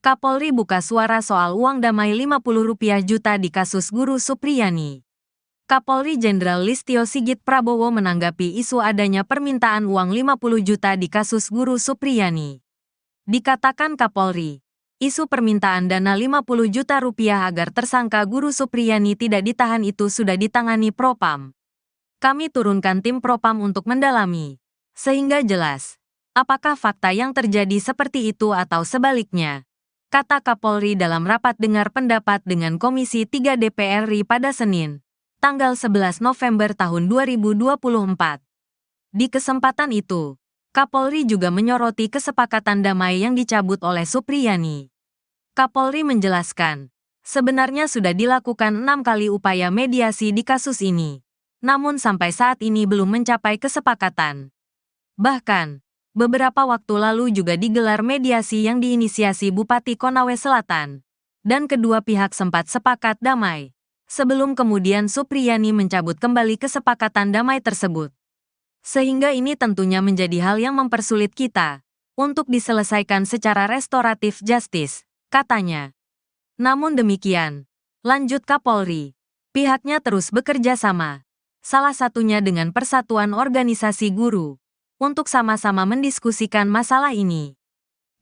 Kapolri buka suara soal uang damai Rp50 juta di kasus Guru Supriyani. Kapolri Jenderal Listio Sigit Prabowo menanggapi isu adanya permintaan uang 50 juta di kasus Guru Supriyani. Dikatakan Kapolri, isu permintaan dana Rp50 juta agar tersangka Guru Supriyani tidak ditahan itu sudah ditangani Propam. Kami turunkan tim Propam untuk mendalami, sehingga jelas, apakah fakta yang terjadi seperti itu atau sebaliknya, kata Kapolri dalam rapat dengar pendapat dengan Komisi 3 DPR RI pada Senin, tanggal 11 November tahun 2024. Di kesempatan itu, Kapolri juga menyoroti kesepakatan damai yang dicabut oleh Supriyani. Kapolri menjelaskan, sebenarnya sudah dilakukan 6 kali upaya mediasi di kasus ini, namun sampai saat ini belum mencapai kesepakatan. Bahkan, beberapa waktu lalu juga digelar mediasi yang diinisiasi Bupati Konawe Selatan, dan kedua pihak sempat sepakat damai, sebelum kemudian Supriyani mencabut kembali kesepakatan damai tersebut. Sehingga ini tentunya menjadi hal yang mempersulit kita untuk diselesaikan secara restoratif justice, katanya. Namun demikian, lanjut Kapolri, pihaknya terus bekerja sama, salah satunya dengan Persatuan Organisasi Guru, untuk sama-sama mendiskusikan masalah ini.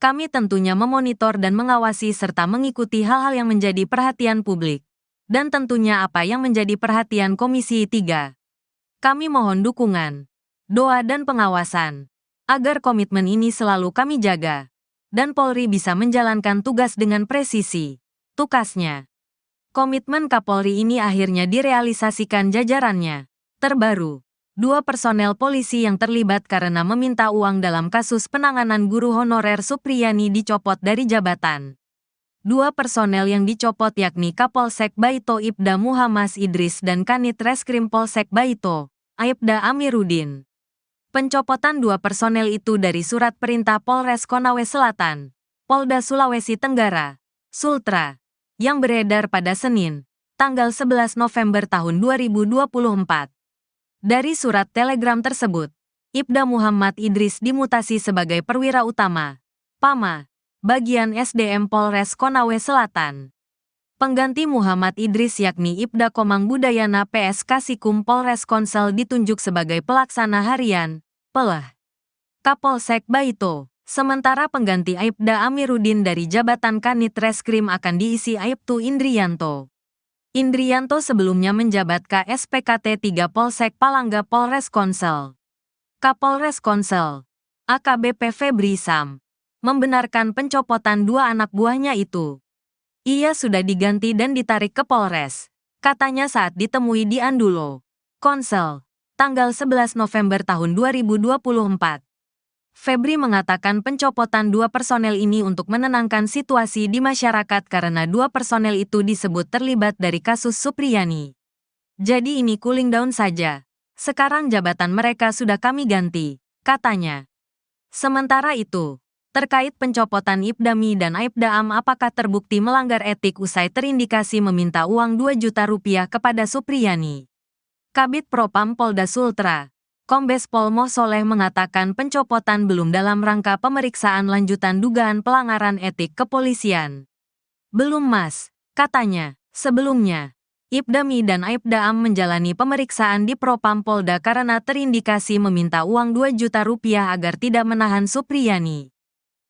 Kami tentunya memonitor dan mengawasi serta mengikuti hal-hal yang menjadi perhatian publik, dan tentunya apa yang menjadi perhatian Komisi 3. Kami mohon dukungan, doa dan pengawasan, agar komitmen ini selalu kami jaga, dan Polri bisa menjalankan tugas dengan presisi, tukasnya. Komitmen Kapolri ini akhirnya direalisasikan jajarannya. Terbaru, 2 personel polisi yang terlibat karena meminta uang dalam kasus penanganan guru honorer Supriyani dicopot dari jabatan. 2 personel yang dicopot yakni Kapolsek Baito Ibda Muhammad Idris dan Kanit Reskrim Polsek Baito, Aibda Amiruddin. Pencopotan 2 personel itu dari surat perintah Polres Konawe Selatan, Polda Sulawesi Tenggara, Sultra, yang beredar pada Senin, tanggal 11 November tahun 2024. Dari surat telegram tersebut, Ibda Muhammad Idris dimutasi sebagai perwira utama, PAMA, bagian SDM Polres Konawe Selatan. Pengganti Muhammad Idris yakni Ibda Komang Budayana PS Kasikum Polres Konsel ditunjuk sebagai pelaksana harian, PELH, Kapolsek Baito. Sementara pengganti Aibda Amiruddin dari jabatan Kanit Reskrim akan diisi Aibtu Indrianto. Indrianto sebelumnya menjabat KSPKT 3 Polsek Palangga Polres Konsel. Kapolres Konsel, AKBP Febri Sam, membenarkan pencopotan 2 anak buahnya itu. Ia sudah diganti dan ditarik ke Polres, katanya saat ditemui di Andulo, Konsel, tanggal 11 November tahun 2024. Febri mengatakan pencopotan 2 personel ini untuk menenangkan situasi di masyarakat karena 2 personel itu disebut terlibat dari kasus Supriyani. Jadi ini cooling down saja. Sekarang jabatan mereka sudah kami ganti, katanya. Sementara itu, terkait pencopotan Ibdami dan Aibda Am apakah terbukti melanggar etik usai terindikasi meminta uang Rp2 juta kepada Supriyani. Kabid Propam Polda Sultra, Kombes Pol Moh Soleh mengatakan pencopotan belum dalam rangka pemeriksaan lanjutan dugaan pelanggaran etik kepolisian. Belum Mas, katanya. Sebelumnya, Ibdami dan Aibda Am menjalani pemeriksaan di Propam Polda karena terindikasi meminta uang Rp2 juta agar tidak menahan Supriyani.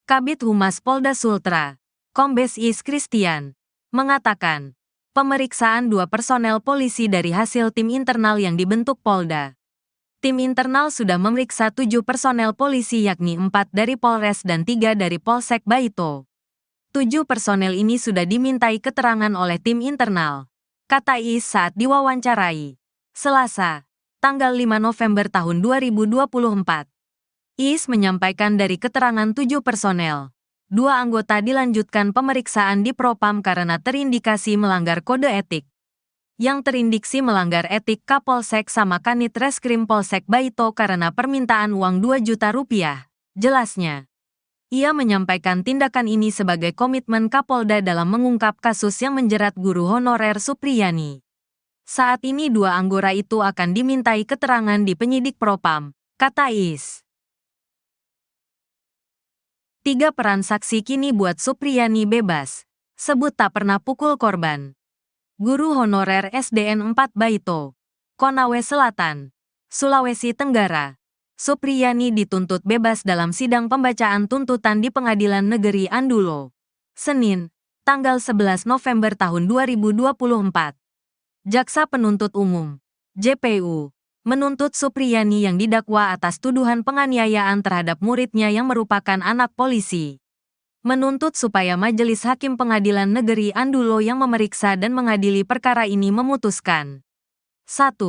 Kabid Humas Polda Sultra, Kombes Is Christian, mengatakan, pemeriksaan 2 personel polisi dari hasil tim internal yang dibentuk Polda. Tim internal sudah memeriksa 7 personel polisi yakni 4 dari Polres dan 3 dari Polsek Baito. 7 personel ini sudah dimintai keterangan oleh tim internal, kata Is saat diwawancarai, Selasa, tanggal 5 November tahun 2024. Is menyampaikan dari keterangan 7 personel, 2 anggota dilanjutkan pemeriksaan di Propam karena terindikasi melanggar kode etik. Yang terindiksi melanggar etik Kapolsek sama Kanit Reskrim Polsek Baito karena permintaan uang Rp2 juta, jelasnya. Ia menyampaikan tindakan ini sebagai komitmen Kapolda dalam mengungkap kasus yang menjerat guru honorer Supriyani. Saat ini 2 anggota itu akan dimintai keterangan di penyidik Propam, kata Is. 3 peran saksi kini buat Supriyani bebas. Sebut tak pernah pukul korban. Guru honorer SDN 4 Baito, Konawe Selatan, Sulawesi Tenggara. Supriyani dituntut bebas dalam sidang pembacaan tuntutan di Pengadilan Negeri Andulo, Senin, tanggal 11 November tahun 2024. Jaksa Penuntut Umum, JPU, menuntut Supriyani yang didakwa atas tuduhan penganiayaan terhadap muridnya yang merupakan anak polisi. Menuntut supaya Majelis Hakim Pengadilan Negeri Andulo yang memeriksa dan mengadili perkara ini memutuskan. 1.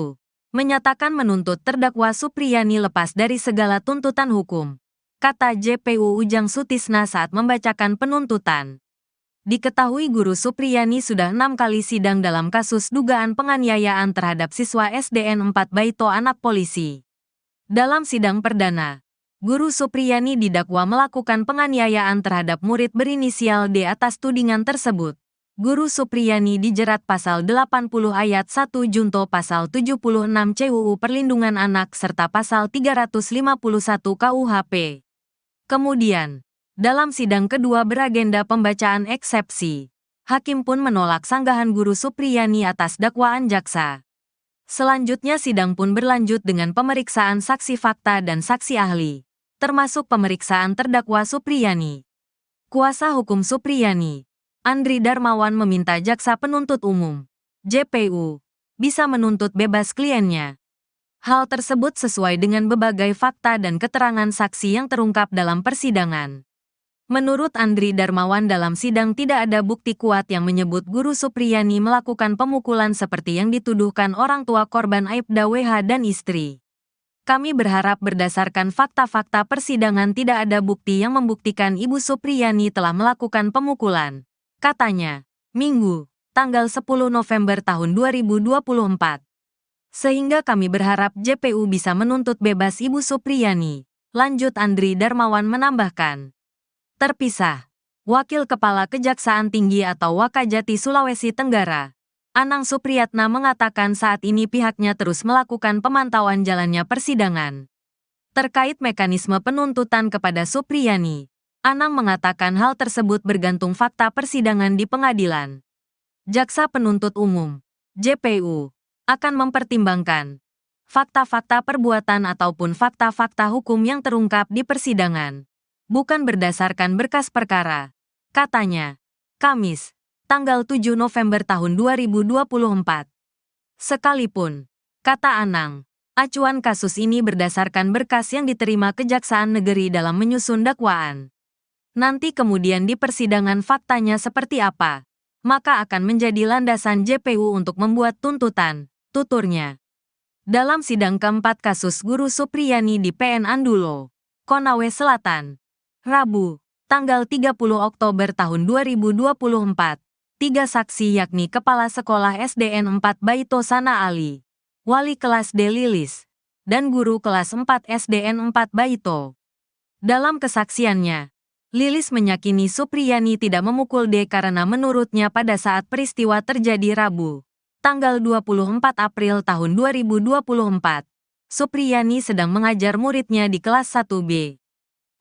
Menyatakan menuntut terdakwa Supriyani lepas dari segala tuntutan hukum, kata JPU Ujang Sutisna saat membacakan penuntutan. Diketahui guru Supriyani sudah 6 kali sidang dalam kasus dugaan penganiayaan terhadap siswa SDN 4 Baito anak polisi. Dalam sidang perdana, Guru Supriyani didakwa melakukan penganiayaan terhadap murid berinisial D atas tudingan tersebut. Guru Supriyani dijerat pasal 80 ayat 1 junto pasal 76 CUU Perlindungan Anak serta pasal 351 KUHP. Kemudian, dalam sidang kedua beragenda pembacaan eksepsi, hakim pun menolak sanggahan Guru Supriyani atas dakwaan jaksa. Selanjutnya sidang pun berlanjut dengan pemeriksaan saksi fakta dan saksi ahli, termasuk pemeriksaan terdakwa Supriyani. Kuasa hukum Supriyani, Andri Darmawan meminta jaksa penuntut umum, JPU, bisa menuntut bebas kliennya. Hal tersebut sesuai dengan berbagai fakta dan keterangan saksi yang terungkap dalam persidangan. Menurut Andri Darmawan dalam sidang tidak ada bukti kuat yang menyebut Guru Supriyani melakukan pemukulan seperti yang dituduhkan orang tua korban Aibda WH dan istri. Kami berharap berdasarkan fakta-fakta persidangan tidak ada bukti yang membuktikan Ibu Supriyani telah melakukan pemukulan, katanya, Minggu, tanggal 10 November tahun 2024. Sehingga kami berharap JPU bisa menuntut bebas Ibu Supriyani, lanjut Andri Darmawan menambahkan. Terpisah, Wakil Kepala Kejaksaan Tinggi atau Wakajati Sulawesi Tenggara, Anang Supriyatna mengatakan saat ini pihaknya terus melakukan pemantauan jalannya persidangan. Terkait mekanisme penuntutan kepada Supriyani, Anang mengatakan hal tersebut bergantung fakta persidangan di pengadilan. Jaksa Penuntut Umum, JPU, akan mempertimbangkan fakta-fakta perbuatan ataupun fakta-fakta hukum yang terungkap di persidangan, bukan berdasarkan berkas perkara, katanya. Kamis, tanggal 7 November tahun 2024. Sekalipun, kata Anang, acuan kasus ini berdasarkan berkas yang diterima Kejaksaan Negeri dalam menyusun dakwaan. Nanti kemudian di persidangan faktanya seperti apa, maka akan menjadi landasan JPU untuk membuat tuntutan, tuturnya. Dalam sidang keempat kasus Guru Supriyani di PN Andulo, Konawe Selatan, Rabu, tanggal 30 Oktober tahun 2024, 3 saksi yakni Kepala Sekolah SDN 4 Baito Sana Ali, Wali Kelas D Lilis, dan Guru Kelas 4 SDN 4 Baito. Dalam kesaksiannya, Lilis meyakini Supriyani tidak memukul D karena menurutnya pada saat peristiwa terjadi Rabu, tanggal 24 April tahun 2024, Supriyani sedang mengajar muridnya di kelas 1B.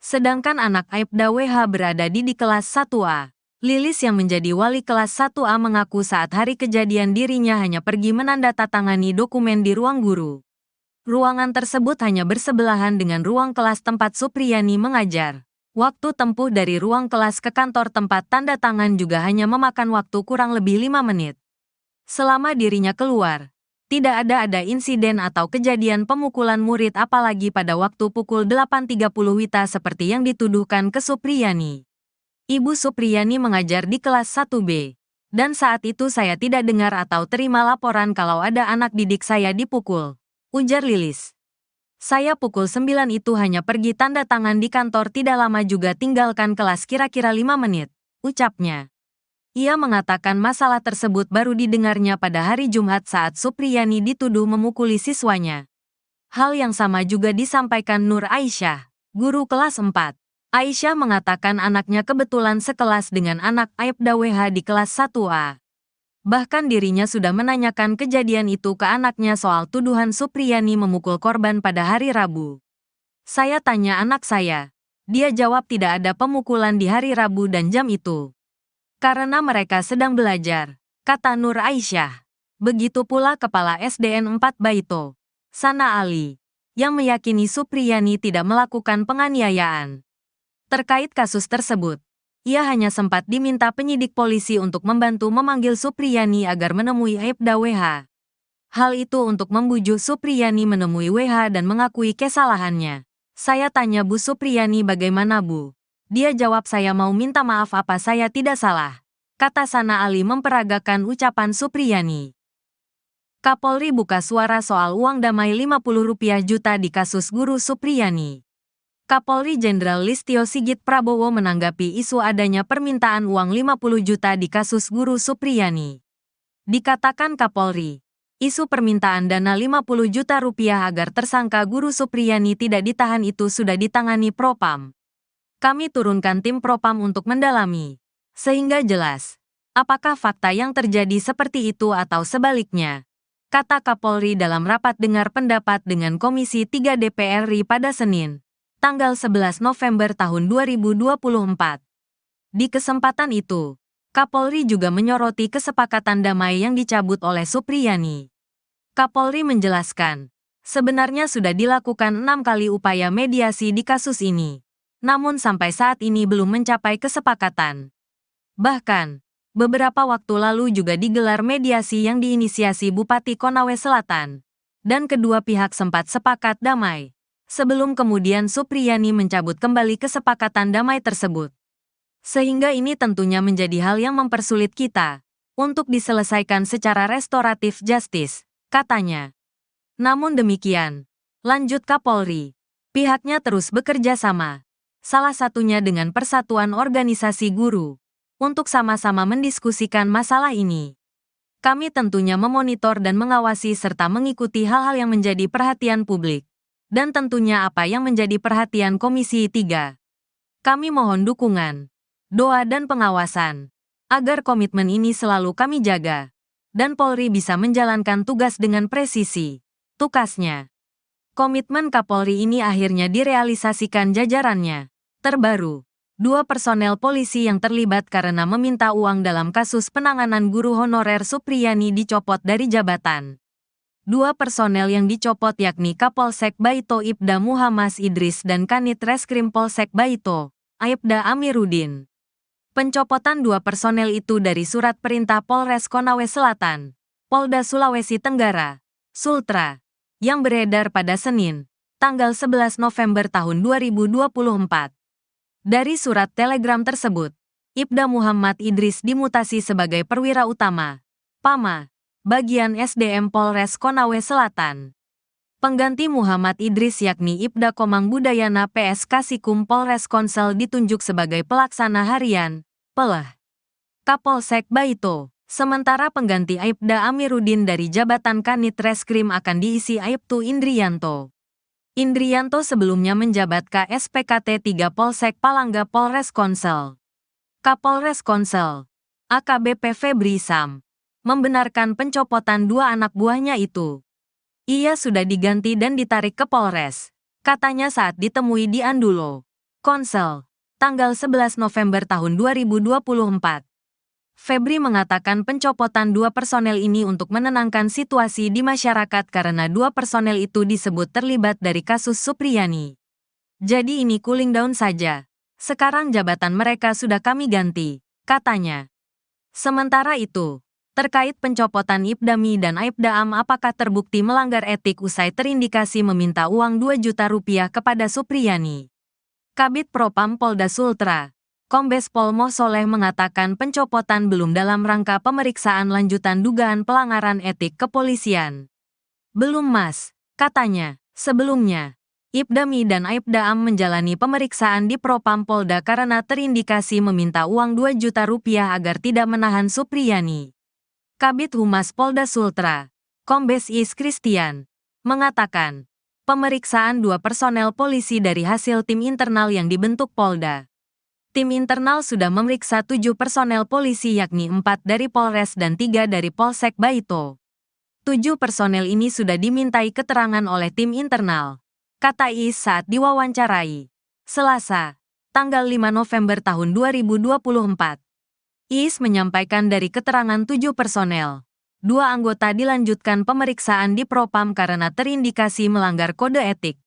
Sedangkan anak Aibda WH berada di kelas 1A. Lilis yang menjadi wali kelas 1A mengaku saat hari kejadian dirinya hanya pergi menandatangani dokumen di ruang guru. Ruangan tersebut hanya bersebelahan dengan ruang kelas tempat Supriyani mengajar. Waktu tempuh dari ruang kelas ke kantor tempat tanda tangan juga hanya memakan waktu kurang lebih 5 menit. Selama dirinya keluar, tidak ada insiden atau kejadian pemukulan murid apalagi pada waktu pukul 8.30 WITA seperti yang dituduhkan ke Supriyani. Ibu Supriyani mengajar di kelas 1B, dan saat itu saya tidak dengar atau terima laporan kalau ada anak didik saya dipukul, ujar Lilis. Saya pukul 9 itu hanya pergi tanda tangan di kantor tidak lama juga tinggalkan kelas kira-kira 5 menit, ucapnya. Ia mengatakan masalah tersebut baru didengarnya pada hari Jumat saat Supriyani dituduh memukuli siswanya. Hal yang sama juga disampaikan Nur Aisyah, guru kelas 4. Aisyah mengatakan anaknya kebetulan sekelas dengan anak Aibda WH di kelas 1A. Bahkan dirinya sudah menanyakan kejadian itu ke anaknya soal tuduhan Supriyani memukul korban pada hari Rabu. Saya tanya anak saya, Dia jawab tidak ada pemukulan di hari Rabu dan jam itu. Karena mereka sedang belajar, kata Nur Aisyah. Begitu pula Kepala SDN 4 Baito, Sana Ali, yang meyakini Supriyani tidak melakukan penganiayaan. Terkait kasus tersebut, ia hanya sempat diminta penyidik polisi untuk membantu memanggil Supriyani agar menemui Aibda WH. Hal itu untuk membujuk Supriyani menemui WH dan mengakui kesalahannya. Saya tanya Bu Supriyani bagaimana Bu? Dia jawab saya mau minta maaf apa saya tidak salah. Kata Sana Ali memperagakan ucapan Supriyani. Kapolri buka suara soal uang damai Rp50 juta di kasus guru Supriyani. Kapolri Jenderal Listio Sigit Prabowo menanggapi isu adanya permintaan uang 50 juta di kasus guru Supriyani. Dikatakan Kapolri, isu permintaan dana 50 juta rupiah agar tersangka guru Supriyani tidak ditahan itu sudah ditangani Propam. Kami turunkan tim Propam untuk mendalami, sehingga jelas, apakah fakta yang terjadi seperti itu atau sebaliknya, kata Kapolri dalam rapat dengar pendapat dengan Komisi 3 DPR RI pada Senin, tanggal 11 November tahun 2024. Di kesempatan itu, Kapolri juga menyoroti kesepakatan damai yang dicabut oleh Supriyani. Kapolri menjelaskan, sebenarnya sudah dilakukan 6 kali upaya mediasi di kasus ini, namun sampai saat ini belum mencapai kesepakatan. Bahkan, beberapa waktu lalu juga digelar mediasi yang diinisiasi Bupati Konawe Selatan, dan kedua pihak sempat sepakat damai, sebelum kemudian Supriyani mencabut kembali kesepakatan damai tersebut. Sehingga ini tentunya menjadi hal yang mempersulit kita untuk diselesaikan secara restoratif justice, katanya. Namun demikian, lanjut Kapolri, pihaknya terus bekerja sama, salah satunya dengan Persatuan Organisasi Guru, untuk sama-sama mendiskusikan masalah ini. Kami tentunya memonitor dan mengawasi serta mengikuti hal-hal yang menjadi perhatian publik, dan tentunya apa yang menjadi perhatian Komisi 3. Kami mohon dukungan, doa dan pengawasan, agar komitmen ini selalu kami jaga, dan Polri bisa menjalankan tugas dengan presisi, tukasnya. Komitmen Kapolri ini akhirnya direalisasikan jajarannya. Terbaru, 2 personel polisi yang terlibat karena meminta uang dalam kasus penanganan guru honorer Supriyani dicopot dari jabatan. 2 personel yang dicopot yakni Kapolsek Baito Ibda Muhammad Idris dan Kanit Reskrim Polsek Baito, Aibda Amiruddin. Pencopotan 2 personel itu dari surat perintah Polres Konawe Selatan, Polda Sulawesi Tenggara, Sultra, yang beredar pada Senin, tanggal 11 November tahun 2024. Dari surat telegram tersebut, Ibda Muhammad Idris dimutasi sebagai perwira utama, PAMA, bagian SDM Polres Konawe Selatan. Pengganti Muhammad Idris yakni Ibda Komang Budayana PS Kasikum Polres Konsel ditunjuk sebagai pelaksana harian, PELH, Kapolsek Baito. Sementara pengganti Aibda Amiruddin dari jabatan Kanit Reskrim akan diisi Aibtu Indrianto. Indrianto sebelumnya menjabat KSPKT 3 Polsek Palangga Polres Konsel. Kapolres Konsel, AKBP Febri Sam, membenarkan pencopotan 2 anak buahnya itu. Ia sudah diganti dan ditarik ke Polres, katanya saat ditemui di Andulo, Konsel, tanggal 11 November tahun 2024. Febri mengatakan pencopotan 2 personel ini untuk menenangkan situasi di masyarakat karena 2 personel itu disebut terlibat dari kasus Supriyani. Jadi ini cooling down saja. Sekarang jabatan mereka sudah kami ganti, katanya. Sementara itu, terkait pencopotan Ibdami dan Aibda Am apakah terbukti melanggar etik usai terindikasi meminta uang 2 juta rupiah kepada Supriyani. Kabid Propam Polda Sultra, Kombes Pol Mosoleh mengatakan pencopotan belum dalam rangka pemeriksaan lanjutan dugaan pelanggaran etik kepolisian. Belum Mas, katanya. Sebelumnya, Ibdami dan Aibda Am menjalani pemeriksaan di Propam Polda karena terindikasi meminta uang 2 juta rupiah agar tidak menahan Supriyani. Kabid Humas Polda Sultra, Kombes Is Christian, mengatakan, pemeriksaan 2 personel polisi dari hasil tim internal yang dibentuk Polda. Tim internal sudah memeriksa 7 personel polisi yakni 4 dari Polres dan 3 dari Polsek Baito. 7 personel ini sudah dimintai keterangan oleh tim internal, kata Is saat diwawancarai. Selasa, tanggal 5 November tahun 2024. IIS menyampaikan dari keterangan 7 personel. 2 anggota dilanjutkan pemeriksaan di Propam karena terindikasi melanggar kode etik.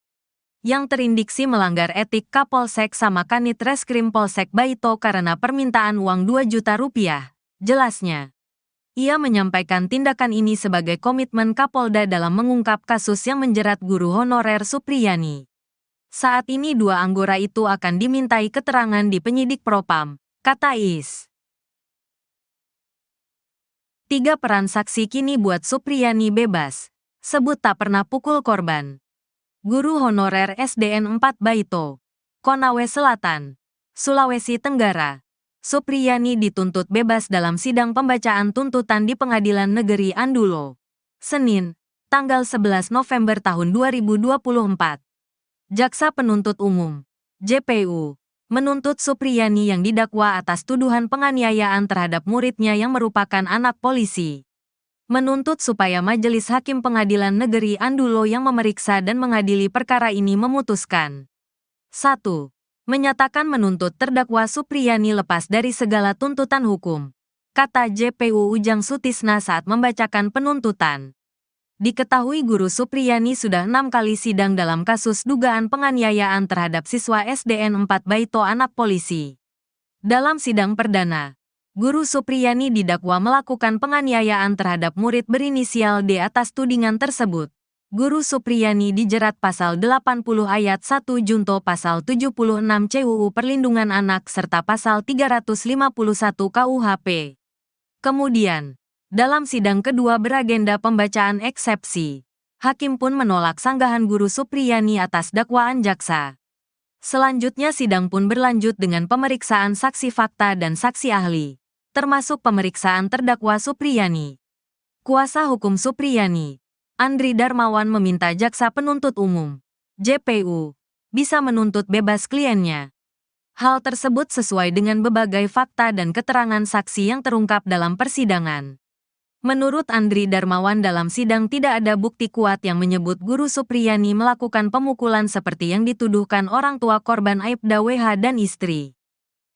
Yang terindiksi melanggar etik Kapolsek sama Kanit Reskrim Polsek Baito karena permintaan uang 2 juta rupiah. Jelasnya, ia menyampaikan tindakan ini sebagai komitmen Kapolda dalam mengungkap kasus yang menjerat guru honorer Supriyani. Saat ini 2 anggota itu akan dimintai keterangan di penyidik Propam, kata IIS. 3 peran saksi kini buat Supriyani bebas. Sebut tak pernah pukul korban. Guru honorer SDN 4 Baito, Konawe Selatan, Sulawesi Tenggara. Supriyani dituntut bebas dalam sidang pembacaan tuntutan di Pengadilan Negeri Andulo. Senin, tanggal 11 November tahun 2024. Jaksa Penuntut Umum, JPU, menuntut Supriyani yang didakwa atas tuduhan penganiayaan terhadap muridnya yang merupakan anak polisi. Menuntut supaya Majelis Hakim Pengadilan Negeri Andulo yang memeriksa dan mengadili perkara ini memutuskan. 1. Menyatakan menuntut terdakwa Supriyani lepas dari segala tuntutan hukum, kata JPU Ujang Sutisna saat membacakan penuntutan. Diketahui guru Supriyani sudah 6 kali sidang dalam kasus dugaan penganiayaan terhadap siswa SDN 4 Baito anak polisi. Dalam sidang perdana, guru Supriyani didakwa melakukan penganiayaan terhadap murid berinisial D atas tudingan tersebut. Guru Supriyani dijerat pasal 80 ayat 1 junto pasal 76 CUU Perlindungan Anak serta pasal 351 KUHP. Kemudian, dalam sidang kedua beragenda pembacaan eksepsi, hakim pun menolak sanggahan guru Supriyani atas dakwaan jaksa. Selanjutnya sidang pun berlanjut dengan pemeriksaan saksi fakta dan saksi ahli, termasuk pemeriksaan terdakwa Supriyani. Kuasa hukum Supriyani, Andri Darmawan meminta jaksa penuntut umum, JPU, bisa menuntut bebas kliennya. Hal tersebut sesuai dengan berbagai fakta dan keterangan saksi yang terungkap dalam persidangan. Menurut Andri Darmawan dalam sidang tidak ada bukti kuat yang menyebut guru Supriyani melakukan pemukulan seperti yang dituduhkan orang tua korban Aibda WH dan istri.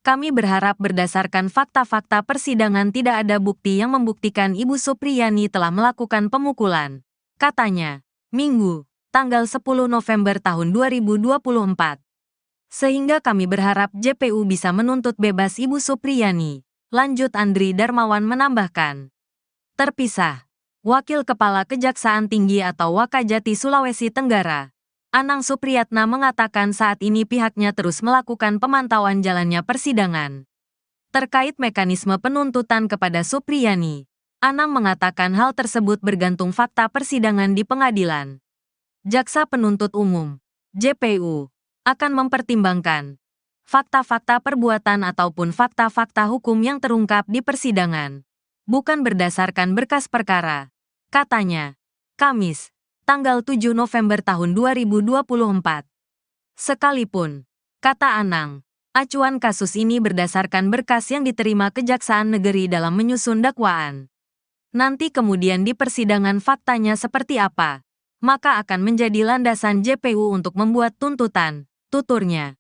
Kami berharap berdasarkan fakta-fakta persidangan tidak ada bukti yang membuktikan Ibu Supriyani telah melakukan pemukulan, katanya, Minggu, tanggal 10 November tahun 2024. Sehingga kami berharap JPU bisa menuntut bebas Ibu Supriyani, lanjut Andri Darmawan menambahkan. Terpisah, Wakil Kepala Kejaksaan Tinggi atau Wakajati Sulawesi Tenggara, Anang Supriyatna mengatakan saat ini pihaknya terus melakukan pemantauan jalannya persidangan. Terkait mekanisme penuntutan kepada Supriyani, Anang mengatakan hal tersebut bergantung fakta persidangan di pengadilan. Jaksa Penuntut Umum, JPU, akan mempertimbangkan fakta-fakta perbuatan ataupun fakta-fakta hukum yang terungkap di persidangan, bukan berdasarkan berkas perkara, katanya. Kamis, tanggal 7 November tahun 2024. Sekalipun, kata Anang, acuan kasus ini berdasarkan berkas yang diterima Kejaksaan Negeri dalam menyusun dakwaan. Nanti kemudian di persidangan faktanya seperti apa, maka akan menjadi landasan JPU untuk membuat tuntutan, tuturnya.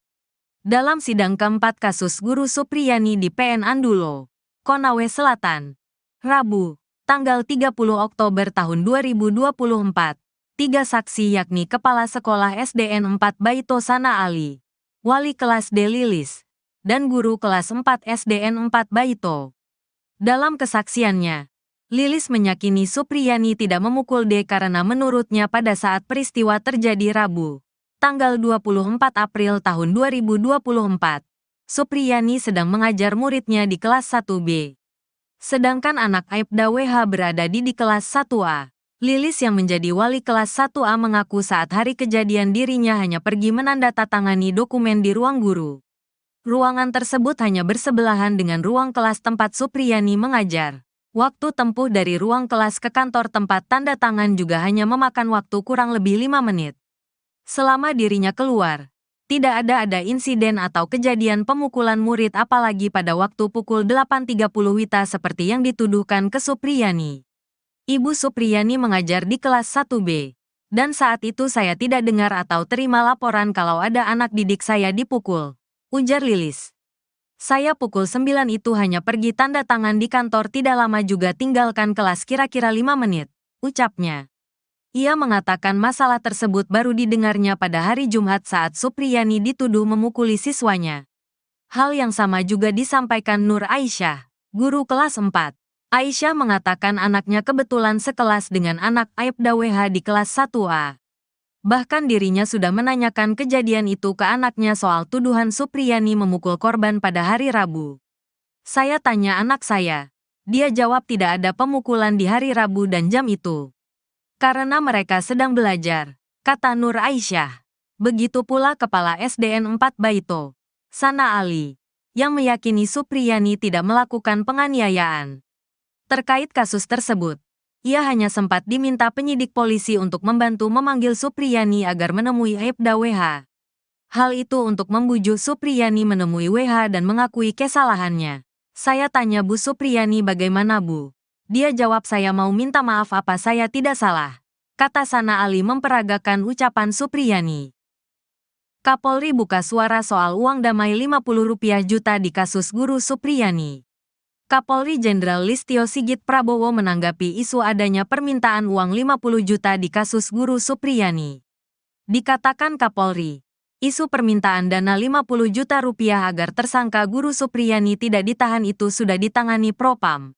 Dalam sidang keempat kasus guru Supriyani di PN Andulo, Konawe Selatan, Rabu, tanggal 30 Oktober tahun 2024, 3 saksi yakni Kepala Sekolah SDN 4 Baito Sana Ali, Wali Kelas D Lilis, dan Guru Kelas 4 SDN 4 Baito. Dalam kesaksiannya, Lilis menyakini Supriyani tidak memukul D karena menurutnya pada saat peristiwa terjadi Rabu, tanggal 24 April tahun 2024, Supriyani sedang mengajar muridnya di kelas 1B. Sedangkan anak Aibda WH berada di kelas 1A. Lilis yang menjadi wali kelas 1A mengaku saat hari kejadian dirinya hanya pergi menandatangani dokumen di ruang guru. Ruangan tersebut hanya bersebelahan dengan ruang kelas tempat Supriyani mengajar. Waktu tempuh dari ruang kelas ke kantor tempat tanda tangan juga hanya memakan waktu kurang lebih 5 menit. Selama dirinya keluar, tidak ada insiden atau kejadian pemukulan murid apalagi pada waktu pukul 8.30 WITA seperti yang dituduhkan ke Supriyani. Ibu Supriyani mengajar di kelas 1B. Dan saat itu saya tidak dengar atau terima laporan kalau ada anak didik saya dipukul, ujar Lilis. Saya pukul 9 itu hanya pergi tanda tangan di kantor, tidak lama juga tinggalkan kelas, kira-kira 5 menit, ucapnya. Ia mengatakan masalah tersebut baru didengarnya pada hari Jumat saat Supriyani dituduh memukuli siswanya. Hal yang sama juga disampaikan Nur Aisyah, guru kelas 4. Aisyah mengatakan anaknya kebetulan sekelas dengan anak Aibda WH di kelas 1A. Bahkan dirinya sudah menanyakan kejadian itu ke anaknya soal tuduhan Supriyani memukul korban pada hari Rabu. Saya tanya anak saya. Dia jawab tidak ada pemukulan di hari Rabu dan jam itu. Karena mereka sedang belajar, kata Nur Aisyah. Begitu pula Kepala SDN 4 Baito, Sana Ali, yang meyakini Supriyani tidak melakukan penganiayaan. Terkait kasus tersebut, ia hanya sempat diminta penyidik polisi untuk membantu memanggil Supriyani agar menemui Aibda WH. Hal itu untuk membujuk Supriyani menemui WH dan mengakui kesalahannya. Saya tanya Bu Supriyani bagaimana Bu? Dia jawab saya mau minta maaf apa saya tidak salah, kata Sana Ali memperagakan ucapan Supriyani. Kapolri buka suara soal uang damai 50 rupiah juta di kasus guru Supriyani. Kapolri Jenderal Listio Sigit Prabowo menanggapi isu adanya permintaan uang 50 juta di kasus guru Supriyani. Dikatakan Kapolri, isu permintaan dana 50 juta rupiah agar tersangka guru Supriyani tidak ditahan itu sudah ditangani Propam.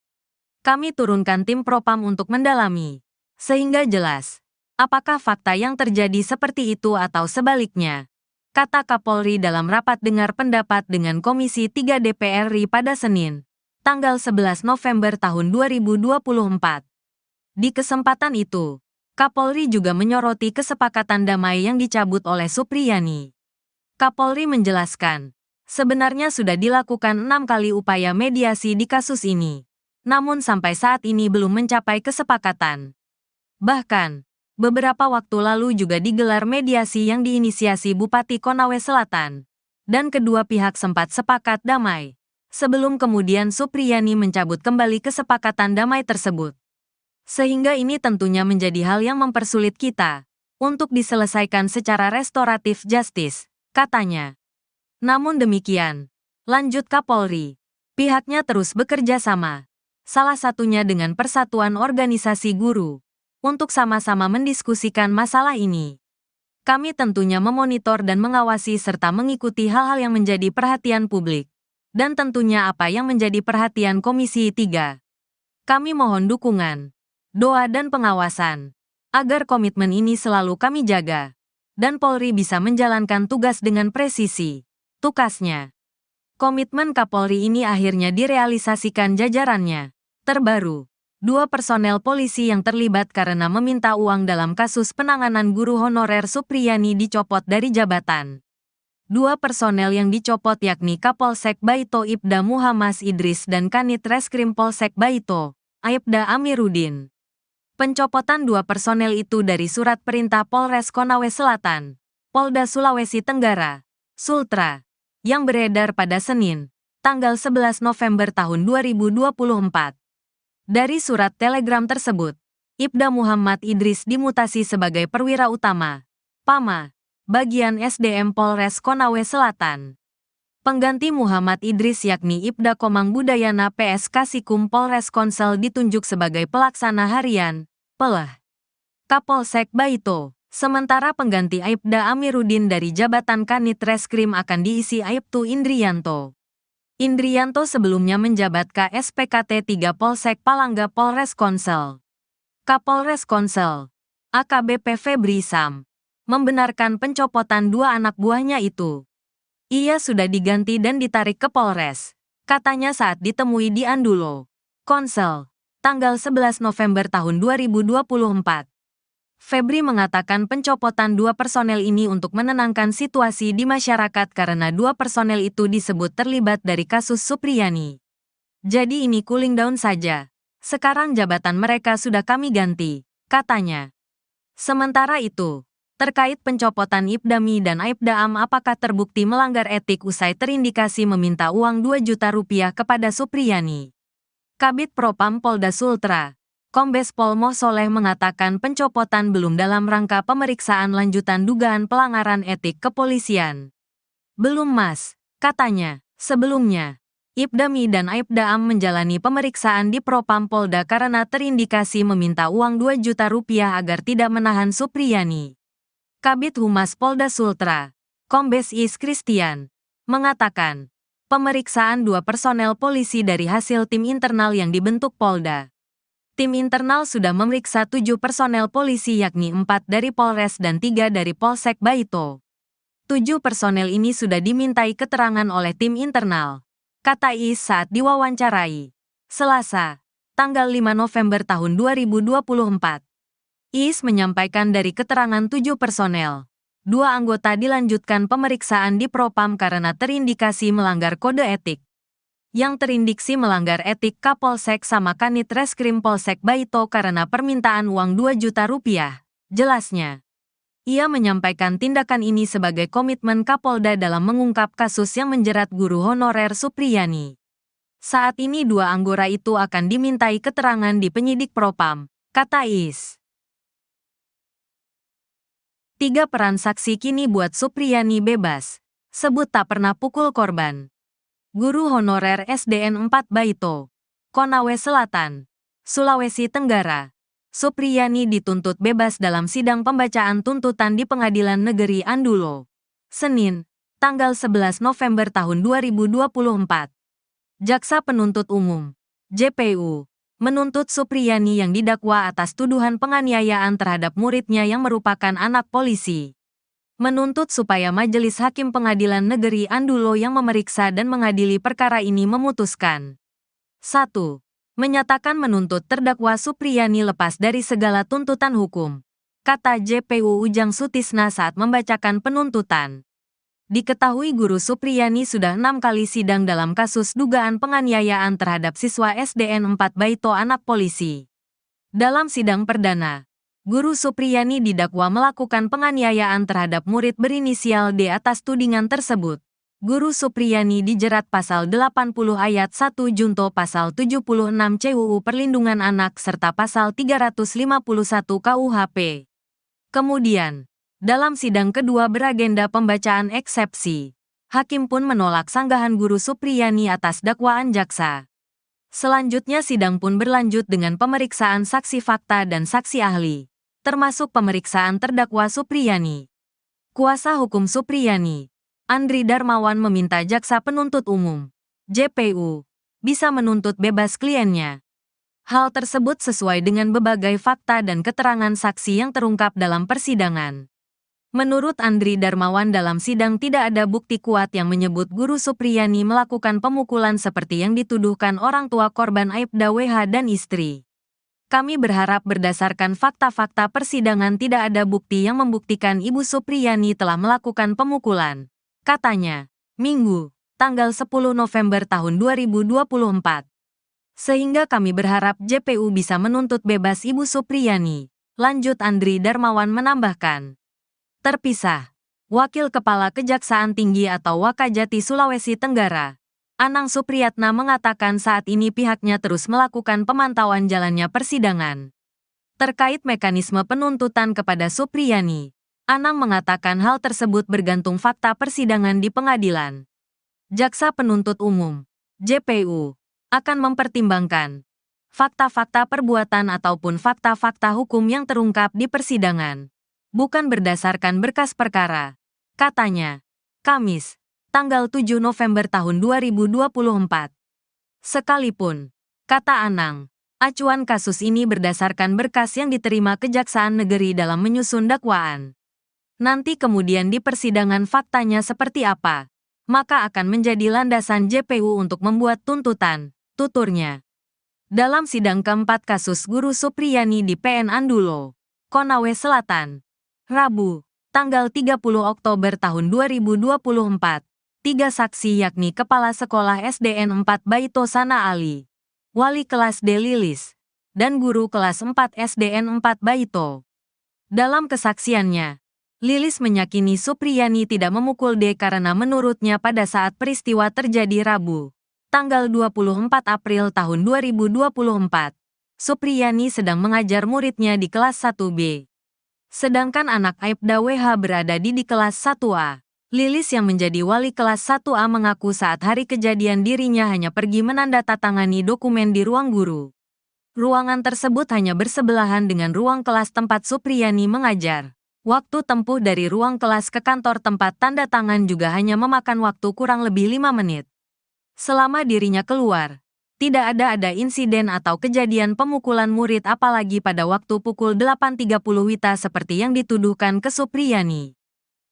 Kami turunkan tim Propam untuk mendalami, sehingga jelas apakah fakta yang terjadi seperti itu atau sebaliknya, kata Kapolri dalam rapat dengar pendapat dengan Komisi 3 DPR RI pada Senin, tanggal 11 November tahun 2024. Di kesempatan itu, Kapolri juga menyoroti kesepakatan damai yang dicabut oleh Supriyani. Kapolri menjelaskan, sebenarnya sudah dilakukan 6 kali upaya mediasi di kasus ini. Namun sampai saat ini belum mencapai kesepakatan. Bahkan, beberapa waktu lalu juga digelar mediasi yang diinisiasi Bupati Konawe Selatan, dan kedua pihak sempat sepakat damai, sebelum kemudian Supriyani mencabut kembali kesepakatan damai tersebut. Sehingga ini tentunya menjadi hal yang mempersulit kita untuk diselesaikan secara restoratif justice, katanya. Namun demikian, lanjut Kapolri, pihaknya terus bekerja sama, salah satunya dengan Persatuan Organisasi Guru, untuk sama-sama mendiskusikan masalah ini. Kami tentunya memonitor dan mengawasi serta mengikuti hal-hal yang menjadi perhatian publik, dan tentunya apa yang menjadi perhatian Komisi 3. Kami mohon dukungan, doa dan pengawasan, agar komitmen ini selalu kami jaga, dan Polri bisa menjalankan tugas dengan presisi, tukasnya. Komitmen Kapolri ini akhirnya direalisasikan jajarannya. Terbaru, 2 personel polisi yang terlibat karena meminta uang dalam kasus penanganan guru honorer Supriyani dicopot dari jabatan. 2 personel yang dicopot yakni Kapolsek Baito Ibda Muhammad Idris dan Kanit Reskrim Polsek Baito, Aibda Amiruddin. Pencopotan 2 personel itu dari surat perintah Polres Konawe Selatan, Polda Sulawesi Tenggara, Sultra, yang beredar pada Senin, tanggal 11 November tahun 2024. Dari surat telegram tersebut, Ibda Muhammad Idris dimutasi sebagai perwira utama, PAMA, bagian SDM Polres Konawe Selatan. Pengganti Muhammad Idris yakni Ibda Komang Budayana PS Kasikum Polres Konsel ditunjuk sebagai pelaksana harian, PELH, Kapolsek Baito. Sementara pengganti Aibda Amiruddin dari jabatan Kanit Reskrim akan diisi Aibtu Indrianto. Indrianto sebelumnya menjabat KSPKT 3 Polsek Palangga Polres Konsel. Kapolres Konsel, AKBP Febri Sam, membenarkan pencopotan 2 anak buahnya itu. Ia sudah diganti dan ditarik ke Polres, katanya saat ditemui di Andulo, Konsel, tanggal 11 November tahun 2024. Febri mengatakan pencopotan 2 personel ini untuk menenangkan situasi di masyarakat karena 2 personel itu disebut terlibat dari kasus Supriyani. Jadi ini cooling down saja. Sekarang jabatan mereka sudah kami ganti, katanya. Sementara itu, terkait pencopotan Ibdami dan Aibda Am apakah terbukti melanggar etik usai terindikasi meminta uang 2 juta rupiah kepada Supriyani. Kabid Propam Polda Sultra, Kombes Pol Moh Soleh mengatakan pencopotan belum dalam rangka pemeriksaan lanjutan dugaan pelanggaran etik kepolisian. Belum Mas, katanya. Sebelumnya, Ibda Mi dan Aibda Am menjalani pemeriksaan di Propam Polda karena terindikasi meminta uang 2 juta rupiah agar tidak menahan Supriyani. Kabid Humas Polda Sultra, Kombes Is Christian, mengatakan, pemeriksaan 2 personel polisi dari hasil tim internal yang dibentuk Polda. Tim internal sudah memeriksa 7 personel polisi yakni 4 dari Polres dan 3 dari Polsek Baito. 7 personel ini sudah dimintai keterangan oleh tim internal, kata Is saat diwawancarai Selasa, tanggal 5 November tahun 2024. Is menyampaikan dari keterangan 7 personel, 2 anggota dilanjutkan pemeriksaan di Propam karena terindikasi melanggar kode etik. Yang terindiksi melanggar etik Kapolsek sama Kanit Reskrim Polsek Baito karena permintaan uang 2 juta rupiah, jelasnya. Ia menyampaikan tindakan ini sebagai komitmen Kapolda dalam mengungkap kasus yang menjerat guru honorer Supriyani. Saat ini 2 anggota itu akan dimintai keterangan di penyidik Propam, kata Is. 3 peran saksi kini buat Supriyani bebas, sebut tak pernah pukul korban. Guru honorer SDN 4 Baito, Konawe Selatan, Sulawesi Tenggara. Supriyani dituntut bebas dalam sidang pembacaan tuntutan di Pengadilan Negeri Andulo, Senin, tanggal 11 November tahun 2024. Jaksa Penuntut Umum, JPU, menuntut Supriyani yang didakwa atas tuduhan penganiayaan terhadap muridnya yang merupakan anak polisi. Menuntut supaya Majelis Hakim Pengadilan Negeri Andulo yang memeriksa dan mengadili perkara ini memutuskan. 1. Menyatakan menuntut terdakwa Supriyani lepas dari segala tuntutan hukum, kata JPU Ujang Sutisna saat membacakan penuntutan. Diketahui guru Supriyani sudah 6 kali sidang dalam kasus dugaan penganiayaan terhadap siswa SDN 4 Baito anak polisi. Dalam sidang perdana, guru Supriyani didakwa melakukan penganiayaan terhadap murid berinisial D atas tudingan tersebut. Guru Supriyani dijerat pasal 80 ayat 1 junto pasal 76 CUU Perlindungan Anak serta pasal 351 KUHP. Kemudian, dalam sidang kedua beragenda pembacaan eksepsi, hakim pun menolak sanggahan guru Supriyani atas dakwaan jaksa. Selanjutnya sidang pun berlanjut dengan pemeriksaan saksi fakta dan saksi ahli, termasuk pemeriksaan terdakwa Supriyani. Kuasa hukum Supriyani, Andri Darmawan meminta jaksa penuntut umum, JPU, bisa menuntut bebas kliennya. Hal tersebut sesuai dengan berbagai fakta dan keterangan saksi yang terungkap dalam persidangan. Menurut Andri Darmawan dalam sidang tidak ada bukti kuat yang menyebut guru Supriyani melakukan pemukulan seperti yang dituduhkan orang tua korban Aibda WH dan istri. Kami berharap berdasarkan fakta-fakta persidangan tidak ada bukti yang membuktikan Ibu Supriyani telah melakukan pemukulan, katanya, Minggu, tanggal 10 November tahun 2024. Sehingga kami berharap JPU bisa menuntut bebas Ibu Supriyani, lanjut Andri Darmawan menambahkan. Terpisah, Wakil Kepala Kejaksaan Tinggi atau Wakajati Sulawesi Tenggara, Anang Supriyatna mengatakan saat ini pihaknya terus melakukan pemantauan jalannya persidangan. Terkait mekanisme penuntutan kepada Supriyani, Anang mengatakan hal tersebut bergantung fakta persidangan di pengadilan. Jaksa Penuntut Umum, JPU, akan mempertimbangkan fakta-fakta perbuatan ataupun fakta-fakta hukum yang terungkap di persidangan, bukan berdasarkan berkas perkara, katanya, Kamis, tanggal 7 November tahun 2024. Sekalipun, kata Anang, acuan kasus ini berdasarkan berkas yang diterima Kejaksaan Negeri dalam menyusun dakwaan. Nanti kemudian di persidangan faktanya seperti apa, maka akan menjadi landasan JPU untuk membuat tuntutan, tuturnya. Dalam sidang keempat kasus guru Supriyani di PN Andulo, Konawe Selatan, Rabu, tanggal 30 Oktober tahun 2024, 3 saksi yakni Kepala Sekolah SDN 4 Baito Sana Ali, Wali Kelas D Lilis, dan Guru Kelas 4 SDN 4 Baito. Dalam kesaksiannya, Lilis meyakini Supriyani tidak memukul D karena menurutnya pada saat peristiwa terjadi Rabu, tanggal 24 April tahun 2024, Supriyani sedang mengajar muridnya di kelas 1B. Sedangkan anak Aibda WH berada di kelas 1A. Lilis yang menjadi wali kelas 1A mengaku saat hari kejadian dirinya hanya pergi menandatangani dokumen di ruang guru. Ruangan tersebut hanya bersebelahan dengan ruang kelas tempat Supriyani mengajar. Waktu tempuh dari ruang kelas ke kantor tempat tanda tangan juga hanya memakan waktu kurang lebih 5 menit. Selama dirinya keluar, tidak ada insiden atau kejadian pemukulan murid apalagi pada waktu pukul 8.30 WITA seperti yang dituduhkan ke Supriyani.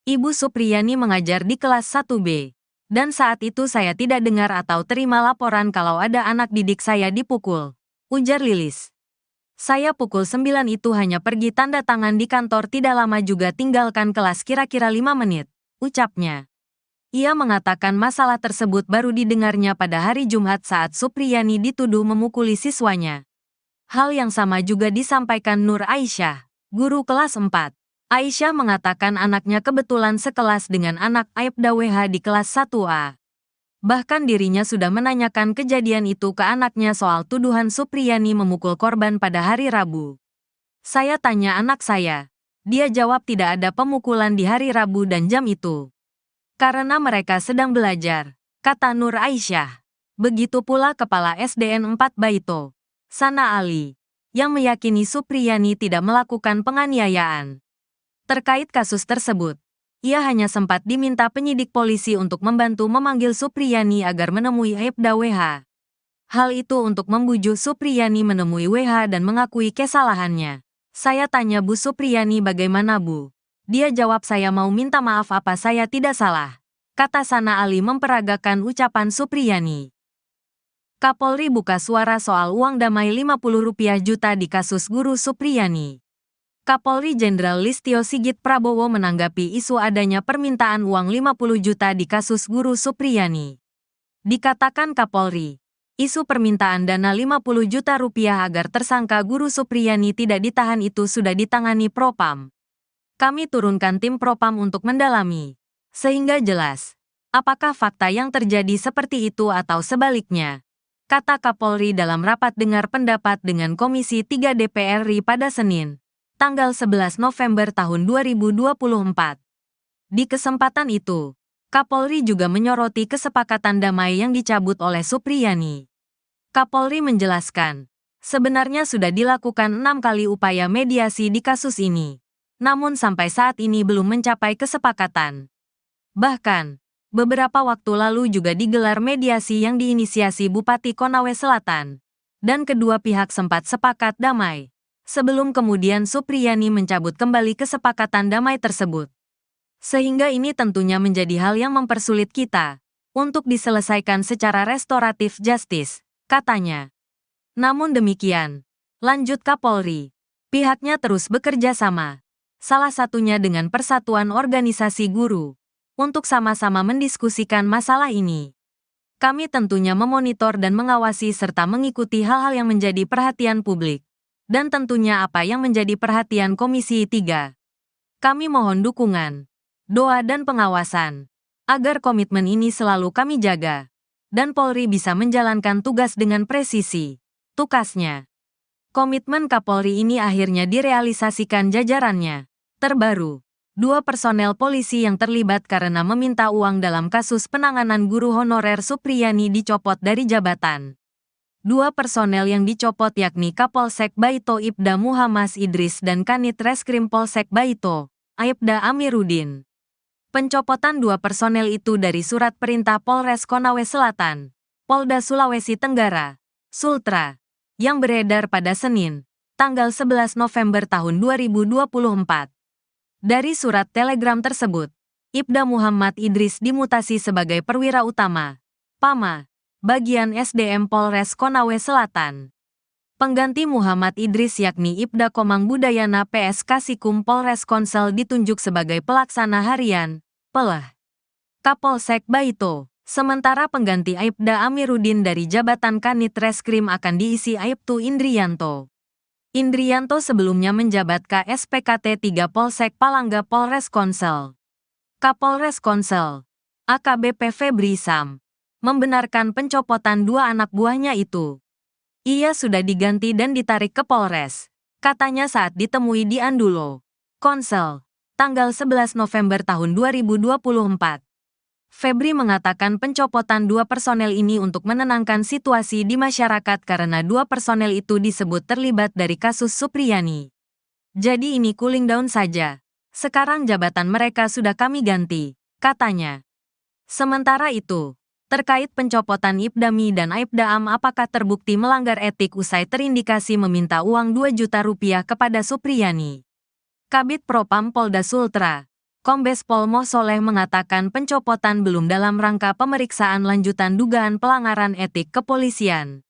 Ibu Supriyani mengajar di kelas 1B. Dan saat itu saya tidak dengar atau terima laporan kalau ada anak didik saya dipukul, ujar Lilis. Saya pukul 9 itu hanya pergi tanda tangan di kantor tidak lama juga tinggalkan kelas kira-kira 5 menit, ucapnya. Ia mengatakan masalah tersebut baru didengarnya pada hari Jumat saat Supriyani dituduh memukuli siswanya. Hal yang sama juga disampaikan Nur Aisyah, guru kelas 4. Aisyah mengatakan anaknya kebetulan sekelas dengan anak Aibda WH di kelas 1A. Bahkan dirinya sudah menanyakan kejadian itu ke anaknya soal tuduhan Supriyani memukul korban pada hari Rabu. Saya tanya anak saya. Dia jawab tidak ada pemukulan di hari Rabu dan jam itu. Karena mereka sedang belajar, kata Nur Aisyah. Begitu pula Kepala SDN 4 Baito, Sana Ali, yang meyakini Supriyani tidak melakukan penganiayaan. Terkait kasus tersebut, ia hanya sempat diminta penyidik polisi untuk membantu memanggil Supriyani agar menemui Aibda WH. Hal itu untuk membujuk Supriyani menemui WH dan mengakui kesalahannya. Saya tanya Bu Supriyani bagaimana Bu? Dia jawab saya mau minta maaf apa saya tidak salah. Kata Sana Ali memperagakan ucapan Supriyani. Kapolri buka suara soal uang damai Rp50 juta di kasus guru Supriyani. Kapolri Jenderal Listio Sigit Prabowo menanggapi isu adanya permintaan uang 50 juta di kasus guru Supriyani. Dikatakan Kapolri, isu permintaan dana 50 juta rupiah agar tersangka guru Supriyani tidak ditahan itu sudah ditangani Propam. Kami turunkan tim Propam untuk mendalami, sehingga jelas, apakah fakta yang terjadi seperti itu atau sebaliknya, kata Kapolri dalam rapat dengar pendapat dengan Komisi 3 DPR RI pada Senin, tanggal 11 November tahun 2024. Di kesempatan itu, Kapolri juga menyoroti kesepakatan damai yang dicabut oleh Supriyani. Kapolri menjelaskan, sebenarnya sudah dilakukan 6 kali upaya mediasi di kasus ini, namun sampai saat ini belum mencapai kesepakatan. Bahkan, beberapa waktu lalu juga digelar mediasi yang diinisiasi Bupati Konawe Selatan, dan kedua pihak sempat sepakat damai. Sebelum kemudian Supriyani mencabut kembali kesepakatan damai tersebut. Sehingga ini tentunya menjadi hal yang mempersulit kita untuk diselesaikan secara restoratif justice, katanya. Namun demikian, lanjut Kapolri, pihaknya terus bekerja sama, salah satunya dengan Persatuan Organisasi Guru, untuk sama-sama mendiskusikan masalah ini. Kami tentunya memonitor dan mengawasi serta mengikuti hal-hal yang menjadi perhatian publik. Dan tentunya apa yang menjadi perhatian Komisi 3. Kami mohon dukungan, doa dan pengawasan, agar komitmen ini selalu kami jaga, dan Polri bisa menjalankan tugas dengan presisi, tukasnya. Komitmen Kapolri ini akhirnya direalisasikan jajarannya. Terbaru, 2 personel polisi yang terlibat karena meminta uang dalam kasus penanganan guru honorer Supriyani dicopot dari jabatan. 2 personel yang dicopot yakni Kapolsek Baito Ibda Muhammad Idris dan Kanit Reskrim Polsek Baito, Aibda Amiruddin. Pencopotan 2 personel itu dari surat perintah Polres Konawe Selatan, Polda Sulawesi Tenggara, Sultra, yang beredar pada Senin, tanggal 11 November tahun 2024. Dari surat telegram tersebut, Ibda Muhammad Idris dimutasi sebagai perwira utama, PAMA, bagian SDM Polres Konawe Selatan. Pengganti Muhammad Idris yakni Ibda Komang Budayana PS Kasikum Polres Konsel ditunjuk sebagai pelaksana harian, PELH, Kapolsek Baito. Sementara pengganti Aibda Amiruddin dari jabatan Kanit Reskrim akan diisi Aibtu Indrianto. Indrianto sebelumnya menjabat KSPKT 3 Polsek Palangga Polres Konsel. Kapolres Konsel, AKBP Febri Sam, membenarkan pencopotan 2 anak buahnya itu. Ia sudah diganti dan ditarik ke Polres, katanya saat ditemui di Andulo, Konsel, tanggal 11 November tahun 2024. Febri mengatakan pencopotan dua personel ini untuk menenangkan situasi di masyarakat karena dua personel itu disebut terlibat dari kasus Supriyani. Jadi ini cooling down saja. Sekarang jabatan mereka sudah kami ganti, katanya. Sementara itu, terkait pencopotan Ibdami dan Aibda Am apakah terbukti melanggar etik usai terindikasi meminta uang 2 juta rupiah kepada Supriyani. Kabid Propam Polda Sultra, Kombes Pol Moh Soleh mengatakan pencopotan belum dalam rangka pemeriksaan lanjutan dugaan pelanggaran etik kepolisian.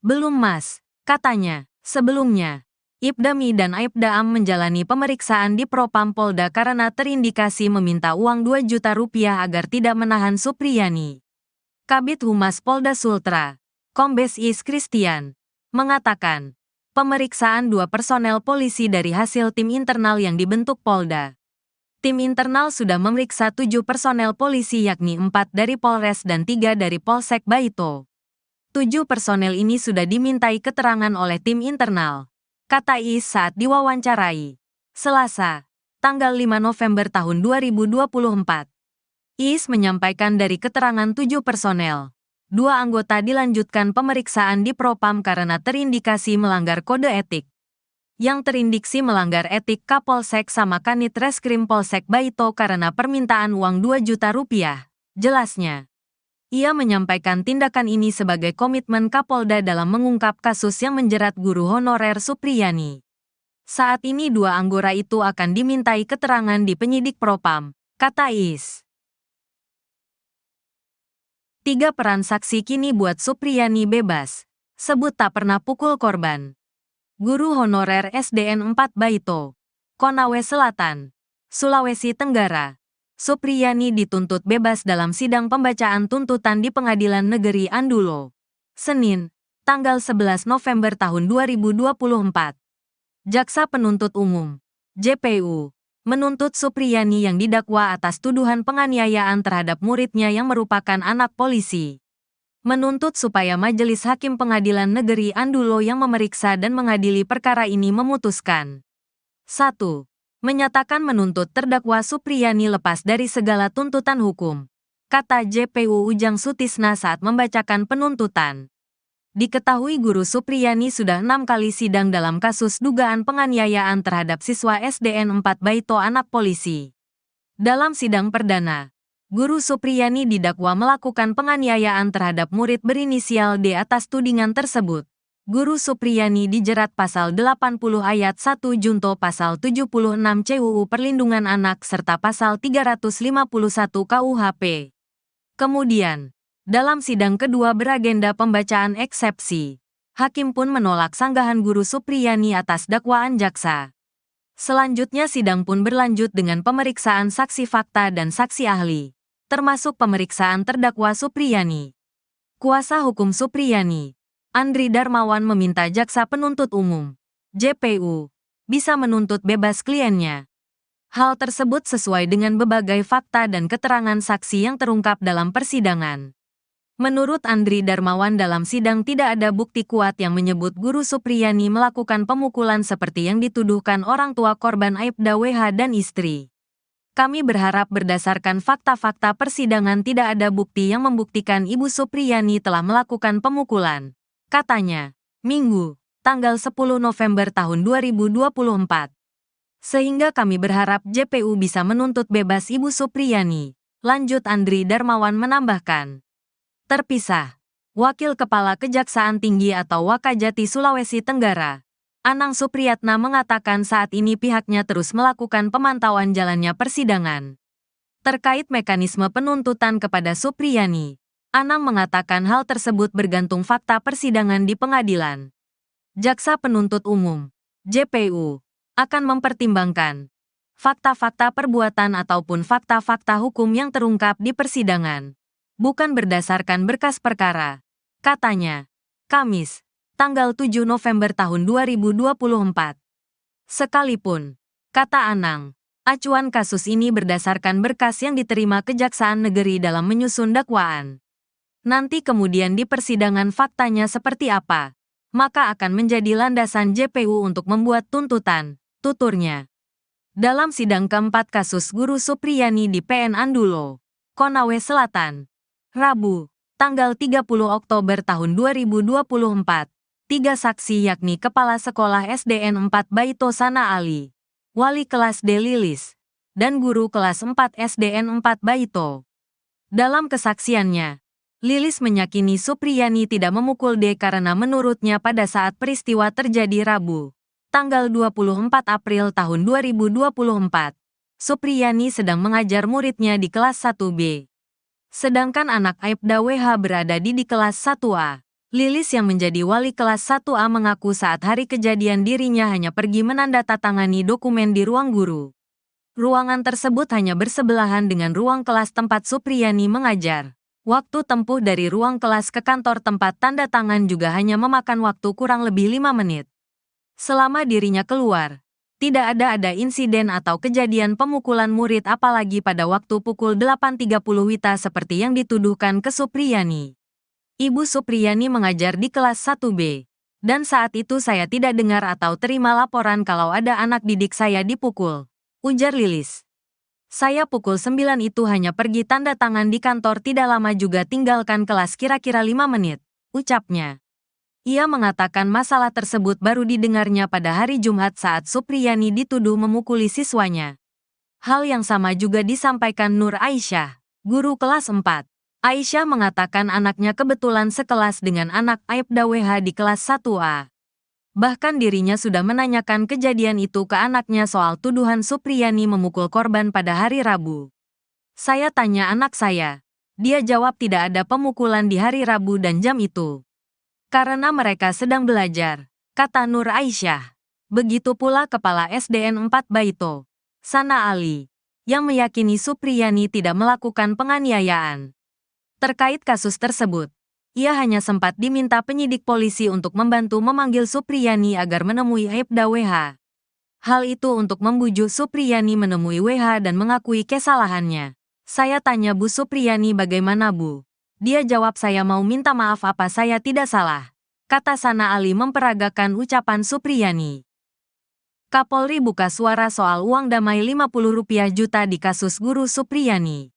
Belum Mas, katanya. Sebelumnya, Ibdami dan Aibda Am menjalani pemeriksaan di Propam Polda karena terindikasi meminta uang 2 juta rupiah agar tidak menahan Supriyani. Kabid Humas Polda Sultra, Kombes Is Christian, mengatakan, pemeriksaan dua personel polisi dari hasil tim internal yang dibentuk Polda. Tim internal sudah memeriksa 7 personel polisi yakni 4 dari Polres dan 3 dari Polsek Baito. 7 personel ini sudah dimintai keterangan oleh tim internal, kata Is saat diwawancarai Selasa, tanggal 5 November tahun 2024. Is menyampaikan dari keterangan 7 personel, 2 anggota dilanjutkan pemeriksaan di Propam karena terindikasi melanggar kode etik. Yang terindiksi melanggar etik Kapolsek sama Kanit Reskrim Polsek Baito karena permintaan uang 2 juta rupiah, jelasnya. Ia menyampaikan tindakan ini sebagai komitmen Kapolda dalam mengungkap kasus yang menjerat guru honorer Supriyani. Saat ini 2 anggota itu akan dimintai keterangan di penyidik Propam, kata Is. 3 peran saksi kini buat Supriyani bebas, sebut tak pernah pukul korban. Guru honorer SDN 4 Baito, Konawe Selatan, Sulawesi Tenggara. Supriyani dituntut bebas dalam sidang pembacaan tuntutan di Pengadilan Negeri Andulo, Senin, tanggal 11 November tahun 2024. Jaksa Penuntut Umum, JPU, menuntut Supriyani yang didakwa atas tuduhan penganiayaan terhadap muridnya yang merupakan anak polisi. Menuntut supaya Majelis Hakim Pengadilan Negeri Andulo yang memeriksa dan mengadili perkara ini memutuskan. 1. Menyatakan menuntut terdakwa Supriyani lepas dari segala tuntutan hukum, kata JPU Ujang Sutisna saat membacakan penuntutan. Diketahui guru Supriyani sudah 6 kali sidang dalam kasus dugaan penganiayaan terhadap siswa SDN 4 Baito anak polisi. Dalam sidang perdana, guru Supriyani didakwa melakukan penganiayaan terhadap murid berinisial D atas tudingan tersebut. Guru Supriyani dijerat pasal 80 ayat 1 junto pasal 76 CUU Perlindungan Anak serta pasal 351 KUHP. Kemudian, dalam sidang kedua beragenda pembacaan eksepsi, hakim pun menolak sanggahan guru Supriyani atas dakwaan jaksa. Selanjutnya sidang pun berlanjut dengan pemeriksaan saksi fakta dan saksi ahli, termasuk pemeriksaan terdakwa Supriyani. Kuasa hukum Supriyani, Andri Darmawan meminta jaksa penuntut umum, JPU, bisa menuntut bebas kliennya. Hal tersebut sesuai dengan berbagai fakta dan keterangan saksi yang terungkap dalam persidangan. Menurut Andri Darmawan dalam sidang tidak ada bukti kuat yang menyebut guru Supriyani melakukan pemukulan seperti yang dituduhkan orang tua korban Aibda WH dan istri. Kami berharap berdasarkan fakta-fakta persidangan tidak ada bukti yang membuktikan Ibu Supriyani telah melakukan pemukulan, katanya, Minggu, tanggal 10 November tahun 2024. Sehingga kami berharap JPU bisa menuntut bebas Ibu Supriyani, lanjut Andri Darmawan menambahkan. Terpisah, Wakil Kepala Kejaksaan Tinggi atau Wakajati Sulawesi Tenggara, Anang Supriyatna mengatakan saat ini pihaknya terus melakukan pemantauan jalannya persidangan. Terkait mekanisme penuntutan kepada Supriyani, Anang mengatakan hal tersebut bergantung fakta persidangan di pengadilan. Jaksa Penuntut Umum, JPU, akan mempertimbangkan fakta-fakta perbuatan ataupun fakta-fakta hukum yang terungkap di persidangan, bukan berdasarkan berkas perkara, katanya. Kamis, tanggal 7 November tahun 2024. Sekalipun, kata Anang, acuan kasus ini berdasarkan berkas yang diterima Kejaksaan Negeri dalam menyusun dakwaan. Nanti kemudian di persidangan faktanya seperti apa, maka akan menjadi landasan JPU untuk membuat tuntutan, tuturnya. Dalam sidang keempat kasus Guru Supriyani di PN Andulo, Konawe Selatan, Rabu, tanggal 30 Oktober tahun 2024, tiga saksi yakni Kepala Sekolah SDN 4 Baito Sana Ali, Wali kelas D Lilis, dan Guru kelas 4 SDN 4 Baito. Dalam kesaksiannya, Lilis meyakini Supriyani tidak memukul D karena menurutnya pada saat peristiwa terjadi Rabu, tanggal 24 April tahun 2024, Supriyani sedang mengajar muridnya di kelas 1B. Sedangkan anak Aibda WH berada di kelas 1A. Lilis yang menjadi wali kelas 1A mengaku saat hari kejadian dirinya hanya pergi menandatangani dokumen di ruang guru. Ruangan tersebut hanya bersebelahan dengan ruang kelas tempat Supriyani mengajar. Waktu tempuh dari ruang kelas ke kantor tempat tanda tangan juga hanya memakan waktu kurang lebih 5 menit. Selama dirinya keluar, tidak ada insiden atau kejadian pemukulan murid apalagi pada waktu pukul 8.30 WITA seperti yang dituduhkan ke Supriyani. Ibu Supriyani mengajar di kelas 1B, dan saat itu saya tidak dengar atau terima laporan kalau ada anak didik saya dipukul, ujar Lilis. Saya pukul 9 itu hanya pergi tanda tangan di kantor tidak lama juga tinggalkan kelas kira-kira 5 menit, ucapnya. Ia mengatakan masalah tersebut baru didengarnya pada hari Jumat saat Supriyani dituduh memukuli siswanya. Hal yang sama juga disampaikan Nur Aisyah, guru kelas 4. Aisyah mengatakan anaknya kebetulan sekelas dengan anak Aibda WH di kelas 1A. Bahkan dirinya sudah menanyakan kejadian itu ke anaknya soal tuduhan Supriyani memukul korban pada hari Rabu. Saya tanya anak saya. Dia jawab tidak ada pemukulan di hari Rabu dan jam itu. Karena mereka sedang belajar, kata Nur Aisyah. Begitu pula Kepala SDN 4 Baito, Sana Ali, yang meyakini Supriyani tidak melakukan penganiayaan. Terkait kasus tersebut, ia hanya sempat diminta penyidik polisi untuk membantu memanggil Supriyani agar menemui Aibda WH. Hal itu untuk membujuk Supriyani menemui WH dan mengakui kesalahannya. Saya tanya Bu Supriyani bagaimana Bu? Dia jawab saya mau minta maaf apa saya tidak salah. Kata Sana Ali memperagakan ucapan Supriyani. Kapolri buka suara soal uang damai 50 rupiah juta di kasus Guru Supriyani.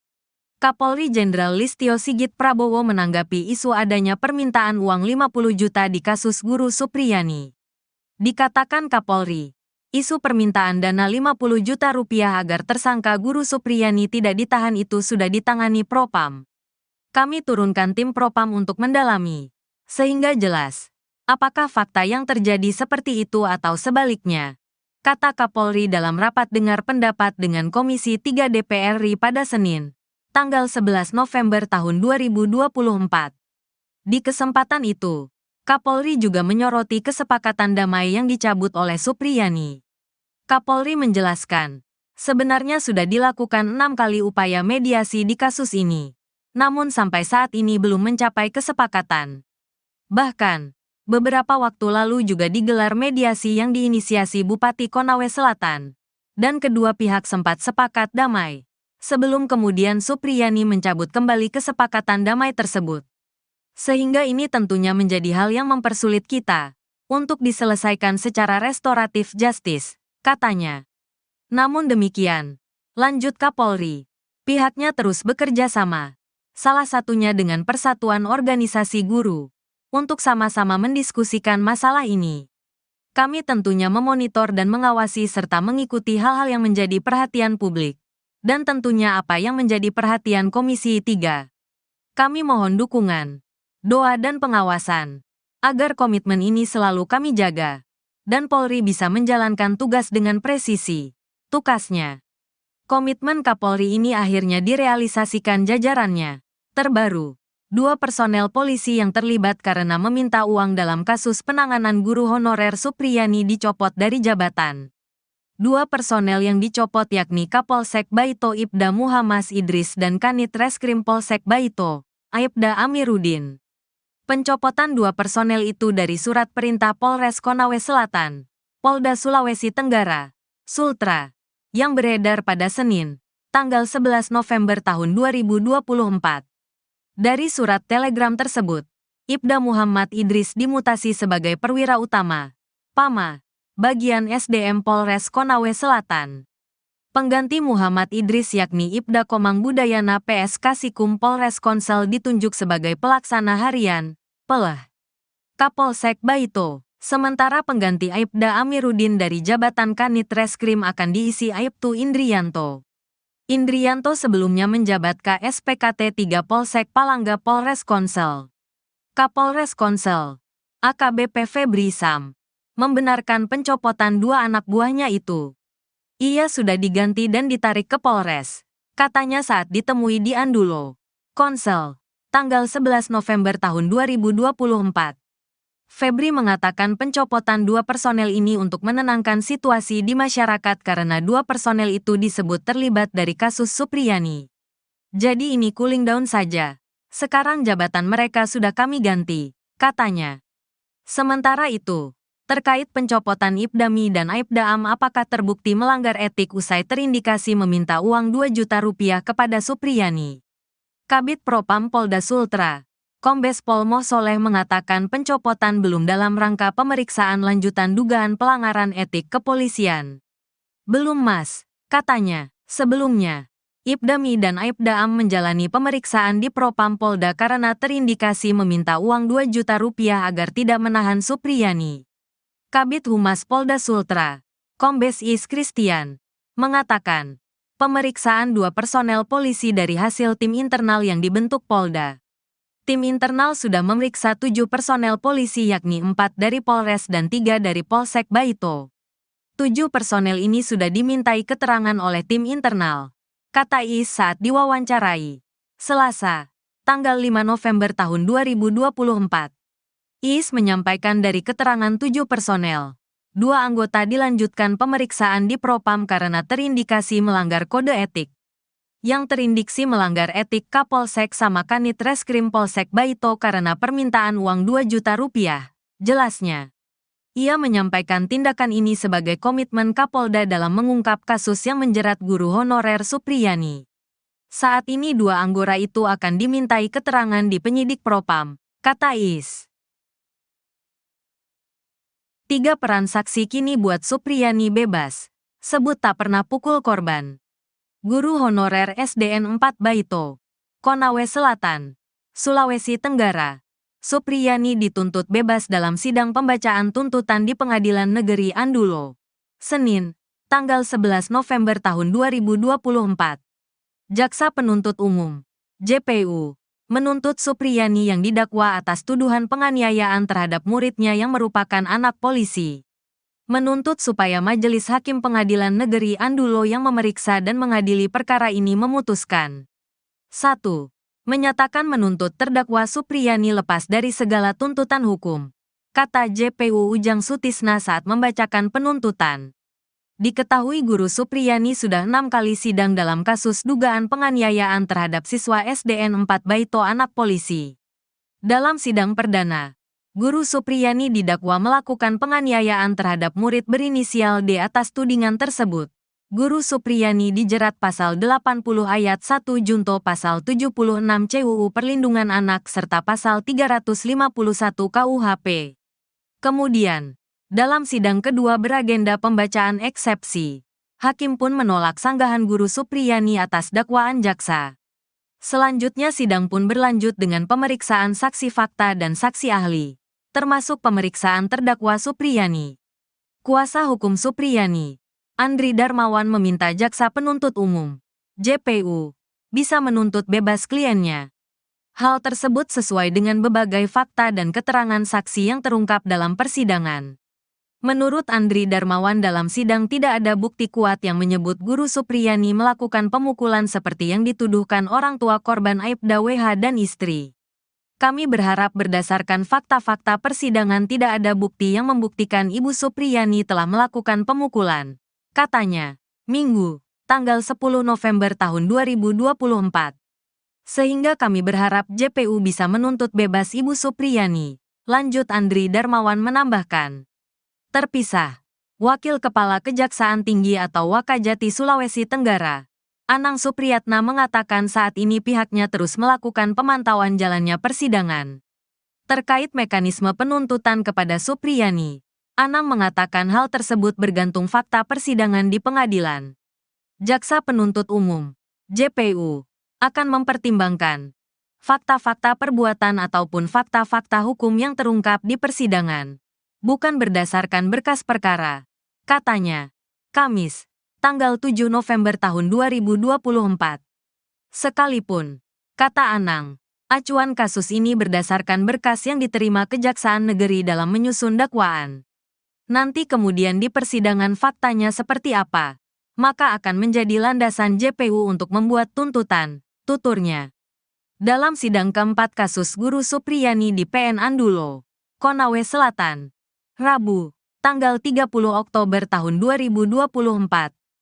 Kapolri Jenderal Listio Sigit Prabowo menanggapi isu adanya permintaan uang 50 juta di kasus Guru Supriyani. Dikatakan Kapolri, isu permintaan dana 50 juta rupiah agar tersangka Guru Supriyani tidak ditahan itu sudah ditangani Propam. Kami turunkan tim Propam untuk mendalami, sehingga jelas, apakah fakta yang terjadi seperti itu atau sebaliknya, kata Kapolri dalam rapat dengar pendapat dengan Komisi 3 DPR RI pada Senin, tanggal 11 November tahun 2024. Di kesempatan itu, Kapolri juga menyoroti kesepakatan damai yang dicabut oleh Supriyani. Kapolri menjelaskan, sebenarnya sudah dilakukan 6 kali upaya mediasi di kasus ini, namun sampai saat ini belum mencapai kesepakatan. Bahkan, beberapa waktu lalu juga digelar mediasi yang diinisiasi Bupati Konawe Selatan, dan kedua pihak sempat sepakat damai. Sebelum kemudian Supriyani mencabut kembali kesepakatan damai tersebut. Sehingga ini tentunya menjadi hal yang mempersulit kita untuk diselesaikan secara restoratif justice, katanya. Namun demikian, lanjut Kapolri, pihaknya terus bekerja sama, salah satunya dengan Persatuan Organisasi Guru, untuk sama-sama mendiskusikan masalah ini. Kami tentunya memonitor dan mengawasi serta mengikuti hal-hal yang menjadi perhatian publik. Dan tentunya apa yang menjadi perhatian Komisi 3. Kami mohon dukungan, doa dan pengawasan, agar komitmen ini selalu kami jaga, dan Polri bisa menjalankan tugas dengan presisi, tukasnya. Komitmen Kapolri ini akhirnya direalisasikan jajarannya. Terbaru, 2 personel polisi yang terlibat karena meminta uang dalam kasus penanganan guru honorer Supriyani dicopot dari jabatan. 2 personel yang dicopot yakni Kapolsek Baito Ibda Muhammad Idris dan Kanit Reskrim Polsek Baito, Aibda Amiruddin. Pencopotan 2 personel itu dari surat perintah Polres Konawe Selatan, Polda Sulawesi Tenggara, Sultra, yang beredar pada Senin, tanggal 11 November tahun 2024. Dari surat telegram tersebut, Ibda Muhammad Idris dimutasi sebagai perwira utama, PAMA, bagian SDM Polres Konawe Selatan. Pengganti Muhammad Idris yakni Ibda Komang Budayana PS Kasikum Polres Konsel ditunjuk sebagai pelaksana harian, PELH, Kapolsek Baito. Sementara pengganti Aibda Amiruddin dari jabatan Kanit Reskrim akan diisi Aibtu Indrianto. Indrianto sebelumnya menjabat KSPKT 3 Polsek Palangga Polres Konsel. Kapolres Konsel, AKBP Febri Sam, membenarkan pencopotan dua anak buahnya itu. Ia sudah diganti dan ditarik ke Polres, katanya saat ditemui di Andulo, Konsel, tanggal 11 November tahun 2024. Febri mengatakan pencopotan dua personel ini untuk menenangkan situasi di masyarakat karena dua personel itu disebut terlibat dari kasus Supriyani. Jadi ini cooling down saja. Sekarang jabatan mereka sudah kami ganti, katanya. Sementara itu, terkait pencopotan Ibdami dan Aibda Am apakah terbukti melanggar etik usai terindikasi meminta uang 2 juta rupiah kepada Supriyani. Kabid Propam Polda Sultra, Kombes Pol Moh Soleh mengatakan pencopotan belum dalam rangka pemeriksaan lanjutan dugaan pelanggaran etik kepolisian. Belum Mas, katanya. Sebelumnya, Ibdami dan Aibda Am menjalani pemeriksaan di Propam Polda karena terindikasi meminta uang 2 juta rupiah agar tidak menahan Supriyani. Kabid Humas Polda Sultra, Kombes Is Christian, mengatakan, pemeriksaan dua personel polisi dari hasil tim internal yang dibentuk Polda. Tim internal sudah memeriksa 7 personel polisi yakni 4 dari Polres dan 3 dari Polsek Baito. 7 personel ini sudah dimintai keterangan oleh tim internal, kata Is saat diwawancarai Selasa, tanggal 5 November tahun 2024. Is menyampaikan dari keterangan 7 personel, 2 anggota dilanjutkan pemeriksaan di Propam karena terindikasi melanggar kode etik. Yang terindiksi melanggar etik Kapolsek sama Kanit Reskrim Polsek Baito karena permintaan uang 2 juta rupiah, jelasnya. Ia menyampaikan tindakan ini sebagai komitmen Kapolda dalam mengungkap kasus yang menjerat guru honorer Supriyani. Saat ini 2 anggota itu akan dimintai keterangan di penyidik Propam, kata Is. 3 peran saksi kini buat Supriyani bebas, sebut tak pernah pukul korban. Guru honorer SDN 4 Baito, Konawe Selatan, Sulawesi Tenggara. Supriyani dituntut bebas dalam sidang pembacaan tuntutan di Pengadilan Negeri Andulo, Senin, tanggal 11 November tahun 2024. Jaksa Penuntut Umum, JPU, menuntut Supriyani yang didakwa atas tuduhan penganiayaan terhadap muridnya yang merupakan anak polisi. Menuntut supaya Majelis Hakim Pengadilan Negeri Andulo yang memeriksa dan mengadili perkara ini memutuskan. 1. Menyatakan menuntut terdakwa Supriyani lepas dari segala tuntutan hukum, kata JPU Ujang Sutisna saat membacakan penuntutan. Diketahui guru Supriyani sudah 6 kali sidang dalam kasus dugaan penganiayaan terhadap siswa SDN 4 Baito anak polisi. Dalam sidang perdana, Guru Supriyani didakwa melakukan penganiayaan terhadap murid berinisial D atas tudingan tersebut. Guru Supriyani dijerat pasal 80 ayat 1 junto pasal 76 CUU Perlindungan Anak serta pasal 351 KUHP. Kemudian, dalam sidang kedua beragenda pembacaan eksepsi, hakim pun menolak sanggahan Guru Supriyani atas dakwaan jaksa. Selanjutnya sidang pun berlanjut dengan pemeriksaan saksi fakta dan saksi ahli, termasuk pemeriksaan terdakwa Supriyani. Kuasa hukum Supriyani, Andri Darmawan meminta jaksa penuntut umum, JPU, bisa menuntut bebas kliennya. Hal tersebut sesuai dengan berbagai fakta dan keterangan saksi yang terungkap dalam persidangan. Menurut Andri Darmawan dalam sidang tidak ada bukti kuat yang menyebut Guru Supriyani melakukan pemukulan seperti yang dituduhkan orang tua korban Aibda WH dan istri. Kami berharap berdasarkan fakta-fakta persidangan tidak ada bukti yang membuktikan Ibu Supriyani telah melakukan pemukulan, katanya, Minggu, tanggal 10 November tahun 2024. Sehingga kami berharap JPU bisa menuntut bebas Ibu Supriyani, lanjut Andri Darmawan menambahkan. Terpisah, Wakil Kepala Kejaksaan Tinggi atau Wakajati Sulawesi Tenggara, Anang Supriyatna mengatakan saat ini pihaknya terus melakukan pemantauan jalannya persidangan. Terkait mekanisme penuntutan kepada Supriyani, Anang mengatakan hal tersebut bergantung fakta persidangan di pengadilan. Jaksa Penuntut Umum, JPU, akan mempertimbangkan fakta-fakta perbuatan ataupun fakta-fakta hukum yang terungkap di persidangan, bukan berdasarkan berkas perkara, katanya. Kamis, tanggal 7 November tahun 2024. Sekalipun, kata Anang, acuan kasus ini berdasarkan berkas yang diterima Kejaksaan Negeri dalam menyusun dakwaan. Nanti kemudian di persidangan faktanya seperti apa, maka akan menjadi landasan JPU untuk membuat tuntutan, tuturnya. Dalam sidang keempat kasus Guru Supriyani di PN Andulo, Konawe Selatan, Rabu, tanggal 30 Oktober tahun 2024,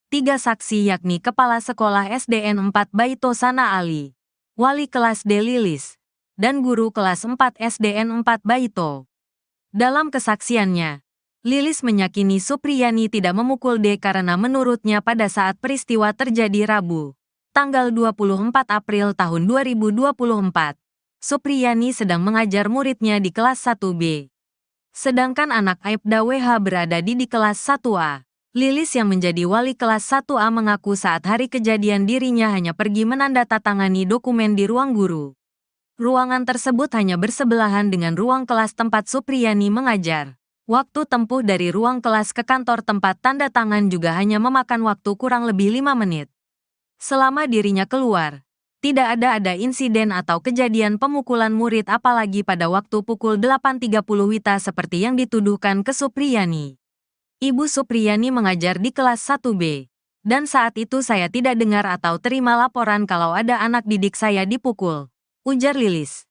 3 saksi yakni Kepala Sekolah SDN 4 Baito Sana Ali, Wali kelas D Lilis, dan Guru kelas 4 SDN 4 Baito. Dalam kesaksiannya, Lilis meyakini Supriyani tidak memukul D karena menurutnya pada saat peristiwa terjadi Rabu, tanggal 24 April tahun 2024, Supriyani sedang mengajar muridnya di kelas 1B. Sedangkan anak Aibda WH berada di kelas 1A. Lilis yang menjadi wali kelas 1A mengaku saat hari kejadian dirinya hanya pergi menandatangani dokumen di ruang guru. Ruangan tersebut hanya bersebelahan dengan ruang kelas tempat Supriyani mengajar. Waktu tempuh dari ruang kelas ke kantor tempat tanda tangan juga hanya memakan waktu kurang lebih 5 menit. Selama dirinya keluar, tidak ada insiden atau kejadian pemukulan murid apalagi pada waktu pukul 8.30 WITA seperti yang dituduhkan ke Supriyani. Ibu Supriyani mengajar di kelas 1B, dan saat itu saya tidak dengar atau terima laporan kalau ada anak didik saya dipukul, ujar Lilis.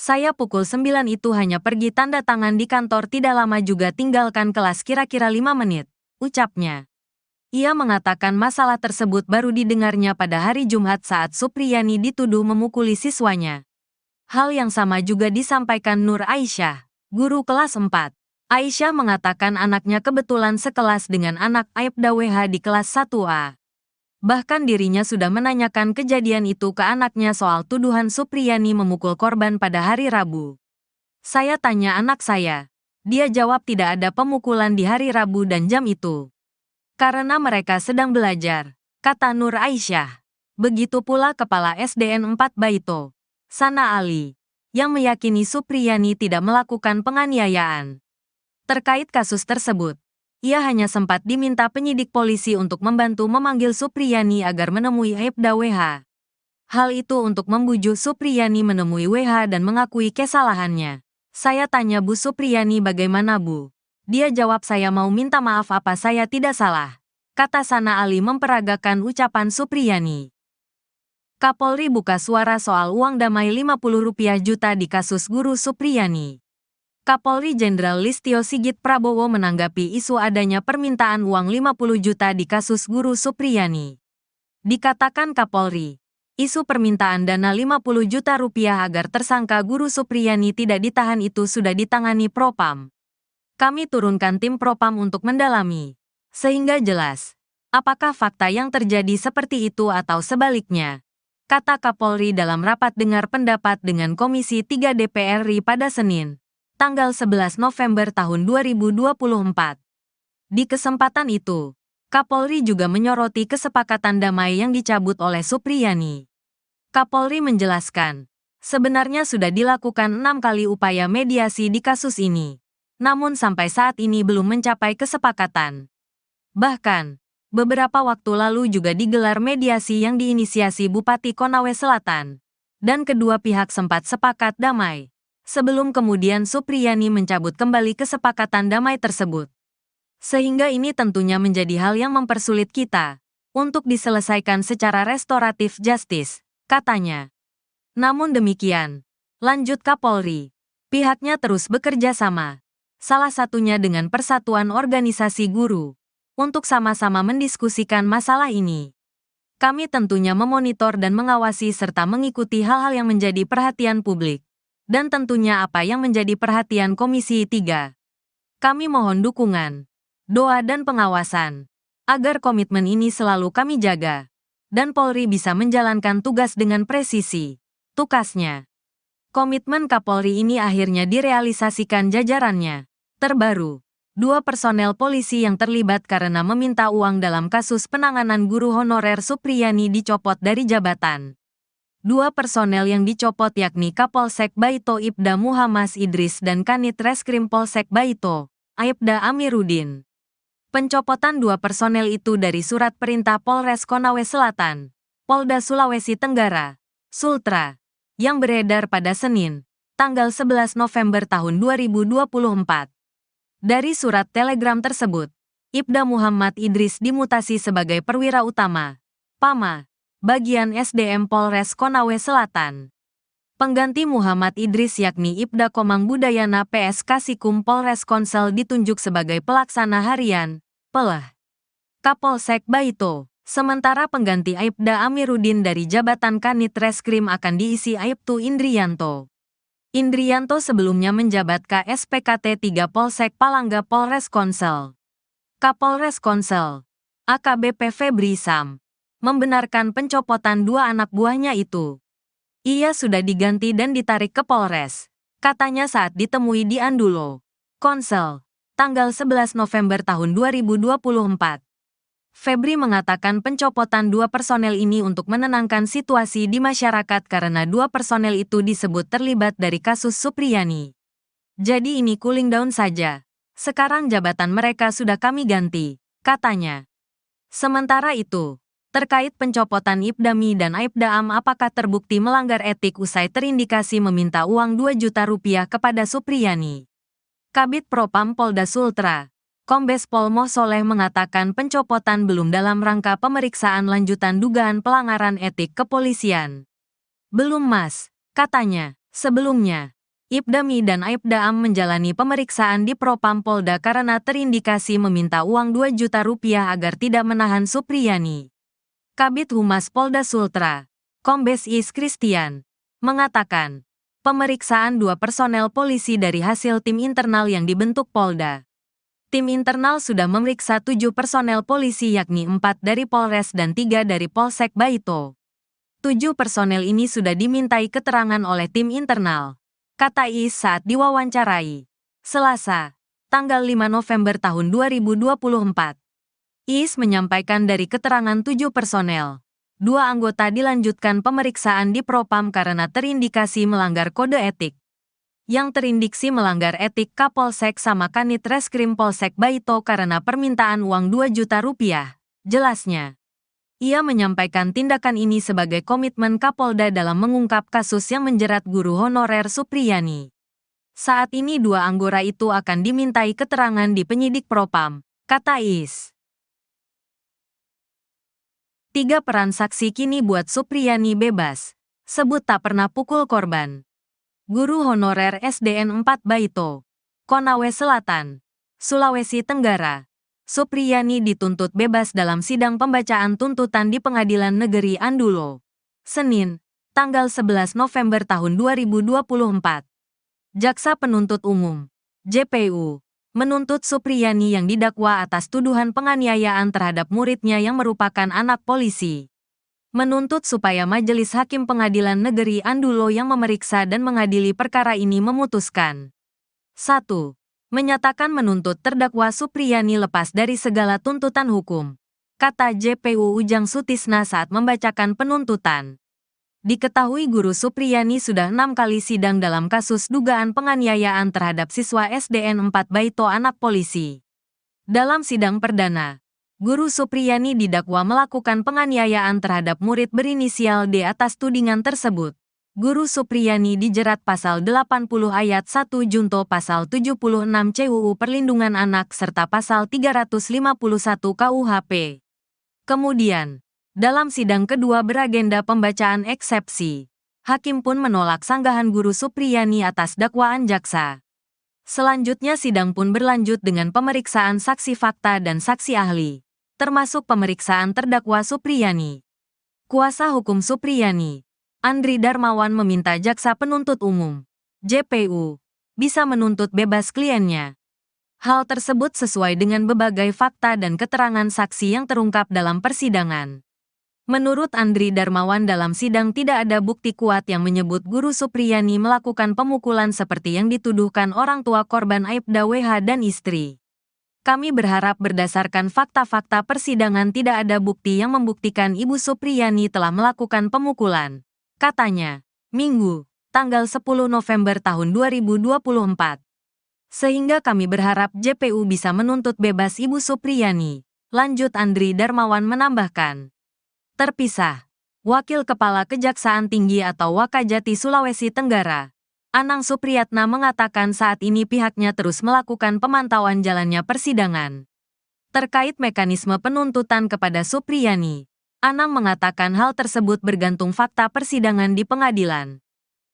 Saya pukul 9 itu hanya pergi tanda tangan di kantor tidak lama juga tinggalkan kelas kira-kira 5 menit, ucapnya. Ia mengatakan masalah tersebut baru didengarnya pada hari Jumat saat Supriyani dituduh memukuli siswanya. Hal yang sama juga disampaikan Nur Aisyah, guru kelas 4. Aisyah mengatakan anaknya kebetulan sekelas dengan anak Aibda WH di kelas 1A. Bahkan dirinya sudah menanyakan kejadian itu ke anaknya soal tuduhan Supriyani memukul korban pada hari Rabu. Saya tanya anak saya. Dia jawab tidak ada pemukulan di hari Rabu dan jam itu. Karena mereka sedang belajar, kata Nur Aisyah. Begitu pula Kepala SDN 4 Baito, Sana Ali, yang meyakini Supriyani tidak melakukan penganiayaan. Terkait kasus tersebut, ia hanya sempat diminta penyidik polisi untuk membantu memanggil Supriyani agar menemui Aibda WH. Hal itu untuk membujuk Supriyani menemui WH dan mengakui kesalahannya. Saya tanya Bu Supriyani bagaimana Bu? Dia jawab saya mau minta maaf apa saya tidak salah. Kata Sana Ali memperagakan ucapan Supriyani. Kapolri buka suara soal uang damai Rp50 juta di kasus Guru Supriyani. Kapolri Jenderal Listio Sigit Prabowo menanggapi isu adanya permintaan uang 50 juta di kasus Guru Supriyani. Dikatakan Kapolri, isu permintaan dana 50 juta rupiah agar tersangka Guru Supriyani tidak ditahan itu sudah ditangani Propam. Kami turunkan tim Propam untuk mendalami, sehingga jelas, apakah fakta yang terjadi seperti itu atau sebaliknya, kata Kapolri dalam rapat dengar pendapat dengan Komisi 3 DPR RI pada Senin, tanggal 11 November tahun 2024. Di kesempatan itu, Kapolri juga menyoroti kesepakatan damai yang dicabut oleh Supriyani. Kapolri menjelaskan, sebenarnya sudah dilakukan 6 kali upaya mediasi di kasus ini, namun sampai saat ini belum mencapai kesepakatan. Bahkan, beberapa waktu lalu juga digelar mediasi yang diinisiasi Bupati Konawe Selatan, dan kedua pihak sempat sepakat damai. Sebelum kemudian Supriyani mencabut kembali kesepakatan damai tersebut. Sehingga ini tentunya menjadi hal yang mempersulit kita untuk diselesaikan secara restoratif justice, katanya. Namun demikian, lanjut Kapolri, pihaknya terus bekerja sama, salah satunya dengan Persatuan Organisasi Guru, untuk sama-sama mendiskusikan masalah ini. Kami tentunya memonitor dan mengawasi serta mengikuti hal-hal yang menjadi perhatian publik. Dan tentunya apa yang menjadi perhatian Komisi 3. Kami mohon dukungan, doa dan pengawasan, agar komitmen ini selalu kami jaga, dan Polri bisa menjalankan tugas dengan presisi, tukasnya. Komitmen Kapolri ini akhirnya direalisasikan jajarannya. Terbaru, 2 personel polisi yang terlibat karena meminta uang dalam kasus penanganan guru honorer Supriyani dicopot dari jabatan. 2 personel yang dicopot yakni Kapolsek Baito Ibda Muhammad Idris dan Kanit Reskrim Polsek Baito, Aibda Amiruddin. Pencopotan 2 personel itu dari surat perintah Polres Konawe Selatan, Polda Sulawesi Tenggara, Sultra, yang beredar pada Senin, tanggal 11 November tahun 2024. Dari surat telegram tersebut, Ibda Muhammad Idris dimutasi sebagai perwira utama, PAMA, bagian SDM Polres Konawe Selatan. Pengganti Muhammad Idris yakni Ibda Komang Budayana PS Kasikum Polres Konsel ditunjuk sebagai pelaksana harian, PELH, Kapolsek Baito. Sementara pengganti Aibda Amiruddin dari jabatan Kanit Reskrim akan diisi Aibtu Indrianto. Indrianto sebelumnya menjabat KSPKT 3 Polsek Palangga Polres Konsel. Kapolres Konsel, AKBP Febri Sam, membenarkan pencopotan 2 anak buahnya itu. Ia sudah diganti dan ditarik ke Polres, katanya saat ditemui di Andulo, Konsel, tanggal 11 November tahun 2024. Febri mengatakan pencopotan 2 personel ini untuk menenangkan situasi di masyarakat karena 2 personel itu disebut terlibat dari kasus Supriyani. Jadi ini cooling down saja. Sekarang jabatan mereka sudah kami ganti, katanya. Sementara itu, terkait pencopotan Ibdami dan Aibda Am apakah terbukti melanggar etik usai terindikasi meminta uang 2 juta rupiah kepada Supriyani. Kabid Propam Polda Sultra, Kombes Pol Mosoleh mengatakan pencopotan belum dalam rangka pemeriksaan lanjutan dugaan pelanggaran etik kepolisian. Belum Mas, katanya. Sebelumnya, Ibdami dan Aibda Am menjalani pemeriksaan di Propam Polda karena terindikasi meminta uang 2 juta rupiah agar tidak menahan Supriyani. Kabid Humas Polda Sultra, Kombes Is Christian, mengatakan, pemeriksaan 2 personel polisi dari hasil tim internal yang dibentuk Polda. Tim internal sudah memeriksa 7 personel polisi yakni 4 dari Polres dan 3 dari Polsek Baito. 7 personel ini sudah dimintai keterangan oleh tim internal, kata Is saat diwawancarai Selasa, tanggal 5 November tahun 2024. Is menyampaikan dari keterangan 7 personel, 2 anggota dilanjutkan pemeriksaan di Propam karena terindikasi melanggar kode etik. Yang terindiksi melanggar etik Kapolsek sama Kanit Reskrim Polsek Baito karena permintaan uang 2 juta rupiah, jelasnya. Ia menyampaikan tindakan ini sebagai komitmen Kapolda dalam mengungkap kasus yang menjerat guru honorer Supriyani. Saat ini 2 anggota itu akan dimintai keterangan di penyidik Propam, kata Is. 3 peran saksi kini buat Supriyani bebas, sebut tak pernah pukul korban. Guru honorer SDN 4 Baito, Konawe Selatan, Sulawesi Tenggara, Supriyani dituntut bebas dalam sidang pembacaan tuntutan di Pengadilan Negeri Andulo, Senin, tanggal 11 November tahun 2024. Jaksa Penuntut Umum, JPU, menuntut Supriyani yang didakwa atas tuduhan penganiayaan terhadap muridnya yang merupakan anak polisi. Menuntut supaya Majelis Hakim Pengadilan Negeri Andulo yang memeriksa dan mengadili perkara ini memutuskan. 1. Menyatakan menuntut terdakwa Supriyani lepas dari segala tuntutan hukum, kata JPU Ujang Sutisna saat membacakan penuntutan. Diketahui guru Supriyani sudah 6 kali sidang dalam kasus dugaan penganiayaan terhadap siswa SDN 4 Baito anak polisi. Dalam sidang perdana, Guru Supriyani didakwa melakukan penganiayaan terhadap murid berinisial D atas tudingan tersebut. Guru Supriyani dijerat pasal 80 ayat 1 junto pasal 76 CUU Perlindungan Anak serta pasal 351 KUHP. Kemudian, dalam sidang kedua beragenda pembacaan eksepsi, hakim pun menolak sanggahan Guru Supriyani atas dakwaan jaksa. Selanjutnya sidang pun berlanjut dengan pemeriksaan saksi fakta dan saksi ahli, termasuk pemeriksaan terdakwa Supriyani. Kuasa hukum Supriyani, Andri Darmawan meminta jaksa penuntut umum, JPU, bisa menuntut bebas kliennya. Hal tersebut sesuai dengan berbagai fakta dan keterangan saksi yang terungkap dalam persidangan. Menurut Andri Darmawan, dalam sidang tidak ada bukti kuat yang menyebut Guru Supriyani melakukan pemukulan seperti yang dituduhkan orang tua korban Aibda WH dan istri. Kami berharap berdasarkan fakta-fakta persidangan tidak ada bukti yang membuktikan Ibu Supriyani telah melakukan pemukulan, katanya, Minggu, tanggal 10 November tahun 2024. Sehingga kami berharap JPU bisa menuntut bebas Ibu Supriyani, lanjut Andri Darmawan menambahkan. Terpisah. Wakil Kepala Kejaksaan Tinggi atau Wakajati Sulawesi Tenggara, Anang Supriyatna mengatakan saat ini pihaknya terus melakukan pemantauan jalannya persidangan. Terkait mekanisme penuntutan kepada Supriyani, Anang mengatakan hal tersebut bergantung fakta persidangan di pengadilan.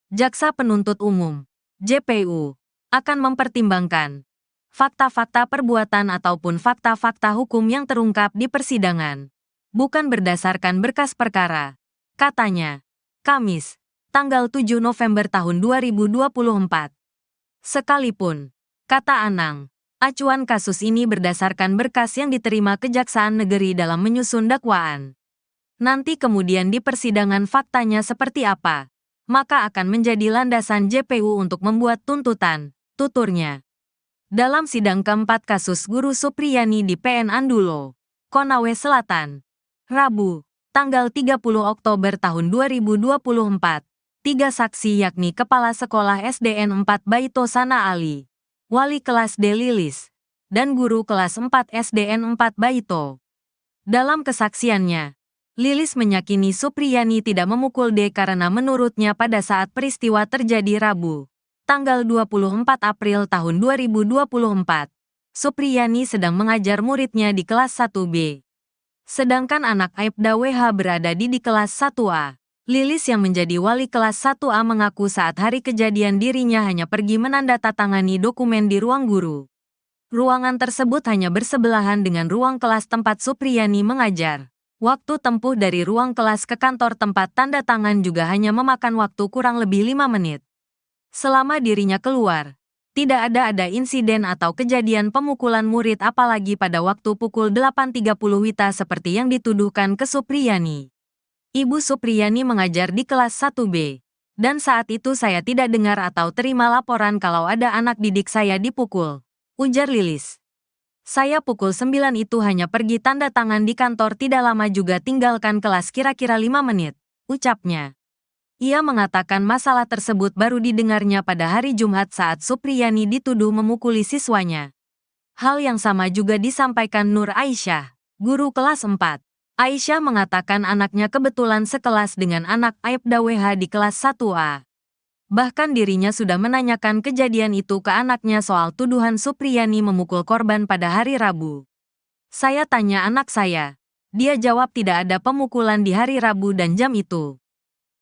Jaksa Penuntut Umum, JPU, akan mempertimbangkan fakta-fakta perbuatan ataupun fakta-fakta hukum yang terungkap di persidangan, bukan berdasarkan berkas perkara, katanya. Kamis, tanggal 7 November tahun 2024. Sekalipun, kata Anang, acuan kasus ini berdasarkan berkas yang diterima Kejaksaan Negeri dalam menyusun dakwaan. Nanti kemudian di persidangan faktanya seperti apa, maka akan menjadi landasan JPU untuk membuat tuntutan, tuturnya. Dalam sidang keempat kasus Guru Supriyani di PN Andulo, Konawe Selatan, Rabu, tanggal 30 Oktober tahun 2024, 3 saksi yakni Kepala Sekolah SDN 4 Baito Sana Ali, Wali kelas D Lilis, dan Guru kelas 4 SDN 4 Baito. Dalam kesaksiannya, Lilis meyakini Supriyani tidak memukul D karena menurutnya pada saat peristiwa terjadi Rabu, tanggal 24 April tahun 2024, Supriyani sedang mengajar muridnya di kelas 1B. Sedangkan anak Aibda WH berada di kelas 1A. Lilis yang menjadi wali kelas 1A mengaku saat hari kejadian dirinya hanya pergi menandatangani dokumen di ruang guru. Ruangan tersebut hanya bersebelahan dengan ruang kelas tempat Supriyani mengajar. Waktu tempuh dari ruang kelas ke kantor tempat tanda tangan juga hanya memakan waktu kurang lebih 5 menit. Selama dirinya keluar, tidak ada insiden atau kejadian pemukulan murid apalagi pada waktu pukul 8.30 WITA seperti yang dituduhkan ke Supriyani. Ibu Supriyani mengajar di kelas 1B, dan saat itu saya tidak dengar atau terima laporan kalau ada anak didik saya dipukul, ujar Lilis. Saya pukul 9 itu hanya pergi tanda tangan di kantor, tidak lama juga tinggalkan kelas kira-kira 5 menit, ucapnya. Ia mengatakan masalah tersebut baru didengarnya pada hari Jumat saat Supriyani dituduh memukuli siswanya. Hal yang sama juga disampaikan Nur Aisyah, guru kelas 4. Aisyah mengatakan anaknya kebetulan sekelas dengan anak Aibda WH di kelas 1A. Bahkan dirinya sudah menanyakan kejadian itu ke anaknya soal tuduhan Supriyani memukul korban pada hari Rabu. Saya tanya anak saya. Dia jawab tidak ada pemukulan di hari Rabu dan jam itu.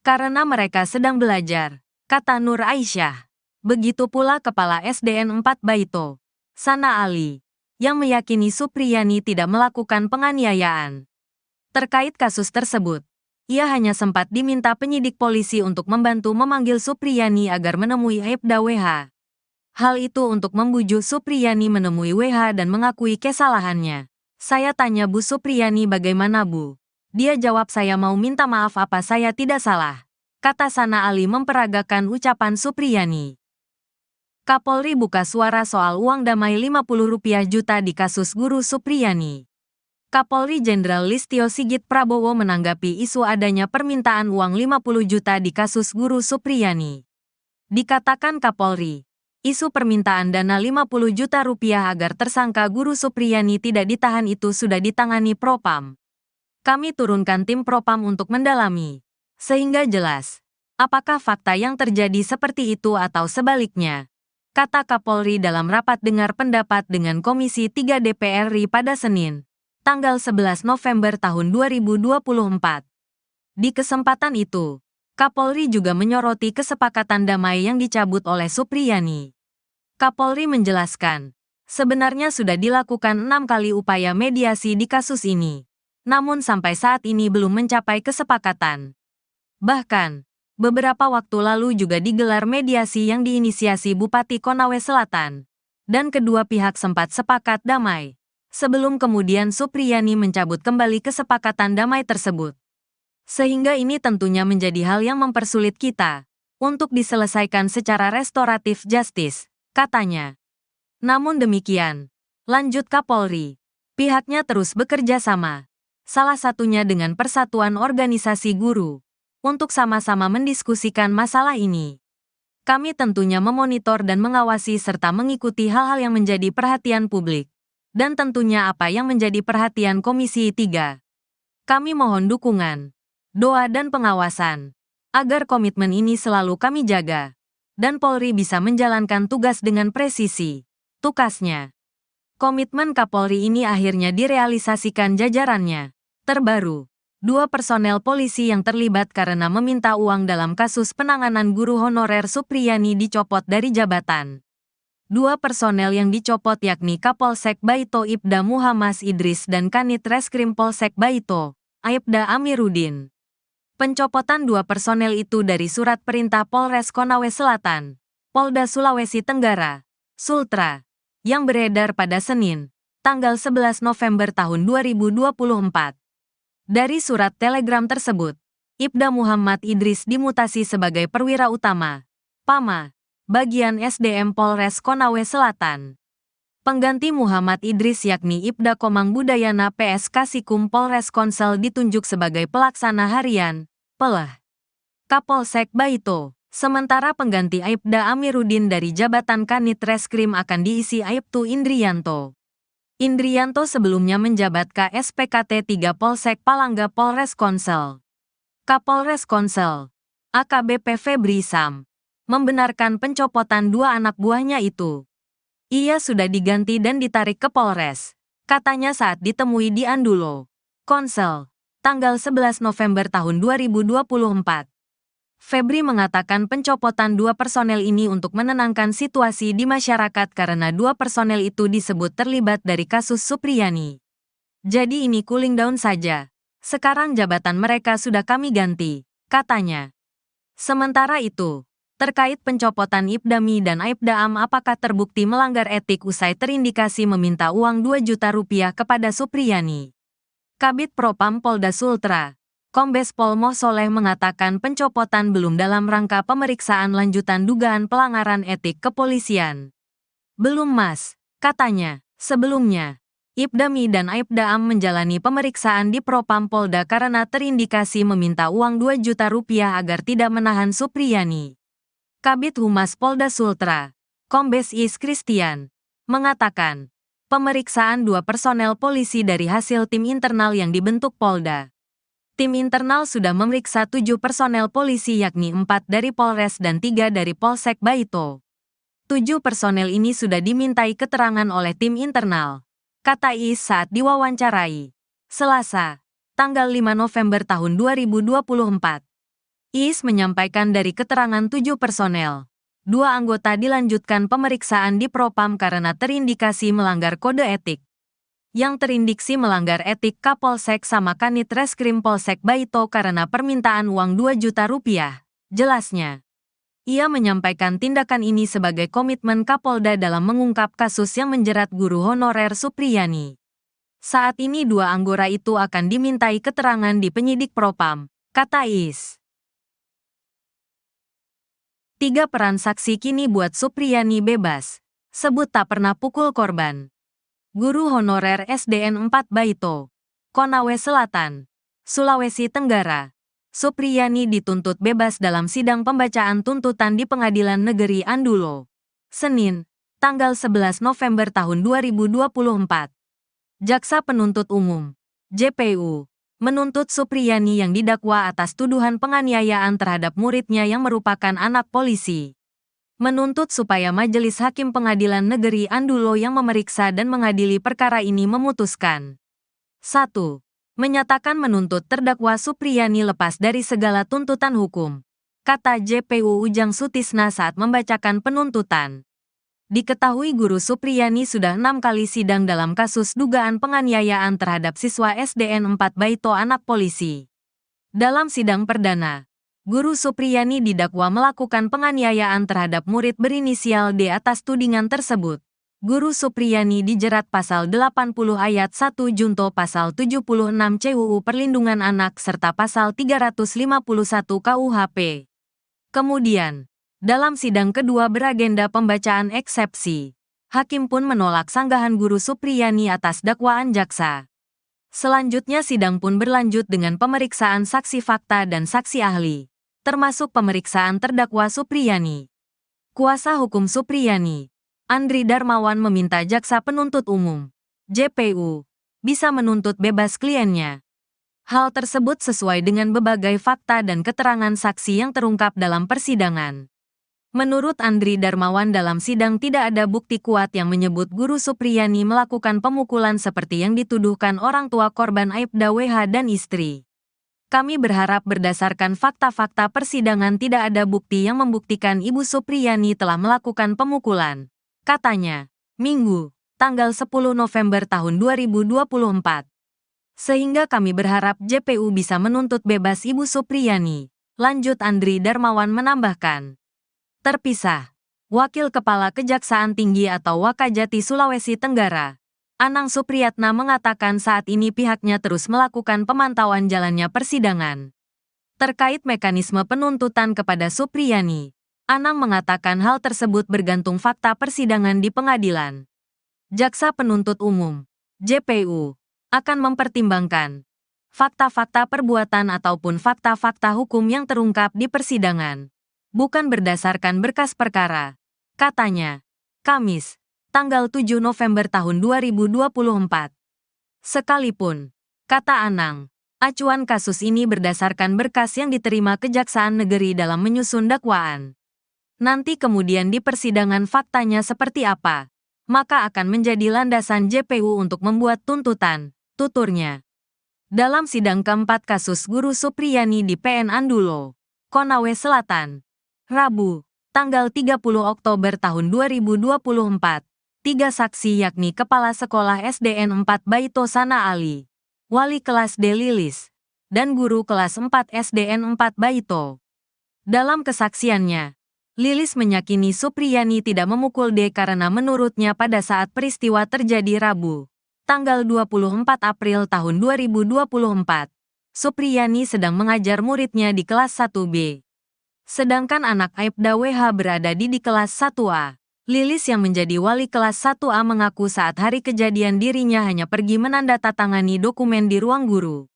Karena mereka sedang belajar, kata Nur Aisyah. Begitu pula Kepala SDN 4 Baito, Sana Ali, yang meyakini Supriyani tidak melakukan penganiayaan. Terkait kasus tersebut, ia hanya sempat diminta penyidik polisi untuk membantu memanggil Supriyani agar menemui Aibda WH. Hal itu untuk membujuk Supriyani menemui WH dan mengakui kesalahannya. Saya tanya Bu Supriyani bagaimana Bu? Dia jawab saya mau minta maaf apa saya tidak salah, kata Sana Ali memperagakan ucapan Supriyani. Kapolri buka suara soal uang damai Rp50 juta di kasus Guru Supriyani. Kapolri Jenderal Listio Sigit Prabowo menanggapi isu adanya permintaan uang 50 juta di kasus Guru Supriyani. Dikatakan Kapolri, isu permintaan dana Rp50 juta agar tersangka Guru Supriyani tidak ditahan itu sudah ditangani Propam. Kami turunkan tim Propam untuk mendalami, sehingga jelas, apakah fakta yang terjadi seperti itu atau sebaliknya, kata Kapolri dalam rapat dengar pendapat dengan Komisi 3 DPR RI pada Senin, tanggal 11 November tahun 2024. Di kesempatan itu, Kapolri juga menyoroti kesepakatan damai yang dicabut oleh Supriyani. Kapolri menjelaskan, sebenarnya sudah dilakukan 6 kali upaya mediasi di kasus ini. Namun sampai saat ini belum mencapai kesepakatan. Bahkan, beberapa waktu lalu juga digelar mediasi yang diinisiasi Bupati Konawe Selatan, dan kedua pihak sempat sepakat damai, sebelum kemudian Supriyani mencabut kembali kesepakatan damai tersebut. Sehingga ini tentunya menjadi hal yang mempersulit kita untuk diselesaikan secara restoratif justice, katanya. Namun demikian, lanjut Kapolri, pihaknya terus bekerja sama, salah satunya dengan Persatuan Organisasi Guru, untuk sama-sama mendiskusikan masalah ini. Kami tentunya memonitor dan mengawasi serta mengikuti hal-hal yang menjadi perhatian publik, dan tentunya apa yang menjadi perhatian Komisi 3. Kami mohon dukungan, doa dan pengawasan, agar komitmen ini selalu kami jaga, dan Polri bisa menjalankan tugas dengan presisi, tukasnya. Komitmen Kapolri ini akhirnya direalisasikan jajarannya. Terbaru, 2 personel polisi yang terlibat karena meminta uang dalam kasus penanganan guru honorer Supriyani dicopot dari jabatan. 2 personel yang dicopot yakni Kapolsek Baito Ibda Muhammad Idris dan Kanit Reskrim Polsek Baito, Aibda Amiruddin. Pencopotan 2 personel itu dari surat perintah Polres Konawe Selatan, Polda Sulawesi Tenggara, Sultra, yang beredar pada Senin, tanggal 11 November tahun 2024. Dari surat telegram tersebut, Ibda Muhammad Idris dimutasi sebagai perwira utama, PAMA, bagian SDM Polres Konawe Selatan. Pengganti Muhammad Idris yakni Ibda Komang Budayana PS Kasikum Polres Konsel ditunjuk sebagai pelaksana harian, PELH, Kapolsek Baito. Sementara pengganti Aibda Amiruddin dari jabatan Kanit Reskrim akan diisi Aibtu Indrianto. Indrianto sebelumnya menjabat KSPKT 3 Polsek Palangga Polres Konsel. Kapolres Konsel, AKBP Febri Sam, membenarkan pencopotan 2 anak buahnya itu. Ia sudah diganti dan ditarik ke Polres, katanya saat ditemui di Andulo, Konsel, tanggal 11 November tahun 2024. Febri mengatakan pencopotan 2 personel ini untuk menenangkan situasi di masyarakat karena 2 personel itu disebut terlibat dari kasus Supriyani. Jadi ini cooling down saja. Sekarang jabatan mereka sudah kami ganti, katanya. Sementara itu, terkait pencopotan Ibdami dan Aibdaam apakah terbukti melanggar etik usai terindikasi meminta uang 2 juta rupiah kepada Supriyani. Kabid Propam Polda Sultra, Kombes Pol Moh Soleh mengatakan pencopotan belum dalam rangka pemeriksaan lanjutan dugaan pelanggaran etik kepolisian. Belum Mas, katanya. Sebelumnya, Ibdami dan Aibdaam menjalani pemeriksaan di Propam Polda karena terindikasi meminta uang 2 juta rupiah agar tidak menahan Supriyani. Kabid Humas Polda Sultra, Kombes Is Christian, mengatakan, pemeriksaan 2 personel polisi dari hasil tim internal yang dibentuk Polda. Tim internal sudah memeriksa 7 personel polisi yakni 4 dari Polres dan 3 dari Polsek Baito. 7 personel ini sudah dimintai keterangan oleh tim internal, kata Is saat diwawancarai Selasa, tanggal 5 November tahun 2024. Is menyampaikan dari keterangan 7 personel, 2 anggota dilanjutkan pemeriksaan di Propam karena terindikasi melanggar kode etik. Yang terindiksi melanggar etik Kapolsek sama Kanit Reskrim Polsek Baito karena permintaan uang 2 juta rupiah, jelasnya. Ia menyampaikan tindakan ini sebagai komitmen Kapolda dalam mengungkap kasus yang menjerat guru honorer Supriyani. Saat ini 2 anggota itu akan dimintai keterangan di penyidik Propam, kata Is. 3 peran saksi kini buat Supriyani bebas, sebut tak pernah pukul korban. Guru honorer SDN 4 Baito, Konawe Selatan, Sulawesi Tenggara. Supriyani dituntut bebas dalam sidang pembacaan tuntutan di Pengadilan Negeri Andulo, Senin, tanggal 11 November tahun 2024. Jaksa Penuntut Umum, JPU, menuntut Supriyani yang didakwa atas tuduhan penganiayaan terhadap muridnya yang merupakan anak polisi. Menuntut supaya Majelis Hakim Pengadilan Negeri Andulo yang memeriksa dan mengadili perkara ini memutuskan. 1. Menyatakan menuntut terdakwa Supriyani lepas dari segala tuntutan hukum, kata JPU Ujang Sutisna saat membacakan penuntutan. Diketahui guru Supriyani sudah 6 kali sidang dalam kasus dugaan penganiayaan terhadap siswa SDN 4 Baito anak polisi. Dalam sidang perdana, Guru Supriyani didakwa melakukan penganiayaan terhadap murid berinisial D atas tudingan tersebut. Guru Supriyani dijerat pasal 80 ayat 1 junto pasal 76 CUU Perlindungan Anak serta pasal 351 KUHP. Kemudian, dalam sidang kedua beragenda pembacaan eksepsi, hakim pun menolak sanggahan Guru Supriyani atas dakwaan jaksa. Selanjutnya sidang pun berlanjut dengan pemeriksaan saksi fakta dan saksi ahli, termasuk pemeriksaan terdakwa Supriyani. Kuasa hukum Supriyani, Andri Darmawan meminta jaksa penuntut umum, JPU, bisa menuntut bebas kliennya. Hal tersebut sesuai dengan berbagai fakta dan keterangan saksi yang terungkap dalam persidangan. Menurut Andri Darmawan dalam sidang tidak ada bukti kuat yang menyebut Guru Supriyani melakukan pemukulan seperti yang dituduhkan orang tua korban Aibda WH dan istri. Kami berharap berdasarkan fakta-fakta persidangan tidak ada bukti yang membuktikan Ibu Supriyani telah melakukan pemukulan, katanya, Minggu, tanggal 10 November tahun 2024. Sehingga kami berharap JPU bisa menuntut bebas Ibu Supriyani, lanjut Andri Darmawan menambahkan. Terpisah, Wakil Kepala Kejaksaan Tinggi atau Wakajati Sulawesi Tenggara, Anang Supriyatna mengatakan saat ini pihaknya terus melakukan pemantauan jalannya persidangan. Terkait mekanisme penuntutan kepada Supriyani, Anang mengatakan hal tersebut bergantung fakta persidangan di pengadilan. Jaksa Penuntut Umum, JPU, akan mempertimbangkan fakta-fakta perbuatan ataupun fakta-fakta hukum yang terungkap di persidangan, bukan berdasarkan berkas perkara, katanya, Kamis, tanggal 7 November tahun 2024. Sekalipun, kata Anang, acuan kasus ini berdasarkan berkas yang diterima Kejaksaan Negeri dalam menyusun dakwaan. Nanti kemudian di persidangan faktanya seperti apa, maka akan menjadi landasan JPU untuk membuat tuntutan, tuturnya. Dalam sidang keempat kasus Guru Supriyani di PN Andulo, Konawe Selatan, Rabu, tanggal 30 Oktober tahun 2024, 3 saksi yakni Kepala Sekolah SDN 4 Baito Sana Ali, Wali Kelas D Lilis, dan Guru Kelas 4 SDN 4 Baito. Dalam kesaksiannya, Lilis meyakini Supriyani tidak memukul D karena menurutnya pada saat peristiwa terjadi Rabu, tanggal 24 April tahun 2024, Supriyani sedang mengajar muridnya di kelas 1B. Sedangkan anak Aibda WH berada di kelas 1A. Lilis yang menjadi wali kelas 1A mengaku saat hari kejadian dirinya hanya pergi menandatangani dokumen di ruang guru.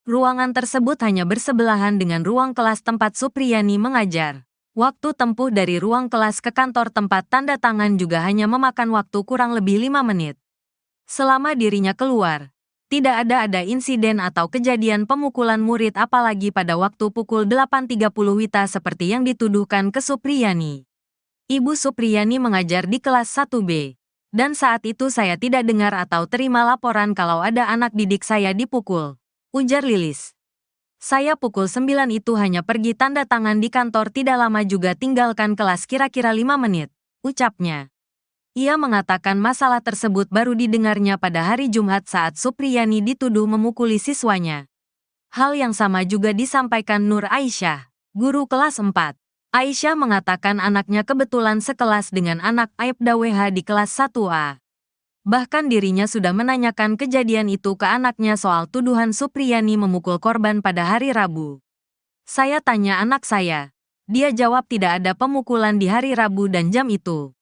Ruangan tersebut hanya bersebelahan dengan ruang kelas tempat Supriyani mengajar. Waktu tempuh dari ruang kelas ke kantor tempat tanda tangan juga hanya memakan waktu kurang lebih 5 menit. Selama dirinya keluar, tidak ada insiden atau kejadian pemukulan murid apalagi pada waktu pukul 8.30 WITA seperti yang dituduhkan ke Supriyani. Ibu Supriyani mengajar di kelas 1B, dan saat itu saya tidak dengar atau terima laporan kalau ada anak didik saya dipukul, ujar Lilis. Saya pukul 9 itu hanya pergi tanda tangan di kantor tidak lama juga tinggalkan kelas kira-kira 5 menit, ucapnya. Ia mengatakan masalah tersebut baru didengarnya pada hari Jumat saat Supriyani dituduh memukuli siswanya. Hal yang sama juga disampaikan Nur Aisyah, guru kelas 4. Aisyah mengatakan anaknya kebetulan sekelas dengan anak Aibda WH di kelas 1A. Bahkan dirinya sudah menanyakan kejadian itu ke anaknya soal tuduhan Supriyani memukul korban pada hari Rabu. Saya tanya anak saya, dia jawab tidak ada pemukulan di hari Rabu dan jam itu.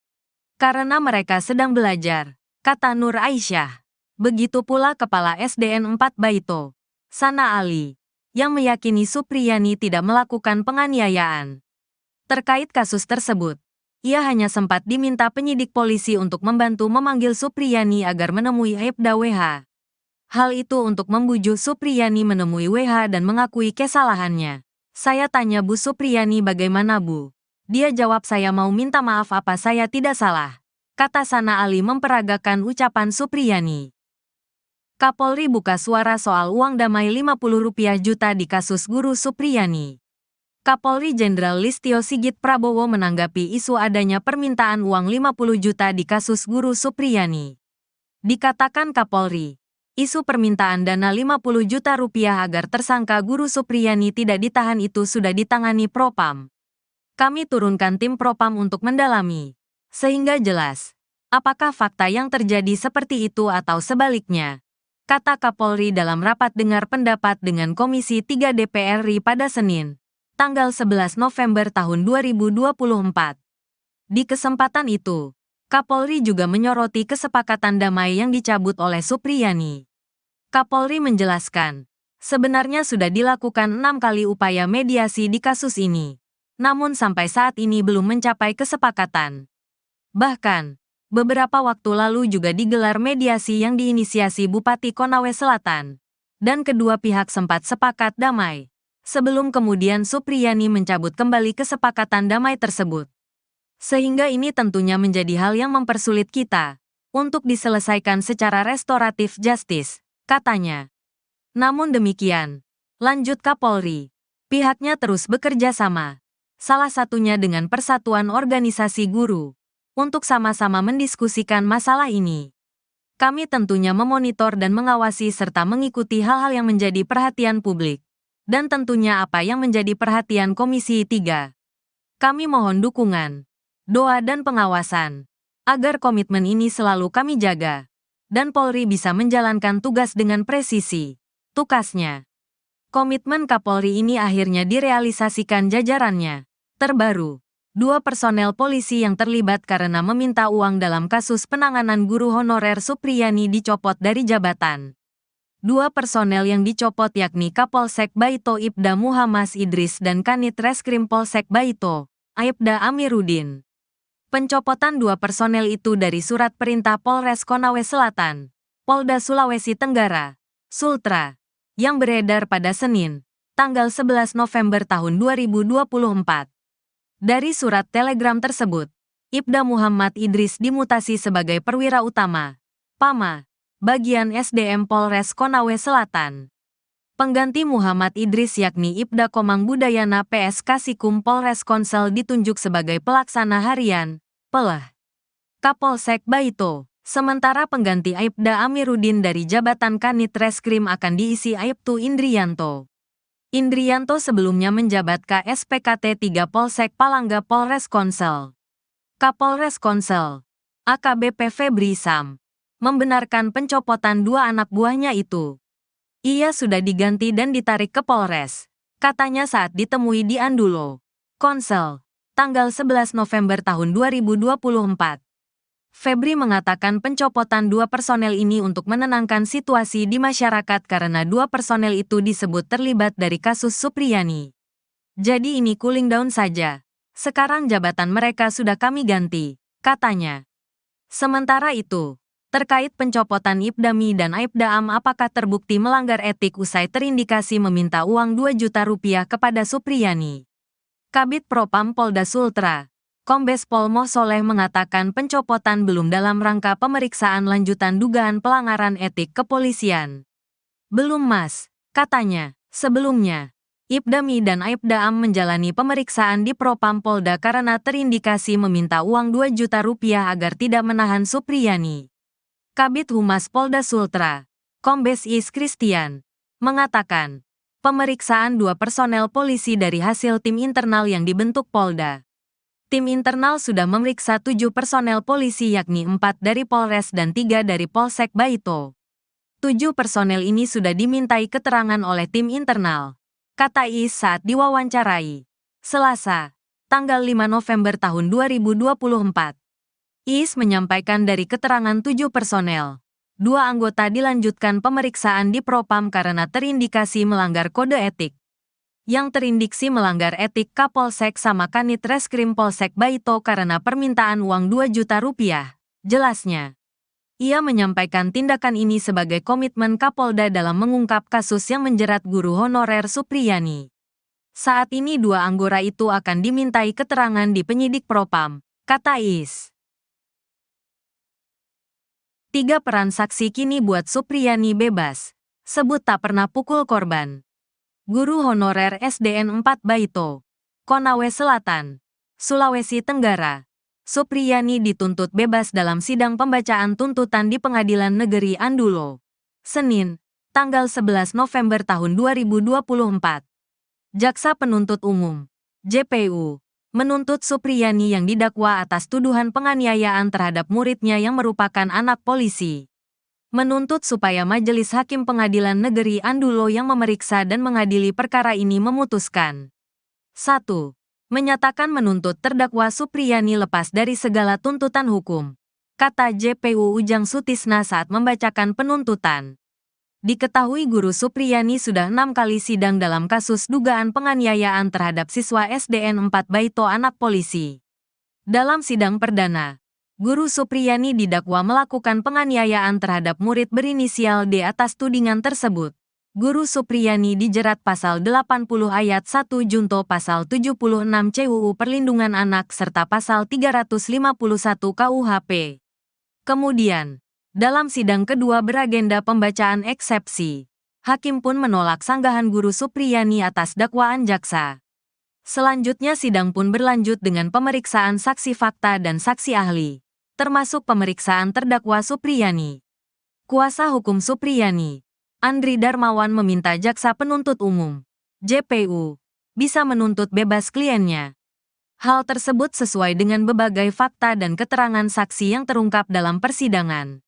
Karena mereka sedang belajar, kata Nur Aisyah. Begitu pula Kepala SDN 4 Baito, Sana Ali, yang meyakini Supriyani tidak melakukan penganiayaan. Terkait kasus tersebut, ia hanya sempat diminta penyidik polisi untuk membantu memanggil Supriyani agar menemui Aibda WH. Hal itu untuk membujuk Supriyani menemui WH dan mengakui kesalahannya. Saya tanya Bu Supriyani bagaimana Bu? Dia jawab saya mau minta maaf apa saya tidak salah, kata Sana Ali memperagakan ucapan Supriyani. Kapolri buka suara soal uang damai Rp50 juta di kasus Guru Supriyani. Kapolri Jenderal Listio Sigit Prabowo menanggapi isu adanya permintaan uang 50 juta di kasus Guru Supriyani. Dikatakan Kapolri, isu permintaan dana 50 juta rupiah agar tersangka Guru Supriyani tidak ditahan itu sudah ditangani Propam. Kami turunkan tim Propam untuk mendalami, sehingga jelas. Apakah fakta yang terjadi seperti itu atau sebaliknya? Kata Kapolri dalam rapat dengar pendapat dengan Komisi 3 DPR RI pada Senin, tanggal 11 November tahun 2024. Di kesempatan itu, Kapolri juga menyoroti kesepakatan damai yang dicabut oleh Supriyani. Kapolri menjelaskan, sebenarnya sudah dilakukan 6 kali upaya mediasi di kasus ini, namun sampai saat ini belum mencapai kesepakatan. Bahkan, beberapa waktu lalu juga digelar mediasi yang diinisiasi Bupati Konawe Selatan, dan kedua pihak sempat sepakat damai, sebelum kemudian Supriyani mencabut kembali kesepakatan damai tersebut. Sehingga ini tentunya menjadi hal yang mempersulit kita untuk diselesaikan secara restoratif justice, katanya. Namun demikian, lanjut Kapolri, pihaknya terus bekerja sama, salah satunya dengan Persatuan Organisasi Guru, untuk sama-sama mendiskusikan masalah ini. Kami tentunya memonitor dan mengawasi serta mengikuti hal-hal yang menjadi perhatian publik, dan tentunya apa yang menjadi perhatian Komisi 3. Kami mohon dukungan, doa dan pengawasan, agar komitmen ini selalu kami jaga, dan Polri bisa menjalankan tugas dengan presisi, tukasnya. Komitmen Kapolri ini akhirnya direalisasikan jajarannya. Terbaru, 2 personel polisi yang terlibat karena meminta uang dalam kasus penanganan guru honorer Supriyani dicopot dari jabatan. 2 personel yang dicopot yakni Kapolsek Baito Ibda Muhammad Idris dan Kanit Reskrim Polsek Baito, Aibda Amiruddin. Pencopotan 2 personel itu dari surat perintah Polres Konawe Selatan, Polda Sulawesi Tenggara, Sultra, yang beredar pada Senin, tanggal 11 November tahun 2024. Dari surat telegram tersebut, Ibda Muhammad Idris dimutasi sebagai perwira utama, PAMA, bagian SDM Polres Konawe Selatan. Pengganti Muhammad Idris yakni Ibda Komang Budayana PS Kasikum Polres Konsel ditunjuk sebagai pelaksana harian, PELH, Kapolsek Baito. Sementara pengganti Aibda Amiruddin dari jabatan Kanit Reskrim akan diisi Aibtu Indrianto. Indrianto sebelumnya menjabat KSPKT 3 Polsek Palangga Polres Konsel. Kapolres Konsel, AKBP Febri Sam, membenarkan pencopotan 2 anak buahnya itu. Ia sudah diganti dan ditarik ke Polres, katanya saat ditemui di Andulo, Konsel, tanggal 11 November tahun 2024. Febri mengatakan pencopotan 2 personel ini untuk menenangkan situasi di masyarakat karena 2 personel itu disebut terlibat dari kasus Supriyani. Jadi ini cooling down saja. Sekarang jabatan mereka sudah kami ganti, katanya. Sementara itu, terkait pencopotan Ibdami dan Aibdaam apakah terbukti melanggar etik usai terindikasi meminta uang 2 juta rupiah kepada Supriyani. Kabid Propam Polda Sultra, Kombes Pol Moh Soleh mengatakan pencopotan belum dalam rangka pemeriksaan lanjutan dugaan pelanggaran etik kepolisian. Belum Mas, katanya. Sebelumnya, Ibdami dan Aibdaam menjalani pemeriksaan di Propam Polda karena terindikasi meminta uang 2 juta rupiah agar tidak menahan Supriyani. Kabid Humas Polda Sultra, Kombes Is Christian, mengatakan, pemeriksaan 2 personel polisi dari hasil tim internal yang dibentuk Polda. Tim internal sudah memeriksa 7 personel polisi yakni 4 dari Polres dan 3 dari Polsek Baito. 7 personel ini sudah dimintai keterangan oleh tim internal, kata Is saat diwawancarai Selasa, tanggal 5 November tahun 2024. Is menyampaikan dari keterangan 7 personel, 2 anggota dilanjutkan pemeriksaan di Propam karena terindikasi melanggar kode etik. Yang terindiksi melanggar etik Kapolsek sama Kanit Reskrim Polsek Baito karena permintaan uang 2 juta rupiah, jelasnya. Ia menyampaikan tindakan ini sebagai komitmen Kapolda dalam mengungkap kasus yang menjerat guru honorer Supriyani. Saat ini 2 anggota itu akan dimintai keterangan di penyidik Propam, kata Is. 3 peran saksi kini buat Supriyani bebas, sebut tak pernah pukul korban. Guru honorer SDN 4 Baito, Konawe Selatan, Sulawesi Tenggara. Supriyani dituntut bebas dalam sidang pembacaan tuntutan di Pengadilan Negeri Andulo, Senin, tanggal 11 November tahun 2024. Jaksa Penuntut Umum, JPU, menuntut Supriyani yang didakwa atas tuduhan penganiayaan terhadap muridnya yang merupakan anak polisi. Menuntut supaya Majelis Hakim Pengadilan Negeri Andulo yang memeriksa dan mengadili perkara ini memutuskan. 1. Menyatakan menuntut terdakwa Supriyani lepas dari segala tuntutan hukum, kata JPU Ujang Sutisna saat membacakan penuntutan. Diketahui guru Supriyani sudah 6 kali sidang dalam kasus dugaan penganiayaan terhadap siswa SDN 4 Baito anak polisi. Dalam sidang perdana, guru Supriyani didakwa melakukan penganiayaan terhadap murid berinisial D atas tudingan tersebut. Guru Supriyani dijerat pasal 80 ayat 1 junto pasal 76 CUU Perlindungan Anak serta pasal 351 KUHP. Kemudian, dalam sidang kedua beragenda pembacaan eksepsi, hakim pun menolak sanggahan guru Supriyani atas dakwaan jaksa. Selanjutnya sidang pun berlanjut dengan pemeriksaan saksi fakta dan saksi ahli, termasuk pemeriksaan terdakwa Supriyani. Kuasa hukum Supriyani, Andri Darmawan meminta jaksa penuntut umum, JPU, bisa menuntut bebas kliennya. Hal tersebut sesuai dengan berbagai fakta dan keterangan saksi yang terungkap dalam persidangan.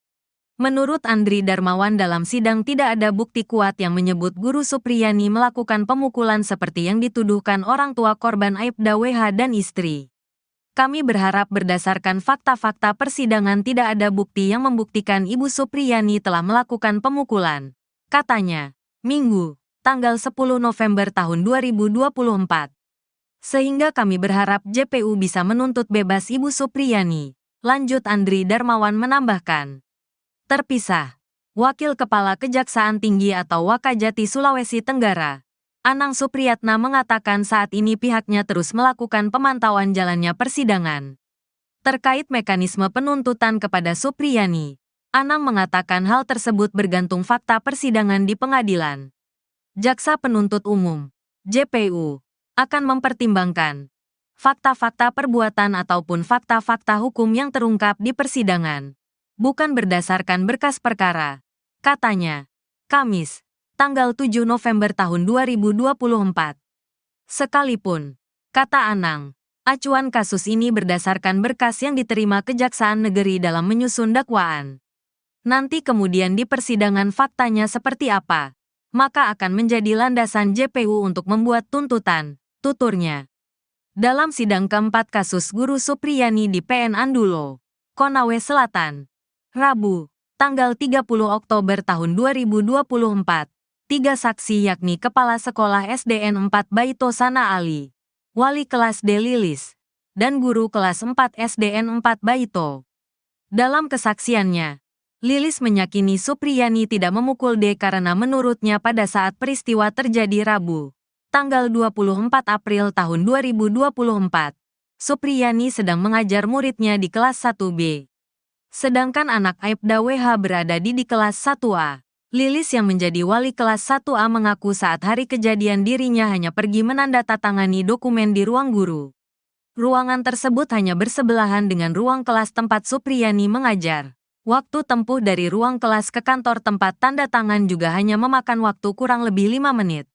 Menurut Andri Darmawan dalam sidang tidak ada bukti kuat yang menyebut guru Supriyani melakukan pemukulan seperti yang dituduhkan orang tua korban Aibda WH dan istri. Kami berharap berdasarkan fakta-fakta persidangan tidak ada bukti yang membuktikan Ibu Supriyani telah melakukan pemukulan, katanya, Minggu, tanggal 10 November tahun 2024. Sehingga kami berharap JPU bisa menuntut bebas Ibu Supriyani, lanjut Andri Darmawan menambahkan. Terpisah, Wakil Kepala Kejaksaan Tinggi atau Wakajati Sulawesi Tenggara, Anang Supriyatna mengatakan saat ini pihaknya terus melakukan pemantauan jalannya persidangan. Terkait mekanisme penuntutan kepada Supriyani, Anang mengatakan hal tersebut bergantung fakta persidangan di pengadilan. Jaksa Penuntut Umum, JPU, akan mempertimbangkan fakta-fakta perbuatan ataupun fakta-fakta hukum yang terungkap di persidangan, bukan berdasarkan berkas perkara, katanya, Kamis, tanggal 7 November tahun 2024. Sekalipun, kata Anang, acuan kasus ini berdasarkan berkas yang diterima Kejaksaan Negeri dalam menyusun dakwaan. Nanti kemudian di persidangan faktanya seperti apa, maka akan menjadi landasan JPU untuk membuat tuntutan, tuturnya. Dalam sidang keempat kasus guru Supriyani di PN Andulo, Konawe Selatan, Rabu, tanggal 30 Oktober tahun 2024, 3 saksi yakni Kepala Sekolah SDN 4 Baito Sana Ali, Wali Kelas D Lilis, dan Guru Kelas 4 SDN 4 Baito. Dalam kesaksiannya, Lilis meyakini Supriyani tidak memukul D karena menurutnya pada saat peristiwa terjadi Rabu, tanggal 24 April tahun 2024, Supriyani sedang mengajar muridnya di kelas 1B. Sedangkan anak Aibda WH berada di kelas 1A. Lilis yang menjadi wali kelas 1A mengaku saat hari kejadian dirinya hanya pergi menandatangani dokumen di ruang guru. Ruangan tersebut hanya bersebelahan dengan ruang kelas tempat Supriyani mengajar. Waktu tempuh dari ruang kelas ke kantor tempat tanda tangan juga hanya memakan waktu kurang lebih 5 menit.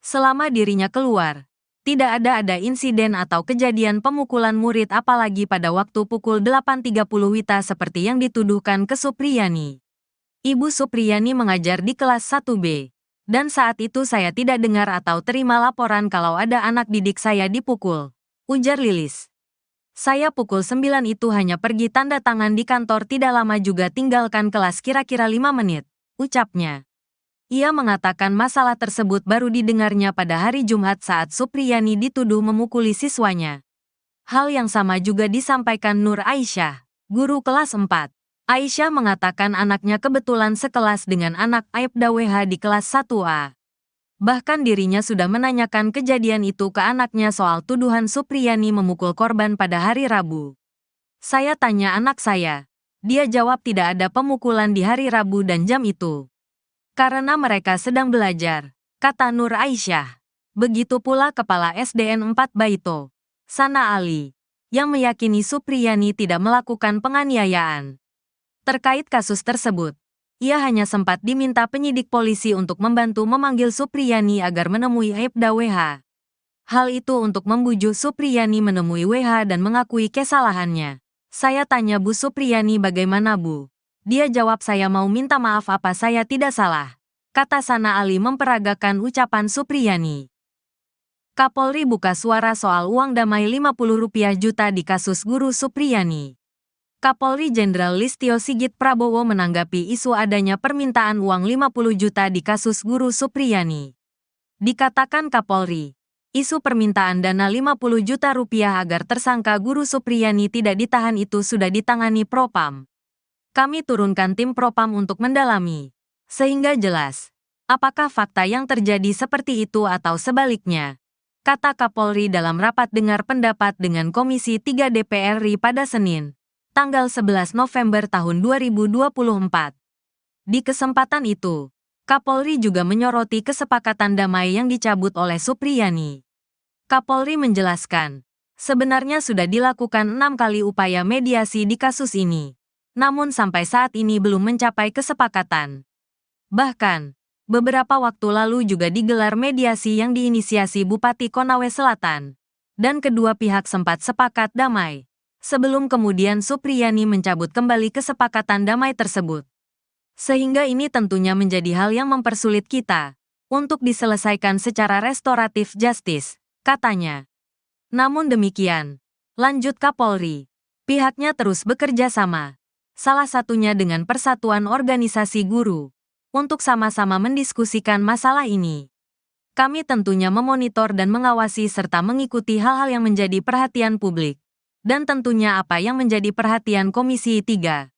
Selama dirinya keluar, tidak ada insiden atau kejadian pemukulan murid apalagi pada waktu pukul 8.30 WITA seperti yang dituduhkan ke Supriyani. Ibu Supriyani mengajar di kelas 1B, dan saat itu saya tidak dengar atau terima laporan kalau ada anak didik saya dipukul, ujar Lilis. Saya pukul 9 itu hanya pergi tanda tangan di kantor tidak lama juga tinggalkan kelas kira-kira 5 menit, ucapnya. Ia mengatakan masalah tersebut baru didengarnya pada hari Jumat saat Supriyani dituduh memukuli siswanya. Hal yang sama juga disampaikan Nur Aisyah, guru kelas 4. Aisyah mengatakan anaknya kebetulan sekelas dengan anak Aibda WH di kelas 1A. Bahkan dirinya sudah menanyakan kejadian itu ke anaknya soal tuduhan Supriyani memukul korban pada hari Rabu. Saya tanya anak saya, dia jawab tidak ada pemukulan di hari Rabu dan jam itu. Karena mereka sedang belajar, kata Nur Aisyah. Begitu pula Kepala SDN 4 Baito, Sana Ali, yang meyakini Supriyani tidak melakukan penganiayaan. Terkait kasus tersebut, ia hanya sempat diminta penyidik polisi untuk membantu memanggil Supriyani agar menemui Aibda WH. Hal itu untuk membujuk Supriyani menemui WH dan mengakui kesalahannya. Saya tanya Bu Supriyani bagaimana Bu? Dia jawab saya mau minta maaf apa saya tidak salah. Kata Sana Ali memperagakan ucapan Supriyani. Kapolri buka suara soal uang damai Rp50 juta di kasus guru Supriyani. Kapolri Jenderal Listio Sigit Prabowo menanggapi isu adanya permintaan uang 50 juta di kasus guru Supriyani. Dikatakan Kapolri, isu permintaan dana 50 juta rupiah agar tersangka guru Supriyani tidak ditahan itu sudah ditangani Propam. Kami turunkan tim Propam untuk mendalami, sehingga jelas, apakah fakta yang terjadi seperti itu atau sebaliknya, kata Kapolri dalam rapat dengar pendapat dengan Komisi 3 DPR RI pada Senin, tanggal 11 November tahun 2024. Di kesempatan itu, Kapolri juga menyoroti kesepakatan damai yang dicabut oleh Supriyani. Kapolri menjelaskan, sebenarnya sudah dilakukan 6 kali upaya mediasi di kasus ini, namun sampai saat ini belum mencapai kesepakatan. Bahkan, beberapa waktu lalu juga digelar mediasi yang diinisiasi Bupati Konawe Selatan, dan kedua pihak sempat sepakat damai, sebelum kemudian Supriyani mencabut kembali kesepakatan damai tersebut. Sehingga ini tentunya menjadi hal yang mempersulit kita untuk diselesaikan secara restoratif justice, katanya. Namun demikian, lanjut Kapolri, pihaknya terus bekerja sama, salah satunya dengan Persatuan Organisasi Guru, untuk sama-sama mendiskusikan masalah ini. Kami tentunya memonitor dan mengawasi serta mengikuti hal-hal yang menjadi perhatian publik, dan tentunya apa yang menjadi perhatian Komisi 3.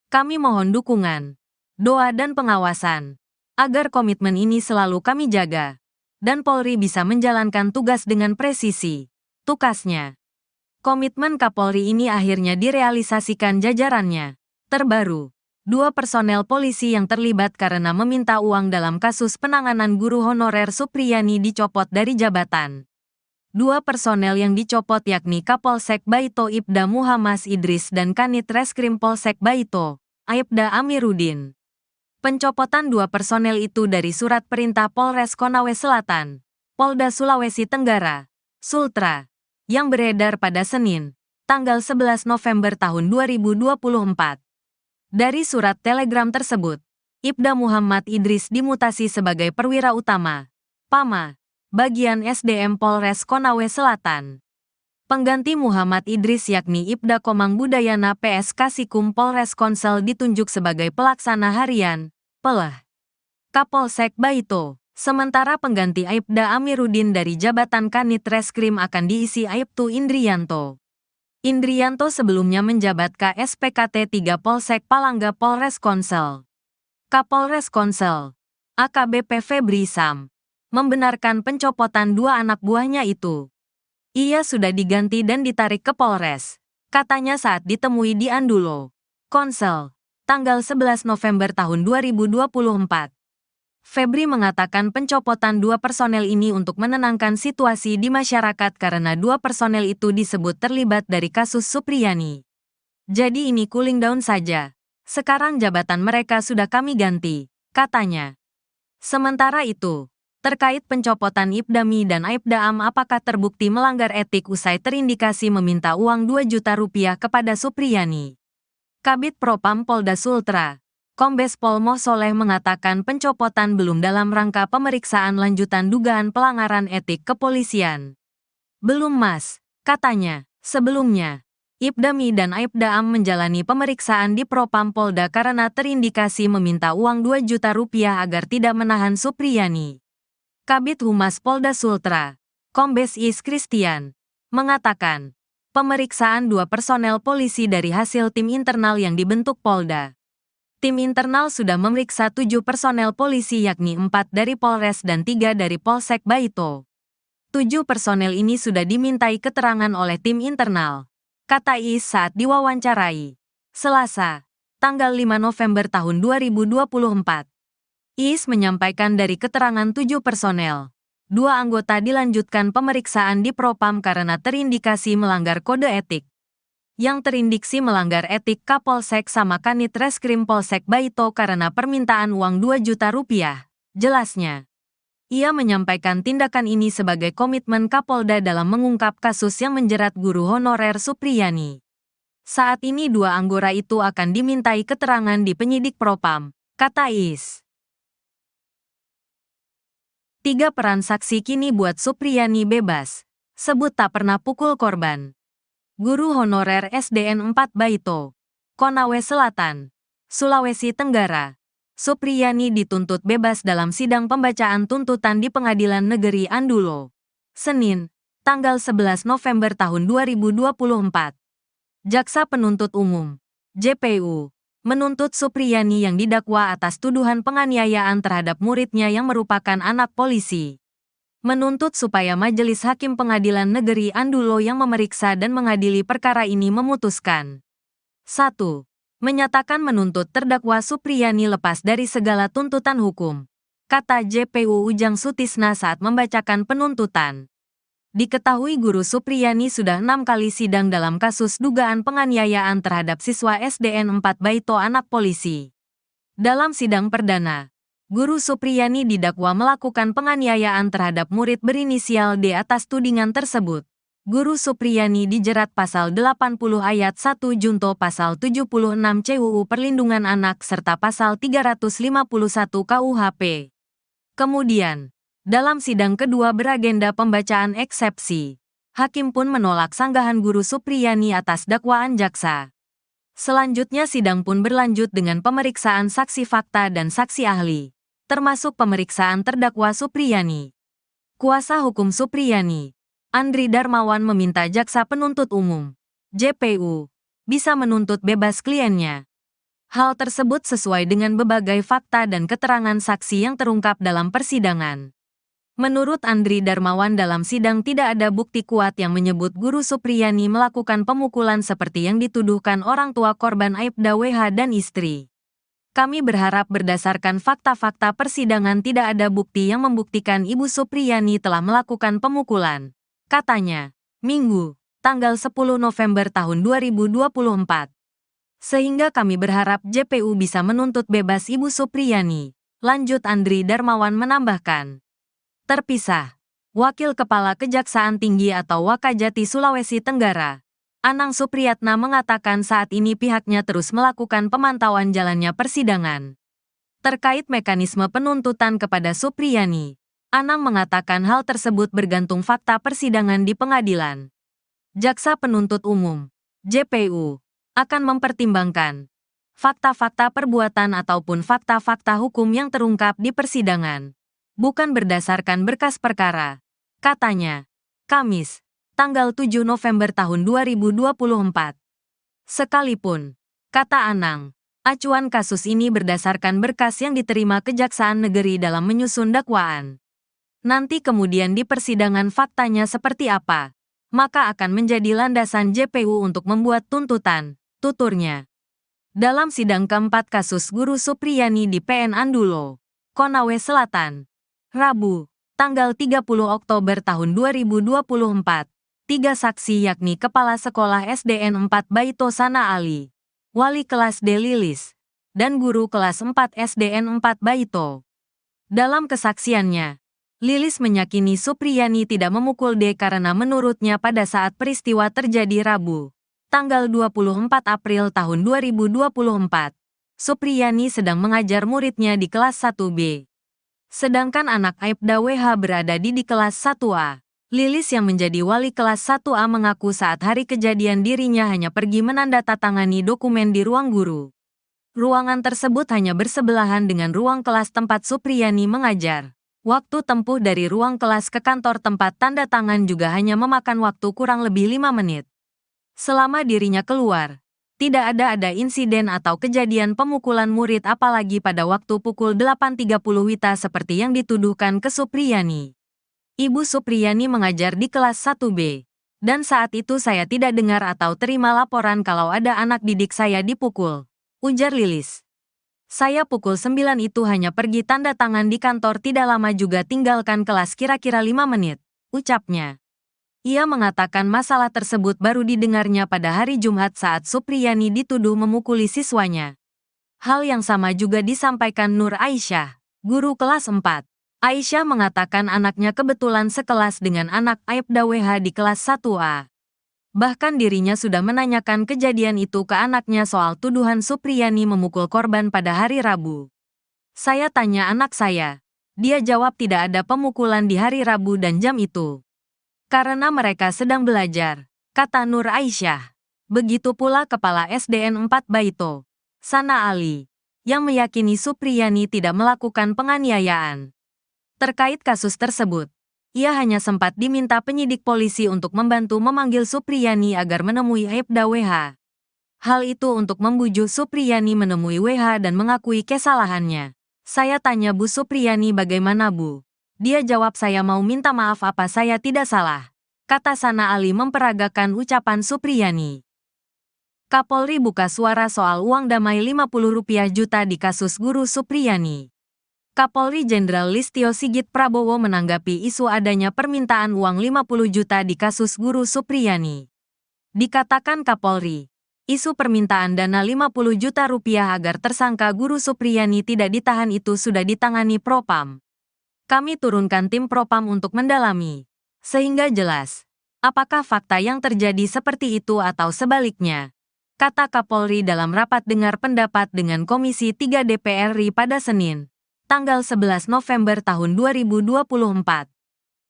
Kami mohon dukungan, doa dan pengawasan, agar komitmen ini selalu kami jaga, dan Polri bisa menjalankan tugas dengan presisi, tukasnya. Komitmen Kapolri ini akhirnya direalisasikan jajarannya. Terbaru, 2 personel polisi yang terlibat karena meminta uang dalam kasus penanganan guru honorer Supriyani dicopot dari jabatan. 2 personel yang dicopot yakni Kapolsek Baito Ibda Muhammad Idris dan Kanit Reskrim Polsek Baito, Aibda Amiruddin. Pencopotan 2 personel itu dari surat perintah Polres Konawe Selatan, Polda Sulawesi Tenggara, Sultra, yang beredar pada Senin, tanggal 11 November tahun 2024. Dari surat telegram tersebut, Ibda Muhammad Idris dimutasi sebagai perwira utama, PAMA, bagian SDM Polres Konawe Selatan. Pengganti Muhammad Idris yakni Ibda Komang Budayana PS Kasikum Polres Konsel ditunjuk sebagai pelaksana harian, PELH, Kapolsek Baito. Sementara pengganti Aibda Amiruddin dari jabatan Kanit Reskrim akan diisi Aibtu Indrianto. Indrianto sebelumnya menjabat KSPKT 3 Polsek Palangga Polres Konsel. Kapolres Konsel, AKBP Febri Sam, membenarkan pencopotan 2 anak buahnya itu. Ia sudah diganti dan ditarik ke Polres, katanya saat ditemui di Andulo, Konsel, tanggal 11 November tahun 2024. Febri mengatakan pencopotan 2 personel ini untuk menenangkan situasi di masyarakat karena 2 personel itu disebut terlibat dari kasus Supriyani. Jadi ini cooling down saja. Sekarang jabatan mereka sudah kami ganti, katanya. Sementara itu, terkait pencopotan Ibdami dan Aibda Am apakah terbukti melanggar etik usai terindikasi meminta uang 2 juta rupiah kepada Supriyani. Kabid Propam Polda Sultra, Kombes Pol Moh Soleh mengatakan pencopotan belum dalam rangka pemeriksaan lanjutan dugaan pelanggaran etik kepolisian. Belum Mas, katanya. Sebelumnya, Ibdami dan Aibda Am menjalani pemeriksaan di Propam Polda karena terindikasi meminta uang 2 juta rupiah agar tidak menahan Supriyani. Kabid Humas Polda Sultra, Kombes Is Christian, mengatakan, pemeriksaan 2 personel polisi dari hasil tim internal yang dibentuk Polda. Tim internal sudah memeriksa 7 personel polisi yakni 4 dari Polres dan 3 dari Polsek Baito. 7 personel ini sudah dimintai keterangan oleh tim internal, kata Is saat diwawancarai, Selasa, tanggal 5 November tahun 2024. Is menyampaikan dari keterangan 7 personel, 2 anggota dilanjutkan pemeriksaan di Propam karena terindikasi melanggar kode etik. Yang terindiksi melanggar etik Kapolsek sama Kanit Reskrim Polsek Baito karena permintaan uang 2 juta rupiah, jelasnya. Ia menyampaikan tindakan ini sebagai komitmen Kapolda dalam mengungkap kasus yang menjerat guru honorer Supriyani. Saat ini dua anggota itu akan dimintai keterangan di penyidik Propam, kata Is. 3 peran saksi kini buat Supriyani bebas. Sebut tak pernah pukul korban. Guru honorer SDN 4 Baito, Konawe Selatan, Sulawesi Tenggara. Supriyani dituntut bebas dalam sidang pembacaan tuntutan di Pengadilan Negeri Andulo, Senin, tanggal 11 November tahun 2024. Jaksa Penuntut Umum, JPU, menuntut Supriyani yang didakwa atas tuduhan penganiayaan terhadap muridnya yang merupakan anak polisi. Menuntut supaya Majelis Hakim Pengadilan Negeri Andulo yang memeriksa dan mengadili perkara ini memutuskan. 1. Menyatakan menuntut terdakwa Supriyani lepas dari segala tuntutan hukum, kata JPU Ujang Sutisna saat membacakan penuntutan. Diketahui guru Supriyani sudah 6 kali sidang dalam kasus dugaan penganiayaan terhadap siswa SDN 4 Baito anak polisi. Dalam sidang perdana, guru Supriyani didakwa melakukan penganiayaan terhadap murid berinisial D atas tudingan tersebut. Guru Supriyani dijerat pasal 80 ayat 1 junto pasal 76 CUU Perlindungan Anak serta pasal 351 KUHP. Kemudian, dalam sidang kedua beragenda pembacaan eksepsi, hakim pun menolak sanggahan guru Supriyani atas dakwaan jaksa. Selanjutnya sidang pun berlanjut dengan pemeriksaan saksi fakta dan saksi ahli, termasuk pemeriksaan terdakwa Supriyani. Kuasa hukum Supriyani, Andri Darmawan meminta jaksa penuntut umum, JPU, bisa menuntut bebas kliennya. Hal tersebut sesuai dengan berbagai fakta dan keterangan saksi yang terungkap dalam persidangan. Menurut Andri Darmawan dalam sidang tidak ada bukti kuat yang menyebut guru Supriyani melakukan pemukulan seperti yang dituduhkan orang tua korban Aibda WH dan istri. Kami berharap berdasarkan fakta-fakta persidangan tidak ada bukti yang membuktikan Ibu Supriyani telah melakukan pemukulan, katanya, Minggu, tanggal 10 November tahun 2024. Sehingga kami berharap JPU bisa menuntut bebas Ibu Supriyani, lanjut Andri Darmawan menambahkan. Terpisah, Wakil Kepala Kejaksaan Tinggi atau Wakajati Sulawesi Tenggara, Anang Supriyatna mengatakan saat ini pihaknya terus melakukan pemantauan jalannya persidangan. Terkait mekanisme penuntutan kepada Supriyani, Anang mengatakan hal tersebut bergantung fakta persidangan di pengadilan. Jaksa Penuntut Umum, JPU, akan mempertimbangkan fakta-fakta perbuatan ataupun fakta-fakta hukum yang terungkap di persidangan, bukan berdasarkan berkas perkara, katanya, Kamis, tanggal 7 November tahun 2024. Sekalipun, kata Anang, acuan kasus ini berdasarkan berkas yang diterima Kejaksaan Negeri dalam menyusun dakwaan. Nanti kemudian di persidangan faktanya seperti apa, maka akan menjadi landasan JPU untuk membuat tuntutan, tuturnya. Dalam sidang keempat kasus guru Supriyani di PN Andulo, Konawe Selatan, Rabu, tanggal 30 Oktober tahun 2024, 3 saksi yakni Kepala Sekolah SDN 4 Baito Sana Ali, Wali Kelas D Lilis, dan Guru Kelas 4 SDN 4 Baito. Dalam kesaksiannya, Lilis menyakini Supriyani tidak memukul D karena menurutnya pada saat peristiwa terjadi Rabu, tanggal 24 April tahun 2024, Supriyani sedang mengajar muridnya di kelas 1B. Sedangkan anak Aibda WH berada di kelas 1A. Lilis yang menjadi wali kelas 1A mengaku saat hari kejadian dirinya hanya pergi menandatangani dokumen di ruang guru. Ruangan tersebut hanya bersebelahan dengan ruang kelas tempat Supriyani mengajar. Waktu tempuh dari ruang kelas ke kantor tempat tanda tangan juga hanya memakan waktu kurang lebih 5 menit. Selama dirinya keluar, tidak ada insiden atau kejadian pemukulan murid apalagi pada waktu pukul 8.30 WITA seperti yang dituduhkan ke Supriyani. Ibu Supriyani mengajar di kelas 1B, dan saat itu saya tidak dengar atau terima laporan kalau ada anak didik saya dipukul, ujar Lilis. Saya pukul 9 itu hanya pergi tanda tangan di kantor tidak lama juga tinggalkan kelas kira-kira 5 menit, ucapnya. Ia mengatakan masalah tersebut baru didengarnya pada hari Jumat saat Supriyani dituduh memukuli siswanya. Hal yang sama juga disampaikan Nur Aisyah, guru kelas 4, Aisyah mengatakan anaknya kebetulan sekelas dengan anak Aibda WH di kelas 1A. Bahkan dirinya sudah menanyakan kejadian itu ke anaknya soal tuduhan Supriyani memukul korban pada hari Rabu. Saya tanya anak saya. Dia jawab tidak ada pemukulan di hari Rabu dan jam itu. Karena mereka sedang belajar, kata Nur Aisyah. Begitu pula Kepala SDN 4 Baito, Sana Ali, yang meyakini Supriyani tidak melakukan penganiayaan. Terkait kasus tersebut, ia hanya sempat diminta penyidik polisi untuk membantu memanggil Supriyani agar menemui Aibda WH. Hal itu untuk membujuk Supriyani menemui WH dan mengakui kesalahannya. Saya tanya Bu Supriyani bagaimana Bu? Dia jawab saya mau minta maaf apa saya tidak salah. Kata Sana Ali memperagakan ucapan Supriyani. Kapolri buka suara soal uang damai Rp50 juta di kasus guru Supriyani. Kapolri Jenderal Listio Sigit Prabowo menanggapi isu adanya permintaan uang 50 juta di kasus guru Supriyani. Dikatakan Kapolri, isu permintaan dana 50 juta rupiah agar tersangka guru Supriyani tidak ditahan itu sudah ditangani Propam. Kami turunkan tim Propam untuk mendalami, sehingga jelas, apakah fakta yang terjadi seperti itu atau sebaliknya, kata Kapolri dalam rapat dengar pendapat dengan Komisi 3 DPR RI pada Senin, tanggal 11 November tahun 2024.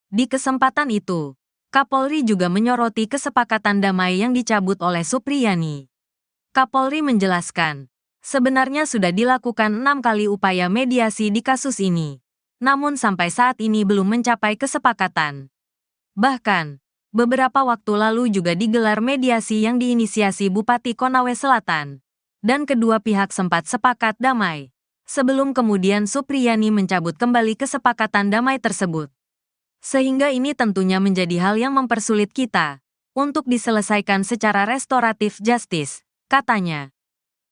Di kesempatan itu, Kapolri juga menyoroti kesepakatan damai yang dicabut oleh Supriyani. Kapolri menjelaskan, sebenarnya sudah dilakukan 6 kali upaya mediasi di kasus ini, namun sampai saat ini belum mencapai kesepakatan. Bahkan, beberapa waktu lalu juga digelar mediasi yang diinisiasi Bupati Konawe Selatan, dan kedua pihak sempat sepakat damai. Sebelum kemudian Supriyani mencabut kembali kesepakatan damai tersebut. Sehingga ini tentunya menjadi hal yang mempersulit kita untuk diselesaikan secara restoratif justice, katanya.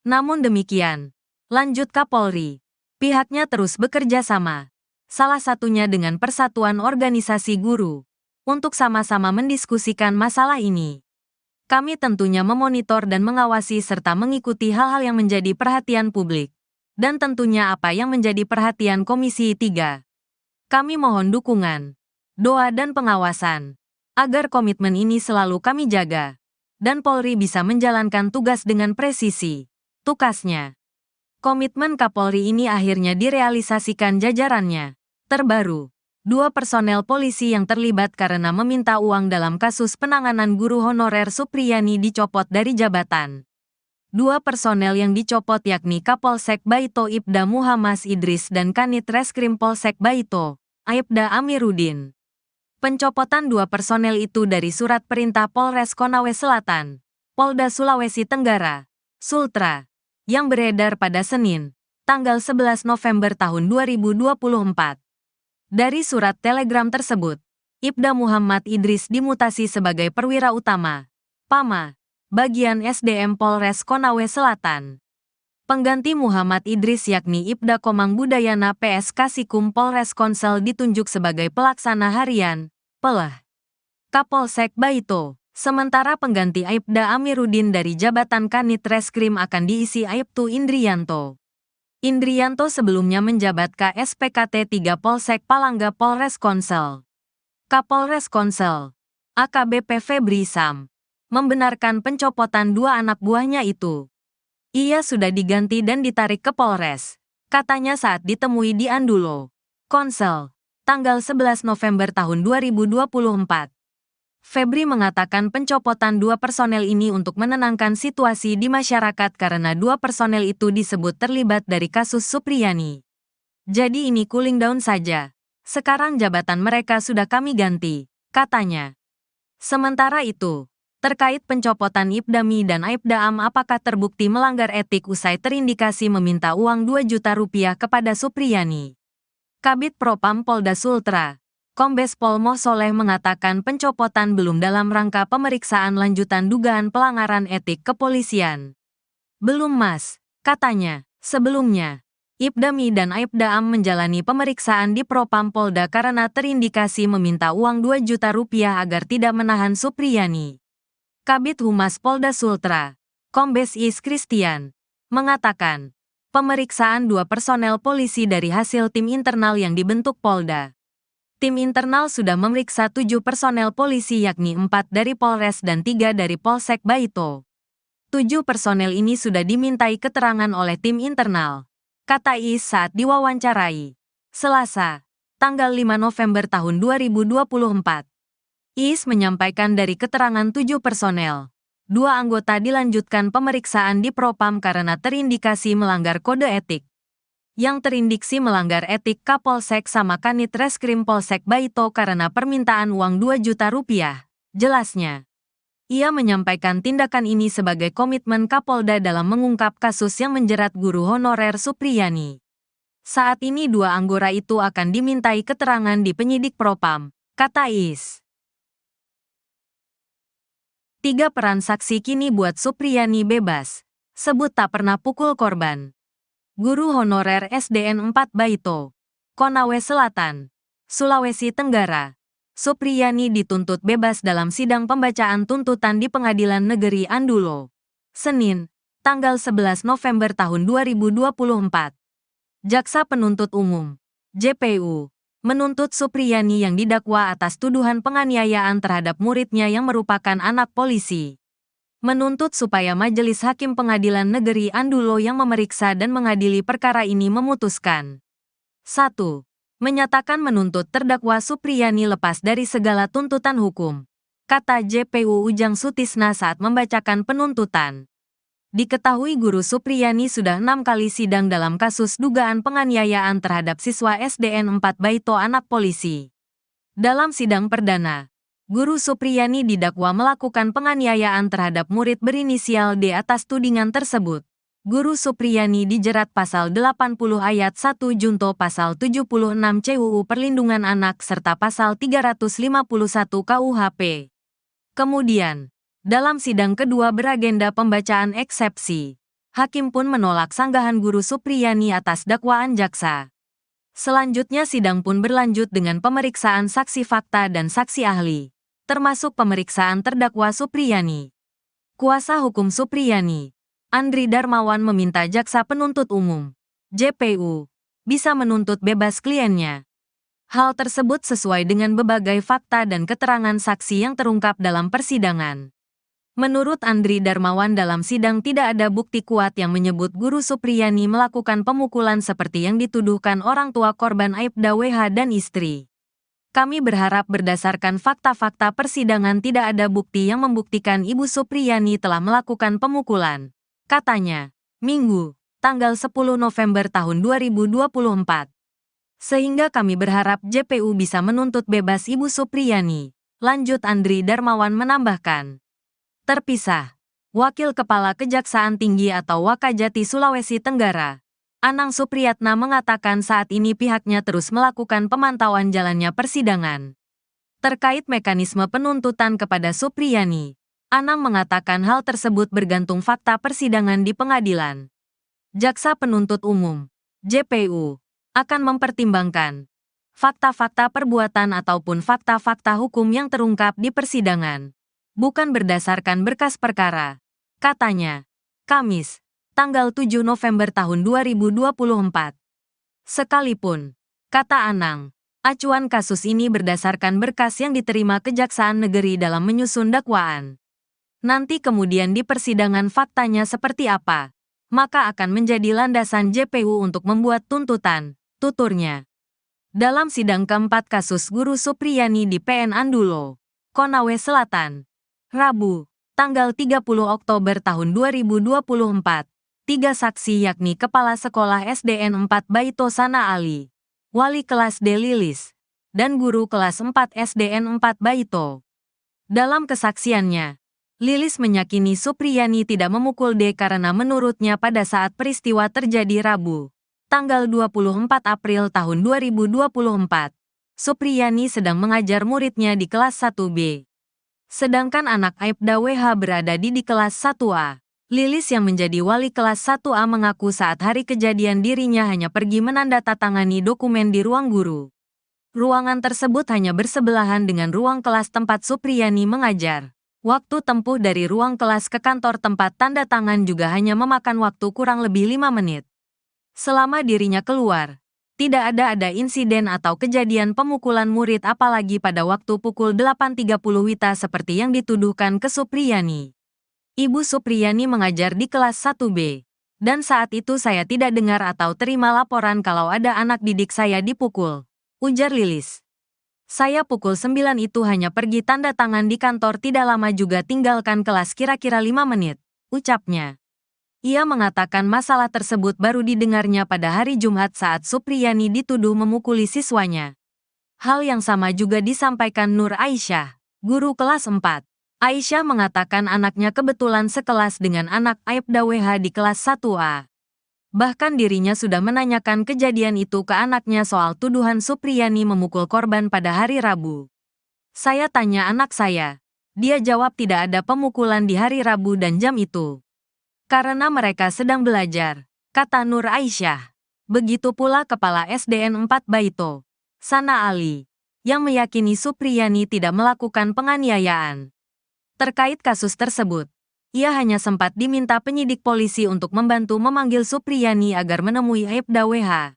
Namun demikian, lanjut Kapolri, pihaknya terus bekerja sama, salah satunya dengan Persatuan Organisasi Guru, untuk sama-sama mendiskusikan masalah ini. Kami tentunya memonitor dan mengawasi serta mengikuti hal-hal yang menjadi perhatian publik. Dan tentunya apa yang menjadi perhatian Komisi 3. Kami mohon dukungan, doa dan pengawasan, agar komitmen ini selalu kami jaga, dan Polri bisa menjalankan tugas dengan presisi, tukasnya. Komitmen Kapolri ini akhirnya direalisasikan jajarannya. Terbaru, 2 personel polisi yang terlibat karena meminta uang dalam kasus penanganan guru honorer Supriyani dicopot dari jabatan. 2 personel yang dicopot yakni Kapolsek Baito Ibda Muhammad Idris dan Kanit Reskrim Polsek Baito, Aibda Amiruddin. Pencopotan 2 personel itu dari surat perintah Polres Konawe Selatan, Polda Sulawesi Tenggara, Sultra, yang beredar pada Senin, tanggal 11 November tahun 2024. Dari surat telegram tersebut, Ibda Muhammad Idris dimutasi sebagai perwira utama, PAMA, bagian SDM Polres Konawe Selatan. Pengganti Muhammad Idris yakni Ibda Komang Budayana PS Kasikum Polres Konsel ditunjuk sebagai pelaksana harian, PELH, Kapolsek Baito. Sementara pengganti Aibda Amiruddin dari jabatan Kanit Reskrim akan diisi Aibtu Indrianto. Indrianto sebelumnya menjabat KSPKT 3 Polsek Palangga Polres Konsel. Kapolres Konsel, AKBP Febri Sam, membenarkan pencopotan 2 anak buahnya itu. Ia sudah diganti dan ditarik ke Polres, katanya saat ditemui di Andulo, Konsel, tanggal 11 November tahun 2024. Febri mengatakan pencopotan 2 personel ini untuk menenangkan situasi di masyarakat karena 2 personel itu disebut terlibat dari kasus Supriyani. Jadi ini cooling down saja. Sekarang jabatan mereka sudah kami ganti, katanya. Sementara itu, terkait pencopotan Ibdami dan Aibda Am apakah terbukti melanggar etik usai terindikasi meminta uang 2 juta rupiah kepada Supriyani. Kabid Propam Polda Sultra, Kombes Pol Moh Soleh mengatakan pencopotan belum dalam rangka pemeriksaan lanjutan dugaan pelanggaran etik kepolisian. Belum Mas, katanya. Sebelumnya, Ibdami dan Aibda Am menjalani pemeriksaan di Propam Polda karena terindikasi meminta uang 2 juta rupiah agar tidak menahan Supriyani. Kabid Humas Polda Sultra, Kombes Is Christian, mengatakan, Pemeriksaan 2 personel polisi dari hasil tim internal yang dibentuk Polda. Tim internal sudah memeriksa 7 personel polisi yakni 4 dari Polres dan 3 dari Polsek Baito. 7 personel ini sudah dimintai keterangan oleh tim internal, kata Is saat diwawancarai Selasa, tanggal 5 November tahun 2024. Is menyampaikan dari keterangan 7 personel, 2 anggota dilanjutkan pemeriksaan di Propam karena terindikasi melanggar kode etik. Yang terindiksi melanggar etik Kapolsek sama Kanit Reskrim Polsek Baito karena permintaan uang 2 juta rupiah, jelasnya. Ia menyampaikan tindakan ini sebagai komitmen Kapolda dalam mengungkap kasus yang menjerat guru honorer Supriyani. Saat ini 2 anggota itu akan dimintai keterangan di penyidik Propam, kata Is. 3 peran saksi kini buat Supriyani bebas, sebut tak pernah pukul korban. Guru honorer SDN 4 Baito, Konawe Selatan, Sulawesi Tenggara. Supriyani dituntut bebas dalam sidang pembacaan tuntutan di Pengadilan Negeri Andulo, Senin, tanggal 11 November tahun 2024. Jaksa Penuntut Umum, JPU, menuntut Supriyani yang didakwa atas tuduhan penganiayaan terhadap muridnya yang merupakan anak polisi. Menuntut supaya Majelis Hakim Pengadilan Negeri Andulo yang memeriksa dan mengadili perkara ini memutuskan. 1. Menyatakan menuntut terdakwa Supriyani lepas dari segala tuntutan hukum, kata JPU Ujang Sutisna saat membacakan penuntutan. Diketahui guru Supriyani sudah 6 kali sidang dalam kasus dugaan penganiayaan terhadap siswa SDN 4 Baito anak polisi. Dalam sidang perdana, guru Supriyani didakwa melakukan penganiayaan terhadap murid berinisial D atas tudingan tersebut. Guru Supriyani dijerat pasal 80 ayat 1 junto pasal 76 CUU Perlindungan Anak serta pasal 351 KUHP. Kemudian, dalam sidang kedua beragenda pembacaan eksepsi, hakim pun menolak sanggahan guru Supriyani atas dakwaan jaksa. Selanjutnya sidang pun berlanjut dengan pemeriksaan saksi fakta dan saksi ahli, termasuk pemeriksaan terdakwa Supriyani. Kuasa hukum Supriyani, Andri Darmawan meminta jaksa penuntut umum, JPU, bisa menuntut bebas kliennya. Hal tersebut sesuai dengan berbagai fakta dan keterangan saksi yang terungkap dalam persidangan. Menurut Andri Darmawan dalam sidang tidak ada bukti kuat yang menyebut guru Supriyani melakukan pemukulan seperti yang dituduhkan orang tua korban Aibda WH dan istri. Kami berharap berdasarkan fakta-fakta persidangan tidak ada bukti yang membuktikan Ibu Supriyani telah melakukan pemukulan, katanya, Minggu, tanggal 10 November tahun 2024. Sehingga kami berharap JPU bisa menuntut bebas Ibu Supriyani, lanjut Andri Darmawan menambahkan. Terpisah, Wakil Kepala Kejaksaan Tinggi atau Wakajati Sulawesi Tenggara, Anang Supriyatna mengatakan saat ini pihaknya terus melakukan pemantauan jalannya persidangan. Terkait mekanisme penuntutan kepada Supriyani, Anang mengatakan hal tersebut bergantung fakta persidangan di pengadilan. Jaksa Penuntut Umum, JPU, akan mempertimbangkan fakta-fakta perbuatan ataupun fakta-fakta hukum yang terungkap di persidangan, bukan berdasarkan berkas perkara, katanya, Kamis, tanggal 7 November tahun 2024. Sekalipun, kata Anang, acuan kasus ini berdasarkan berkas yang diterima Kejaksaan Negeri dalam menyusun dakwaan. Nanti kemudian di persidangan faktanya seperti apa, maka akan menjadi landasan JPU untuk membuat tuntutan, tuturnya. Dalam sidang keempat kasus guru Supriyani di PN Andulo, Konawe Selatan, Rabu, tanggal 30 Oktober tahun 2024, 3 saksi yakni Kepala Sekolah SDN 4 Baito Sana Ali, Wali Kelas D Lilis, dan Guru Kelas 4 SDN 4 Baito. Dalam kesaksiannya, Lilis meyakini Supriyani tidak memukul D karena menurutnya pada saat peristiwa terjadi Rabu, tanggal 24 April tahun 2024, Supriyani sedang mengajar muridnya di kelas 1B. Sedangkan anak Aibda WH berada di kelas 1A. Lilis yang menjadi wali kelas 1A mengaku saat hari kejadian dirinya hanya pergi menandatangani dokumen di ruang guru. Ruangan tersebut hanya bersebelahan dengan ruang kelas tempat Supriyani mengajar. Waktu tempuh dari ruang kelas ke kantor tempat tanda tangan juga hanya memakan waktu kurang lebih 5 menit. Selama dirinya keluar, tidak ada insiden atau kejadian pemukulan murid apalagi pada waktu pukul 8.30 WITA seperti yang dituduhkan ke Supriyani. Ibu Supriyani mengajar di kelas 1B. Dan saat itu saya tidak dengar atau terima laporan kalau ada anak didik saya dipukul, ujar Lilis. Saya pukul 9 itu hanya pergi tanda tangan di kantor, tidak lama juga tinggalkan kelas, kira-kira 5 menit, ucapnya. Ia mengatakan masalah tersebut baru didengarnya pada hari Jumat saat Supriyani dituduh memukuli siswanya. Hal yang sama juga disampaikan Nur Aisyah, guru kelas 4. Aisyah mengatakan anaknya kebetulan sekelas dengan anak Aibda WH di kelas 1A. Bahkan dirinya sudah menanyakan kejadian itu ke anaknya soal tuduhan Supriyani memukul korban pada hari Rabu. Saya tanya anak saya. Dia jawab tidak ada pemukulan di hari Rabu dan jam itu. Karena mereka sedang belajar, kata Nur Aisyah. Begitu pula Kepala SDN 4 Baito, Sana Ali, yang meyakini Supriyani tidak melakukan penganiayaan. Terkait kasus tersebut, ia hanya sempat diminta penyidik polisi untuk membantu memanggil Supriyani agar menemui Aibda WH.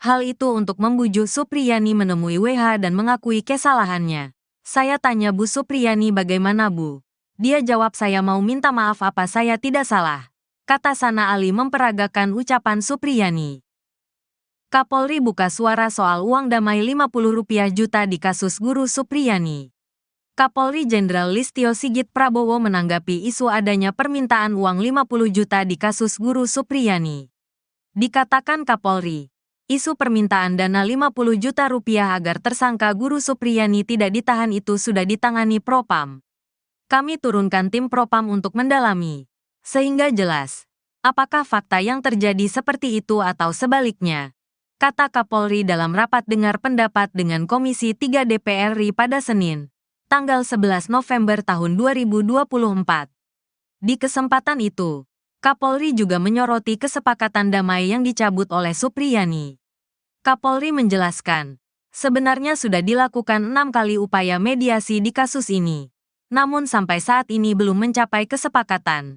Hal itu untuk membujuk Supriyani menemui WH dan mengakui kesalahannya. Saya tanya Bu Supriyani bagaimana Bu? Dia jawab saya mau minta maaf apa saya tidak salah, kata Sana Ali memperagakan ucapan Supriyani. Kapolri buka suara soal uang damai Rp50 juta di kasus guru Supriyani. Kapolri Jenderal Listio Sigit Prabowo menanggapi isu adanya permintaan uang 50 juta di kasus guru Supriyani. Dikatakan Kapolri, isu permintaan dana Rp50 juta agar tersangka guru Supriyani tidak ditahan itu sudah ditangani Propam. Kami turunkan tim Propam untuk mendalami, sehingga jelas, apakah fakta yang terjadi seperti itu atau sebaliknya, kata Kapolri dalam rapat dengar pendapat dengan Komisi 3 DPR RI pada Senin, tanggal 11 November tahun 2024. Di kesempatan itu, Kapolri juga menyoroti kesepakatan damai yang dicabut oleh Supriyani. Kapolri menjelaskan, sebenarnya sudah dilakukan 6 kali upaya mediasi di kasus ini. Namun sampai saat ini belum mencapai kesepakatan.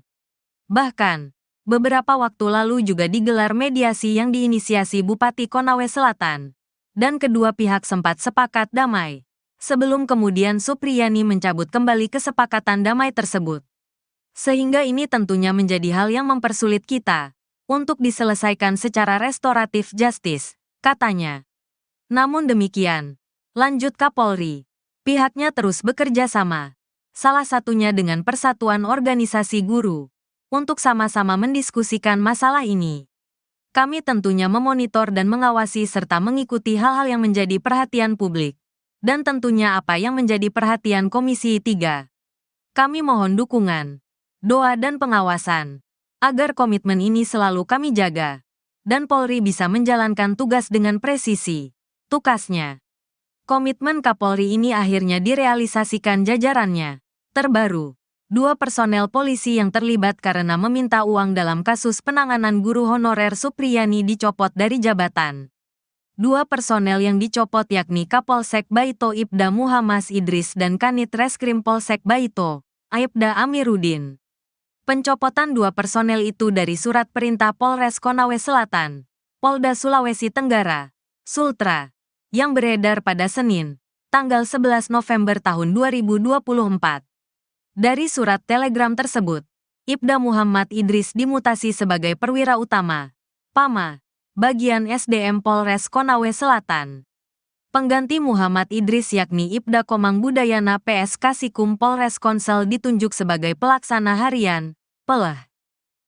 Bahkan, beberapa waktu lalu juga digelar mediasi yang diinisiasi Bupati Konawe Selatan. Dan kedua pihak sempat sepakat damai. Sebelum kemudian Supriyani mencabut kembali kesepakatan damai tersebut. Sehingga ini tentunya menjadi hal yang mempersulit kita untuk diselesaikan secara restoratif justice, katanya. Namun demikian, lanjut Kapolri, pihaknya terus bekerja sama. Salah satunya dengan Persatuan Organisasi Guru, untuk sama-sama mendiskusikan masalah ini. Kami tentunya memonitor dan mengawasi serta mengikuti hal-hal yang menjadi perhatian publik, dan tentunya apa yang menjadi perhatian Komisi 3. Kami mohon dukungan, doa dan pengawasan, agar komitmen ini selalu kami jaga, dan Polri bisa menjalankan tugas dengan presisi, tukasnya. Komitmen Kapolri ini akhirnya direalisasikan jajarannya. Terbaru, 2 personel polisi yang terlibat karena meminta uang dalam kasus penanganan guru honorer Supriyani dicopot dari jabatan. 2 personel yang dicopot yakni Kapolsek Baito Ibda Muhammad Idris dan Kanit Reskrim Polsek Baito, Aibda Amiruddin. Pencopotan 2 personel itu dari surat perintah Polres Konawe Selatan, Polda Sulawesi Tenggara, Sultra, yang beredar pada Senin, tanggal 11 November tahun 2024. Dari surat telegram tersebut, Ibda Muhammad Idris dimutasi sebagai perwira utama, PAMA, bagian SDM Polres Konawe Selatan. Pengganti Muhammad Idris yakni Ibda Komang Budayana PS Kasikum Polres Konsel ditunjuk sebagai pelaksana harian, PELH,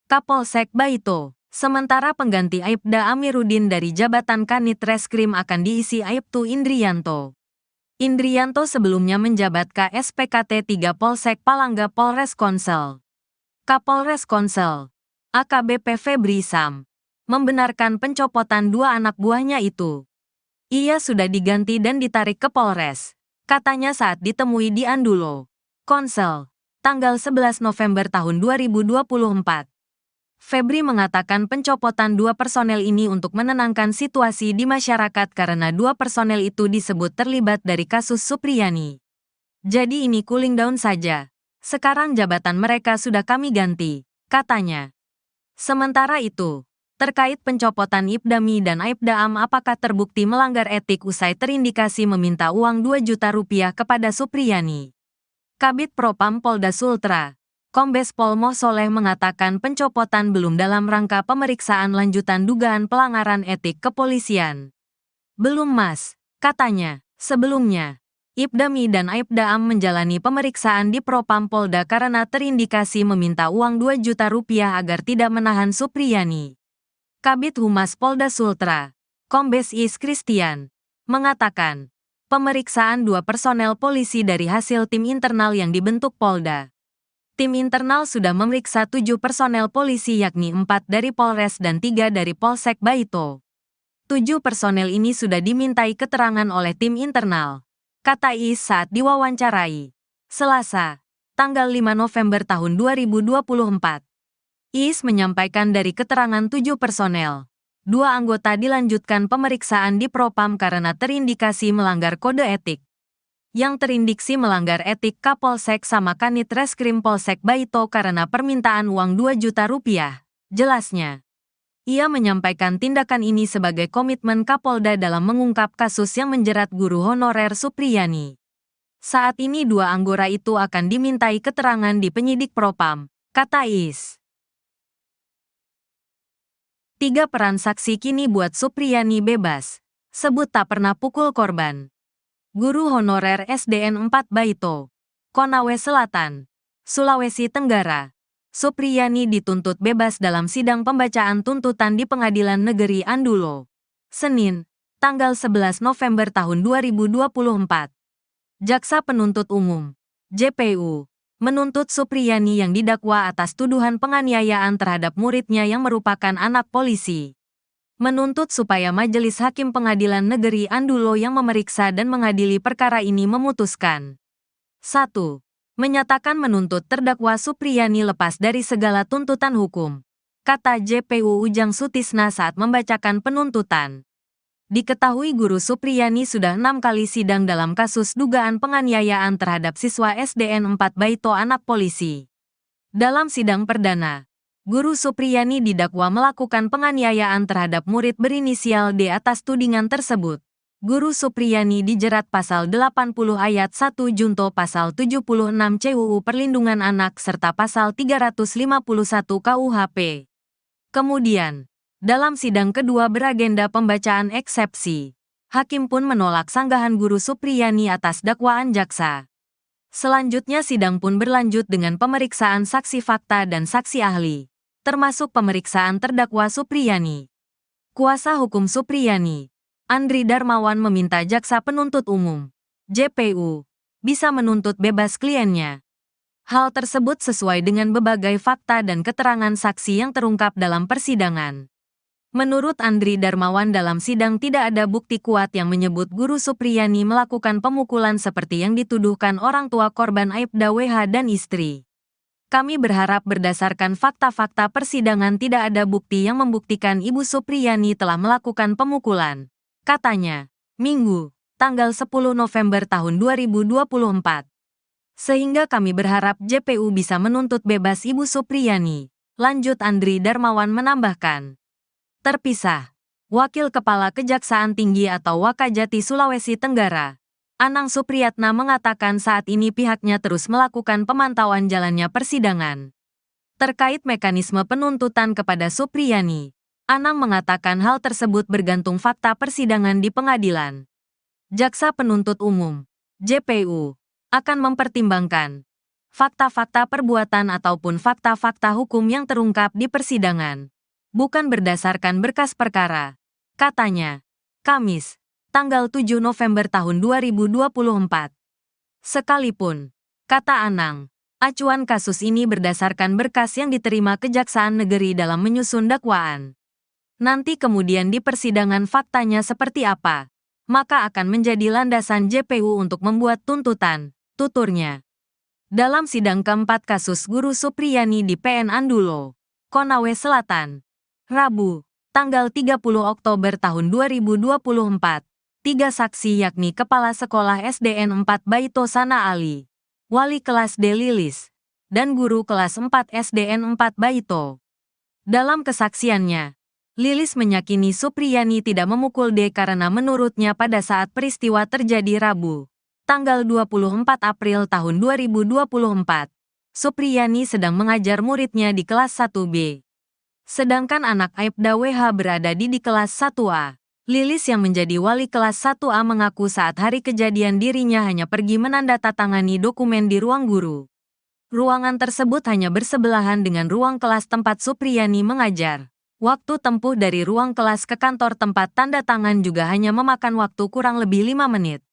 Kapolsek Baito. Sementara pengganti Aibda Amiruddin dari jabatan Kanit Reskrim akan diisi Aibtu Indrianto. Indrianto sebelumnya menjabat KSPKT 3 Polsek Palangga Polres Konsel. Kapolres Konsel, AKBP Febri Sam, membenarkan pencopotan 2 anak buahnya itu. Ia sudah diganti dan ditarik ke Polres, katanya saat ditemui di Andulo, Konsel, tanggal 11 November tahun 2024. Febri mengatakan pencopotan 2 personel ini untuk menenangkan situasi di masyarakat karena 2 personel itu disebut terlibat dari kasus Supriyani. Jadi ini cooling down saja. Sekarang jabatan mereka sudah kami ganti, katanya. Sementara itu, terkait pencopotan Ibdami dan Aibda Am apakah terbukti melanggar etik usai terindikasi meminta uang 2 juta rupiah kepada Supriyani. Kabid Propam Polda Sultra, Kombes Pol Moh Soleh mengatakan pencopotan belum dalam rangka pemeriksaan lanjutan dugaan pelanggaran etik kepolisian. Belum Mas, katanya. Sebelumnya, Ibdami dan Aibda Am menjalani pemeriksaan di Propam Polda karena terindikasi meminta uang 2 juta rupiah agar tidak menahan Supriyani. Kabid Humas Polda Sultra, Kombes Is Christian, mengatakan, pemeriksaan 2 personel polisi dari hasil tim internal yang dibentuk Polda. Tim internal sudah memeriksa 7 personel polisi yakni 4 dari Polres dan 3 dari Polsek Baito. 7 personel ini sudah dimintai keterangan oleh tim internal, kata Is saat diwawancarai Selasa, tanggal 5 November tahun 2024. Is menyampaikan dari keterangan 7 personel, 2 anggota dilanjutkan pemeriksaan di Propam karena terindikasi melanggar kode etik. Yang terindiksi melanggar etik Kapolsek sama Kanit Reskrim Polsek Baito karena permintaan uang 2 juta rupiah, jelasnya. Ia menyampaikan tindakan ini sebagai komitmen Kapolda dalam mengungkap kasus yang menjerat guru honorer Supriyani. Saat ini 2 anggota itu akan dimintai keterangan di penyidik Propam, kata Is. 3 peran saksi kini buat Supriyani bebas, sebut tak pernah pukul korban. Guru honorer SDN 4 Baito, Konawe Selatan, Sulawesi Tenggara. Supriyani dituntut bebas dalam sidang pembacaan tuntutan di Pengadilan Negeri Andulo, Senin, tanggal 11 November tahun 2024. Jaksa Penuntut Umum, JPU, menuntut Supriyani yang didakwa atas tuduhan penganiayaan terhadap muridnya yang merupakan anak polisi. Menuntut supaya Majelis Hakim Pengadilan Negeri Andulo yang memeriksa dan mengadili perkara ini memutuskan. 1. Menyatakan menuntut terdakwa Supriyani lepas dari segala tuntutan hukum, kata JPU Ujang Sutisna saat membacakan penuntutan. Diketahui guru Supriyani sudah 6 kali sidang dalam kasus dugaan penganiayaan terhadap siswa SDN 4 Baito anak polisi. Dalam sidang perdana, guru Supriyani didakwa melakukan penganiayaan terhadap murid berinisial D atas tudingan tersebut. Guru Supriyani dijerat pasal 80 ayat 1 junto pasal 76 CUU Perlindungan Anak serta pasal 351 KUHP. Kemudian, dalam sidang kedua beragenda pembacaan eksepsi, hakim pun menolak sanggahan guru Supriyani atas dakwaan jaksa. Selanjutnya sidang pun berlanjut dengan pemeriksaan saksi fakta dan saksi ahli, termasuk pemeriksaan terdakwa Supriyani. Kuasa hukum Supriyani, Andri Darmawan meminta jaksa penuntut umum, JPU, bisa menuntut bebas kliennya. Hal tersebut sesuai dengan berbagai fakta dan keterangan saksi yang terungkap dalam persidangan. Menurut Andri Darmawan dalam sidang tidak ada bukti kuat yang menyebut guru Supriyani melakukan pemukulan seperti yang dituduhkan orang tua korban Aibda WH dan istri. Kami berharap berdasarkan fakta-fakta persidangan tidak ada bukti yang membuktikan Ibu Supriyani telah melakukan pemukulan, katanya, Minggu, tanggal 10 November tahun 2024. Sehingga kami berharap JPU bisa menuntut bebas Ibu Supriyani, lanjut Andri Darmawan menambahkan. Terpisah, Wakil Kepala Kejaksaan Tinggi atau Wakajati Sulawesi Tenggara, Anang Supriyatna mengatakan saat ini pihaknya terus melakukan pemantauan jalannya persidangan. Terkait mekanisme penuntutan kepada Supriyani, Anang mengatakan hal tersebut bergantung fakta persidangan di pengadilan. Jaksa Penuntut Umum, JPU, akan mempertimbangkan fakta-fakta perbuatan ataupun fakta-fakta hukum yang terungkap di persidangan, bukan berdasarkan berkas perkara, katanya, Kamis, tanggal 7 November tahun 2024. Sekalipun, kata Anang, acuan kasus ini berdasarkan berkas yang diterima Kejaksaan Negeri dalam menyusun dakwaan. Nanti kemudian di persidangan faktanya seperti apa, maka akan menjadi landasan JPU untuk membuat tuntutan, tuturnya. Dalam sidang keempat kasus guru Supriyani di PN Andulo, Konawe Selatan, Rabu, tanggal 30 Oktober tahun 2024, 3 saksi yakni Kepala Sekolah SDN 4 Baito Sana Ali, Wali Kelas D Lilis, dan Guru Kelas 4 SDN 4 Baito. Dalam kesaksiannya, Lilis meyakini Supriyani tidak memukul D karena menurutnya pada saat peristiwa terjadi Rabu, tanggal 24 April tahun 2024, Supriyani sedang mengajar muridnya di kelas 1B. Sedangkan anak Aibda WH berada di kelas 1A. Lilis yang menjadi wali kelas 1A mengaku saat hari kejadian dirinya hanya pergi menandatangani dokumen di ruang guru. Ruangan tersebut hanya bersebelahan dengan ruang kelas tempat Supriyani mengajar. Waktu tempuh dari ruang kelas ke kantor tempat tanda tangan juga hanya memakan waktu kurang lebih 5 menit.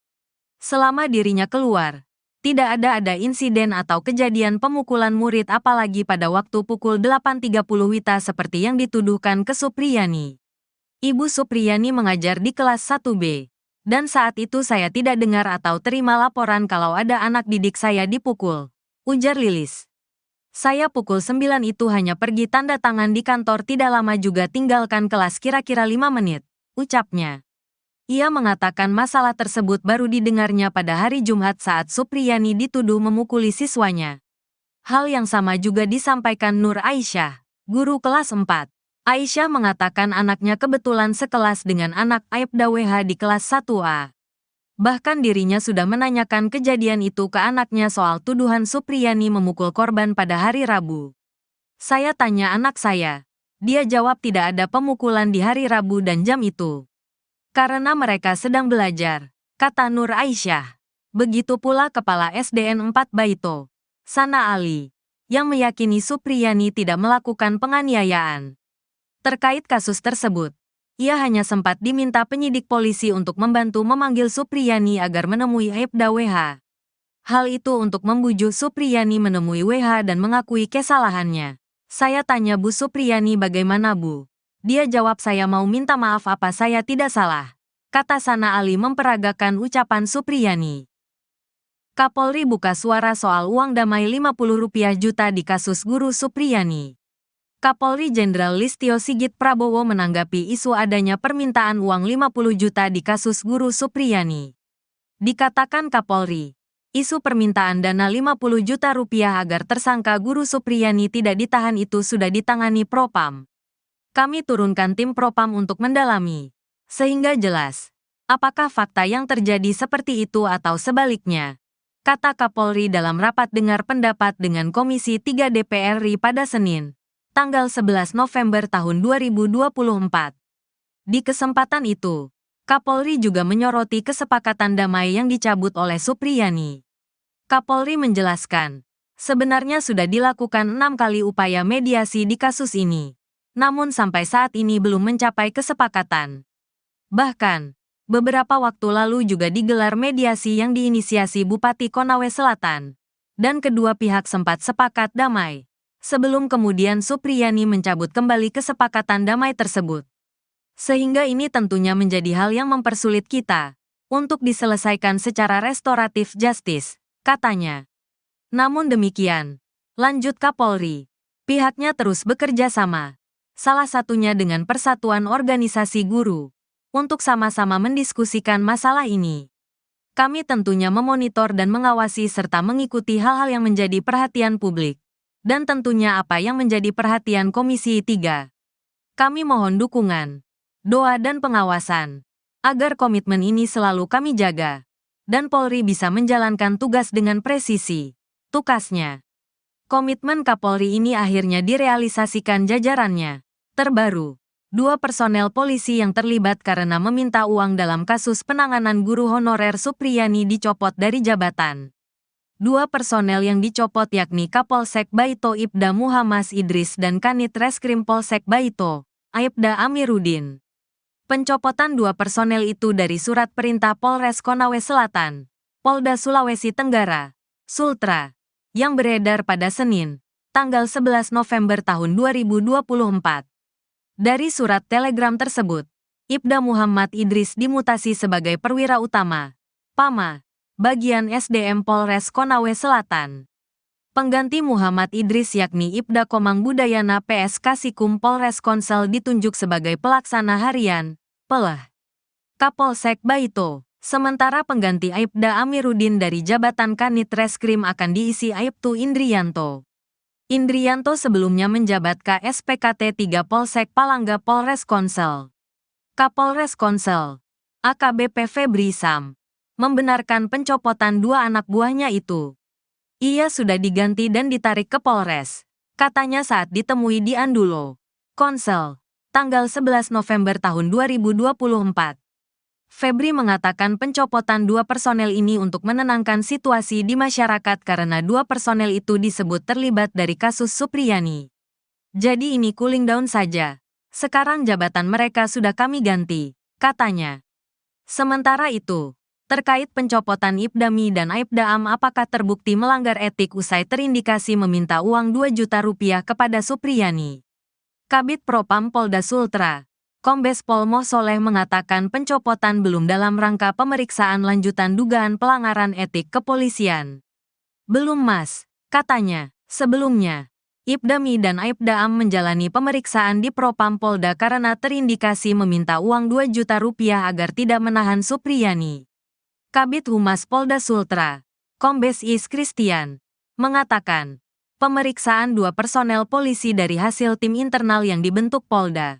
Selama dirinya keluar, tidak ada insiden atau kejadian pemukulan murid apalagi pada waktu pukul 8.30 WITA seperti yang dituduhkan ke Supriyani. Ibu Supriyani mengajar di kelas 1B, dan saat itu saya tidak dengar atau terima laporan kalau ada anak didik saya dipukul, ujar Lilis. Saya pukul 9 itu hanya pergi tanda tangan di kantor tidak lama juga tinggalkan kelas kira-kira 5 menit, ucapnya. Ia mengatakan masalah tersebut baru didengarnya pada hari Jumat saat Supriyani dituduh memukuli siswanya. Hal yang sama juga disampaikan Nur Aisyah, guru kelas 4. Aisyah mengatakan anaknya kebetulan sekelas dengan anak Aibda WH di kelas 1A. Bahkan dirinya sudah menanyakan kejadian itu ke anaknya soal tuduhan Supriyani memukul korban pada hari Rabu. Saya tanya anak saya. Dia jawab tidak ada pemukulan di hari Rabu dan jam itu. Karena mereka sedang belajar, kata Nur Aisyah. Begitu pula Kepala SDN 4 Baito, Sana Ali, yang meyakini Supriyani tidak melakukan penganiayaan. Terkait kasus tersebut, ia hanya sempat diminta penyidik polisi untuk membantu memanggil Supriyani agar menemui Aibda WH. Hal itu untuk membujuk Supriyani menemui WH dan mengakui kesalahannya. Saya tanya Bu Supriyani bagaimana Bu? Dia jawab saya mau minta maaf apa saya tidak salah. Kata Sana Ali memperagakan ucapan Supriyani. Kapolri buka suara soal uang damai 50 rupiah juta di kasus guru Supriyani. Kapolri Jenderal Listio Sigit Prabowo menanggapi isu adanya permintaan uang 50 juta di kasus guru Supriyani. Dikatakan Kapolri, isu permintaan dana 50 juta rupiah agar tersangka guru Supriyani tidak ditahan itu sudah ditangani Propam. Kami turunkan tim Propam untuk mendalami, sehingga jelas, apakah fakta yang terjadi seperti itu atau sebaliknya, kata Kapolri dalam rapat dengar pendapat dengan Komisi 3 DPR RI pada Senin, tanggal 11 November tahun 2024. Di kesempatan itu, Kapolri juga menyoroti kesepakatan damai yang dicabut oleh Supriyani. Kapolri menjelaskan, sebenarnya sudah dilakukan 6 kali upaya mediasi di kasus ini, namun sampai saat ini belum mencapai kesepakatan. Bahkan, beberapa waktu lalu juga digelar mediasi yang diinisiasi Bupati Konawe Selatan, dan kedua pihak sempat sepakat damai. Sebelum kemudian Supriyani mencabut kembali kesepakatan damai tersebut. Sehingga ini tentunya menjadi hal yang mempersulit kita untuk diselesaikan secara restoratif justice, katanya. Namun demikian, lanjut Kapolri, pihaknya terus bekerja sama, salah satunya dengan Persatuan Organisasi Guru, untuk sama-sama mendiskusikan masalah ini. Kami tentunya memonitor dan mengawasi serta mengikuti hal-hal yang menjadi perhatian publik. Dan tentunya apa yang menjadi perhatian Komisi 3. Kami mohon dukungan, doa dan pengawasan, agar komitmen ini selalu kami jaga, dan Polri bisa menjalankan tugas dengan presisi, tukasnya. Komitmen Kapolri ini akhirnya direalisasikan jajarannya. Terbaru, 2 personel polisi yang terlibat karena meminta uang dalam kasus penanganan guru honorer Supriyani dicopot dari jabatan. 2 personel yang dicopot yakni Kapolsek Baito Ibda Muhammad Idris dan Kanit Reskrim Polsek Baito, Aibda Amiruddin. Pencopotan 2 personel itu dari surat perintah Polres Konawe Selatan, Polda Sulawesi Tenggara, Sultra, yang beredar pada Senin, tanggal 11 November tahun 2024. Dari surat telegram tersebut, Ibda Muhammad Idris dimutasi sebagai perwira utama, PAMA, bagian SDM Polres Konawe Selatan. Pengganti Muhammad Idris yakni Ibda Komang Budayana PS Kasikum Polres Konsel ditunjuk sebagai pelaksana harian, PELH, Kapolsek Baito. Sementara pengganti Aibda Amiruddin dari jabatan Kanit Reskrim akan diisi Aibtu Indrianto. Indrianto sebelumnya menjabat KSPKT 3 Polsek Palangga Polres Konsel. Kapolres Konsel, AKBP Febri Sam, membenarkan pencopotan dua anak buahnya itu. Ia sudah diganti dan ditarik ke Polres, katanya saat ditemui di Andulo, Konsel, tanggal 11 November tahun 2024. Febri mengatakan pencopotan dua personel ini untuk menenangkan situasi di masyarakat karena dua personel itu disebut terlibat dari kasus Supriyani. Jadi ini cooling down saja. Sekarang jabatan mereka sudah kami ganti, katanya. Sementara itu, terkait pencopotan Ibdami dan Aibdaam apakah terbukti melanggar etik usai terindikasi meminta uang 2 juta rupiah kepada Supriyani. Kabid Propam Polda Sultra, Kombes Pol Moh Soleh mengatakan pencopotan belum dalam rangka pemeriksaan lanjutan dugaan pelanggaran etik kepolisian. Belum Mas, katanya. Sebelumnya, Ibdami dan Aibdaam menjalani pemeriksaan di Propam Polda karena terindikasi meminta uang 2 juta rupiah agar tidak menahan Supriyani. Kabid Humas Polda Sultra, Kombes Is Christian, mengatakan, pemeriksaan dua personel polisi dari hasil tim internal yang dibentuk Polda.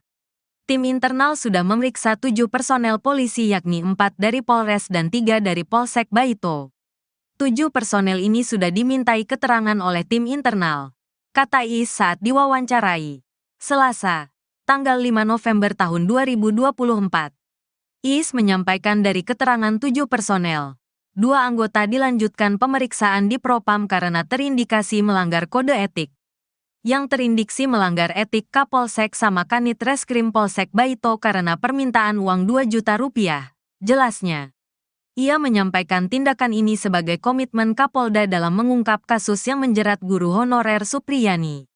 Tim internal sudah memeriksa 7 personel polisi yakni 4 dari Polres dan 3 dari Polsek Baito. 7 personel ini sudah dimintai keterangan oleh tim internal, kata Is saat diwawancarai Selasa, tanggal 5 November tahun 2024. Is menyampaikan dari keterangan 7 personel, 2 anggota dilanjutkan pemeriksaan di Propam karena terindikasi melanggar kode etik. Yang terindiksi melanggar etik Kapolsek sama Kanit Reskrim Polsek Baito karena permintaan uang 2 juta rupiah, jelasnya. Ia menyampaikan tindakan ini sebagai komitmen Kapolda dalam mengungkap kasus yang menjerat guru honorer Supriyani.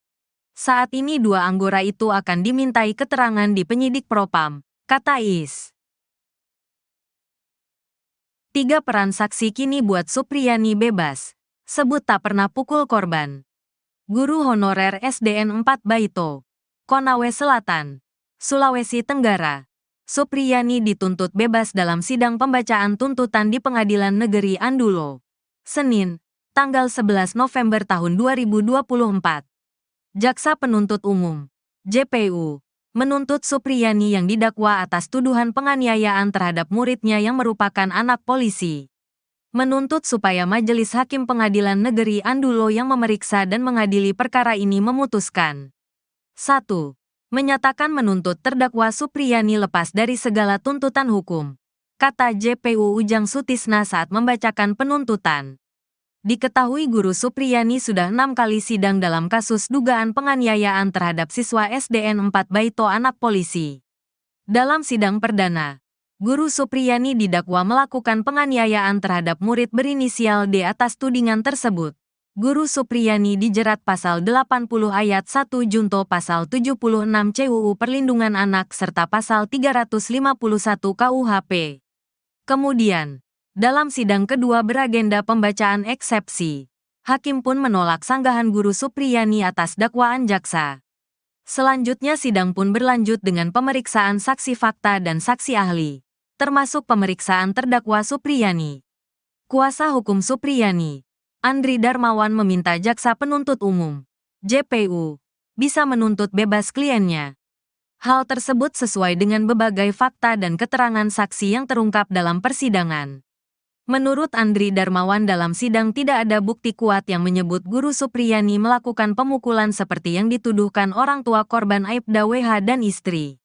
Saat ini 2 anggota itu akan dimintai keterangan di penyidik Propam, kata Is. 3 peran saksi kini buat Supriyani bebas, sebut tak pernah pukul korban. Guru honorer SDN 4 Baito, Konawe Selatan, Sulawesi Tenggara. Supriyani dituntut bebas dalam sidang pembacaan tuntutan di Pengadilan Negeri Andulo, Senin, tanggal 11 November tahun 2024. Jaksa Penuntut Umum, JPU, menuntut Supriyani yang didakwa atas tuduhan penganiayaan terhadap muridnya yang merupakan anak polisi. Menuntut supaya Majelis Hakim Pengadilan Negeri Andulo yang memeriksa dan mengadili perkara ini memutuskan. 1. Menyatakan menuntut terdakwa Supriyani lepas dari segala tuntutan hukum, kata JPU Ujang Sutisna saat membacakan penuntutan. Diketahui guru Supriyani sudah 6 kali sidang dalam kasus dugaan penganiayaan terhadap siswa SDN 4 Baito anak polisi. Dalam sidang perdana, Guru Supriyani didakwa melakukan penganiayaan terhadap murid berinisial D atas tudingan tersebut. Guru Supriyani dijerat pasal 80 ayat 1 junto pasal 76 CUU Perlindungan Anak serta pasal 351 KUHP. Kemudian, dalam sidang kedua beragenda pembacaan eksepsi, hakim pun menolak sanggahan Guru Supriyani atas dakwaan jaksa. Selanjutnya sidang pun berlanjut dengan pemeriksaan saksi fakta dan saksi ahli, termasuk pemeriksaan terdakwa Supriyani. Kuasa hukum Supriyani, Andri Darmawan meminta jaksa penuntut umum, JPU, bisa menuntut bebas kliennya. Hal tersebut sesuai dengan berbagai fakta dan keterangan saksi yang terungkap dalam persidangan. Menurut Andri Darmawan dalam sidang tidak ada bukti kuat yang menyebut Guru Supriyani melakukan pemukulan seperti yang dituduhkan orang tua korban Aibda WH dan istri.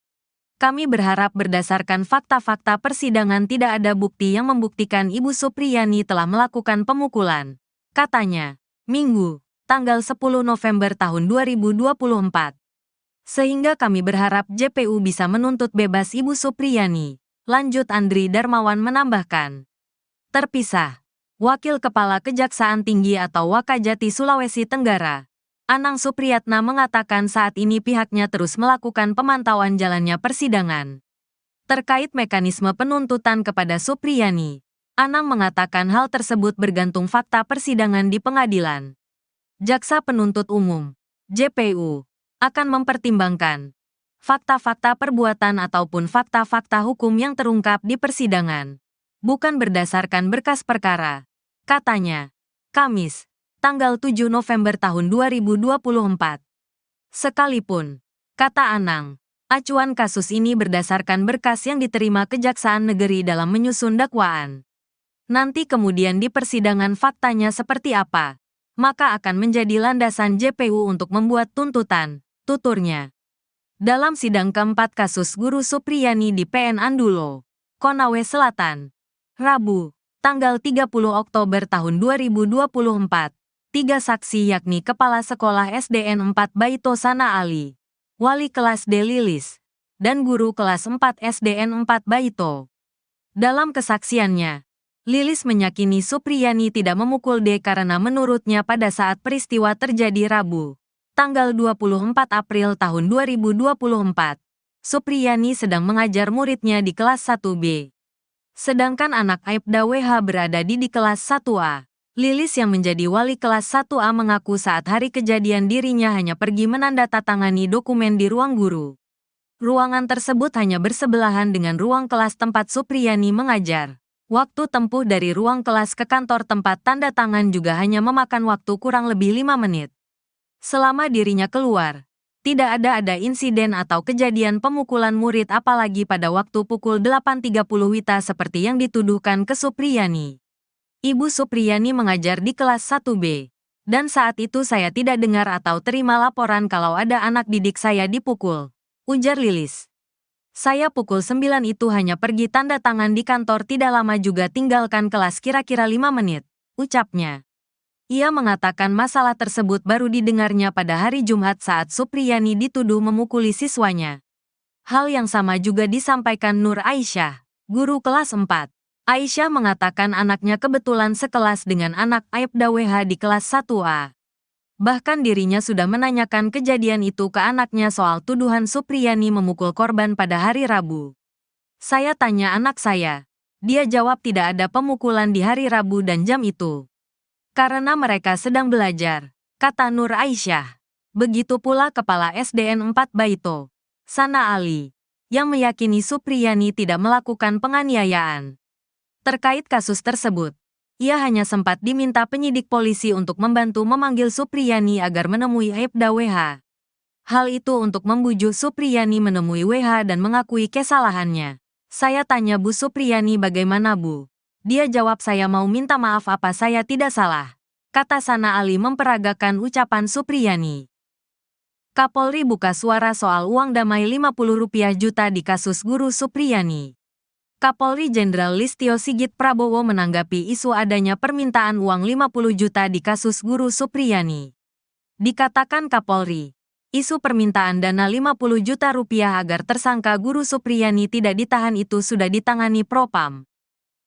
Kami berharap berdasarkan fakta-fakta persidangan tidak ada bukti yang membuktikan Ibu Supriyani telah melakukan pemukulan, katanya, Minggu, tanggal 10 November tahun 2024. Sehingga kami berharap JPU bisa menuntut bebas Ibu Supriyani, lanjut Andri Darmawan menambahkan. Terpisah, Wakil Kepala Kejaksaan Tinggi atau Wakajati Sulawesi Tenggara, Anang Supriyatna mengatakan saat ini pihaknya terus melakukan pemantauan jalannya persidangan. Terkait mekanisme penuntutan kepada Supriyani, Anang mengatakan hal tersebut bergantung fakta persidangan di pengadilan. Jaksa Penuntut Umum, JPU, akan mempertimbangkan fakta-fakta perbuatan ataupun fakta-fakta hukum yang terungkap di persidangan, bukan berdasarkan berkas perkara, katanya. Kamis, tanggal 7 November tahun 2024. Sekalipun, kata Anang, acuan kasus ini berdasarkan berkas yang diterima Kejaksaan Negeri dalam menyusun dakwaan. Nanti kemudian di persidangan faktanya seperti apa, maka akan menjadi landasan JPU untuk membuat tuntutan, tuturnya. Dalam sidang keempat kasus Guru Supriyani di PN Andulo, Konawe Selatan, Rabu, tanggal 30 Oktober tahun 2024, 3 saksi yakni Kepala Sekolah SDN 4 Baito Sana Ali, Wali kelas D Lilis, dan Guru kelas 4 SDN 4 Baito. Dalam kesaksiannya, Lilis meyakini Supriyani tidak memukul D karena menurutnya pada saat peristiwa terjadi Rabu, tanggal 24 April tahun 2024, Supriyani sedang mengajar muridnya di kelas 1B. Sedangkan anak Aibda WH berada di kelas 1A. Lilis yang menjadi wali kelas 1A mengaku saat hari kejadian dirinya hanya pergi menandatangani dokumen di ruang guru. Ruangan tersebut hanya bersebelahan dengan ruang kelas tempat Supriyani mengajar. Waktu tempuh dari ruang kelas ke kantor tempat tanda tangan juga hanya memakan waktu kurang lebih 5 menit. Selama dirinya keluar, tidak ada insiden atau kejadian pemukulan murid apalagi pada waktu pukul 8.30 WITA seperti yang dituduhkan ke Supriyani. Ibu Supriyani mengajar di kelas 1B, dan saat itu saya tidak dengar atau terima laporan kalau ada anak didik saya dipukul, ujar Lilis. Saya pukul 9 itu hanya pergi tanda tangan di kantor tidak lama juga tinggalkan kelas kira-kira 5 menit, ucapnya. Ia mengatakan masalah tersebut baru didengarnya pada hari Jumat saat Supriyani dituduh memukuli siswanya. Hal yang sama juga disampaikan Nur Aisyah, guru kelas 4. Aisyah mengatakan anaknya kebetulan sekelas dengan anak Aibda WH di kelas 1A. Bahkan dirinya sudah menanyakan kejadian itu ke anaknya soal tuduhan Supriyani memukul korban pada hari Rabu. Saya tanya anak saya. Dia jawab tidak ada pemukulan di hari Rabu dan jam itu. Karena mereka sedang belajar, kata Nur Aisyah. Begitu pula Kepala SDN 4 Baito, Sana Ali, yang meyakini Supriyani tidak melakukan penganiayaan. Terkait kasus tersebut, ia hanya sempat diminta penyidik polisi untuk membantu memanggil Supriyani agar menemui Aibda WH. Hal itu untuk membujuk Supriyani menemui WH dan mengakui kesalahannya. Saya tanya Bu Supriyani bagaimana Bu? Dia jawab saya mau minta maaf apa saya tidak salah, kata Sana Ali memperagakan ucapan Supriyani. Kapolri buka suara soal uang damai Rp50 juta di kasus Guru Supriyani. Kapolri Jenderal Listio Sigit Prabowo menanggapi isu adanya permintaan uang 50 juta di kasus Guru Supriyani. Dikatakan Kapolri, isu permintaan dana 50 juta rupiah agar tersangka Guru Supriyani tidak ditahan itu sudah ditangani Propam.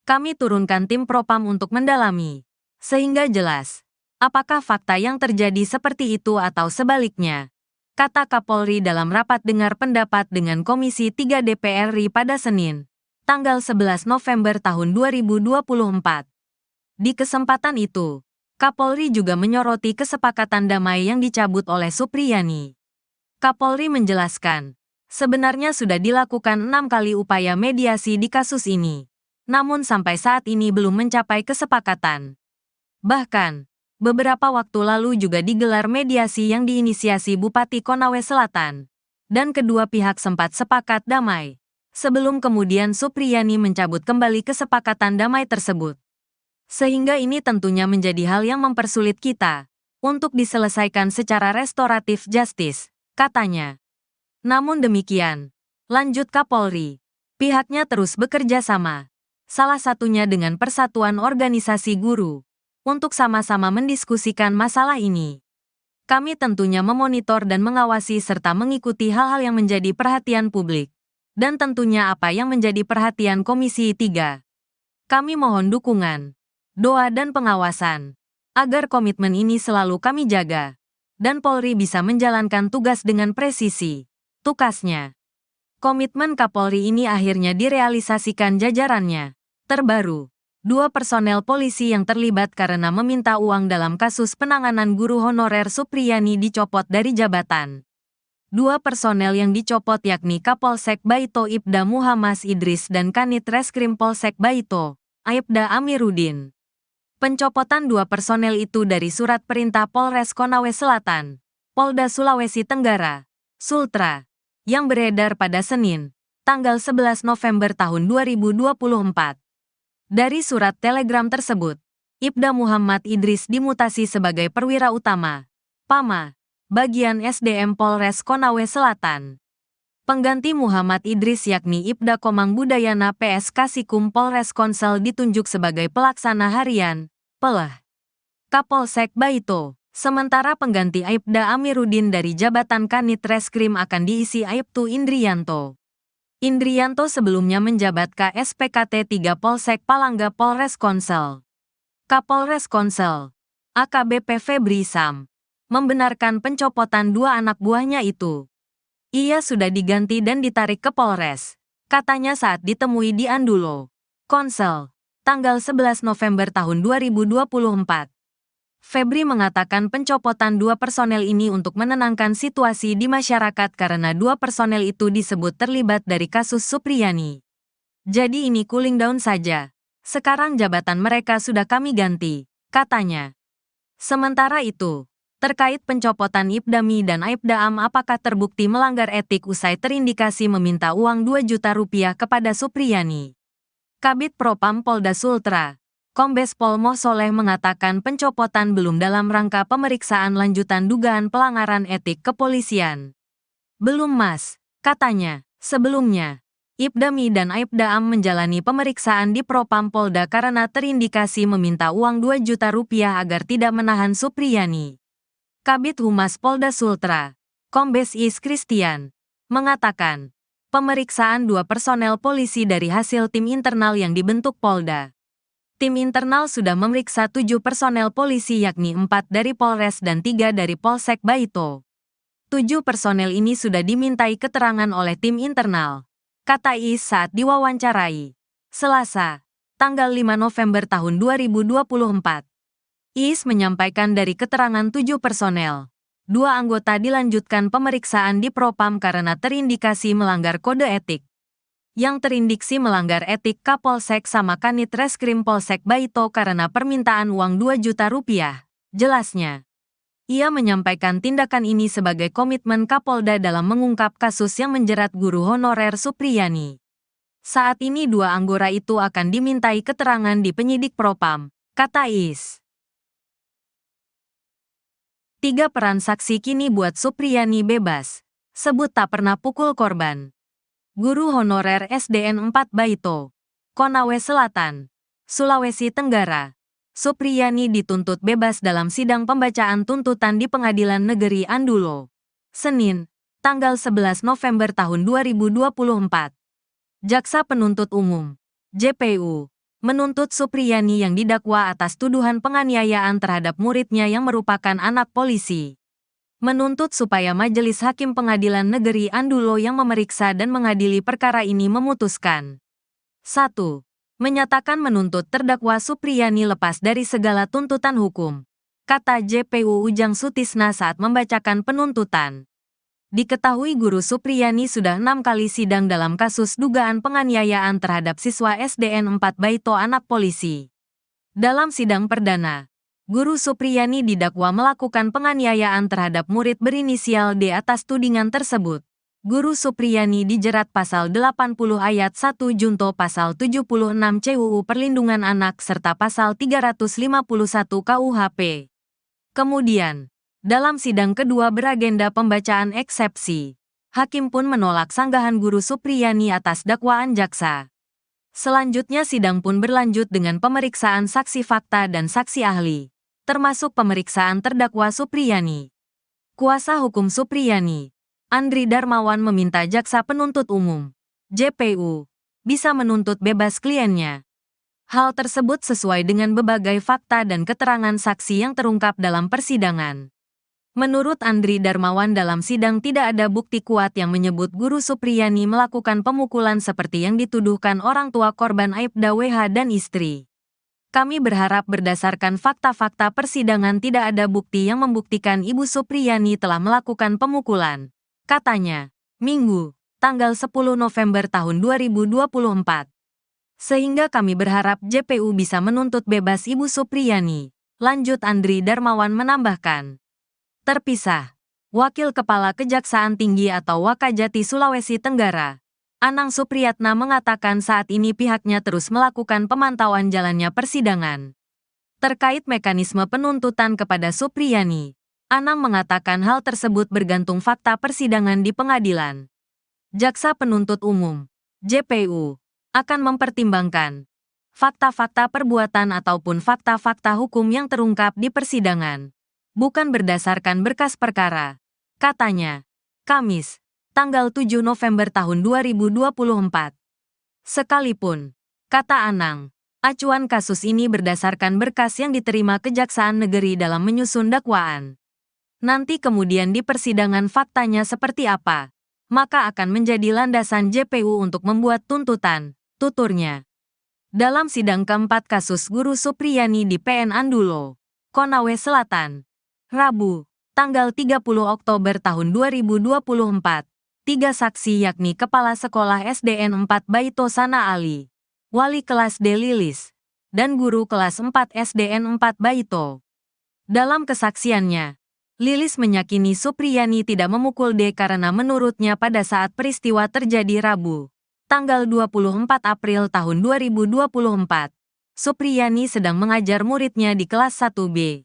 Kami turunkan tim Propam untuk mendalami, sehingga jelas, apakah fakta yang terjadi seperti itu atau sebaliknya, kata Kapolri dalam rapat dengar pendapat dengan Komisi 3 DPR RI pada Senin, tanggal 11 November tahun 2024. Di kesempatan itu, Kapolri juga menyoroti kesepakatan damai yang dicabut oleh Supriyani. Kapolri menjelaskan, sebenarnya sudah dilakukan 6 kali upaya mediasi di kasus ini. Namun sampai saat ini belum mencapai kesepakatan. Bahkan, beberapa waktu lalu juga digelar mediasi yang diinisiasi Bupati Konawe Selatan, dan kedua pihak sempat sepakat damai, sebelum kemudian Supriyani mencabut kembali kesepakatan damai tersebut. Sehingga ini tentunya menjadi hal yang mempersulit kita, untuk diselesaikan secara restoratif justice, katanya. Namun demikian, lanjut Kapolri, pihaknya terus bekerja sama. Salah satunya dengan Persatuan Organisasi Guru, untuk sama-sama mendiskusikan masalah ini. Kami tentunya memonitor dan mengawasi serta mengikuti hal-hal yang menjadi perhatian publik, dan tentunya apa yang menjadi perhatian Komisi 3. Kami mohon dukungan, doa dan pengawasan, agar komitmen ini selalu kami jaga, dan Polri bisa menjalankan tugas dengan presisi, tukasnya. Komitmen Kapolri ini akhirnya direalisasikan jajarannya. Terbaru, 2 personel polisi yang terlibat karena meminta uang dalam kasus penanganan guru honorer Supriyani dicopot dari jabatan. 2 personel yang dicopot yakni Kapolsek Baito Ibda Muhammad Idris dan Kanit Reskrim Polsek Baito, Aibda Amiruddin. Pencopotan dua personel itu dari surat perintah Polres Konawe Selatan, Polda Sulawesi Tenggara, Sultra, yang beredar pada Senin, tanggal 11 November tahun 2024. Dari surat telegram tersebut, Ibda Muhammad Idris dimutasi sebagai perwira utama, PAMA, bagian SDM Polres Konawe Selatan. Pengganti Muhammad Idris yakni Ibda Komang Budayana PS Kasikum Polres Konsel ditunjuk sebagai pelaksana harian, PELH, Kapolsek Baito. Sementara pengganti Aibda Amiruddin dari jabatan Kanit Reskrim akan diisi Aibtu Indrianto. Indrianto sebelumnya menjabat KSPKT 3 Polsek Palangga Polres Konsel. Kapolres Konsel, AKBP Febri Sam, membenarkan pencopotan dua anak buahnya itu. Ia sudah diganti dan ditarik ke Polres, katanya saat ditemui di Andulo, Konsel, tanggal 11 November tahun 2024. Febri mengatakan pencopotan dua personel ini untuk menenangkan situasi di masyarakat karena dua personel itu disebut terlibat dari kasus Supriyani. Jadi ini cooling down saja. Sekarang jabatan mereka sudah kami ganti, katanya. Sementara itu, terkait pencopotan Ibdami dan Aibda Am apakah terbukti melanggar etik usai terindikasi meminta uang 2 juta rupiah kepada Supriyani. Kabid Propam Polda Sultra, Kombes Pol Moh Soleh mengatakan pencopotan belum dalam rangka pemeriksaan lanjutan dugaan pelanggaran etik kepolisian. Belum mas, katanya. Sebelumnya, Ibdami dan Aibda Am menjalani pemeriksaan di Propam Polda karena terindikasi meminta uang 2 juta rupiah agar tidak menahan Supriyani. Kabid Humas Polda Sultra, Kombes Is Christian, mengatakan, pemeriksaan dua personel polisi dari hasil tim internal yang dibentuk Polda. Tim internal sudah memeriksa 7 personel polisi yakni 4 dari Polres dan 3 dari Polsek Baito. 7 personel ini sudah dimintai keterangan oleh tim internal, kata Is saat diwawancarai, Selasa, tanggal 5 November tahun 2024. Is menyampaikan dari keterangan 7 personel, 2 anggota dilanjutkan pemeriksaan di Propam karena terindikasi melanggar kode etik. Yang terindiksi melanggar etik Kapolsek sama Kanit Reskrim Polsek Baito karena permintaan uang 2 juta rupiah, jelasnya. Ia menyampaikan tindakan ini sebagai komitmen Kapolda dalam mengungkap kasus yang menjerat guru honorer Supriyani. Saat ini 2 anggota itu akan dimintai keterangan di penyidik Propam, kata Is. 3 peran saksi kini buat Supriyani bebas, sebut tak pernah pukul korban. Guru honorer SDN 4 Baito, Konawe Selatan, Sulawesi Tenggara. Supriyani dituntut bebas dalam sidang pembacaan tuntutan di Pengadilan Negeri Andulo, Senin, tanggal 11 November tahun 2024. Jaksa Penuntut Umum, JPU, menuntut Supriyani yang didakwa atas tuduhan penganiayaan terhadap muridnya yang merupakan anak polisi. Menuntut supaya Majelis Hakim Pengadilan Negeri Andulo yang memeriksa dan mengadili perkara ini memutuskan. 1. Menyatakan menuntut terdakwa Supriyani lepas dari segala tuntutan hukum, kata JPU Ujang Sutisna saat membacakan penuntutan. Diketahui guru Supriyani sudah 6 kali sidang dalam kasus dugaan penganiayaan terhadap siswa SDN 4 Baito anak polisi. Dalam sidang perdana, guru Supriyani didakwa melakukan penganiayaan terhadap murid berinisial D atas tudingan tersebut. Guru Supriyani dijerat pasal 80 ayat 1 junto pasal 76 CUU Perlindungan Anak serta pasal 351 KUHP. Kemudian, dalam sidang kedua beragenda pembacaan eksepsi, hakim pun menolak sanggahan guru Supriyani atas dakwaan jaksa. Selanjutnya sidang pun berlanjut dengan pemeriksaan saksi fakta dan saksi ahli, termasuk pemeriksaan terdakwa Supriyani. Kuasa hukum Supriyani, Andri Darmawan meminta jaksa penuntut umum, JPU, bisa menuntut bebas kliennya. Hal tersebut sesuai dengan berbagai fakta dan keterangan saksi yang terungkap dalam persidangan. Menurut Andri Darmawan dalam sidang tidak ada bukti kuat yang menyebut guru Supriyani melakukan pemukulan seperti yang dituduhkan orang tua korban Aibda WH dan istri. Kami berharap berdasarkan fakta-fakta persidangan tidak ada bukti yang membuktikan Ibu Supriyani telah melakukan pemukulan, katanya, Minggu, tanggal 10 November tahun 2024. Sehingga kami berharap JPU bisa menuntut bebas Ibu Supriyani. Lanjut Andri Darmawan menambahkan. Terpisah. Wakil Kepala Kejaksaan Tinggi atau Wakajati Sulawesi Tenggara, Anang Supriyatna mengatakan saat ini pihaknya terus melakukan pemantauan jalannya persidangan. Terkait mekanisme penuntutan kepada Supriyani, Anang mengatakan hal tersebut bergantung fakta persidangan di pengadilan. Jaksa Penuntut Umum, JPU, akan mempertimbangkan fakta-fakta perbuatan ataupun fakta-fakta hukum yang terungkap di persidangan, bukan berdasarkan berkas perkara, katanya. Kamis, tanggal 7 November tahun 2024. Sekalipun, kata Anang, acuan kasus ini berdasarkan berkas yang diterima Kejaksaan Negeri dalam menyusun dakwaan. Nanti kemudian di persidangan faktanya seperti apa, maka akan menjadi landasan JPU untuk membuat tuntutan, tuturnya. Dalam sidang keempat kasus Guru Supriyani di PN Andulo, Konawe Selatan, Rabu, tanggal 30 Oktober tahun 2024, 3 saksi yakni Kepala Sekolah SDN 4 Baito Sana Ali, Wali Kelas D Lilis, dan Guru Kelas 4 SDN 4 Baito. Dalam kesaksiannya, Lilis meyakini Supriyani tidak memukul D karena menurutnya pada saat peristiwa terjadi Rabu, tanggal 24 April tahun 2024, Supriyani sedang mengajar muridnya di kelas 1B.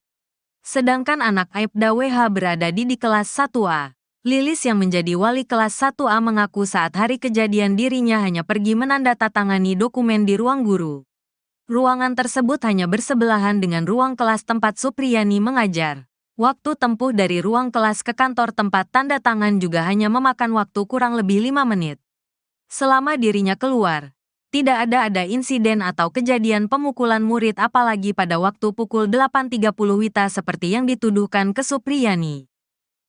Sedangkan anak Aibda WH berada di kelas 1A. Lilis yang menjadi wali kelas 1A mengaku saat hari kejadian dirinya hanya pergi menandatangani dokumen di ruang guru. Ruangan tersebut hanya bersebelahan dengan ruang kelas tempat Supriyani mengajar. Waktu tempuh dari ruang kelas ke kantor tempat tanda tangan juga hanya memakan waktu kurang lebih 5 menit. Selama dirinya keluar, tidak ada insiden atau kejadian pemukulan murid apalagi pada waktu pukul 8.30 WITA seperti yang dituduhkan ke Supriyani.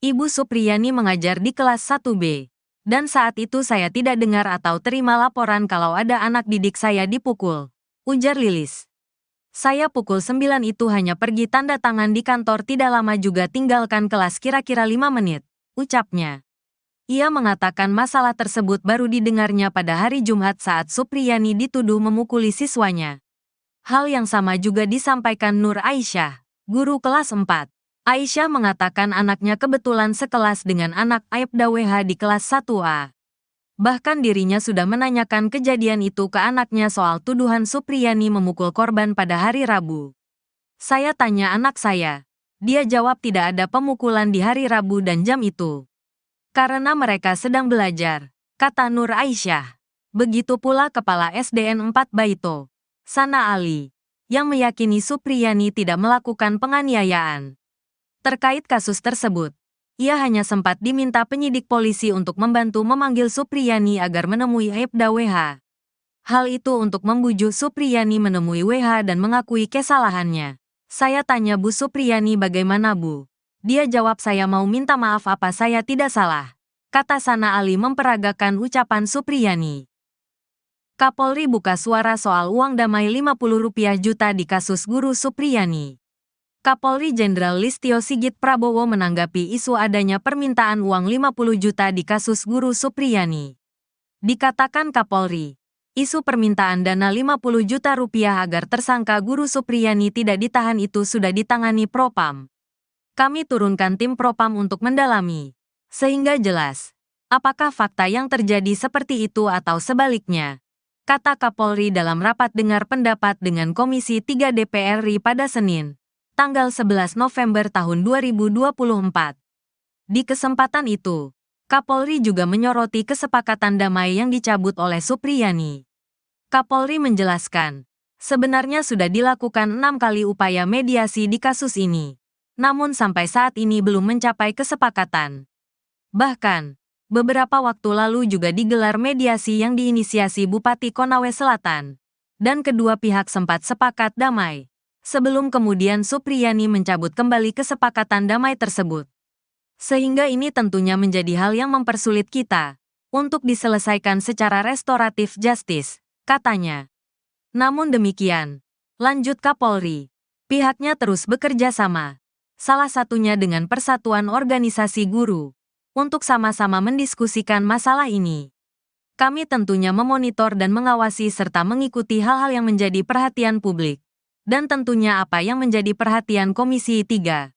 Ibu Supriyani mengajar di kelas 1B, dan saat itu saya tidak dengar atau terima laporan kalau ada anak didik saya dipukul, ujar Lilis. Saya pukul 9 itu hanya pergi tanda tangan di kantor tidak lama juga tinggalkan kelas kira-kira 5 menit, ucapnya. Ia mengatakan masalah tersebut baru didengarnya pada hari Jumat saat Supriyani dituduh memukuli siswanya. Hal yang sama juga disampaikan Nur Aisyah, guru kelas 4. Aisyah mengatakan anaknya kebetulan sekelas dengan anak Aibda WH di kelas 1A. Bahkan dirinya sudah menanyakan kejadian itu ke anaknya soal tuduhan Supriyani memukul korban pada hari Rabu. Saya tanya anak saya. Dia jawab tidak ada pemukulan di hari Rabu dan jam itu. Karena mereka sedang belajar, kata Nur Aisyah. Begitu pula Kepala SDN 4 Baito, Sana Ali, yang meyakini Supriyani tidak melakukan penganiayaan. Terkait kasus tersebut, ia hanya sempat diminta penyidik polisi untuk membantu memanggil Supriyani agar menemui Aibda WH. Hal itu untuk membujuk Supriyani menemui WH dan mengakui kesalahannya. Saya tanya Bu Supriyani bagaimana Bu? Dia jawab saya mau minta maaf apa saya tidak salah, kata Sana Ali memperagakan ucapan Supriyani. Kapolri buka suara soal uang damai Rp50 juta di kasus Guru Supriyani. Kapolri Jenderal Listio Sigit Prabowo menanggapi isu adanya permintaan uang 50 juta di kasus Guru Supriyani. Dikatakan Kapolri, isu permintaan dana 50 juta rupiah agar tersangka Guru Supriyani tidak ditahan itu sudah ditangani Propam. Kami turunkan tim Propam untuk mendalami, sehingga jelas, apakah fakta yang terjadi seperti itu atau sebaliknya, kata Kapolri dalam rapat dengar pendapat dengan Komisi 3 DPR RI pada Senin, tanggal 11 November tahun 2024. Di kesempatan itu, Kapolri juga menyoroti kesepakatan damai yang dicabut oleh Supriyani. Kapolri menjelaskan, sebenarnya sudah dilakukan 6 kali upaya mediasi di kasus ini. Namun sampai saat ini belum mencapai kesepakatan. Bahkan, beberapa waktu lalu juga digelar mediasi yang diinisiasi Bupati Konawe Selatan, dan kedua pihak sempat sepakat damai, sebelum kemudian Supriyani mencabut kembali kesepakatan damai tersebut. Sehingga ini tentunya menjadi hal yang mempersulit kita untuk diselesaikan secara restoratif justice, katanya. Namun demikian, lanjut Kapolri, pihaknya terus bekerja sama, salah satunya dengan Persatuan Organisasi Guru, untuk sama-sama mendiskusikan masalah ini. Kami tentunya memonitor dan mengawasi serta mengikuti hal-hal yang menjadi perhatian publik. Dan tentunya apa yang menjadi perhatian Komisi 3.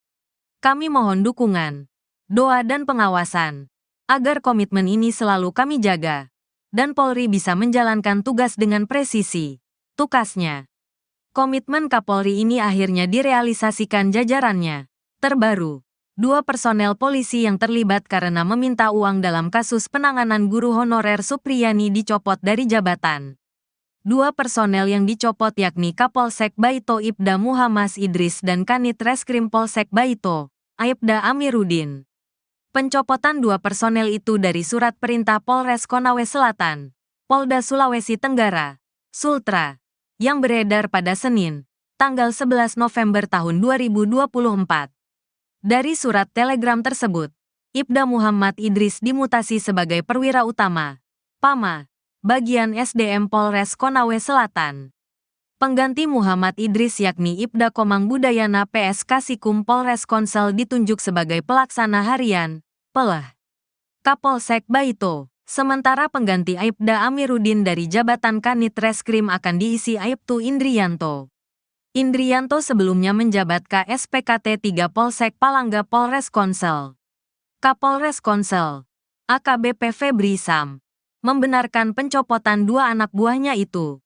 Kami mohon dukungan, doa dan pengawasan, agar komitmen ini selalu kami jaga, dan Polri bisa menjalankan tugas dengan presisi. Tukasnya. Komitmen Kapolri ini akhirnya direalisasikan jajarannya. Terbaru. 2 personel polisi yang terlibat karena meminta uang dalam kasus penanganan guru honorer Supriyani dicopot dari jabatan. 2 personel yang dicopot yakni Kapolsek Baito Ibda Muhammad Idris dan Kanit Reskrim Polsek Baito, Aibda Amiruddin. Pencopotan 2 personel itu dari surat perintah Polres Konawe Selatan, Polda Sulawesi Tenggara, Sultra, yang beredar pada Senin, tanggal 11 November tahun 2024. Dari surat telegram tersebut, Ibda Muhammad Idris dimutasi sebagai perwira utama, PAMA, bagian SDM Polres Konawe Selatan. Pengganti Muhammad Idris yakni Ibda Komang Budayana PS Kasikum Polres Konsel ditunjuk sebagai pelaksana harian, PELH, Kapolsek Baito. Sementara pengganti Aibda Amiruddin dari jabatan Kanit Reskrim akan diisi Aibtu Indrianto. Indrianto sebelumnya menjabat KSPKT 3 Polsek Palangga Polres Konsel. Kapolres Konsel, AKBP Febri Sam, membenarkan pencopotan 2 anak buahnya itu.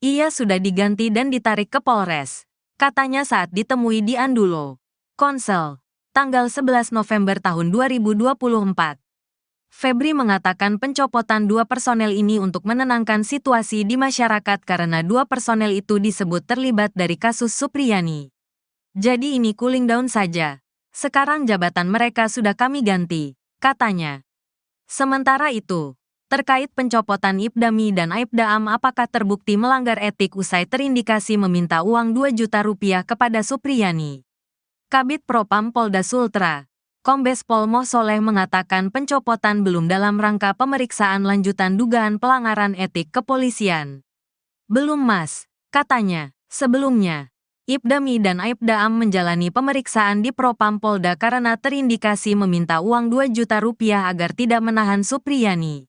Ia sudah diganti dan ditarik ke Polres, katanya saat ditemui di Andulo, Konsel, tanggal 11 November tahun 2024. Febri mengatakan pencopotan 2 personel ini untuk menenangkan situasi di masyarakat karena 2 personel itu disebut terlibat dari kasus Supriyani. Jadi ini cooling down saja. Sekarang jabatan mereka sudah kami ganti, katanya. Sementara itu, terkait pencopotan Ibdami dan Aibda Am apakah terbukti melanggar etik usai terindikasi meminta uang 2 juta rupiah kepada Supriyani. Kabid Propam Polda Sultra, Kombes Pol Mosoleh mengatakan pencopotan belum dalam rangka pemeriksaan lanjutan dugaan pelanggaran etik kepolisian. Belum Mas, katanya. Sebelumnya, Ibdami dan Aibda Am menjalani pemeriksaan di Propam Polda karena terindikasi meminta uang 2 juta rupiah agar tidak menahan Supriyani.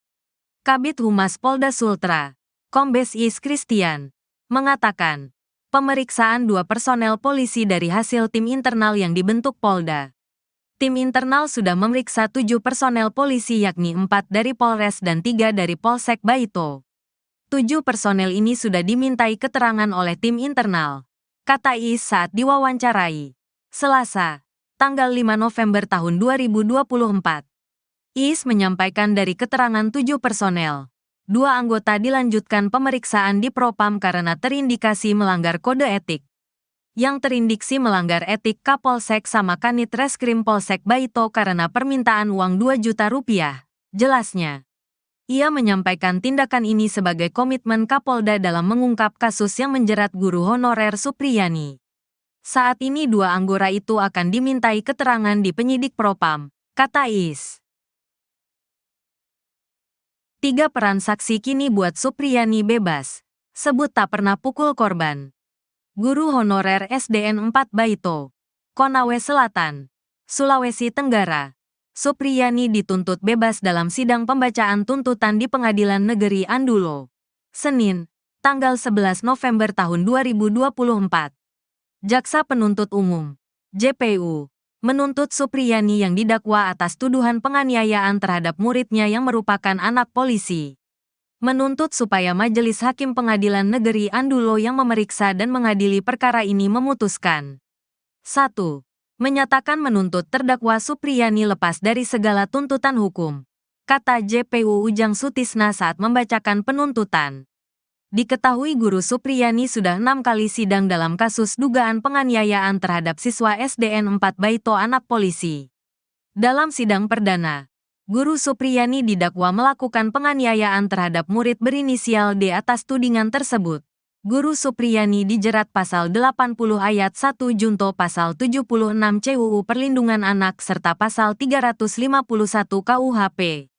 Kabid Humas Polda Sultra, Kombes Is Christian, mengatakan, pemeriksaan 2 personel polisi dari hasil tim internal yang dibentuk Polda. Tim internal sudah memeriksa 7 personel polisi yakni 4 dari Polres dan 3 dari Polsek Baito. 7 personel ini sudah dimintai keterangan oleh tim internal, kata Is saat diwawancarai Selasa, tanggal 5 November tahun 2024. Is menyampaikan dari keterangan 7 personel, 2 anggota dilanjutkan pemeriksaan di Propam karena terindikasi melanggar kode etik. Yang terindiksi melanggar etik Kapolsek sama Kanit Reskrim Polsek Baito karena permintaan uang 2 juta rupiah, jelasnya. Ia menyampaikan tindakan ini sebagai komitmen Kapolda dalam mengungkap kasus yang menjerat guru honorer Supriyani. Saat ini 2 anggota itu akan dimintai keterangan di penyidik Propam, kata Is. 3 peran saksi kini buat Supriyani bebas, sebut tak pernah pukul korban. Guru honorer SDN 4 Baito, Konawe Selatan, Sulawesi Tenggara. Supriyani dituntut bebas dalam sidang pembacaan tuntutan di Pengadilan Negeri Andulo, Senin, tanggal 11 November tahun 2024. Jaksa Penuntut Umum, JPU, menuntut Supriyani yang didakwa atas tuduhan penganiayaan terhadap muridnya yang merupakan anak polisi. Menuntut supaya Majelis Hakim Pengadilan Negeri Andulo yang memeriksa dan mengadili perkara ini memutuskan. 1. Menyatakan menuntut terdakwa Supriyani lepas dari segala tuntutan hukum, kata JPU Ujang Sutisna saat membacakan penuntutan. Diketahui guru Supriyani sudah 6 kali sidang dalam kasus dugaan penganiayaan terhadap siswa SDN 4 Baito anak polisi. Dalam sidang perdana, Guru Supriyani didakwa melakukan penganiayaan terhadap murid berinisial D atas tudingan tersebut. Guru Supriyani dijerat pasal 80 ayat 1 junto pasal 76 CUU Perlindungan Anak serta pasal 351 KUHP.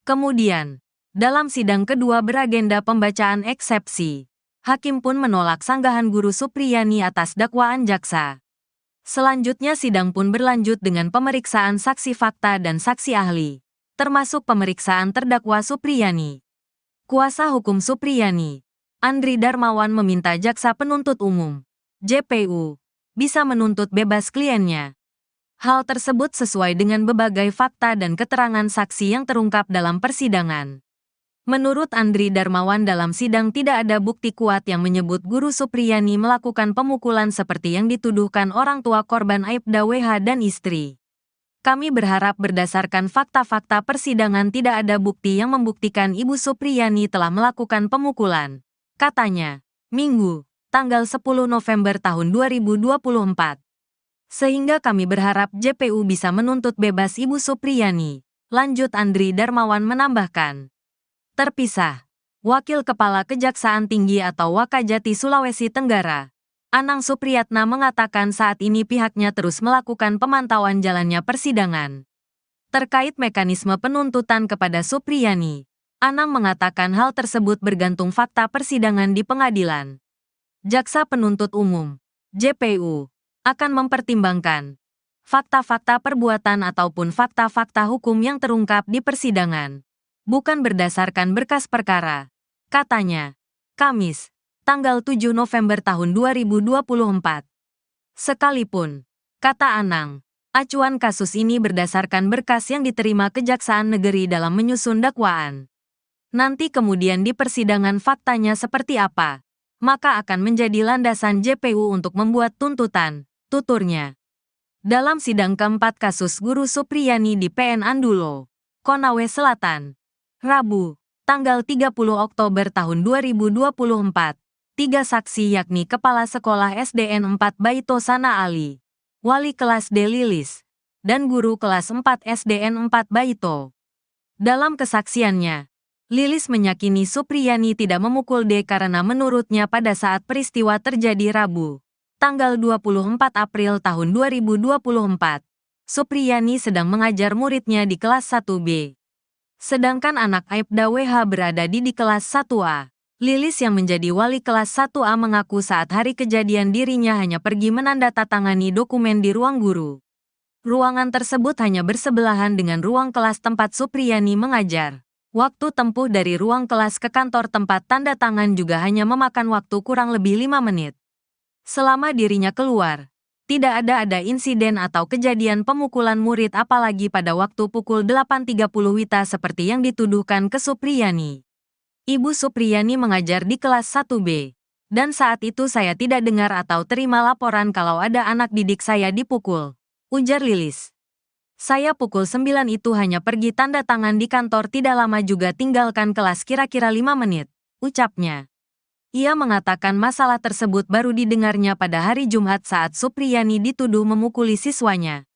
Kemudian, dalam sidang kedua beragenda pembacaan eksepsi, hakim pun menolak sanggahan Guru Supriyani atas dakwaan jaksa. Selanjutnya sidang pun berlanjut dengan pemeriksaan saksi fakta dan saksi ahli, termasuk pemeriksaan terdakwa Supriyani. Kuasa hukum Supriyani, Andri Darmawan meminta Jaksa Penuntut Umum, JPU, bisa menuntut bebas kliennya. Hal tersebut sesuai dengan berbagai fakta dan keterangan saksi yang terungkap dalam persidangan. Menurut Andri Darmawan, dalam sidang tidak ada bukti kuat yang menyebut Guru Supriyani melakukan pemukulan seperti yang dituduhkan orang tua korban Aibda WH dan istri. Kami berharap berdasarkan fakta-fakta persidangan tidak ada bukti yang membuktikan Ibu Supriyani telah melakukan pemukulan, katanya, Minggu, tanggal 10 November tahun 2024. Sehingga kami berharap JPU bisa menuntut bebas Ibu Supriyani, lanjut Andri Darmawan menambahkan. Terpisah, Wakil Kepala Kejaksaan Tinggi atau Wakajati Sulawesi Tenggara, Anang Supriyatna mengatakan saat ini pihaknya terus melakukan pemantauan jalannya persidangan. Terkait mekanisme penuntutan kepada Supriyani, Anang mengatakan hal tersebut bergantung fakta persidangan di pengadilan. Jaksa Penuntut Umum, JPU, akan mempertimbangkan fakta-fakta perbuatan ataupun fakta-fakta hukum yang terungkap di persidangan, bukan berdasarkan berkas perkara, katanya. Kamis, tanggal 7 November tahun 2024. Sekalipun, kata Anang, acuan kasus ini berdasarkan berkas yang diterima Kejaksaan Negeri dalam menyusun dakwaan. Nanti kemudian di persidangan faktanya seperti apa, maka akan menjadi landasan JPU untuk membuat tuntutan, tuturnya. Dalam sidang keempat kasus Guru Supriyani di PN Andulo, Konawe Selatan, Rabu, tanggal 30 Oktober tahun 2024, 3 saksi yakni Kepala Sekolah SDN 4 Baito Sana Ali, Wali Kelas D Lilis, dan Guru Kelas 4 SDN 4 Baito. Dalam kesaksiannya, Lilis meyakini Supriyani tidak memukul D karena menurutnya pada saat peristiwa terjadi Rabu, tanggal 24 April tahun 2024, Supriyani sedang mengajar muridnya di kelas 1B. Sedangkan anak Aibda WH berada di kelas 1A. Lilis yang menjadi wali kelas 1A mengaku saat hari kejadian dirinya hanya pergi menandatangani dokumen di ruang guru. Ruangan tersebut hanya bersebelahan dengan ruang kelas tempat Supriyani mengajar. Waktu tempuh dari ruang kelas ke kantor tempat tanda tangan juga hanya memakan waktu kurang lebih 5 menit. Selama dirinya keluar, tidak ada insiden atau kejadian pemukulan murid apalagi pada waktu pukul 8.30 WITA seperti yang dituduhkan ke Supriyani. Ibu Supriyani mengajar di kelas 1B, dan saat itu saya tidak dengar atau terima laporan kalau ada anak didik saya dipukul, ujar Lilis. Saya pukul 9 itu hanya pergi tanda tangan di kantor, tidak lama juga tinggalkan kelas kira-kira 5 menit, ucapnya. Ia mengatakan masalah tersebut baru didengarnya pada hari Jumat saat Supriyani dituduh memukuli siswanya.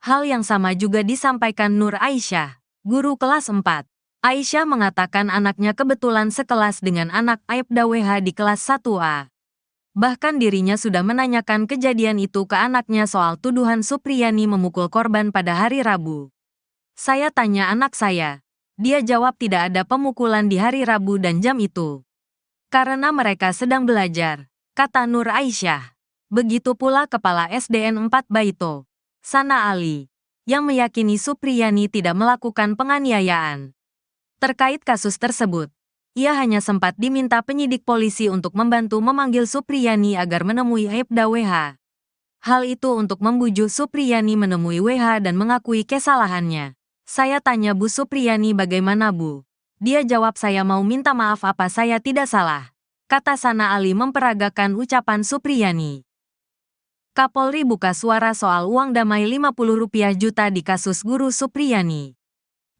Hal yang sama juga disampaikan Nur Aisyah, guru kelas 4. Aisyah mengatakan anaknya kebetulan sekelas dengan anak Aibda WH di kelas 1A. Bahkan dirinya sudah menanyakan kejadian itu ke anaknya soal tuduhan Supriyani memukul korban pada hari Rabu. Saya tanya anak saya. Dia jawab tidak ada pemukulan di hari Rabu dan jam itu. Karena mereka sedang belajar, kata Nur Aisyah. Begitu pula Kepala SDN 4 Baito, Sana Ali, yang meyakini Supriyani tidak melakukan penganiayaan. Terkait kasus tersebut, ia hanya sempat diminta penyidik polisi untuk membantu memanggil Supriyani agar menemui Aibda WH. Hal itu untuk membujuk Supriyani menemui WH dan mengakui kesalahannya. Saya tanya Bu Supriyani bagaimana Bu? Dia jawab saya mau minta maaf apa saya tidak salah, kata Sana Ali memperagakan ucapan Supriyani. Kapolri buka suara soal uang damai Rp50 juta di kasus Guru Supriyani.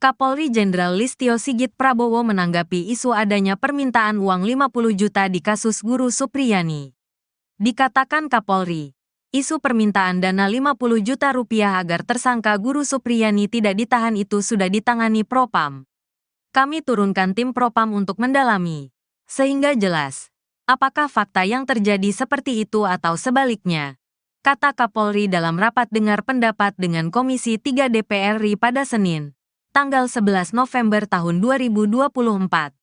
Kapolri Jenderal Listio Sigit Prabowo menanggapi isu adanya permintaan uang 50 juta di kasus Guru Supriyani. Dikatakan Kapolri, isu permintaan dana 50 juta rupiah agar tersangka Guru Supriyani tidak ditahan itu sudah ditangani Propam. Kami turunkan tim Propam untuk mendalami, sehingga jelas, apakah fakta yang terjadi seperti itu atau sebaliknya, kata Kapolri dalam rapat dengar pendapat dengan Komisi 3 DPR RI pada Senin, tanggal 11 November tahun 2024.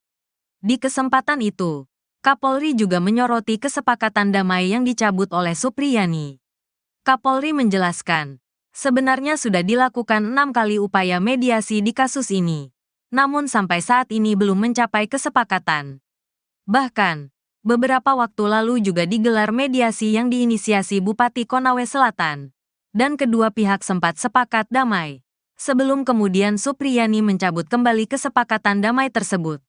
Di kesempatan itu, Kapolri juga menyoroti kesepakatan damai yang dicabut oleh Supriyani. Kapolri menjelaskan, sebenarnya sudah dilakukan 6 kali upaya mediasi di kasus ini. namun sampai saat ini belum mencapai kesepakatan. Bahkan, beberapa waktu lalu juga digelar mediasi yang diinisiasi Bupati Konawe Selatan, dan kedua pihak sempat sepakat damai, sebelum kemudian Supriyani mencabut kembali kesepakatan damai tersebut.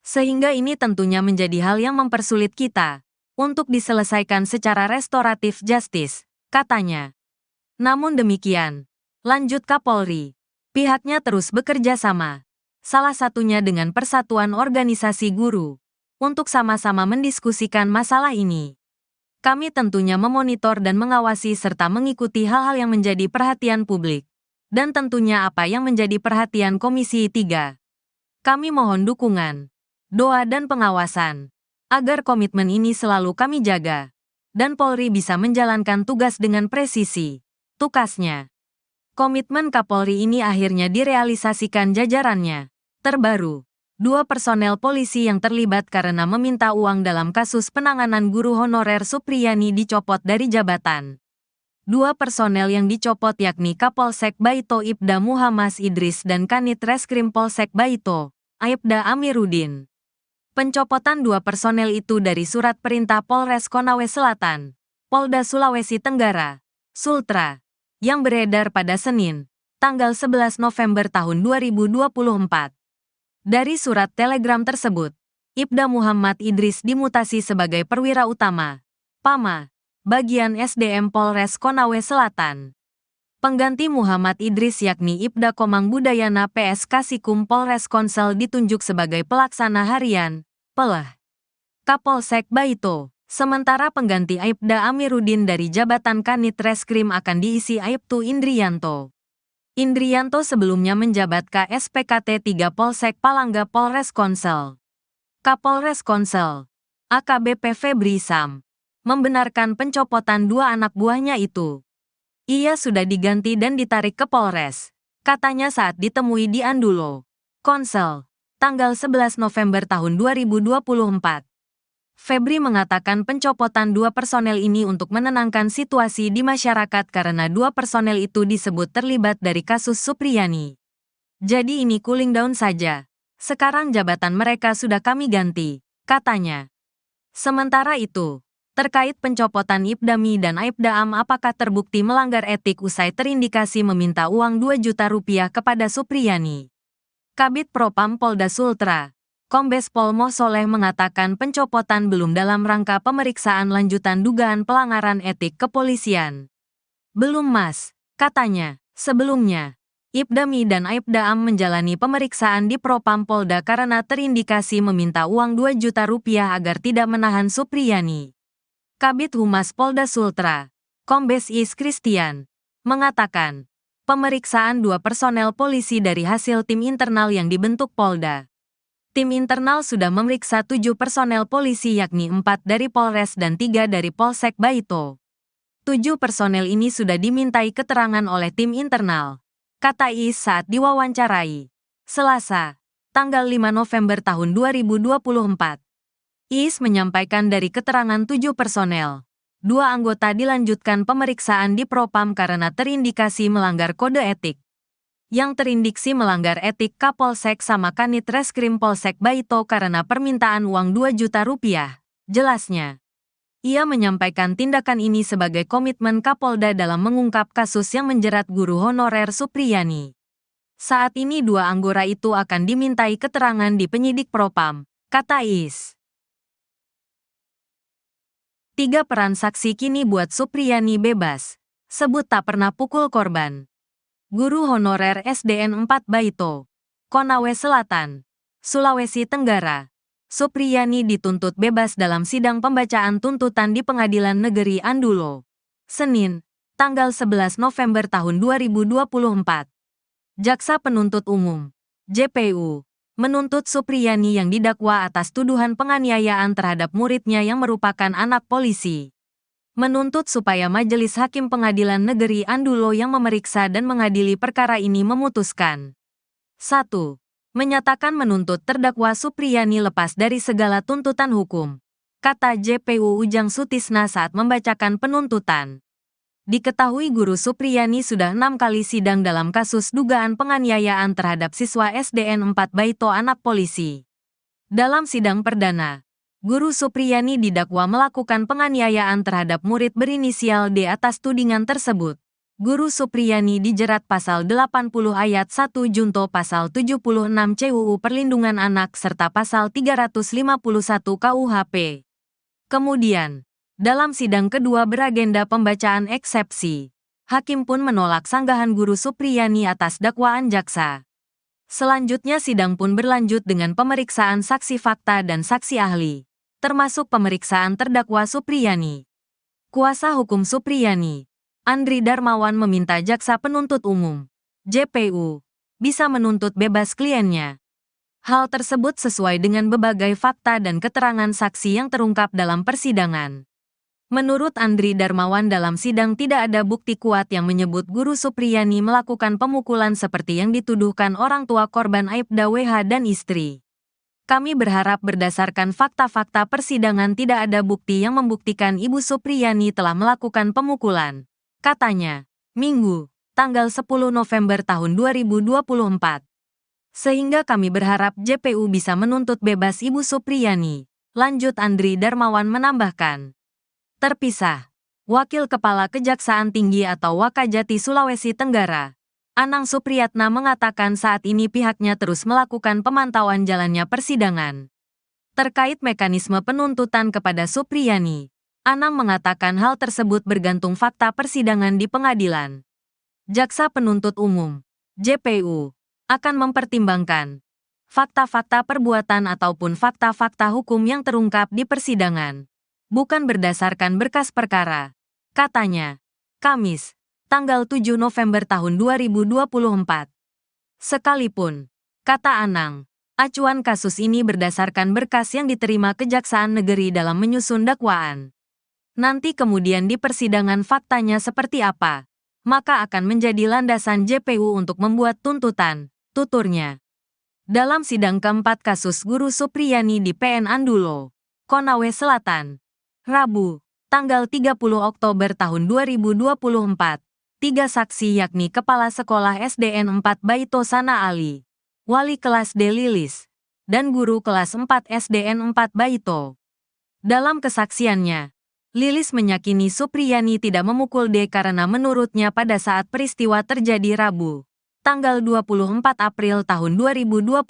Sehingga ini tentunya menjadi hal yang mempersulit kita untuk diselesaikan secara restoratif justice, katanya. Namun demikian, lanjut Kapolri, pihaknya terus bekerja sama, salah satunya dengan Persatuan Organisasi Guru, untuk sama-sama mendiskusikan masalah ini. Kami tentunya memonitor dan mengawasi serta mengikuti hal-hal yang menjadi perhatian publik, dan tentunya apa yang menjadi perhatian Komisi 3. Kami mohon dukungan, doa dan pengawasan, agar komitmen ini selalu kami jaga, dan Polri bisa menjalankan tugas dengan presisi, tukasnya. Komitmen Kapolri ini akhirnya direalisasikan jajarannya. Terbaru, 2 personel polisi yang terlibat karena meminta uang dalam kasus penanganan guru honorer Supriyani dicopot dari jabatan. 2 personel yang dicopot yakni Kapolsek Baito Ibda Muhammad Idris dan Kanit Reskrim Polsek Baito, Aibda Amiruddin. Pencopotan 2 personel itu dari surat perintah Polres Konawe Selatan, Polda Sulawesi Tenggara, Sultra, yang beredar pada Senin, tanggal 11 November tahun 2024. Dari surat telegram tersebut, Ibda Muhammad Idris dimutasi sebagai perwira utama, PAMA, bagian SDM Polres Konawe Selatan. Pengganti Muhammad Idris yakni Ibda Komang Budayana PS Kasikum Polres Konsel ditunjuk sebagai pelaksana harian, PELH, Kapolsek Baito. Sementara pengganti Aibda Amiruddin dari jabatan Kanit Reskrim akan diisi Aibtu Indrianto. Indrianto sebelumnya menjabat KSPKT 3 Polsek Palangga Polres Konsel. Kapolres Konsel, AKBP Febri Sam, membenarkan pencopotan 2 anak buahnya itu. Ia sudah diganti dan ditarik ke Polres, katanya saat ditemui di Andulo, Konsel, tanggal 11 November tahun 2024. Febri mengatakan pencopotan 2 personel ini untuk menenangkan situasi di masyarakat karena 2 personel itu disebut terlibat dari kasus Supriyani. Jadi ini cooling down saja. Sekarang jabatan mereka sudah kami ganti, katanya. Sementara itu, terkait pencopotan Ibdami dan Aibdaam apakah terbukti melanggar etik usai terindikasi meminta uang 2 juta rupiah kepada Supriyani. Kabid Propam Polda Sultra, Kombes Pol Mo Soleh mengatakan pencopotan belum dalam rangka pemeriksaan lanjutan dugaan pelanggaran etik kepolisian. Belum Mas, katanya. Sebelumnya, Ibdami dan Aibdaam menjalani pemeriksaan di Propam Polda karena terindikasi meminta uang 2 juta rupiah agar tidak menahan Supriyani. Kabid Humas Polda Sultra, Kombes Is Christian, mengatakan, pemeriksaan 2 personel polisi dari hasil tim internal yang dibentuk Polda. Tim internal sudah memeriksa 7 personel polisi yakni 4 dari Polres dan 3 dari Polsek Baito. 7 personel ini sudah dimintai keterangan oleh tim internal, kata Is saat diwawancarai Selasa, tanggal 5 November tahun 2024. Is menyampaikan dari keterangan 7 personel, 2 anggota dilanjutkan pemeriksaan di Propam karena terindikasi melanggar kode etik. Yang terindiksi melanggar etik Kapolsek sama Kanit Reskrim Polsek Baito karena permintaan uang 2 juta rupiah, jelasnya. Ia menyampaikan tindakan ini sebagai komitmen Kapolda dalam mengungkap kasus yang menjerat guru honorer Supriyani. Saat ini 2 anggota itu akan dimintai keterangan di penyidik Propam, kata Is. 3 peran saksi kini buat Supriyani bebas, sebut tak pernah pukul korban. Guru honorer SDN 4 Baito, Konawe Selatan, Sulawesi Tenggara. Supriyani dituntut bebas dalam sidang pembacaan tuntutan di Pengadilan Negeri Andulo, Senin, tanggal 11 November tahun 2024. Jaksa Penuntut Umum, JPU, menuntut Supriyani yang didakwa atas tuduhan penganiayaan terhadap muridnya yang merupakan anak polisi. Menuntut supaya Majelis Hakim Pengadilan Negeri Andulo yang memeriksa dan mengadili perkara ini memutuskan. 1. Menyatakan menuntut terdakwa Supriyani lepas dari segala tuntutan hukum, kata JPU Ujang Sutisna saat membacakan penuntutan. Diketahui Guru Supriyani sudah 6 kali sidang dalam kasus dugaan penganiayaan terhadap siswa SDN 4 Baito anak polisi. Dalam sidang perdana, Guru Supriyani didakwa melakukan penganiayaan terhadap murid berinisial D atas tudingan tersebut. Guru Supriyani dijerat pasal 80 ayat 1 junto pasal 76 CUU Perlindungan Anak serta pasal 351 KUHP. Kemudian, dalam sidang kedua beragenda pembacaan eksepsi, hakim pun menolak sanggahan Guru Supriyani atas dakwaan jaksa. Selanjutnya sidang pun berlanjut dengan pemeriksaan saksi fakta dan saksi ahli, termasuk pemeriksaan terdakwa Supriyani. Kuasa hukum Supriyani, Andri Darmawan meminta jaksa penuntut umum, JPU, bisa menuntut bebas kliennya. Hal tersebut sesuai dengan berbagai fakta dan keterangan saksi yang terungkap dalam persidangan. Menurut Andri Darmawan dalam sidang tidak ada bukti kuat yang menyebut Guru Supriyani melakukan pemukulan seperti yang dituduhkan orang tua korban Aibda WH dan istri. Kami berharap berdasarkan fakta-fakta persidangan tidak ada bukti yang membuktikan Ibu Supriyani telah melakukan pemukulan. Katanya, Minggu, tanggal 10 November tahun 2024. Sehingga kami berharap JPU bisa menuntut bebas Ibu Supriyani. Lanjut Andri Darmawan menambahkan. Terpisah, Wakil Kepala Kejaksaan Tinggi atau Wakajati Sulawesi Tenggara, Anang Supriyatna mengatakan saat ini pihaknya terus melakukan pemantauan jalannya persidangan. Terkait mekanisme penuntutan kepada Supriyani, Anang mengatakan hal tersebut bergantung fakta persidangan di pengadilan. Jaksa Penuntut Umum, JPU, akan mempertimbangkan fakta-fakta perbuatan ataupun fakta-fakta hukum yang terungkap di persidangan, bukan berdasarkan berkas perkara, katanya. Kamis, tanggal 7 November tahun 2024. Sekalipun, kata Anang, acuan kasus ini berdasarkan berkas yang diterima Kejaksaan Negeri dalam menyusun dakwaan. Nanti kemudian di persidangan faktanya seperti apa, maka akan menjadi landasan JPU untuk membuat tuntutan, tuturnya. Dalam sidang keempat kasus Guru Supriyani di PN Andulo, Konawe Selatan, Rabu, tanggal 30 Oktober tahun 2024, 3 saksi yakni Kepala Sekolah SDN 4 Baito Sana Ali, Wali Kelas D Lilis, dan Guru Kelas 4 SDN 4 Baito. Dalam kesaksiannya, Lilis meyakini Supriyani tidak memukul D karena menurutnya pada saat peristiwa terjadi Rabu, tanggal 24 April tahun 2024,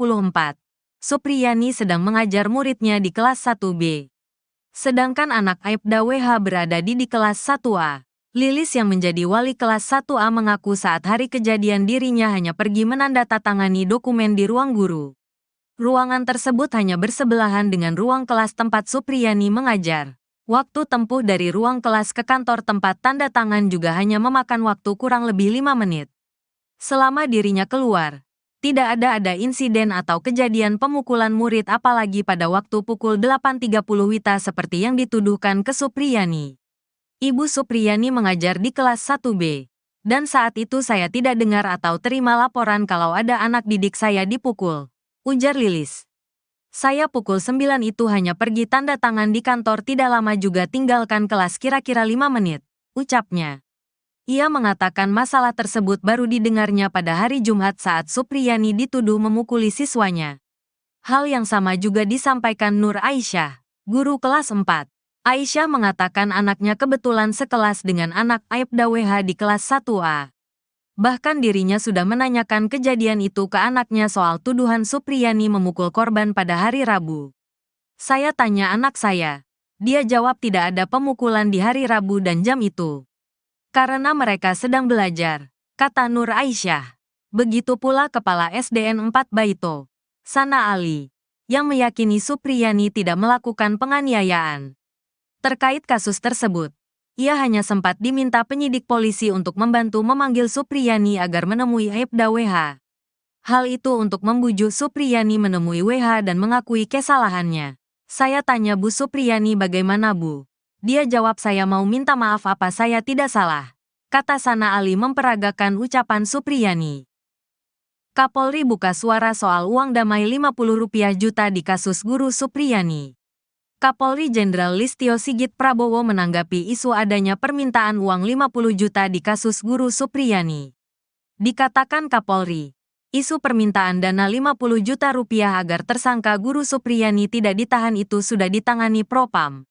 Supriyani sedang mengajar muridnya di kelas 1B. Sedangkan anak Aibda WH berada di kelas 1A. Lilis yang menjadi wali kelas 1A mengaku saat hari kejadian dirinya hanya pergi menandatangani dokumen di ruang guru. Ruangan tersebut hanya bersebelahan dengan ruang kelas tempat Supriyani mengajar. Waktu tempuh dari ruang kelas ke kantor tempat tanda tangan juga hanya memakan waktu kurang lebih 5 menit. Selama dirinya keluar, tidak ada insiden atau kejadian pemukulan murid apalagi pada waktu pukul 8.30 WITA seperti yang dituduhkan ke Supriyani. Ibu Supriyani mengajar di kelas 1B, dan saat itu saya tidak dengar atau terima laporan kalau ada anak didik saya dipukul, ujar Lilis. Saya pukul 9 itu hanya pergi tanda tangan di kantor tidak lama juga tinggalkan kelas kira-kira 5 menit, ucapnya. Ia mengatakan masalah tersebut baru didengarnya pada hari Jumat saat Supriyani dituduh memukuli siswanya. Hal yang sama juga disampaikan Nur Aisyah, guru kelas 4. Aisyah mengatakan anaknya kebetulan sekelas dengan anak Aibda WH di kelas 1A. Bahkan dirinya sudah menanyakan kejadian itu ke anaknya soal tuduhan Supriyani memukul korban pada hari Rabu. Saya tanya anak saya. Dia jawab tidak ada pemukulan di hari Rabu dan jam itu. Karena mereka sedang belajar, kata Nur Aisyah. Begitu pula Kepala SDN 4 Baito, Sana Ali, yang meyakini Supriyani tidak melakukan penganiayaan. Terkait kasus tersebut, ia hanya sempat diminta penyidik polisi untuk membantu memanggil Supriyani agar menemui Aibda WH. Hal itu untuk membujuk Supriyani menemui WH dan mengakui kesalahannya. Saya tanya Bu Supriyani bagaimana Bu? Dia jawab saya mau minta maaf apa saya tidak salah. Kata Sana Ali memperagakan ucapan Supriyani. Kapolri buka suara soal uang damai Rp50 juta di kasus Guru Supriyani. Kapolri Jenderal Listio Sigit Prabowo menanggapi isu adanya permintaan uang 50 juta di kasus Guru Supriyani. Dikatakan Kapolri, isu permintaan dana 50 juta rupiah agar tersangka Guru Supriyani tidak ditahan itu sudah ditangani Propam.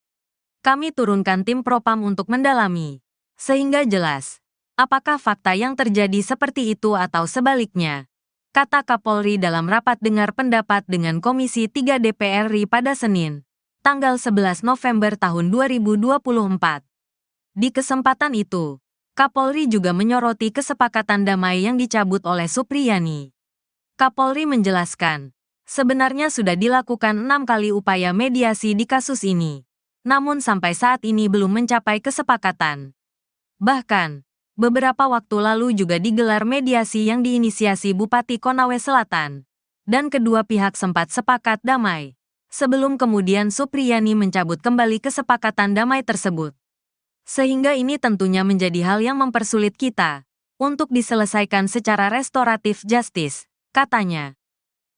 Kami turunkan tim Propam untuk mendalami, sehingga jelas apakah fakta yang terjadi seperti itu atau sebaliknya, kata Kapolri dalam rapat dengar pendapat dengan Komisi 3 DPR RI pada Senin, tanggal 11 November tahun 2024. Di kesempatan itu, Kapolri juga menyoroti kesepakatan damai yang dicabut oleh Supriyani. Kapolri menjelaskan, sebenarnya sudah dilakukan 6 kali upaya mediasi di kasus ini, namun sampai saat ini belum mencapai kesepakatan. Bahkan, beberapa waktu lalu juga digelar mediasi yang diinisiasi Bupati Konawe Selatan, dan kedua pihak sempat sepakat damai, sebelum kemudian Supriyani mencabut kembali kesepakatan damai tersebut. Sehingga ini tentunya menjadi hal yang mempersulit kita untuk diselesaikan secara restoratif justice, katanya.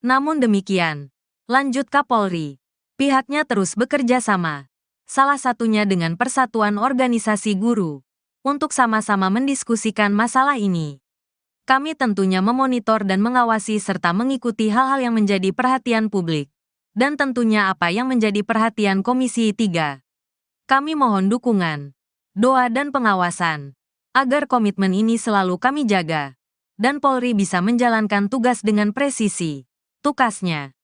Namun demikian, lanjut Kapolri, pihaknya terus bekerja sama, salah satunya dengan Persatuan Organisasi Guru, untuk sama-sama mendiskusikan masalah ini. Kami tentunya memonitor dan mengawasi serta mengikuti hal-hal yang menjadi perhatian publik, dan tentunya apa yang menjadi perhatian Komisi 3. Kami mohon dukungan, doa dan pengawasan, agar komitmen ini selalu kami jaga, dan Polri bisa menjalankan tugas dengan presisi, tukasnya.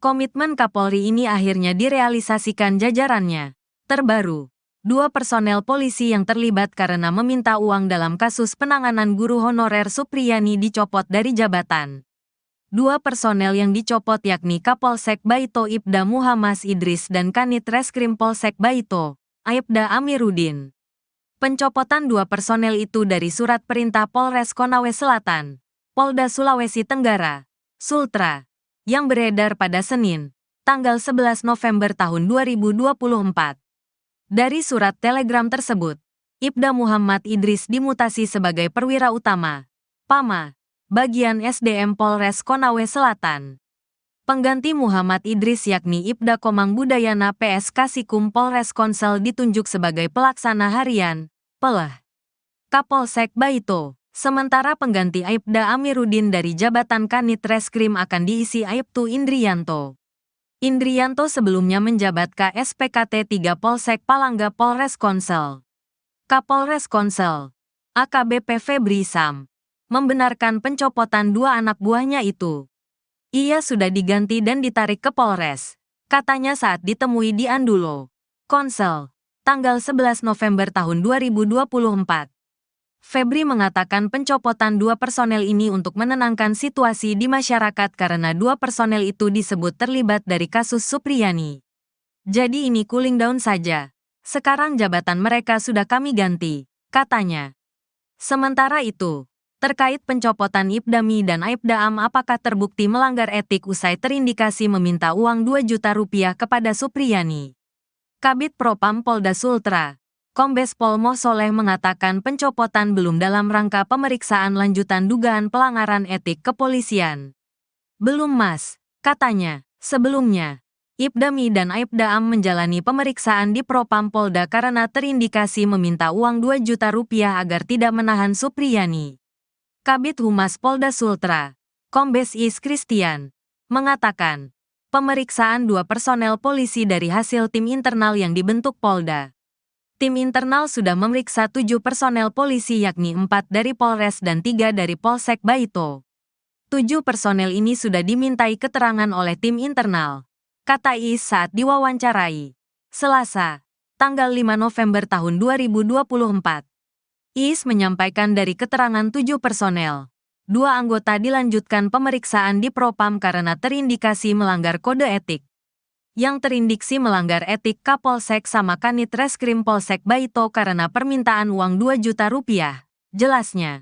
Komitmen Kapolri ini akhirnya direalisasikan jajarannya. Terbaru, 2 personel polisi yang terlibat karena meminta uang dalam kasus penanganan guru honorer Supriyani dicopot dari jabatan. 2 personel yang dicopot yakni Kapolsek Baito Ibda Muhammad Idris dan Kanit Reskrim Polsek Baito, Aibda Amiruddin. Pencopotan 2 personel itu dari surat perintah Polres Konawe Selatan, Polda Sulawesi Tenggara, Sultra, yang beredar pada Senin, tanggal 11 November tahun 2024. Dari surat telegram tersebut, Ibda Muhammad Idris dimutasi sebagai perwira utama, PAMA, bagian SDM Polres Konawe Selatan. Pengganti Muhammad Idris yakni Ibda Komang Budayana PS Kasikum Polres Konsel ditunjuk sebagai pelaksana harian, PELH, Kapolsek Baito. Sementara pengganti Aibda Amiruddin dari jabatan Kanit Reskrim akan diisi Aibtu Indrianto. Indrianto sebelumnya menjabat KSPKT 3 Polsek Palangga Polres Konsel. Kapolres Konsel, AKBP Febri Sam, membenarkan pencopotan 2 anak buahnya itu. Ia sudah diganti dan ditarik ke Polres, katanya saat ditemui di Andulo, Konsel, tanggal 11 November tahun 2024. Febri mengatakan pencopotan 2 personel ini untuk menenangkan situasi di masyarakat karena 2 personel itu disebut terlibat dari kasus Supriyani. Jadi ini cooling down saja. Sekarang jabatan mereka sudah kami ganti, katanya. Sementara itu, terkait pencopotan Ibdami dan Aibdaam apakah terbukti melanggar etik usai terindikasi meminta uang 2 juta rupiah kepada Supriyani. Kabid Propam Polda Sultra, Kombes Pol Moh Soleh mengatakan pencopotan belum dalam rangka pemeriksaan lanjutan dugaan pelanggaran etik kepolisian. Belum Mas, katanya. Sebelumnya, Ibdami dan Aibdaam menjalani pemeriksaan di Propam Polda karena terindikasi meminta uang 2 juta rupiah agar tidak menahan Supriyani. Kabid Humas Polda Sultra, Kombes Is Christian, mengatakan, pemeriksaan 2 personel polisi dari hasil tim internal yang dibentuk Polda. Tim internal sudah memeriksa 7 personel polisi yakni 4 dari Polres dan 3 dari Polsek Baito. 7 personel ini sudah dimintai keterangan oleh tim internal, kata Is saat diwawancarai Selasa, tanggal 5 November tahun 2024. Is menyampaikan dari keterangan 7 personel, 2 anggota dilanjutkan pemeriksaan di Propam karena terindikasi melanggar kode etik. Yang terindiksi melanggar etik Kapolsek sama Kanit Reskrim Polsek Baito karena permintaan uang 2 juta rupiah, jelasnya.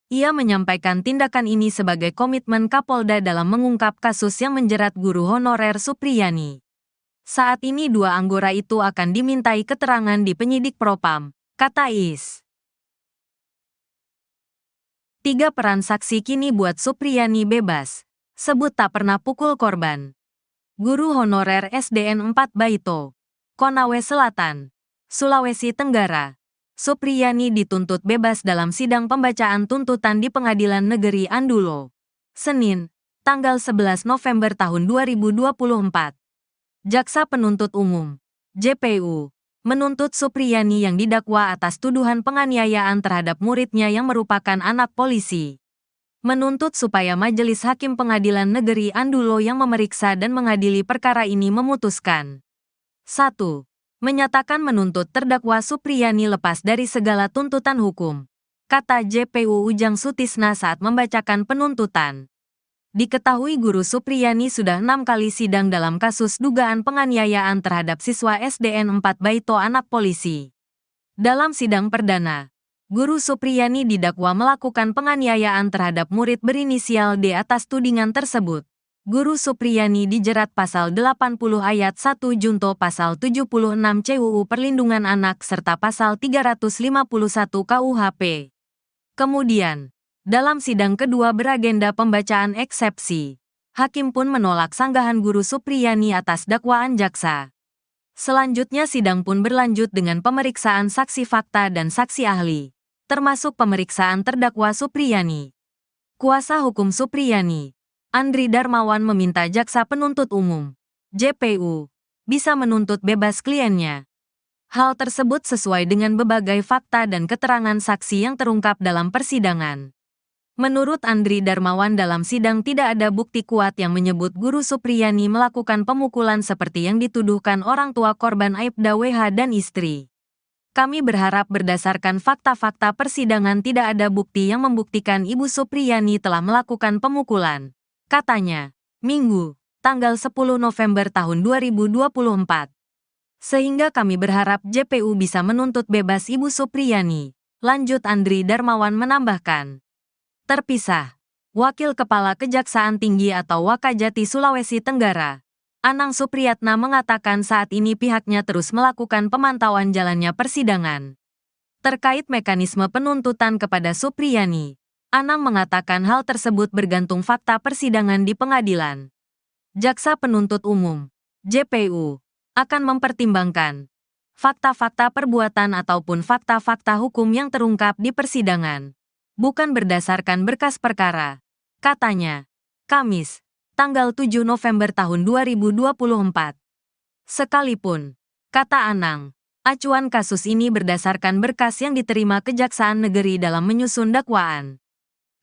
Ia menyampaikan tindakan ini sebagai komitmen Kapolda dalam mengungkap kasus yang menjerat guru honorer Supriyani. Saat ini 2 anggota itu akan dimintai keterangan di penyidik Propam, kata Is. 3 peran saksi kini buat Supriyani bebas, sebut tak pernah pukul korban. Guru honorer SDN 4 Baito, Konawe Selatan, Sulawesi Tenggara. Supriyani dituntut bebas dalam sidang pembacaan tuntutan di Pengadilan Negeri Andulo. Senin, tanggal 11 November tahun 2024. Jaksa Penuntut Umum, JPU, menuntut Supriyani yang didakwa atas tuduhan penganiayaan terhadap muridnya yang merupakan anak polisi. Menuntut supaya Majelis Hakim Pengadilan Negeri Andulo yang memeriksa dan mengadili perkara ini memutuskan. 1. Menyatakan menuntut terdakwa Supriyani lepas dari segala tuntutan hukum, kata JPU Ujang Sutisna saat membacakan penuntutan. Diketahui guru Supriyani sudah 6 kali sidang dalam kasus dugaan penganiayaan terhadap siswa SDN 4 Baito anak polisi. Dalam sidang perdana, guru Supriyani didakwa melakukan penganiayaan terhadap murid berinisial D atas tudingan tersebut. Guru Supriyani dijerat pasal 80 ayat 1 junto pasal 76 CUU Perlindungan Anak serta pasal 351 KUHP. Kemudian, dalam sidang kedua beragenda pembacaan eksepsi, hakim pun menolak sanggahan guru Supriyani atas dakwaan jaksa. Selanjutnya sidang pun berlanjut dengan pemeriksaan saksi fakta dan saksi ahli, termasuk pemeriksaan terdakwa Supriyani. Kuasa hukum Supriyani, Andri Darmawan meminta jaksa penuntut umum, JPU, bisa menuntut bebas kliennya. Hal tersebut sesuai dengan berbagai fakta dan keterangan saksi yang terungkap dalam persidangan. Menurut Andri Darmawan dalam sidang tidak ada bukti kuat yang menyebut guru Supriyani melakukan pemukulan seperti yang dituduhkan orang tua korban Aibda WH dan istri. Kami berharap berdasarkan fakta-fakta persidangan tidak ada bukti yang membuktikan Ibu Supriyani telah melakukan pemukulan, katanya, Minggu, tanggal 10 November tahun 2024. Sehingga kami berharap JPU bisa menuntut bebas Ibu Supriyani, lanjut Andri Darmawan menambahkan. Terpisah, Wakil Kepala Kejaksaan Tinggi atau Wakajati Sulawesi Tenggara, Anang Supriyatna mengatakan saat ini pihaknya terus melakukan pemantauan jalannya persidangan. Terkait mekanisme penuntutan kepada Supriyani, Anang mengatakan hal tersebut bergantung fakta persidangan di pengadilan. Jaksa Penuntut Umum, JPU, akan mempertimbangkan fakta-fakta perbuatan ataupun fakta-fakta hukum yang terungkap di persidangan, bukan berdasarkan berkas perkara, katanya, Kamis, tanggal 7 November tahun 2024. Sekalipun, kata Anang, acuan kasus ini berdasarkan berkas yang diterima Kejaksaan Negeri dalam menyusun dakwaan.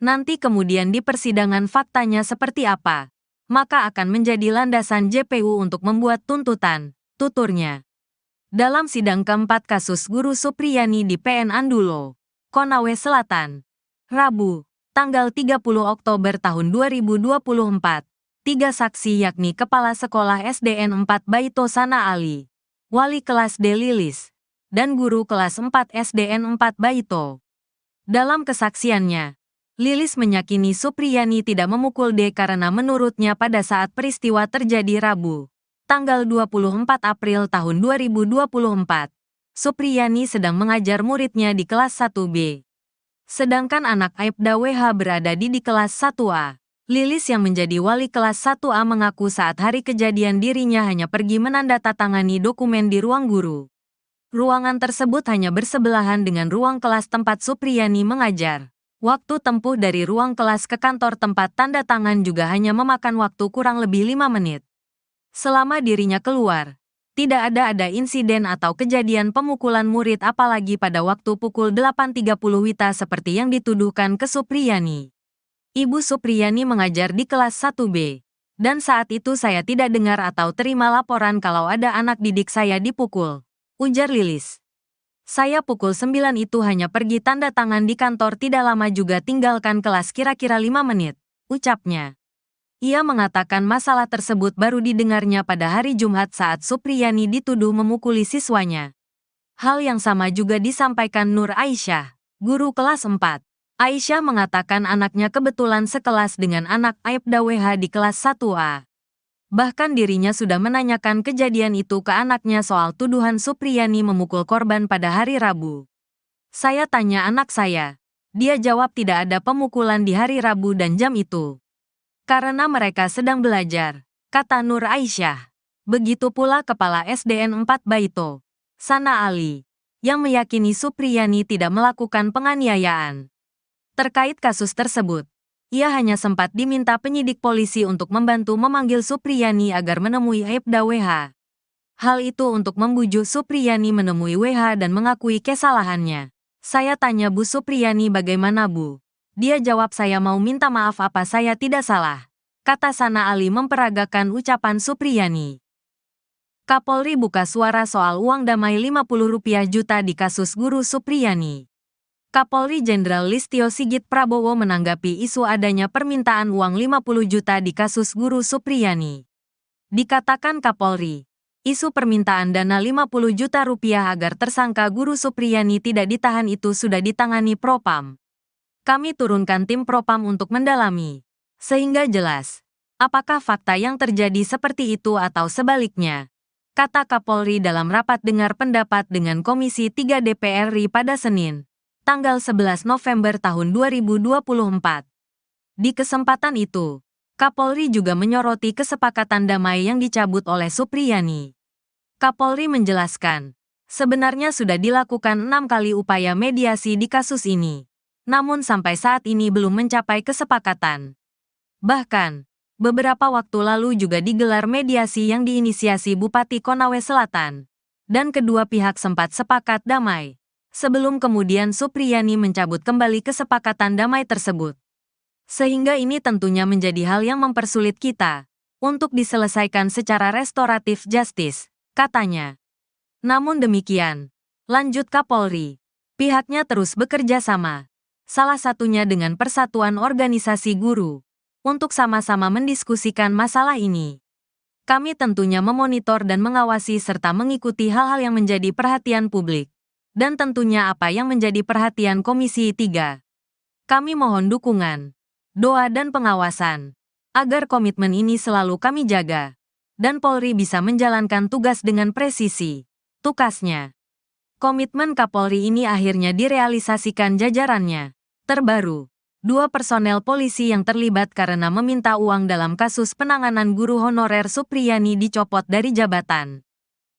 Nanti kemudian di persidangan faktanya seperti apa, maka akan menjadi landasan JPU untuk membuat tuntutan, tuturnya. Dalam sidang keempat kasus guru Supriyani di PN Andulo, Konawe Selatan, Rabu, tanggal 30 Oktober tahun 2024, 3 saksi yakni Kepala Sekolah SDN 4 Baito Sana Ali, Wali Kelas D Lilis, dan Guru Kelas 4 SDN 4 Baito. Dalam kesaksiannya, Lilis meyakini Supriyani tidak memukul D karena menurutnya pada saat peristiwa terjadi Rabu, tanggal 24 April tahun 2024, Supriyani sedang mengajar muridnya di kelas 1B. Sedangkan anak Aibda WH berada di kelas 1A. Lilis yang menjadi wali kelas 1A mengaku saat hari kejadian dirinya hanya pergi menandatangani dokumen di ruang guru. Ruangan tersebut hanya bersebelahan dengan ruang kelas tempat Supriyani mengajar. Waktu tempuh dari ruang kelas ke kantor tempat tanda tangan juga hanya memakan waktu kurang lebih 5 menit. Selama dirinya keluar, tidak ada insiden atau kejadian pemukulan murid apalagi pada waktu pukul 8.30 WITA seperti yang dituduhkan ke Supriyani. Ibu Supriyani mengajar di kelas 1B, dan saat itu saya tidak dengar atau terima laporan kalau ada anak didik saya dipukul, ujar Lilis. Saya pukul 9 itu hanya pergi tanda tangan di kantor tidak lama juga tinggalkan kelas kira-kira 5 menit, ucapnya. Ia mengatakan masalah tersebut baru didengarnya pada hari Jumat saat Supriyani dituduh memukuli siswanya. Hal yang sama juga disampaikan Nur Aisyah, guru kelas 4. Aisyah mengatakan anaknya kebetulan sekelas dengan anak Aibda WH di kelas 1A. Bahkan dirinya sudah menanyakan kejadian itu ke anaknya soal tuduhan Supriyani memukul korban pada hari Rabu. Saya tanya anak saya. Dia jawab tidak ada pemukulan di hari Rabu dan jam itu. Karena mereka sedang belajar, kata Nur Aisyah. Begitu pula Kepala SDN 4 Baito, Sana Ali, yang meyakini Supriyani tidak melakukan penganiayaan. Terkait kasus tersebut, ia hanya sempat diminta penyidik polisi untuk membantu memanggil Supriyani agar menemui Aibda WH. Hal itu untuk membujuk Supriyani menemui WH dan mengakui kesalahannya. Saya tanya Bu Supriyani bagaimana Bu? Dia jawab saya mau minta maaf apa saya tidak salah. Kata Sana Ali memperagakan ucapan Supriyani. Kapolri buka suara soal uang damai Rp50 juta di kasus guru Supriyani. Kapolri Jenderal Listio Sigit Prabowo menanggapi isu adanya permintaan uang 50 juta di kasus guru Supriyani. Dikatakan Kapolri, isu permintaan dana 50 juta rupiah agar tersangka guru Supriyani tidak ditahan itu sudah ditangani Propam. Kami turunkan tim Propam untuk mendalami, sehingga jelas, apakah fakta yang terjadi seperti itu atau sebaliknya, kata Kapolri dalam rapat dengar pendapat dengan Komisi 3 DPR RI pada Senin, tanggal 11 November tahun 2024. Di kesempatan itu, Kapolri juga menyoroti kesepakatan damai yang dicabut oleh Supriyani. Kapolri menjelaskan, sebenarnya sudah dilakukan 6 kali upaya mediasi di kasus ini, namun sampai saat ini belum mencapai kesepakatan. Bahkan, beberapa waktu lalu juga digelar mediasi yang diinisiasi Bupati Konawe Selatan, dan kedua pihak sempat sepakat damai, sebelum kemudian Supriyani mencabut kembali kesepakatan damai tersebut. Sehingga ini tentunya menjadi hal yang mempersulit kita untuk diselesaikan secara restoratif justice, katanya. Namun demikian, lanjut Kapolri, pihaknya terus bekerja sama, salah satunya dengan Persatuan Organisasi Guru, untuk sama-sama mendiskusikan masalah ini. Kami tentunya memonitor dan mengawasi serta mengikuti hal-hal yang menjadi perhatian publik, dan tentunya apa yang menjadi perhatian Komisi 3. Kami mohon dukungan, doa dan pengawasan, agar komitmen ini selalu kami jaga, dan Polri bisa menjalankan tugas dengan presisi, tukasnya. Komitmen Kapolri ini akhirnya direalisasikan jajarannya. Terbaru, 2 personel polisi yang terlibat karena meminta uang dalam kasus penanganan guru honorer Supriyani dicopot dari jabatan.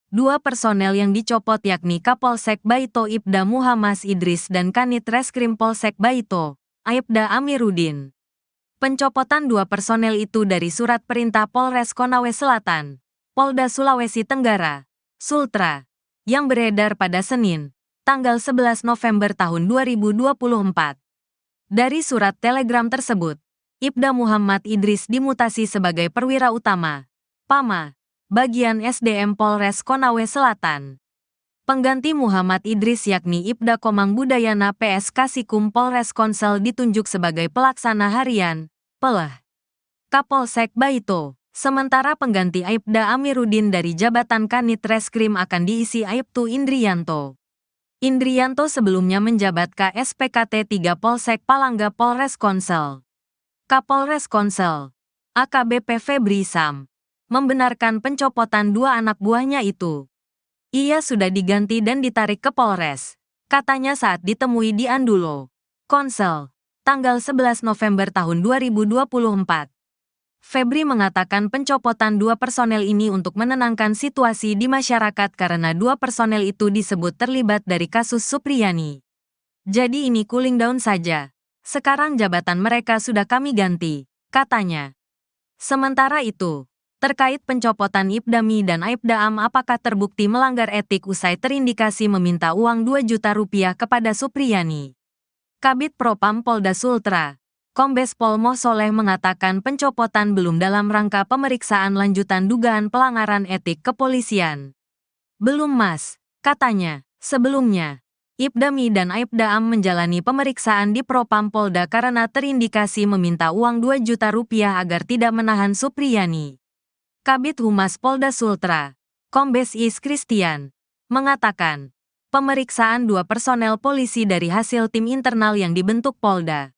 2 personel yang dicopot yakni Kapolsek Baito Ibda Muhammad Idris dan Kanit Reskrim Polsek Baito, Aibda Amiruddin. Pencopotan 2 personel itu dari surat perintah Polres Konawe Selatan, Polda Sulawesi Tenggara, Sultra, yang beredar pada Senin, tanggal 11 November tahun 2024. Dari surat telegram tersebut, Ibda Muhammad Idris dimutasi sebagai perwira utama, PAMA, bagian SDM Polres Konawe Selatan. Pengganti Muhammad Idris yakni Ibda Komang Budayana PS Kasikum Polres Konsel ditunjuk sebagai pelaksana harian, PELH, Kapolsek Baito. Sementara pengganti Aibda Amiruddin dari jabatan Kanit Reskrim akan diisi Aibtu Indrianto. Indrianto sebelumnya menjabat KSPKT 3 Polsek Palangga Polres Konsel. Kapolres Konsel, AKBP Febri Sam, membenarkan pencopotan 2 anak buahnya itu. Ia sudah diganti dan ditarik ke Polres, katanya saat ditemui di Andulo, Konsel, tanggal 11 November tahun 2024. Febri mengatakan pencopotan 2 personel ini untuk menenangkan situasi di masyarakat karena 2 personel itu disebut terlibat dari kasus Supriyani. Jadi ini cooling down saja. Sekarang jabatan mereka sudah kami ganti, katanya. Sementara itu, terkait pencopotan Ibdami dan Aibdaam apakah terbukti melanggar etik usai terindikasi meminta uang 2 juta rupiah kepada Supriyani. Kabid Propam Polda Sultra, Kombes Pol Moh Soleh mengatakan pencopotan belum dalam rangka pemeriksaan lanjutan dugaan pelanggaran etik kepolisian. Belum Mas, katanya. Sebelumnya, Ibdami dan Aibdaam menjalani pemeriksaan di Propam Polda karena terindikasi meminta uang 2 juta rupiah agar tidak menahan Supriyani. Kabid Humas Polda Sultra, Kombes Is Christian, mengatakan, pemeriksaan 2 personel polisi dari hasil tim internal yang dibentuk Polda.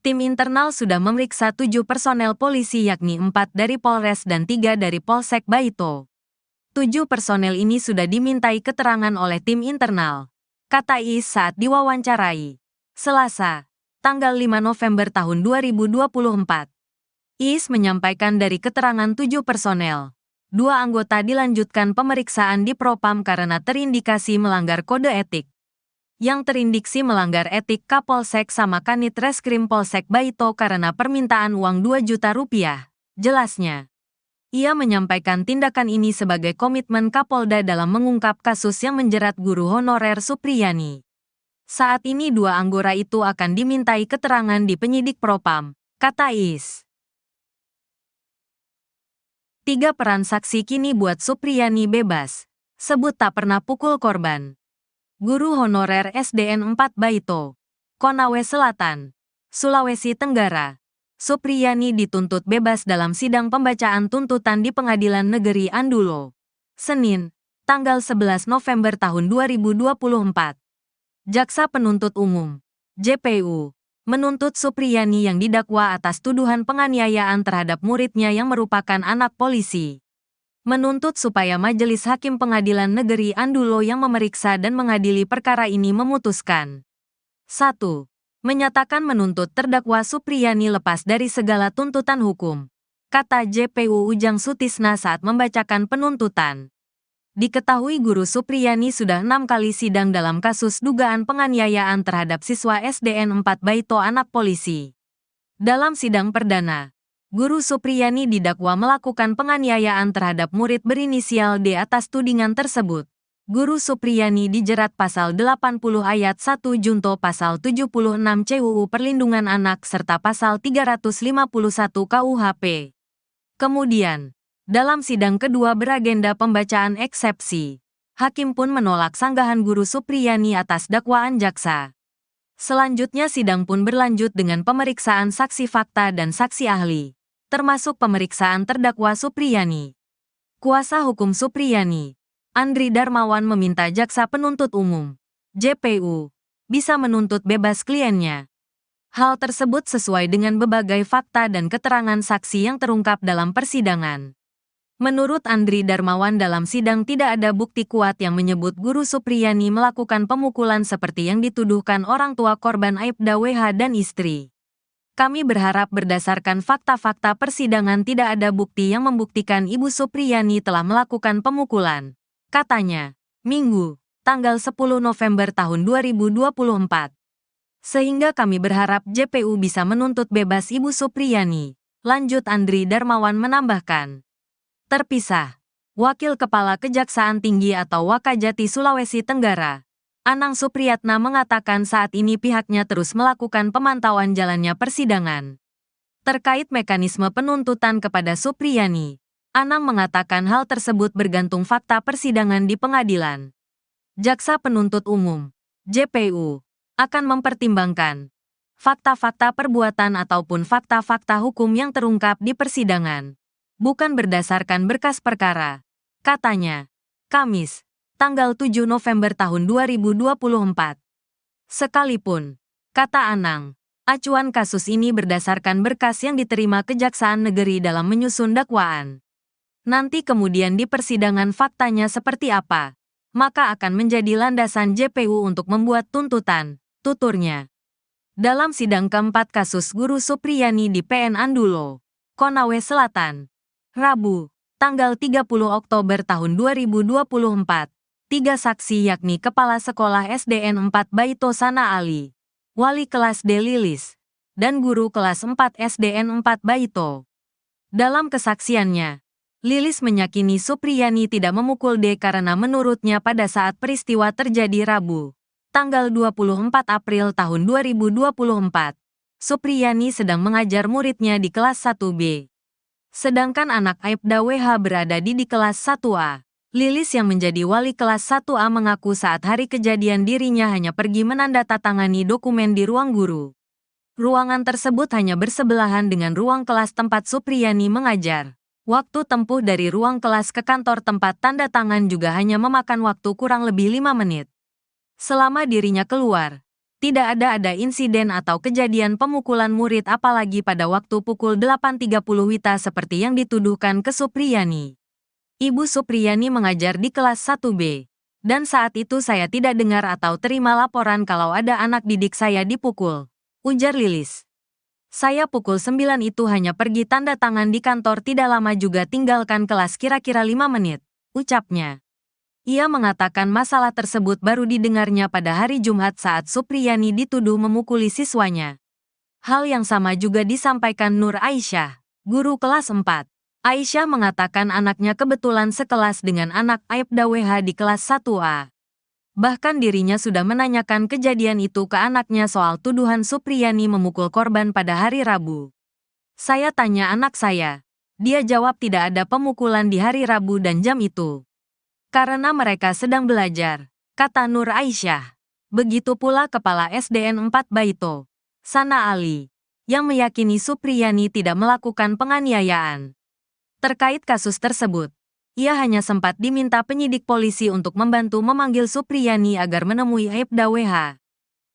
Tim internal sudah memeriksa 7 personel polisi yakni 4 dari Polres dan 3 dari Polsek Baito. 7 personel ini sudah dimintai keterangan oleh tim internal, kata Is saat diwawancarai, Selasa, tanggal 5 November tahun 2024. Is menyampaikan dari keterangan 7 personel, Dua anggota dilanjutkan pemeriksaan di Propam karena terindikasi melanggar kode etik. Yang terindiksi melanggar etik Kapolsek sama Kanit Reskrim Polsek Baito karena permintaan uang 2 juta rupiah. Jelasnya, ia menyampaikan tindakan ini sebagai komitmen Kapolda dalam mengungkap kasus yang menjerat guru honorer Supriyani. Saat ini dua anggota itu akan dimintai keterangan di penyidik Propam, kata Is. 3 peran saksi kini buat Supriyani bebas. Sebut tak pernah pukul korban. Guru honorer SDN 4 Baito, Konawe Selatan, Sulawesi Tenggara. Supriyani dituntut bebas dalam sidang pembacaan tuntutan di Pengadilan Negeri Andulo. Senin, tanggal 11 November tahun 2024. Jaksa Penuntut Umum, JPU, menuntut Supriyani yang didakwa atas tuduhan penganiayaan terhadap muridnya yang merupakan anak polisi. Menuntut supaya Majelis Hakim Pengadilan Negeri Andulo yang memeriksa dan mengadili perkara ini memutuskan. 1. Menyatakan menuntut terdakwa Supriyani lepas dari segala tuntutan hukum, kata JPU Ujang Sutisna saat membacakan penuntutan. Diketahui guru Supriyani sudah 6 kali sidang dalam kasus dugaan penganiayaan terhadap siswa SDN 4 Baito anak polisi. Dalam sidang perdana, Guru Supriyani didakwa melakukan penganiayaan terhadap murid berinisial D atas tudingan tersebut. Guru Supriyani dijerat pasal 80 ayat 1 junto pasal 76 CUU Perlindungan Anak serta pasal 351 KUHP. Kemudian, dalam sidang kedua beragenda pembacaan eksepsi, hakim pun menolak sanggahan Guru Supriyani atas dakwaan jaksa. Selanjutnya sidang pun berlanjut dengan pemeriksaan saksi fakta dan saksi ahli, termasuk pemeriksaan terdakwa Supriyani. Kuasa hukum Supriyani, Andri Darmawan meminta jaksa penuntut umum, JPU, bisa menuntut bebas kliennya. Hal tersebut sesuai dengan berbagai fakta dan keterangan saksi yang terungkap dalam persidangan. Menurut Andri Darmawan dalam sidang tidak ada bukti kuat yang menyebut Guru Supriyani melakukan pemukulan seperti yang dituduhkan orang tua korban Aibda WH dan istri. Kami berharap berdasarkan fakta-fakta persidangan tidak ada bukti yang membuktikan Ibu Supriyani telah melakukan pemukulan, katanya, Minggu, tanggal 10 November tahun 2024. Sehingga kami berharap JPU bisa menuntut bebas Ibu Supriyani, lanjut Andri Darmawan menambahkan. Terpisah, Wakil Kepala Kejaksaan Tinggi atau Wakajati Sulawesi Tenggara, Anang Supriyatna mengatakan saat ini pihaknya terus melakukan pemantauan jalannya persidangan. Terkait mekanisme penuntutan kepada Supriyani, Anang mengatakan hal tersebut bergantung fakta persidangan di pengadilan. Jaksa Penuntut Umum, JPU, akan mempertimbangkan fakta-fakta perbuatan ataupun fakta-fakta hukum yang terungkap di persidangan, bukan berdasarkan berkas perkara, katanya. Kamis, tanggal 7 November tahun 2024. Sekalipun, kata Anang, acuan kasus ini berdasarkan berkas yang diterima Kejaksaan Negeri dalam menyusun dakwaan. Nanti kemudian di persidangan faktanya seperti apa, maka akan menjadi landasan JPU untuk membuat tuntutan, tuturnya. Dalam sidang keempat kasus Guru Supriyani di PN Andulo, Konawe Selatan, Rabu, tanggal 30 Oktober tahun 2024. 3 saksi yakni Kepala Sekolah SDN 4 Baito Sana Ali, Wali Kelas D Lilis, dan Guru Kelas 4 SDN 4 Baito. Dalam kesaksiannya, Lilis meyakini Supriyani tidak memukul D karena menurutnya pada saat peristiwa terjadi Rabu, tanggal 24 April tahun 2024, Supriyani sedang mengajar muridnya di kelas 1B. Sedangkan anak Aibda WH berada di kelas 1A. Lilis yang menjadi wali kelas 1A mengaku saat hari kejadian dirinya hanya pergi menandatangani dokumen di ruang guru. Ruangan tersebut hanya bersebelahan dengan ruang kelas tempat Supriyani mengajar. Waktu tempuh dari ruang kelas ke kantor tempat tanda tangan juga hanya memakan waktu kurang lebih 5 menit. Selama dirinya keluar, tidak ada insiden atau kejadian pemukulan murid apalagi pada waktu pukul 8.30 WITA seperti yang dituduhkan ke Supriyani. Ibu Supriyani mengajar di kelas 1B, dan saat itu saya tidak dengar atau terima laporan kalau ada anak didik saya dipukul, ujar Lilis. Saya pukul 9 itu hanya pergi tanda tangan di kantor, tidak lama juga tinggalkan kelas, kira-kira 5 menit, ucapnya. Ia mengatakan masalah tersebut baru didengarnya pada hari Jumat saat Supriyani dituduh memukuli siswanya. Hal yang sama juga disampaikan Nur Aisyah, guru kelas 4. Aisyah mengatakan anaknya kebetulan sekelas dengan anak Aibda WH di kelas 1A. Bahkan dirinya sudah menanyakan kejadian itu ke anaknya soal tuduhan Supriyani memukul korban pada hari Rabu. Saya tanya anak saya. Dia jawab tidak ada pemukulan di hari Rabu dan jam itu. Karena mereka sedang belajar, kata Nur Aisyah. Begitu pula Kepala SDN 4 Baito, Sana Ali, yang meyakini Supriyani tidak melakukan penganiayaan. Terkait kasus tersebut, ia hanya sempat diminta penyidik polisi untuk membantu memanggil Supriyani agar menemui Aibda WH.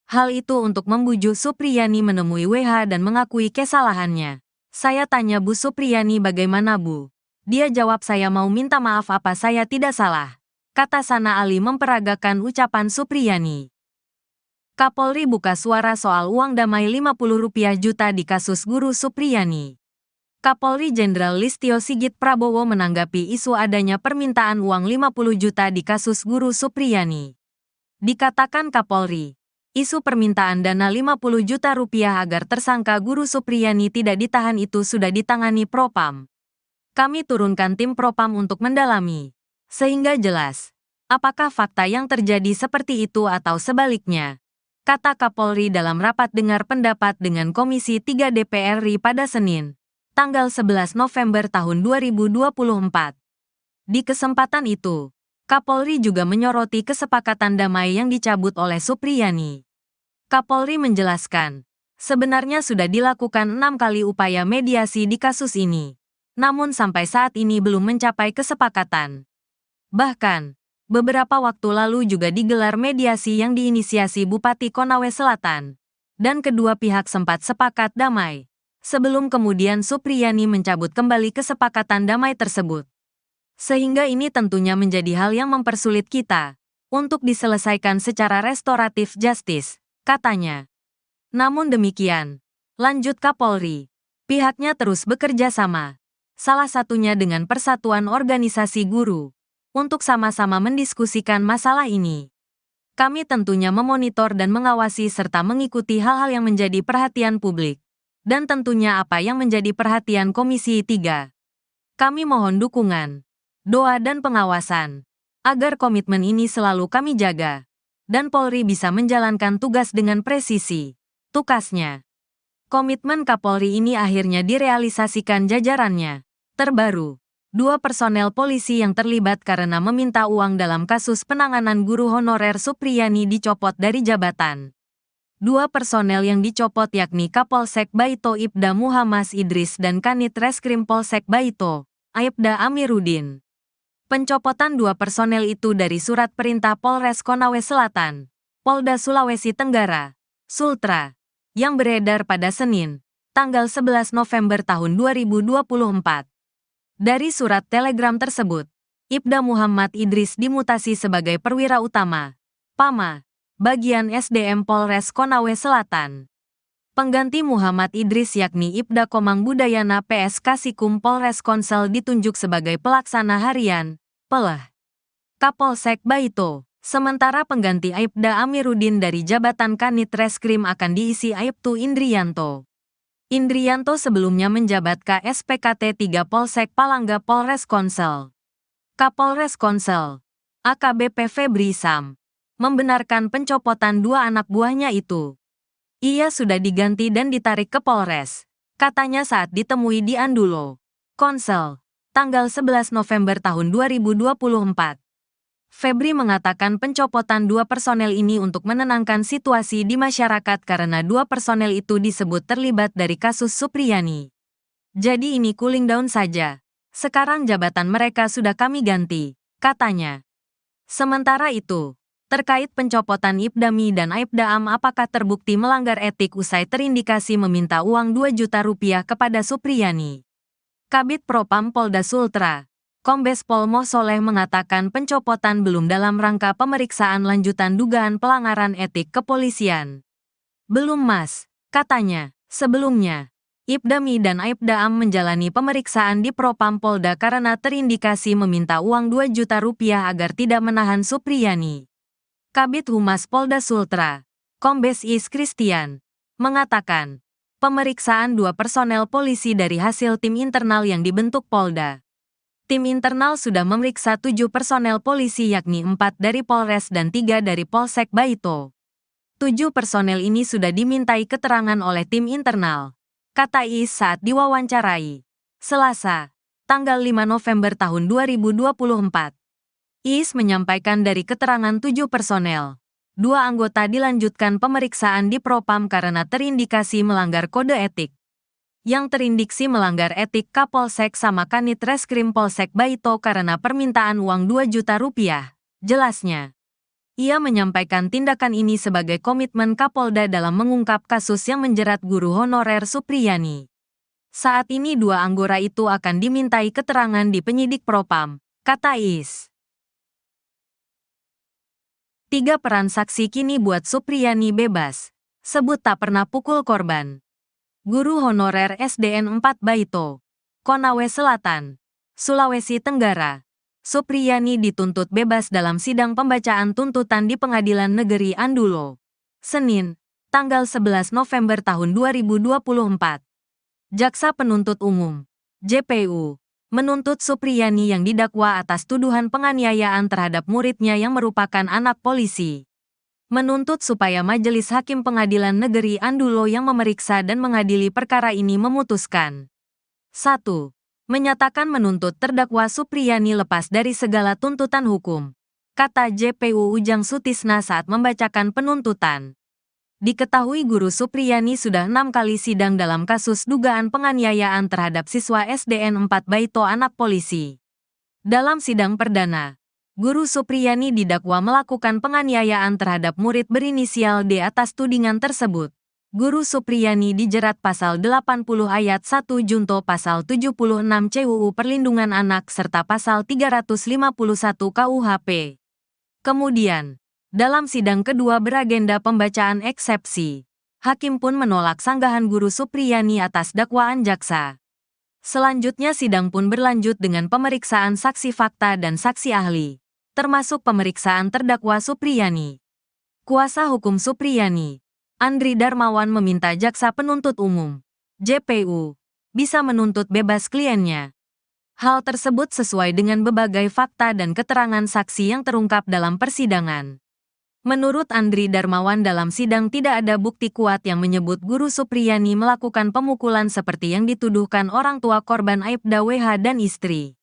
Hal itu untuk membujuk Supriyani menemui WH dan mengakui kesalahannya. Saya tanya Bu Supriyani bagaimana Bu? Dia jawab saya mau minta maaf, apa saya tidak salah? Kata Sana Ali memperagakan ucapan Supriyani. Kapolri buka suara soal uang damai 50 rupiah juta di kasus guru Supriyani. Kapolri Jenderal Listio Sigit Prabowo menanggapi isu adanya permintaan uang 50 juta di kasus guru Supriyani. Dikatakan Kapolri, isu permintaan dana 50 juta rupiah agar tersangka guru Supriyani tidak ditahan itu sudah ditangani Propam. Kami turunkan tim Propam untuk mendalami, sehingga jelas apakah fakta yang terjadi seperti itu atau sebaliknya, kata Kapolri dalam rapat dengar pendapat dengan Komisi 3 DPR RI pada Senin, tanggal 11 November tahun 2024. Di kesempatan itu, Kapolri juga menyoroti kesepakatan damai yang dicabut oleh Supriyani. Kapolri menjelaskan, sebenarnya sudah dilakukan 6 kali upaya mediasi di kasus ini, namun sampai saat ini belum mencapai kesepakatan. Bahkan, beberapa waktu lalu juga digelar mediasi yang diinisiasi Bupati Konawe Selatan, dan kedua pihak sempat sepakat damai. Sebelum kemudian Supriyani mencabut kembali kesepakatan damai tersebut. Sehingga ini tentunya menjadi hal yang mempersulit kita untuk diselesaikan secara restoratif justice, katanya. Namun demikian, lanjut Kapolri, pihaknya terus bekerja sama, salah satunya dengan Persatuan Organisasi Guru, untuk sama-sama mendiskusikan masalah ini. Kami tentunya memonitor dan mengawasi serta mengikuti hal-hal yang menjadi perhatian publik. Dan tentunya apa yang menjadi perhatian Komisi 3. Kami mohon dukungan, doa dan pengawasan, agar komitmen ini selalu kami jaga, dan Polri bisa menjalankan tugas dengan presisi, tukasnya. Komitmen Kapolri ini akhirnya direalisasikan jajarannya. Terbaru, 2 personel polisi yang terlibat karena meminta uang dalam kasus penanganan guru honorer Supriyani dicopot dari jabatan. 2 personel yang dicopot yakni Kapolsek Baito Ibda Muhammad Idris dan Kanit Reskrim Polsek Baito, Aibda Amiruddin. Pencopotan 2 personel itu dari surat perintah Polres Konawe Selatan, Polda Sulawesi Tenggara, Sultra, yang beredar pada Senin, tanggal 11 November tahun 2024. Dari surat telegram tersebut, Ibda Muhammad Idris dimutasi sebagai perwira utama, PAMA, bagian SDM Polres Konawe Selatan. Pengganti Muhammad Idris yakni Ibda Komang Budayana PS Kasikum Polres Konsel ditunjuk sebagai pelaksana harian, PELH, Kapolsek Baito. Sementara pengganti Aibda Amiruddin dari jabatan Kanit Reskrim akan diisi Aibtu Indrianto. Indrianto sebelumnya menjabat KSPKT 3 Polsek Palangga Polres Konsel. Kapolres Konsel, AKBP Febri Sam, membenarkan pencopotan 2 anak buahnya itu. Ia sudah diganti dan ditarik ke Polres, katanya saat ditemui di Andulo, Konsel, tanggal 11 November tahun 2024. Febri mengatakan pencopotan 2 personel ini untuk menenangkan situasi di masyarakat karena 2 personel itu disebut terlibat dari kasus Supriyani. Jadi ini cooling down saja. Sekarang jabatan mereka sudah kami ganti, katanya. Sementara itu, terkait pencopotan Ibdami dan Aibda Am apakah terbukti melanggar etik usai terindikasi meminta uang 2 juta rupiah kepada Supriyani. Kabid Propam Polda Sultra, Kombes Pol Moh Soleh mengatakan pencopotan belum dalam rangka pemeriksaan lanjutan dugaan pelanggaran etik kepolisian. Belum Mas, katanya, Sebelumnya, Ibda Mi dan Aibda Am menjalani pemeriksaan di Propam Polda karena terindikasi meminta uang 2 juta rupiah agar tidak menahan Supriyani. Kabid Humas Polda Sultra, Kombes Is Christian, mengatakan, pemeriksaan 2 personel polisi dari hasil tim internal yang dibentuk Polda. Tim internal sudah memeriksa 7 personel polisi yakni 4 dari Polres dan 3 dari Polsek Baito. 7 personel ini sudah dimintai keterangan oleh tim internal, kata Is saat diwawancarai Selasa, tanggal 5 November tahun 2024. Is menyampaikan dari keterangan 7 personel, 2 anggota dilanjutkan pemeriksaan di Propam karena terindikasi melanggar kode etik. Yang terindiksi melanggar etik Kapolsek sama Kanit Reskrim Polsek Baito karena permintaan uang 2 juta rupiah, jelasnya. Ia menyampaikan tindakan ini sebagai komitmen Kapolda dalam mengungkap kasus yang menjerat guru honorer Supriyani. Saat ini 2 anggota itu akan dimintai keterangan di penyidik Propam, kata Is. 3 peran saksi kini buat Supriyani bebas, sebut tak pernah pukul korban. Guru honorer SDN 4 Baito, Konawe Selatan, Sulawesi Tenggara. Supriyani dituntut bebas dalam sidang pembacaan tuntutan di Pengadilan Negeri Andulo, Senin, tanggal 11 November tahun 2024. Jaksa Penuntut Umum, JPU, menuntut Supriyani yang didakwa atas tuduhan penganiayaan terhadap muridnya yang merupakan anak polisi. Menuntut supaya Majelis Hakim Pengadilan Negeri Andulo yang memeriksa dan mengadili perkara ini memutuskan. 1. Menyatakan menuntut terdakwa Supriyani lepas dari segala tuntutan hukum, kata JPU Ujang Sutisna saat membacakan penuntutan. Diketahui guru Supriyani sudah 6 kali sidang dalam kasus dugaan penganiayaan terhadap siswa SDN 4 Baito anak polisi. Dalam sidang perdana, guru Supriyani didakwa melakukan penganiayaan terhadap murid berinisial D atas tudingan tersebut. Guru Supriyani dijerat pasal 80 ayat 1 junto pasal 76 CUU Perlindungan Anak serta pasal 351 KUHP. Kemudian, dalam sidang kedua beragenda pembacaan eksepsi, hakim pun menolak sanggahan guru Supriyani atas dakwaan jaksa. Selanjutnya sidang pun berlanjut dengan pemeriksaan saksi fakta dan saksi ahli, termasuk pemeriksaan terdakwa Supriyani. Kuasa hukum Supriyani, Andri Darmawan meminta jaksa penuntut umum, JPU, bisa menuntut bebas kliennya. Hal tersebut sesuai dengan berbagai fakta dan keterangan saksi yang terungkap dalam persidangan. Menurut Andri Darmawan dalam sidang tidak ada bukti kuat yang menyebut guru Supriyani melakukan pemukulan seperti yang dituduhkan orang tua korban Aibda WH dan istri.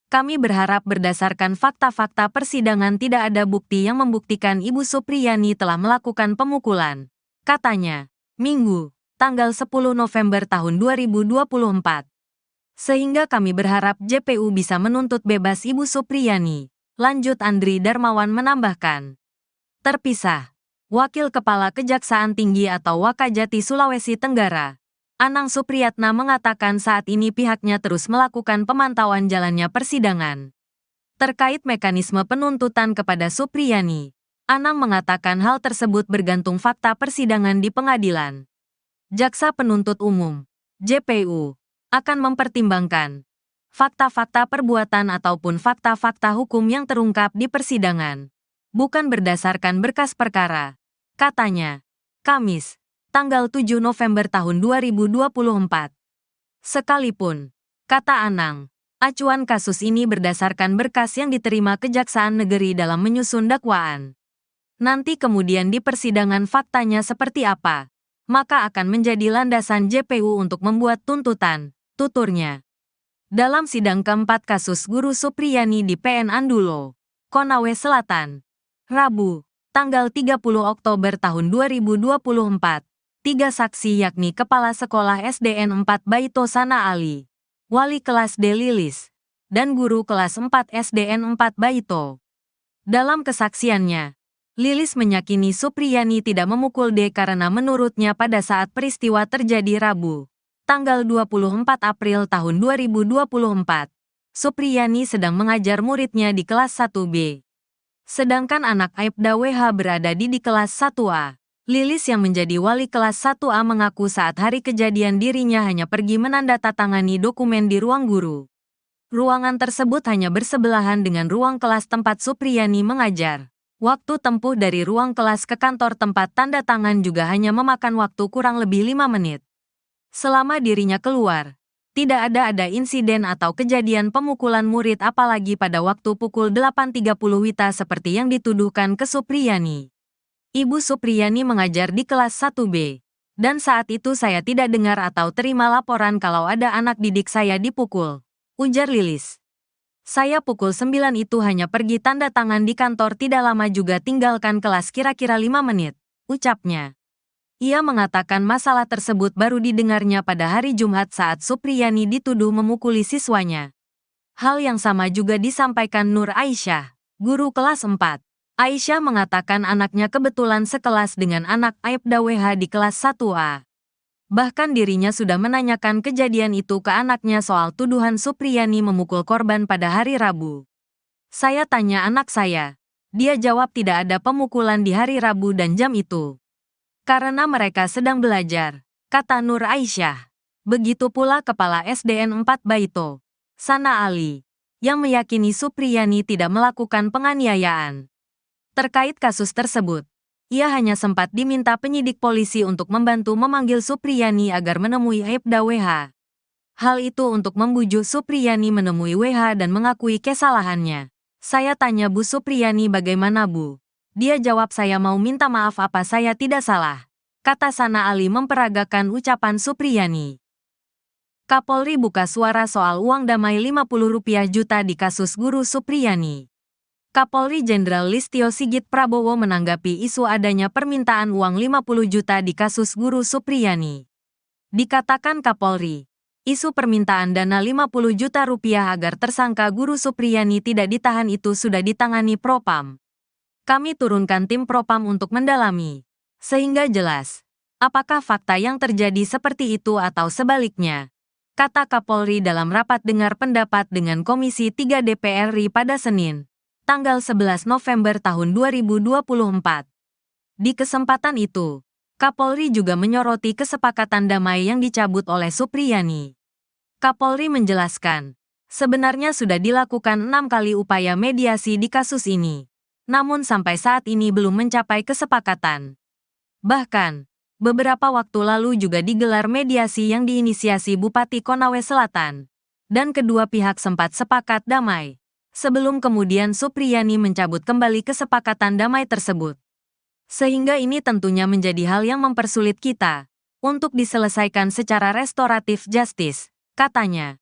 Kami berharap berdasarkan fakta-fakta persidangan tidak ada bukti yang membuktikan Ibu Supriyani telah melakukan pemukulan, katanya, Minggu, tanggal 10 November tahun 2024. Sehingga kami berharap JPU bisa menuntut bebas Ibu Supriyani, lanjut Andri Darmawan menambahkan. Terpisah, Wakil Kepala Kejaksaan Tinggi atau Wakajati Sulawesi Tenggara, Anang Supriyatna mengatakan saat ini pihaknya terus melakukan pemantauan jalannya persidangan. Terkait mekanisme penuntutan kepada Supriyani, Anang mengatakan hal tersebut bergantung fakta persidangan di pengadilan. Jaksa Penuntut Umum, JPU, akan mempertimbangkan fakta-fakta perbuatan ataupun fakta-fakta hukum yang terungkap di persidangan, bukan berdasarkan berkas perkara, katanya, Kamis, tanggal 7 November tahun 2024. Sekalipun, kata Anang, acuan kasus ini berdasarkan berkas yang diterima Kejaksaan Negeri dalam menyusun dakwaan. Nanti kemudian di persidangan faktanya seperti apa, maka akan menjadi landasan JPU untuk membuat tuntutan, tuturnya. Dalam sidang keempat kasus guru Supriyani di PN Andulo, Konawe Selatan, Rabu, tanggal 30 Oktober tahun 2024, 3 saksi yakni Kepala Sekolah SDN 4 Baito Sana Ali, Wali Kelas D Lilis, dan Guru Kelas 4 SDN 4 Baito. Dalam kesaksiannya, Lilis meyakini Supriyani tidak memukul D karena menurutnya pada saat peristiwa terjadi Rabu, tanggal 24 April tahun 2024, Supriyani sedang mengajar muridnya di kelas 1B. Sedangkan anak Aibda WH berada di kelas 1A. Lilis yang menjadi wali kelas 1A mengaku saat hari kejadian dirinya hanya pergi menandatangani dokumen di ruang guru. Ruangan tersebut hanya bersebelahan dengan ruang kelas tempat Supriyani mengajar. Waktu tempuh dari ruang kelas ke kantor tempat tanda tangan juga hanya memakan waktu kurang lebih 5 menit. Selama dirinya keluar, tidak ada insiden atau kejadian pemukulan murid apalagi pada waktu pukul 8.30 WITA seperti yang dituduhkan ke Supriyani. Ibu Supriyani mengajar di kelas 1B. Dan saat itu saya tidak dengar atau terima laporan kalau ada anak didik saya dipukul, ujar Lilis. Saya pukul 9 itu hanya pergi tanda tangan di kantor, tidak lama juga tinggalkan kelas kira-kira 5 menit, ucapnya. Ia mengatakan masalah tersebut baru didengarnya pada hari Jumat saat Supriyani dituduh memukuli siswanya. Hal yang sama juga disampaikan Nur Aisyah, guru kelas 4. Aisyah mengatakan anaknya kebetulan sekelas dengan anak Aibda WH di kelas 1A. Bahkan dirinya sudah menanyakan kejadian itu ke anaknya soal tuduhan Supriyani memukul korban pada hari Rabu. Saya tanya anak saya. Dia jawab tidak ada pemukulan di hari Rabu dan jam itu. Karena mereka sedang belajar, kata Nur Aisyah. Begitu pula Kepala SDN 4 Baito, Sana Ali, yang meyakini Supriyani tidak melakukan penganiayaan. Terkait kasus tersebut, ia hanya sempat diminta penyidik polisi untuk membantu memanggil Supriyani agar menemui Aibda WH. Hal itu untuk membujuk Supriyani menemui WH dan mengakui kesalahannya. Saya tanya Bu Supriyani bagaimana Bu? Dia jawab saya mau minta maaf apa saya tidak salah. Kata Sana Ali memperagakan ucapan Supriyani. Kapolri buka suara soal uang damai 50 rupiah juta di kasus guru Supriyani. Kapolri Jenderal Listio Sigit Prabowo menanggapi isu adanya permintaan uang 50 juta di kasus guru Supriyani. Dikatakan Kapolri, isu permintaan dana 50 juta rupiah agar tersangka guru Supriyani tidak ditahan itu sudah ditangani Propam. Kami turunkan tim Propam untuk mendalami, sehingga jelas, apakah fakta yang terjadi seperti itu atau sebaliknya, kata Kapolri dalam rapat dengar pendapat dengan Komisi 3 DPR RI pada Senin, tanggal 11 November tahun 2024. Di kesempatan itu, Kapolri juga menyoroti kesepakatan damai yang dicabut oleh Supriyani. Kapolri menjelaskan, sebenarnya sudah dilakukan 6 kali upaya mediasi di kasus ini, namun sampai saat ini belum mencapai kesepakatan. Bahkan, beberapa waktu lalu juga digelar mediasi yang diinisiasi Bupati Konawe Selatan, dan kedua pihak sempat sepakat damai. Sebelum kemudian Supriyani mencabut kembali kesepakatan damai tersebut. Sehingga ini tentunya menjadi hal yang mempersulit kita untuk diselesaikan secara restoratif justice, katanya.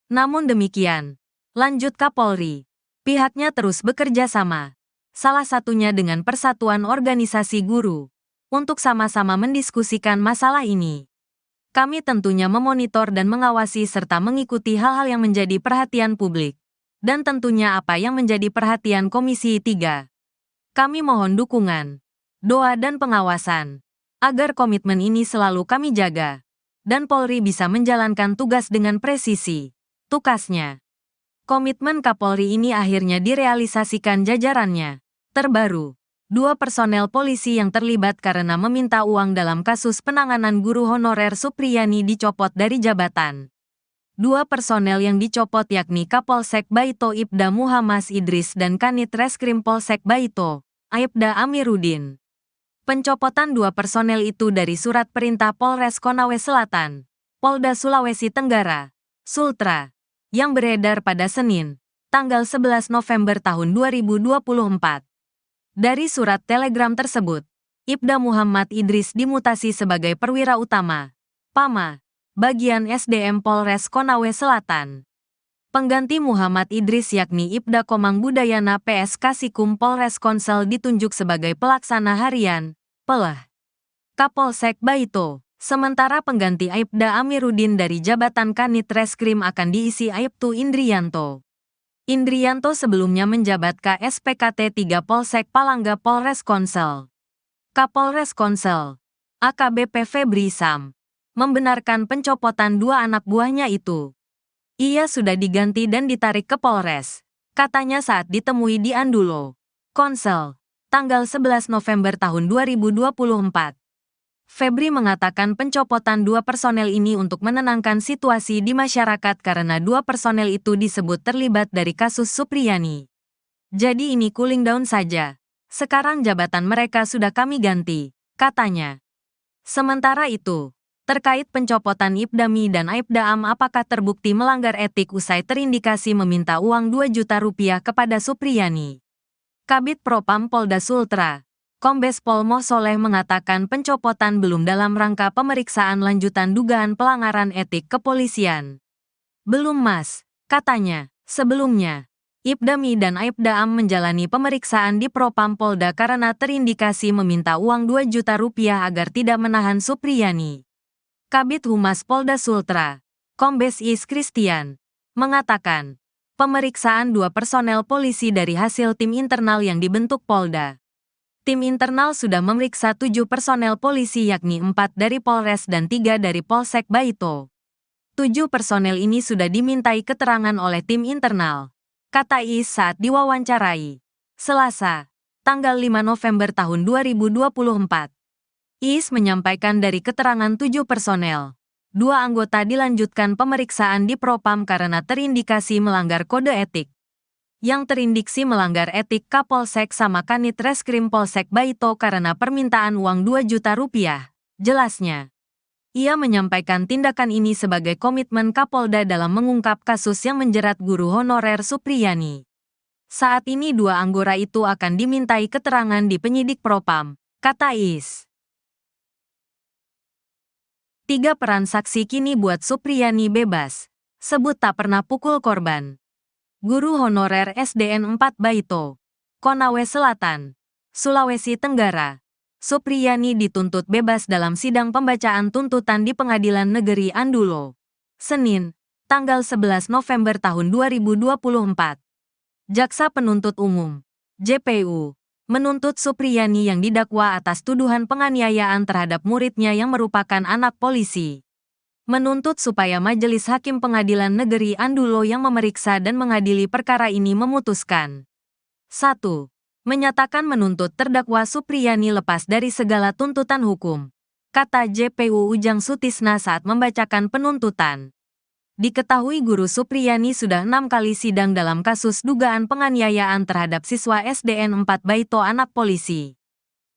Namun demikian, lanjut Kapolri, pihaknya terus bekerja sama, salah satunya dengan Persatuan Organisasi Guru, untuk sama-sama mendiskusikan masalah ini. Kami tentunya memonitor dan mengawasi serta mengikuti hal-hal yang menjadi perhatian publik. Dan tentunya apa yang menjadi perhatian Komisi 3. Kami mohon dukungan, doa dan pengawasan, agar komitmen ini selalu kami jaga, dan Polri bisa menjalankan tugas dengan presisi, tukasnya. Komitmen Kapolri ini akhirnya direalisasikan jajarannya. Terbaru, 2 personel polisi yang terlibat karena meminta uang dalam kasus penanganan guru honorer Supriyani dicopot dari jabatan. 2 personel yang dicopot yakni Kapolsek Baito Ibda Muhammad Idris dan Kanit Reskrim Polsek Baito, Aibda Amiruddin. Pencopotan 2 personel itu dari surat perintah Polres Konawe Selatan, Polda Sulawesi Tenggara, Sultra, yang beredar pada Senin, tanggal 11 November tahun 2024. Dari surat telegram tersebut, Ibda Muhammad Idris dimutasi sebagai perwira utama, PAMA, bagian SDM Polres Konawe Selatan. Pengganti Muhammad Idris yakni Ibda Komang Budayana PS Kasikum Polres Konsel ditunjuk sebagai pelaksana harian, PELH, Kapolsek Baito. Sementara pengganti Aibda Amiruddin dari jabatan Kanit Reskrim akan diisi Aibtu Indrianto. Indrianto sebelumnya menjabat KSPKT 3 Polsek Palangga Polres Konsel. Kapolres Konsel, AKBP Febri Sam, membenarkan pencopotan 2 anak buahnya itu. Ia sudah diganti dan ditarik ke Polres, katanya saat ditemui di Andulo, Konsel. tanggal 11 November tahun 2024. Febri mengatakan pencopotan dua personel ini untuk menenangkan situasi di masyarakat karena dua personel itu disebut terlibat dari kasus Supriyani. Jadi ini cooling down saja. Sekarang jabatan mereka sudah kami ganti, katanya. Sementara itu, terkait pencopotan Ibdami dan Aibda Am apakah terbukti melanggar etik usai terindikasi meminta uang 2 juta rupiah kepada Supriyani. Kabid Propam Polda Sultra, Kombes Pol Moh Soleh mengatakan pencopotan belum dalam rangka pemeriksaan lanjutan dugaan pelanggaran etik kepolisian. Belum Mas, katanya. Sebelumnya, Ibdami dan Aibda Am menjalani pemeriksaan di Propam Polda karena terindikasi meminta uang 2 juta rupiah agar tidak menahan Supriyani. Kabid Humas Polda Sultra, Kombes Is Christian, mengatakan, pemeriksaan dua personel polisi dari hasil tim internal yang dibentuk Polda. Tim internal sudah memeriksa 7 personel polisi yakni 4 dari Polres dan 3 dari Polsek Baito. 7 personel ini sudah dimintai keterangan oleh tim internal, kata Is saat diwawancarai Selasa, tanggal 5 November tahun 2024. Is menyampaikan dari keterangan 7 personel, 2 anggota dilanjutkan pemeriksaan di Propam karena terindikasi melanggar kode etik. Yang terindiksi melanggar etik Kapolsek sama Kanit Reskrim Polsek Baito karena permintaan uang 2 juta rupiah, jelasnya. Ia menyampaikan tindakan ini sebagai komitmen Kapolda dalam mengungkap kasus yang menjerat guru honorer Supriyani. Saat ini 2 anggota itu akan dimintai keterangan di penyidik Propam, kata Is. 3 peran saksi kini buat Supriyani bebas, sebut tak pernah pukul korban. Guru honorer SDN 4 Baito, Konawe Selatan, Sulawesi Tenggara. Supriyani dituntut bebas dalam sidang pembacaan tuntutan di Pengadilan Negeri Andulo, Senin, tanggal 11 November tahun 2024. Jaksa Penuntut Umum, JPU, menuntut Supriyani yang didakwa atas tuduhan penganiayaan terhadap muridnya yang merupakan anak polisi. Menuntut supaya Majelis Hakim Pengadilan Negeri Andulo yang memeriksa dan mengadili perkara ini memutuskan. 1. Menyatakan menuntut terdakwa Supriyani lepas dari segala tuntutan hukum, kata JPU Ujang Sutisna saat membacakan penuntutan. Diketahui guru Supriyani sudah 6 kali sidang dalam kasus dugaan penganiayaan terhadap siswa SDN 4 Baito anak polisi.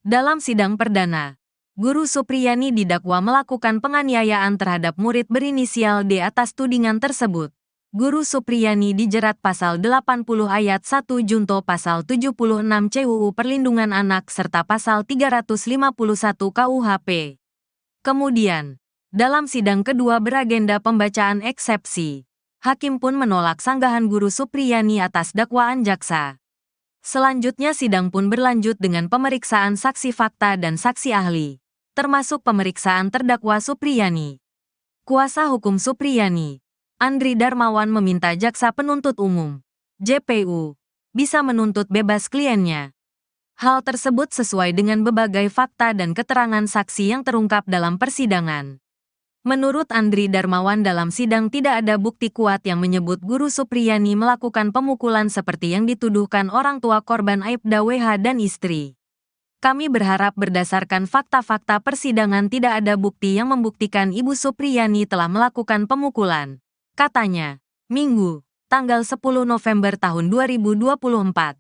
Dalam sidang perdana, guru Supriyani didakwa melakukan penganiayaan terhadap murid berinisial D atas tudingan tersebut. Guru Supriyani dijerat pasal 80 ayat 1 junto pasal 76 CUU Perlindungan Anak serta pasal 351 KUHP. Kemudian, dalam sidang kedua beragenda pembacaan eksepsi, hakim pun menolak sanggahan guru Supriyani atas dakwaan jaksa. Selanjutnya sidang pun berlanjut dengan pemeriksaan saksi fakta dan saksi ahli, termasuk pemeriksaan terdakwa Supriyani. Kuasa hukum Supriyani, Andri Darmawan meminta jaksa penuntut umum, JPU, bisa menuntut bebas kliennya. Hal tersebut sesuai dengan berbagai fakta dan keterangan saksi yang terungkap dalam persidangan. Menurut Andri Darmawan dalam sidang tidak ada bukti kuat yang menyebut guru Supriyani melakukan pemukulan seperti yang dituduhkan orang tua korban Aibda WH dan istri. Kami berharap berdasarkan fakta-fakta persidangan tidak ada bukti yang membuktikan Ibu Supriyani telah melakukan pemukulan, katanya, Minggu, tanggal 10 November tahun 2024.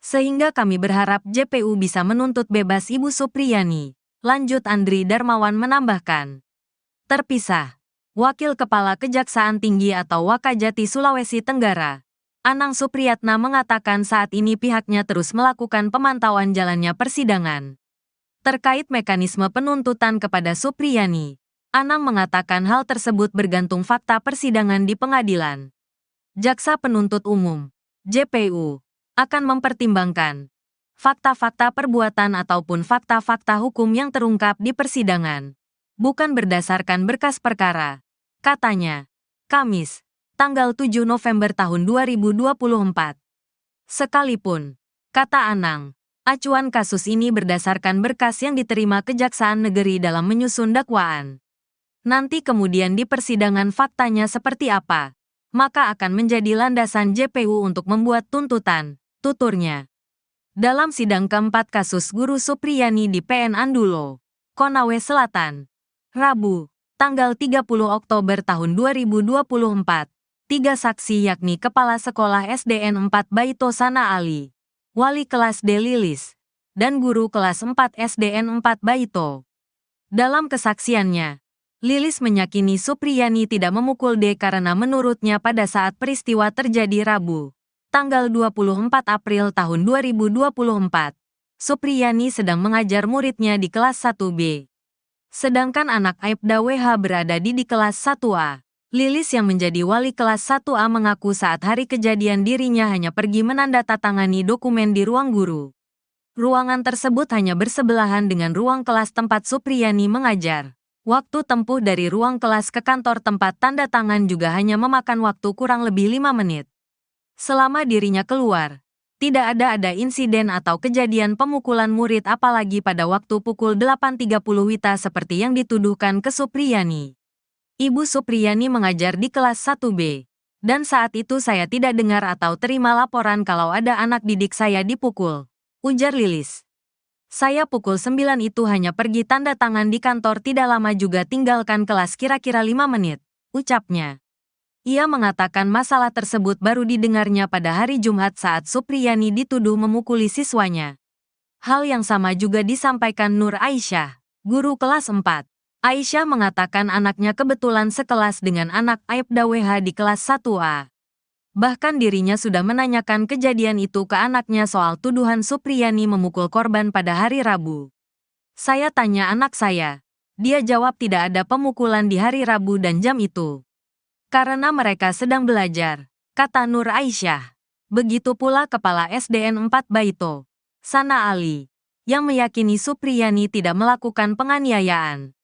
Sehingga kami berharap JPU bisa menuntut bebas Ibu Supriyani, lanjut Andri Darmawan menambahkan. Terpisah, Wakil Kepala Kejaksaan Tinggi atau Wakajati Sulawesi Tenggara, Anang Supriyatna mengatakan saat ini pihaknya terus melakukan pemantauan jalannya persidangan. Terkait mekanisme penuntutan kepada Supriyani, Anang mengatakan hal tersebut bergantung fakta persidangan di pengadilan. Jaksa Penuntut Umum, JPU, akan mempertimbangkan fakta-fakta perbuatan ataupun fakta-fakta hukum yang terungkap di persidangan, bukan berdasarkan berkas perkara, katanya. Kamis, tanggal 7 November tahun 2024. Sekalipun, kata Anang, acuan kasus ini berdasarkan berkas yang diterima Kejaksaan Negeri dalam menyusun dakwaan. Nanti kemudian di persidangan faktanya seperti apa, maka akan menjadi landasan JPU untuk membuat tuntutan, tuturnya. Dalam sidang keempat kasus Guru Supriyani di PN Andulo, Konawe Selatan, Rabu, tanggal 30 Oktober tahun 2024, tiga saksi yakni Kepala Sekolah SDN 4 Baito Sana Ali, Wali kelas D Lilis, dan Guru kelas 4 SDN 4 Baito. Dalam kesaksiannya, Lilis meyakini Supriyani tidak memukul D karena menurutnya pada saat peristiwa terjadi Rabu, tanggal 24 April tahun 2024, Supriyani sedang mengajar muridnya di kelas 1B. Sedangkan anak Aibda WH berada di kelas 1A. Lilis yang menjadi wali kelas 1A mengaku saat hari kejadian dirinya hanya pergi menandatangani dokumen di ruang guru. Ruangan tersebut hanya bersebelahan dengan ruang kelas tempat Supriyani mengajar. Waktu tempuh dari ruang kelas ke kantor tempat tanda tangan juga hanya memakan waktu kurang lebih 5 menit. Selama dirinya keluar, tidak ada insiden atau kejadian pemukulan murid apalagi pada waktu pukul 8.30 WITA seperti yang dituduhkan ke Supriyani. Ibu Supriyani mengajar di kelas 1B, dan saat itu saya tidak dengar atau terima laporan kalau ada anak didik saya dipukul, ujar Lilis. Saya pukul 9 itu hanya pergi tanda tangan di kantor tidak lama juga tinggalkan kelas kira-kira 5 menit, ucapnya. Ia mengatakan masalah tersebut baru didengarnya pada hari Jumat saat Supriyani dituduh memukuli siswanya. Hal yang sama juga disampaikan Nur Aisyah, guru kelas 4. Aisyah mengatakan anaknya kebetulan sekelas dengan anak Aibda WH di kelas 1A. Bahkan dirinya sudah menanyakan kejadian itu ke anaknya soal tuduhan Supriyani memukul korban pada hari Rabu. Saya tanya anak saya. Dia jawab tidak ada pemukulan di hari Rabu dan jam itu. Karena mereka sedang belajar, kata Nur Aisyah. Begitu pula Kepala SDN 4 Baito, Sana Ali, yang meyakini Supriyani tidak melakukan penganiayaan.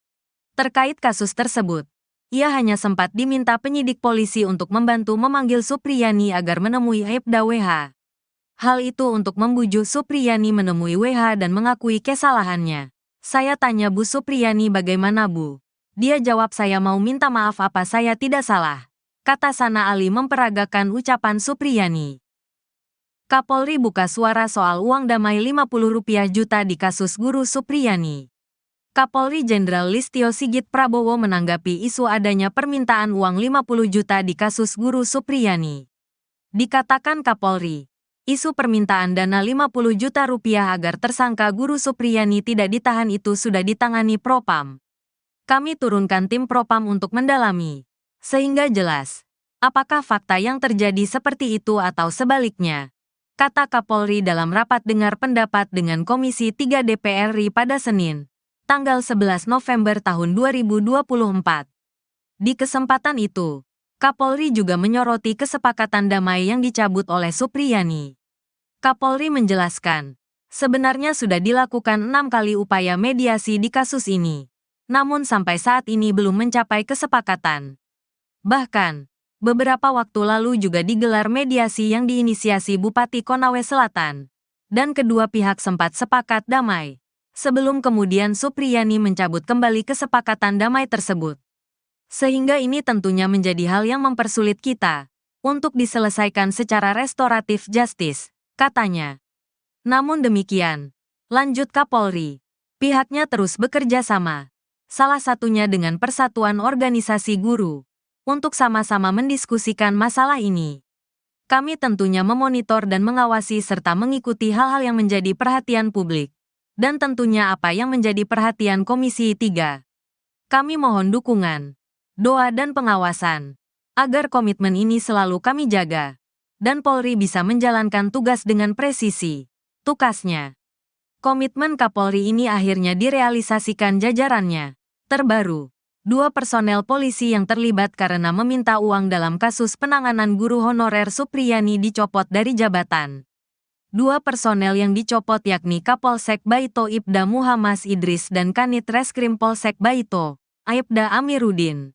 Terkait kasus tersebut, ia hanya sempat diminta penyidik polisi untuk membantu memanggil Supriyani agar menemui Aibda WH. Hal itu untuk membujuk Supriyani menemui WH dan mengakui kesalahannya. Saya tanya Bu Supriyani bagaimana Bu? Dia jawab saya mau minta maaf apa saya tidak salah. Kata Sana Ali memperagakan ucapan Supriyani. Kapolri buka suara soal uang damai Rp50 juta di kasus Guru Supriyani. Kapolri Jenderal Listio Sigit Prabowo menanggapi isu adanya permintaan uang 50 juta di kasus Guru Supriyani. Dikatakan Kapolri, isu permintaan dana 50 juta rupiah agar tersangka Guru Supriyani tidak ditahan itu sudah ditangani Propam. Kami turunkan tim Propam untuk mendalami, sehingga jelas, apakah fakta yang terjadi seperti itu atau sebaliknya, kata Kapolri dalam rapat dengar pendapat dengan Komisi 3 DPR RI pada Senin, tanggal 11 November tahun 2024. Di kesempatan itu, Kapolri juga menyoroti kesepakatan damai yang dicabut oleh Supriyani. Kapolri menjelaskan, sebenarnya sudah dilakukan 6 kali upaya mediasi di kasus ini, namun sampai saat ini belum mencapai kesepakatan. Bahkan, beberapa waktu lalu juga digelar mediasi yang diinisiasi Bupati Konawe Selatan, dan kedua pihak sempat sepakat damai. Sebelum kemudian Supriyani mencabut kembali kesepakatan damai tersebut. Sehingga ini tentunya menjadi hal yang mempersulit kita untuk diselesaikan secara restoratif justice, katanya. Namun demikian, lanjut Kapolri, pihaknya terus bekerja sama, salah satunya dengan Persatuan Organisasi Guru, untuk sama-sama mendiskusikan masalah ini. Kami tentunya memonitor dan mengawasi serta mengikuti hal-hal yang menjadi perhatian publik. Dan tentunya apa yang menjadi perhatian Komisi 3. Kami mohon dukungan, doa dan pengawasan, agar komitmen ini selalu kami jaga, dan Polri bisa menjalankan tugas dengan presisi, tukasnya. Komitmen Kapolri ini akhirnya direalisasikan jajarannya. Terbaru, 2 personel polisi yang terlibat karena meminta uang dalam kasus penanganan guru honorer Supriyani dicopot dari jabatan. 2 personel yang dicopot yakni Kapolsek Baito Ibda Muhammad Idris dan Kanit Reskrim Polsek Baito, Aibda Amiruddin.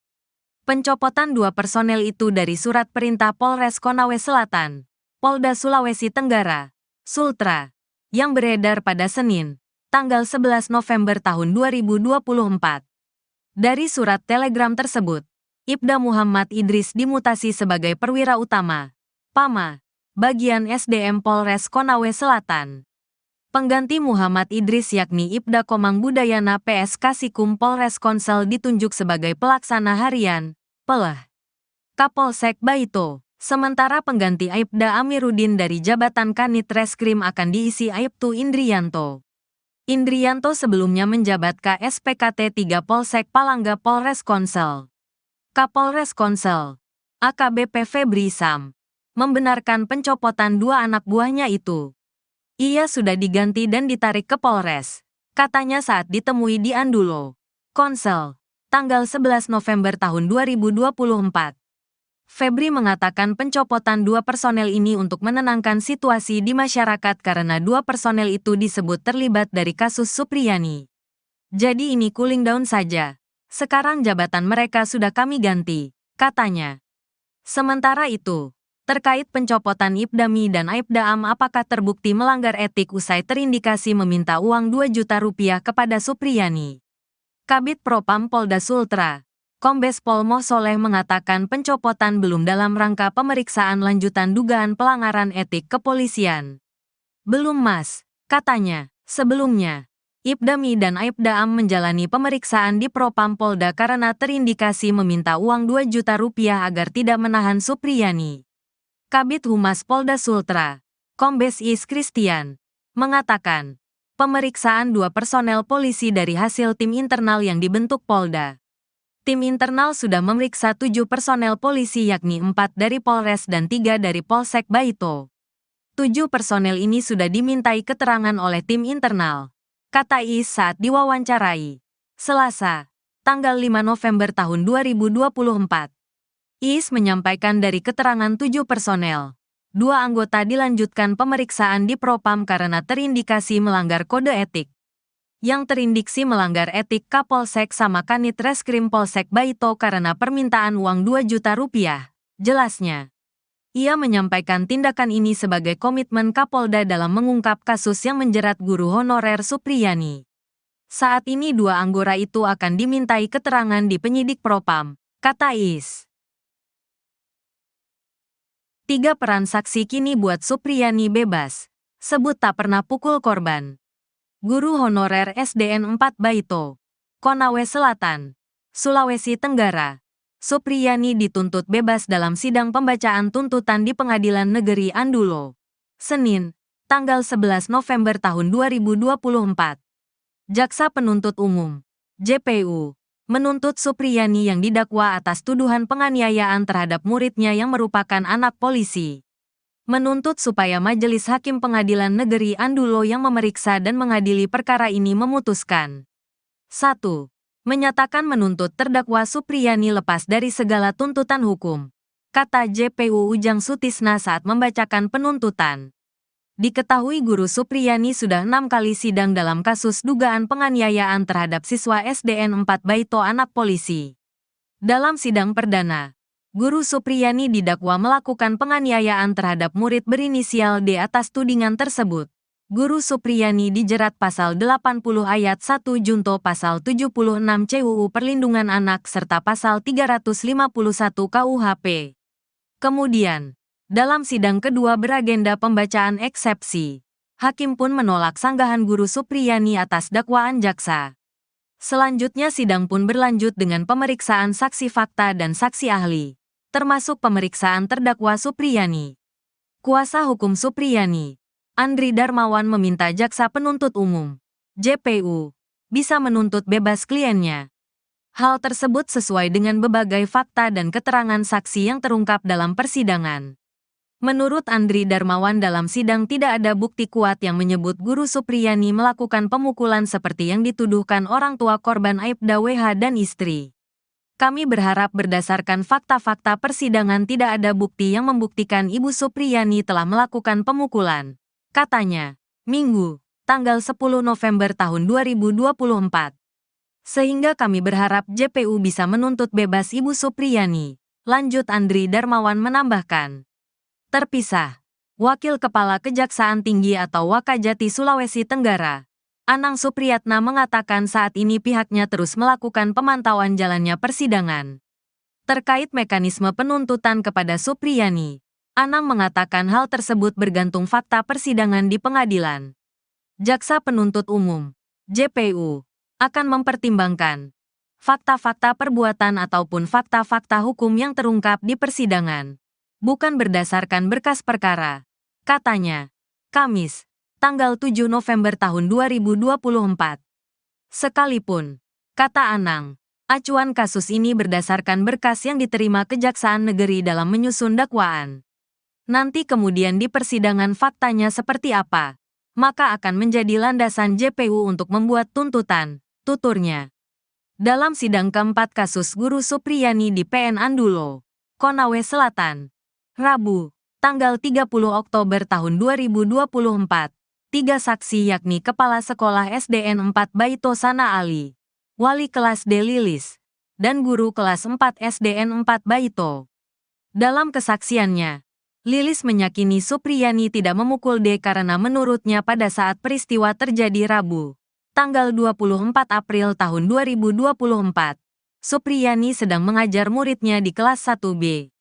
Pencopotan 2 personel itu dari surat perintah Polres Konawe Selatan, Polda Sulawesi Tenggara, Sultra, yang beredar pada Senin, tanggal 11 November tahun 2024. Dari surat telegram tersebut, Ibda Muhammad Idris dimutasi sebagai perwira utama, PAMA, bagian SDM Polres Konawe Selatan. Pengganti Muhammad Idris yakni Ibda Komang Budayana PS Kasikum Polres Konsel ditunjuk sebagai pelaksana harian, Pelah, Kapolsek Baito. Sementara pengganti Aibda Amiruddin dari jabatan Kanit Reskrim akan diisi Aibtu Indrianto. Indrianto sebelumnya menjabat KSPKT 3 Polsek Palangga Polres Konsel. Kapolres Konsel, AKBP Febri Sam, membenarkan pencopotan dua anak buahnya itu. Ia sudah diganti dan ditarik ke Polres, katanya saat ditemui di Andulo, Konsel, tanggal 11 November tahun 2024. Febri mengatakan pencopotan dua personel ini untuk menenangkan situasi di masyarakat karena dua personel itu disebut terlibat dari kasus Supriyani. Jadi ini cooling down saja. Sekarang jabatan mereka sudah kami ganti, katanya. Sementara itu, terkait pencopotan Ibdami dan Aibda Am apakah terbukti melanggar etik usai terindikasi meminta uang 2 juta rupiah kepada Supriyani. Kabid Propam Polda Sultra, Kombes Pol Moh Soleh mengatakan pencopotan belum dalam rangka pemeriksaan lanjutan dugaan pelanggaran etik kepolisian. Belum mas, katanya. Sebelumnya, Ibdami dan Aibda Am menjalani pemeriksaan di Propam Polda karena terindikasi meminta uang 2 juta rupiah agar tidak menahan Supriyani. Kabid Humas Polda Sultra, Kombes Is Christian, mengatakan, pemeriksaan dua personel polisi dari hasil tim internal yang dibentuk Polda. Tim internal sudah memeriksa 7 personel polisi yakni 4 dari Polres dan 3 dari Polsek Baito. 7 personel ini sudah dimintai keterangan oleh tim internal, kata Is saat diwawancarai Selasa, tanggal 5 November tahun 2024. Is menyampaikan dari keterangan 7 personel, 2 anggota dilanjutkan pemeriksaan di Propam karena terindikasi melanggar kode etik. Yang terindiksi melanggar etik Kapolsek sama Kanit Reskrim Polsek Baito karena permintaan uang 2 juta rupiah, jelasnya. Ia menyampaikan tindakan ini sebagai komitmen Kapolda dalam mengungkap kasus yang menjerat guru honorer Supriyani. Saat ini 2 anggota itu akan dimintai keterangan di penyidik Propam, kata Is. 3 peran saksi kini buat Supriyani bebas, sebut tak pernah pukul korban. Guru honorer SDN 4 Baito, Konawe Selatan, Sulawesi Tenggara. Supriyani dituntut bebas dalam sidang pembacaan tuntutan di Pengadilan Negeri Andulo, Senin, tanggal 11 November tahun 2024. Jaksa Penuntut Umum, JPU, menuntut Supriyani yang didakwa atas tuduhan penganiayaan terhadap muridnya yang merupakan anak polisi. Menuntut supaya Majelis Hakim Pengadilan Negeri Andulo yang memeriksa dan mengadili perkara ini memutuskan. 1. Menyatakan menuntut terdakwa Supriyani lepas dari segala tuntutan hukum, kata JPU Ujang Sutisna saat membacakan penuntutan. Diketahui guru Supriyani sudah 6 kali sidang dalam kasus dugaan penganiayaan terhadap siswa SDN 4 Baito anak polisi. Dalam sidang perdana, guru Supriyani didakwa melakukan penganiayaan terhadap murid berinisial D atas tudingan tersebut. Guru Supriyani dijerat pasal 80 ayat 1 junto pasal 76 CUU Perlindungan Anak serta pasal 351 KUHP. Kemudian, dalam sidang kedua beragenda pembacaan eksepsi, hakim pun menolak sanggahan guru Supriyani atas dakwaan jaksa. Selanjutnya sidang pun berlanjut dengan pemeriksaan saksi fakta dan saksi ahli, termasuk pemeriksaan terdakwa Supriyani. Kuasa hukum Supriyani, Andri Darmawan meminta jaksa penuntut umum, JPU, bisa menuntut bebas kliennya. Hal tersebut sesuai dengan berbagai fakta dan keterangan saksi yang terungkap dalam persidangan. Menurut Andri Darmawan dalam sidang tidak ada bukti kuat yang menyebut guru Supriyani melakukan pemukulan seperti yang dituduhkan orang tua korban Aibda WH dan istri. Kami berharap berdasarkan fakta-fakta persidangan tidak ada bukti yang membuktikan Ibu Supriyani telah melakukan pemukulan, katanya, Minggu, tanggal 10 November tahun 2024. Sehingga kami berharap JPU bisa menuntut bebas Ibu Supriyani, lanjut Andri Darmawan menambahkan. Terpisah, Wakil Kepala Kejaksaan Tinggi atau Wakajati Sulawesi Tenggara, Anang Supriyatna mengatakan saat ini pihaknya terus melakukan pemantauan jalannya persidangan. Terkait mekanisme penuntutan kepada Supriyani, Anang mengatakan hal tersebut bergantung fakta persidangan di pengadilan. Jaksa Penuntut Umum, JPU, akan mempertimbangkan fakta-fakta perbuatan ataupun fakta-fakta hukum yang terungkap di persidangan, bukan berdasarkan berkas perkara, katanya. Kamis, tanggal 7 November tahun 2024. Sekalipun, kata Anang, acuan kasus ini berdasarkan berkas yang diterima Kejaksaan Negeri dalam menyusun dakwaan. Nanti kemudian di persidangan faktanya seperti apa, maka akan menjadi landasan JPU untuk membuat tuntutan, tuturnya. Dalam sidang keempat kasus Guru Supriyani di PN Andulo, Konawe Selatan, Rabu, tanggal 30 Oktober tahun 2024, 3 saksi yakni Kepala Sekolah SDN 4 Baito Sana Ali, Wali kelas D Lilis, dan guru kelas 4 SDN 4 Baito. Dalam kesaksiannya, Lilis meyakini Supriyani tidak memukul D karena menurutnya pada saat peristiwa terjadi Rabu, tanggal 24 April tahun 2024, Supriyani sedang mengajar muridnya di kelas 1B.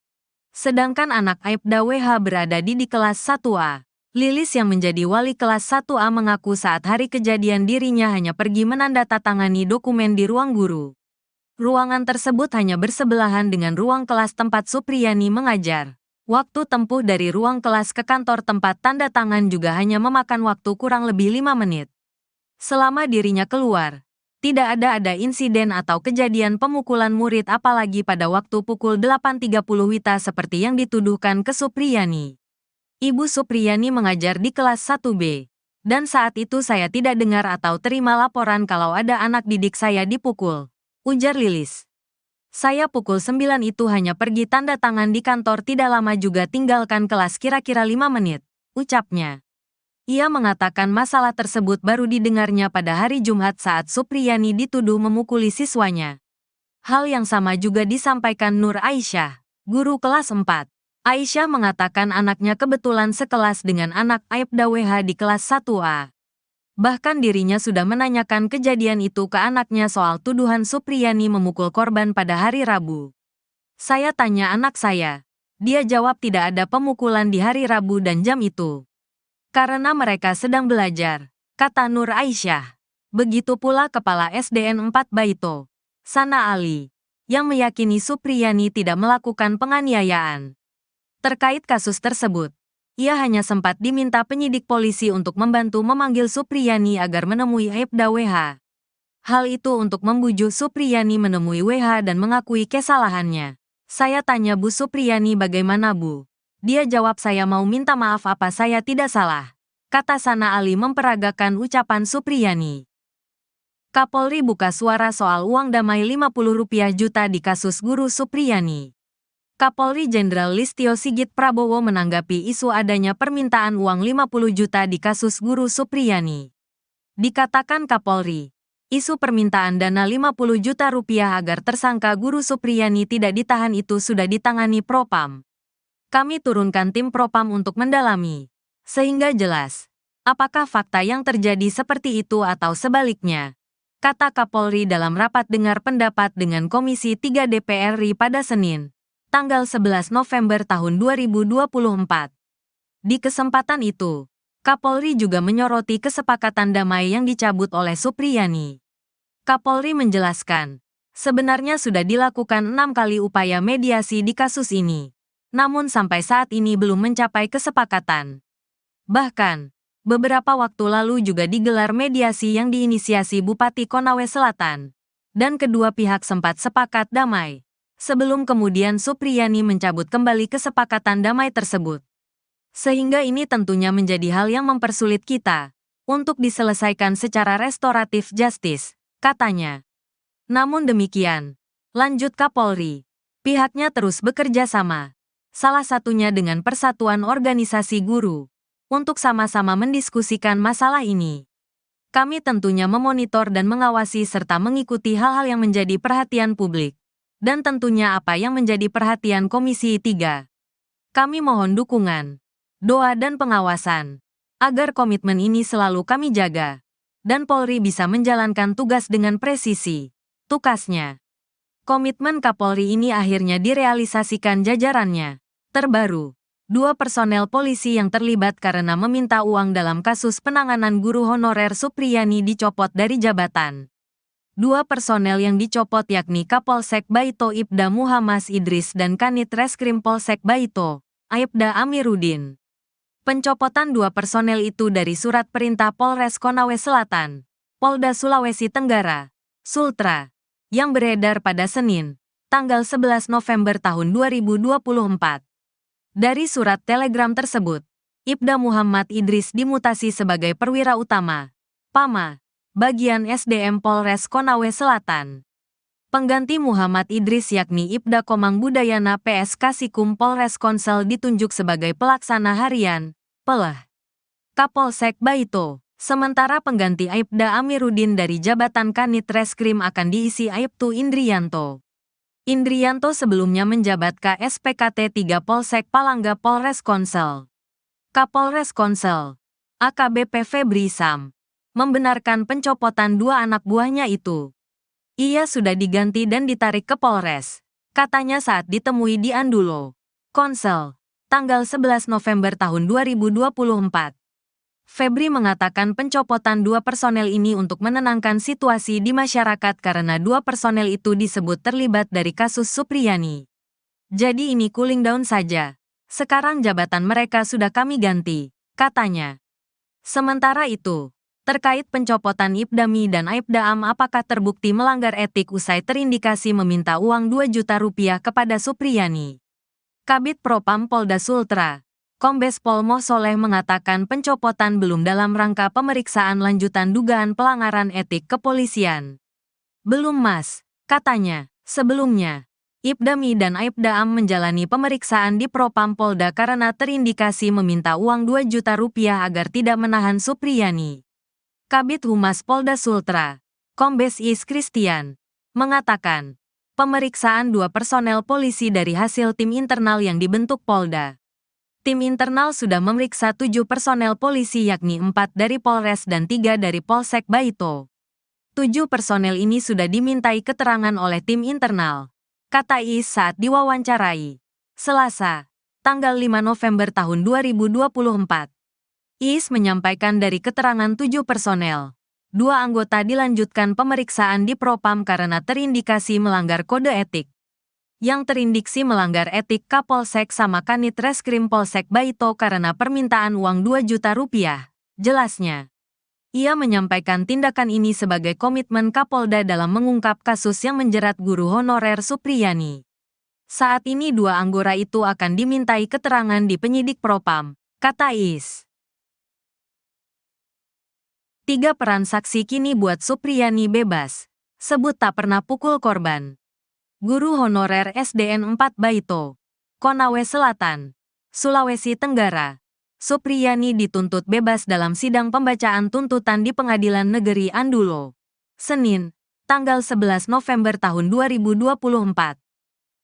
Sedangkan anak Aibda WH berada di kelas 1A. Lilis yang menjadi wali kelas 1A mengaku saat hari kejadian dirinya hanya pergi menandatangani dokumen di ruang guru. Ruangan tersebut hanya bersebelahan dengan ruang kelas tempat Supriyani mengajar. Waktu tempuh dari ruang kelas ke kantor tempat tanda tangan juga hanya memakan waktu kurang lebih 5 menit. Selama dirinya keluar, tidak ada insiden atau kejadian pemukulan murid apalagi pada waktu pukul 8.30 WITA seperti yang dituduhkan ke Supriyani. Ibu Supriyani mengajar di kelas 1B, dan saat itu saya tidak dengar atau terima laporan kalau ada anak didik saya dipukul, ujar Lilis. Saya pukul 9 itu hanya pergi tanda tangan di kantor tidak lama juga tinggalkan kelas kira-kira 5 menit, ucapnya. Ia mengatakan masalah tersebut baru didengarnya pada hari Jumat saat Supriyani dituduh memukuli siswanya. Hal yang sama juga disampaikan Nur Aisyah, guru kelas 4. Aisyah mengatakan anaknya kebetulan sekelas dengan anak Aibda WH di kelas 1A. Bahkan dirinya sudah menanyakan kejadian itu ke anaknya soal tuduhan Supriyani memukul korban pada hari Rabu. Saya tanya anak saya. Dia jawab tidak ada pemukulan di hari Rabu dan jam itu. Karena mereka sedang belajar, kata Nur Aisyah. Begitu pula Kepala SDN 4 Baito, Sana Ali, yang meyakini Supriyani tidak melakukan penganiayaan. Terkait kasus tersebut, ia hanya sempat diminta penyidik polisi untuk membantu memanggil Supriyani agar menemui Aibda WH. Hal itu untuk membujuk Supriyani menemui WH dan mengakui kesalahannya. Saya tanya Bu Supriyani bagaimana Bu? Dia jawab saya mau minta maaf apa saya tidak salah. Kata Sana Ali memperagakan ucapan Supriyani. Kapolri buka suara soal uang damai Rp50 juta di kasus Guru Supriyani. Kapolri Jenderal Listio Sigit Prabowo menanggapi isu adanya permintaan uang 50 juta di kasus Guru Supriyani. Dikatakan Kapolri, isu permintaan dana 50 juta rupiah agar tersangka Guru Supriyani tidak ditahan itu sudah ditangani Propam. Kami turunkan tim Propam untuk mendalami, sehingga jelas, apakah fakta yang terjadi seperti itu atau sebaliknya, kata Kapolri dalam rapat dengar pendapat dengan Komisi 3 DPR RI pada Senin, tanggal 11 November tahun 2024. Di kesempatan itu, Kapolri juga menyoroti kesepakatan damai yang dicabut oleh Supriyani. Kapolri menjelaskan, sebenarnya sudah dilakukan 6 kali upaya mediasi di kasus ini, namun sampai saat ini belum mencapai kesepakatan. Bahkan, beberapa waktu lalu juga digelar mediasi yang diinisiasi Bupati Konawe Selatan, dan kedua pihak sempat sepakat damai. Sebelum kemudian Supriyani mencabut kembali kesepakatan damai tersebut. Sehingga ini tentunya menjadi hal yang mempersulit kita untuk diselesaikan secara restoratif justice, katanya. Namun demikian, lanjut Kapolri, pihaknya terus bekerja sama, salah satunya dengan Persatuan Organisasi Guru, untuk sama-sama mendiskusikan masalah ini. Kami tentunya memonitor dan mengawasi serta mengikuti hal-hal yang menjadi perhatian publik. Dan tentunya apa yang menjadi perhatian Komisi 3. Kami mohon dukungan, doa dan pengawasan, agar komitmen ini selalu kami jaga, dan Polri bisa menjalankan tugas dengan presisi, tukasnya. Komitmen Kapolri ini akhirnya direalisasikan jajarannya. Terbaru, 2 personel polisi yang terlibat karena meminta uang dalam kasus penanganan guru honorer Supriyani dicopot dari jabatan. 2 personel yang dicopot yakni Kapolsek Baito Ibda Muhammad Idris dan Kanit Reskrim Polsek Baito, Aibda Amiruddin. Pencopotan 2 personel itu dari surat perintah Polres Konawe Selatan, Polda Sulawesi Tenggara, Sultra, yang beredar pada Senin, tanggal 11 November tahun 2024. Dari surat telegram tersebut, Ibda Muhammad Idris dimutasi sebagai perwira utama, PAMA, bagian SDM Polres Konawe Selatan. Pengganti Muhammad Idris yakni Ibda Komang Budayana PS Kasikum Polres Konsel ditunjuk sebagai pelaksana harian, PELH, Kapolsek Baito. Sementara pengganti Aibda Amiruddin dari jabatan Kanit Reskrim akan diisi Aibtu Indrianto. Indrianto sebelumnya menjabat KSPKT 3 Polsek Palangga Polres Konsel. Kapolres Konsel, AKBP Febri Sam, membenarkan pencopotan 2 anak buahnya itu. Ia sudah diganti dan ditarik ke Polres, katanya saat ditemui di Andulo, Konsel, tanggal 11 November tahun 2024. Febri mengatakan pencopotan 2 personel ini untuk menenangkan situasi di masyarakat karena 2 personel itu disebut terlibat dari kasus Supriyani. Jadi ini cooling down saja. Sekarang jabatan mereka sudah kami ganti, katanya. Sementara itu, terkait pencopotan Ibdami dan Aibda Am apakah terbukti melanggar etik usai terindikasi meminta uang 2 juta rupiah kepada Supriyani. Kabid Propam Polda Sultra, Kombes Pol Mosoleh mengatakan pencopotan belum dalam rangka pemeriksaan lanjutan dugaan pelanggaran etik kepolisian. Belum Mas, katanya. Sebelumnya, Ibdami dan Aibda Am menjalani pemeriksaan di Propam Polda karena terindikasi meminta uang 2 juta rupiah agar tidak menahan Supriyani. Kabid Humas Polda Sultra, Kombes Is Christian, mengatakan, pemeriksaan 2 personel polisi dari hasil tim internal yang dibentuk Polda. Tim internal sudah memeriksa 7 personel polisi yakni 4 dari Polres dan 3 dari Polsek Baito. 7 personel ini sudah dimintai keterangan oleh tim internal, kata Is saat diwawancarai Selasa, tanggal 5 November tahun 2024. Is menyampaikan dari keterangan 7 personel, 2 anggota dilanjutkan pemeriksaan di Propam karena terindikasi melanggar kode etik. Yang terindiksi melanggar etik Kapolsek sama Kanit Reskrim Polsek Baito karena permintaan uang 2 juta rupiah, jelasnya. Ia menyampaikan tindakan ini sebagai komitmen Kapolda dalam mengungkap kasus yang menjerat guru honorer Supriyani. Saat ini 2 anggota itu akan dimintai keterangan di penyidik Propam, kata Is. 3 peran saksi kini buat Supriyani bebas, sebut tak pernah pukul korban. Guru honorer SDN 4 Baito, Konawe Selatan, Sulawesi Tenggara, Supriyani dituntut bebas dalam sidang pembacaan tuntutan di Pengadilan Negeri Andulo, Senin, tanggal 11 November tahun 2024.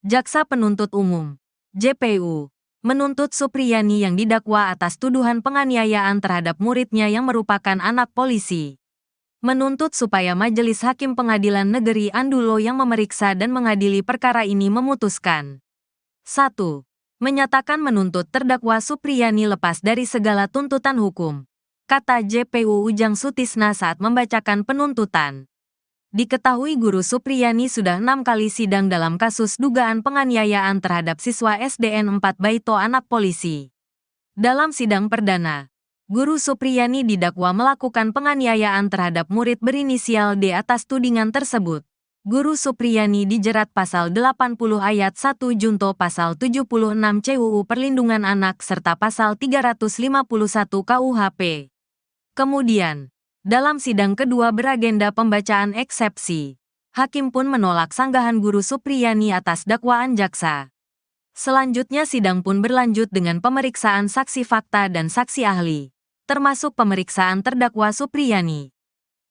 Jaksa Penuntut Umum, JPU, menuntut Supriyani yang didakwa atas tuduhan penganiayaan terhadap muridnya yang merupakan anak polisi. Menuntut supaya Majelis Hakim Pengadilan Negeri Andulo yang memeriksa dan mengadili perkara ini memutuskan. 1. Menyatakan menuntut terdakwa Supriyani lepas dari segala tuntutan hukum, kata JPU Ujang Sutisna saat membacakan penuntutan. Diketahui guru Supriyani sudah 6 kali sidang dalam kasus dugaan penganiayaan terhadap siswa SDN 4 Baito anak polisi. Dalam sidang perdana, Guru Supriyani didakwa melakukan penganiayaan terhadap murid berinisial D atas tudingan tersebut. Guru Supriyani dijerat pasal 80 ayat 1 junto pasal 76 CUU Perlindungan Anak serta pasal 351 KUHP. Kemudian, dalam sidang kedua beragenda pembacaan eksepsi, hakim pun menolak sanggahan Guru Supriyani atas dakwaan jaksa. Selanjutnya sidang pun berlanjut dengan pemeriksaan saksi fakta dan saksi ahli, termasuk pemeriksaan terdakwa Supriyani.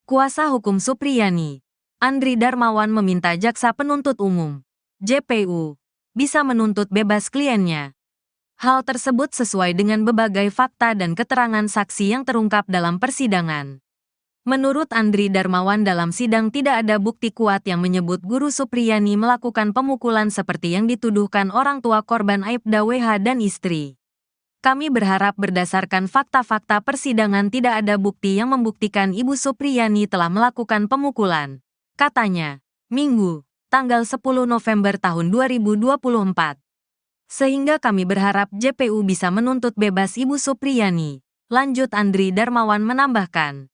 Kuasa hukum Supriyani, Andri Darmawan meminta jaksa penuntut umum, JPU, bisa menuntut bebas kliennya. Hal tersebut sesuai dengan berbagai fakta dan keterangan saksi yang terungkap dalam persidangan. Menurut Andri Darmawan dalam sidang tidak ada bukti kuat yang menyebut Guru Supriyani melakukan pemukulan seperti yang dituduhkan orang tua korban Aibda WH dan istri. Kami berharap berdasarkan fakta-fakta persidangan tidak ada bukti yang membuktikan Ibu Supriyani telah melakukan pemukulan, katanya, Minggu, tanggal 10 November tahun 2024. Sehingga kami berharap JPU bisa menuntut bebas Ibu Supriyani, lanjut Andri Darmawan menambahkan.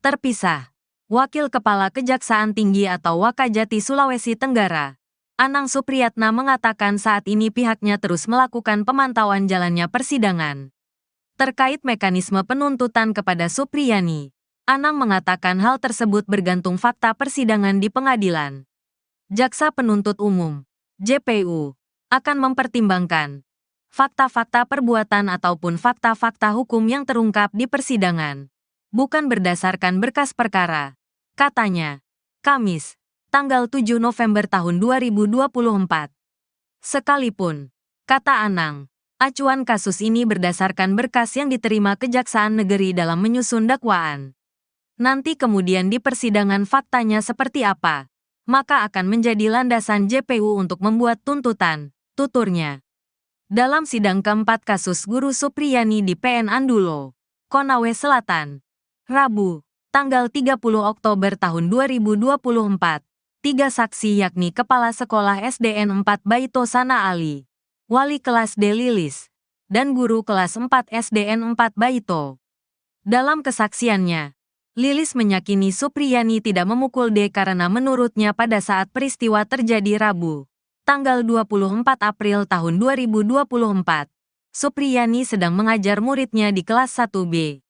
Terpisah. Wakil Kepala Kejaksaan Tinggi atau Wakajati Sulawesi Tenggara, Anang Supriyatna mengatakan saat ini pihaknya terus melakukan pemantauan jalannya persidangan. Terkait mekanisme penuntutan kepada Supriyani, Anang mengatakan hal tersebut bergantung fakta persidangan di pengadilan. Jaksa Penuntut Umum, JPU, akan mempertimbangkan fakta-fakta perbuatan ataupun fakta-fakta hukum yang terungkap di persidangan, bukan berdasarkan berkas perkara, katanya. Kamis, tanggal 7 November tahun 2024. Sekalipun, kata Anang, acuan kasus ini berdasarkan berkas yang diterima Kejaksaan Negeri dalam menyusun dakwaan. Nanti kemudian di persidangan faktanya seperti apa, maka akan menjadi landasan JPU untuk membuat tuntutan, tuturnya. Dalam sidang keempat kasus Guru Supriyani di PN Andulo, Konawe Selatan, Rabu, tanggal 30 Oktober tahun 2024, 3 saksi yakni Kepala Sekolah SDN 4 Baito Sana Ali, Wali kelas D Lilis, dan Guru kelas 4 SDN 4 Baito. Dalam kesaksiannya, Lilis meyakini Supriyani tidak memukul D karena menurutnya pada saat peristiwa terjadi Rabu, tanggal 24 April tahun 2024, Supriyani sedang mengajar muridnya di kelas 1B.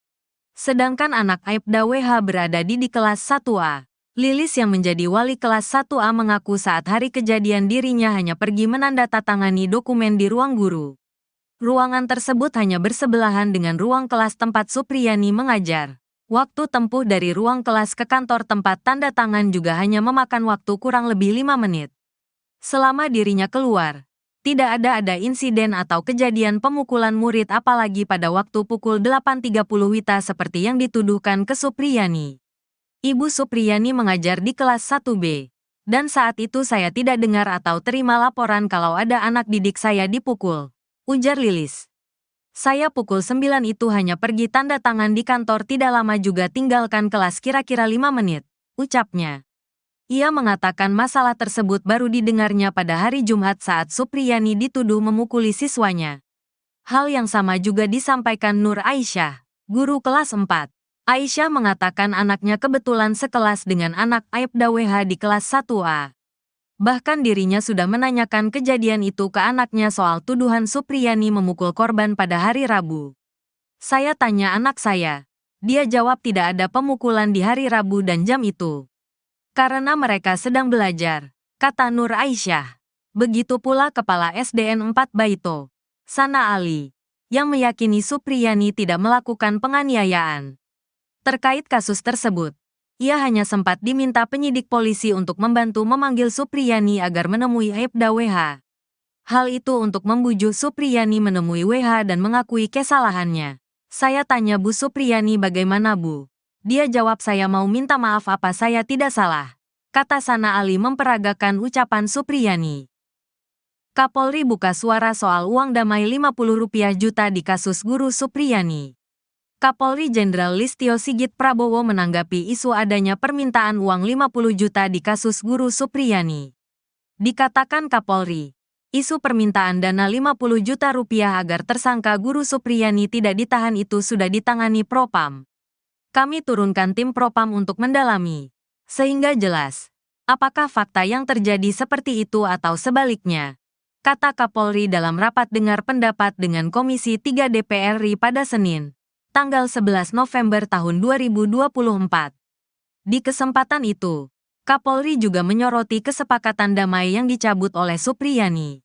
Sedangkan anak Aibda WH berada di kelas 1A. Lilis yang menjadi wali kelas 1A mengaku saat hari kejadian dirinya hanya pergi menandatangani dokumen di ruang guru. Ruangan tersebut hanya bersebelahan dengan ruang kelas tempat Supriyani mengajar. Waktu tempuh dari ruang kelas ke kantor tempat tanda tangan juga hanya memakan waktu kurang lebih 5 menit. Selama dirinya keluar, tidak ada insiden atau kejadian pemukulan murid apalagi pada waktu pukul 8.30 WITA seperti yang dituduhkan ke Supriyani. Ibu Supriyani mengajar di kelas 1B, dan saat itu saya tidak dengar atau terima laporan kalau ada anak didik saya dipukul, ujar Lilis. Saya pukul 9 itu hanya pergi tanda tangan di kantor tidak lama juga tinggalkan kelas kira-kira 5 menit, ucapnya. Ia mengatakan masalah tersebut baru didengarnya pada hari Jumat saat Supriyani dituduh memukuli siswanya. Hal yang sama juga disampaikan Nur Aisyah, guru kelas 4. Aisyah mengatakan anaknya kebetulan sekelas dengan anak Aibda WH di kelas 1A. Bahkan dirinya sudah menanyakan kejadian itu ke anaknya soal tuduhan Supriyani memukul korban pada hari Rabu. Saya tanya anak saya. Dia jawab tidak ada pemukulan di hari Rabu dan jam itu. Karena mereka sedang belajar, kata Nur Aisyah. Begitu pula Kepala SDN 4 Baito, Sana Ali, yang meyakini Supriyani tidak melakukan penganiayaan. Terkait kasus tersebut, ia hanya sempat diminta penyidik polisi untuk membantu memanggil Supriyani agar menemui Aibda WH. Hal itu untuk membujuk Supriyani menemui WH dan mengakui kesalahannya. Saya tanya Bu Supriyani bagaimana Bu? Dia jawab saya mau minta maaf apa saya tidak salah, kata Sana Ali memperagakan ucapan Supriyani. Kapolri buka suara soal uang damai Rp50 juta di kasus Guru Supriyani. Kapolri Jenderal Listio Sigit Prabowo menanggapi isu adanya permintaan uang 50 juta di kasus Guru Supriyani. Dikatakan Kapolri, isu permintaan dana 50 juta rupiah agar tersangka Guru Supriyani tidak ditahan itu sudah ditangani Propam. Kami turunkan tim Propam untuk mendalami, sehingga jelas, apakah fakta yang terjadi seperti itu atau sebaliknya, kata Kapolri dalam rapat dengar pendapat dengan Komisi 3 DPR RI pada Senin, tanggal 11 November tahun 2024. Di kesempatan itu, Kapolri juga menyoroti kesepakatan damai yang dicabut oleh Supriyani.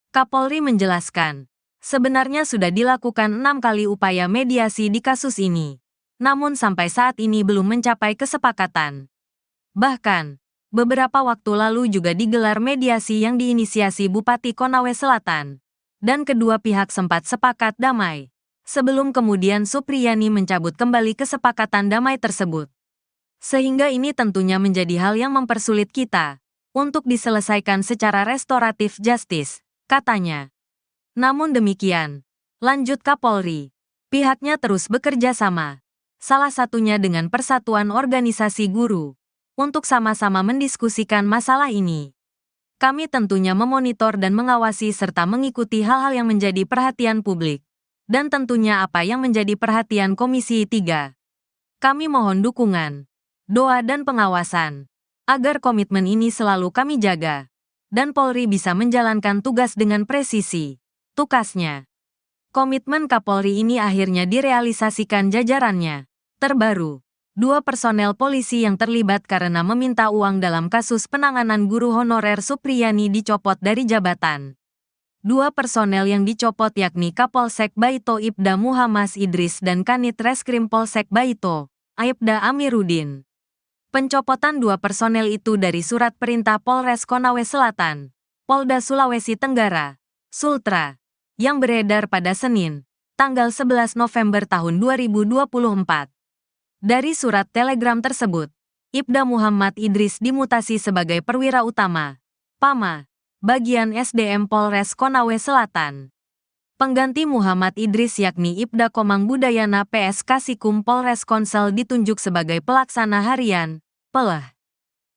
Kapolri menjelaskan, sebenarnya sudah dilakukan 6 kali upaya mediasi di kasus ini. Namun sampai saat ini belum mencapai kesepakatan. Bahkan, beberapa waktu lalu juga digelar mediasi yang diinisiasi Bupati Konawe Selatan, dan kedua pihak sempat sepakat damai, sebelum kemudian Supriyani mencabut kembali kesepakatan damai tersebut. Sehingga ini tentunya menjadi hal yang mempersulit kita untuk diselesaikan secara restoratif justice, katanya. Namun demikian, Lanjut Kapolri. Pihaknya terus bekerja sama, salah satunya dengan Persatuan Organisasi Guru, untuk sama-sama mendiskusikan masalah ini. Kami tentunya memonitor dan mengawasi serta mengikuti hal-hal yang menjadi perhatian publik. Dan tentunya apa yang menjadi perhatian Komisi 3. Kami mohon dukungan, doa dan pengawasan, agar komitmen ini selalu kami jaga, dan Polri bisa menjalankan tugas dengan presisi. Tukasnya. Komitmen Kapolri ini akhirnya direalisasikan jajarannya. Terbaru, 2 personel polisi yang terlibat karena meminta uang dalam kasus penanganan guru honorer Supriyani dicopot dari jabatan. 2 personel yang dicopot yakni Kapolsek Baito Ibda Muhammad Idris dan Kanit Reskrim Polsek Baito, Aibda Amiruddin. Pencopotan 2 personel itu dari surat perintah Polres Konawe Selatan, Polda Sulawesi Tenggara, Sultra, yang beredar pada Senin, tanggal 11 November tahun 2024. Dari surat telegram tersebut, Ibda Muhammad Idris dimutasi sebagai perwira utama, PAMA, bagian SDM Polres Konawe Selatan. Pengganti Muhammad Idris yakni Ibda Komang Budayana PS Kasikum Polres Konsel ditunjuk sebagai pelaksana harian, PELH,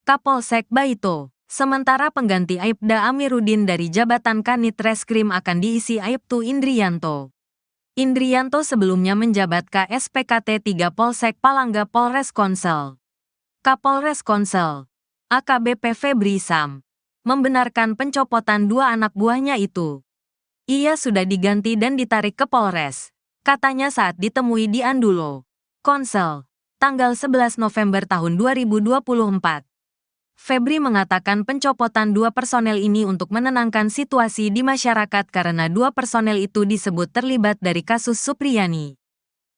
Kapolsek Baito. Sementara pengganti Aibda Amiruddin dari jabatan Kanit Reskrim akan diisi Aibtu Indrianto. Indrianto sebelumnya menjabat KSPKT 3 Polsek Palangga Polres Konsel. Kapolres Konsel, AKBP Febri Sam, membenarkan pencopotan 2 anak buahnya itu. Ia sudah diganti dan ditarik ke Polres, katanya saat ditemui di Andulo, Konsel, tanggal 11 November tahun 2024. Febri mengatakan pencopotan 2 personel ini untuk menenangkan situasi di masyarakat karena 2 personel itu disebut terlibat dari kasus Supriyani.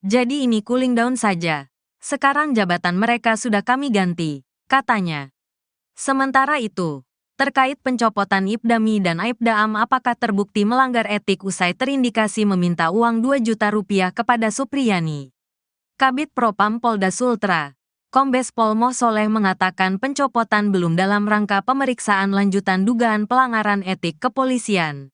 Jadi ini cooling down saja. Sekarang jabatan mereka sudah kami ganti, katanya. Sementara itu, terkait pencopotan Ibdami dan Aibda Am apakah terbukti melanggar etik usai terindikasi meminta uang 2 juta rupiah kepada Supriyani. Kabid Propam Polda Sultra, Kombes Pol Mosoleh mengatakan pencopotan belum dalam rangka pemeriksaan lanjutan dugaan pelanggaran etik kepolisian.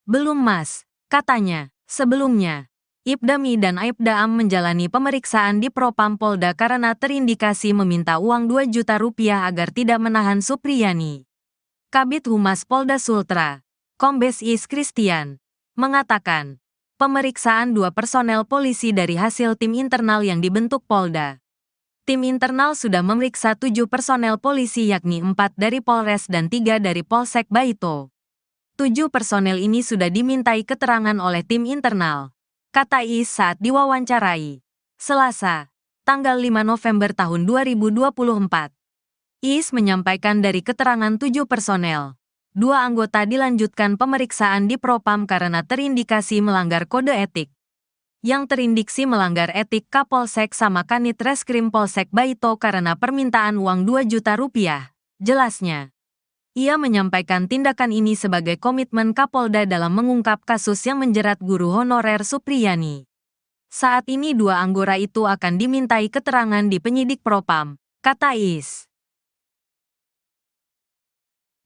Belum Mas, katanya. Sebelumnya, Ibdami dan Aibda Am menjalani pemeriksaan di Propam Polda karena terindikasi meminta uang 2 juta rupiah agar tidak menahan Supriyani. Kabid Humas Polda Sultra, Kombes Is Christian, mengatakan, pemeriksaan 2 personel polisi dari hasil tim internal yang dibentuk Polda. Tim internal sudah memeriksa 7 personel polisi yakni 4 dari Polres dan 3 dari Polsek Baito. 7 personel ini sudah dimintai keterangan oleh tim internal, kata Is saat diwawancarai Selasa, tanggal 5 November tahun 2024. Is menyampaikan dari keterangan 7 personel, 2 anggota dilanjutkan pemeriksaan di Propam karena terindikasi melanggar kode etik. Yang terindiksi melanggar etik Kapolsek sama Kanit Reskrim Polsek Baito karena permintaan uang 2 juta rupiah, jelasnya. Ia menyampaikan tindakan ini sebagai komitmen Kapolda dalam mengungkap kasus yang menjerat guru honorer Supriyani. Saat ini 2 anggota itu akan dimintai keterangan di penyidik Propam, kata Is.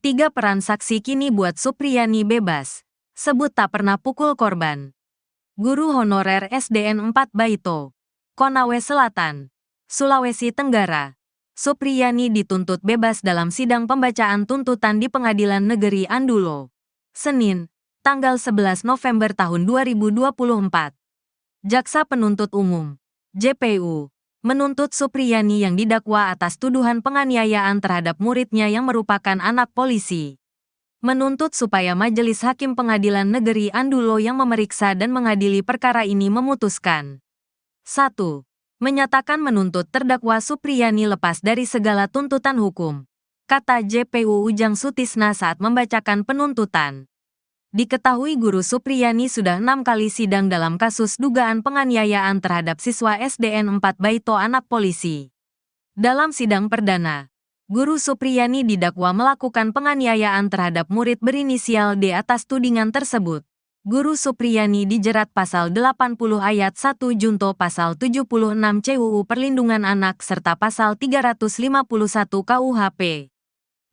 3 peran saksi kini buat Supriyani bebas, sebut tak pernah pukul korban. Guru honorer SDN 4 Baito, Konawe Selatan, Sulawesi Tenggara, Supriyani dituntut bebas dalam sidang pembacaan tuntutan di Pengadilan Negeri Andulo, Senin, tanggal 11 November tahun 2024. Jaksa Penuntut Umum, JPU, menuntut Supriyani yang didakwa atas tuduhan penganiayaan terhadap muridnya yang merupakan anak polisi. Menuntut supaya Majelis Hakim Pengadilan Negeri Andulo yang memeriksa dan mengadili perkara ini memutuskan. 1. Menyatakan menuntut terdakwa Supriyani lepas dari segala tuntutan hukum, kata JPU Ujang Sutisna saat membacakan penuntutan. Diketahui guru Supriyani sudah 6 kali sidang dalam kasus dugaan penganiayaan terhadap siswa SDN 4 Baito anak polisi. Dalam sidang perdana, Guru Supriyani didakwa melakukan penganiayaan terhadap murid berinisial D atas tudingan tersebut. Guru Supriyani dijerat pasal 80 ayat 1 junto pasal 76 CUU Perlindungan Anak serta pasal 351 KUHP.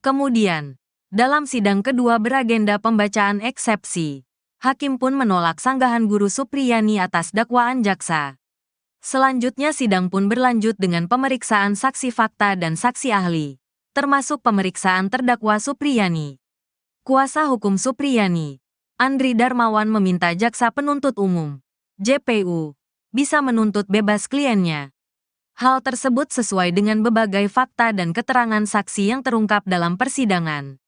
Kemudian, dalam sidang kedua beragenda pembacaan eksepsi, Hakim pun menolak sanggahan Guru Supriyani atas dakwaan jaksa. Selanjutnya sidang pun berlanjut dengan pemeriksaan saksi fakta dan saksi ahli, termasuk pemeriksaan terdakwa Supriyani. Kuasa hukum Supriyani, Andri Darmawan meminta jaksa penuntut umum, JPU, bisa menuntut bebas kliennya. Hal tersebut sesuai dengan berbagai fakta dan keterangan saksi yang terungkap dalam persidangan.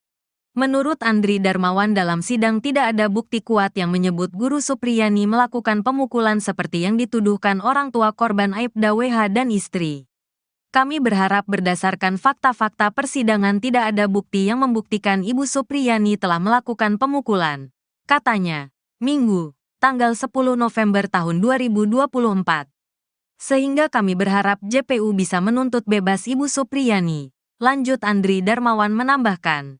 Menurut Andri Darmawan, dalam sidang tidak ada bukti kuat yang menyebut Guru Supriyani melakukan pemukulan seperti yang dituduhkan orang tua korban Aibda WH dan istri. Kami berharap berdasarkan fakta-fakta persidangan tidak ada bukti yang membuktikan Ibu Supriyani telah melakukan pemukulan, katanya, Minggu, tanggal 10 November tahun 2024. Sehingga kami berharap JPU bisa menuntut bebas Ibu Supriyani, lanjut Andri Darmawan menambahkan.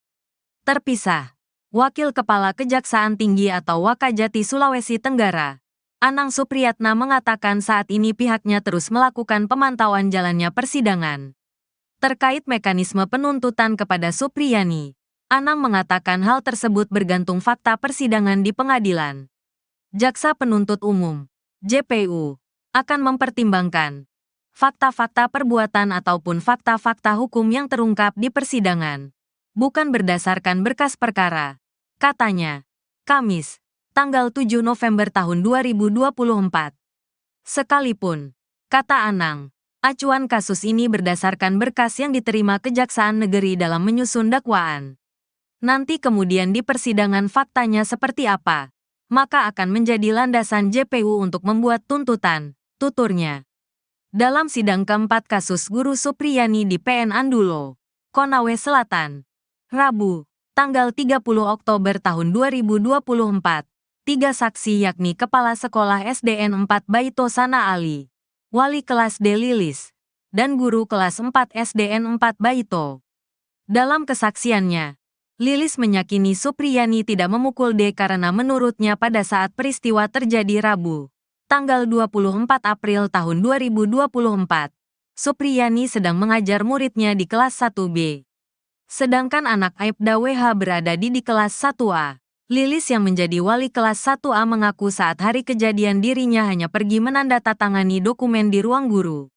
Terpisah, Wakil Kepala Kejaksaan Tinggi atau Wakajati Sulawesi Tenggara, Anang Supriyatna mengatakan saat ini pihaknya terus melakukan pemantauan jalannya persidangan. Terkait mekanisme penuntutan kepada Supriyani, Anang mengatakan hal tersebut bergantung fakta persidangan di pengadilan. Jaksa Penuntut Umum, JPU, akan mempertimbangkan fakta-fakta perbuatan ataupun fakta-fakta hukum yang terungkap di persidangan, bukan berdasarkan berkas perkara, katanya, Kamis, tanggal 7 November tahun 2024. Sekalipun, kata Anang, acuan kasus ini berdasarkan berkas yang diterima Kejaksaan Negeri dalam menyusun dakwaan. Nanti kemudian di persidangan faktanya seperti apa, maka akan menjadi landasan JPU untuk membuat tuntutan, tuturnya. Dalam sidang keempat kasus Guru Supriyani di PN Andulo, Konawe Selatan, Rabu, tanggal 30 Oktober tahun 2024, 3 saksi yakni Kepala Sekolah SDN 4 Baito Sana Ali, Wali kelas D Lilis, dan Guru kelas 4 SDN 4 Baito. Dalam kesaksiannya, Lilis meyakini Supriyani tidak memukul D karena menurutnya pada saat peristiwa terjadi Rabu, tanggal 24 April tahun 2024, Supriyani sedang mengajar muridnya di kelas 1B. Sedangkan anak Aibda WH berada di kelas 1A. Lilis yang menjadi wali kelas 1A mengaku saat hari kejadian dirinya hanya pergi menandatangani dokumen di ruang guru.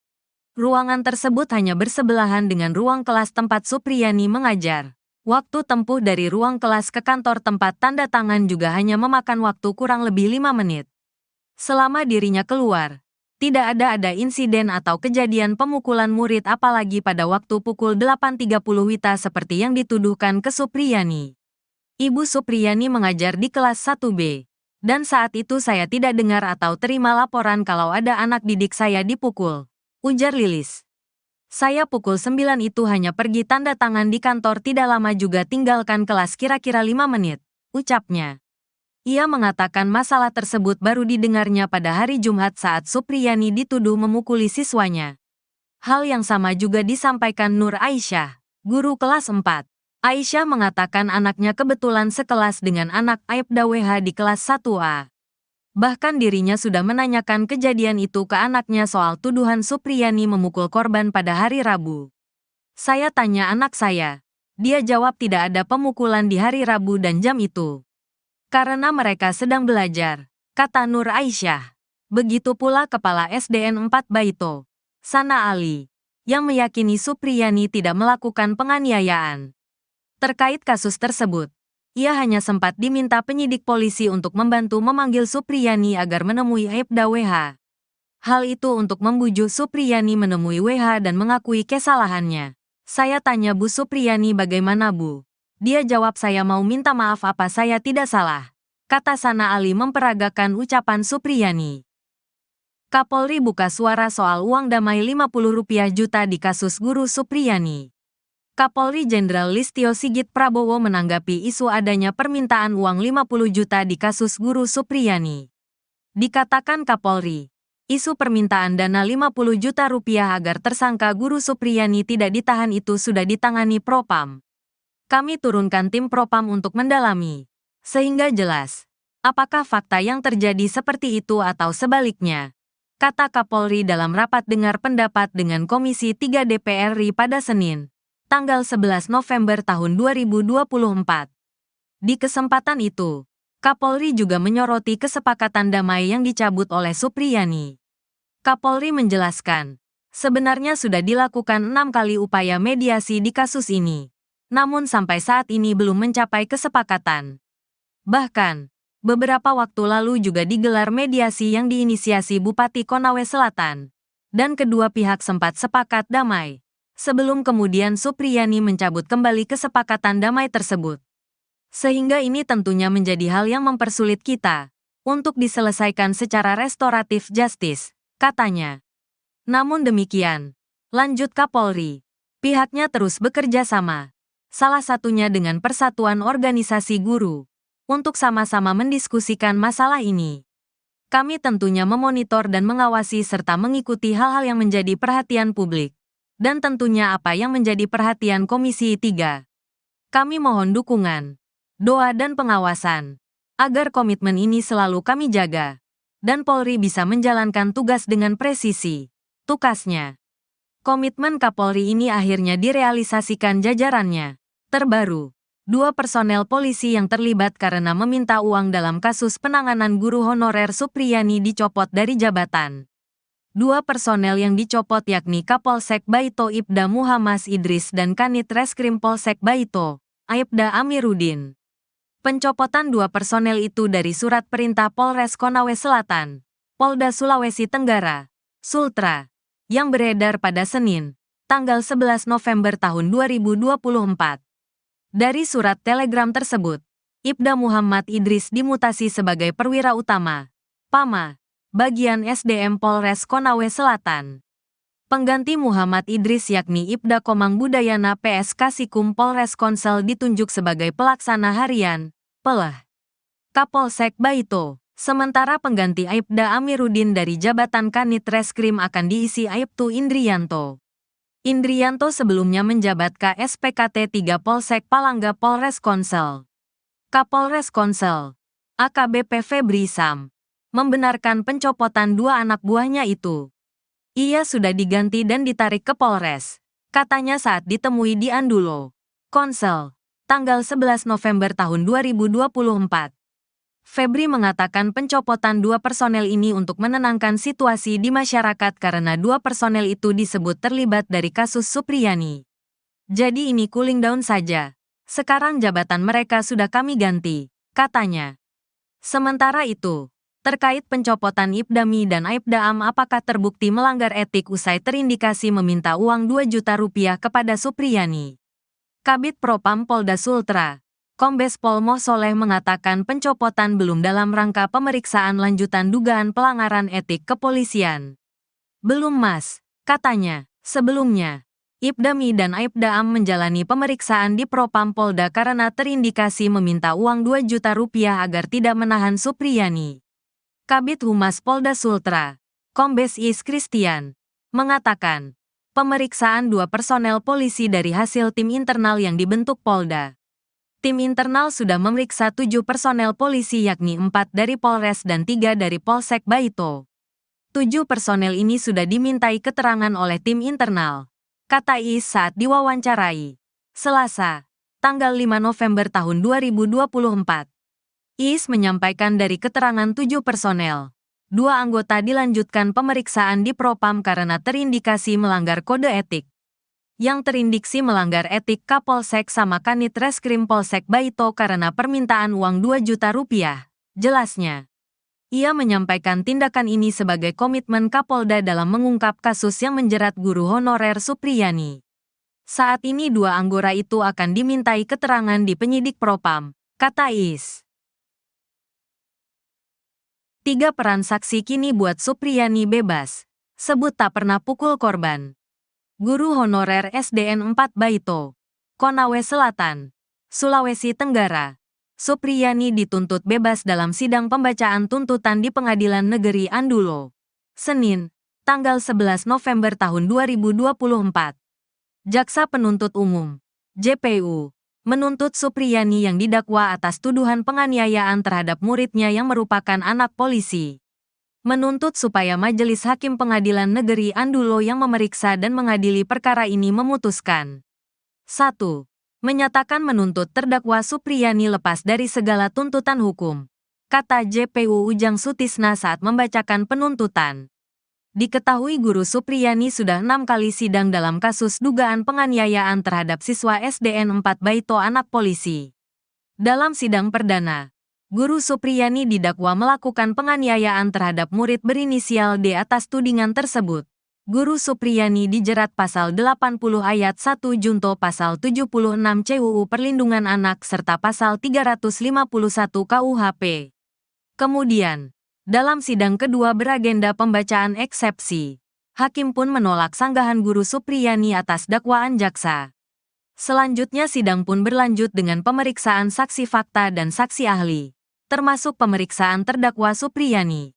Ruangan tersebut hanya bersebelahan dengan ruang kelas tempat Supriyani mengajar. Waktu tempuh dari ruang kelas ke kantor tempat tanda tangan juga hanya memakan waktu kurang lebih 5 menit. Selama dirinya keluar, tidak ada insiden atau kejadian pemukulan murid apalagi pada waktu pukul 8.30 WITA seperti yang dituduhkan ke Supriyani. Ibu Supriyani mengajar di kelas 1B, dan saat itu saya tidak dengar atau terima laporan kalau ada anak didik saya dipukul, ujar Lilis. Saya pukul 9 itu hanya pergi tanda tangan di kantor, tidak lama juga tinggalkan kelas kira-kira 5 menit, ucapnya. Ia mengatakan masalah tersebut baru didengarnya pada hari Jumat saat Supriyani dituduh memukuli siswanya. Hal yang sama juga disampaikan Nur Aisyah, guru kelas 4. Aisyah mengatakan anaknya kebetulan sekelas dengan anak Aibda WH di kelas 1A. Bahkan dirinya sudah menanyakan kejadian itu ke anaknya soal tuduhan Supriyani memukul korban pada hari Rabu. Saya tanya anak saya. Dia jawab tidak ada pemukulan di hari Rabu dan jam itu. Karena mereka sedang belajar, kata Nur Aisyah. Begitu pula Kepala SDN 4 Baito, Sana Ali, yang meyakini Supriyani tidak melakukan penganiayaan. Terkait kasus tersebut, ia hanya sempat diminta penyidik polisi untuk membantu memanggil Supriyani agar menemui Aibda WH. Hal itu untuk membujuk Supriyani menemui WH dan mengakui kesalahannya. Saya tanya Bu Supriyani bagaimana Bu? Dia jawab saya mau minta maaf apa saya tidak salah, kata Sana Ali memperagakan ucapan Supriyani. Kapolri buka suara soal uang damai Rp50 juta di kasus Guru Supriyani. Kapolri Jenderal Listio Sigit Prabowo menanggapi isu adanya permintaan uang 50 juta di kasus Guru Supriyani. Dikatakan Kapolri, isu permintaan dana Rp50 juta agar tersangka Guru Supriyani tidak ditahan itu sudah ditangani Propam. Kami turunkan tim Propam untuk mendalami, sehingga jelas, apakah fakta yang terjadi seperti itu atau sebaliknya, kata Kapolri dalam rapat dengar pendapat dengan Komisi 3 DPR RI pada Senin, tanggal 11 November tahun 2024. Di kesempatan itu, Kapolri juga menyoroti kesepakatan damai yang dicabut oleh Supriyani. Kapolri menjelaskan, sebenarnya sudah dilakukan 6 kali upaya mediasi di kasus ini. Namun sampai saat ini belum mencapai kesepakatan. Bahkan, beberapa waktu lalu juga digelar mediasi yang diinisiasi Bupati Konawe Selatan. Dan kedua pihak sempat sepakat damai. Sebelum kemudian Supriyani mencabut kembali kesepakatan damai tersebut. Sehingga ini tentunya menjadi hal yang mempersulit kita untuk diselesaikan secara restoratif justice, katanya. Namun demikian, lanjut Kapolri, pihaknya terus bekerja sama, salah satunya dengan Persatuan Organisasi Guru, untuk sama-sama mendiskusikan masalah ini. Kami tentunya memonitor dan mengawasi serta mengikuti hal-hal yang menjadi perhatian publik, dan tentunya apa yang menjadi perhatian Komisi 3. Kami mohon dukungan, doa dan pengawasan, agar komitmen ini selalu kami jaga, dan Polri bisa menjalankan tugas dengan presisi, tukasnya. Komitmen Kapolri ini akhirnya direalisasikan jajarannya. Terbaru, 2 personel polisi yang terlibat karena meminta uang dalam kasus penanganan guru honorer Supriyani dicopot dari jabatan. 2 personel yang dicopot yakni Kapolsek Baito Ibda Muhammad Idris dan Kanit Reskrim Polsek Baito, Aibda Amiruddin. Pencopotan 2 personel itu dari surat perintah Polres Konawe Selatan, Polda Sulawesi Tenggara, Sultra, yang beredar pada Senin, tanggal 11 November tahun 2024. Dari surat telegram tersebut, Ibda Muhammad Idris dimutasi sebagai perwira utama, PAMA, bagian SDM Polres Konawe Selatan. Pengganti Muhammad Idris yakni Ibda Komang Budayana PS Kasikum Polres Konsel ditunjuk sebagai pelaksana harian, PELH, Kapolsek Baito. Sementara pengganti Aibda Amiruddin dari jabatan Kanit Reskrim akan diisi Aibtu Indrianto. Indrianto sebelumnya menjabat KSPKT 3 Polsek Palangga Polres Konsel. Kapolres Konsel, AKBP Febri Sam, membenarkan pencopotan 2 anak buahnya itu. Ia sudah diganti dan ditarik ke Polres, katanya saat ditemui di Andulo, Konsel, tanggal 11 November tahun 2024. Febri mengatakan pencopotan 2 personel ini untuk menenangkan situasi di masyarakat karena 2 personel itu disebut terlibat dari kasus Supriyani. Jadi ini cooling down saja. Sekarang jabatan mereka sudah kami ganti, katanya. Sementara itu, terkait pencopotan Ibdami dan Aibda Am apakah terbukti melanggar etik usai terindikasi meminta uang 2 juta rupiah kepada Supriyani. Kabid Propam Polda Sultra, Kombes Pol Moh Soleh mengatakan pencopotan belum dalam rangka pemeriksaan lanjutan dugaan pelanggaran etik kepolisian. Belum Mas, katanya. Sebelumnya, Ibdami dan Aibda Am menjalani pemeriksaan di Propam Polda karena terindikasi meminta uang 2 juta rupiah agar tidak menahan Supriyani. Kabid Humas Polda Sultra, Kombes Is Christian, mengatakan, pemeriksaan 2 personel polisi dari hasil tim internal yang dibentuk Polda. Tim internal sudah memeriksa 7 personel polisi yakni 4 dari Polres dan 3 dari Polsek Baito. 7 personel ini sudah dimintai keterangan oleh tim internal, kata Is saat diwawancarai Selasa, tanggal 5 November tahun 2024. Is menyampaikan dari keterangan 7 personel, 2 anggota dilanjutkan pemeriksaan di Propam karena terindikasi melanggar kode etik. Yang terindiksi melanggar etik Kapolsek sama Kanit Reskrim Polsek Baito karena permintaan uang 2 juta rupiah, jelasnya. Ia menyampaikan tindakan ini sebagai komitmen Kapolda dalam mengungkap kasus yang menjerat guru honorer Supriyani. Saat ini 2 anggota itu akan dimintai keterangan di penyidik Propam, kata Is. 3 peran saksi kini buat Supriyani bebas, sebut tak pernah pukul korban. Guru honorer SDN 4 Baito, Konawe Selatan, Sulawesi Tenggara. Supriyani dituntut bebas dalam sidang pembacaan tuntutan di Pengadilan Negeri Andulo, Senin, tanggal 11 November tahun 2024. Jaksa Penuntut Umum, JPU, menuntut Supriyani yang didakwa atas tuduhan penganiayaan terhadap muridnya yang merupakan anak polisi. Menuntut supaya Majelis Hakim Pengadilan Negeri Andulo yang memeriksa dan mengadili perkara ini memutuskan. 1. Menyatakan menuntut terdakwa Supriyani lepas dari segala tuntutan hukum, kata JPU Ujang Sutisna saat membacakan penuntutan. Diketahui Guru Supriyani sudah 6 kali sidang dalam kasus dugaan penganiayaan terhadap siswa SDN 4 Baito anak polisi. Dalam sidang perdana, Guru Supriyani didakwa melakukan penganiayaan terhadap murid berinisial D atas tudingan tersebut. Guru Supriyani dijerat pasal 80 ayat 1 junto pasal 76 CUU Perlindungan Anak serta pasal 351 KUHP. Kemudian, dalam sidang kedua beragenda pembacaan eksepsi, hakim pun menolak sanggahan Guru Supriyani atas dakwaan jaksa. Selanjutnya sidang pun berlanjut dengan pemeriksaan saksi fakta dan saksi ahli, termasuk pemeriksaan terdakwa Supriyani.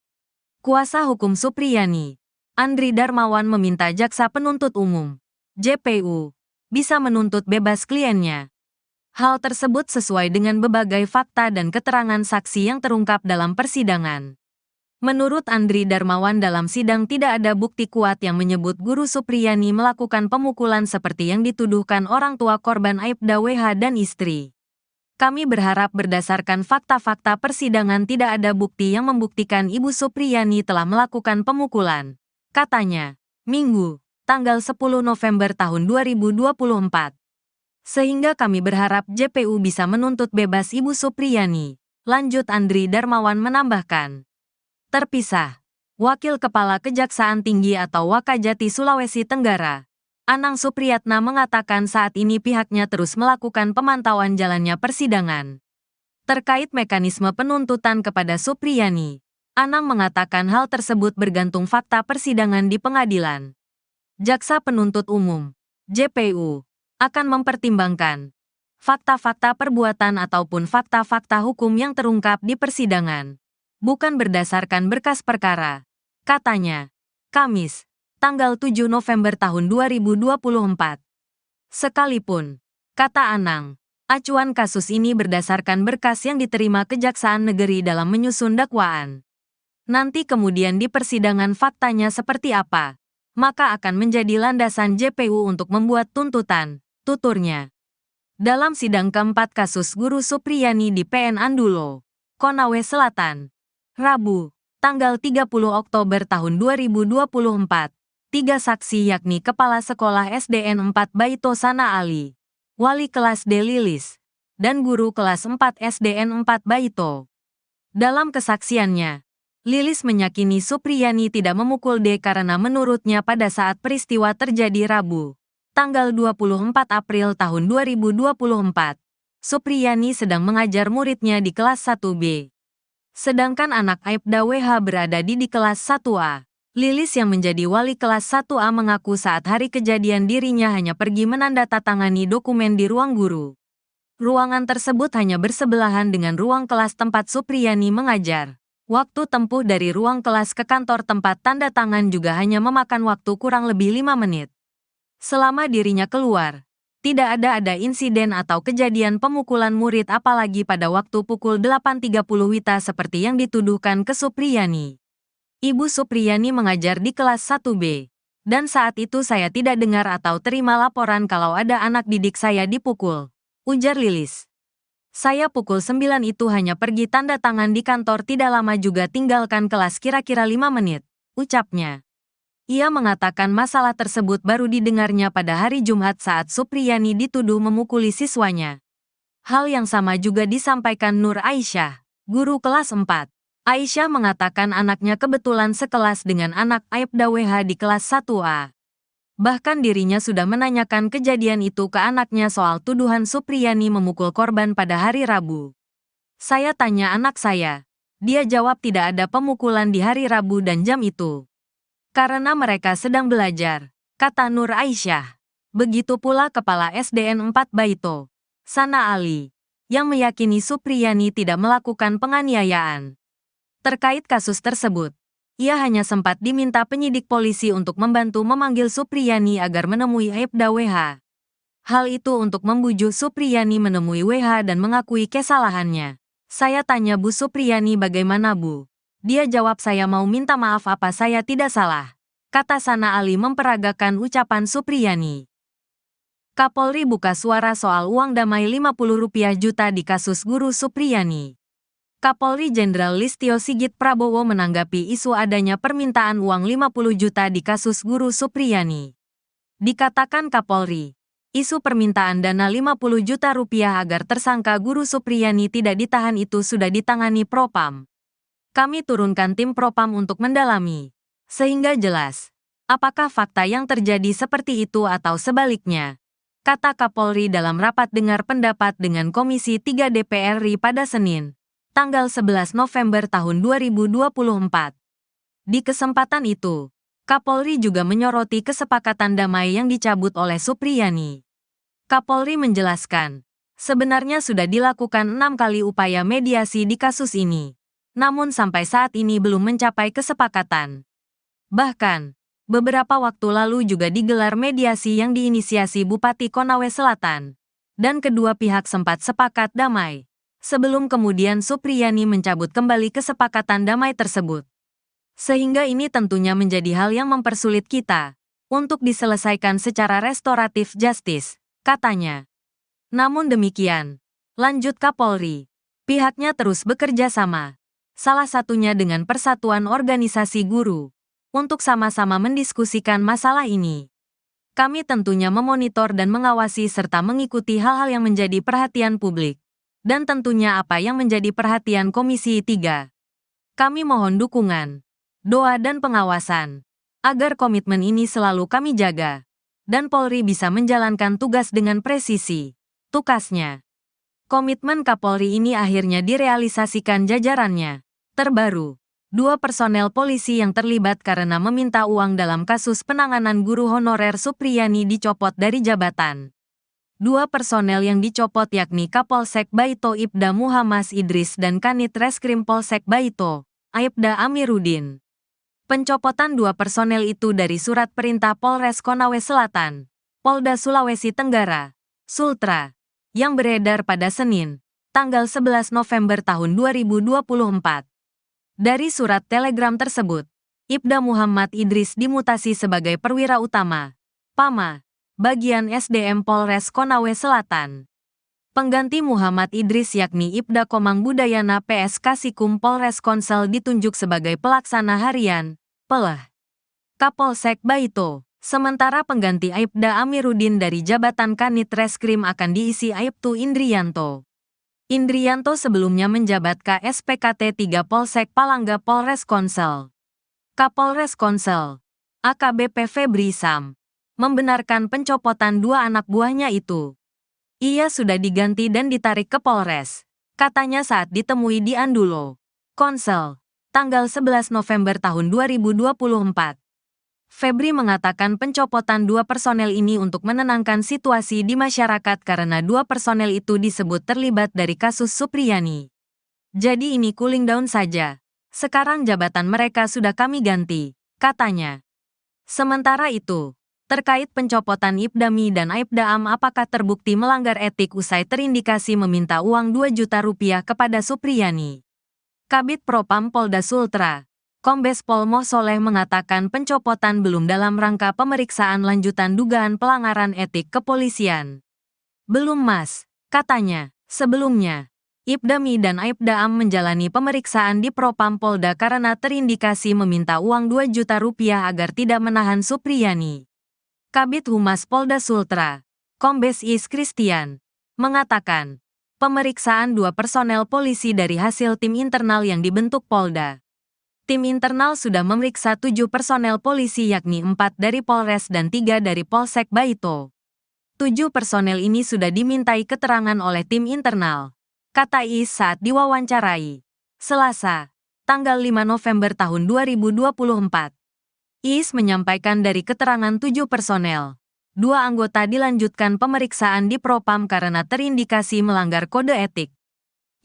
Kuasa hukum Supriyani, Andri Darmawan meminta jaksa penuntut umum, JPU, bisa menuntut bebas kliennya. Hal tersebut sesuai dengan berbagai fakta dan keterangan saksi yang terungkap dalam persidangan. Menurut Andri Darmawan dalam sidang tidak ada bukti kuat yang menyebut Guru Supriyani melakukan pemukulan seperti yang dituduhkan orang tua korban Aibda WH dan istri. Kami berharap berdasarkan fakta-fakta persidangan tidak ada bukti yang membuktikan Ibu Supriyani telah melakukan pemukulan, katanya, Minggu, tanggal 10 November tahun 2024. Sehingga kami berharap JPU bisa menuntut bebas Ibu Supriyani, lanjut Andri Darmawan menambahkan. Terpisah, Wakil Kepala Kejaksaan Tinggi atau Wakajati Sulawesi Tenggara, Anang Supriyatna mengatakan saat ini pihaknya terus melakukan pemantauan jalannya persidangan. Terkait mekanisme penuntutan kepada Supriyani, Anang mengatakan hal tersebut bergantung fakta persidangan di pengadilan. Jaksa Penuntut Umum, JPU, akan mempertimbangkan fakta-fakta perbuatan ataupun fakta-fakta hukum yang terungkap di persidangan, bukan berdasarkan berkas perkara, katanya. Kamis, tanggal 7 November tahun 2024. Sekalipun, kata Anang, acuan kasus ini berdasarkan berkas yang diterima Kejaksaan Negeri dalam menyusun dakwaan. Nanti kemudian di persidangan faktanya seperti apa, maka akan menjadi landasan JPU untuk membuat tuntutan, tuturnya. Dalam sidang keempat kasus Guru Supriyani di PN Andulo, Konawe Selatan, Rabu, tanggal 30 Oktober tahun 2024, 3 saksi yakni Kepala Sekolah SDN 4 Baito Sana Ali, Wali Kelas D Lilis, dan Guru Kelas 4 SDN 4 Baito. Dalam kesaksiannya, Lilis meyakini Supriyani tidak memukul D karena menurutnya pada saat peristiwa terjadi Rabu, tanggal 24 April tahun 2024, Supriyani sedang mengajar muridnya di kelas 1B. Sedangkan anak Aibda WH berada di kelas 1A. Lilis yang menjadi wali kelas 1A mengaku saat hari kejadian dirinya hanya pergi menandatangani dokumen di ruang guru. Ruangan tersebut hanya bersebelahan dengan ruang kelas tempat Supriyani mengajar. Waktu tempuh dari ruang kelas ke kantor tempat tanda tangan juga hanya memakan waktu kurang lebih 5 menit. Selama dirinya keluar, tidak ada insiden atau kejadian pemukulan murid apalagi pada waktu pukul 8.30 WITA seperti yang dituduhkan ke Supriyani. Ibu Supriyani mengajar di kelas 1B, dan saat itu saya tidak dengar atau terima laporan kalau ada anak didik saya dipukul, ujar Lilis. Saya pukul 9 itu hanya pergi tanda tangan di kantor tidak lama juga tinggalkan kelas kira-kira 5 menit, ucapnya. Ia mengatakan masalah tersebut baru didengarnya pada hari Jumat saat Supriyani dituduh memukuli siswanya. Hal yang sama juga disampaikan Nur Aisyah, guru kelas 4. Aisyah mengatakan anaknya kebetulan sekelas dengan anak Aibda WH di kelas 1A. Bahkan dirinya sudah menanyakan kejadian itu ke anaknya soal tuduhan Supriyani memukul korban pada hari Rabu. Saya tanya anak saya. Dia jawab tidak ada pemukulan di hari Rabu dan jam itu. Karena mereka sedang belajar, kata Nur Aisyah. Begitu pula Kepala SDN 4 Baito, Sana Ali, yang meyakini Supriyani tidak melakukan penganiayaan. Terkait kasus tersebut, ia hanya sempat diminta penyidik polisi untuk membantu memanggil Supriyani agar menemui Aibda WH. Hal itu untuk membujuk Supriyani menemui WH dan mengakui kesalahannya. Saya tanya Bu Supriyani bagaimana Bu? Dia jawab saya mau minta maaf apa saya tidak salah. Kata Sana Ali memperagakan ucapan Supriyani. Kapolri buka suara soal uang damai Rp50 juta di kasus Guru Supriyani. Kapolri Jenderal Listio Sigit Prabowo menanggapi isu adanya permintaan uang 50 juta di kasus Guru Supriyani. Dikatakan Kapolri, isu permintaan dana 50 juta rupiah agar tersangka Guru Supriyani tidak ditahan itu sudah ditangani Propam. Kami turunkan tim Propam untuk mendalami, sehingga jelas apakah fakta yang terjadi seperti itu atau sebaliknya, kata Kapolri dalam rapat dengar pendapat dengan Komisi 3 DPR RI pada Senin, tanggal 11 November tahun 2024. Di kesempatan itu, Kapolri juga menyoroti kesepakatan damai yang dicabut oleh Supriyani. Kapolri menjelaskan, sebenarnya sudah dilakukan 6 kali upaya mediasi di kasus ini, namun sampai saat ini belum mencapai kesepakatan. Bahkan, beberapa waktu lalu juga digelar mediasi yang diinisiasi Bupati Konawe Selatan, dan kedua pihak sempat sepakat damai, sebelum kemudian Supriyani mencabut kembali kesepakatan damai tersebut. Sehingga ini tentunya menjadi hal yang mempersulit kita untuk diselesaikan secara restoratif justice, katanya. Namun demikian, lanjut Kapolri, pihaknya terus bekerja sama, salah satunya dengan Persatuan Organisasi Guru, untuk sama-sama mendiskusikan masalah ini. Kami tentunya memonitor dan mengawasi serta mengikuti hal-hal yang menjadi perhatian publik, dan tentunya apa yang menjadi perhatian Komisi 3. Kami mohon dukungan, doa dan pengawasan, agar komitmen ini selalu kami jaga, dan Polri bisa menjalankan tugas dengan presisi, tukasnya. Komitmen Kapolri ini akhirnya direalisasikan jajarannya. Terbaru, 2 personel polisi yang terlibat karena meminta uang dalam kasus penanganan guru honorer Supriyani dicopot dari jabatan. 2 personel yang dicopot yakni Kapolsek Baito Ibda Muhammad Idris dan Kanit Reskrim Polsek Baito, Aibda Amiruddin. Pencopotan 2 personel itu dari surat perintah Polres Konawe Selatan, Polda Sulawesi Tenggara, Sultra, yang beredar pada Senin, tanggal 11 November tahun 2024. Dari surat telegram tersebut, Ibda Muhammad Idris dimutasi sebagai perwira utama, PAMA, bagian SDM Polres Konawe Selatan. Pengganti Muhammad Idris yakni Ibda Komang Budayana PS Kasikum Polres Konsel ditunjuk sebagai pelaksana harian, PELH, Kapolsek Baito. Sementara pengganti Aibda Amiruddin dari jabatan Kanit Reskrim akan diisi Aibtu Indrianto. Indrianto sebelumnya menjabat KSPKT 3 Polsek Palangga Polres Konsel. Kapolres Konsel, AKBP Febri Sam, membenarkan pencopotan 2 anak buahnya itu. Ia sudah diganti dan ditarik ke Polres, katanya saat ditemui di Andulo, Konsel, tanggal 11 November tahun 2024. Febri mengatakan pencopotan 2 personel ini untuk menenangkan situasi di masyarakat karena 2 personel itu disebut terlibat dari kasus Supriyani. Jadi ini cooling down saja. Sekarang jabatan mereka sudah kami ganti, katanya. Sementara itu, terkait pencopotan Ibdami dan Aibdaam apakah terbukti melanggar etik usai terindikasi meminta uang 2 juta rupiah kepada Supriyani. Kabid Propam Polda Sultra, Kombes Pol Moh Soleh mengatakan pencopotan belum dalam rangka pemeriksaan lanjutan dugaan pelanggaran etik kepolisian. Belum Mas, katanya. Sebelumnya, Ibdami dan Aibdaam menjalani pemeriksaan di Propam Polda karena terindikasi meminta uang 2 juta rupiah agar tidak menahan Supriyani. Kabid Humas Polda Sultra, Kombes Is Christian, mengatakan, pemeriksaan 2 personel polisi dari hasil tim internal yang dibentuk Polda. Tim internal sudah memeriksa 7 personel polisi yakni 4 dari Polres dan 3 dari Polsek Baito. 7 personel ini sudah dimintai keterangan oleh tim internal, kata Is saat diwawancarai Selasa, tanggal 5 November tahun 2024. Is menyampaikan dari keterangan 7 personel, 2 anggota dilanjutkan pemeriksaan di Propam karena terindikasi melanggar kode etik.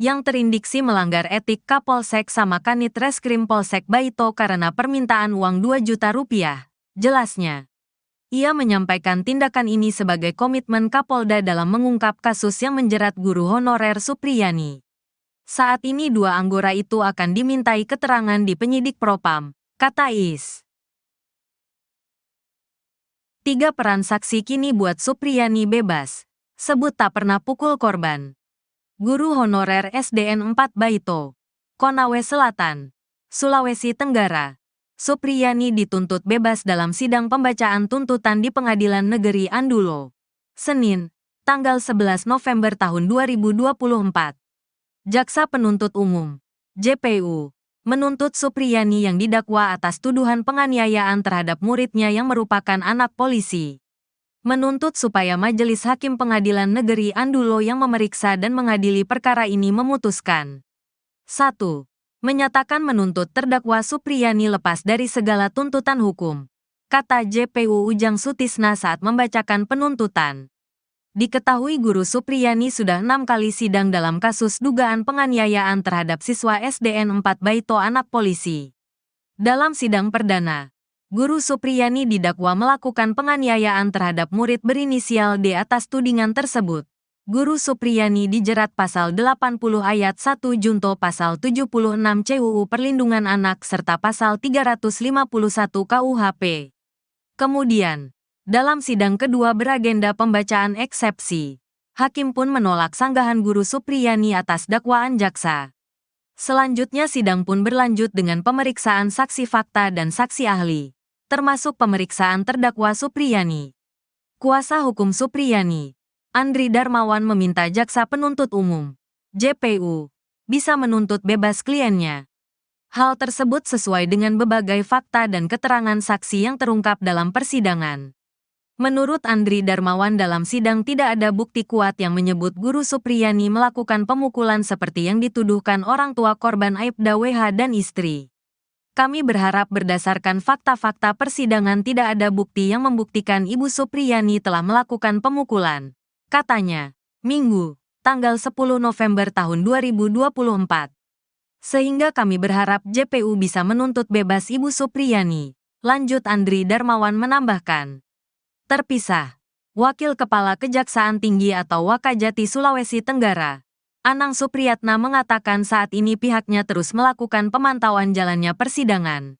Yang terindiksi melanggar etik Kapolsek sama Kanit Reskrim Polsek Baito karena permintaan uang 2 juta rupiah, jelasnya. Ia menyampaikan tindakan ini sebagai komitmen Kapolda dalam mengungkap kasus yang menjerat guru honorer Supriyani. Saat ini 2 anggota itu akan dimintai keterangan di penyidik Propam, kata Is. 3 peran saksi kini buat Supriyani bebas, sebut tak pernah pukul korban. Guru honorer SDN 4 Baito, Konawe Selatan, Sulawesi Tenggara. Supriyani dituntut bebas dalam sidang pembacaan tuntutan di Pengadilan Negeri Andulo, Senin, tanggal 11 November tahun 2024. Jaksa Penuntut Umum, JPU, menuntut Supriyani yang didakwa atas tuduhan penganiayaan terhadap muridnya yang merupakan anak polisi. Menuntut supaya Majelis Hakim Pengadilan Negeri Andulo yang memeriksa dan mengadili perkara ini memutuskan. 1. Menyatakan menuntut terdakwa Supriyani lepas dari segala tuntutan hukum, kata JPU Ujang Sutisna saat membacakan penuntutan. Diketahui guru Supriyani sudah 6 kali sidang dalam kasus dugaan penganiayaan terhadap siswa SDN 4 Baito anak polisi. Dalam sidang perdana, guru Supriyani didakwa melakukan penganiayaan terhadap murid berinisial D atas tudingan tersebut. Guru Supriyani dijerat pasal 80 ayat 1 junto pasal 76 CUU Perlindungan Anak serta pasal 351 KUHP. Kemudian, dalam sidang kedua beragenda pembacaan eksepsi, hakim pun menolak sanggahan guru Supriyani atas dakwaan jaksa. Selanjutnya sidang pun berlanjut dengan pemeriksaan saksi fakta dan saksi ahli, termasuk pemeriksaan terdakwa Supriyani. Kuasa hukum Supriyani, Andri Darmawan meminta jaksa penuntut umum, JPU, bisa menuntut bebas kliennya. Hal tersebut sesuai dengan berbagai fakta dan keterangan saksi yang terungkap dalam persidangan. Menurut Andri Darmawan dalam sidang tidak ada bukti kuat yang menyebut guru Supriyani melakukan pemukulan seperti yang dituduhkan orang tua korban Aibda WH dan istri. Kami berharap berdasarkan fakta-fakta persidangan tidak ada bukti yang membuktikan Ibu Supriyani telah melakukan pemukulan, katanya, Minggu, tanggal 10 November tahun 2024. Sehingga kami berharap JPU bisa menuntut bebas Ibu Supriyani, lanjut Andri Darmawan menambahkan. Terpisah, Wakil Kepala Kejaksaan Tinggi atau Wakajati Sulawesi Tenggara, Anang Supriyatna mengatakan saat ini pihaknya terus melakukan pemantauan jalannya persidangan.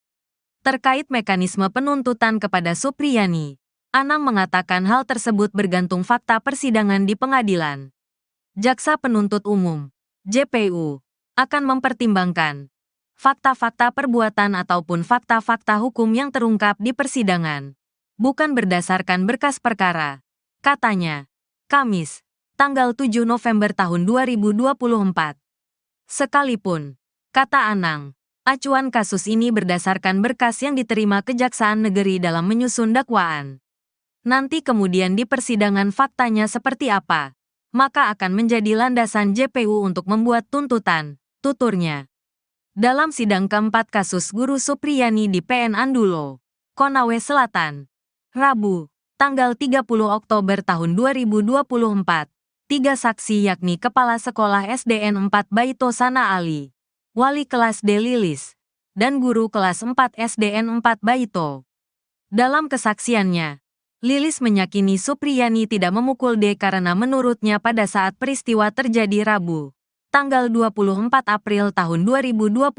Terkait mekanisme penuntutan kepada Supriyani, Anang mengatakan hal tersebut bergantung fakta persidangan di pengadilan. Jaksa Penuntut Umum, JPU, akan mempertimbangkan fakta-fakta perbuatan ataupun fakta-fakta hukum yang terungkap di persidangan, bukan berdasarkan berkas perkara, katanya, Kamis, tanggal 7 November tahun 2024. Sekalipun, kata Anang, acuan kasus ini berdasarkan berkas yang diterima Kejaksaan Negeri dalam menyusun dakwaan. Nanti kemudian di persidangan faktanya seperti apa, maka akan menjadi landasan JPU untuk membuat tuntutan, tuturnya. Dalam sidang keempat kasus guru Supriyani di PN Andulo, Konawe Selatan, Rabu, tanggal 30 Oktober tahun 2024, 3 saksi yakni Kepala Sekolah SDN 4 Baito Sana Ali, Wali Kelas D Lilis, dan Guru Kelas 4 SDN 4 Baito. Dalam kesaksiannya, Lilis meyakini Supriyani tidak memukul D karena menurutnya pada saat peristiwa terjadi Rabu, tanggal 24 April tahun 2024,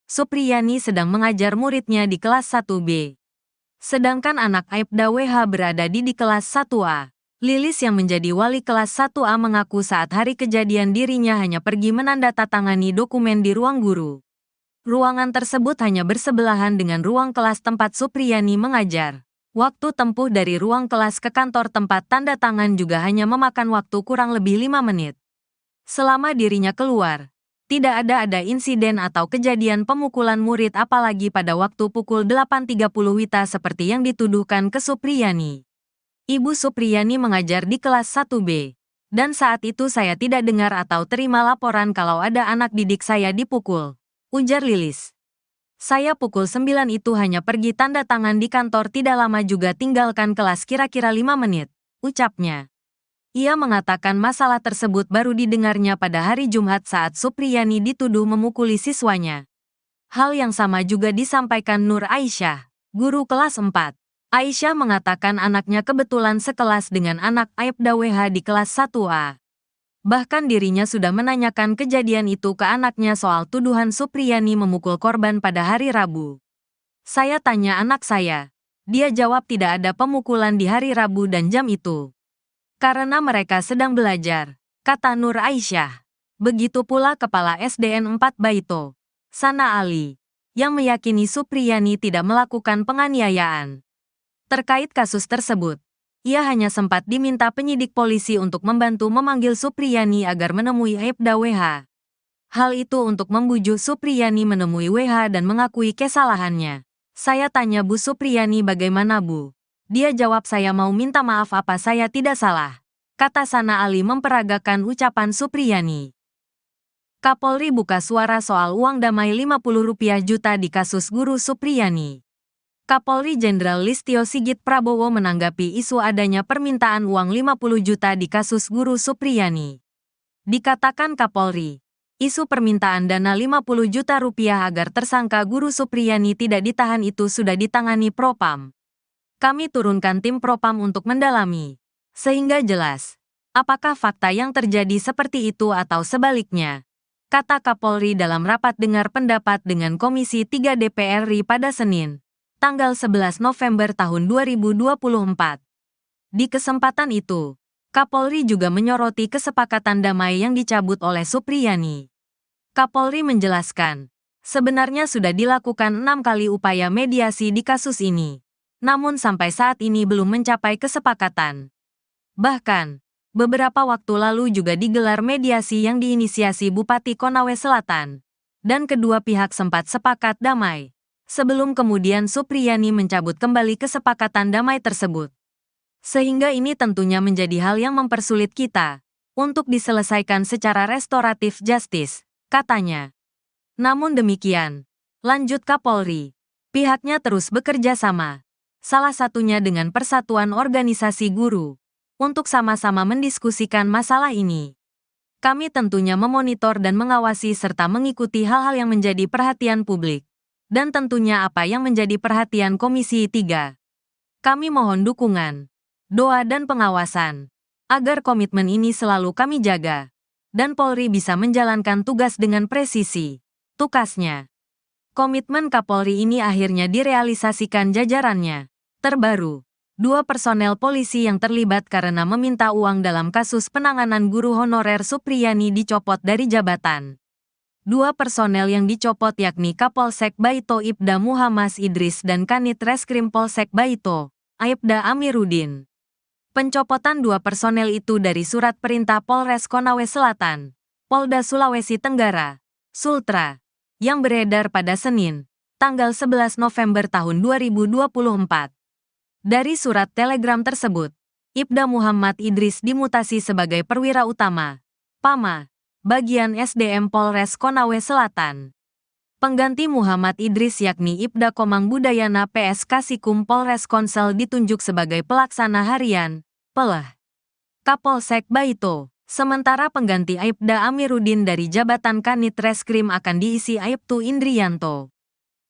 Supriyani sedang mengajar muridnya di kelas 1B. Sedangkan anak Aibda WH berada di kelas 1A. Lilis yang menjadi wali kelas 1A mengaku saat hari kejadian dirinya hanya pergi menandatangani dokumen di ruang guru. Ruangan tersebut hanya bersebelahan dengan ruang kelas tempat Supriyani mengajar. Waktu tempuh dari ruang kelas ke kantor tempat tanda tangan juga hanya memakan waktu kurang lebih 5 menit. Selama dirinya keluar, tidak ada insiden atau kejadian pemukulan murid apalagi pada waktu pukul 8.30 WITA seperti yang dituduhkan ke Supriyani. Ibu Supriyani mengajar di kelas 1B, dan saat itu saya tidak dengar atau terima laporan kalau ada anak didik saya dipukul, ujar Lilis. Saya pukul 9 itu hanya pergi tanda tangan di kantor tidak lama juga tinggalkan kelas kira-kira 5 menit, ucapnya. Ia mengatakan masalah tersebut baru didengarnya pada hari Jumat saat Supriyani dituduh memukuli siswanya. Hal yang sama juga disampaikan Nur Aisyah, guru kelas 4. Aisyah mengatakan anaknya kebetulan sekelas dengan anak Aibda WH di kelas 1A. Bahkan dirinya sudah menanyakan kejadian itu ke anaknya soal tuduhan Supriyani memukul korban pada hari Rabu. Saya tanya anak saya. Dia jawab tidak ada pemukulan di hari Rabu dan jam itu. Karena mereka sedang belajar, kata Nur Aisyah. Begitu pula Kepala SDN 4 Baito, Sana Ali, yang meyakini Supriyani tidak melakukan penganiayaan. Terkait kasus tersebut, ia hanya sempat diminta penyidik polisi untuk membantu memanggil Supriyani agar menemui Aibda WH. Hal itu untuk membujuk Supriyani menemui WH dan mengakui kesalahannya. Saya tanya Bu Supriyani bagaimana Bu? Dia jawab saya mau minta maaf apa saya tidak salah. Kata Sana Ali memperagakan ucapan Supriyani. Kapolri buka suara soal uang damai Rp50 juta di kasus guru Supriyani. Kapolri Jenderal Listio Sigit Prabowo menanggapi isu adanya permintaan uang 50 juta di kasus guru Supriyani. Dikatakan Kapolri, isu permintaan dana 50 juta rupiah agar tersangka guru Supriyani tidak ditahan itu sudah ditangani Propam. Kami turunkan tim Propam untuk mendalami, sehingga jelas, apakah fakta yang terjadi seperti itu atau sebaliknya, kata Kapolri dalam rapat dengar pendapat dengan Komisi 3 DPR RI pada Senin, tanggal 11 November tahun 2024. Di kesempatan itu, Kapolri juga menyoroti kesepakatan damai yang dicabut oleh Supriyani. Kapolri menjelaskan, sebenarnya sudah dilakukan 6 kali upaya mediasi di kasus ini, namun sampai saat ini belum mencapai kesepakatan. Bahkan, beberapa waktu lalu juga digelar mediasi yang diinisiasi Bupati Konawe Selatan, dan kedua pihak sempat sepakat damai. Sebelum kemudian Supriyani mencabut kembali kesepakatan damai tersebut. Sehingga ini tentunya menjadi hal yang mempersulit kita untuk diselesaikan secara restoratif justice, katanya. Namun demikian, lanjut Kapolri, pihaknya terus bekerja sama, salah satunya dengan Persatuan Organisasi Guru, untuk sama-sama mendiskusikan masalah ini. Kami tentunya memonitor dan mengawasi serta mengikuti hal-hal yang menjadi perhatian publik. Dan tentunya apa yang menjadi perhatian Komisi 3. Kami mohon dukungan, doa dan pengawasan, agar komitmen ini selalu kami jaga, dan Polri bisa menjalankan tugas dengan presisi, tukasnya. Komitmen Kapolri ini akhirnya direalisasikan jajarannya. Terbaru, 2 personel polisi yang terlibat karena meminta uang dalam kasus penanganan guru honorer Supriyani dicopot dari jabatan. 2 personel yang dicopot yakni Kapolsek Baito Ibda Muhammad Idris dan Kanit Reskrim Polsek Baito, Aibda Amiruddin. Pencopotan 2 personel itu dari surat perintah Polres Konawe Selatan, Polda Sulawesi Tenggara, Sultra, yang beredar pada Senin, tanggal 11 November tahun 2024. Dari surat telegram tersebut, Ibda Muhammad Idris dimutasi sebagai perwira utama, PAMA, bagian SDM Polres Konawe Selatan. Pengganti Muhammad Idris yakni Ibda Komang Budayana PS Kasikum Polres Konsel ditunjuk sebagai pelaksana harian, PELH, Kapolsek Baito. Sementara pengganti Aibda Amiruddin dari jabatan Kanit Reskrim akan diisi Aibtu Indrianto.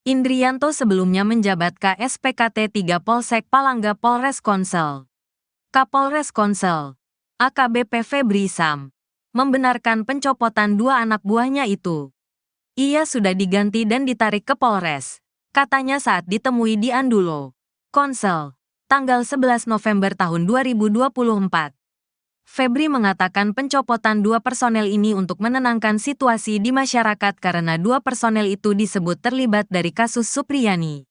Indrianto sebelumnya menjabat KSPKT 3 Polsek Palangga Polres Konsel. Kapolres Konsel, AKBP Febri Sam, membenarkan pencopotan 2 anak buahnya itu. Ia sudah diganti dan ditarik ke Polres, katanya saat ditemui di Andulo, Konsel, tanggal 11 November tahun 2024. Febri mengatakan pencopotan 2 personel ini untuk menenangkan situasi di masyarakat karena 2 personel itu disebut terlibat dari kasus Supriyani.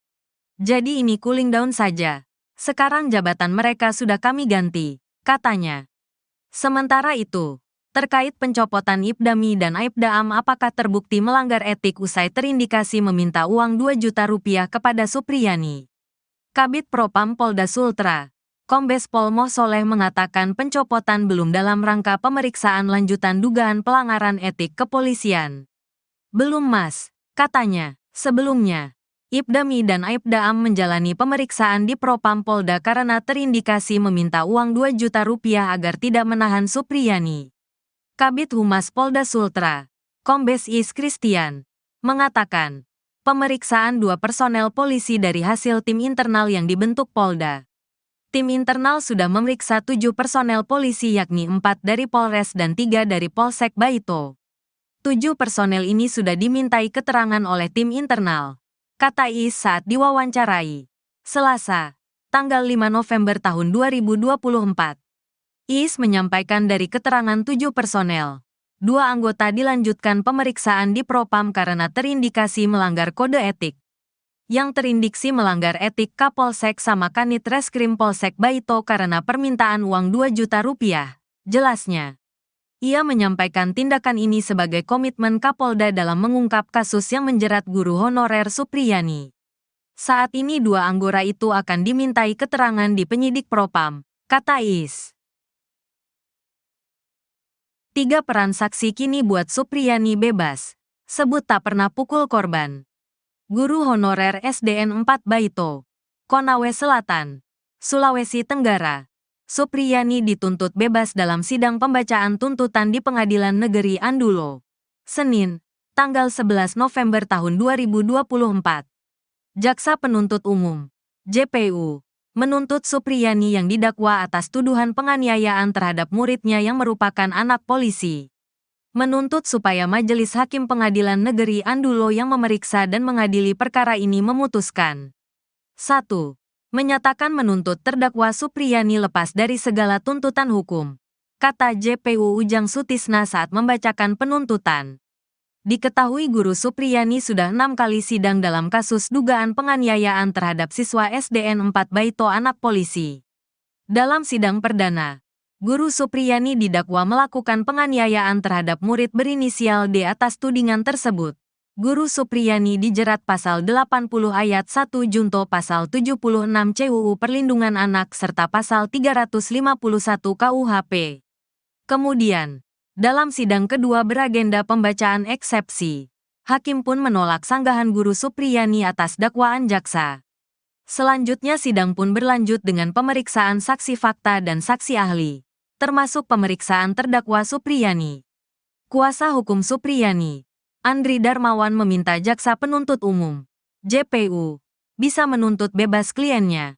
Jadi ini cooling down saja. Sekarang jabatan mereka sudah kami ganti, katanya. Sementara itu, terkait pencopotan Ibdami dan Aibdaam apakah terbukti melanggar etik usai terindikasi meminta uang 2 juta rupiah kepada Supriyani. Kabid Propam Polda Sultra, Kombes Pol Moh Soleh mengatakan pencopotan belum dalam rangka pemeriksaan lanjutan dugaan pelanggaran etik kepolisian. Belum Mas, katanya. Sebelumnya, Ibdami dan Aibdaam menjalani pemeriksaan di Propam Polda karena terindikasi meminta uang 2 juta rupiah agar tidak menahan Supriyani. Kabid Humas Polda Sultra, Kombes Is Christian, mengatakan, pemeriksaan 2 personel polisi dari hasil tim internal yang dibentuk Polda. Tim internal sudah memeriksa 7 personel polisi yakni 4 dari Polres dan 3 dari Polsek Baito. 7 personel ini sudah dimintai keterangan oleh tim internal, kata Is saat diwawancarai Selasa, tanggal 5 November tahun 2024. Is menyampaikan dari keterangan 7 personel, Dua anggota dilanjutkan pemeriksaan di Propam karena terindikasi melanggar kode etik. Yang terindiksi melanggar etik Kapolsek sama Kanit Reskrim Polsek Baito karena permintaan uang 2 juta rupiah. Jelasnya, ia menyampaikan tindakan ini sebagai komitmen Kapolda dalam mengungkap kasus yang menjerat guru honorer Supriyani. Saat ini dua anggota itu akan dimintai keterangan di penyidik Propam, kata Is. 3 peran saksi kini buat Supriyani bebas. Sebut tak pernah pukul korban. Guru honorer SDN 4 Baito, Konawe Selatan, Sulawesi Tenggara. Supriyani dituntut bebas dalam sidang pembacaan tuntutan di Pengadilan Negeri Andulo, Senin, tanggal 11 November tahun 2024. Jaksa Penuntut Umum, JPU, menuntut Supriyani yang didakwa atas tuduhan penganiayaan terhadap muridnya yang merupakan anak polisi. Menuntut supaya Majelis Hakim Pengadilan Negeri Andulo yang memeriksa dan mengadili perkara ini memutuskan. 1. Menyatakan menuntut terdakwa Supriyani lepas dari segala tuntutan hukum, kata JPU Ujang Sutisna saat membacakan penuntutan. Diketahui guru Supriyani sudah 6 kali sidang dalam kasus dugaan penganiayaan terhadap siswa SDN 4 Baito anak polisi. Dalam sidang perdana, Guru Supriyani didakwa melakukan penganiayaan terhadap murid berinisial D atas tudingan tersebut. Guru Supriyani dijerat pasal 80 ayat 1 junto pasal 76 CUU Perlindungan Anak serta pasal 351 KUHP. Kemudian, dalam sidang kedua beragenda pembacaan eksepsi, hakim pun menolak sanggahan Guru Supriyani atas dakwaan jaksa. Selanjutnya sidang pun berlanjut dengan pemeriksaan saksi fakta dan saksi ahli, termasuk pemeriksaan terdakwa Supriyani. Kuasa hukum Supriyani, Andri Darmawan meminta jaksa penuntut umum, JPU, bisa menuntut bebas kliennya.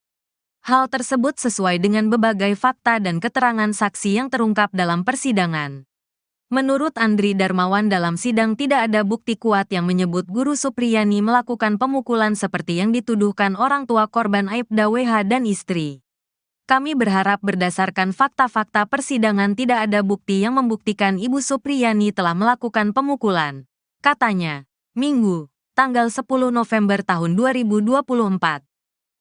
Hal tersebut sesuai dengan berbagai fakta dan keterangan saksi yang terungkap dalam persidangan. Menurut Andri Darmawan dalam sidang tidak ada bukti kuat yang menyebut Guru Supriyani melakukan pemukulan seperti yang dituduhkan orang tua korban Aibda WH dan istri. Kami berharap berdasarkan fakta-fakta persidangan tidak ada bukti yang membuktikan Ibu Supriyani telah melakukan pemukulan, katanya, Minggu, tanggal 10 November tahun 2024.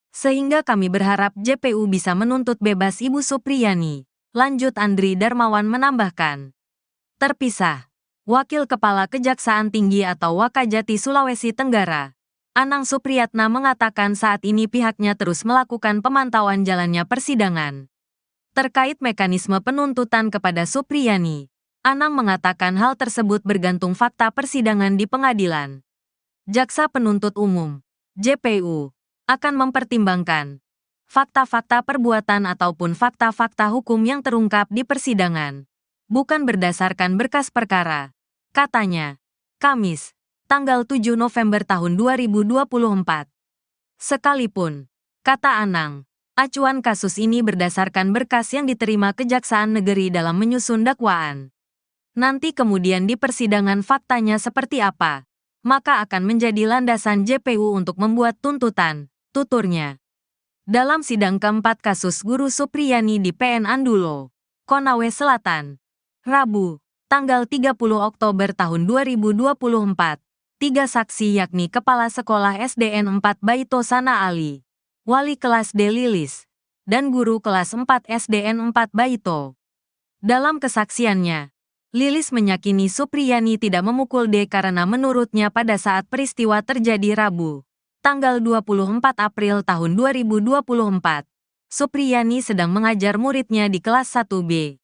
Sehingga kami berharap JPU bisa menuntut bebas Ibu Supriyani, lanjut Andri Darmawan menambahkan. Terpisah, Wakil Kepala Kejaksaan Tinggi atau Wakajati Sulawesi Tenggara, Anang Supriyatna mengatakan saat ini pihaknya terus melakukan pemantauan jalannya persidangan. Terkait mekanisme penuntutan kepada Supriyani, Anang mengatakan hal tersebut bergantung fakta persidangan di pengadilan. Jaksa Penuntut Umum, JPU, akan mempertimbangkan fakta-fakta perbuatan ataupun fakta-fakta hukum yang terungkap di persidangan, bukan berdasarkan berkas perkara, katanya, Kamis, tanggal 7 November tahun 2024. Sekalipun, kata Anang, acuan kasus ini berdasarkan berkas yang diterima Kejaksaan Negeri dalam menyusun dakwaan. Nanti kemudian di persidangan faktanya seperti apa, maka akan menjadi landasan JPU untuk membuat tuntutan, tuturnya. Dalam sidang keempat kasus Guru Supriyani di PN Andulo, Konawe Selatan, Rabu, tanggal 30 Oktober tahun 2024, 3 saksi yakni Kepala Sekolah SDN 4 Baito Sana Ali, Wali Kelas D Lilis, dan Guru Kelas 4 SDN 4 Baito. Dalam kesaksiannya, Lilis meyakini Supriyani tidak memukul D karena menurutnya pada saat peristiwa terjadi Rabu, tanggal 24 April tahun 2024, Supriyani sedang mengajar muridnya di kelas 1B.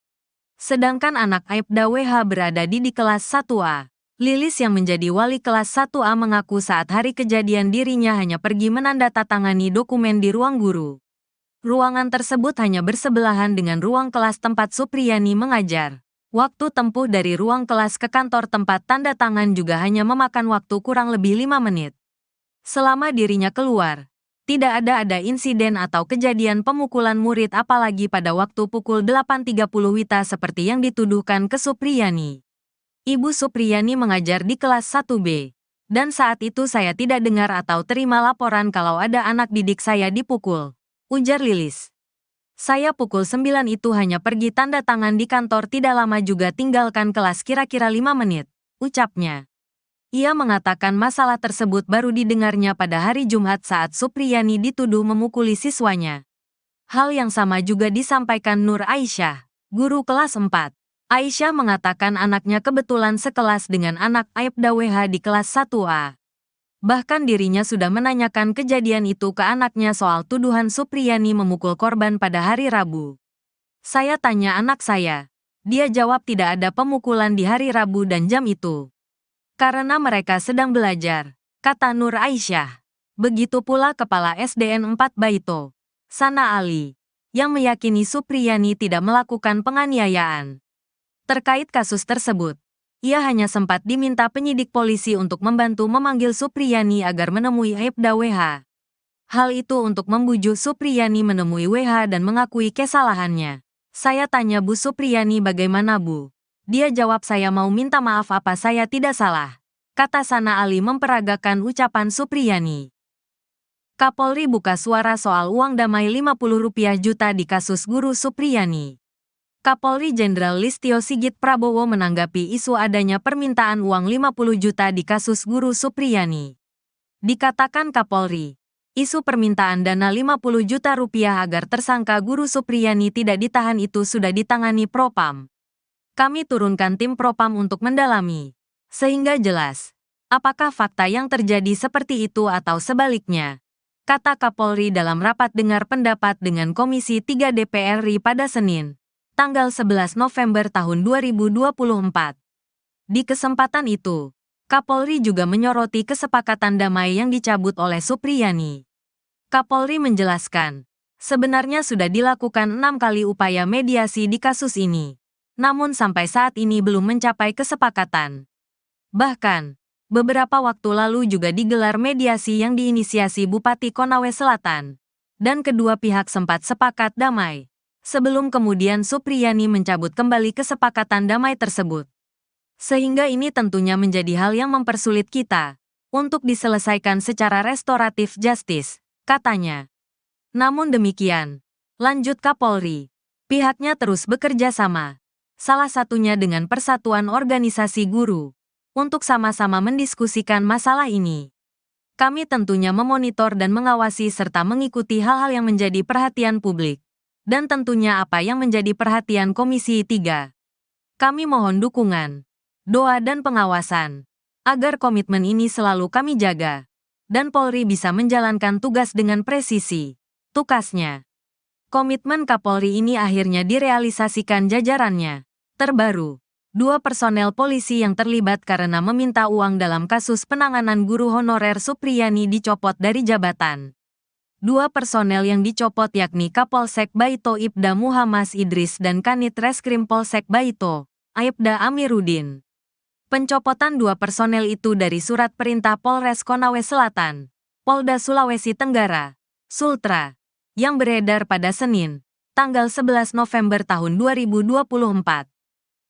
Sedangkan anak Aibda WH berada di kelas 1A. Lilis yang menjadi wali kelas 1A mengaku saat hari kejadian dirinya hanya pergi menandatangani dokumen di ruang guru. Ruangan tersebut hanya bersebelahan dengan ruang kelas tempat Supriyani mengajar. Waktu tempuh dari ruang kelas ke kantor tempat tanda tangan juga hanya memakan waktu kurang lebih 5 menit. Selama dirinya keluar, tidak ada insiden atau kejadian pemukulan murid apalagi pada waktu pukul 8.30 WITA seperti yang dituduhkan ke Supriyani. Ibu Supriyani mengajar di kelas 1B, dan saat itu saya tidak dengar atau terima laporan kalau ada anak didik saya dipukul, ujar Lilis. Saya pukul 9 itu hanya pergi tanda tangan di kantor, tidak lama juga tinggalkan kelas, kira-kira 5 menit, ucapnya. Ia mengatakan masalah tersebut baru didengarnya pada hari Jumat saat Supriyani dituduh memukuli siswanya. Hal yang sama juga disampaikan Nur Aisyah, guru kelas 4. Aisyah mengatakan anaknya kebetulan sekelas dengan anak Aibda WH di kelas 1A. Bahkan dirinya sudah menanyakan kejadian itu ke anaknya soal tuduhan Supriyani memukul korban pada hari Rabu. Saya tanya anak saya. Dia jawab tidak ada pemukulan di hari Rabu dan jam itu. Karena mereka sedang belajar, kata Nur Aisyah. Begitu pula Kepala SDN 4 Baito, Sana Ali, yang meyakini Supriyani tidak melakukan penganiayaan. Terkait kasus tersebut, ia hanya sempat diminta penyidik polisi untuk membantu memanggil Supriyani agar menemui Aibda WH. Hal itu untuk membujuk Supriyani menemui WH dan mengakui kesalahannya. Saya tanya Bu Supriyani bagaimana Bu? Dia jawab saya mau minta maaf, apa saya tidak salah? Kata Sana Ali memperagakan ucapan Supriyani. Kapolri buka suara soal uang damai Rp50 juta di kasus guru Supriyani. Kapolri Jenderal Listio Sigit Prabowo menanggapi isu adanya permintaan uang 50 juta di kasus guru Supriyani. Dikatakan Kapolri, isu permintaan dana 50 juta rupiah agar tersangka guru Supriyani tidak ditahan itu sudah ditangani Propam. Kami turunkan tim Propam untuk mendalami, sehingga jelas apakah fakta yang terjadi seperti itu atau sebaliknya, kata Kapolri dalam rapat dengar pendapat dengan Komisi 3 DPR RI pada Senin, tanggal 11 November tahun 2024. Di kesempatan itu, Kapolri juga menyoroti kesepakatan damai yang dicabut oleh Supriyani. Kapolri menjelaskan, sebenarnya sudah dilakukan 6 kali upaya mediasi di kasus ini, namun sampai saat ini belum mencapai kesepakatan. Bahkan, beberapa waktu lalu juga digelar mediasi yang diinisiasi Bupati Konawe Selatan, dan kedua pihak sempat sepakat damai. Sebelum kemudian Supriyani mencabut kembali kesepakatan damai tersebut. Sehingga ini tentunya menjadi hal yang mempersulit kita untuk diselesaikan secara restoratif justice, katanya. Namun demikian, lanjut Kapolri, pihaknya terus bekerja sama, salah satunya dengan Persatuan Organisasi Guru, untuk sama-sama mendiskusikan masalah ini. Kami tentunya memonitor dan mengawasi serta mengikuti hal-hal yang menjadi perhatian publik. Dan tentunya apa yang menjadi perhatian Komisi 3. Kami mohon dukungan, doa dan pengawasan, agar komitmen ini selalu kami jaga, dan Polri bisa menjalankan tugas dengan presisi, tukasnya. Komitmen Kapolri ini akhirnya direalisasikan jajarannya. Terbaru, 2 personel polisi yang terlibat karena meminta uang dalam kasus penanganan guru honorer Supriyani dicopot dari jabatan. 2 personel yang dicopot yakni Kapolsek Baito Ibda Muhammad Idris dan Kanit Reskrim Polsek Baito, Aibda Amiruddin. Pencopotan 2 personel itu dari surat perintah Polres Konawe Selatan, Polda Sulawesi Tenggara, Sultra, yang beredar pada Senin, tanggal 11 November tahun 2024.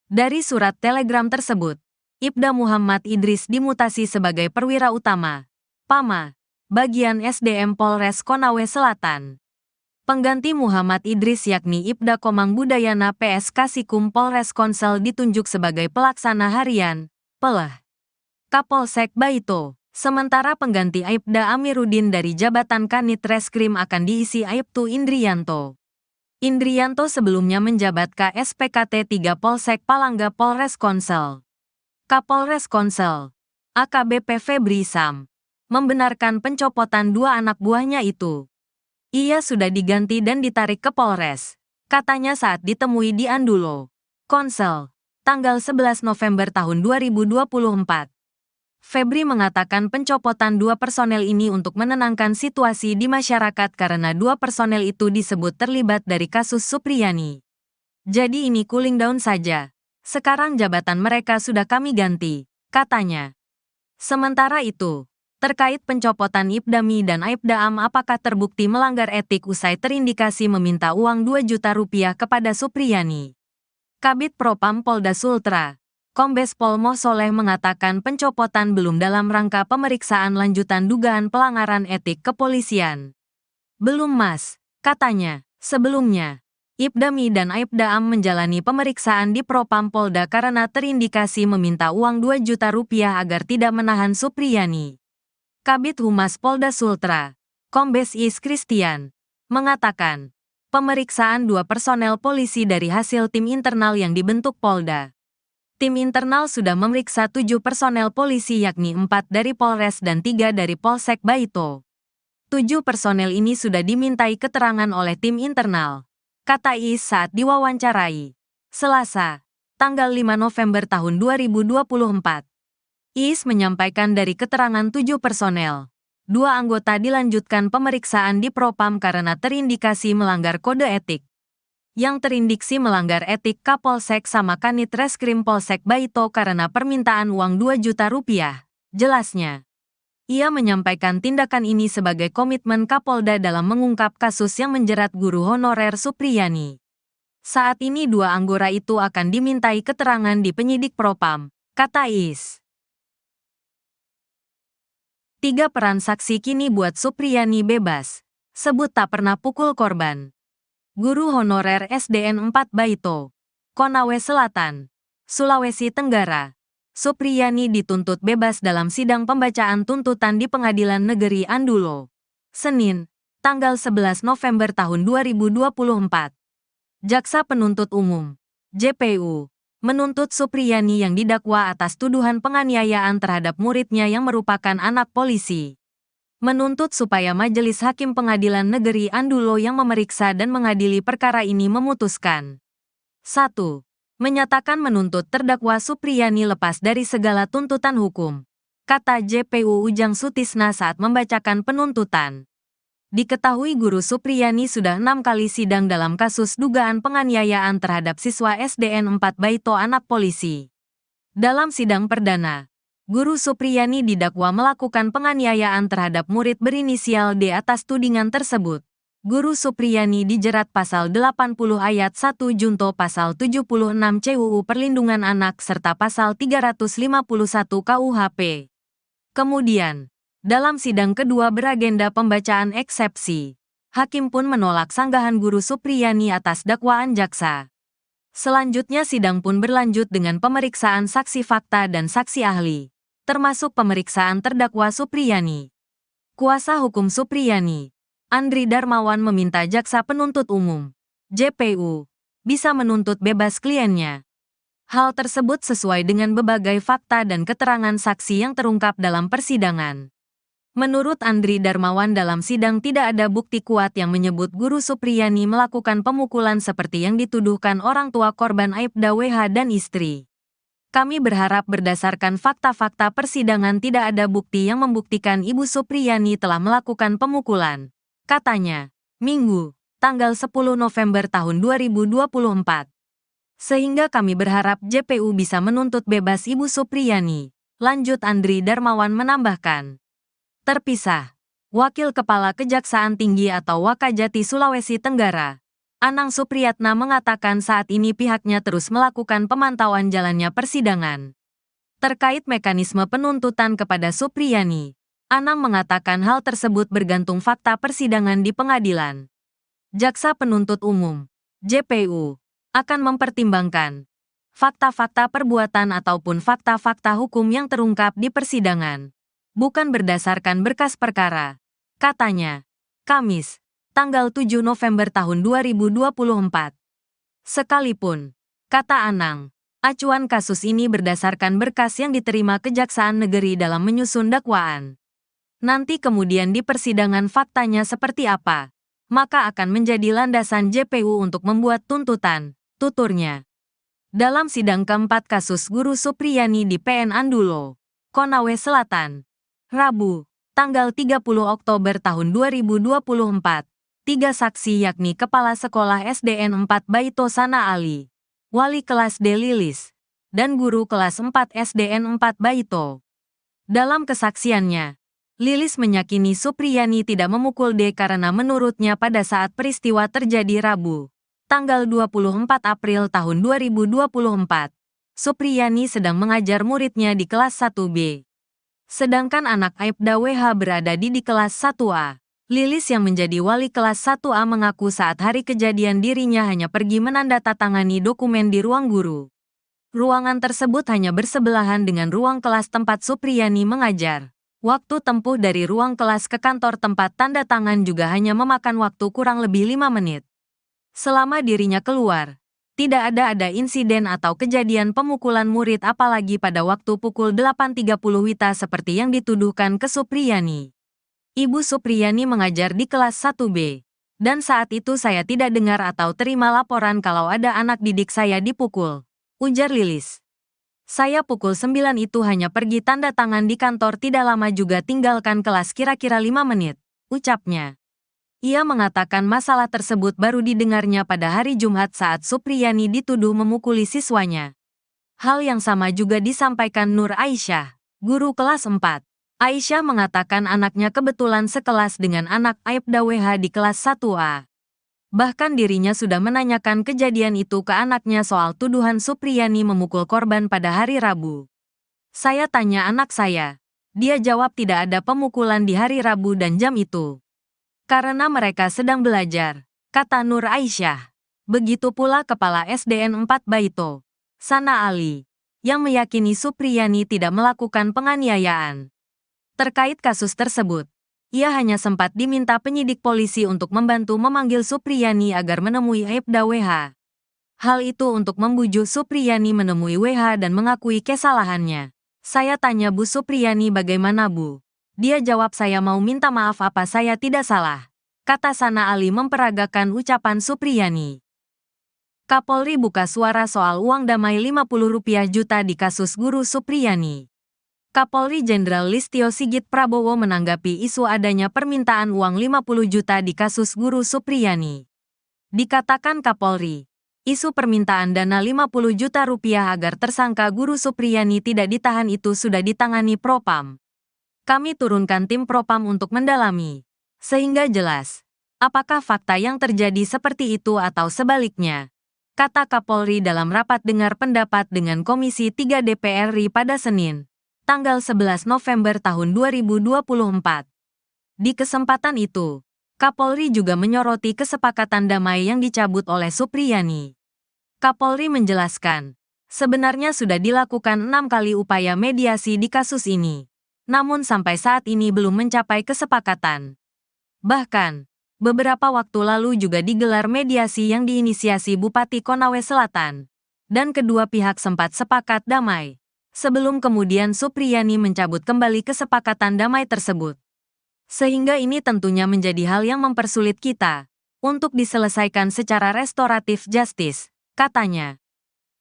Dari surat telegram tersebut, Ibda Muhammad Idris dimutasi sebagai perwira utama, PAMA, bagian SDM Polres Konawe Selatan. Pengganti Muhammad Idris yakni Ibda Komang Budayana PS Kasikum Polres Konsel ditunjuk sebagai pelaksana harian, PELH, Kapolsek Baito. Sementara pengganti Aibda Amiruddin dari jabatan Kanit Reskrim akan diisi Aibtu Indrianto. Indrianto sebelumnya menjabat KSPKT 3 Polsek Palangga Polres Konsel. Kapolres Konsel, AKBP Febri Sam, membenarkan pencopotan 2 anak buahnya itu. Ia sudah diganti dan ditarik ke Polres, katanya saat ditemui di Andulo, Konsel, tanggal 11 November tahun 2024. Febri mengatakan pencopotan 2 personel ini untuk menenangkan situasi di masyarakat karena 2 personel itu disebut terlibat dari kasus Supriyani. Jadi ini cooling down saja. Sekarang jabatan mereka sudah kami ganti, katanya. Sementara itu, terkait pencopotan Ibdami dan Aibda Am apakah terbukti melanggar etik usai terindikasi meminta uang 2 juta rupiah kepada Supriyani. Kabid Propam Polda Sultra, Kombes Pol Moh Soleh mengatakan pencopotan belum dalam rangka pemeriksaan lanjutan dugaan pelanggaran etik kepolisian. Belum Mas, katanya. Sebelumnya, Ibdami dan Aibda Am menjalani pemeriksaan di Propam Polda karena terindikasi meminta uang 2 juta rupiah agar tidak menahan Supriyani. Kabid Humas Polda Sultra, Kombes Is Christian, mengatakan, pemeriksaan 2 personel polisi dari hasil tim internal yang dibentuk Polda. Tim internal sudah memeriksa 7 personel polisi yakni 4 dari Polres dan 3 dari Polsek Baito. 7 personel ini sudah dimintai keterangan oleh tim internal, kata Is saat diwawancarai Selasa, tanggal 5 November tahun 2024. Is menyampaikan dari keterangan 7 personel, 2 anggota dilanjutkan pemeriksaan di Propam karena terindikasi melanggar kode etik. Yang terindiksi melanggar etik Kapolsek sama Kanit Reskrim Polsek Baito karena permintaan uang 2 juta rupiah, jelasnya. Ia menyampaikan tindakan ini sebagai komitmen Kapolda dalam mengungkap kasus yang menjerat guru honorer Supriyani. Saat ini 2 anggota itu akan dimintai keterangan di penyidik Propam, kata Is. 3 peran saksi kini buat Supriyani bebas, sebut tak pernah pukul korban. Guru honorer SDN 4 Baito, Konawe Selatan, Sulawesi Tenggara. Supriyani dituntut bebas dalam sidang pembacaan tuntutan di Pengadilan Negeri Andulo, Senin, tanggal 11 November tahun 2024. Jaksa Penuntut Umum, JPU, menuntut Supriyani yang didakwa atas tuduhan penganiayaan terhadap muridnya yang merupakan anak polisi. Menuntut supaya Majelis Hakim Pengadilan Negeri Andulo yang memeriksa dan mengadili perkara ini memutuskan. 1. Menyatakan menuntut terdakwa Supriyani lepas dari segala tuntutan hukum, kata JPU Ujang Sutisna saat membacakan penuntutan. Diketahui guru Supriyani sudah 6 kali sidang dalam kasus dugaan penganiayaan terhadap siswa SDN 4 Baito anak polisi. Dalam sidang perdana, guru Supriyani didakwa melakukan penganiayaan terhadap murid berinisial D atas tudingan tersebut. Guru Supriyani dijerat pasal 80 ayat 1 junto pasal 76 CUU Perlindungan Anak serta pasal 351 KUHP. Kemudian, dalam sidang kedua beragenda pembacaan eksepsi, hakim pun menolak sanggahan guru Supriyani atas dakwaan jaksa. Selanjutnya sidang pun berlanjut dengan pemeriksaan saksi fakta dan saksi ahli, termasuk pemeriksaan terdakwa Supriyani. Kuasa hukum Supriyani, Andri Darmawan meminta jaksa penuntut umum, JPU, bisa menuntut bebas kliennya. Hal tersebut sesuai dengan berbagai fakta dan keterangan saksi yang terungkap dalam persidangan. Menurut Andri Darmawan dalam sidang tidak ada bukti kuat yang menyebut guru Supriyani melakukan pemukulan seperti yang dituduhkan orang tua korban Aibda WH dan istri. Kami berharap berdasarkan fakta-fakta persidangan tidak ada bukti yang membuktikan Ibu Supriyani telah melakukan pemukulan, katanya, Minggu, tanggal 10 November tahun 2024. Sehingga kami berharap JPU bisa menuntut bebas Ibu Supriyani, lanjut Andri Darmawan menambahkan. Terpisah, Wakil Kepala Kejaksaan Tinggi atau Wakajati Sulawesi Tenggara, Anang Supriyatna mengatakan saat ini pihaknya terus melakukan pemantauan jalannya persidangan. Terkait mekanisme penuntutan kepada Supriyani, Anang mengatakan hal tersebut bergantung fakta persidangan di pengadilan. Jaksa Penuntut Umum, JPU, akan mempertimbangkan fakta-fakta perbuatan ataupun fakta-fakta hukum yang terungkap di persidangan, bukan berdasarkan berkas perkara, katanya, Kamis, tanggal 7 November tahun 2024. Sekalipun, kata Anang, acuan kasus ini berdasarkan berkas yang diterima Kejaksaan Negeri dalam menyusun dakwaan. Nanti kemudian di persidangan faktanya seperti apa, maka akan menjadi landasan JPU untuk membuat tuntutan, tuturnya. Dalam sidang keempat kasus guru Supriyani di PN Andulo, Konawe Selatan, Rabu, tanggal 30 Oktober tahun 2024, 3 saksi yakni Kepala Sekolah SDN 4 Baito Sana Ali, Wali Kelas D Lilis, dan Guru Kelas 4 SDN 4 Baito. Dalam kesaksiannya, Lilis meyakini Supriyani tidak memukul D karena menurutnya pada saat peristiwa terjadi Rabu, tanggal 24 April tahun 2024, Supriyani sedang mengajar muridnya di kelas 1B. Sedangkan anak Aibda WH berada di kelas 1A. Lilis yang menjadi wali kelas 1A mengaku saat hari kejadian dirinya hanya pergi menandatangani dokumen di ruang guru. Ruangan tersebut hanya bersebelahan dengan ruang kelas tempat Supriyani mengajar. Waktu tempuh dari ruang kelas ke kantor tempat tanda tangan juga hanya memakan waktu kurang lebih 5 menit. Selama dirinya keluar, tidak ada insiden atau kejadian pemukulan murid apalagi pada waktu pukul 8.30 WITA seperti yang dituduhkan ke Supriyani. Ibu Supriyani mengajar di kelas 1B. Dan saat itu saya tidak dengar atau terima laporan kalau ada anak didik saya dipukul, ujar Lilis. Saya pukul 9 itu hanya pergi tanda tangan di kantor tidak lama juga tinggalkan kelas kira-kira 5 menit, ucapnya. Ia mengatakan masalah tersebut baru didengarnya pada hari Jumat saat Supriyani dituduh memukuli siswanya. Hal yang sama juga disampaikan Nur Aisyah, guru kelas 4. Aisyah mengatakan anaknya kebetulan sekelas dengan anak Aibda WH di kelas 1A. Bahkan dirinya sudah menanyakan kejadian itu ke anaknya soal tuduhan Supriyani memukul korban pada hari Rabu. Saya tanya anak saya. Dia jawab tidak ada pemukulan di hari Rabu dan jam itu. Karena mereka sedang belajar, kata Nur Aisyah. Begitu pula Kepala SDN 4 Baito, Sana Ali, yang meyakini Supriyani tidak melakukan penganiayaan. Terkait kasus tersebut, ia hanya sempat diminta penyidik polisi untuk membantu memanggil Supriyani agar menemui Aibda WH. Hal itu untuk membujuk Supriyani menemui WH dan mengakui kesalahannya. Saya tanya Bu Supriyani bagaimana Bu? Dia jawab saya mau minta maaf apa saya tidak salah. Kata Sana Ali memperagakan ucapan Supriyani. Kapolri buka suara soal uang damai Rp50 juta di kasus guru Supriyani. Kapolri Jenderal Listio Sigit Prabowo menanggapi isu adanya permintaan uang 50 juta di kasus guru Supriyani. Dikatakan Kapolri, isu permintaan dana 50 juta rupiah agar tersangka guru Supriyani tidak ditahan itu sudah ditangani Propam. Kami turunkan tim Propam untuk mendalami, sehingga jelas, apakah fakta yang terjadi seperti itu atau sebaliknya, kata Kapolri dalam rapat dengar pendapat dengan Komisi 3 DPR RI pada Senin, tanggal 11 November tahun 2024. Di kesempatan itu, Kapolri juga menyoroti kesepakatan damai yang dicabut oleh Supriyani. Kapolri menjelaskan, sebenarnya sudah dilakukan 6 kali upaya mediasi di kasus ini, namun sampai saat ini belum mencapai kesepakatan. Bahkan, beberapa waktu lalu juga digelar mediasi yang diinisiasi Bupati Konawe Selatan, dan kedua pihak sempat sepakat damai. Sebelum kemudian Supriyani mencabut kembali kesepakatan damai tersebut. Sehingga ini tentunya menjadi hal yang mempersulit kita untuk diselesaikan secara restoratif justice, katanya.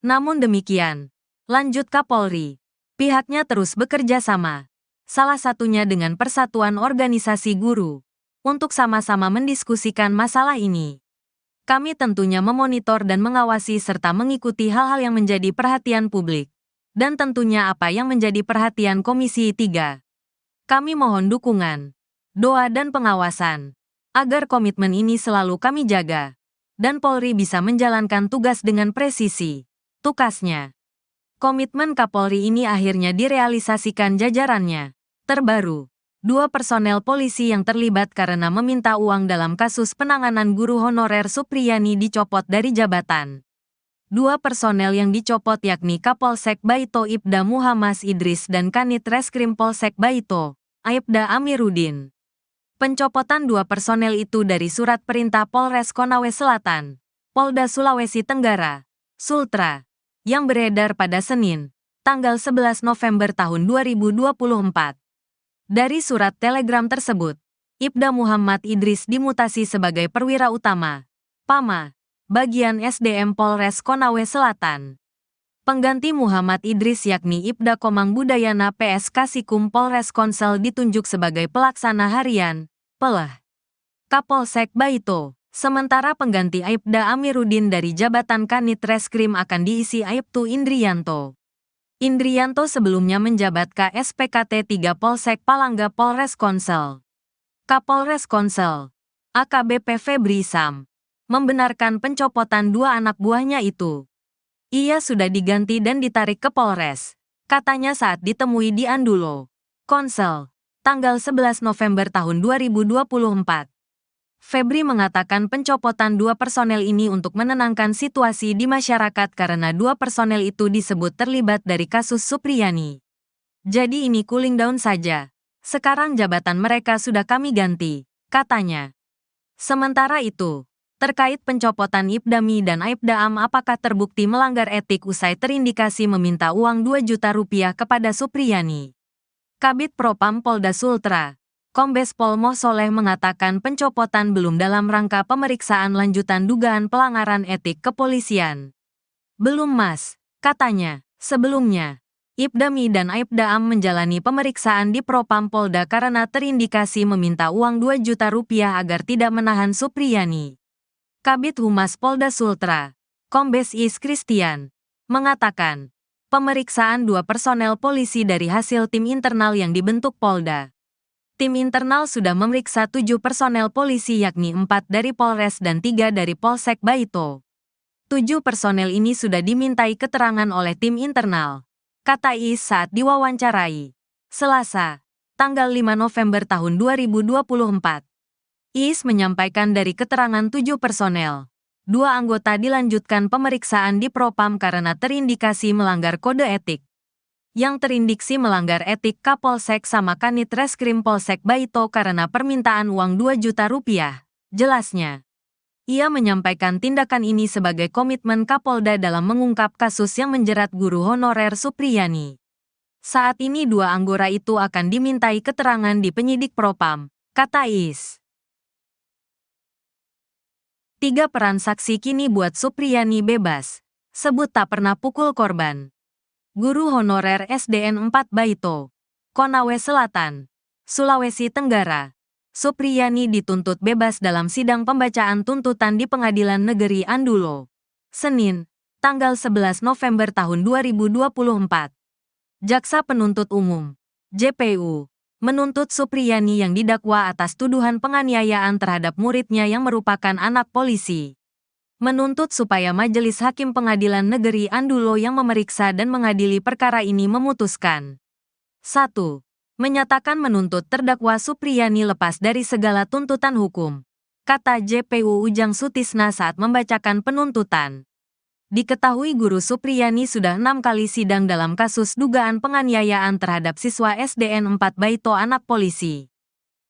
Namun demikian, lanjut Kapolri, pihaknya terus bekerja sama, salah satunya dengan Persatuan Organisasi Guru, untuk sama-sama mendiskusikan masalah ini. Kami tentunya memonitor dan mengawasi serta mengikuti hal-hal yang menjadi perhatian publik. Dan tentunya apa yang menjadi perhatian Komisi 3. Kami mohon dukungan, doa dan pengawasan, agar komitmen ini selalu kami jaga, dan Polri bisa menjalankan tugas dengan presisi, tukasnya. Komitmen Kapolri ini akhirnya direalisasikan jajarannya. Terbaru, 2 personel polisi yang terlibat karena meminta uang dalam kasus penanganan guru honorer Supriyani dicopot dari jabatan. 2 personel yang dicopot yakni Kapolsek Baito Ibda Muhammad Idris dan Kanit Reskrim Polsek Baito, Aibda Amiruddin. Pencopotan 2 personel itu dari surat perintah Polres Konawe Selatan, Polda Sulawesi Tenggara, Sultra, yang beredar pada Senin, tanggal 11 November tahun 2024. Dari surat telegram tersebut, Ibda Muhammad Idris dimutasi sebagai perwira utama, PAMA, bagian SDM Polres Konawe Selatan. Pengganti Muhammad Idris yakni Ibda Komang Budayana PS Kasikum Polres Konsel ditunjuk sebagai pelaksana harian, PELH, Kapolsek Baito. Sementara pengganti Aibda Amiruddin dari jabatan Kanit Reskrim akan diisi Aibtu Indrianto. Indrianto sebelumnya menjabat KSPKT 3 Polsek Palangga Polres Konsel. Kapolres Konsel, AKBP Febri Sam, membenarkan pencopotan 2 anak buahnya itu. Ia sudah diganti dan ditarik ke Polres, katanya saat ditemui di Andulo, Konsel. tanggal 11 November tahun 2024. Febri mengatakan pencopotan dua personel ini untuk menenangkan situasi di masyarakat karena dua personel itu disebut terlibat dari kasus Supriyani. Jadi ini cooling down saja. Sekarang jabatan mereka sudah kami ganti, katanya. Sementara itu, terkait pencopotan Ibdami dan Aibda Am apakah terbukti melanggar etik usai terindikasi meminta uang 2 juta rupiah kepada Supriyani. Kabid Propam Polda Sultra, Kombes Pol Moh Soleh mengatakan pencopotan belum dalam rangka pemeriksaan lanjutan dugaan pelanggaran etik kepolisian. Belum mas, katanya. Sebelumnya, Ibdami dan Aibda Am menjalani pemeriksaan di Propam Polda karena terindikasi meminta uang 2 juta rupiah agar tidak menahan Supriyani. Kabid Humas Polda Sultra, Kombes Is Christian, mengatakan, pemeriksaan dua personel polisi dari hasil tim internal yang dibentuk Polda. Tim internal sudah memeriksa 7 personel polisi yakni 4 dari Polres dan 3 dari Polsek Baito. 7 personel ini sudah dimintai keterangan oleh tim internal, kata Is saat diwawancarai Selasa, tanggal 5 November tahun 2024. Is menyampaikan dari keterangan 7 personel, 2 anggota dilanjutkan pemeriksaan di Propam karena terindikasi melanggar kode etik. Yang terindiksi melanggar etik Kapolsek sama Kanit Reskrim Polsek Baito karena permintaan uang 2 juta rupiah, jelasnya. Ia menyampaikan tindakan ini sebagai komitmen Kapolda dalam mengungkap kasus yang menjerat guru honorer Supriyani. Saat ini 2 anggota itu akan dimintai keterangan di penyidik Propam, kata Is. 3 peran saksi kini buat Supriyani bebas, sebut tak pernah pukul korban. Guru honorer SDN 4 Baito, Konawe Selatan, Sulawesi Tenggara. Supriyani dituntut bebas dalam sidang pembacaan tuntutan di Pengadilan Negeri Andulo, Senin, tanggal 11 November tahun 2024. Jaksa Penuntut Umum, JPU, menuntut Supriyani yang didakwa atas tuduhan penganiayaan terhadap muridnya yang merupakan anak polisi. Menuntut supaya Majelis Hakim Pengadilan Negeri Andulo yang memeriksa dan mengadili perkara ini memutuskan. 1. Menyatakan menuntut terdakwa Supriyani lepas dari segala tuntutan hukum, kata JPU Ujang Sutisna saat membacakan penuntutan. Diketahui guru Supriyani sudah 6 kali sidang dalam kasus dugaan penganiayaan terhadap siswa SDN 4 Baito anak polisi.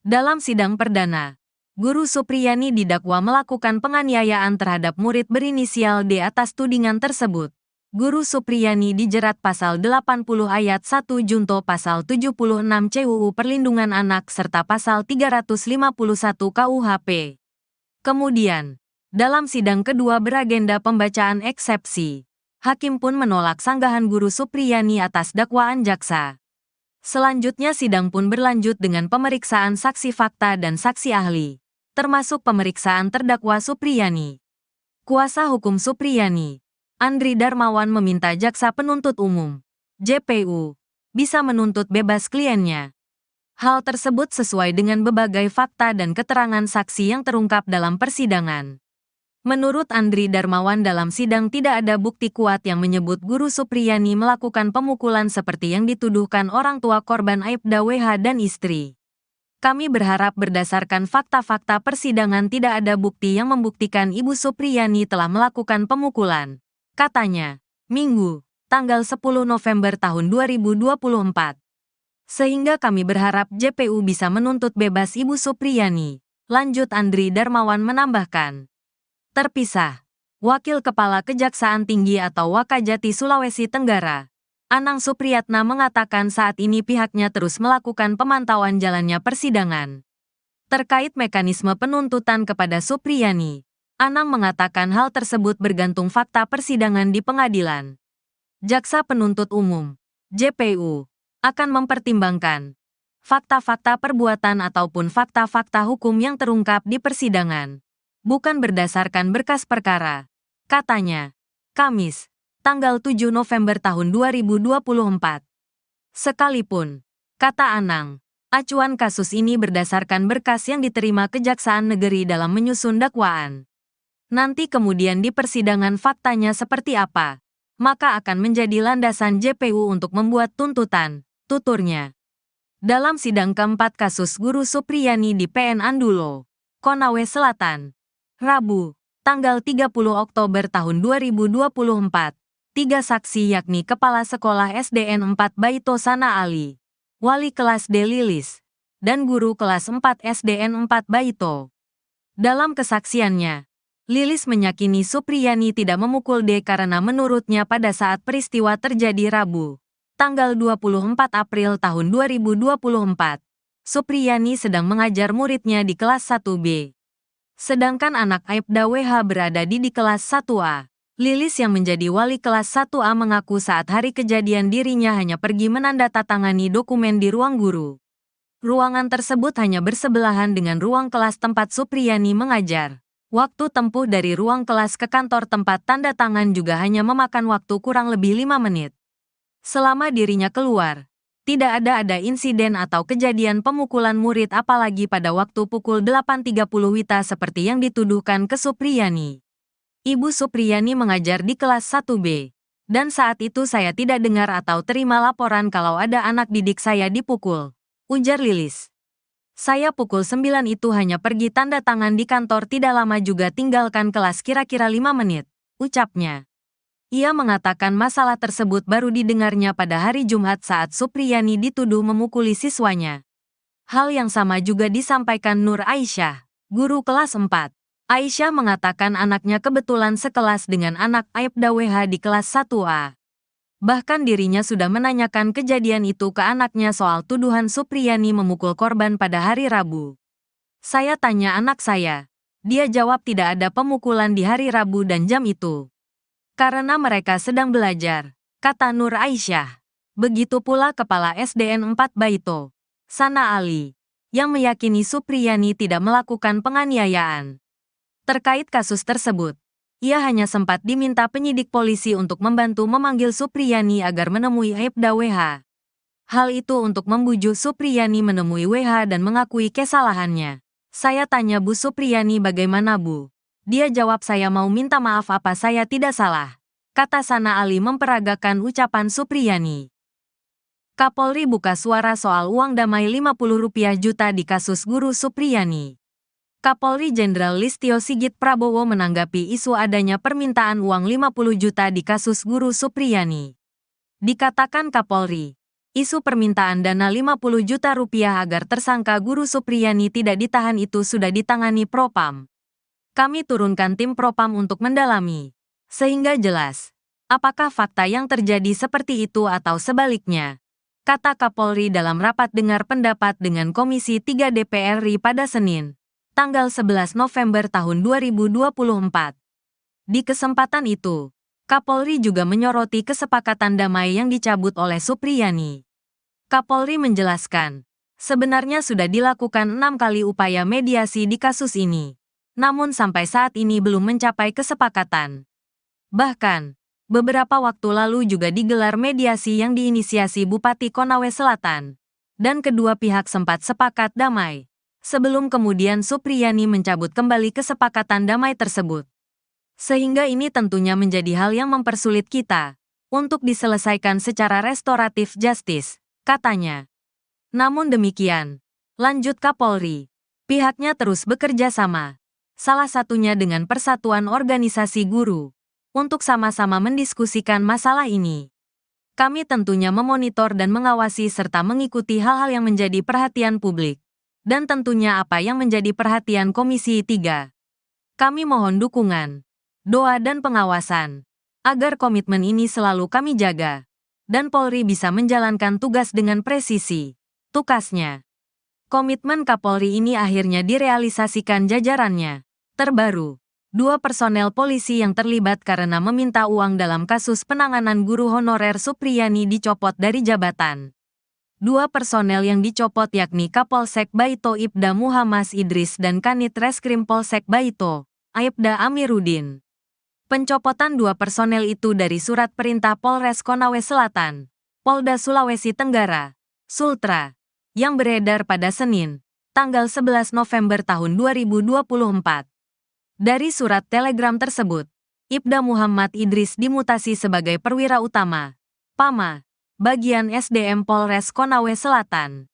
Dalam sidang perdana, Guru Supriyani didakwa melakukan penganiayaan terhadap murid berinisial D atas tudingan tersebut. Guru Supriyani dijerat pasal 80 ayat 1 junto pasal 76 CUU Perlindungan Anak serta pasal 351 KUHP. Kemudian, dalam sidang kedua beragenda pembacaan eksepsi, hakim pun menolak sanggahan Guru Supriyani atas dakwaan jaksa. Selanjutnya sidang pun berlanjut dengan pemeriksaan saksi fakta dan saksi ahli, termasuk pemeriksaan terdakwa Supriyani. Kuasa hukum Supriyani, Andri Darmawan meminta jaksa penuntut umum, JPU, bisa menuntut bebas kliennya. Hal tersebut sesuai dengan berbagai fakta dan keterangan saksi yang terungkap dalam persidangan. Menurut Andri Darmawan dalam sidang tidak ada bukti kuat yang menyebut Guru Supriyani melakukan pemukulan seperti yang dituduhkan orang tua korban Aibda WH dan istri. Kami berharap berdasarkan fakta-fakta persidangan tidak ada bukti yang membuktikan Ibu Supriyani telah melakukan pemukulan, katanya, Minggu, tanggal 10 November tahun 2024. Sehingga kami berharap JPU bisa menuntut bebas Ibu Supriyani, lanjut Andri Darmawan menambahkan. Terpisah, Wakil Kepala Kejaksaan Tinggi atau Wakajati Sulawesi Tenggara, Anang Supriyatna mengatakan saat ini pihaknya terus melakukan pemantauan jalannya persidangan. Terkait mekanisme penuntutan kepada Supriyani, Anang mengatakan hal tersebut bergantung fakta persidangan di pengadilan. Jaksa Penuntut Umum, JPU, akan mempertimbangkan fakta-fakta perbuatan ataupun fakta-fakta hukum yang terungkap di persidangan, bukan berdasarkan berkas perkara, katanya, Kamis, tanggal 7 November tahun 2024. Sekalipun, kata Anang, acuan kasus ini berdasarkan berkas yang diterima Kejaksaan Negeri dalam menyusun dakwaan. Nanti kemudian di persidangan faktanya seperti apa, maka akan menjadi landasan JPU untuk membuat tuntutan, tuturnya. dalam sidang keempat kasus Guru Supriyani di PN Andulo, Konawe Selatan, Rabu, tanggal 30 Oktober tahun 2024. Tiga saksi yakni Kepala Sekolah SDN 4 Baito Sana Ali, Wali Kelas D Lilis, dan Guru Kelas 4 SDN 4 Baito. Dalam kesaksiannya, Lilis meyakini Supriyani tidak memukul D karena menurutnya pada saat peristiwa terjadi Rabu, tanggal 24 April tahun 2024, Supriyani sedang mengajar muridnya di kelas 1B. Sedangkan anak Aibda WH berada di kelas 1A. Lilis yang menjadi wali kelas 1A mengaku saat hari kejadian dirinya hanya pergi menandatangani dokumen di ruang guru. Ruangan tersebut hanya bersebelahan dengan ruang kelas tempat Supriyani mengajar. Waktu tempuh dari ruang kelas ke kantor tempat tanda tangan juga hanya memakan waktu kurang lebih 5 menit. Selama dirinya keluar, tidak ada insiden atau kejadian pemukulan murid apalagi pada waktu pukul 8.30 WITA seperti yang dituduhkan ke Supriyani. Ibu Supriyani mengajar di kelas 1B, dan saat itu saya tidak dengar atau terima laporan kalau ada anak didik saya dipukul, ujar Lilis. Saya pukul 9 itu hanya pergi tanda tangan di kantor tidak lama juga tinggalkan kelas kira-kira 5 menit, ucapnya. Ia mengatakan masalah tersebut baru didengarnya pada hari Jumat saat Supriyani dituduh memukuli siswanya. Hal yang sama juga disampaikan Nur Aisyah, guru kelas 4. Aisyah mengatakan anaknya kebetulan sekelas dengan anak Aibda WH di kelas 1A. Bahkan dirinya sudah menanyakan kejadian itu ke anaknya soal tuduhan Supriyani memukul korban pada hari Rabu. Saya tanya anak saya. Dia jawab tidak ada pemukulan di hari Rabu dan jam itu. Karena mereka sedang belajar, kata Nur Aisyah. Begitu pula Kepala SDN 4 Baito, Sana Ali, yang meyakini Supriyani tidak melakukan penganiayaan. Terkait kasus tersebut, ia hanya sempat diminta penyidik polisi untuk membantu memanggil Supriyani agar menemui Aibda WH. Hal itu untuk membujuk Supriyani menemui WH dan mengakui kesalahannya. Saya tanya Bu Supriyani bagaimana Bu? Dia jawab saya mau minta maaf apa saya tidak salah. Kata Sana Ali memperagakan ucapan Supriyani. Kapolri buka suara soal uang damai Rp50 juta di kasus Guru Supriyani. Kapolri Jenderal Listio Sigit Prabowo menanggapi isu adanya permintaan uang 50 juta di kasus Guru Supriyani. Dikatakan Kapolri, isu permintaan dana 50 juta rupiah agar tersangka Guru Supriyani tidak ditahan itu sudah ditangani Propam. Kami turunkan tim Propam untuk mendalami, sehingga jelas, apakah fakta yang terjadi seperti itu atau sebaliknya, kata Kapolri dalam rapat dengar pendapat dengan Komisi 3 DPR RI pada Senin, tanggal 11 November tahun 2024. Di kesempatan itu, Kapolri juga menyoroti kesepakatan damai yang dicabut oleh Supriyani. Kapolri menjelaskan, sebenarnya sudah dilakukan 6 kali upaya mediasi di kasus ini, namun sampai saat ini belum mencapai kesepakatan. Bahkan, beberapa waktu lalu juga digelar mediasi yang diinisiasi Bupati Konawe Selatan, dan kedua pihak sempat sepakat damai. Sebelum kemudian Supriyani mencabut kembali kesepakatan damai tersebut. Sehingga ini tentunya menjadi hal yang mempersulit kita untuk diselesaikan secara restoratif justice, katanya. Namun demikian, lanjut Kapolri, pihaknya terus bekerja sama, salah satunya dengan Persatuan Organisasi Guru, untuk sama-sama mendiskusikan masalah ini. Kami tentunya memonitor dan mengawasi serta mengikuti hal-hal yang menjadi perhatian publik. Dan tentunya apa yang menjadi perhatian Komisi 3. Kami mohon dukungan, doa dan pengawasan, agar komitmen ini selalu kami jaga, dan Polri bisa menjalankan tugas dengan presisi, tukasnya. Komitmen Kapolri ini akhirnya direalisasikan jajarannya. Terbaru, 2 personel polisi yang terlibat karena meminta uang dalam kasus penanganan guru honorer Supriyani dicopot dari jabatan. 2 personel yang dicopot yakni Kapolsek Baito Ibda Muhammad Idris dan Kanit Reskrim Polsek Baito, Aibda Amiruddin. Pencopotan 2 personel itu dari surat perintah Polres Konawe Selatan, Polda Sulawesi Tenggara, Sultra, yang beredar pada Senin, tanggal 11 November tahun 2024. Dari surat telegram tersebut, Ibda Muhammad Idris dimutasi sebagai perwira utama, PAMA, bagian SDM Polres Konawe Selatan.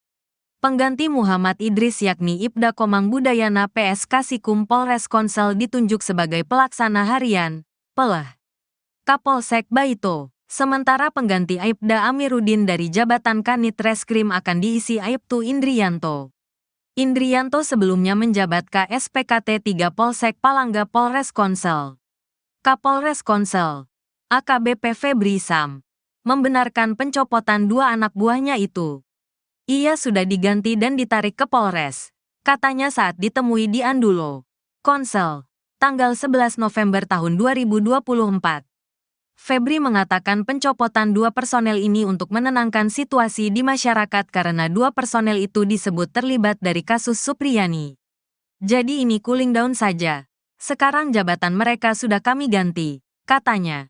Pengganti Muhammad Idris yakni Ibda Komang Budayana PS Kasikum Polres Konsel ditunjuk sebagai pelaksana harian, Pelah, Kapolsek Baito. Sementara pengganti Aibda Amiruddin dari jabatan Kanit Reskrim akan diisi Aibtu Indrianto. Indrianto sebelumnya menjabat KSPKT 3 Polsek Palangga Polres Konsel. Kapolres Konsel, AKBP Febri Sam, membenarkan pencopotan dua anak buahnya itu. Ia sudah diganti dan ditarik ke Polres, katanya saat ditemui di Andulo, Konsel, tanggal 11 November tahun 2024. Febri mengatakan pencopotan dua personel ini untuk menenangkan situasi di masyarakat karena dua personel itu disebut terlibat dari kasus Supriyani. Jadi ini cooling down saja. Sekarang jabatan mereka sudah kami ganti, katanya.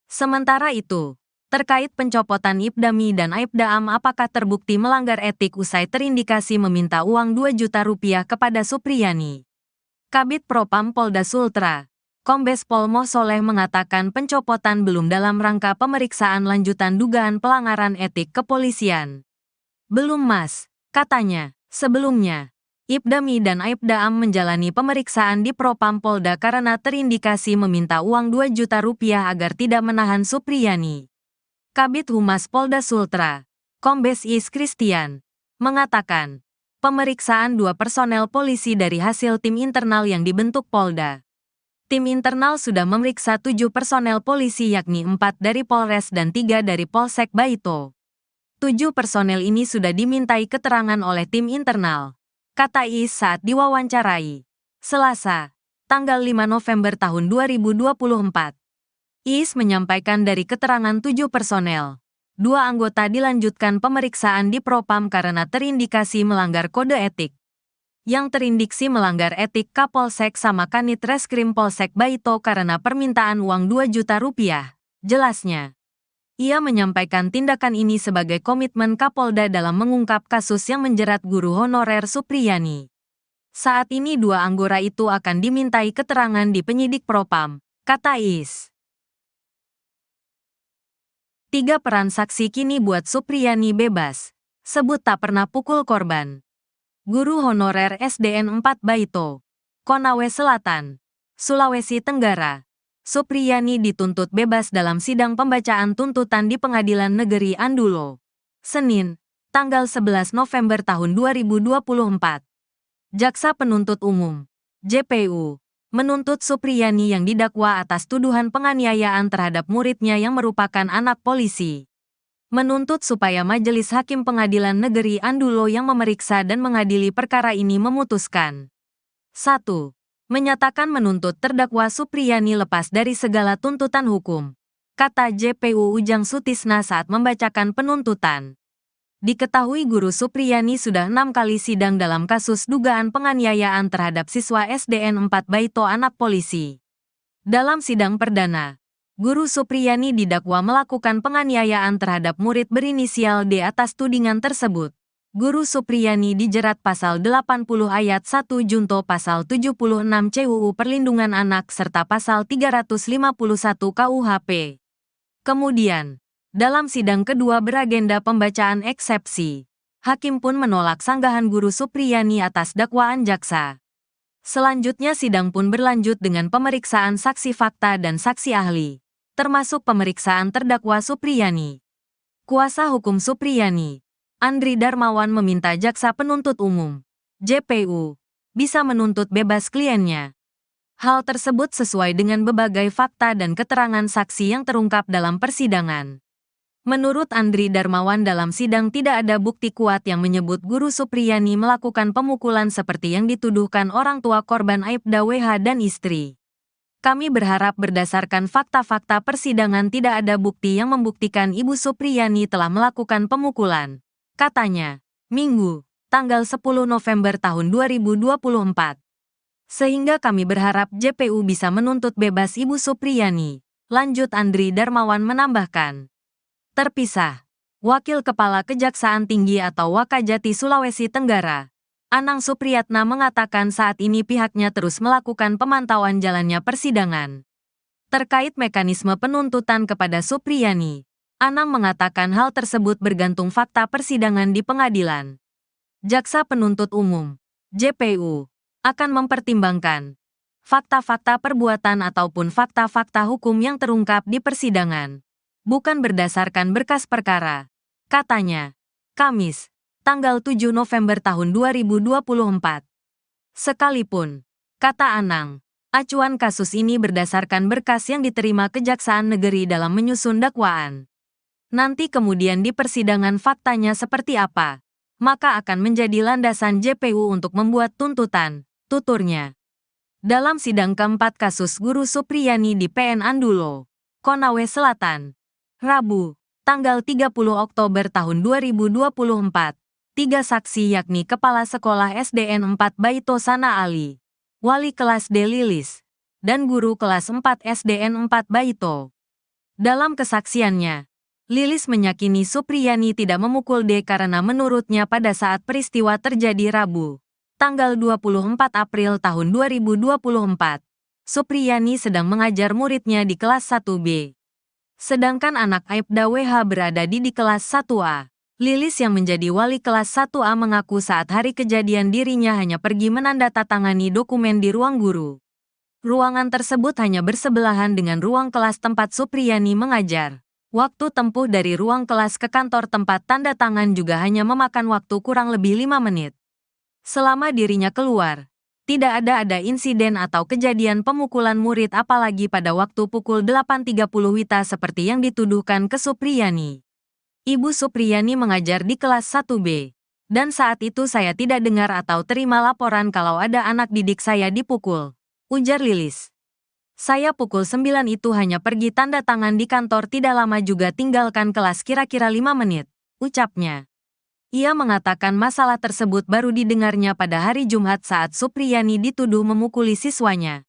Sementara itu, terkait pencopotan Ibdami dan Aibdaam apakah terbukti melanggar etik usai terindikasi meminta uang 2 juta rupiah kepada Supriyani. Kabid Propam Polda Sultra, Kombes Pol Moh Soleh mengatakan pencopotan belum dalam rangka pemeriksaan lanjutan dugaan pelanggaran etik kepolisian. Belum mas, katanya. Sebelumnya, Ibdami dan Aibdaam menjalani pemeriksaan di Propam Polda karena terindikasi meminta uang 2 juta rupiah agar tidak menahan Supriyani. Kabid Humas Polda Sultra, Kombes Is Christian, mengatakan, pemeriksaan dua personel polisi dari hasil tim internal yang dibentuk Polda. Tim internal sudah memeriksa 7 personel polisi yakni 4 dari Polres dan 3 dari Polsek Baito. 7 personel ini sudah dimintai keterangan oleh tim internal, kata Is saat diwawancarai Selasa, tanggal 5 November tahun 2024. Is menyampaikan dari keterangan 7 personel, 2 anggota dilanjutkan pemeriksaan di Propam karena terindikasi melanggar kode etik. Yang terindiksi melanggar etik Kapolsek sama Kanit Reskrim Polsek Baito karena permintaan uang 2 juta rupiah, jelasnya. Ia menyampaikan tindakan ini sebagai komitmen Kapolda dalam mengungkap kasus yang menjerat guru honorer Supriyani. Saat ini 2 anggota itu akan dimintai keterangan di penyidik Propam, kata Is. 3 peran saksi kini buat Supriyani bebas, sebut tak pernah pukul korban. Guru honorer SDN 4 Baito, Konawe Selatan, Sulawesi Tenggara. Supriyani dituntut bebas dalam sidang pembacaan tuntutan di Pengadilan Negeri Andulo, Senin, tanggal 11 November tahun 2024. Jaksa Penuntut Umum, JPU, menuntut Supriyani yang didakwa atas tuduhan penganiayaan terhadap muridnya yang merupakan anak polisi. Menuntut supaya Majelis Hakim Pengadilan Negeri Andulo yang memeriksa dan mengadili perkara ini memutuskan. 1. Menyatakan menuntut terdakwa Supriyani lepas dari segala tuntutan hukum, kata JPU Ujang Sutisna saat membacakan penuntutan. Diketahui guru Supriyani sudah 6 kali sidang dalam kasus dugaan penganiayaan terhadap siswa SDN 4 Baito anak polisi. Dalam sidang perdana, guru Supriyani didakwa melakukan penganiayaan terhadap murid berinisial D atas tudingan tersebut. Guru Supriyani dijerat pasal 80 ayat 1 junto pasal 76 CUU Perlindungan Anak serta pasal 351 KUHP. Kemudian, dalam sidang kedua beragenda pembacaan eksepsi, hakim pun menolak sanggahan guru Supriyani atas dakwaan jaksa. Selanjutnya sidang pun berlanjut dengan pemeriksaan saksi fakta dan saksi ahli, termasuk pemeriksaan terdakwa Supriyani. Kuasa hukum Supriyani, Andri Darmawan meminta jaksa penuntut umum, JPU, bisa menuntut bebas kliennya. Hal tersebut sesuai dengan berbagai fakta dan keterangan saksi yang terungkap dalam persidangan. Menurut Andri Darmawan dalam sidang tidak ada bukti kuat yang menyebut guru Supriyani melakukan pemukulan seperti yang dituduhkan orang tua korban Aibda WH dan istri. Kami berharap berdasarkan fakta-fakta persidangan tidak ada bukti yang membuktikan Ibu Supriyani telah melakukan pemukulan, katanya, Minggu, tanggal 10 November tahun 2024. Sehingga kami berharap JPU bisa menuntut bebas Ibu Supriyani, lanjut Andri Darmawan menambahkan. Terpisah, Wakil Kepala Kejaksaan Tinggi atau Wakajati Sulawesi Tenggara, Anang Supriyatna mengatakan saat ini pihaknya terus melakukan pemantauan jalannya persidangan. Terkait mekanisme penuntutan kepada Supriyani, Anang mengatakan hal tersebut bergantung fakta persidangan di pengadilan. Jaksa Penuntut Umum, JPU, akan mempertimbangkan fakta-fakta perbuatan ataupun fakta-fakta hukum yang terungkap di persidangan, bukan berdasarkan berkas perkara, katanya. Kamis, tanggal 7 November tahun 2024. Sekalipun, kata Anang, acuan kasus ini berdasarkan berkas yang diterima Kejaksaan Negeri dalam menyusun dakwaan. Nanti kemudian di persidangan faktanya seperti apa, maka akan menjadi landasan JPU untuk membuat tuntutan, tuturnya. Dalam sidang keempat kasus Guru Supriyani di PN Andulo, Konawe Selatan, Rabu, tanggal 30 Oktober tahun 2024, 3 saksi yakni Kepala Sekolah SDN 4 Baito Sana Ali, Wali Kelas D Lilis, dan Guru Kelas 4 SDN 4 Baito. Dalam kesaksiannya, Lilis meyakini Supriyani tidak memukul D karena menurutnya pada saat peristiwa terjadi Rabu, tanggal 24 April tahun 2024, Supriyani sedang mengajar muridnya di kelas 1B. Sedangkan anak Aibda WH berada di kelas 1A. Lilis yang menjadi wali kelas 1A mengaku saat hari kejadian dirinya hanya pergi menandatangani dokumen di ruang guru. Ruangan tersebut hanya bersebelahan dengan ruang kelas tempat Supriyani mengajar. Waktu tempuh dari ruang kelas ke kantor tempat tanda tangan juga hanya memakan waktu kurang lebih 5 menit. Selama dirinya keluar, tidak ada insiden atau kejadian pemukulan murid apalagi pada waktu pukul 8.30 WITA seperti yang dituduhkan ke Supriyani. Ibu Supriyani mengajar di kelas 1B, dan saat itu saya tidak dengar atau terima laporan kalau ada anak didik saya dipukul, ujar Lilis. Saya pukul 9 itu hanya pergi tanda tangan di kantor tidak lama juga tinggalkan kelas kira-kira 5 menit, ucapnya. Ia mengatakan masalah tersebut baru didengarnya pada hari Jumat saat Supriyani dituduh memukuli siswanya.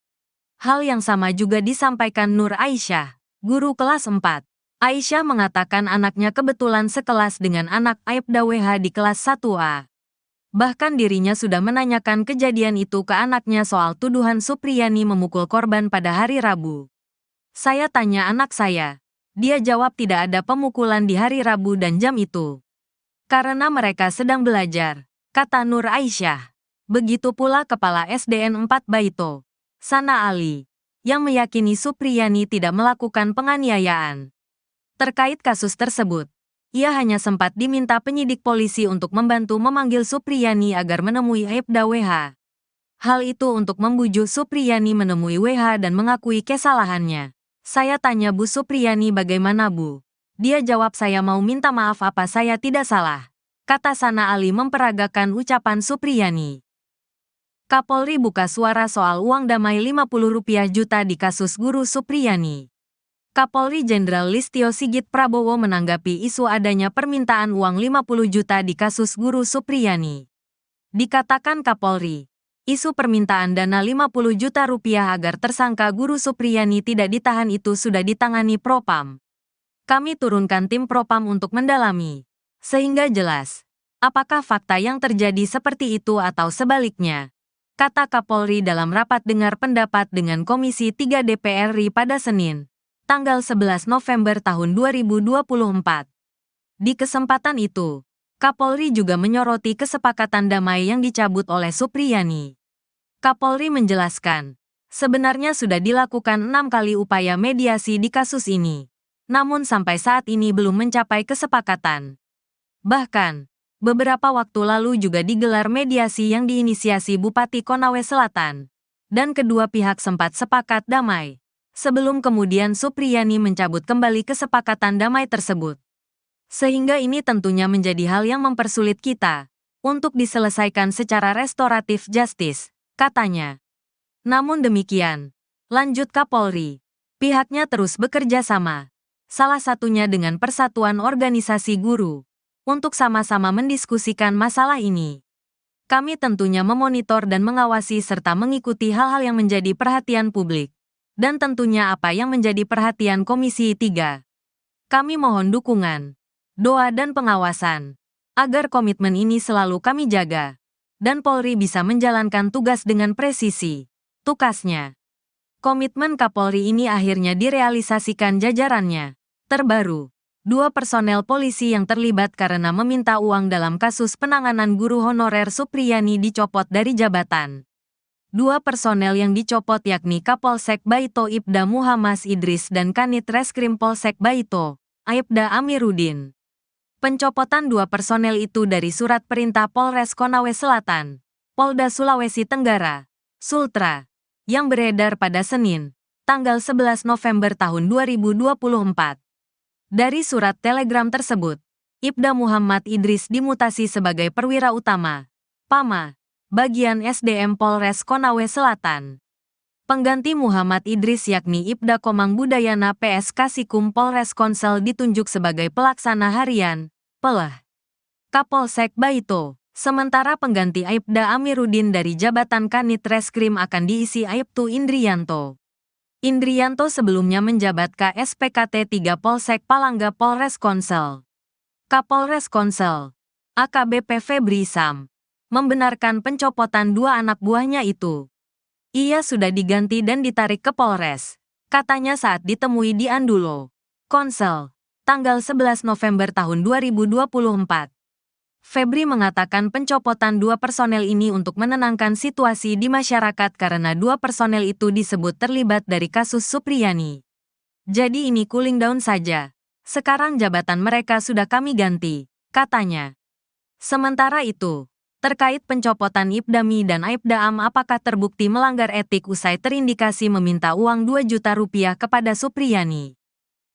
Hal yang sama juga disampaikan Nur Aisyah, guru kelas 4. Aisyah mengatakan anaknya kebetulan sekelas dengan anak Aibda WH di kelas 1A. Bahkan dirinya sudah menanyakan kejadian itu ke anaknya soal tuduhan Supriyani memukul korban pada hari Rabu. Saya tanya anak saya. Dia jawab tidak ada pemukulan di hari Rabu dan jam itu. Karena mereka sedang belajar, kata Nur Aisyah. Begitu pula Kepala SDN 4 Baito, Sana Ali, yang meyakini Supriyani tidak melakukan penganiayaan. Terkait kasus tersebut, ia hanya sempat diminta penyidik polisi untuk membantu memanggil Supriyani agar menemui Aibda WH. Hal itu untuk membujuk Supriyani menemui WH dan mengakui kesalahannya. Saya tanya Bu Supriyani bagaimana Bu? Dia jawab saya mau minta maaf apa saya tidak salah, kata Sana Ali memperagakan ucapan Supriyani. Kapolri buka suara soal uang damai Rp50 juta di kasus Guru Supriyani. Kapolri Jenderal Listio Sigit Prabowo menanggapi isu adanya permintaan uang 50 juta di kasus Guru Supriyani. Dikatakan Kapolri, isu permintaan dana Rp50 juta agar tersangka Guru Supriyani tidak ditahan itu sudah ditangani Propam. Kami turunkan tim Propam untuk mendalami, sehingga jelas, apakah fakta yang terjadi seperti itu atau sebaliknya, kata Kapolri dalam rapat dengar pendapat dengan Komisi 3 DPR RI pada Senin, tanggal 11 November tahun 2024. Di kesempatan itu, Kapolri juga menyoroti kesepakatan damai yang dicabut oleh Supriyani. Kapolri menjelaskan, sebenarnya sudah dilakukan 6 kali upaya mediasi di kasus ini. Namun sampai saat ini belum mencapai kesepakatan. Bahkan, beberapa waktu lalu juga digelar mediasi yang diinisiasi Bupati Konawe Selatan, dan kedua pihak sempat sepakat damai, sebelum kemudian Supriyani mencabut kembali kesepakatan damai tersebut. Sehingga ini tentunya menjadi hal yang mempersulit kita, untuk diselesaikan secara restoratif justice, katanya. Namun demikian, lanjut Kapolri, pihaknya terus bekerja sama. Salah satunya dengan Persatuan Organisasi Guru, untuk sama-sama mendiskusikan masalah ini. Kami tentunya memonitor dan mengawasi serta mengikuti hal-hal yang menjadi perhatian publik, dan tentunya apa yang menjadi perhatian Komisi 3. Kami mohon dukungan, doa dan pengawasan, agar komitmen ini selalu kami jaga, dan Polri bisa menjalankan tugas dengan presisi, tukasnya. Komitmen Kapolri ini akhirnya direalisasikan jajarannya. Terbaru, Dua personel polisi yang terlibat karena meminta uang dalam kasus penanganan guru honorer Supriyani dicopot dari jabatan. Dua personel yang dicopot yakni Kapolsek Baito Ibda Muhammad Idris dan Kanit Reskrim Polsek Baito, Aibda Amiruddin. Pencopotan dua personel itu dari surat perintah Polres Konawe Selatan, Polda Sulawesi Tenggara, Sultra, yang beredar pada Senin, tanggal 11 November tahun 2024. Dari surat telegram tersebut, Ibda Muhammad Idris dimutasi sebagai perwira utama, PAMA, bagian SDM Polres Konawe Selatan. Pengganti Muhammad Idris yakni Ibda Komang Budayana PS Kasikum Polres Konsel ditunjuk sebagai pelaksana harian, PELH, Kapolsek Baito. Sementara pengganti Aibda Amiruddin dari jabatan Kanit Reskrim akan diisi Aibtu Indrianto. Indrianto sebelumnya menjabat KSPKT 3 Polsek Palangga Polres Konsel. Kapolres Konsel, AKBP Febri Sam, membenarkan pencopotan dua anak buahnya itu. Ia sudah diganti dan ditarik ke Polres, katanya saat ditemui di Andulo, Konsel, tanggal 11 November tahun 2024. Febri mengatakan pencopotan dua personel ini untuk menenangkan situasi di masyarakat karena dua personel itu disebut terlibat dari kasus Supriyani. Jadi ini cooling down saja. Sekarang jabatan mereka sudah kami ganti, katanya. Sementara itu, terkait pencopotan Ibdami dan Aibda Am apakah terbukti melanggar etik usai terindikasi meminta uang 2 juta rupiah kepada Supriyani.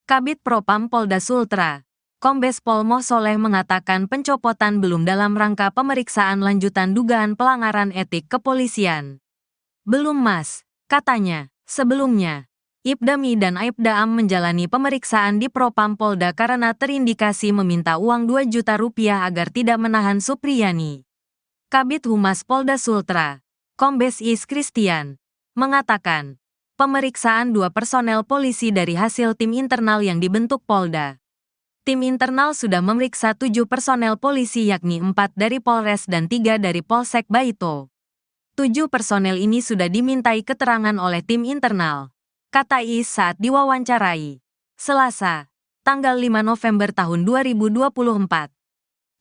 Kabid Propam Polda Sultra, Kombes Pol Moh Soleh mengatakan pencopotan belum dalam rangka pemeriksaan lanjutan dugaan pelanggaran etik kepolisian. Belum mas, katanya. Sebelumnya, Ibdami dan Aibda Am menjalani pemeriksaan di Propam Polda karena terindikasi meminta uang 2 juta rupiah agar tidak menahan Supriyani. Kabid Humas Polda Sultra, Kombes Is Christian, mengatakan, pemeriksaan dua personel polisi dari hasil tim internal yang dibentuk Polda. Tim internal sudah memeriksa 7 personel polisi yakni 4 dari Polres dan 3 dari Polsek Baito. 7 personel ini sudah dimintai keterangan oleh tim internal, kata Is saat diwawancarai Selasa, tanggal 5 November tahun 2024.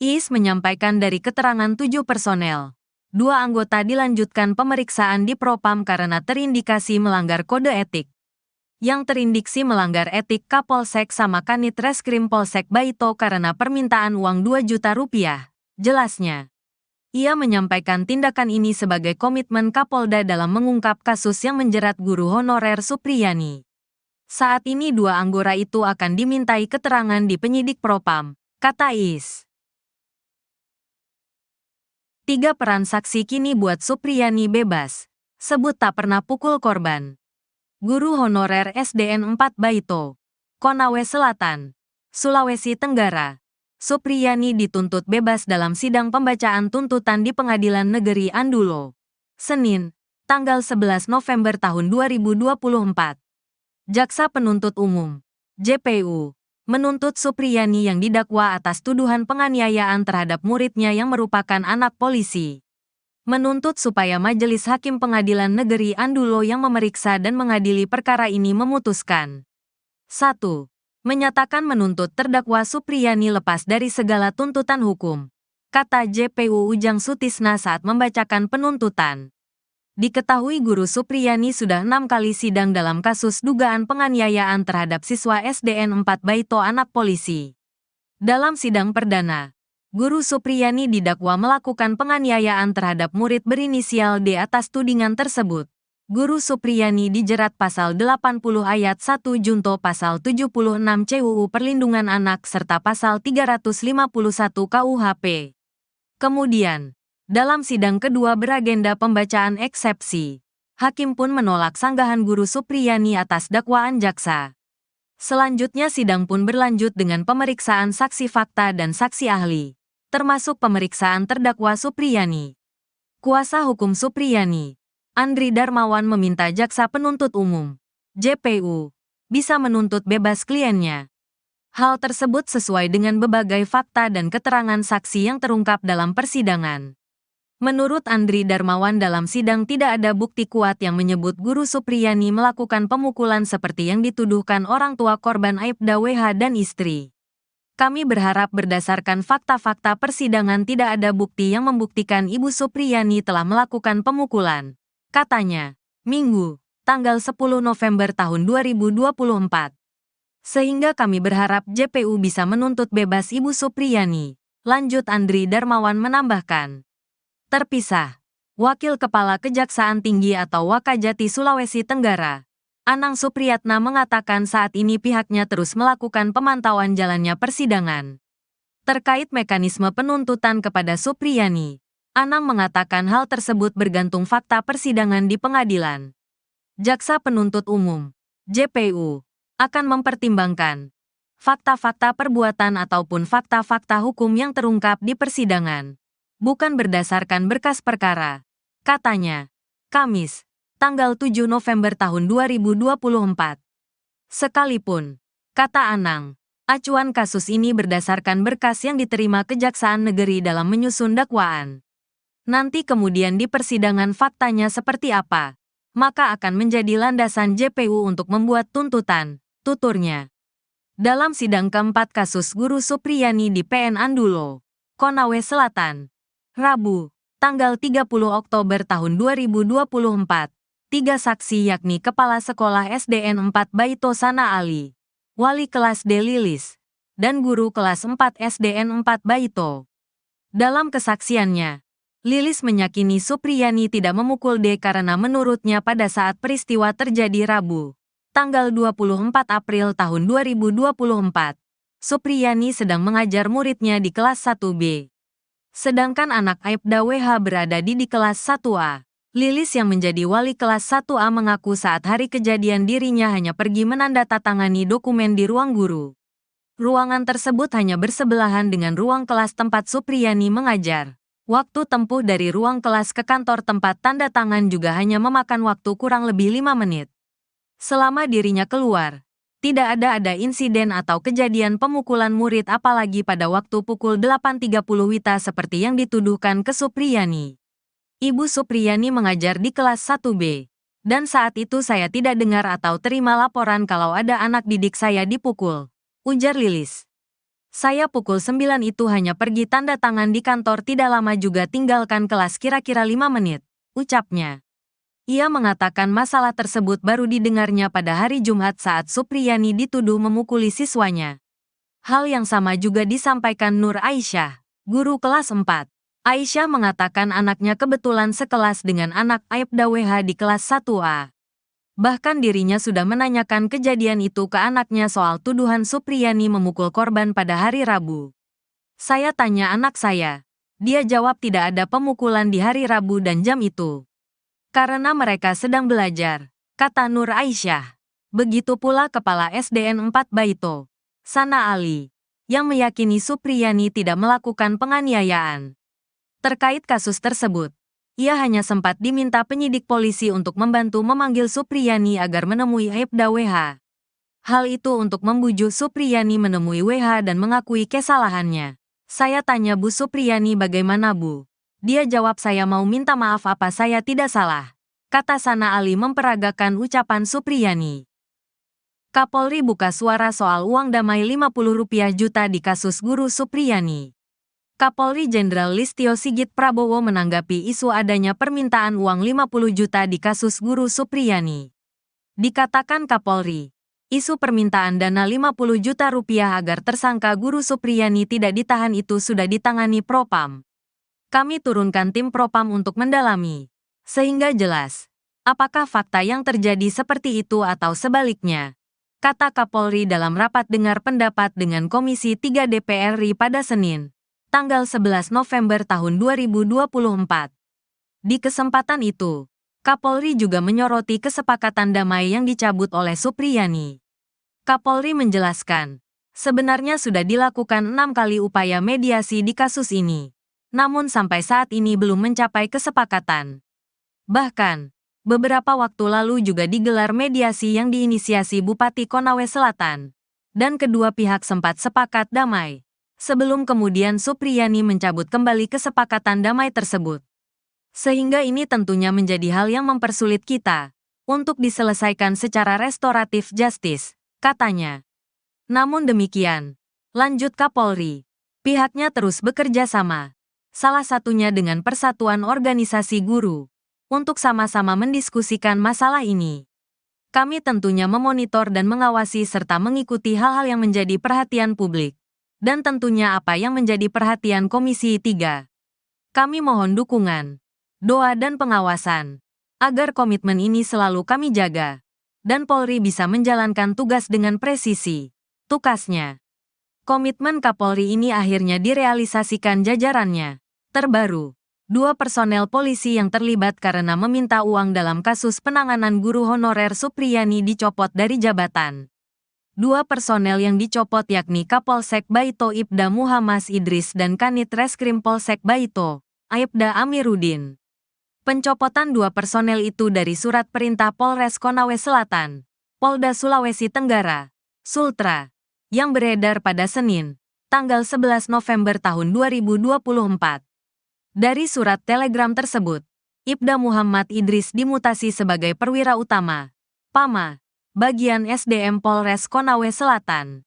Is menyampaikan dari keterangan 7 personel, 2 anggota dilanjutkan pemeriksaan di Propam karena terindikasi melanggar kode etik. Yang terindiksi melanggar etik Kapolsek sama Kanit Reskrim Polsek Baito karena permintaan uang 2 juta rupiah, jelasnya. Ia menyampaikan tindakan ini sebagai komitmen Kapolda dalam mengungkap kasus yang menjerat guru honorer Supriyani. Saat ini 2 anggota itu akan dimintai keterangan di penyidik Propam, kata Is. 3 peran saksi kini buat Supriyani bebas, sebut tak pernah pukul korban. Guru honorer SDN 4 Baito, Konawe Selatan, Sulawesi Tenggara. Supriyani dituntut bebas dalam sidang pembacaan tuntutan di Pengadilan Negeri Andulo, Senin, tanggal 11 November tahun 2024. Jaksa Penuntut Umum, JPU, menuntut Supriyani yang didakwa atas tuduhan penganiayaan terhadap muridnya yang merupakan anak polisi. Menuntut supaya Majelis Hakim Pengadilan Negeri Andulo yang memeriksa dan mengadili perkara ini memutuskan. 1. Menyatakan menuntut terdakwa Supriyani lepas dari segala tuntutan hukum, kata JPU Ujang Sutisna saat membacakan penuntutan. Diketahui guru Supriyani sudah 6 kali sidang dalam kasus dugaan penganiayaan terhadap siswa SDN 4 Baito anak polisi. Dalam sidang perdana, Guru Supriyani didakwa melakukan penganiayaan terhadap murid berinisial D atas tudingan tersebut. Guru Supriyani dijerat pasal 80 ayat 1 junto pasal 76 CUU Perlindungan Anak serta pasal 351 KUHP. Kemudian, dalam sidang kedua beragenda pembacaan eksepsi, hakim pun menolak sanggahan Guru Supriyani atas dakwaan jaksa. Selanjutnya sidang pun berlanjut dengan pemeriksaan saksi fakta dan saksi ahli, termasuk pemeriksaan terdakwa Supriyani. Kuasa hukum Supriyani, Andri Darmawan meminta jaksa penuntut umum, JPU, bisa menuntut bebas kliennya. Hal tersebut sesuai dengan berbagai fakta dan keterangan saksi yang terungkap dalam persidangan. Menurut Andri Darmawan dalam sidang tidak ada bukti kuat yang menyebut Guru Supriyani melakukan pemukulan seperti yang dituduhkan orang tua korban Aibda WH dan istri. Kami berharap berdasarkan fakta-fakta persidangan tidak ada bukti yang membuktikan Ibu Supriyani telah melakukan pemukulan, katanya, Minggu, tanggal 10 November tahun 2024. Sehingga kami berharap JPU bisa menuntut bebas Ibu Supriyani, lanjut Andri Darmawan menambahkan. Terpisah. Wakil Kepala Kejaksaan Tinggi atau Wakajati Sulawesi Tenggara, Anang Supriyatna mengatakan saat ini pihaknya terus melakukan pemantauan jalannya persidangan. Terkait mekanisme penuntutan kepada Supriyani, Anang mengatakan hal tersebut bergantung fakta persidangan di pengadilan. Jaksa Penuntut Umum, JPU, akan mempertimbangkan fakta-fakta perbuatan ataupun fakta-fakta hukum yang terungkap di persidangan, bukan berdasarkan berkas perkara, katanya, Kamis, tanggal 7 November tahun 2024. Sekalipun, kata Anang, acuan kasus ini berdasarkan berkas yang diterima Kejaksaan Negeri dalam menyusun dakwaan. Nanti kemudian di persidangan faktanya seperti apa, maka akan menjadi landasan JPU untuk membuat tuntutan, tuturnya. Dalam sidang keempat kasus Guru Supriyani di PN Andulo, Konawe Selatan, Rabu, tanggal 30 Oktober tahun 2024. 3 saksi yakni Kepala Sekolah SDN 4 Baito Sana Ali, Wali Kelas D Lilis, dan Guru Kelas 4 SDN 4 Baito. Dalam kesaksiannya, Lilis meyakini Supriyani tidak memukul D karena menurutnya pada saat peristiwa terjadi Rabu, tanggal 24 April tahun 2024, Supriyani sedang mengajar muridnya di kelas 1B. Sedangkan anak Aibda WH berada di kelas 1A. Lilis yang menjadi wali kelas 1A mengaku saat hari kejadian dirinya hanya pergi menandatangani dokumen di ruang guru. Ruangan tersebut hanya bersebelahan dengan ruang kelas tempat Supriyani mengajar. Waktu tempuh dari ruang kelas ke kantor tempat tanda tangan juga hanya memakan waktu kurang lebih 5 menit. Selama dirinya keluar, tidak ada insiden atau kejadian pemukulan murid apalagi pada waktu pukul 8.30 WITA seperti yang dituduhkan ke Supriyani. Ibu Supriyani mengajar di kelas 1B, dan saat itu saya tidak dengar atau terima laporan kalau ada anak didik saya dipukul, ujar Lilis. Saya pukul 9 itu hanya pergi tanda tangan di kantor tidak lama juga tinggalkan kelas kira-kira 5 menit, ucapnya. Ia mengatakan masalah tersebut baru didengarnya pada hari Jumat saat Supriyani dituduh memukuli siswanya. Hal yang sama juga disampaikan Nur Aisyah, guru kelas 4. Aisyah mengatakan anaknya kebetulan sekelas dengan anak Aibda WH di kelas 1A. Bahkan dirinya sudah menanyakan kejadian itu ke anaknya soal tuduhan Supriyani memukul korban pada hari Rabu. Saya tanya anak saya. Dia jawab tidak ada pemukulan di hari Rabu dan jam itu. Karena mereka sedang belajar, kata Nur Aisyah. Begitu pula Kepala SDN 4 Baito, Sana Ali, yang meyakini Supriyani tidak melakukan penganiayaan. Terkait kasus tersebut, ia hanya sempat diminta penyidik polisi untuk membantu memanggil Supriyani agar menemui Aibda WH. Hal itu untuk membujuk Supriyani menemui WH dan mengakui kesalahannya. Saya tanya Bu Supriyani bagaimana Bu? Dia jawab saya mau minta maaf apa saya tidak salah. Kata Sana Ali memperagakan ucapan Supriyani. Kapolri buka suara soal uang damai Rp50 juta di kasus Guru Supriyani. Kapolri Jenderal Listio Sigit Prabowo menanggapi isu adanya permintaan uang 50 juta di kasus Guru Supriyani. Dikatakan Kapolri, isu permintaan dana 50 juta rupiah agar tersangka Guru Supriyani tidak ditahan itu sudah ditangani Propam. Kami turunkan tim Propam untuk mendalami, sehingga jelas, apakah fakta yang terjadi seperti itu atau sebaliknya, kata Kapolri dalam rapat dengar pendapat dengan Komisi 3 DPR RI pada Senin, tanggal 11 November tahun 2024. Di kesempatan itu, Kapolri juga menyoroti kesepakatan damai yang dicabut oleh Supriyani. Kapolri menjelaskan, sebenarnya sudah dilakukan 6 kali upaya mediasi di kasus ini, namun sampai saat ini belum mencapai kesepakatan. Bahkan, beberapa waktu lalu juga digelar mediasi yang diinisiasi Bupati Konawe Selatan, dan kedua pihak sempat sepakat damai. Sebelum kemudian Supriyani mencabut kembali kesepakatan damai tersebut. Sehingga ini tentunya menjadi hal yang mempersulit kita untuk diselesaikan secara restoratif justice, katanya. Namun demikian, Lanjut Kapolri. Pihaknya terus bekerja sama, salah satunya dengan Persatuan Organisasi Guru, untuk sama-sama mendiskusikan masalah ini. Kami tentunya memonitor dan mengawasi serta mengikuti hal-hal yang menjadi perhatian publik. Dan tentunya apa yang menjadi perhatian Komisi 3. Kami mohon dukungan, doa dan pengawasan, agar komitmen ini selalu kami jaga, dan Polri bisa menjalankan tugas dengan presisi. Tukasnya. Komitmen Kapolri ini akhirnya direalisasikan jajarannya. Terbaru, 2 personel polisi yang terlibat karena meminta uang dalam kasus penanganan guru honorer Supriyani dicopot dari jabatan. 2 personel yang dicopot yakni Kapolsek Baito Ibda Muhammad Idris dan Kanit Reskrim Polsek Baito, Aibda Amiruddin. Pencopotan 2 personel itu dari surat perintah Polres Konawe Selatan, Polda Sulawesi Tenggara, Sultra, yang beredar pada Senin, tanggal 11 November tahun 2024. Dari surat telegram tersebut, Ibda Muhammad Idris dimutasi sebagai perwira utama, PAMA, bagian SDM Polres Konawe Selatan.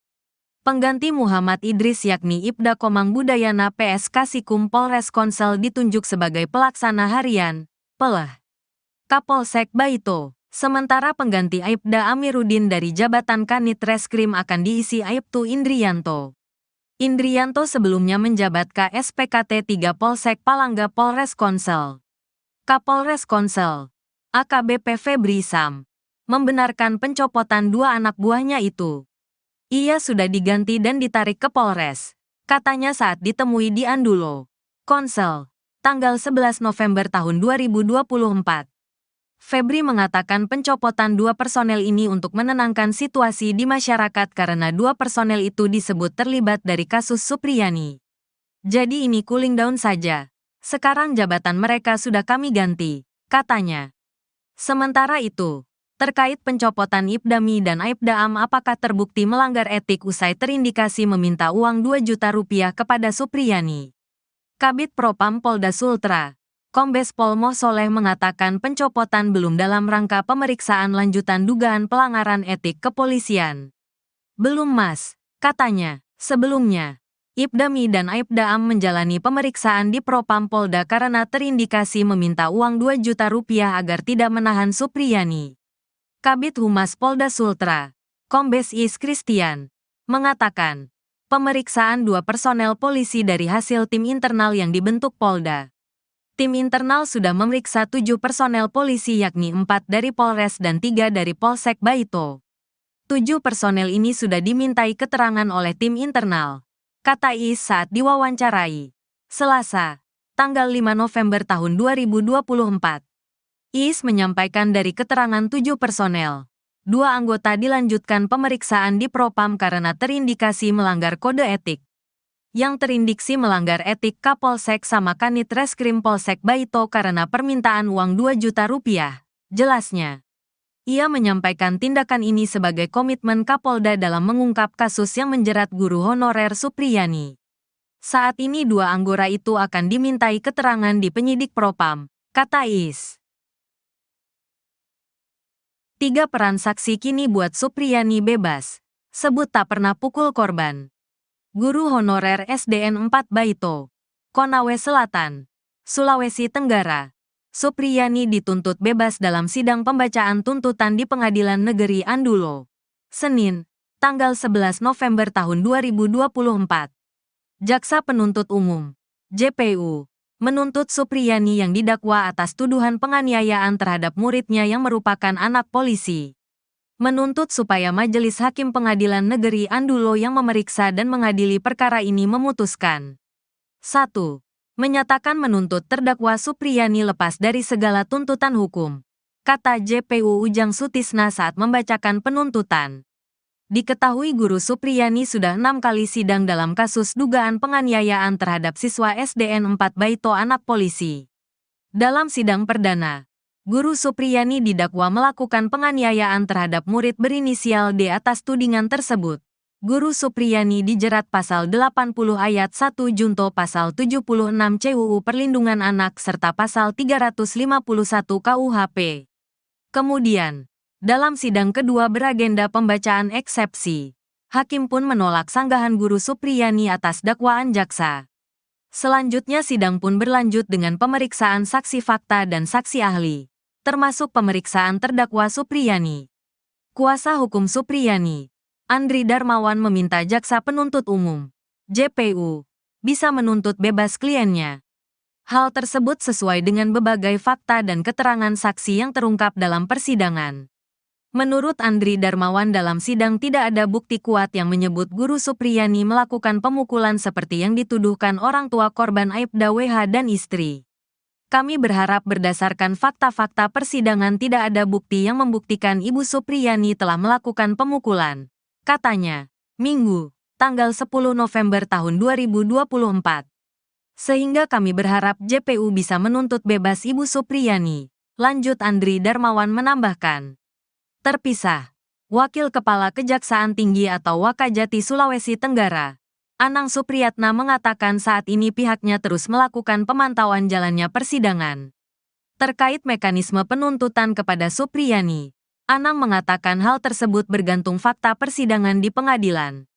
Pengganti Muhammad Idris yakni Ibda Komang Budayana PS Kasikum Polres Konsel ditunjuk sebagai pelaksana harian, PELH, Kapolsek Baito. Sementara pengganti Aibda Amiruddin dari jabatan Kanit Reskrim akan diisi Aibtu Indrianto. Indrianto sebelumnya menjabat KSPKT 3 Polsek Palangga Polres Konsel. Kapolres Konsel, AKBP Febri Sam, membenarkan pencopotan 2 anak buahnya itu. Ia sudah diganti dan ditarik ke Polres, katanya saat ditemui di Andulo, Konsel, tanggal 11 November tahun 2024. Febri mengatakan pencopotan 2 personel ini untuk menenangkan situasi di masyarakat karena 2 personel itu disebut terlibat dari kasus Supriyani. Jadi ini cooling down saja. Sekarang jabatan mereka sudah kami ganti, katanya. Sementara itu, terkait pencopotan Ibdami dan Aibdaam apakah terbukti melanggar etik usai terindikasi meminta uang 2 juta rupiah kepada Supriyani. Kabid Propam Polda Sultra, Kombes Pol Moh Soleh mengatakan pencopotan belum dalam rangka pemeriksaan lanjutan dugaan pelanggaran etik kepolisian. Belum Mas, katanya. Sebelumnya, Ibdami dan Aibdaam menjalani pemeriksaan di Propam Polda karena terindikasi meminta uang 2 juta rupiah agar tidak menahan Supriyani. Kabid Humas Polda Sultra, Kombes Is Christian, mengatakan, pemeriksaan 2 personel polisi dari hasil tim internal yang dibentuk Polda. Tim internal sudah memeriksa 7 personel polisi yakni 4 dari Polres dan 3 dari Polsek Baito. 7 personel ini sudah dimintai keterangan oleh tim internal, kata Is saat diwawancarai Selasa, tanggal 5 November tahun 2024. Is menyampaikan dari keterangan 7 personel, 2 anggota dilanjutkan pemeriksaan di Propam karena terindikasi melanggar kode etik. Yang terindiksi melanggar etik Kapolsek sama Kanit Reskrim Polsek Baito karena permintaan uang 2 juta rupiah, jelasnya. Ia menyampaikan tindakan ini sebagai komitmen Kapolda dalam mengungkap kasus yang menjerat guru honorer Supriyani. Saat ini 2 anggota itu akan dimintai keterangan di penyidik Propam, kata Is. 3 peran saksi kini buat Supriyani bebas, sebut tak pernah pukul korban. Guru honorer SDN 4 Baito, Konawe Selatan, Sulawesi Tenggara. Supriyani dituntut bebas dalam sidang pembacaan tuntutan di Pengadilan Negeri Andulo, Senin, tanggal 11 November tahun 2024. Jaksa Penuntut Umum, JPU, menuntut Supriyani yang didakwa atas tuduhan penganiayaan terhadap muridnya yang merupakan anak polisi. Menuntut supaya Majelis Hakim Pengadilan Negeri Andulo yang memeriksa dan mengadili perkara ini memutuskan. 1. Menyatakan menuntut terdakwa Supriyani lepas dari segala tuntutan hukum, kata JPU Ujang Sutisna saat membacakan penuntutan. Diketahui guru Supriyani sudah 6 kali sidang dalam kasus dugaan penganiayaan terhadap siswa SDN 4 Baito anak polisi. Dalam sidang perdana, Guru Supriyani didakwa melakukan penganiayaan terhadap murid berinisial D atas tudingan tersebut. Guru Supriyani dijerat pasal 80 ayat 1 junto pasal 76 CUU Perlindungan Anak serta pasal 351 KUHP. Kemudian, dalam sidang kedua beragenda pembacaan eksepsi, Hakim pun menolak sanggahan Guru Supriyani atas dakwaan jaksa. Selanjutnya sidang pun berlanjut dengan pemeriksaan saksi fakta dan saksi ahli, termasuk pemeriksaan terdakwa Supriyani. Kuasa hukum Supriyani, Andri Darmawan, meminta jaksa penuntut umum, JPU, bisa menuntut bebas kliennya. Hal tersebut sesuai dengan berbagai fakta dan keterangan saksi yang terungkap dalam persidangan. Menurut Andri Darmawan, dalam sidang tidak ada bukti kuat yang menyebut Guru Supriyani melakukan pemukulan seperti yang dituduhkan orang tua korban Aibda WH dan istri. Kami berharap berdasarkan fakta-fakta persidangan tidak ada bukti yang membuktikan Ibu Supriyani telah melakukan pemukulan, katanya, Minggu, tanggal 10 November tahun 2024. Sehingga kami berharap JPU bisa menuntut bebas Ibu Supriyani, lanjut Andri Darmawan menambahkan. Terpisah, Wakil Kepala Kejaksaan Tinggi atau Wakajati Sulawesi Tenggara, Anang Supriyatna, mengatakan saat ini pihaknya terus melakukan pemantauan jalannya persidangan. Terkait mekanisme penuntutan kepada Supriyani, Anang mengatakan hal tersebut bergantung fakta persidangan di pengadilan.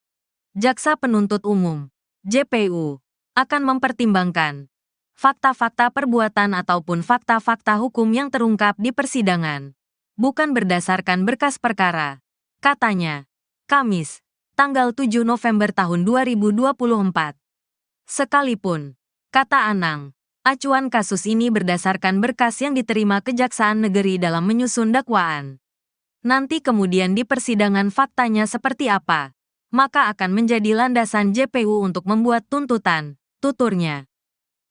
Jaksa penuntut umum, JPU, akan mempertimbangkan fakta-fakta perbuatan ataupun fakta-fakta hukum yang terungkap di persidangan, bukan berdasarkan berkas perkara, katanya, Kamis, tanggal 7 November tahun 2024. Sekalipun, kata Anang, acuan kasus ini berdasarkan berkas yang diterima Kejaksaan Negeri dalam menyusun dakwaan. Nanti kemudian di persidangan faktanya seperti apa, maka akan menjadi landasan JPU untuk membuat tuntutan, tuturnya.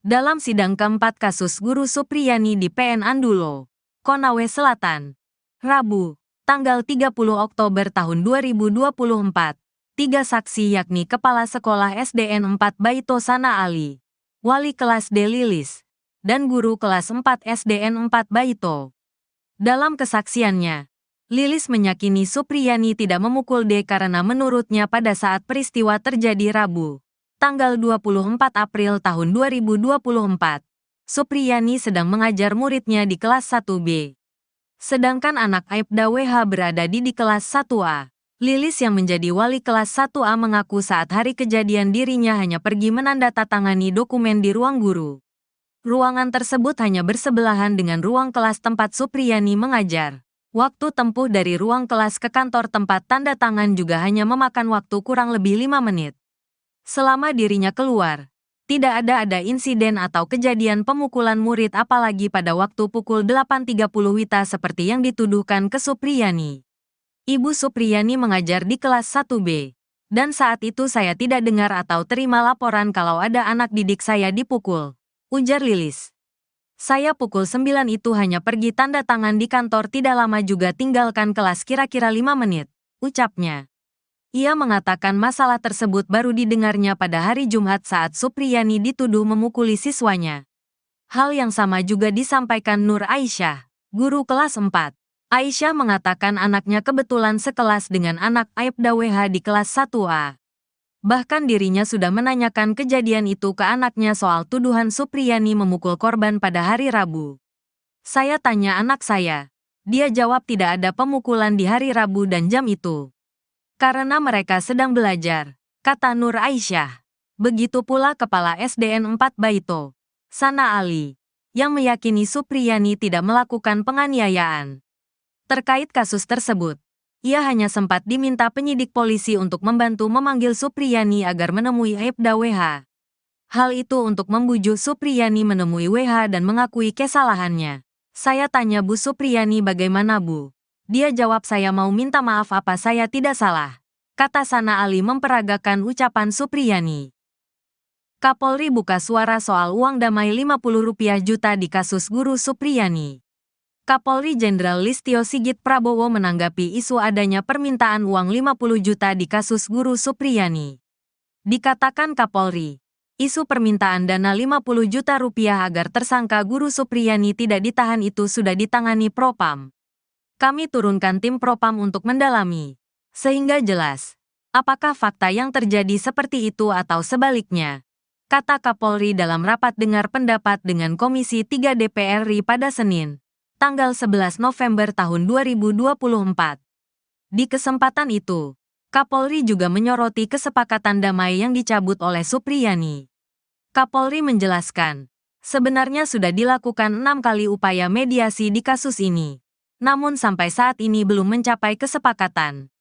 Dalam sidang keempat kasus Guru Supriyani di PN Andulo, Konawe Selatan, Rabu, tanggal 30 Oktober tahun 2024, 3 saksi yakni Kepala Sekolah SDN 4 Baito Sana Ali, Wali Kelas D Lilis, dan Guru Kelas 4 SDN 4 Baito. Dalam kesaksiannya, Lilis meyakini Supriyani tidak memukul D karena menurutnya pada saat peristiwa terjadi Rabu, tanggal 24 April tahun 2024, Supriyani sedang mengajar muridnya di kelas 1B. Sedangkan anak Aibda WH berada di kelas 1A. Lilis yang menjadi wali kelas 1A mengaku saat hari kejadian dirinya hanya pergi menandatangani dokumen di ruang guru. Ruangan tersebut hanya bersebelahan dengan ruang kelas tempat Supriyani mengajar. Waktu tempuh dari ruang kelas ke kantor tempat tanda tangan juga hanya memakan waktu kurang lebih 5 menit. Selama dirinya keluar, tidak ada insiden atau kejadian pemukulan murid apalagi pada waktu pukul 8.30 WITA seperti yang dituduhkan ke Supriyani. Ibu Supriyani mengajar di kelas 1B, dan saat itu saya tidak dengar atau terima laporan kalau ada anak didik saya dipukul, ujar Lilis. Saya pukul 9 itu hanya pergi tanda tangan di kantor, tidak lama juga tinggalkan kelas kira-kira 5 menit, ucapnya. Ia mengatakan masalah tersebut baru didengarnya pada hari Jumat saat Supriyani dituduh memukuli siswanya. Hal yang sama juga disampaikan Nur Aisyah, guru kelas 4. Aisyah mengatakan anaknya kebetulan sekelas dengan anak Aibda WH di kelas 1A. Bahkan dirinya sudah menanyakan kejadian itu ke anaknya soal tuduhan Supriyani memukul korban pada hari Rabu. Saya tanya anak saya, dia jawab tidak ada pemukulan di hari Rabu dan jam itu. Karena mereka sedang belajar, kata Nur Aisyah. Begitu pula Kepala SDN 4 Baito, Sana Ali, yang meyakini Supriyani tidak melakukan penganiayaan. Terkait kasus tersebut, ia hanya sempat diminta penyidik polisi untuk membantu memanggil Supriyani agar menemui Aibda WH. Hal itu untuk membujuk Supriyani menemui WH dan mengakui kesalahannya. Saya tanya Bu Supriyani bagaimana Bu? Dia jawab saya mau minta maaf apa saya tidak salah, kata Sana Ali memperagakan ucapan Supriyani. Kapolri buka suara soal uang damai Rp50 juta di kasus Guru Supriyani. Kapolri Jenderal Listio Sigit Prabowo menanggapi isu adanya permintaan uang 50 juta di kasus Guru Supriyani. Dikatakan Kapolri, isu permintaan dana 50 juta rupiah agar tersangka Guru Supriyani tidak ditahan itu sudah ditangani Propam. Kami turunkan tim Propam untuk mendalami, sehingga jelas, apakah fakta yang terjadi seperti itu atau sebaliknya, kata Kapolri dalam rapat dengar pendapat dengan Komisi 3 DPR RI pada Senin, tanggal 11 November tahun 2024. Di kesempatan itu, Kapolri juga menyoroti kesepakatan damai yang dicabut oleh Supriyani. Kapolri menjelaskan, sebenarnya sudah dilakukan 6 kali upaya mediasi di kasus ini. Namun sampai saat ini belum mencapai kesepakatan.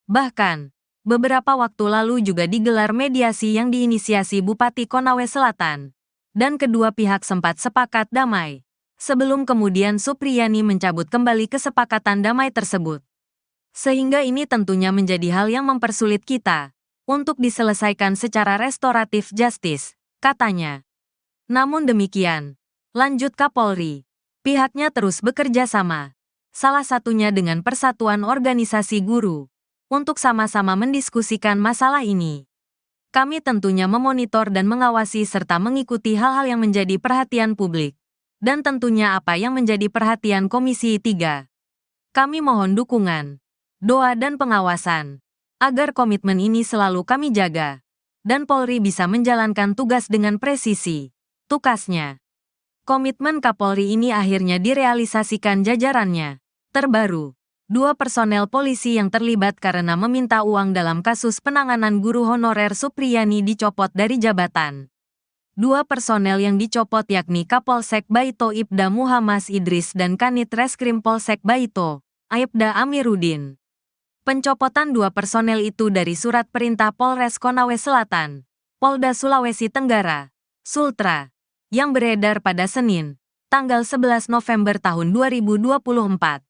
Bahkan, beberapa waktu lalu juga digelar mediasi yang diinisiasi Bupati Konawe Selatan. Dan kedua pihak sempat sepakat damai. Sebelum kemudian Supriyani mencabut kembali kesepakatan damai tersebut. Sehingga ini tentunya menjadi hal yang mempersulit kita untuk diselesaikan secara restoratif justice, katanya. Namun demikian, lanjut Kapolri, pihaknya terus bekerja sama. Salah satunya dengan Persatuan Organisasi Guru, untuk sama-sama mendiskusikan masalah ini. Kami tentunya memonitor dan mengawasi serta mengikuti hal-hal yang menjadi perhatian publik. Dan tentunya apa yang menjadi perhatian Komisi 3. Kami mohon dukungan, doa dan pengawasan, agar komitmen ini selalu kami jaga. Dan Polri bisa menjalankan tugas dengan presisi, tukasnya. Komitmen Kapolri ini akhirnya direalisasikan jajarannya. Terbaru, 2 personel polisi yang terlibat karena meminta uang dalam kasus penanganan guru honorer Supriyani dicopot dari jabatan. 2 personel yang dicopot yakni Kapolsek Baito Ibda Muhammad Idris dan Kanit Reskrim Polsek Baito, Aibda Amiruddin. Pencopotan 2 personel itu dari surat perintah Polres Konawe Selatan, Polda Sulawesi Tenggara, Sultra, yang beredar pada Senin, tanggal 11 November tahun 2024.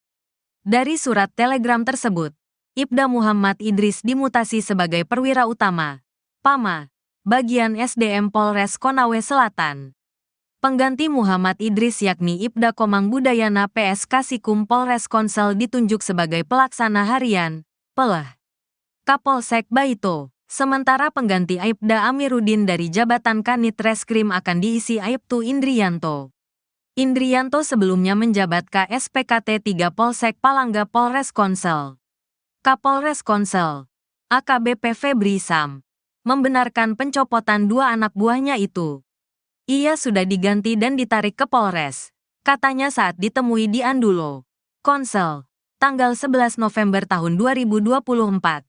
Dari surat telegram tersebut, Ibda Muhammad Idris dimutasi sebagai perwira utama, PAMA, bagian SDM Polres Konawe Selatan. Pengganti Muhammad Idris yakni Ibda Komang Budayana PS Kasikum Polres Konsel ditunjuk sebagai pelaksana harian, PELH, Kapolsek Baito. Sementara pengganti Aibda Amiruddin dari jabatan Kanit Reskrim akan diisi Aibtu Indrianto. Indrianto sebelumnya menjabat KSPKT 3 Polsek Palangga Polres Konsel. Kapolres Konsel, AKBP Febri Sam, membenarkan pencopotan 2 anak buahnya itu. Ia sudah diganti dan ditarik ke Polres, katanya saat ditemui di Andulo, Konsel, tanggal 11 November tahun 2024.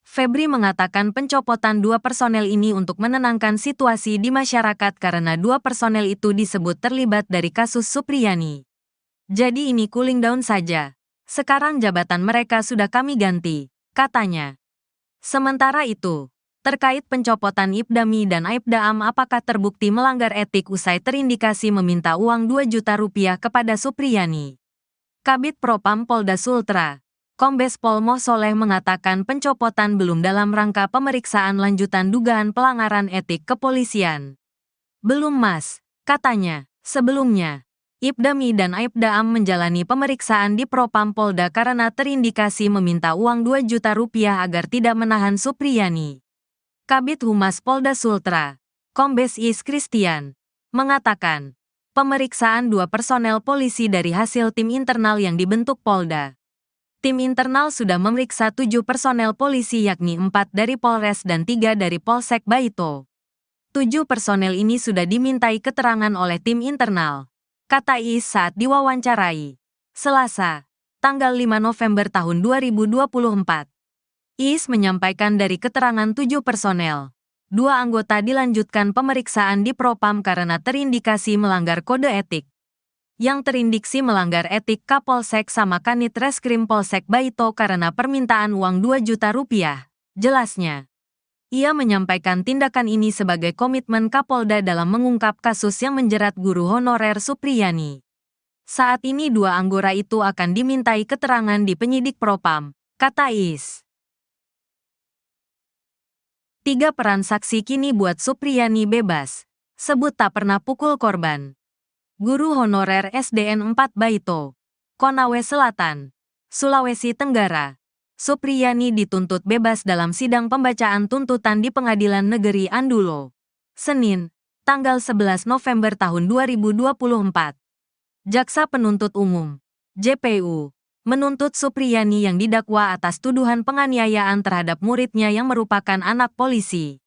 Febri mengatakan pencopotan 2 personel ini untuk menenangkan situasi di masyarakat karena 2 personel itu disebut terlibat dari kasus Supriyani. Jadi ini cooling down saja. Sekarang jabatan mereka sudah kami ganti, katanya. Sementara itu, terkait pencopotan Ibdami dan Aibdaam apakah terbukti melanggar etik usai terindikasi meminta uang 2 juta rupiah kepada Supriyani. Kabid Propam Polda Sultra, Kombes Pol Moh Soleh mengatakan pencopotan belum dalam rangka pemeriksaan lanjutan dugaan pelanggaran etik kepolisian. Belum Mas, katanya. Sebelumnya, Ibdami dan Aibdaam menjalani pemeriksaan di Propam Polda karena terindikasi meminta uang 2 juta rupiah agar tidak menahan Supriyani. Kabid Humas Polda Sultra, Kombes Is Christian, mengatakan, pemeriksaan 2 personel polisi dari hasil tim internal yang dibentuk Polda. Tim internal sudah memeriksa 7 personel polisi yakni 4 dari Polres dan 3 dari Polsek Baito. 7 personel ini sudah dimintai keterangan oleh tim internal, kata Is saat diwawancarai Selasa, tanggal 5 November tahun 2024. Is menyampaikan dari keterangan 7 personel, 2 anggota dilanjutkan pemeriksaan di Propam karena terindikasi melanggar kode etik. Yang terindiksi melanggar etik Kapolsek sama Kanit Reskrim Polsek Baito karena permintaan uang 2 juta rupiah, jelasnya. Ia menyampaikan tindakan ini sebagai komitmen Kapolda dalam mengungkap kasus yang menjerat guru honorer Supriyani. Saat ini 2 anggota itu akan dimintai keterangan di penyidik Propam, kata Is. 3 peran saksi kini buat Supriyani bebas, sebut tak pernah pukul korban. Guru honorer SDN 4 Baito, Konawe Selatan, Sulawesi Tenggara. Supriyani dituntut bebas dalam sidang pembacaan tuntutan di Pengadilan Negeri Andulo, Senin, tanggal 11 November tahun 2024. Jaksa Penuntut Umum, JPU, menuntut Supriyani yang didakwa atas tuduhan penganiayaan terhadap muridnya yang merupakan anak polisi.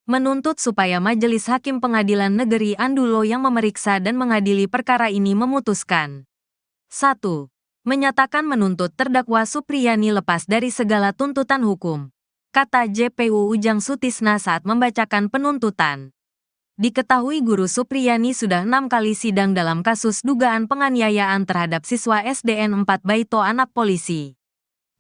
Menuntut supaya Majelis Hakim Pengadilan Negeri Andulo yang memeriksa dan mengadili perkara ini memutuskan 1. menyatakan menuntut terdakwa Supriyani lepas dari segala tuntutan hukum, kata JPU Ujang Sutisna saat membacakan penuntutan. Diketahui guru Supriyani sudah 6 kali sidang dalam kasus dugaan penganiayaan terhadap siswa SDN 4 Baito anak polisi.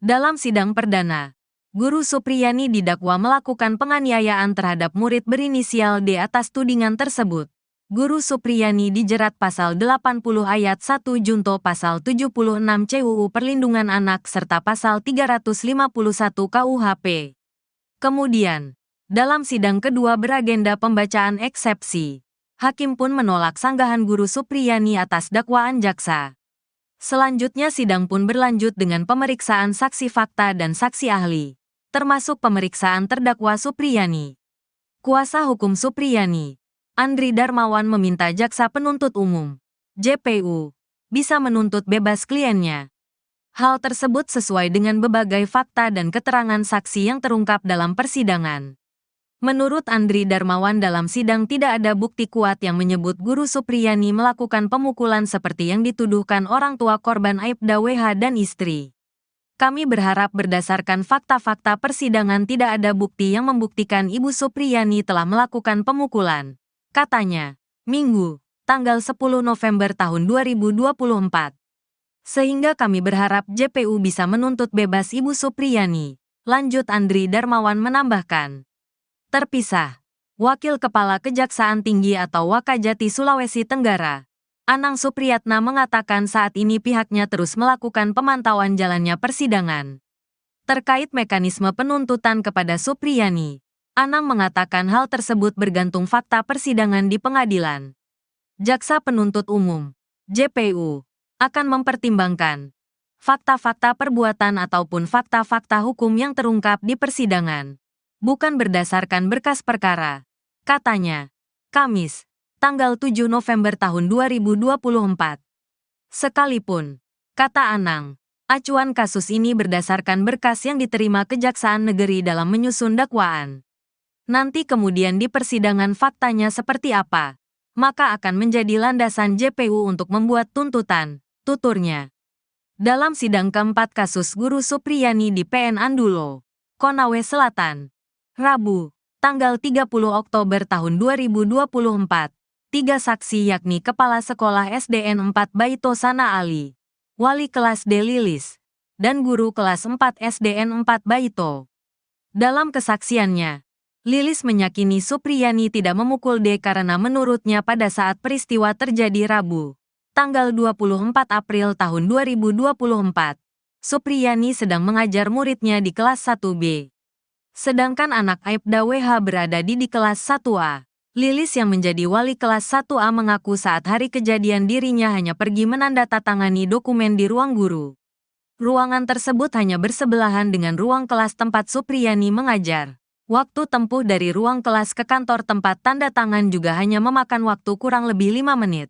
Dalam sidang perdana, guru Supriyani didakwa melakukan penganiayaan terhadap murid berinisial D atas tudingan tersebut. Guru Supriyani dijerat pasal 80 ayat 1 junto pasal 76 CUU Perlindungan Anak serta pasal 351 KUHP. Kemudian, dalam sidang kedua beragenda pembacaan eksepsi, hakim pun menolak sanggahan guru Supriyani atas dakwaan jaksa. Selanjutnya sidang pun berlanjut dengan pemeriksaan saksi fakta dan saksi ahli, termasuk pemeriksaan terdakwa Supriyani. Kuasa hukum Supriyani, Andri Darmawan meminta jaksa penuntut umum, JPU, bisa menuntut bebas kliennya. Hal tersebut sesuai dengan berbagai fakta dan keterangan saksi yang terungkap dalam persidangan. Menurut Andri Darmawan dalam sidang tidak ada bukti kuat yang menyebut guru Supriyani melakukan pemukulan seperti yang dituduhkan orang tua korban Aibda WH dan istri. Kami berharap berdasarkan fakta-fakta persidangan tidak ada bukti yang membuktikan Ibu Supriyani telah melakukan pemukulan, katanya, Minggu, tanggal 10 November tahun 2024. Sehingga kami berharap JPU bisa menuntut bebas Ibu Supriyani, lanjut Andri Darmawan menambahkan. Terpisah, Wakil Kepala Kejaksaan Tinggi atau Wakajati Sulawesi Tenggara, Anang Supriyatna mengatakan saat ini pihaknya terus melakukan pemantauan jalannya persidangan. Terkait mekanisme penuntutan kepada Supriyani, Anang mengatakan hal tersebut bergantung fakta persidangan di pengadilan. Jaksa Penuntut Umum, JPU, akan mempertimbangkan fakta-fakta perbuatan ataupun fakta-fakta hukum yang terungkap di persidangan, bukan berdasarkan berkas perkara, katanya, Kamis, tanggal 7 November tahun 2024. Sekalipun, kata Anang, acuan kasus ini berdasarkan berkas yang diterima Kejaksaan Negeri dalam menyusun dakwaan. Nanti kemudian di persidangan faktanya seperti apa, maka akan menjadi landasan JPU untuk membuat tuntutan, tuturnya. Dalam sidang keempat kasus guru Supriyani di PN Andulo, Konawe Selatan, Rabu, tanggal 30 Oktober tahun 2024, 3 saksi yakni Kepala Sekolah SDN 4 Baito Sana Ali, Wali Kelas D Lilis, dan Guru Kelas 4 SDN 4 Baito. Dalam kesaksiannya, Lilis meyakini Supriyani tidak memukul D karena menurutnya pada saat peristiwa terjadi Rabu, tanggal 24 April tahun 2024, Supriyani sedang mengajar muridnya di kelas 1B. Sedangkan anak Aibda WH berada di kelas 1A. Lilis yang menjadi wali kelas 1A mengaku saat hari kejadian dirinya hanya pergi menandatangani dokumen di ruang guru. Ruangan tersebut hanya bersebelahan dengan ruang kelas tempat Supriyani mengajar. Waktu tempuh dari ruang kelas ke kantor tempat tanda tangan juga hanya memakan waktu kurang lebih 5 menit.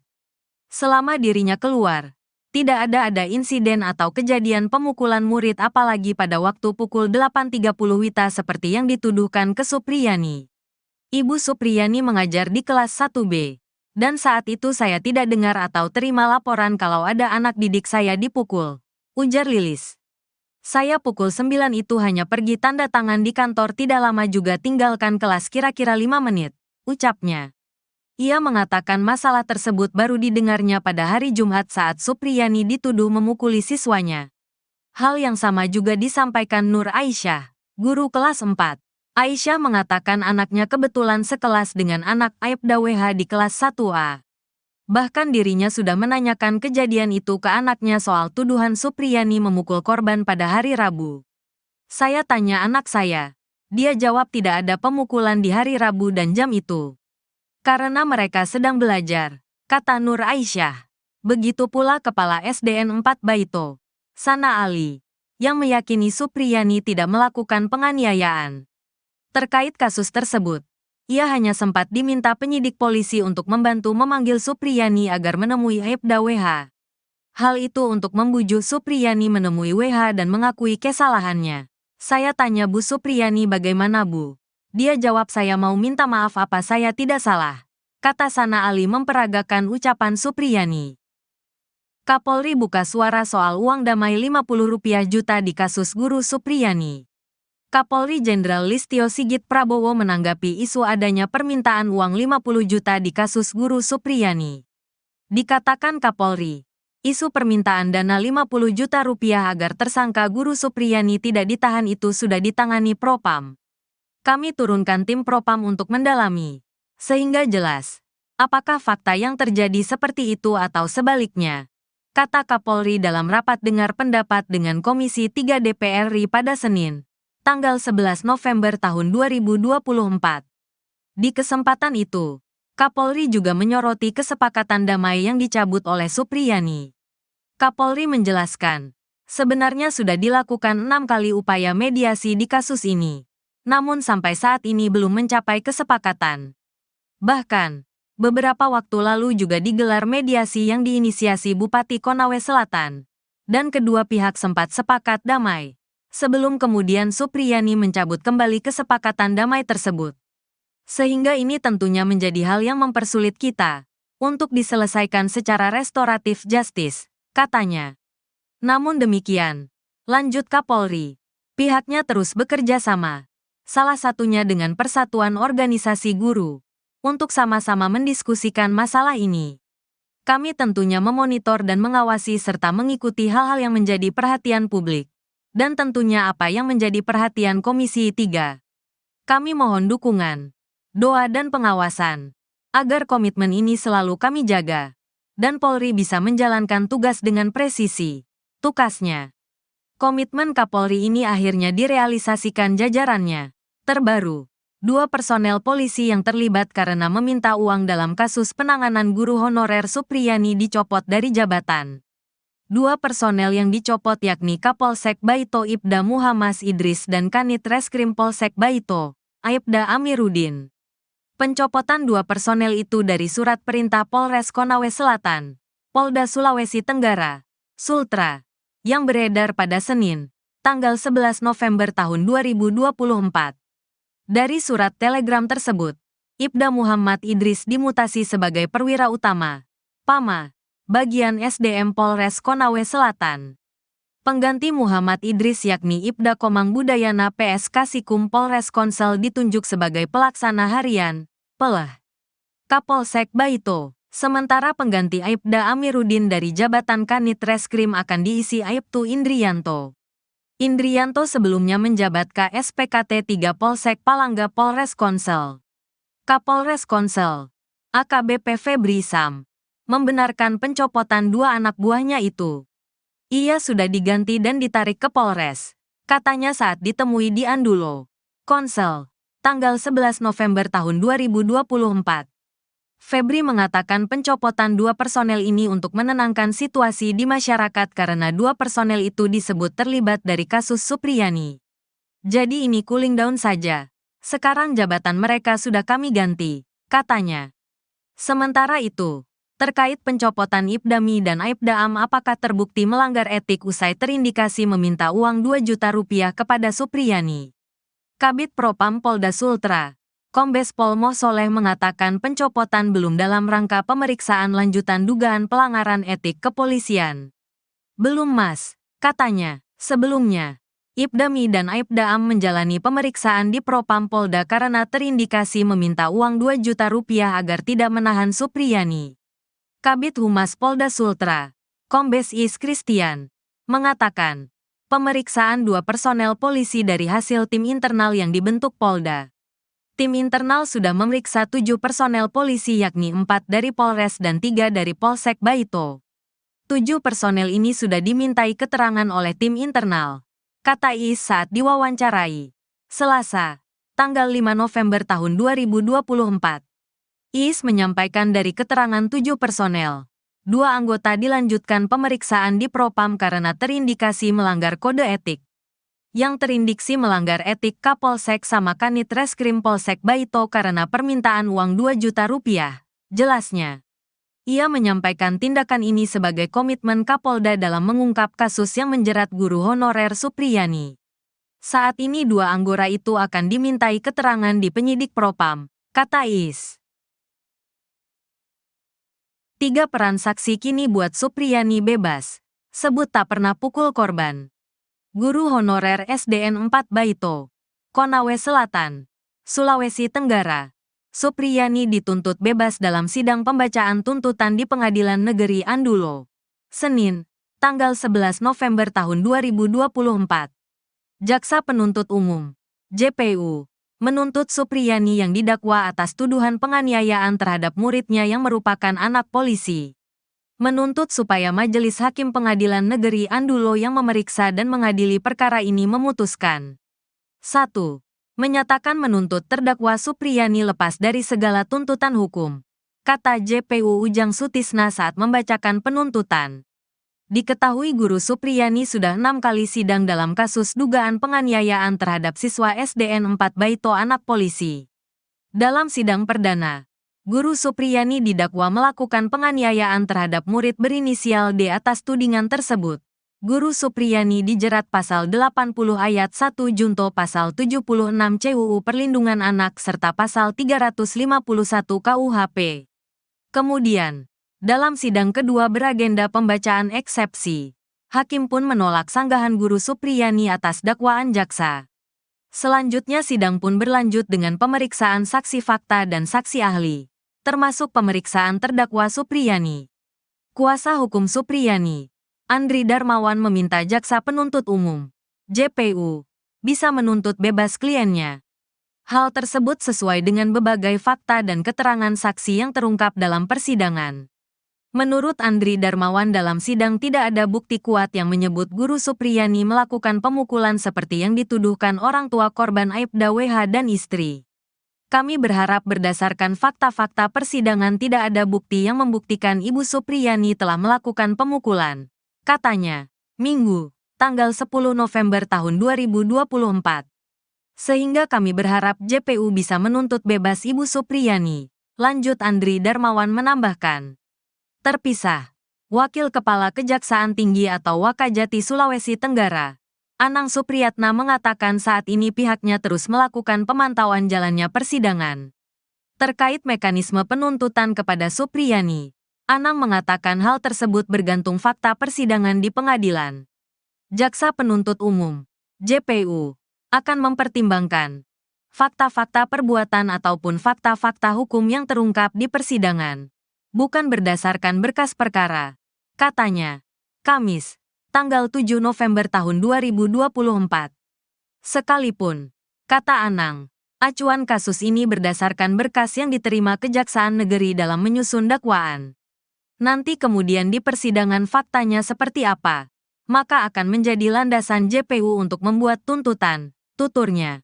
Selama dirinya keluar, tidak ada insiden atau kejadian pemukulan murid apalagi pada waktu pukul 8.30 WITA seperti yang dituduhkan ke Supriyani. Ibu Supriyani mengajar di kelas 1B, dan saat itu saya tidak dengar atau terima laporan kalau ada anak didik saya dipukul, ujar Lilis. Saya pukul 9 itu hanya pergi tanda tangan di kantor tidak lama juga tinggalkan kelas kira-kira 5 menit, ucapnya. Ia mengatakan masalah tersebut baru didengarnya pada hari Jumat saat Supriyani dituduh memukuli siswanya. Hal yang sama juga disampaikan Nur Aisyah, guru kelas 4. Aisyah mengatakan anaknya kebetulan sekelas dengan anak Aibda WH di kelas 1A. Bahkan dirinya sudah menanyakan kejadian itu ke anaknya soal tuduhan Supriyani memukul korban pada hari Rabu. Saya tanya anak saya. Dia jawab tidak ada pemukulan di hari Rabu dan jam itu. Karena mereka sedang belajar, kata Nur Aisyah. Begitu pula Kepala SDN 4 Baito, Sana Ali, yang meyakini Supriyani tidak melakukan penganiayaan. Terkait kasus tersebut, ia hanya sempat diminta penyidik polisi untuk membantu memanggil Supriyani agar menemui Aibda WH. Hal itu untuk membujuk Supriyani menemui WH dan mengakui kesalahannya. Saya tanya Bu Supriyani bagaimana Bu? Dia jawab saya mau minta maaf apa saya tidak salah. Kata Sana Ali memperagakan ucapan Supriyani. Kapolri buka suara soal uang damai Rp50 juta di kasus Guru Supriyani. Kapolri Jenderal Listio Sigit Prabowo menanggapi isu adanya permintaan uang 50 juta di kasus Guru Supriyani. Dikatakan Kapolri, isu permintaan dana 50 juta rupiah agar tersangka Guru Supriyani tidak ditahan itu sudah ditangani Propam. Kami turunkan tim Propam untuk mendalami, sehingga jelas, apakah fakta yang terjadi seperti itu atau sebaliknya, kata Kapolri dalam rapat dengar pendapat dengan Komisi 3 DPR RI pada Senin, tanggal 11 November tahun 2024. Di kesempatan itu, Kapolri juga menyoroti kesepakatan damai yang dicabut oleh Supriyani. Kapolri menjelaskan, sebenarnya sudah dilakukan 6 kali upaya mediasi di kasus ini, namun sampai saat ini belum mencapai kesepakatan. Bahkan, beberapa waktu lalu juga digelar mediasi yang diinisiasi Bupati Konawe Selatan, dan kedua pihak sempat sepakat damai, sebelum kemudian Supriyani mencabut kembali kesepakatan damai tersebut. Sehingga ini tentunya menjadi hal yang mempersulit kita untuk diselesaikan secara restoratif justice, katanya. Namun demikian, lanjut Kapolri, pihaknya terus bekerja sama, salah satunya dengan Persatuan Organisasi Guru, untuk sama-sama mendiskusikan masalah ini. Kami tentunya memonitor dan mengawasi serta mengikuti hal-hal yang menjadi perhatian publik, dan tentunya apa yang menjadi perhatian Komisi 3. Kami mohon dukungan, doa dan pengawasan, agar komitmen ini selalu kami jaga, dan Polri bisa menjalankan tugas dengan presisi, tukasnya. Komitmen Kapolri ini akhirnya direalisasikan jajarannya. Terbaru, 2 personel polisi yang terlibat karena meminta uang dalam kasus penanganan guru honorer Supriyani dicopot dari jabatan. 2 personel yang dicopot yakni Kapolsek Baito Ibda Muhammad Idris dan Kanit Reskrim Polsek Baito, Aibda Amiruddin. Pencopotan 2 personel itu dari surat perintah Polres Konawe Selatan, Polda Sulawesi Tenggara, Sultra, yang beredar pada Senin, tanggal 11 November tahun 2024. Dari surat telegram tersebut, Ibda Muhammad Idris dimutasi sebagai perwira utama, PAMA, bagian SDM Polres Konawe Selatan. Pengganti Muhammad Idris yakni Ibda Komang Budayana PS Kasikum Polres Konsel ditunjuk sebagai pelaksana harian, PELH, Kapolsek Baito. Sementara pengganti Aibda Amiruddin dari jabatan Kanit Reskrim akan diisi Aibtu Indrianto. Indrianto sebelumnya menjabat KSPKT 3 Polsek Palangga Polres Konsel. Kapolres Konsel, AKBP Febri Sam, membenarkan pencopotan 2 anak buahnya itu. Ia sudah diganti dan ditarik ke Polres, katanya saat ditemui di Andulo, Konsel, tanggal 11 November tahun 2024. Febri mengatakan pencopotan 2 personel ini untuk menenangkan situasi di masyarakat karena 2 personel itu disebut terlibat dari kasus Supriyani. Jadi ini cooling down saja. Sekarang jabatan mereka sudah kami ganti, katanya. Sementara itu, terkait pencopotan Ibdami dan Aibda Am apakah terbukti melanggar etik usai terindikasi meminta uang 2 juta rupiah kepada Supriyani. Kabid Propam Polda Sultra, Kombes Pol Moh Soleh mengatakan pencopotan belum dalam rangka pemeriksaan lanjutan dugaan pelanggaran etik kepolisian. Belum Mas, katanya. Sebelumnya, Ibdami dan Aibda Am menjalani pemeriksaan di Propam Polda karena terindikasi meminta uang 2 juta rupiah agar tidak menahan Supriyani. Kabid Humas Polda Sultra, Kombes Is Christian, mengatakan, pemeriksaan 2 personel polisi dari hasil tim internal yang dibentuk Polda. Tim internal sudah memeriksa 7 personel polisi yakni 4 dari Polres dan 3 dari Polsek Baito. 7 personel ini sudah dimintai keterangan oleh tim internal, kata Is saat diwawancarai, Selasa, tanggal 5 November tahun 2024. Is menyampaikan dari keterangan 7 personel, 2 anggota dilanjutkan pemeriksaan di Propam karena terindikasi melanggar kode etik. Yang terindiksi melanggar etik Kapolsek sama Kanit Reskrim Polsek Baito karena permintaan uang 2 juta rupiah, jelasnya. Ia menyampaikan tindakan ini sebagai komitmen Kapolda dalam mengungkap kasus yang menjerat guru honorer Supriyani. Saat ini 2 anggota itu akan dimintai keterangan di penyidik Propam, kata Is. 3 peran saksi kini buat Supriyani bebas. Sebut tak pernah pukul korban. Guru honorer SDN 4 Baito, Konawe Selatan, Sulawesi Tenggara. Supriyani dituntut bebas dalam sidang pembacaan tuntutan di Pengadilan Negeri Andulo, Senin, tanggal 11 November tahun 2024. Jaksa Penuntut Umum, JPU, menuntut Supriyani yang didakwa atas tuduhan penganiayaan terhadap muridnya yang merupakan anak polisi. Menuntut supaya Majelis Hakim Pengadilan Negeri Andulo yang memeriksa dan mengadili perkara ini memutuskan. 1. Menyatakan menuntut terdakwa Supriyani lepas dari segala tuntutan hukum, kata JPU Ujang Sutisna saat membacakan penuntutan. Diketahui guru Supriyani sudah 6 kali sidang dalam kasus dugaan penganiayaan terhadap siswa SDN 4 Baito anak polisi. Dalam sidang perdana, Guru Supriyani didakwa melakukan penganiayaan terhadap murid berinisial D atas tudingan tersebut. Guru Supriyani dijerat pasal 80 ayat 1 junto pasal 76 CUU Perlindungan Anak serta pasal 351 KUHP. Kemudian, dalam sidang kedua beragenda pembacaan eksepsi, hakim pun menolak sanggahan Guru Supriyani atas dakwaan jaksa. Selanjutnya sidang pun berlanjut dengan pemeriksaan saksi fakta dan saksi ahli, termasuk pemeriksaan terdakwa Supriyani. Kuasa hukum Supriyani, Andri Darmawan meminta jaksa penuntut umum, JPU, bisa menuntut bebas kliennya. Hal tersebut sesuai dengan berbagai fakta dan keterangan saksi yang terungkap dalam persidangan. Menurut Andri Darmawan dalam sidang tidak ada bukti kuat yang menyebut Guru Supriyani melakukan pemukulan seperti yang dituduhkan orang tua korban Aibda WH dan istri. Kami berharap berdasarkan fakta-fakta persidangan tidak ada bukti yang membuktikan Ibu Supriyani telah melakukan pemukulan, katanya, Minggu, tanggal 10 November tahun 2024. Sehingga kami berharap JPU bisa menuntut bebas Ibu Supriyani, lanjut Andri Darmawan menambahkan. Terpisah, Wakil Kepala Kejaksaan Tinggi atau Wakajati Sulawesi Tenggara, Anang Supriyatna mengatakan saat ini pihaknya terus melakukan pemantauan jalannya persidangan. Terkait mekanisme penuntutan kepada Supriyani, Anang mengatakan hal tersebut bergantung fakta persidangan di pengadilan. Jaksa Penuntut Umum, JPU, akan mempertimbangkan fakta-fakta perbuatan ataupun fakta-fakta hukum yang terungkap di persidangan, bukan berdasarkan berkas perkara, katanya. Kamis, tanggal 7 November tahun 2024. Sekalipun, kata Anang, acuan kasus ini berdasarkan berkas yang diterima Kejaksaan Negeri dalam menyusun dakwaan. Nanti kemudian di persidangan faktanya seperti apa, maka akan menjadi landasan JPU untuk membuat tuntutan, tuturnya.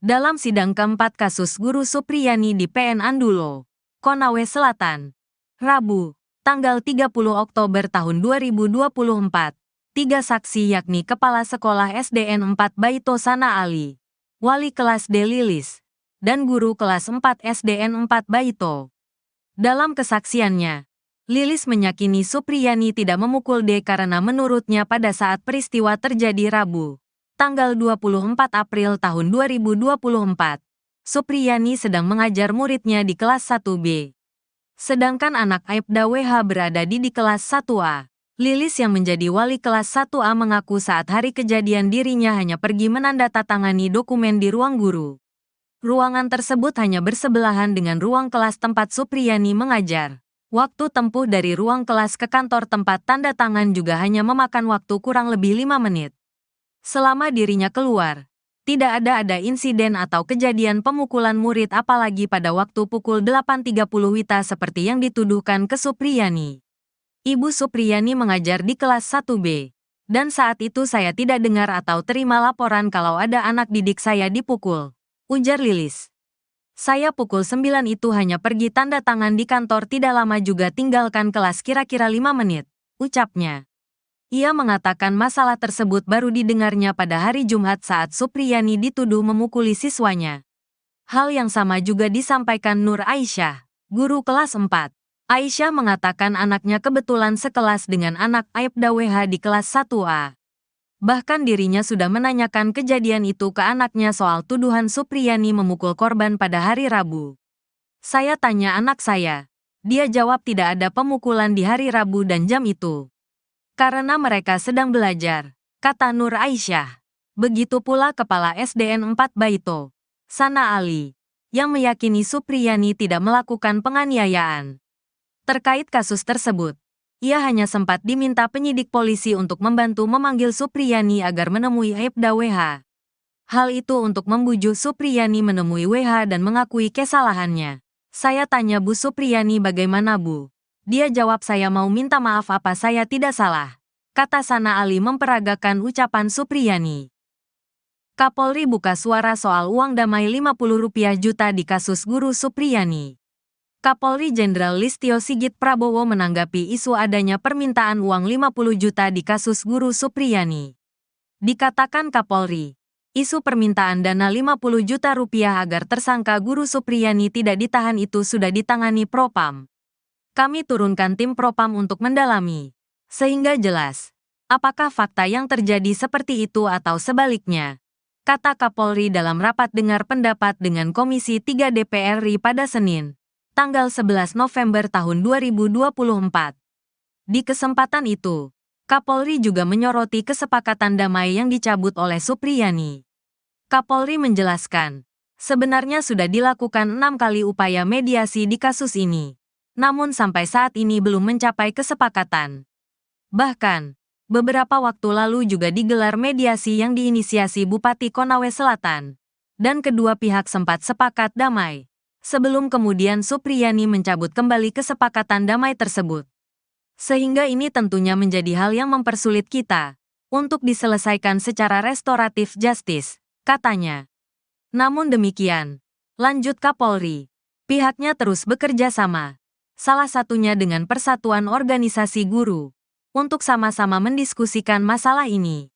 Dalam sidang keempat kasus Guru Supriyani di PN Andulo, Konawe Selatan, Rabu, tanggal 30 Oktober tahun 2024. 3 saksi yakni Kepala Sekolah SDN 4 Baito Sana Ali, Wali Kelas D Lilis, dan Guru Kelas 4 SDN 4 Baito. Dalam kesaksiannya, Lilis meyakini Supriyani tidak memukul D karena menurutnya pada saat peristiwa terjadi Rabu, tanggal 24 April tahun 2024, Supriyani sedang mengajar muridnya di kelas 1B. Sedangkan anak Aibda WH berada di kelas 1A. Lilis yang menjadi wali kelas 1A mengaku saat hari kejadian dirinya hanya pergi menandatangani dokumen di ruang guru. Ruangan tersebut hanya bersebelahan dengan ruang kelas tempat Supriyani mengajar. Waktu tempuh dari ruang kelas ke kantor tempat tanda tangan juga hanya memakan waktu kurang lebih 5 menit. Selama dirinya keluar, tidak ada insiden atau kejadian pemukulan murid apalagi pada waktu pukul 8.30 WITA seperti yang dituduhkan ke Supriyani. Ibu Supriyani mengajar di kelas 1B, dan saat itu saya tidak dengar atau terima laporan kalau ada anak didik saya dipukul, ujar Lilis. Saya pukul 9 itu hanya pergi tanda tangan di kantor tidak lama juga tinggalkan kelas kira-kira 5 menit, ucapnya. Ia mengatakan masalah tersebut baru didengarnya pada hari Jumat saat Supriyani dituduh memukuli siswanya. Hal yang sama juga disampaikan Nur Aisyah, guru kelas 4. Aisyah mengatakan anaknya kebetulan sekelas dengan anak Aibda WH di kelas 1A. Bahkan dirinya sudah menanyakan kejadian itu ke anaknya soal tuduhan Supriyani memukul korban pada hari Rabu. Saya tanya anak saya, Dia jawab tidak ada pemukulan di hari Rabu dan jam itu. Karena mereka sedang belajar, kata Nur Aisyah. Begitu pula Kepala SDN 4 Baito, Sana Ali, yang meyakini Supriyani tidak melakukan penganiayaan. Terkait kasus tersebut, ia hanya sempat diminta penyidik polisi untuk membantu memanggil Supriyani agar menemui Aibda WH. Hal itu untuk membujuk Supriyani menemui WH dan mengakui kesalahannya. Saya tanya Bu Supriyani bagaimana Bu? Dia jawab saya mau minta maaf apa saya tidak salah. Kata Sana Ali memperagakan ucapan Supriyani. Kapolri buka suara soal uang damai Rp50 juta di kasus guru Supriyani. Kapolri Jenderal Listio Sigit Prabowo menanggapi isu adanya permintaan uang 50 juta di kasus guru Supriyani. Dikatakan Kapolri, isu permintaan dana 50 juta rupiah agar tersangka guru Supriyani tidak ditahan itu sudah ditangani Propam. Kami turunkan tim Propam untuk mendalami, sehingga jelas, apakah fakta yang terjadi seperti itu atau sebaliknya, kata Kapolri dalam rapat dengar pendapat dengan Komisi 3 DPR RI pada Senin, tanggal 11 November tahun 2024. Di kesempatan itu, Kapolri juga menyoroti kesepakatan damai yang dicabut oleh Supriyani. Kapolri menjelaskan, sebenarnya sudah dilakukan 6 kali upaya mediasi di kasus ini, namun sampai saat ini belum mencapai kesepakatan. Bahkan, beberapa waktu lalu juga digelar mediasi yang diinisiasi Bupati Konawe Selatan, dan kedua pihak sempat sepakat damai, sebelum kemudian Supriyani mencabut kembali kesepakatan damai tersebut. Sehingga ini tentunya menjadi hal yang mempersulit kita untuk diselesaikan secara restoratif justice, katanya. Namun demikian, lanjut Kapolri, pihaknya terus bekerja sama, salah satunya dengan Persatuan Organisasi Guru, untuk sama-sama mendiskusikan masalah ini.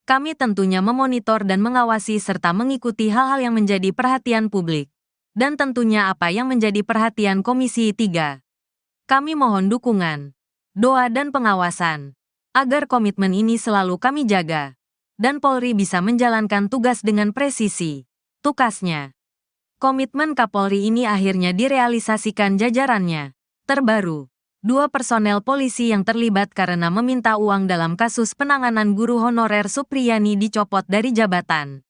Kami tentunya memonitor dan mengawasi serta mengikuti hal-hal yang menjadi perhatian publik, dan tentunya apa yang menjadi perhatian Komisi 3. Kami mohon dukungan, doa dan pengawasan, agar komitmen ini selalu kami jaga, dan Polri bisa menjalankan tugas dengan presisi, tukasnya. Komitmen Kapolri ini akhirnya direalisasikan jajarannya. Terbaru, 2 personel polisi yang terlibat karena meminta uang dalam kasus penanganan guru honorer Supriyani dicopot dari jabatan.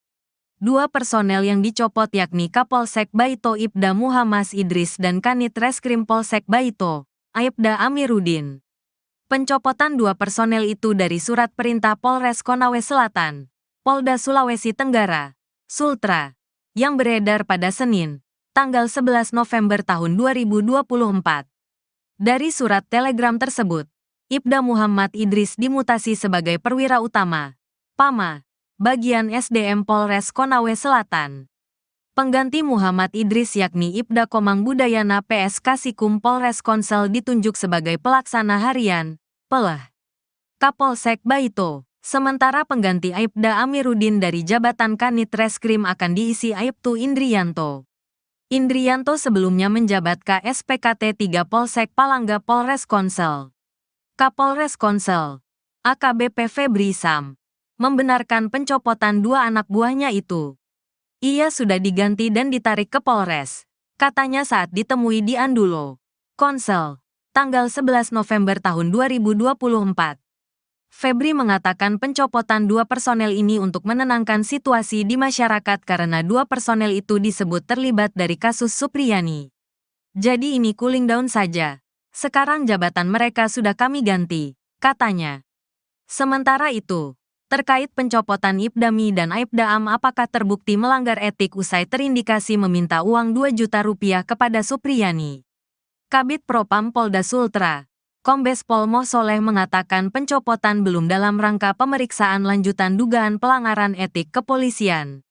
2 personel yang dicopot yakni Kapolsek Baito Ibda Muhammad Idris dan Kanit Reskrim Polsek Baito, Aibda Amiruddin. Pencopotan 2 personel itu dari surat perintah Polres Konawe Selatan, Polda Sulawesi Tenggara, Sultra, yang beredar pada Senin, tanggal 11 November tahun 2024. Dari surat telegram tersebut, Ibda Muhammad Idris dimutasi sebagai perwira utama, PAMA, bagian SDM Polres Konawe Selatan. Pengganti Muhammad Idris yakni Ibda Komang Budayana PS Kasikum Polres Konsel ditunjuk sebagai pelaksana harian, PELH, Kapolsek Baito. Sementara pengganti Aibda Amiruddin dari jabatan Kanit Reskrim akan diisi Aibtu Indrianto. Indrianto sebelumnya menjabat KSPKT 3 Polsek Palangga Polres Konsel. Kapolres Konsel, AKBP Febri Sam, membenarkan pencopotan 2 anak buahnya itu. Ia sudah diganti dan ditarik ke Polres, katanya saat ditemui di Andulo, Konsel, tanggal 11 November tahun 2024. Febri mengatakan pencopotan 2 personel ini untuk menenangkan situasi di masyarakat karena 2 personel itu disebut terlibat dari kasus Supriyani. Jadi ini cooling down saja. Sekarang jabatan mereka sudah kami ganti, katanya. Sementara itu, terkait pencopotan Ibdami dan Aibda Am apakah terbukti melanggar etik usai terindikasi meminta uang 2 juta rupiah kepada Supriyani. Kabid Propam Polda Sultra, Kombes Pol Moh Soleh mengatakan pencopotan belum dalam rangka pemeriksaan lanjutan dugaan pelanggaran etik kepolisian.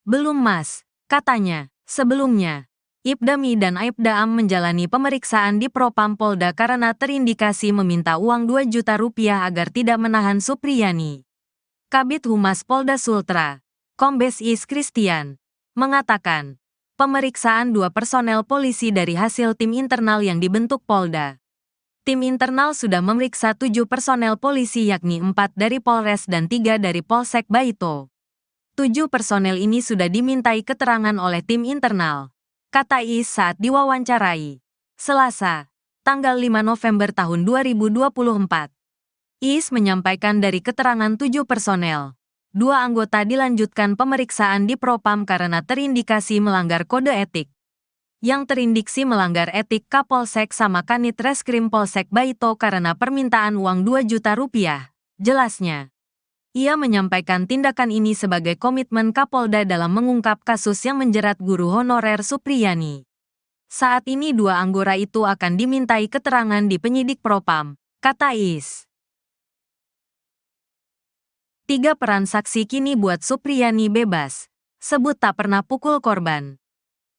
Belum Mas, katanya. Sebelumnya, Ibdami dan Aibda Am menjalani pemeriksaan di Propam Polda karena terindikasi meminta uang 2 juta rupiah agar tidak menahan Supriyani. Kabid Humas Polda Sultra, Kombes Is Christian, mengatakan, pemeriksaan 2 personel polisi dari hasil tim internal yang dibentuk Polda. Tim internal sudah memeriksa 7 personel polisi yakni 4 dari Polres dan 3 dari Polsek Baito. 7 personel ini sudah dimintai keterangan oleh tim internal, kata Is saat diwawancarai. Selasa, tanggal 5 November tahun 2024. IIS menyampaikan dari keterangan 7 personel. 2 anggota dilanjutkan pemeriksaan di Propam karena terindikasi melanggar kode etik. Yang terindiksi melanggar etik Kapolsek sama Kanit Reskrim Polsek Baito karena permintaan uang 2 juta rupiah. Jelasnya, ia menyampaikan tindakan ini sebagai komitmen Kapolda dalam mengungkap kasus yang menjerat guru honorer Supriyani. Saat ini 2 anggota itu akan dimintai keterangan di penyidik Propam, kata IIS. 3 peran saksi kini buat Supriyani bebas. Sebut tak pernah pukul korban.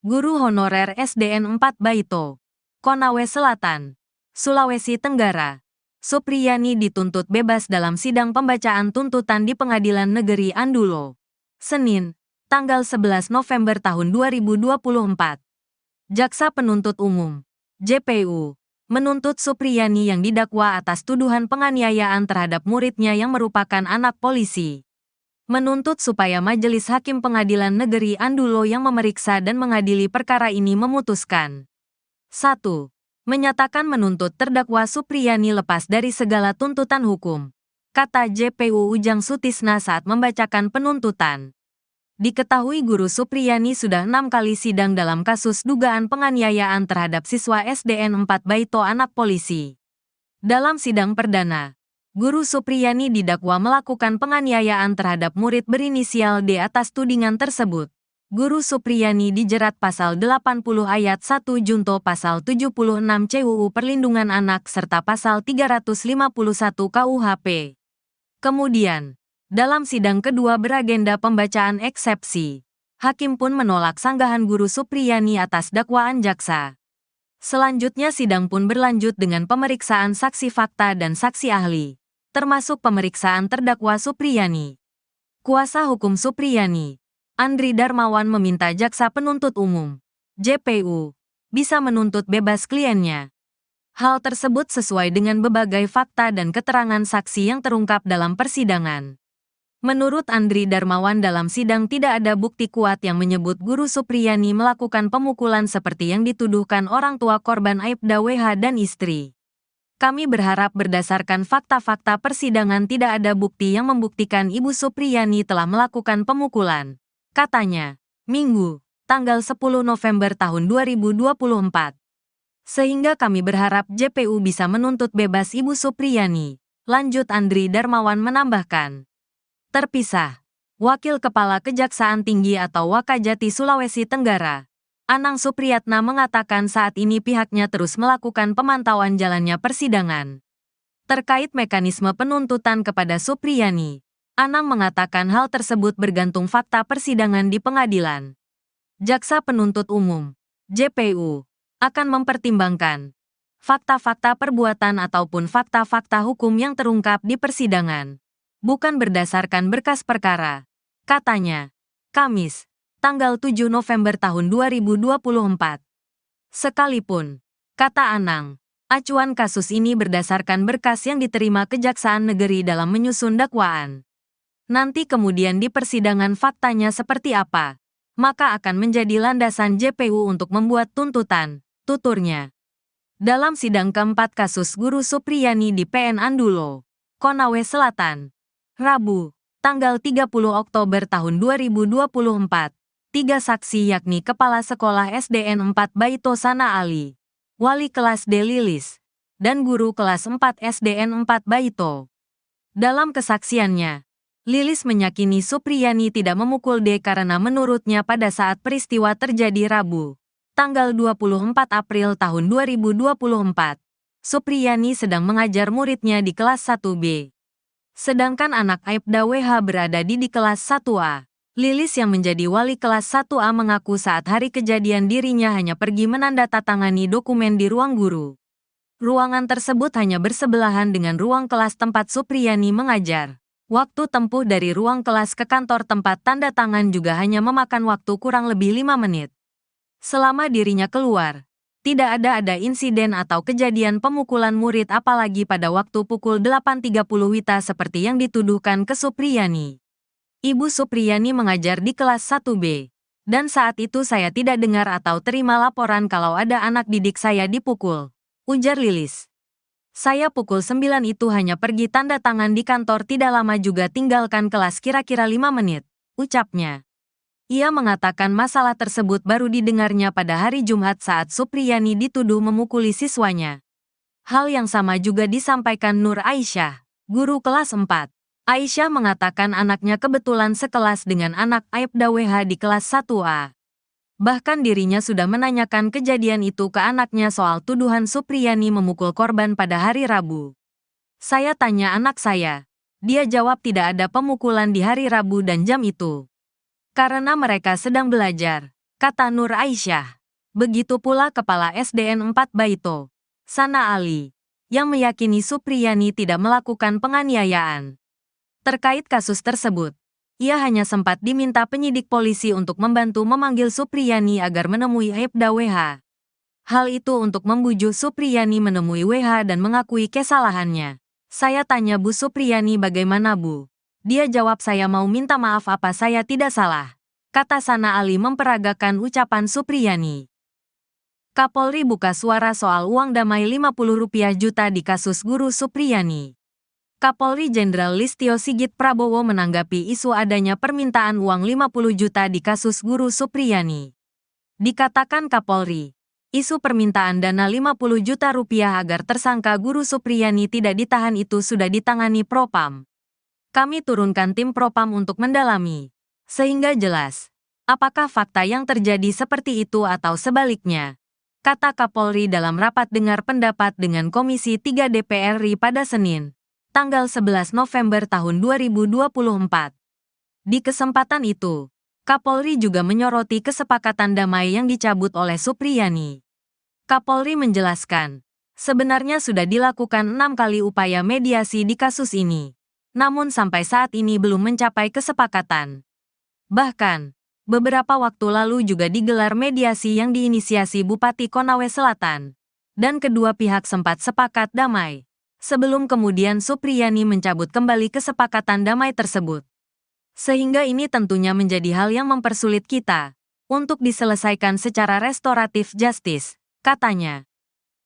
Guru honorer SDN 4 Baito, Konawe Selatan, Sulawesi Tenggara. Supriyani dituntut bebas dalam sidang pembacaan tuntutan di Pengadilan Negeri Andulo. Senin, tanggal 11 November tahun 2024. Jaksa Penuntut Umum, JPU, menuntut Supriyani yang didakwa atas tuduhan penganiayaan terhadap muridnya yang merupakan anak polisi. Menuntut supaya Majelis Hakim Pengadilan Negeri Andulo yang memeriksa dan mengadili perkara ini memutuskan. 1. Menyatakan menuntut terdakwa Supriyani lepas dari segala tuntutan hukum, kata JPU Ujang Sutisna saat membacakan penuntutan. Diketahui guru Supriyani sudah 6 kali sidang dalam kasus dugaan penganiayaan terhadap siswa SDN 4 Baito anak polisi. Dalam sidang perdana, guru Supriyani didakwa melakukan penganiayaan terhadap murid berinisial D atas tudingan tersebut. Guru Supriyani dijerat pasal 80 ayat 1 junto pasal 76 CUU Perlindungan Anak serta pasal 351 KUHP. Kemudian, dalam sidang kedua beragenda pembacaan eksepsi, hakim pun menolak sanggahan guru Supriyani atas dakwaan jaksa. Selanjutnya sidang pun berlanjut dengan pemeriksaan saksi fakta dan saksi ahli, termasuk pemeriksaan terdakwa Supriyani. Kuasa hukum Supriyani, Andri Darmawan meminta jaksa penuntut umum, JPU, bisa menuntut bebas kliennya. Hal tersebut sesuai dengan berbagai fakta dan keterangan saksi yang terungkap dalam persidangan. Menurut Andri Darmawan dalam sidang tidak ada bukti kuat yang menyebut guru Supriyani melakukan pemukulan seperti yang dituduhkan orang tua korban Aibda WH dan istri. Kami berharap berdasarkan fakta-fakta persidangan tidak ada bukti yang membuktikan Ibu Supriyani telah melakukan pemukulan, katanya, Minggu, tanggal 10 November tahun 2024. Sehingga kami berharap JPU bisa menuntut bebas Ibu Supriyani, lanjut Andri Darmawan menambahkan. Terpisah, Wakil Kepala Kejaksaan Tinggi atau Wakajati Sulawesi Tenggara, Anang Supriyatna mengatakan saat ini pihaknya terus melakukan pemantauan jalannya persidangan. Terkait mekanisme penuntutan kepada Supriyani, Anang mengatakan hal tersebut bergantung fakta persidangan di pengadilan. Jaksa Penuntut Umum, JPU, akan mempertimbangkan fakta-fakta perbuatan ataupun fakta-fakta hukum yang terungkap di persidangan, bukan berdasarkan berkas perkara, katanya. Kamis, tanggal 7 November tahun 2024. Sekalipun, kata Anang, acuan kasus ini berdasarkan berkas yang diterima Kejaksaan Negeri dalam menyusun dakwaan. Nanti kemudian di persidangan faktanya seperti apa, maka akan menjadi landasan JPU untuk membuat tuntutan, tuturnya. Dalam sidang keempat kasus guru Supriyani di PN Andulo, Konawe Selatan, Rabu, tanggal 30 Oktober tahun 2024, 3 saksi yakni Kepala Sekolah SDN 4 Baito Sana Ali, Wali kelas D Lilis, dan guru kelas 4 SDN 4 Baito. Dalam kesaksiannya, Lilis meyakini Supriyani tidak memukul D karena menurutnya pada saat peristiwa terjadi Rabu, tanggal 24 April tahun 2024, Supriyani sedang mengajar muridnya di kelas 1B. Sedangkan anak Aibda WH berada di kelas 1A. Lilis yang menjadi wali kelas 1A mengaku saat hari kejadian dirinya hanya pergi menandatangani dokumen di ruang guru. Ruangan tersebut hanya bersebelahan dengan ruang kelas tempat Supriyani mengajar. Waktu tempuh dari ruang kelas ke kantor tempat tanda tangan juga hanya memakan waktu kurang lebih 5 menit. Selama dirinya keluar, tidak ada insiden atau kejadian pemukulan murid apalagi pada waktu pukul 8.30 WITA seperti yang dituduhkan ke Supriyani. Ibu Supriyani mengajar di kelas 1B. Dan saat itu saya tidak dengar atau terima laporan kalau ada anak didik saya dipukul, ujar Lilis. Saya pukul 9 itu hanya pergi tanda tangan di kantor, tidak lama juga tinggalkan kelas, kira-kira 5 menit, ucapnya. Ia mengatakan masalah tersebut baru didengarnya pada hari Jumat saat Supriyani dituduh memukuli siswanya. Hal yang sama juga disampaikan Nur Aisyah, guru kelas 4. Aisyah mengatakan anaknya kebetulan sekelas dengan anak Aibda WH di kelas 1A. Bahkan dirinya sudah menanyakan kejadian itu ke anaknya soal tuduhan Supriyani memukul korban pada hari Rabu. Saya tanya anak saya. Dia jawab tidak ada pemukulan di hari Rabu dan jam itu. Karena mereka sedang belajar, kata Nur Aisyah. Begitu pula Kepala SDN 4 Baito, Sana Ali, yang meyakini Supriyani tidak melakukan penganiayaan. Terkait kasus tersebut, ia hanya sempat diminta penyidik polisi untuk membantu memanggil Supriyani agar menemui Aibda WH. Hal itu untuk membujuk Supriyani menemui WH dan mengakui kesalahannya. Saya tanya Bu Supriyani bagaimana Bu? Dia jawab saya mau minta maaf, apa saya tidak salah, kata Sana Ali memperagakan ucapan Supriyani. Kapolri buka suara soal uang damai 50 rupiah juta di kasus guru Supriyani. Kapolri Jenderal Listio Sigit Prabowo menanggapi isu adanya permintaan uang 50 juta di kasus guru Supriyani. Dikatakan Kapolri, isu permintaan dana 50 juta rupiah agar tersangka guru Supriyani tidak ditahan itu sudah ditangani Propam. Kami turunkan tim Propam untuk mendalami, sehingga jelas apakah fakta yang terjadi seperti itu atau sebaliknya, kata Kapolri dalam rapat dengar pendapat dengan Komisi 3 DPR RI pada Senin, tanggal 11 November tahun 2024. Di kesempatan itu, Kapolri juga menyoroti kesepakatan damai yang dicabut oleh Supriyani. Kapolri menjelaskan, sebenarnya sudah dilakukan 6 kali upaya mediasi di kasus ini, namun sampai saat ini belum mencapai kesepakatan. Bahkan, beberapa waktu lalu juga digelar mediasi yang diinisiasi Bupati Konawe Selatan, dan kedua pihak sempat sepakat damai. Sebelum kemudian Supriyani mencabut kembali kesepakatan damai tersebut. Sehingga ini tentunya menjadi hal yang mempersulit kita untuk diselesaikan secara restoratif justice, katanya.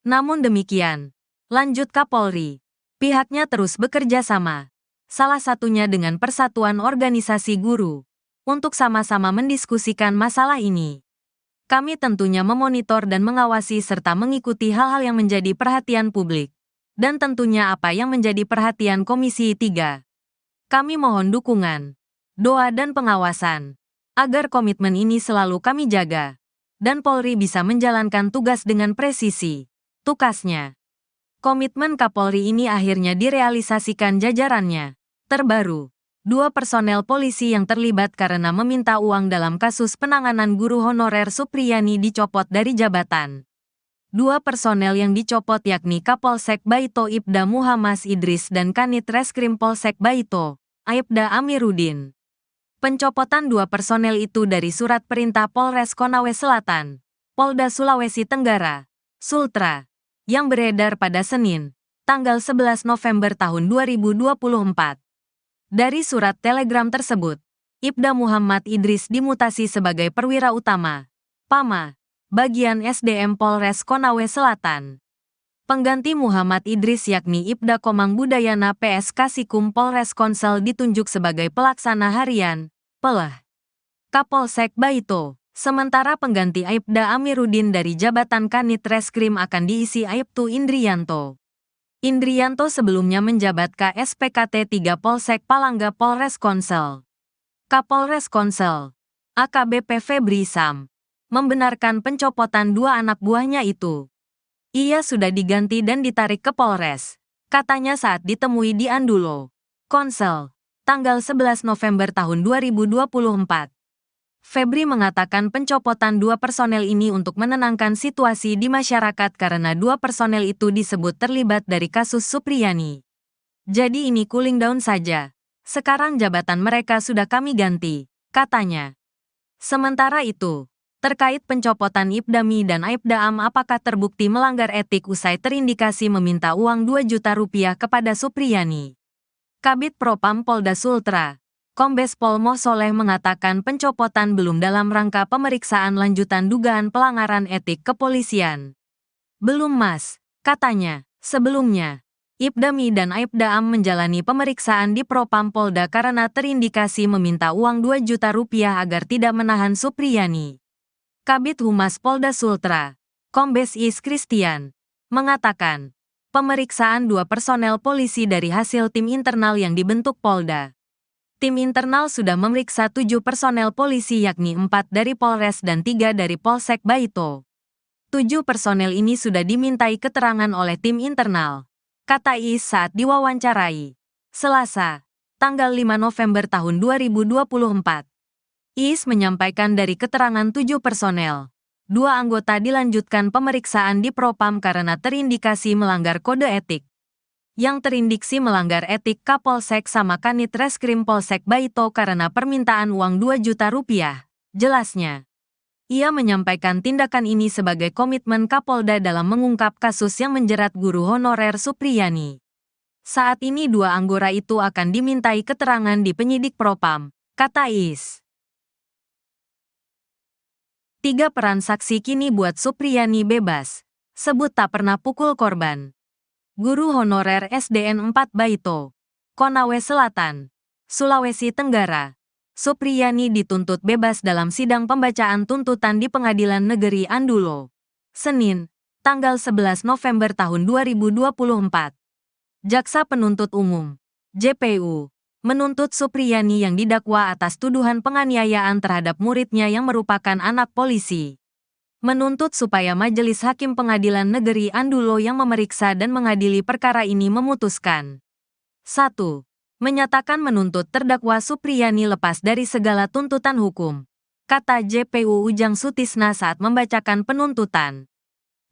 Namun demikian, lanjut Kapolri, pihaknya terus bekerja sama, salah satunya dengan Persatuan Organisasi Guru, untuk sama-sama mendiskusikan masalah ini. Kami tentunya memonitor dan mengawasi serta mengikuti hal-hal yang menjadi perhatian publik. Dan tentunya apa yang menjadi perhatian Komisi 3. Kami mohon dukungan, doa dan pengawasan, agar komitmen ini selalu kami jaga, dan Polri bisa menjalankan tugas dengan presisi, tukasnya. Komitmen Kapolri ini akhirnya direalisasikan jajarannya. Terbaru, 2 personel polisi yang terlibat karena meminta uang dalam kasus penanganan guru honorer Supriyani dicopot dari jabatan. 2 personel yang dicopot yakni Kapolsek Baito Ibda Muhammad Idris dan Kanit Reskrim Polsek Baito, Aibda Amiruddin. Pencopotan 2 personel itu dari surat perintah Polres Konawe Selatan, Polda Sulawesi Tenggara, Sultra, yang beredar pada Senin, tanggal 11 November tahun 2024. Dari surat telegram tersebut, Ibda Muhammad Idris dimutasi sebagai perwira utama, PAMA, bagian SDM Polres Konawe Selatan. Pengganti Muhammad Idris yakni Ibda Komang Budayana PS Kasikum Polres Konsel ditunjuk sebagai pelaksana harian, PELH, Kapolsek Baito. Sementara pengganti Aibda Amiruddin dari jabatan Kanit Reskrim akan diisi Aibtu Indrianto. Indrianto sebelumnya menjabat KSPKT 3 Polsek Palangga Polres Konsel. Kapolres Konsel, AKBP Febri Sam, membenarkan pencopotan 2 anak buahnya itu. Ia sudah diganti dan ditarik ke Polres, katanya saat ditemui di Andulo, Konsel, tanggal 11 November tahun 2024. Febri mengatakan pencopotan 2 personel ini untuk menenangkan situasi di masyarakat karena 2 personel itu disebut terlibat dari kasus Supriyani. Jadi ini cooling down saja. Sekarang jabatan mereka sudah kami ganti, katanya. Sementara itu, terkait pencopotan Ibdami dan Aibda Am apakah terbukti melanggar etik usai terindikasi meminta uang 2 juta rupiah kepada Supriyani. Kabid Propam Polda Sultra, Kombes Pol Mosoleh mengatakan pencopotan belum dalam rangka pemeriksaan lanjutan dugaan pelanggaran etik kepolisian. Belum Mas, katanya. Sebelumnya, Ibdami dan Aibda Am menjalani pemeriksaan di Propam Polda karena terindikasi meminta uang 2 juta rupiah agar tidak menahan Supriyani. Kabid Humas Polda Sultra, Kombes Is Christian, mengatakan, pemeriksaan 2 personel polisi dari hasil tim internal yang dibentuk Polda. Tim internal sudah memeriksa 7 personel polisi yakni 4 dari Polres dan 3 dari Polsek Baito. 7 personel ini sudah dimintai keterangan oleh tim internal, kata Is saat diwawancarai Selasa, tanggal 5 November tahun 2024. Is menyampaikan dari keterangan 7 personel, 2 anggota dilanjutkan pemeriksaan di Propam karena terindikasi melanggar kode etik. Yang terindiksi melanggar etik Kapolsek sama Kanit Reskrim Polsek Baito karena permintaan uang 2 juta rupiah, jelasnya. Ia menyampaikan tindakan ini sebagai komitmen Kapolda dalam mengungkap kasus yang menjerat guru honorer Supriyani. Saat ini 2 anggota itu akan dimintai keterangan di penyidik Propam, kata Is. 3 peran saksi kini buat Supriyani bebas, sebut tak pernah pukul korban. Guru honorer SDN 4 Baito, Konawe Selatan, Sulawesi Tenggara. Supriyani dituntut bebas dalam sidang pembacaan tuntutan di Pengadilan Negeri Andulo, Senin, tanggal 11 November tahun 2024. Jaksa Penuntut Umum, JPU, menuntut Supriyani yang didakwa atas tuduhan penganiayaan terhadap muridnya yang merupakan anak polisi. Menuntut supaya Majelis Hakim Pengadilan Negeri Andulo yang memeriksa dan mengadili perkara ini memutuskan. 1. Menyatakan menuntut terdakwa Supriyani lepas dari segala tuntutan hukum, kata JPU Ujang Sutisna saat membacakan penuntutan.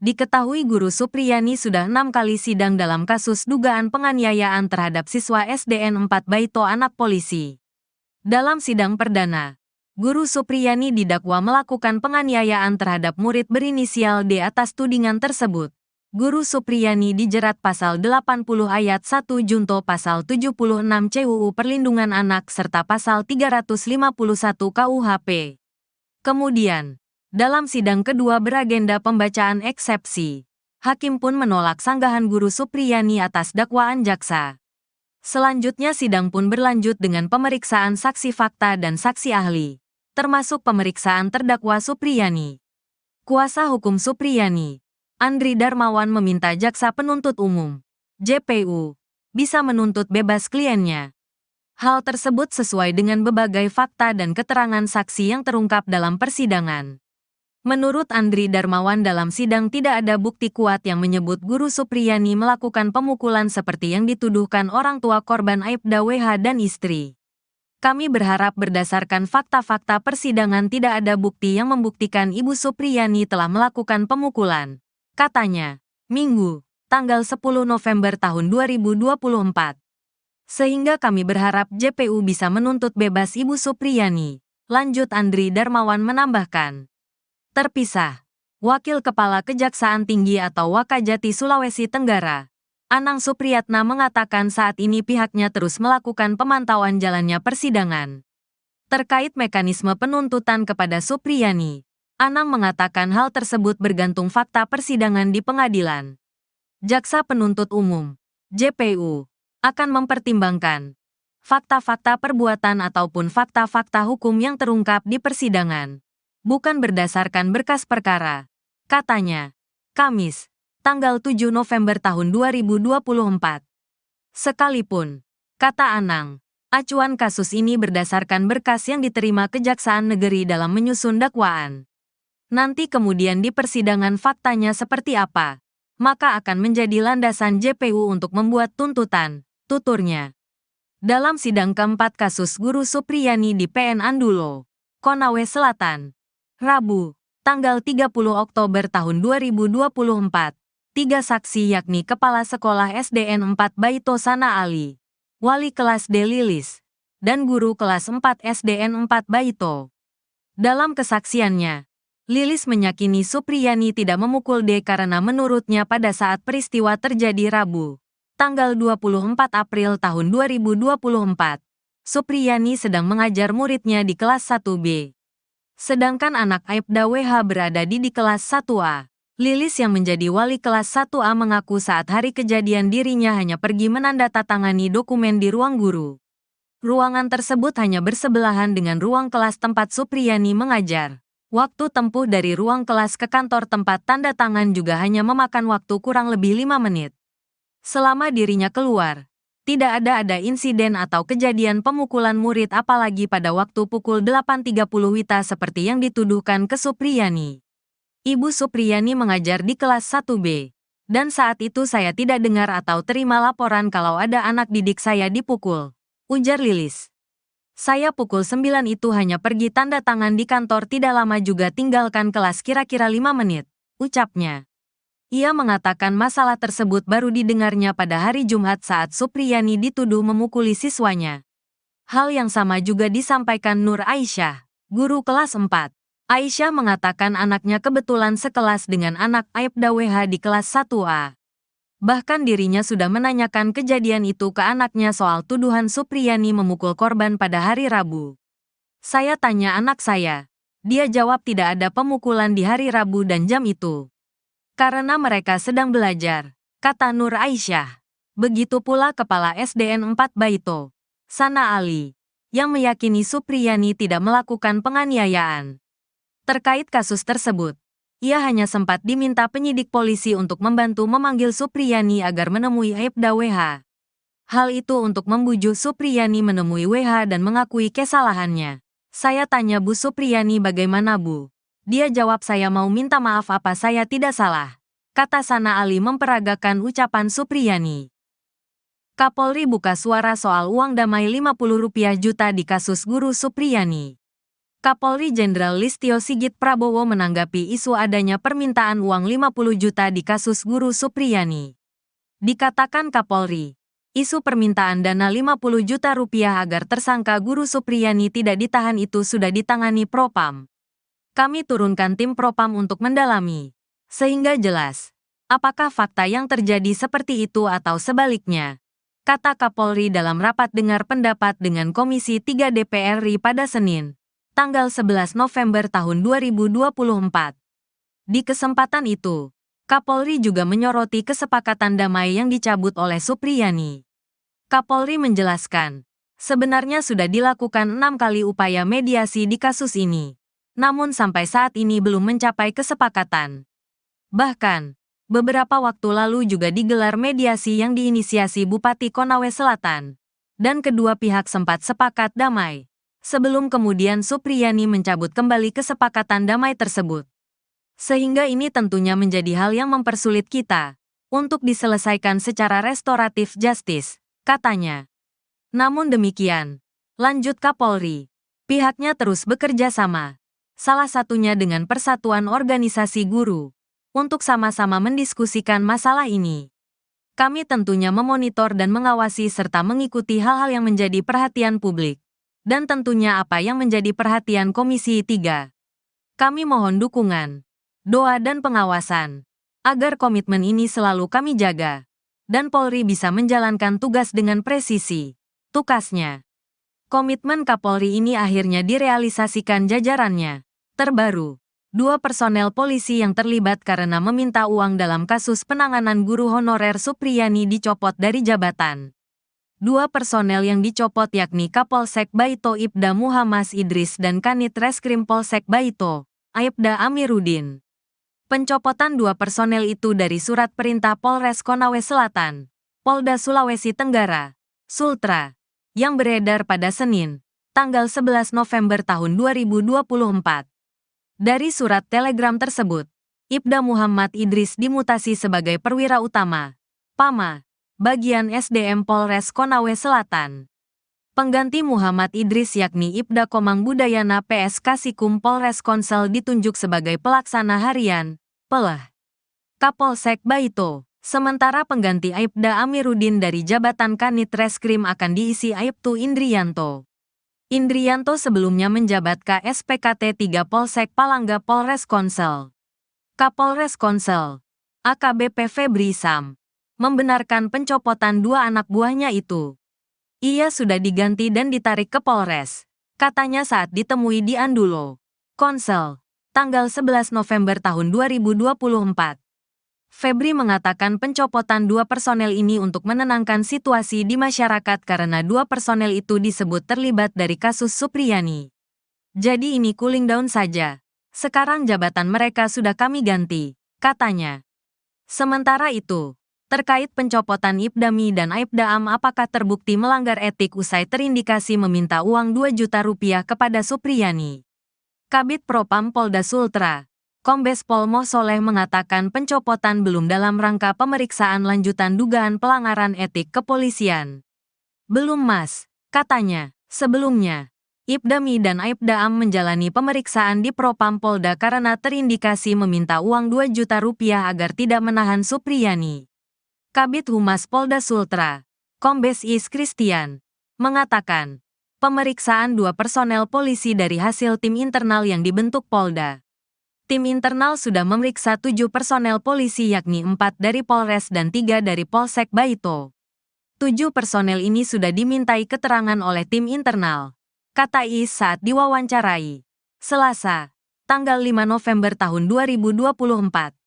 Diketahui guru Supriyani sudah 6 kali sidang dalam kasus dugaan penganiayaan terhadap siswa SDN 4 Baito anak polisi. Dalam sidang perdana, Guru Supriyani didakwa melakukan penganiayaan terhadap murid berinisial D atas tudingan tersebut. Guru Supriyani dijerat pasal 80 ayat 1 junto pasal 76 CUU Perlindungan Anak serta pasal 351 KUHP. Kemudian, dalam sidang kedua beragenda pembacaan eksepsi, hakim pun menolak sanggahan Guru Supriyani atas dakwaan jaksa. Selanjutnya sidang pun berlanjut dengan pemeriksaan saksi fakta dan saksi ahli, termasuk pemeriksaan terdakwa Supriyani. Kuasa hukum Supriyani, Andri Darmawan meminta jaksa penuntut umum, JPU, bisa menuntut bebas kliennya. Hal tersebut sesuai dengan berbagai fakta dan keterangan saksi yang terungkap dalam persidangan. Menurut Andri Darmawan dalam sidang tidak ada bukti kuat yang menyebut Guru Supriyani melakukan pemukulan seperti yang dituduhkan orang tua korban Aibda WH dan istri. Kami berharap berdasarkan fakta-fakta persidangan tidak ada bukti yang membuktikan Ibu Supriyani telah melakukan pemukulan, katanya, Minggu, tanggal 10 November tahun 2024. Sehingga kami berharap JPU bisa menuntut bebas Ibu Supriyani, lanjut Andri Darmawan menambahkan. Terpisah, Wakil Kepala Kejaksaan Tinggi atau Wakajati Sulawesi Tenggara, Anang Supriyatna mengatakan saat ini pihaknya terus melakukan pemantauan jalannya persidangan. Terkait mekanisme penuntutan kepada Supriyani, Anang mengatakan hal tersebut bergantung fakta persidangan di pengadilan. Jaksa Penuntut Umum, JPU, akan mempertimbangkan fakta-fakta perbuatan ataupun fakta-fakta hukum yang terungkap di persidangan, bukan berdasarkan berkas perkara, katanya. Kamis, tanggal 7 November tahun 2024. Sekalipun, kata Anang, acuan kasus ini berdasarkan berkas yang diterima Kejaksaan Negeri dalam menyusun dakwaan. Nanti kemudian di persidangan faktanya seperti apa, maka akan menjadi landasan JPU untuk membuat tuntutan, tuturnya. Dalam sidang keempat kasus Guru Supriyani di PN Andulo, Konawe Selatan, Rabu, tanggal 30 Oktober tahun 2024. 3 saksi yakni Kepala Sekolah SDN 4 Baito Sana Ali, Wali Kelas D Lilis, dan Guru Kelas 4 SDN 4 Baito. Dalam kesaksiannya, Lilis meyakini Supriyani tidak memukul D karena menurutnya pada saat peristiwa terjadi Rabu, tanggal 24 April tahun 2024, Supriyani sedang mengajar muridnya di kelas 1B. Sedangkan anak Aibda WH berada di kelas 1A. Lilis yang menjadi wali kelas 1A mengaku saat hari kejadian dirinya hanya pergi menandatangani dokumen di ruang guru. Ruangan tersebut hanya bersebelahan dengan ruang kelas tempat Supriyani mengajar. Waktu tempuh dari ruang kelas ke kantor tempat tanda tangan juga hanya memakan waktu kurang lebih 5 menit. Selama dirinya keluar, tidak ada insiden atau kejadian pemukulan murid apalagi pada waktu pukul 8.30 WITA seperti yang dituduhkan ke Supriyani. Ibu Supriyani mengajar di kelas 1B. Dan saat itu saya tidak dengar atau terima laporan kalau ada anak didik saya dipukul, ujar Lilis. Saya pukul 9 itu hanya pergi tanda tangan di kantor tidak lama juga tinggalkan kelas kira-kira 5 menit, ucapnya. Ia mengatakan masalah tersebut baru didengarnya pada hari Jumat saat Supriyani dituduh memukuli siswanya. Hal yang sama juga disampaikan Nur Aisyah, guru kelas 4. Aisyah mengatakan anaknya kebetulan sekelas dengan anak Aibda WH di kelas 1A. Bahkan dirinya sudah menanyakan kejadian itu ke anaknya soal tuduhan Supriyani memukul korban pada hari Rabu. Saya tanya anak saya. Dia jawab tidak ada pemukulan di hari Rabu dan jam itu. Karena mereka sedang belajar, kata Nur Aisyah. Begitu pula Kepala SDN 4 Baito, Sana Ali, yang meyakini Supriyani tidak melakukan penganiayaan. Terkait kasus tersebut, ia hanya sempat diminta penyidik polisi untuk membantu memanggil Supriyani agar menemui Aibda WH. Hal itu untuk membujuk Supriyani menemui WH dan mengakui kesalahannya. Saya tanya Bu Supriyani bagaimana Bu? Dia jawab saya mau minta maaf apa saya tidak salah. Kata Sana Ali memperagakan ucapan Supriyani. Kapolri buka suara soal uang damai 50 rupiah juta di kasus guru Supriyani. Kapolri Jenderal Listio Sigit Prabowo menanggapi isu adanya permintaan uang 50 juta di kasus guru Supriyani. Dikatakan Kapolri, isu permintaan dana 50 juta rupiah agar tersangka guru Supriyani tidak ditahan itu sudah ditangani Propam. Kami turunkan tim Propam untuk mendalami, sehingga jelas, apakah fakta yang terjadi seperti itu atau sebaliknya, kata Kapolri dalam rapat dengar pendapat dengan Komisi 3 DPR RI pada Senin, tanggal 11 November tahun 2024. Di kesempatan itu, Kapolri juga menyoroti kesepakatan damai yang dicabut oleh Supriyani. Kapolri menjelaskan, sebenarnya sudah dilakukan 6 kali upaya mediasi di kasus ini. Namun sampai saat ini belum mencapai kesepakatan. Bahkan, beberapa waktu lalu juga digelar mediasi yang diinisiasi Bupati Konawe Selatan. Dan kedua pihak sempat sepakat damai. Sebelum kemudian Supriyani mencabut kembali kesepakatan damai tersebut. Sehingga ini tentunya menjadi hal yang mempersulit kita untuk diselesaikan secara restoratif justice, katanya. Namun demikian, lanjut Kapolri, pihaknya terus bekerja sama. Salah satunya dengan Persatuan Organisasi Guru, untuk sama-sama mendiskusikan masalah ini. Kami tentunya memonitor dan mengawasi serta mengikuti hal-hal yang menjadi perhatian publik, dan tentunya apa yang menjadi perhatian Komisi 3. Kami mohon dukungan, doa dan pengawasan, agar komitmen ini selalu kami jaga, dan Polri bisa menjalankan tugas dengan presisi, tukasnya. Komitmen Kapolri ini akhirnya direalisasikan jajarannya. Terbaru, 2 personel polisi yang terlibat karena meminta uang dalam kasus penanganan guru honorer Supriyani dicopot dari jabatan. 2 personel yang dicopot yakni Kapolsek Baito Ibda Muhammad Idris dan Kanit Reskrim Polsek Baito, Aibda Amiruddin. Pencopotan 2 personel itu dari surat perintah Polres Konawe Selatan, Polda Sulawesi Tenggara, Sultra, yang beredar pada Senin, tanggal 11 November tahun 2024. Dari surat telegram tersebut, Ibda Muhammad Idris dimutasi sebagai perwira utama, PAMA, bagian SDM Polres Konawe Selatan. Pengganti Muhammad Idris yakni Ibda Komang Budayana PS Kasikum Polres Konsel ditunjuk sebagai pelaksana harian, PELH, Kapolsek Baito. Sementara pengganti Aibda Amiruddin dari jabatan Kanit Reskrim akan diisi Aibtu Indrianto. Indrianto sebelumnya menjabat KSPKT 3 Polsek Palangga Polres Konsel. Kapolres Konsel, AKBP Febri Sam, membenarkan pencopotan 2 anak buahnya itu. Ia sudah diganti dan ditarik ke Polres, katanya saat ditemui di Andulo, Konsel, tanggal 11 November tahun 2024. Febri mengatakan pencopotan dua personel ini untuk menenangkan situasi di masyarakat karena dua personel itu disebut terlibat dari kasus Supriyani. Jadi ini cooling down saja. Sekarang jabatan mereka sudah kami ganti, katanya. Sementara itu, terkait pencopotan Ibdami dan Aibda Am apakah terbukti melanggar etik usai terindikasi meminta uang 2 juta rupiah kepada Supriyani. Kabid Propam Polda Sultra, Kombes Pol Moh Soleh mengatakan pencopotan belum dalam rangka pemeriksaan lanjutan dugaan pelanggaran etik kepolisian. Belum Mas, katanya. Sebelumnya, Ibdami dan Aibda Am menjalani pemeriksaan di Propam Polda karena terindikasi meminta uang 2 juta rupiah agar tidak menahan Supriyani. Kabid Humas Polda Sultra, Kombes Is Christian, mengatakan, pemeriksaan dua personel polisi dari hasil tim internal yang dibentuk Polda. Tim internal sudah memeriksa 7 personel polisi yakni 4 dari Polres dan 3 dari Polsek Baito. 7 personel ini sudah dimintai keterangan oleh tim internal, kata Is saat diwawancarai Selasa, tanggal 5 November tahun 2024.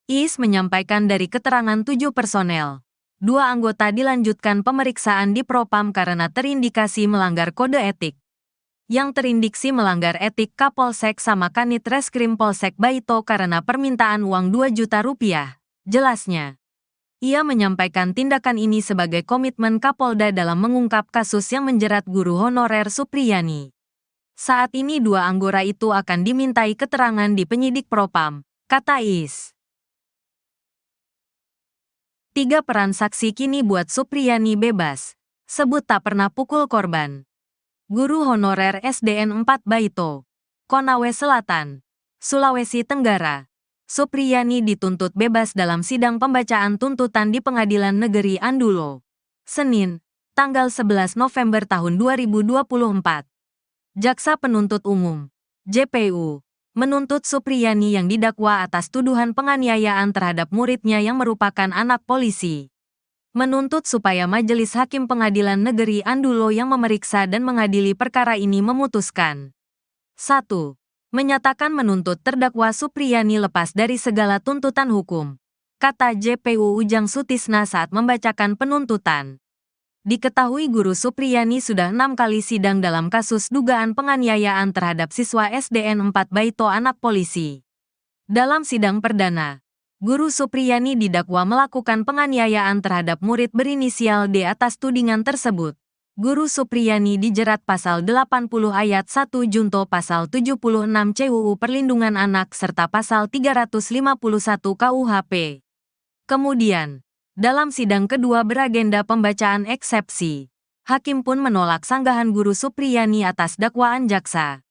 Is menyampaikan dari keterangan 7 personel, 2 anggota dilanjutkan pemeriksaan di Propam karena terindikasi melanggar kode etik. Yang terindiksi melanggar etik Kapolsek sama Kanit Reskrim Polsek Baito karena permintaan uang 2 juta rupiah, jelasnya. Ia menyampaikan tindakan ini sebagai komitmen Kapolda dalam mengungkap kasus yang menjerat guru honorer Supriyani. Saat ini 2 anggota itu akan dimintai keterangan di penyidik Propam, kata Is. 3 peran saksi kini buat Supriyani bebas, sebut tak pernah pukul korban. Guru honorer SDN 4 Baito, Konawe Selatan, Sulawesi Tenggara. Supriyani dituntut bebas dalam sidang pembacaan tuntutan di Pengadilan Negeri Andulo, Senin, tanggal 11 November tahun 2024. Jaksa Penuntut Umum, JPU, menuntut Supriyani yang didakwa atas tuduhan penganiayaan terhadap muridnya yang merupakan anak polisi. Menuntut supaya Majelis Hakim Pengadilan Negeri Andulo yang memeriksa dan mengadili perkara ini memutuskan. 1. Menyatakan menuntut terdakwa Supriyani lepas dari segala tuntutan hukum, kata JPU Ujang Sutisna saat membacakan penuntutan. Diketahui guru Supriyani sudah 6 kali sidang dalam kasus dugaan penganiayaan terhadap siswa SDN 4 Baito anak polisi. Dalam sidang perdana, guru Supriyani didakwa melakukan penganiayaan terhadap murid berinisial D atas tudingan tersebut. Guru Supriyani dijerat pasal 80 ayat 1 junto pasal 76 CUU Perlindungan Anak serta pasal 351 KUHP. Kemudian, dalam sidang kedua beragenda pembacaan eksepsi, hakim pun menolak sanggahan guru Supriyani atas dakwaan jaksa.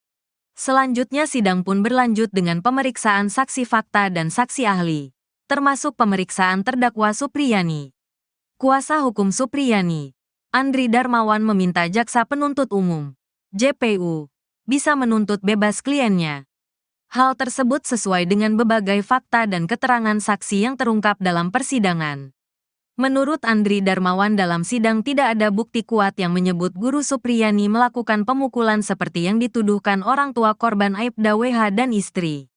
Selanjutnya sidang pun berlanjut dengan pemeriksaan saksi fakta dan saksi ahli, termasuk pemeriksaan terdakwa Supriyani. Kuasa hukum Supriyani, Andri Darmawan meminta jaksa penuntut umum, JPU, bisa menuntut bebas kliennya. Hal tersebut sesuai dengan berbagai fakta dan keterangan saksi yang terungkap dalam persidangan. Menurut Andri Darmawan dalam sidang tidak ada bukti kuat yang menyebut guru Supriyani melakukan pemukulan seperti yang dituduhkan orang tua korban Aibda WH dan istri.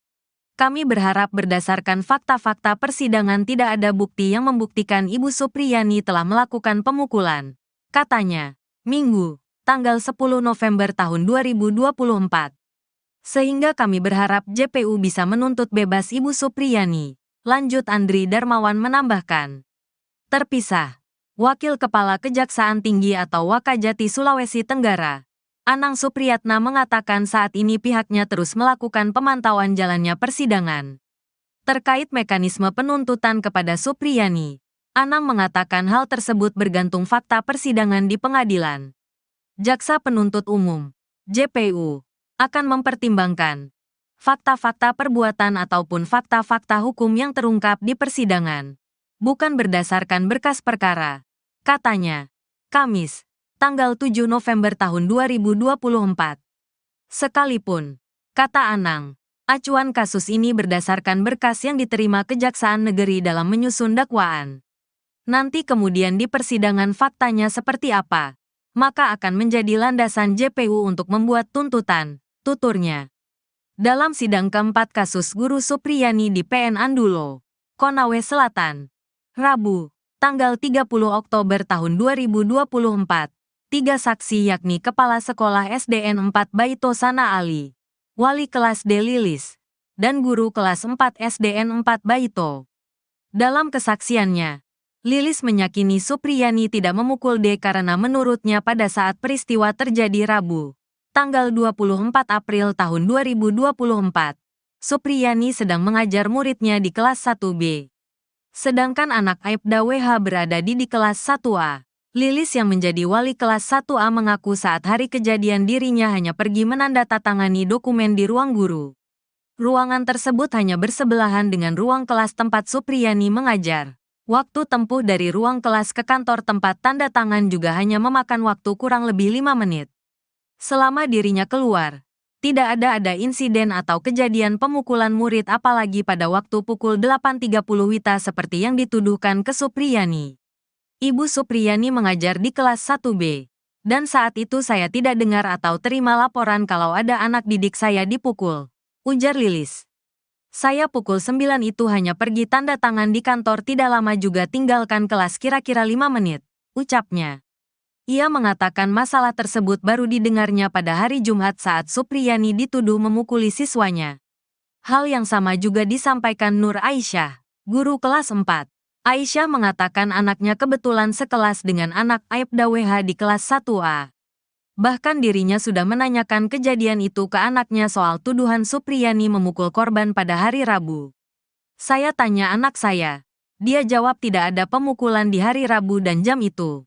Kami berharap berdasarkan fakta-fakta persidangan tidak ada bukti yang membuktikan Ibu Supriyani telah melakukan pemukulan, katanya, Minggu, tanggal 10 November tahun 2024. Sehingga kami berharap JPU bisa menuntut bebas Ibu Supriyani, lanjut Andri Darmawan menambahkan. Terpisah, Wakil Kepala Kejaksaan Tinggi atau Wakajati Sulawesi Tenggara, Anang Supriyatna mengatakan saat ini pihaknya terus melakukan pemantauan jalannya persidangan. Terkait mekanisme penuntutan kepada Supriyani, Anang mengatakan hal tersebut bergantung fakta persidangan di pengadilan. Jaksa Penuntut Umum, JPU, akan mempertimbangkan fakta-fakta perbuatan ataupun fakta-fakta hukum yang terungkap di persidangan, bukan berdasarkan berkas perkara, katanya. Kamis, tanggal 7 November tahun 2024. Sekalipun, kata Anang, acuan kasus ini berdasarkan berkas yang diterima Kejaksaan Negeri dalam menyusun dakwaan. Nanti kemudian di persidangan faktanya seperti apa, maka akan menjadi landasan JPU untuk membuat tuntutan, tuturnya. Dalam sidang keempat kasus Guru Supriyani di PN Andulo, Konawe Selatan, Rabu, tanggal 30 Oktober tahun 2024, tiga saksi yakni Kepala Sekolah SDN 4 Baito Sana Ali, Wali Kelas D Lilis, dan Guru Kelas 4 SDN 4 Baito. Dalam kesaksiannya, Lilis meyakini Supriyani tidak memukul D karena menurutnya pada saat peristiwa terjadi Rabu, tanggal 24 April tahun 2024, Supriyani sedang mengajar muridnya di kelas 1B. Sedangkan anak Aibda WH berada di kelas 1A. Lilis yang menjadi wali kelas 1A mengaku saat hari kejadian dirinya hanya pergi menandatangani dokumen di ruang guru. Ruangan tersebut hanya bersebelahan dengan ruang kelas tempat Supriyani mengajar. Waktu tempuh dari ruang kelas ke kantor tempat tanda tangan juga hanya memakan waktu kurang lebih 5 menit. Selama dirinya keluar, tidak ada insiden atau kejadian pemukulan murid apalagi pada waktu pukul 8.30 WITA seperti yang dituduhkan ke Supriyani. Ibu Supriyani mengajar di kelas 1B, dan saat itu saya tidak dengar atau terima laporan kalau ada anak didik saya dipukul, ujar Lilis. Saya pukul 9 itu hanya pergi tanda tangan di kantor tidak lama juga tinggalkan kelas kira-kira 5 menit, ucapnya. Ia mengatakan masalah tersebut baru didengarnya pada hari Jumat saat Supriyani dituduh memukuli siswanya. Hal yang sama juga disampaikan Nur Aisyah, guru kelas 4. Aisyah mengatakan anaknya kebetulan sekelas dengan anak Aibda WH di kelas 1A. Bahkan dirinya sudah menanyakan kejadian itu ke anaknya soal tuduhan Supriyani memukul korban pada hari Rabu. Saya tanya anak saya. Dia jawab tidak ada pemukulan di hari Rabu dan jam itu.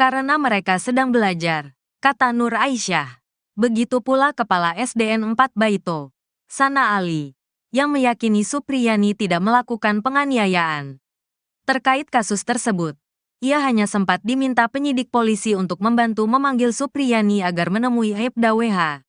Karena mereka sedang belajar, kata Nur Aisyah. Begitu pula Kepala SDN 4 Baito, Sana Ali, yang meyakini Supriyani tidak melakukan penganiayaan. Terkait kasus tersebut, ia hanya sempat diminta penyidik polisi untuk membantu memanggil Supriyani agar menemui Aibda WH.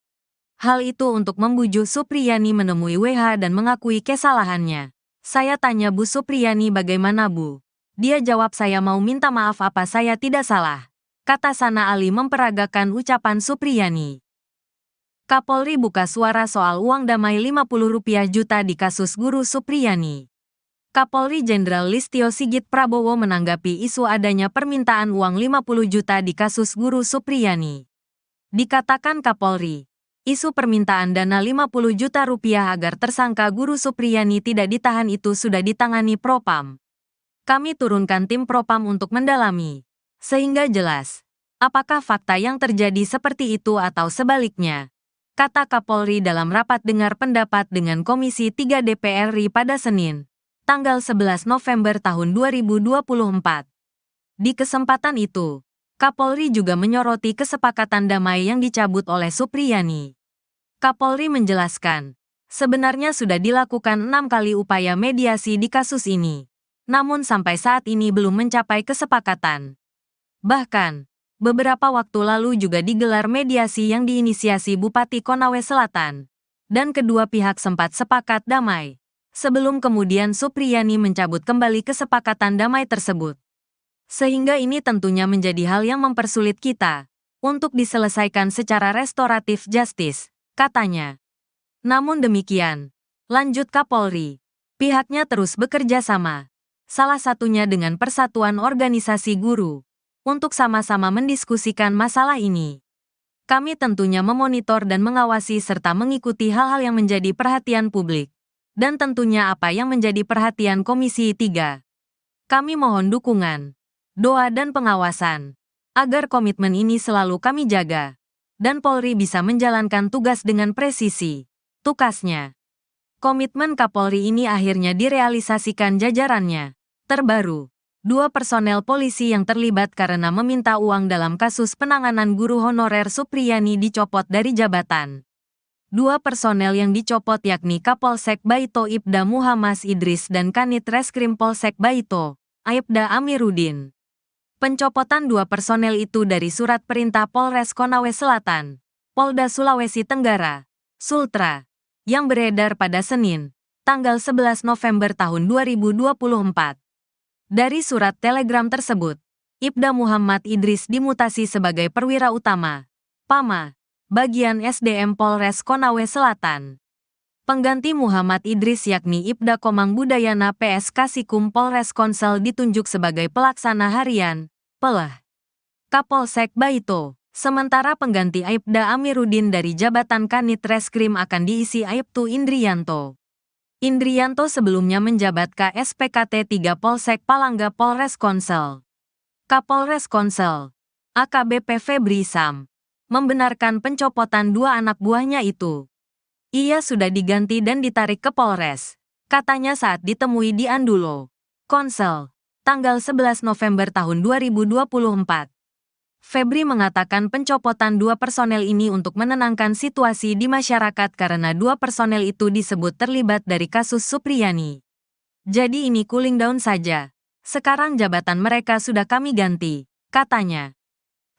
Hal itu untuk membujuk Supriyani menemui WH dan mengakui kesalahannya. Saya tanya Bu Supriyani bagaimana Bu? Dia jawab saya mau minta maaf apa saya tidak salah. Kata Sana Ali memperagakan ucapan Supriyani. Kapolri buka suara soal uang damai 50 rupiah juta di kasus Guru Supriyani. Kapolri Jenderal Listio Sigit Prabowo menanggapi isu adanya permintaan uang 50 juta di kasus Guru Supriyani. Dikatakan Kapolri, isu permintaan dana 50 juta rupiah agar tersangka Guru Supriyani tidak ditahan itu sudah ditangani Propam. Kami turunkan tim Propam untuk mendalami, sehingga jelas, apakah fakta yang terjadi seperti itu atau sebaliknya, kata Kapolri dalam rapat dengar pendapat dengan Komisi 3 DPR RI pada Senin, tanggal 11 November tahun 2024. Di kesempatan itu, Kapolri juga menyoroti kesepakatan damai yang dicabut oleh Supriyani. Kapolri menjelaskan, sebenarnya sudah dilakukan 6 kali upaya mediasi di kasus ini, namun sampai saat ini belum mencapai kesepakatan. Bahkan, beberapa waktu lalu juga digelar mediasi yang diinisiasi Bupati Konawe Selatan, dan kedua pihak sempat sepakat damai. Sebelum kemudian Supriyani mencabut kembali kesepakatan damai tersebut. Sehingga ini tentunya menjadi hal yang mempersulit kita untuk diselesaikan secara restoratif justice, katanya. Namun demikian, lanjut Kapolri, pihaknya terus bekerja sama, salah satunya dengan Persatuan Organisasi Guru, untuk sama-sama mendiskusikan masalah ini. Kami tentunya memonitor dan mengawasi serta mengikuti hal-hal yang menjadi perhatian publik. Dan tentunya apa yang menjadi perhatian Komisi 3. Kami mohon dukungan, doa dan pengawasan, agar komitmen ini selalu kami jaga, dan Polri bisa menjalankan tugas dengan presisi, tukasnya. Komitmen Kapolri ini akhirnya direalisasikan jajarannya. Terbaru, 2 personel polisi yang terlibat karena meminta uang dalam kasus penanganan guru honorer Supriyani dicopot dari jabatan. 2 personel yang dicopot yakni Kapolsek Baito Ibda Muhammad Idris dan Kanit Reskrim Polsek Baito, Aibda Amiruddin. Pencopotan 2 personel itu dari surat perintah Polres Konawe Selatan, Polda Sulawesi Tenggara, Sultra, yang beredar pada Senin, tanggal 11 November tahun 2024. Dari surat telegram tersebut, Ibda Muhammad Idris dimutasi sebagai perwira utama, PAMA, bagian SDM Polres Konawe Selatan. Pengganti Muhammad Idris yakni Ibda Komang Budayana PS Kasikum Polres Konsel ditunjuk sebagai pelaksana harian, PELAH, Kapolsek Baito. Sementara pengganti Aibda Amiruddin dari jabatan Kanit Reskrim akan diisi Aibtu Indrianto. Indrianto sebelumnya menjabat KSPKT 3 Polsek Palangga Polres Konsel. Kapolres Konsel, AKBP Febri Sam, membenarkan pencopotan dua anak buahnya itu. Ia sudah diganti dan ditarik ke Polres, katanya saat ditemui di Andulo, Konsel, tanggal 11 November tahun 2024. Febri mengatakan pencopotan dua personel ini untuk menenangkan situasi di masyarakat karena dua personel itu disebut terlibat dari kasus Supriyani. Jadi ini cooling down saja. Sekarang jabatan mereka sudah kami ganti, katanya.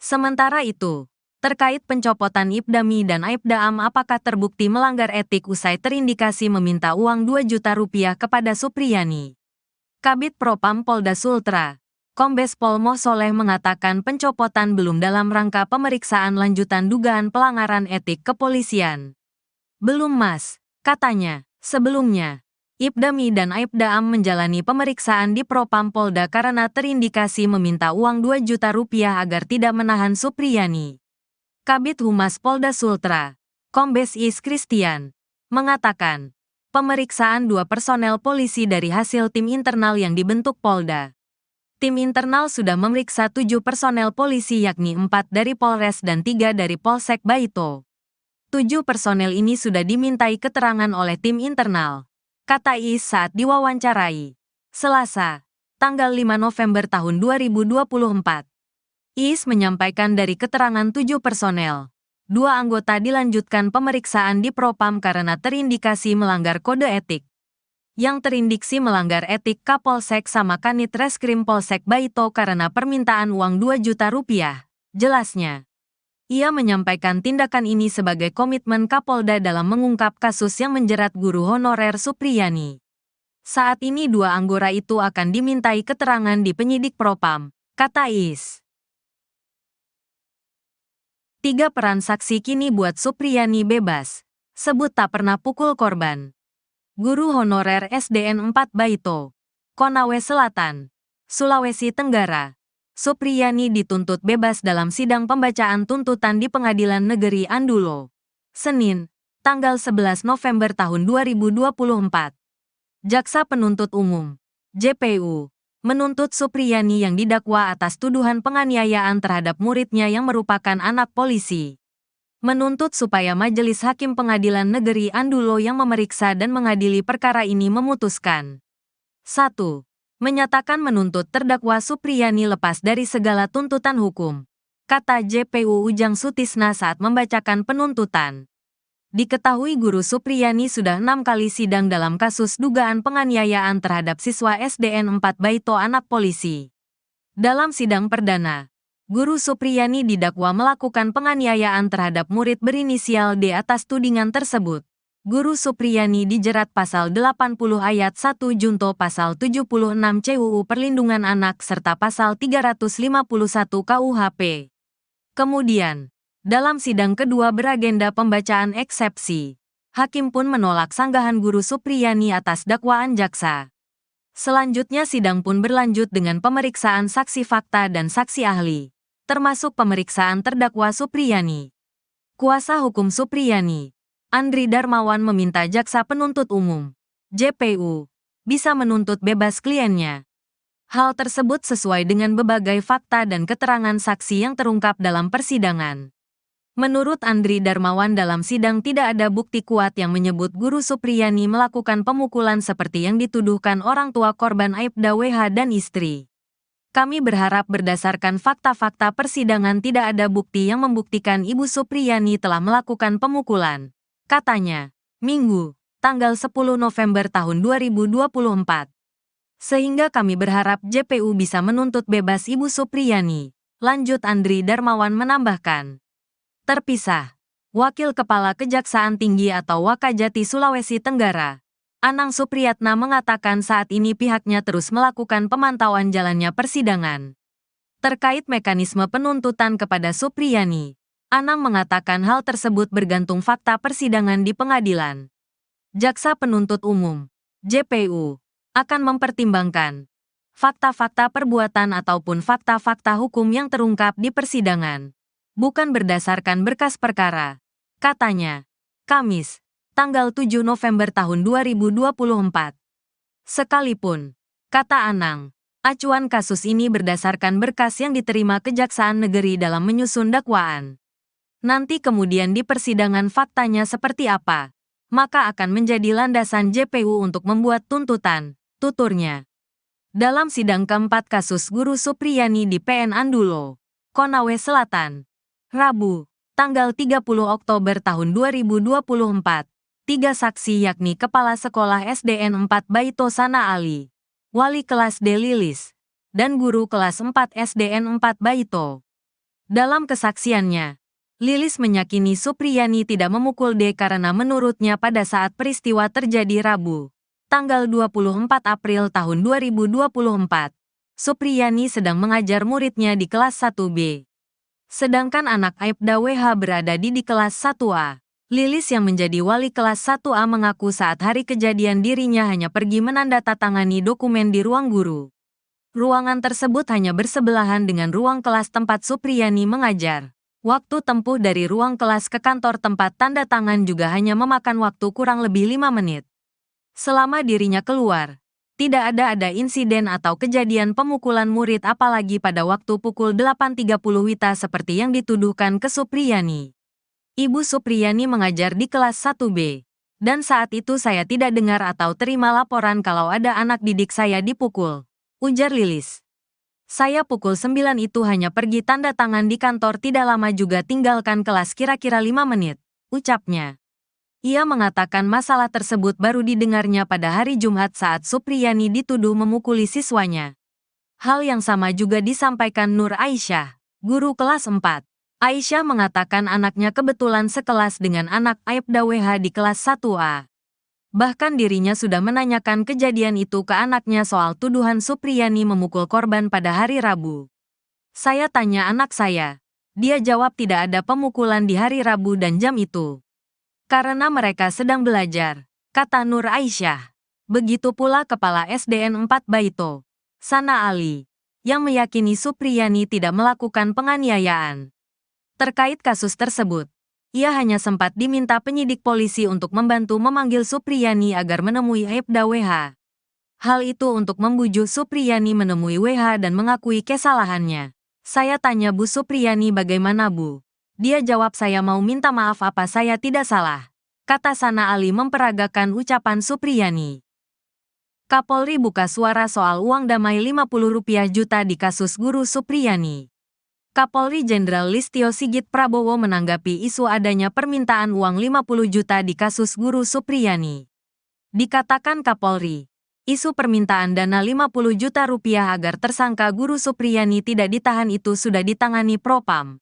Sementara itu, terkait pencopotan Ibdami dan Aibda Am apakah terbukti melanggar etik usai terindikasi meminta uang 2 juta rupiah kepada Supriyani. Kabid Propam Polda Sultra, Kombes Pol Moh Soleh mengatakan pencopotan belum dalam rangka pemeriksaan lanjutan dugaan pelanggaran etik kepolisian. Belum Mas, katanya. Sebelumnya, Ibdami dan Aibda Am menjalani pemeriksaan di Propam Polda karena terindikasi meminta uang 2 juta rupiah agar tidak menahan Supriyani. Kabid Humas Polda Sultra, Kombes Is Christian, mengatakan, pemeriksaan dua personel polisi dari hasil tim internal yang dibentuk Polda. Tim internal sudah memeriksa 7 personel polisi yakni 4 dari Polres dan 3 dari Polsek Baito. 7 personel ini sudah dimintai keterangan oleh tim internal, kata Is saat diwawancarai Selasa, tanggal 5 November tahun 2024. Is menyampaikan dari keterangan 7 personel, 2 anggota dilanjutkan pemeriksaan di Propam karena terindikasi melanggar kode etik. Yang terindiksi melanggar etik Kapolsek sama Kanit Reskrim Polsek Baito karena permintaan uang 2 juta rupiah, jelasnya. Ia menyampaikan tindakan ini sebagai komitmen Kapolda dalam mengungkap kasus yang menjerat guru honorer Supriyani. Saat ini 2 anggota itu akan dimintai keterangan di penyidik Propam, kata Is. 3 peran saksi kini buat Supriyani bebas, sebut tak pernah pukul korban. Guru honorer SDN 4 Baito, Konawe Selatan, Sulawesi Tenggara. Supriyani dituntut bebas dalam sidang pembacaan tuntutan di Pengadilan Negeri Andulo, Senin, tanggal 11 November tahun 2024. Jaksa Penuntut Umum, JPU, menuntut Supriyani yang didakwa atas tuduhan penganiayaan terhadap muridnya yang merupakan anak polisi. Menuntut supaya Majelis Hakim Pengadilan Negeri Andulo yang memeriksa dan mengadili perkara ini memutuskan. 1. Menyatakan menuntut terdakwa Supriyani lepas dari segala tuntutan hukum, kata JPU Ujang Sutisna saat membacakan penuntutan. Diketahui guru Supriyani sudah 6 kali sidang dalam kasus dugaan penganiayaan terhadap siswa SDN 4 Baito anak polisi. Dalam sidang perdana, Guru Supriyani didakwa melakukan penganiayaan terhadap murid berinisial D atas tudingan tersebut. Guru Supriyani dijerat pasal 80 ayat 1 junto pasal 76 CUU Perlindungan Anak serta pasal 351 KUHP. Kemudian, dalam sidang kedua beragenda pembacaan eksepsi, hakim pun menolak sanggahan Guru Supriyani atas dakwaan jaksa. Selanjutnya sidang pun berlanjut dengan pemeriksaan saksi fakta dan saksi ahli, termasuk pemeriksaan terdakwa Supriyani. Kuasa hukum Supriyani, Andri Darmawan meminta jaksa penuntut umum, JPU, bisa menuntut bebas kliennya. Hal tersebut sesuai dengan berbagai fakta dan keterangan saksi yang terungkap dalam persidangan. Menurut Andri Darmawan dalam sidang tidak ada bukti kuat yang menyebut Guru Supriyani melakukan pemukulan seperti yang dituduhkan orang tua korban Aibda WH dan istri. Kami berharap berdasarkan fakta-fakta persidangan tidak ada bukti yang membuktikan Ibu Supriyani telah melakukan pemukulan, katanya, Minggu, tanggal 10 November tahun 2024. Sehingga kami berharap JPU bisa menuntut bebas Ibu Supriyani, lanjut Andri Darmawan menambahkan. Terpisah, Wakil Kepala Kejaksaan Tinggi atau Wakajati Sulawesi Tenggara, Anang Supriyatna mengatakan saat ini pihaknya terus melakukan pemantauan jalannya persidangan. Terkait mekanisme penuntutan kepada Supriyani, Anang mengatakan hal tersebut bergantung fakta persidangan di pengadilan. Jaksa Penuntut Umum, JPU, akan mempertimbangkan fakta-fakta perbuatan ataupun fakta-fakta hukum yang terungkap di persidangan, bukan berdasarkan berkas perkara, katanya. Kamis, tanggal 7 November tahun 2024. Sekalipun, kata Anang, acuan kasus ini berdasarkan berkas yang diterima Kejaksaan Negeri dalam menyusun dakwaan. Nanti kemudian di persidangan faktanya seperti apa, maka akan menjadi landasan JPU untuk membuat tuntutan, tuturnya. Dalam sidang keempat kasus Guru Supriyani di PN Andulo, Konawe Selatan, Rabu, tanggal 30 Oktober tahun 2024, 3 saksi yakni Kepala Sekolah SDN 4 Baito Sana Ali, Wali kelas D Lilis, dan Guru kelas 4 SDN 4 Baito. Dalam kesaksiannya, Lilis meyakini Supriyani tidak memukul D karena menurutnya pada saat peristiwa terjadi Rabu, tanggal 24 April tahun 2024, Supriyani sedang mengajar muridnya di kelas 1B. Sedangkan anak Aibda WH berada di kelas 1A. Lilis yang menjadi wali kelas 1A mengaku saat hari kejadian dirinya hanya pergi menandatangani dokumen di ruang guru. Ruangan tersebut hanya bersebelahan dengan ruang kelas tempat Supriyani mengajar. Waktu tempuh dari ruang kelas ke kantor tempat tanda tangan juga hanya memakan waktu kurang lebih 5 menit. Selama dirinya keluar, tidak ada insiden atau kejadian pemukulan murid apalagi pada waktu pukul 8.30 WITA seperti yang dituduhkan ke Supriyani. Ibu Supriyani mengajar di kelas 1B, dan saat itu saya tidak dengar atau terima laporan kalau ada anak didik saya dipukul, ujar Lilis. Saya pukul 9 itu hanya pergi tanda tangan di kantor tidak lama juga tinggalkan kelas kira-kira 5 menit, ucapnya. Ia mengatakan masalah tersebut baru didengarnya pada hari Jumat saat Supriyani dituduh memukuli siswanya. Hal yang sama juga disampaikan Nur Aisyah, guru kelas 4. Aisyah mengatakan anaknya kebetulan sekelas dengan anak Aibda WH di kelas 1A. Bahkan dirinya sudah menanyakan kejadian itu ke anaknya soal tuduhan Supriyani memukul korban pada hari Rabu. Saya tanya anak saya. Dia jawab tidak ada pemukulan di hari Rabu dan jam itu. Karena mereka sedang belajar, kata Nur Aisyah. Begitu pula Kepala SDN 4 Baito, Sana Ali, yang meyakini Supriyani tidak melakukan penganiayaan. Terkait kasus tersebut, ia hanya sempat diminta penyidik polisi untuk membantu memanggil Supriyani agar menemui Aibda WH. Hal itu untuk membujuk Supriyani menemui WH dan mengakui kesalahannya. Saya tanya Bu Supriyani bagaimana Bu? Dia jawab saya mau minta maaf apa saya tidak salah. Kata Sana Ali memperagakan ucapan Supriyani. Kapolri buka suara soal uang damai 50 rupiah juta di kasus Guru Supriyani. Kapolri Jenderal Listio Sigit Prabowo menanggapi isu adanya permintaan uang 50 juta di kasus Guru Supriyani. Dikatakan Kapolri, isu permintaan dana 50 juta rupiah agar tersangka Guru Supriyani tidak ditahan itu sudah ditangani Propam.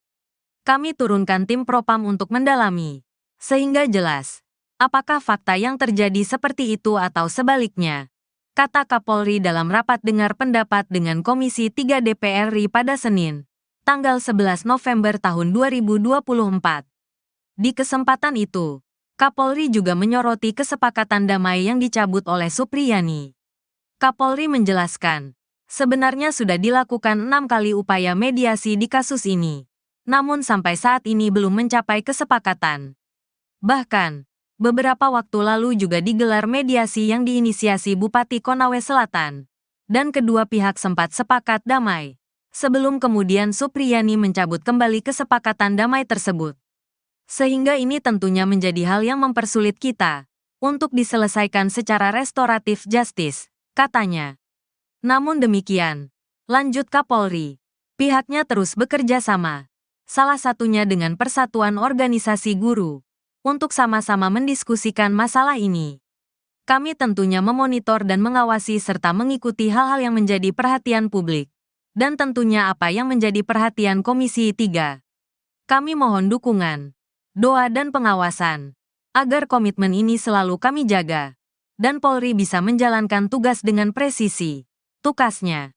Kami turunkan tim Propam untuk mendalami, sehingga jelas, apakah fakta yang terjadi seperti itu atau sebaliknya, kata Kapolri dalam rapat dengar pendapat dengan Komisi 3 DPR RI pada Senin, tanggal 11 November tahun 2024. Di kesempatan itu, Kapolri juga menyoroti kesepakatan damai yang dicabut oleh Supriyani. Kapolri menjelaskan, sebenarnya sudah dilakukan 6 kali upaya mediasi di kasus ini, namun sampai saat ini belum mencapai kesepakatan. Bahkan, beberapa waktu lalu juga digelar mediasi yang diinisiasi Bupati Konawe Selatan, dan kedua pihak sempat sepakat damai. Sebelum kemudian Supriyani mencabut kembali kesepakatan damai tersebut. Sehingga ini tentunya menjadi hal yang mempersulit kita untuk diselesaikan secara restoratif justice, katanya. Namun demikian, lanjut Kapolri, pihaknya terus bekerja sama, salah satunya dengan Persatuan Organisasi Guru, untuk sama-sama mendiskusikan masalah ini. Kami tentunya memonitor dan mengawasi serta mengikuti hal-hal yang menjadi perhatian publik. Dan tentunya apa yang menjadi perhatian Komisi 3. Kami mohon dukungan, doa dan pengawasan, agar komitmen ini selalu kami jaga, dan Polri bisa menjalankan tugas dengan presisi, tukasnya.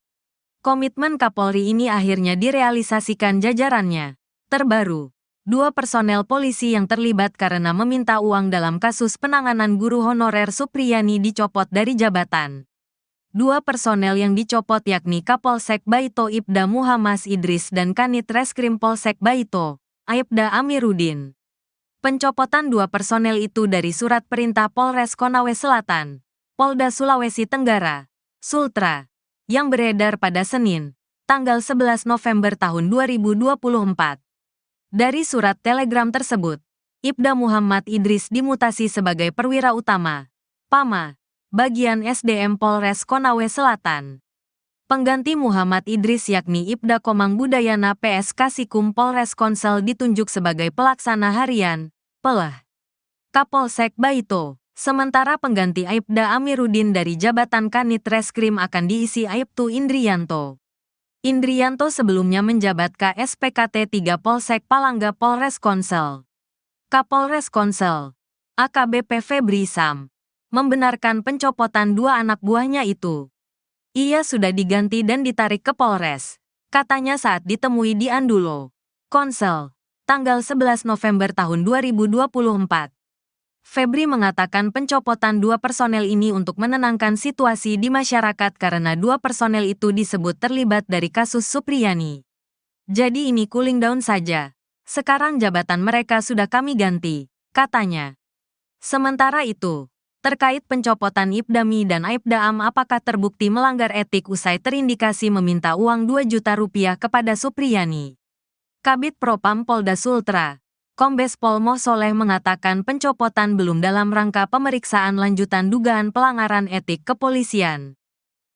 Komitmen Kapolri ini akhirnya direalisasikan jajarannya. Terbaru, 2 personel polisi yang terlibat karena meminta uang dalam kasus penanganan guru honorer Supriyani dicopot dari jabatan. 2 personel yang dicopot yakni Kapolsek Baito Ibda Muhammad Idris dan Kanit Reskrim Polsek Baito, Aibda Amiruddin. Pencopotan 2 personel itu dari surat perintah Polres Konawe Selatan, Polda Sulawesi Tenggara, Sultra, yang beredar pada Senin, tanggal 11 November tahun 2024. Dari surat telegram tersebut, Ibda Muhammad Idris dimutasi sebagai perwira utama, PAMA, bagian SDM Polres Konawe Selatan. Pengganti Muhammad Idris yakni Ibda Komang Budayana PS Kasikum Polres Konsel ditunjuk sebagai pelaksana harian, PELAH, Kapolsek Baito. Sementara pengganti Aibda Amiruddin dari jabatan Kanit Reskrim akan diisi Aibtu Indrianto. Indrianto sebelumnya menjabat KSPKT 3 Polsek Palangga Polres Konsel. Kapolres Konsel, AKBP Febri Sam, membenarkan pencopotan 2 anak buahnya itu. Ia sudah diganti dan ditarik ke Polres, katanya saat ditemui di Andulo, Konsel, tanggal 11 November tahun 2024. Febri mengatakan pencopotan 2 personel ini untuk menenangkan situasi di masyarakat karena 2 personel itu disebut terlibat dari kasus Supriyani. Jadi ini cooling down saja. Sekarang jabatan mereka sudah kami ganti, katanya. Sementara itu, terkait pencopotan Ibdami dan Aibda Am apakah terbukti melanggar etik usai terindikasi meminta uang 2 juta rupiah kepada Supriyani. Kabid Propam Polda Sultra, Kombes Pol Moh Soleh mengatakan pencopotan belum dalam rangka pemeriksaan lanjutan dugaan pelanggaran etik kepolisian.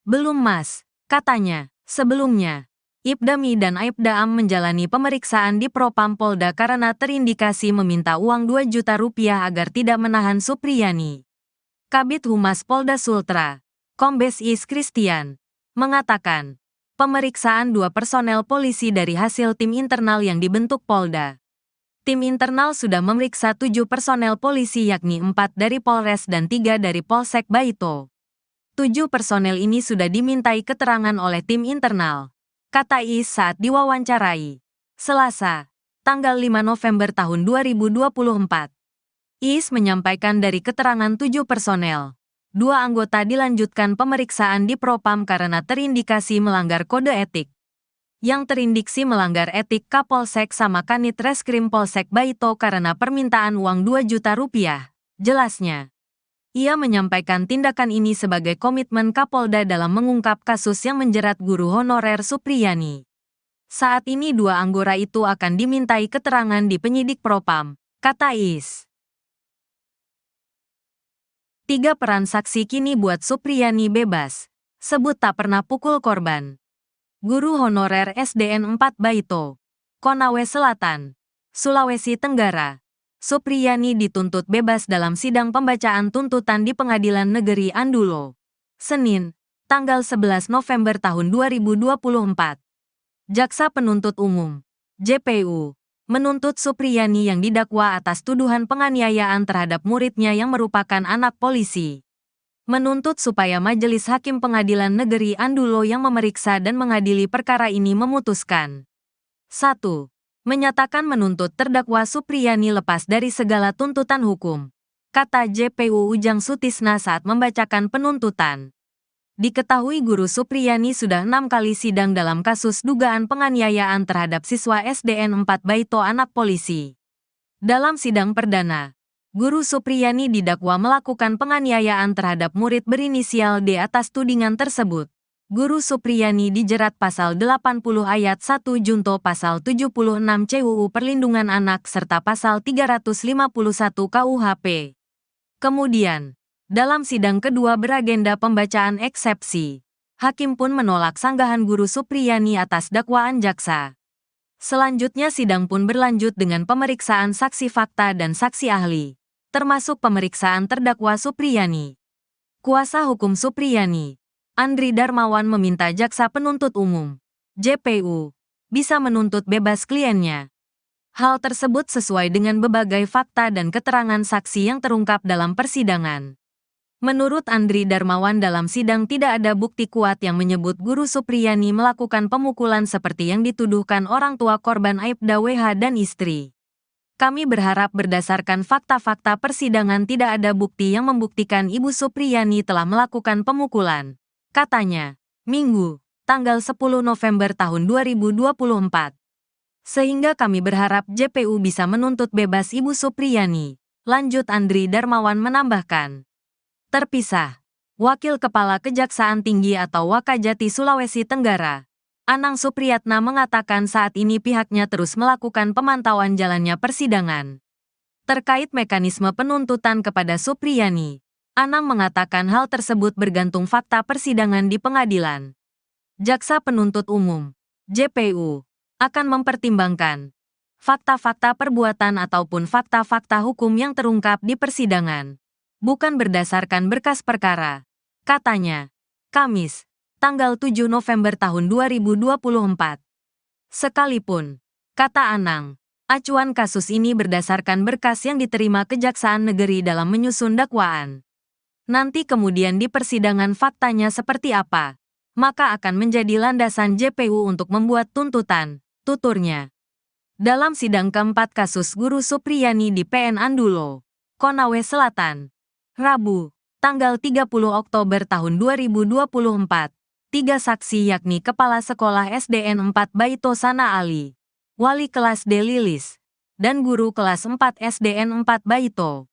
Belum Mas, katanya. Sebelumnya, Ibdami dan Aibda Am menjalani pemeriksaan di Propam Polda karena terindikasi meminta uang 2 juta rupiah agar tidak menahan Supriyani. Kabid Humas Polda Sultra, Kombes Is Christian, mengatakan, pemeriksaan 2 personel polisi dari hasil tim internal yang dibentuk Polda. Tim internal sudah memeriksa 7 personel polisi yakni 4 dari Polres dan 3 dari Polsek Baito. 7 personel ini sudah dimintai keterangan oleh tim internal, kata Is saat diwawancarai Selasa, tanggal 5 November tahun 2024. Is menyampaikan dari keterangan 7 personel, 2 anggota dilanjutkan pemeriksaan di Propam karena terindikasi melanggar kode etik. Yang terindiksi melanggar etik Kapolsek sama Kanit Reskrim Polsek Baito karena permintaan uang 2 juta rupiah, jelasnya. Ia menyampaikan tindakan ini sebagai komitmen Kapolda dalam mengungkap kasus yang menjerat guru honorer Supriyani. Saat ini 2 anggota itu akan dimintai keterangan di penyidik Propam, kata Is. 3 peran saksi kini buat Supriyani bebas, sebut tak pernah pukul korban. Guru honorer SDN 4 Baito, Konawe Selatan, Sulawesi Tenggara, Supriyani dituntut bebas dalam sidang pembacaan tuntutan di Pengadilan Negeri Andulo, Senin, tanggal 11 November tahun 2024. Jaksa Penuntut Umum, JPU, menuntut Supriyani yang didakwa atas tuduhan penganiayaan terhadap muridnya yang merupakan anak polisi. Menuntut supaya Majelis Hakim Pengadilan Negeri Andulo yang memeriksa dan mengadili perkara ini memutuskan. 1. Menyatakan menuntut terdakwa Supriyani lepas dari segala tuntutan hukum, kata JPU Ujang Sutisna saat membacakan penuntutan. Diketahui guru Supriyani sudah 6 kali sidang dalam kasus dugaan penganiayaan terhadap siswa SDN 4 Baito anak polisi. Dalam sidang perdana, Guru Supriyani didakwa melakukan penganiayaan terhadap murid berinisial D atas tudingan tersebut. Guru Supriyani dijerat pasal 80 ayat 1 junto pasal 76 CUU Perlindungan Anak serta pasal 351 KUHP. Kemudian, dalam sidang kedua beragenda pembacaan eksepsi, hakim pun menolak sanggahan Guru Supriyani atas dakwaan jaksa. Selanjutnya sidang pun berlanjut dengan pemeriksaan saksi fakta dan saksi ahli, termasuk pemeriksaan terdakwa Supriyani. Kuasa hukum Supriyani, Andri Darmawan meminta jaksa penuntut umum, JPU, bisa menuntut bebas kliennya. Hal tersebut sesuai dengan berbagai fakta dan keterangan saksi yang terungkap dalam persidangan. Menurut Andri Darmawan, dalam sidang tidak ada bukti kuat yang menyebut Guru Supriyani melakukan pemukulan seperti yang dituduhkan orang tua korban Aibda WH dan istri. Kami berharap berdasarkan fakta-fakta persidangan tidak ada bukti yang membuktikan Ibu Supriyani telah melakukan pemukulan, katanya, Minggu, tanggal 10 November tahun 2024. Sehingga kami berharap JPU bisa menuntut bebas Ibu Supriyani, lanjut Andri Darmawan menambahkan. Terpisah. Wakil Kepala Kejaksaan Tinggi atau Wakajati Sulawesi Tenggara, Anang Supriyatna mengatakan saat ini pihaknya terus melakukan pemantauan jalannya persidangan. Terkait mekanisme penuntutan kepada Supriyani, Anang mengatakan hal tersebut bergantung fakta persidangan di pengadilan. Jaksa Penuntut Umum, JPU, akan mempertimbangkan fakta-fakta perbuatan ataupun fakta-fakta hukum yang terungkap di persidangan, bukan berdasarkan berkas perkara, katanya. Kamis, tanggal 7 November tahun 2024. Sekalipun, kata Anang, acuan kasus ini berdasarkan berkas yang diterima Kejaksaan Negeri dalam menyusun dakwaan. Nanti kemudian di persidangan faktanya seperti apa, maka akan menjadi landasan JPU untuk membuat tuntutan, tuturnya. Dalam sidang keempat kasus Guru Supriyani di PN Andulo, Konawe Selatan, Rabu, tanggal 30 Oktober tahun 2024, 3 saksi yakni Kepala Sekolah SDN 4 Baito Sana Ali, Wali kelas D Lilis, dan Guru kelas 4 SDN 4 Baito.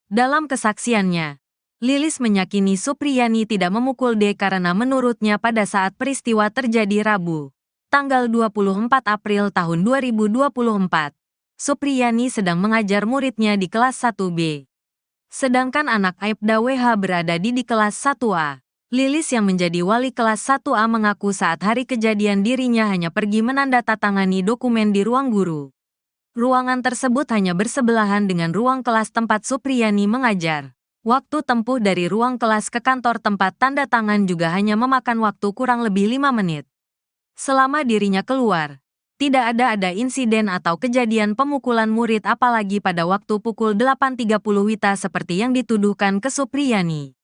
Dalam kesaksiannya, Lilis meyakini Supriyani tidak memukul D karena menurutnya pada saat peristiwa terjadi Rabu, tanggal 24 April tahun 2024, Supriyani sedang mengajar muridnya di kelas 1B. Sedangkan anak Aibda WH berada di kelas 1A. Lilis yang menjadi wali kelas 1A mengaku saat hari kejadian dirinya hanya pergi menandatangani dokumen di ruang guru. Ruangan tersebut hanya bersebelahan dengan ruang kelas tempat Supriyani mengajar. Waktu tempuh dari ruang kelas ke kantor tempat tanda tangan juga hanya memakan waktu kurang lebih 5 menit. Selama dirinya keluar, tidak ada insiden atau kejadian pemukulan murid apalagi pada waktu pukul 8.30 WITA seperti yang dituduhkan ke Supriyani.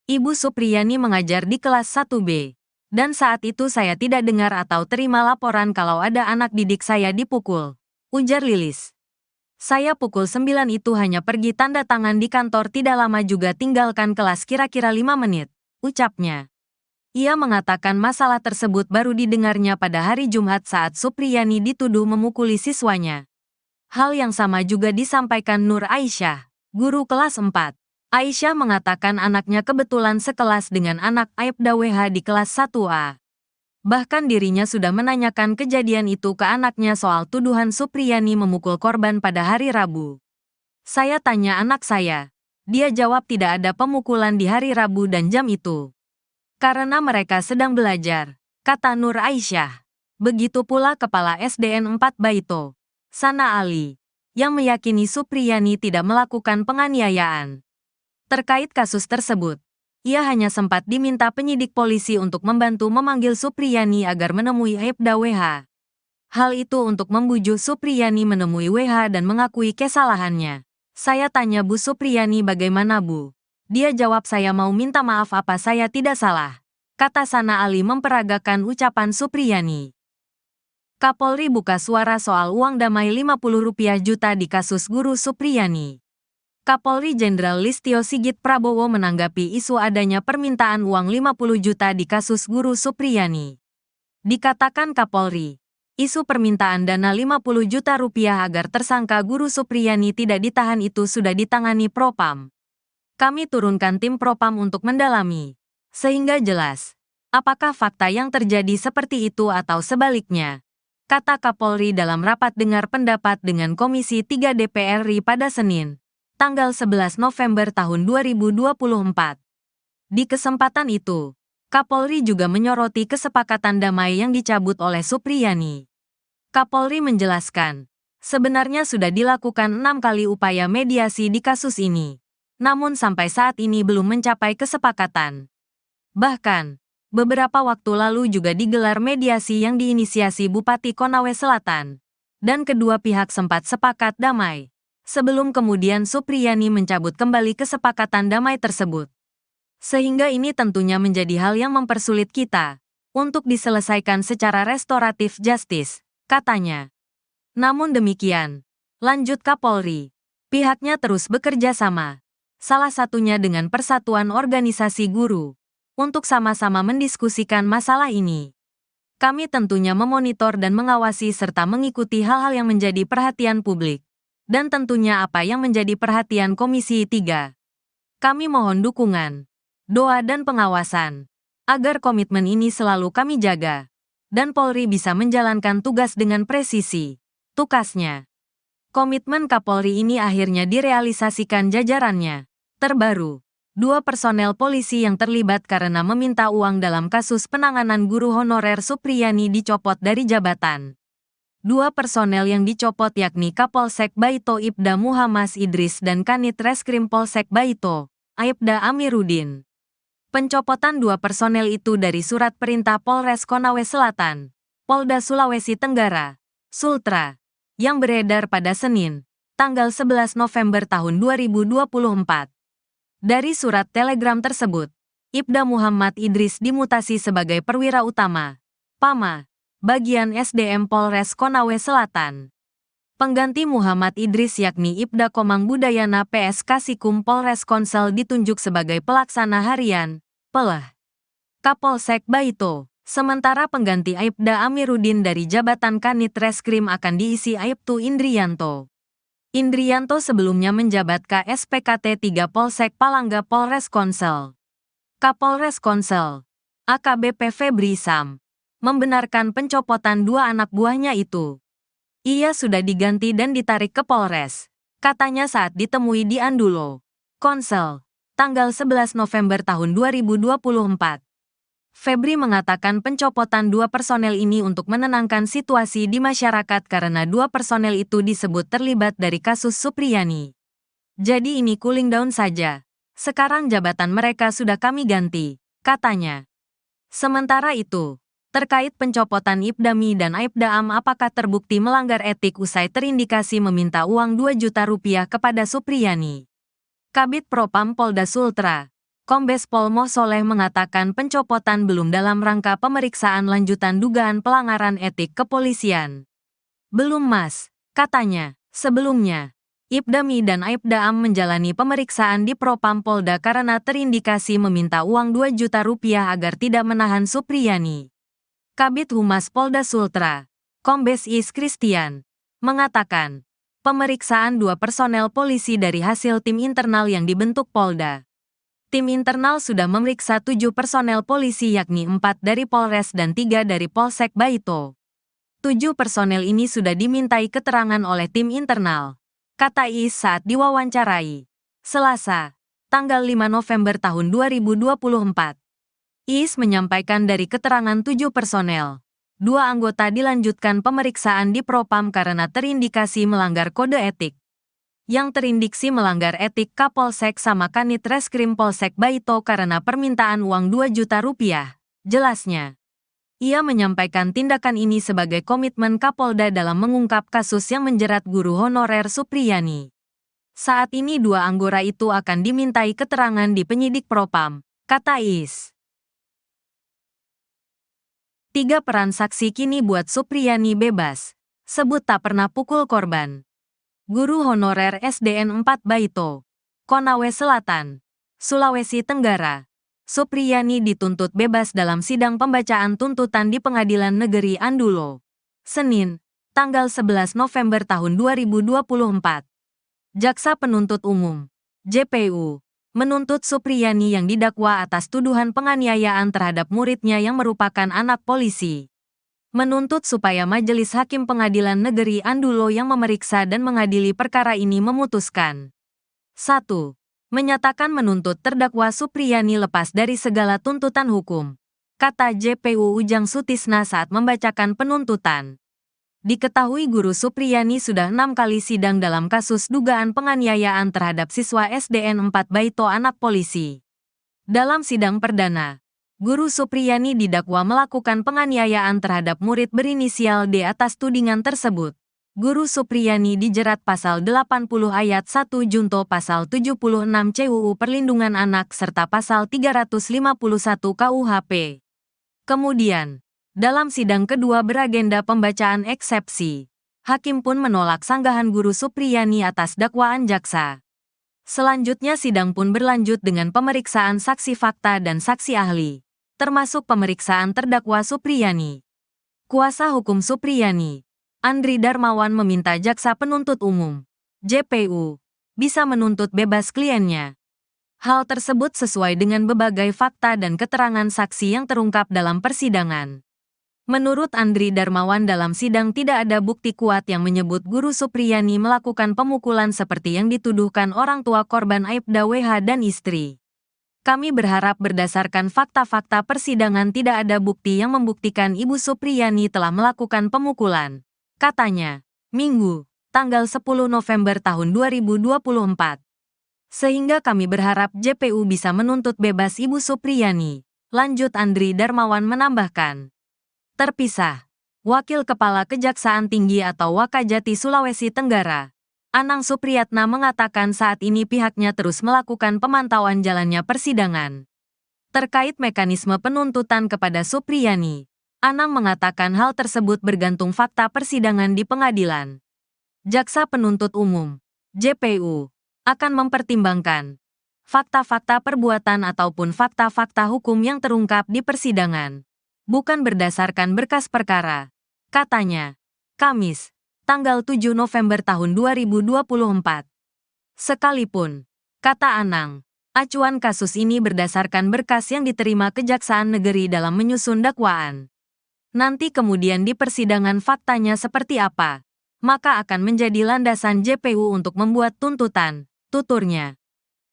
Ibu Supriyani mengajar di kelas 1B, dan saat itu saya tidak dengar atau terima laporan kalau ada anak didik saya dipukul, ujar Lilis. Saya pukul 9 itu hanya pergi tanda tangan di kantor, tidak lama juga tinggalkan kelas kira-kira 5 menit, ucapnya. Ia mengatakan masalah tersebut baru didengarnya pada hari Jumat saat Supriyani dituduh memukuli siswanya. Hal yang sama juga disampaikan Nur Aisyah, guru kelas 4. Aisyah mengatakan anaknya kebetulan sekelas dengan anak Aibda WH di kelas 1A. Bahkan dirinya sudah menanyakan kejadian itu ke anaknya soal tuduhan Supriyani memukul korban pada hari Rabu. Saya tanya anak saya. Dia jawab tidak ada pemukulan di hari Rabu dan jam itu. Karena mereka sedang belajar, kata Nur Aisyah. Begitu pula Kepala SDN 4 Baito, Sana Ali, yang meyakini Supriyani tidak melakukan penganiayaan. Terkait kasus tersebut, ia hanya sempat diminta penyidik polisi untuk membantu memanggil Supriyani agar menemui Aibda WH. Hal itu untuk membujuk Supriyani menemui WH dan mengakui kesalahannya. Saya tanya Bu Supriyani bagaimana Bu? Dia jawab saya mau minta maaf apa saya tidak salah, kata Sana Ali memperagakan ucapan Supriyani. Kapolri buka suara soal uang damai Rp50 juta di kasus Guru Supriyani. Kapolri Jenderal Listio Sigit Prabowo menanggapi isu adanya permintaan uang 50 juta di kasus Guru Supriyani. Dikatakan Kapolri, isu permintaan dana Rp50 juta agar tersangka Guru Supriyani tidak ditahan itu sudah ditangani Propam. Kami turunkan tim Propam untuk mendalami, sehingga jelas, apakah fakta yang terjadi seperti itu atau sebaliknya, kata Kapolri dalam rapat dengar pendapat dengan Komisi 3 DPR RI pada Senin, tanggal 11 November tahun 2024. Di kesempatan itu, Kapolri juga menyoroti kesepakatan damai yang dicabut oleh Supriyani. Kapolri menjelaskan, sebenarnya sudah dilakukan 6 kali upaya mediasi di kasus ini. Namun sampai saat ini belum mencapai kesepakatan. Bahkan, beberapa waktu lalu juga digelar mediasi yang diinisiasi Bupati Konawe Selatan, dan kedua pihak sempat sepakat damai, sebelum kemudian Supriyani mencabut kembali kesepakatan damai tersebut. Sehingga ini tentunya menjadi hal yang mempersulit kita untuk diselesaikan secara restoratif justice, katanya. Namun demikian, lanjut Kapolri, pihaknya terus bekerja sama, salah satunya dengan Persatuan Organisasi Guru, untuk sama-sama mendiskusikan masalah ini. Kami tentunya memonitor dan mengawasi serta mengikuti hal-hal yang menjadi perhatian publik, dan tentunya apa yang menjadi perhatian Komisi 3. Kami mohon dukungan, doa dan pengawasan, agar komitmen ini selalu kami jaga, dan Polri bisa menjalankan tugas dengan presisi, tukasnya. Komitmen Kapolri ini akhirnya direalisasikan jajarannya. Terbaru, 2 personel polisi yang terlibat karena meminta uang dalam kasus penanganan guru honorer Supriyani dicopot dari jabatan. 2 personel yang dicopot yakni Kapolsek Baito Ibda Muhammad Idris dan Kanit Reskrim Polsek Baito, Aibda Amiruddin. Pencopotan 2 personel itu dari surat perintah Polres Konawe Selatan, Polda Sulawesi Tenggara, Sultra, yang beredar pada Senin, tanggal 11 November tahun 2024. Dari surat telegram tersebut, Ibda Muhammad Idris dimutasi sebagai perwira utama, PAMA, bagian SDM Polres Konawe Selatan. Pengganti Muhammad Idris yakni Ibda Komang Budayana PS Kasikum Polres Konsel ditunjuk sebagai pelaksana harian, PELH, Kapolsek Baito. Sementara pengganti Aibda Amiruddin dari jabatan Kanit Reskrim akan diisi Aibtu Indrianto. Indrianto sebelumnya menjabat KSPKT 3 Polsek Palangga Polres Konsel. Kapolres Konsel, AKBP Febri Sam, membenarkan pencopotan 2 anak buahnya itu. Ia sudah diganti dan ditarik ke Polres, katanya saat ditemui di Andulo, Konsel, tanggal 11 November tahun 2024. Febri mengatakan pencopotan 2 personel ini untuk menenangkan situasi di masyarakat karena 2 personel itu disebut terlibat dari kasus Supriyani. Jadi ini cooling down saja. Sekarang jabatan mereka sudah kami ganti, katanya. Sementara itu, terkait pencopotan Ibdami dan Aibda Am apakah terbukti melanggar etik usai terindikasi meminta uang 2 juta rupiah kepada Supriyani. Kabid Propam Polda Sultra, Kombes Pol Moh Soleh mengatakan pencopotan belum dalam rangka pemeriksaan lanjutan dugaan pelanggaran etik kepolisian. Belum Mas, katanya. Sebelumnya, Ibdami dan Aibda Am menjalani pemeriksaan di Propam Polda karena terindikasi meminta uang 2 juta rupiah agar tidak menahan Supriyani. Kabid Humas Polda Sultra, Kombes Is Christian, mengatakan, pemeriksaan 2 personel polisi dari hasil tim internal yang dibentuk Polda. Tim internal sudah memeriksa 7 personel polisi yakni 4 dari Polres dan 3 dari Polsek Baito. 7 personel ini sudah dimintai keterangan oleh tim internal, kata Is saat diwawancarai, Selasa, tanggal 5 November tahun 2024. Is menyampaikan dari keterangan 7 personel, 2 anggota dilanjutkan pemeriksaan di Propam karena terindikasi melanggar kode etik. Yang terindiksi melanggar etik Kapolsek sama Kanit Reskrim Polsek Baito karena permintaan uang 2 juta rupiah, jelasnya. Ia menyampaikan tindakan ini sebagai komitmen Kapolda dalam mengungkap kasus yang menjerat guru honorer Supriyani. Saat ini 2 anggota itu akan dimintai keterangan di penyidik Propam, kata Is. 3 peran saksi kini buat Supriyani bebas, sebut tak pernah pukul korban. Guru honorer SDN 4 Baito, Konawe Selatan, Sulawesi Tenggara. Supriyani dituntut bebas dalam sidang pembacaan tuntutan di Pengadilan Negeri Andulo, Senin, tanggal 11 November tahun 2024. Jaksa Penuntut Umum, JPU, menuntut Supriyani yang didakwa atas tuduhan penganiayaan terhadap muridnya yang merupakan anak polisi. Menuntut supaya Majelis Hakim Pengadilan Negeri Andulo yang memeriksa dan mengadili perkara ini memutuskan. 1. Menyatakan menuntut terdakwa Supriyani lepas dari segala tuntutan hukum, kata JPU Ujang Sutisna saat membacakan penuntutan. Diketahui guru Supriyani sudah 6 kali sidang dalam kasus dugaan penganiayaan terhadap siswa SDN 4 Baito anak polisi. Dalam sidang perdana, guru Supriyani didakwa melakukan penganiayaan terhadap murid berinisial D atas tudingan tersebut. Guru Supriyani dijerat pasal 80 ayat 1 junto pasal 76 CUU Perlindungan Anak serta pasal 351 KUHP. Kemudian, dalam sidang kedua beragenda pembacaan eksepsi, hakim pun menolak sanggahan Guru Supriyani atas dakwaan jaksa. Selanjutnya sidang pun berlanjut dengan pemeriksaan saksi fakta dan saksi ahli, termasuk pemeriksaan terdakwa Supriyani. Kuasa hukum Supriyani, Andri Darmawan meminta jaksa penuntut umum, JPU, bisa menuntut bebas kliennya. Hal tersebut sesuai dengan berbagai fakta dan keterangan saksi yang terungkap dalam persidangan. Menurut Andri Darmawan dalam sidang tidak ada bukti kuat yang menyebut Guru Supriyani melakukan pemukulan seperti yang dituduhkan orang tua korban Aibda WH dan istri. Kami berharap berdasarkan fakta-fakta persidangan tidak ada bukti yang membuktikan Ibu Supriyani telah melakukan pemukulan, katanya, Minggu, tanggal 10 November tahun 2024. Sehingga kami berharap JPU bisa menuntut bebas Ibu Supriyani, lanjut Andri Darmawan menambahkan. Terpisah, Wakil Kepala Kejaksaan Tinggi atau Wakajati Sulawesi Tenggara, Anang Supriyatna mengatakan saat ini pihaknya terus melakukan pemantauan jalannya persidangan. Terkait mekanisme penuntutan kepada Supriyani, Anang mengatakan hal tersebut bergantung fakta persidangan di pengadilan. Jaksa Penuntut Umum, JPU, akan mempertimbangkan fakta-fakta perbuatan ataupun fakta-fakta hukum yang terungkap di persidangan, bukan berdasarkan berkas perkara, katanya. Kamis, tanggal 7 November tahun 2024. Sekalipun, kata Anang, acuan kasus ini berdasarkan berkas yang diterima Kejaksaan Negeri dalam menyusun dakwaan. Nanti kemudian di persidangan faktanya seperti apa, maka akan menjadi landasan JPU untuk membuat tuntutan, tuturnya.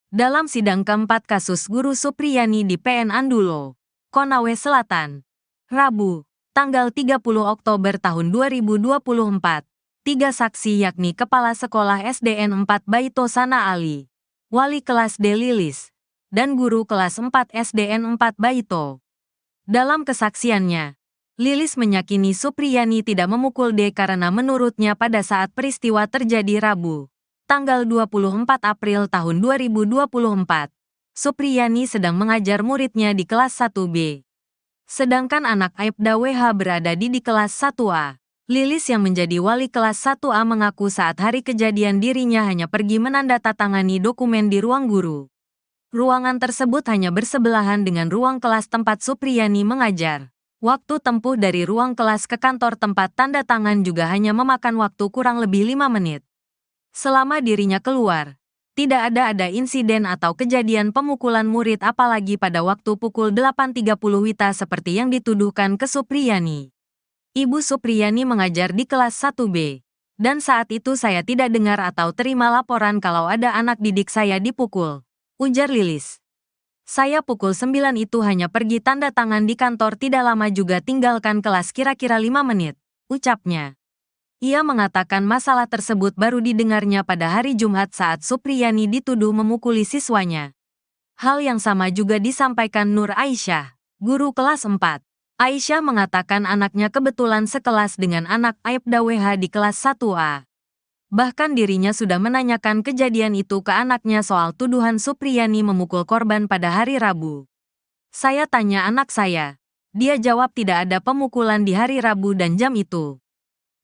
Dalam sidang keempat kasus Guru Supriyani di PN Andulo, Konawe Selatan, Rabu, tanggal 30 Oktober tahun 2024, 3 saksi yakni Kepala Sekolah SDN 4 Baito Sana Ali, Wali kelas D Lilis, dan Guru kelas 4 SDN 4 Baito. Dalam kesaksiannya, Lilis meyakini Supriyani tidak memukul D karena menurutnya pada saat peristiwa terjadi Rabu, tanggal 24 April tahun 2024, Supriyani sedang mengajar muridnya di kelas 1B. Sedangkan anak Aibda WH berada di kelas 1A. Lilis yang menjadi wali kelas 1A mengaku saat hari kejadian dirinya hanya pergi menandatangani dokumen di ruang guru. Ruangan tersebut hanya bersebelahan dengan ruang kelas tempat Supriyani mengajar. Waktu tempuh dari ruang kelas ke kantor tempat tanda tangan juga hanya memakan waktu kurang lebih 5 menit. Selama dirinya keluar, tidak ada insiden atau kejadian pemukulan murid apalagi pada waktu pukul 8.30 WITA seperti yang dituduhkan ke Supriyani. Ibu Supriyani mengajar di kelas 1B, dan saat itu saya tidak dengar atau terima laporan kalau ada anak didik saya dipukul, ujar Lilis. Saya pukul 9 itu hanya pergi tanda tangan di kantor tidak lama juga tinggalkan kelas kira-kira 5 menit, ucapnya. Ia mengatakan masalah tersebut baru didengarnya pada hari Jumat saat Supriyani dituduh memukuli siswanya. Hal yang sama juga disampaikan Nur Aisyah, guru kelas 4. Aisyah mengatakan anaknya kebetulan sekelas dengan anak Aibda WH di kelas 1A. Bahkan dirinya sudah menanyakan kejadian itu ke anaknya soal tuduhan Supriyani memukul korban pada hari Rabu. Saya tanya anak saya. Dia jawab tidak ada pemukulan di hari Rabu dan jam itu.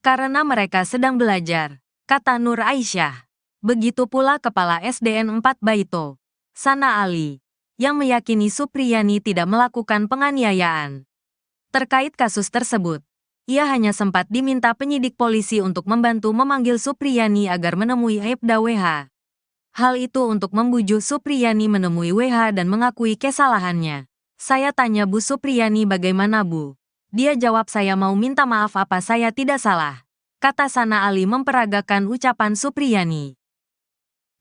Karena mereka sedang belajar, kata Nur Aisyah. Begitu pula Kepala SDN 4 Baito, Sana Ali, yang meyakini Supriyani tidak melakukan penganiayaan. Terkait kasus tersebut, ia hanya sempat diminta penyidik polisi untuk membantu memanggil Supriyani agar menemui Aibda WH. Hal itu untuk membujuk Supriyani menemui WH dan mengakui kesalahannya. Saya tanya Bu Supriyani bagaimana Bu? Dia jawab saya mau minta maaf apa saya tidak salah, kata Sana Ali memperagakan ucapan Supriyani.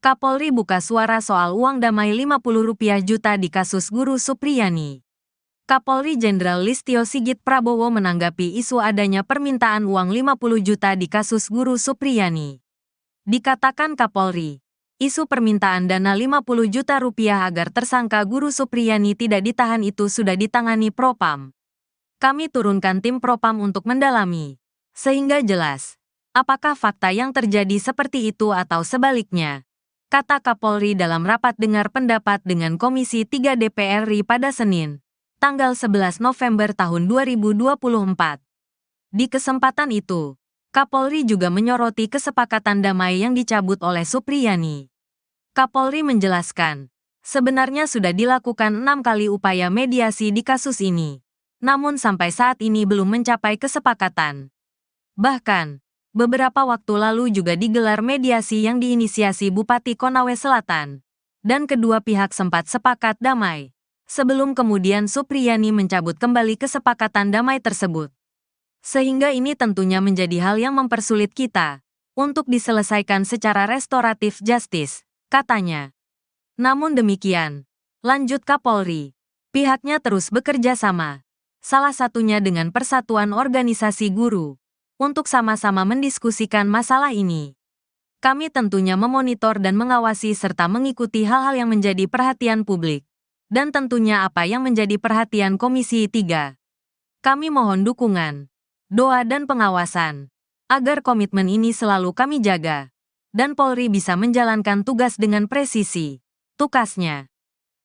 Kapolri buka suara soal uang damai Rp50 juta di kasus Guru Supriyani. Kapolri Jenderal Listio Sigit Prabowo menanggapi isu adanya permintaan uang 50 juta di kasus Guru Supriyani. Dikatakan Kapolri, isu permintaan dana Rp50 juta agar tersangka Guru Supriyani tidak ditahan itu sudah ditangani Propam. Kami turunkan tim Propam untuk mendalami, sehingga jelas. Apakah fakta yang terjadi seperti itu atau sebaliknya? Kata Kapolri dalam rapat dengar pendapat dengan Komisi 3 DPR RI pada Senin, tanggal 11 November tahun 2024. Di kesempatan itu, Kapolri juga menyoroti kesepakatan damai yang dicabut oleh Supriyani. Kapolri menjelaskan, sebenarnya sudah dilakukan 6 kali upaya mediasi di kasus ini, namun sampai saat ini belum mencapai kesepakatan. Bahkan, beberapa waktu lalu juga digelar mediasi yang diinisiasi Bupati Konawe Selatan, dan kedua pihak sempat sepakat damai, sebelum kemudian Supriyani mencabut kembali kesepakatan damai tersebut. Sehingga ini tentunya menjadi hal yang mempersulit kita untuk diselesaikan secara restoratif justice, katanya. Namun demikian, lanjut Kapolri, pihaknya terus bekerja sama, salah satunya dengan Persatuan Organisasi Guru, untuk sama-sama mendiskusikan masalah ini. Kami tentunya memonitor dan mengawasi serta mengikuti hal-hal yang menjadi perhatian publik, dan tentunya apa yang menjadi perhatian Komisi 3. Kami mohon dukungan, doa dan pengawasan, agar komitmen ini selalu kami jaga, dan Polri bisa menjalankan tugas dengan presisi, tukasnya.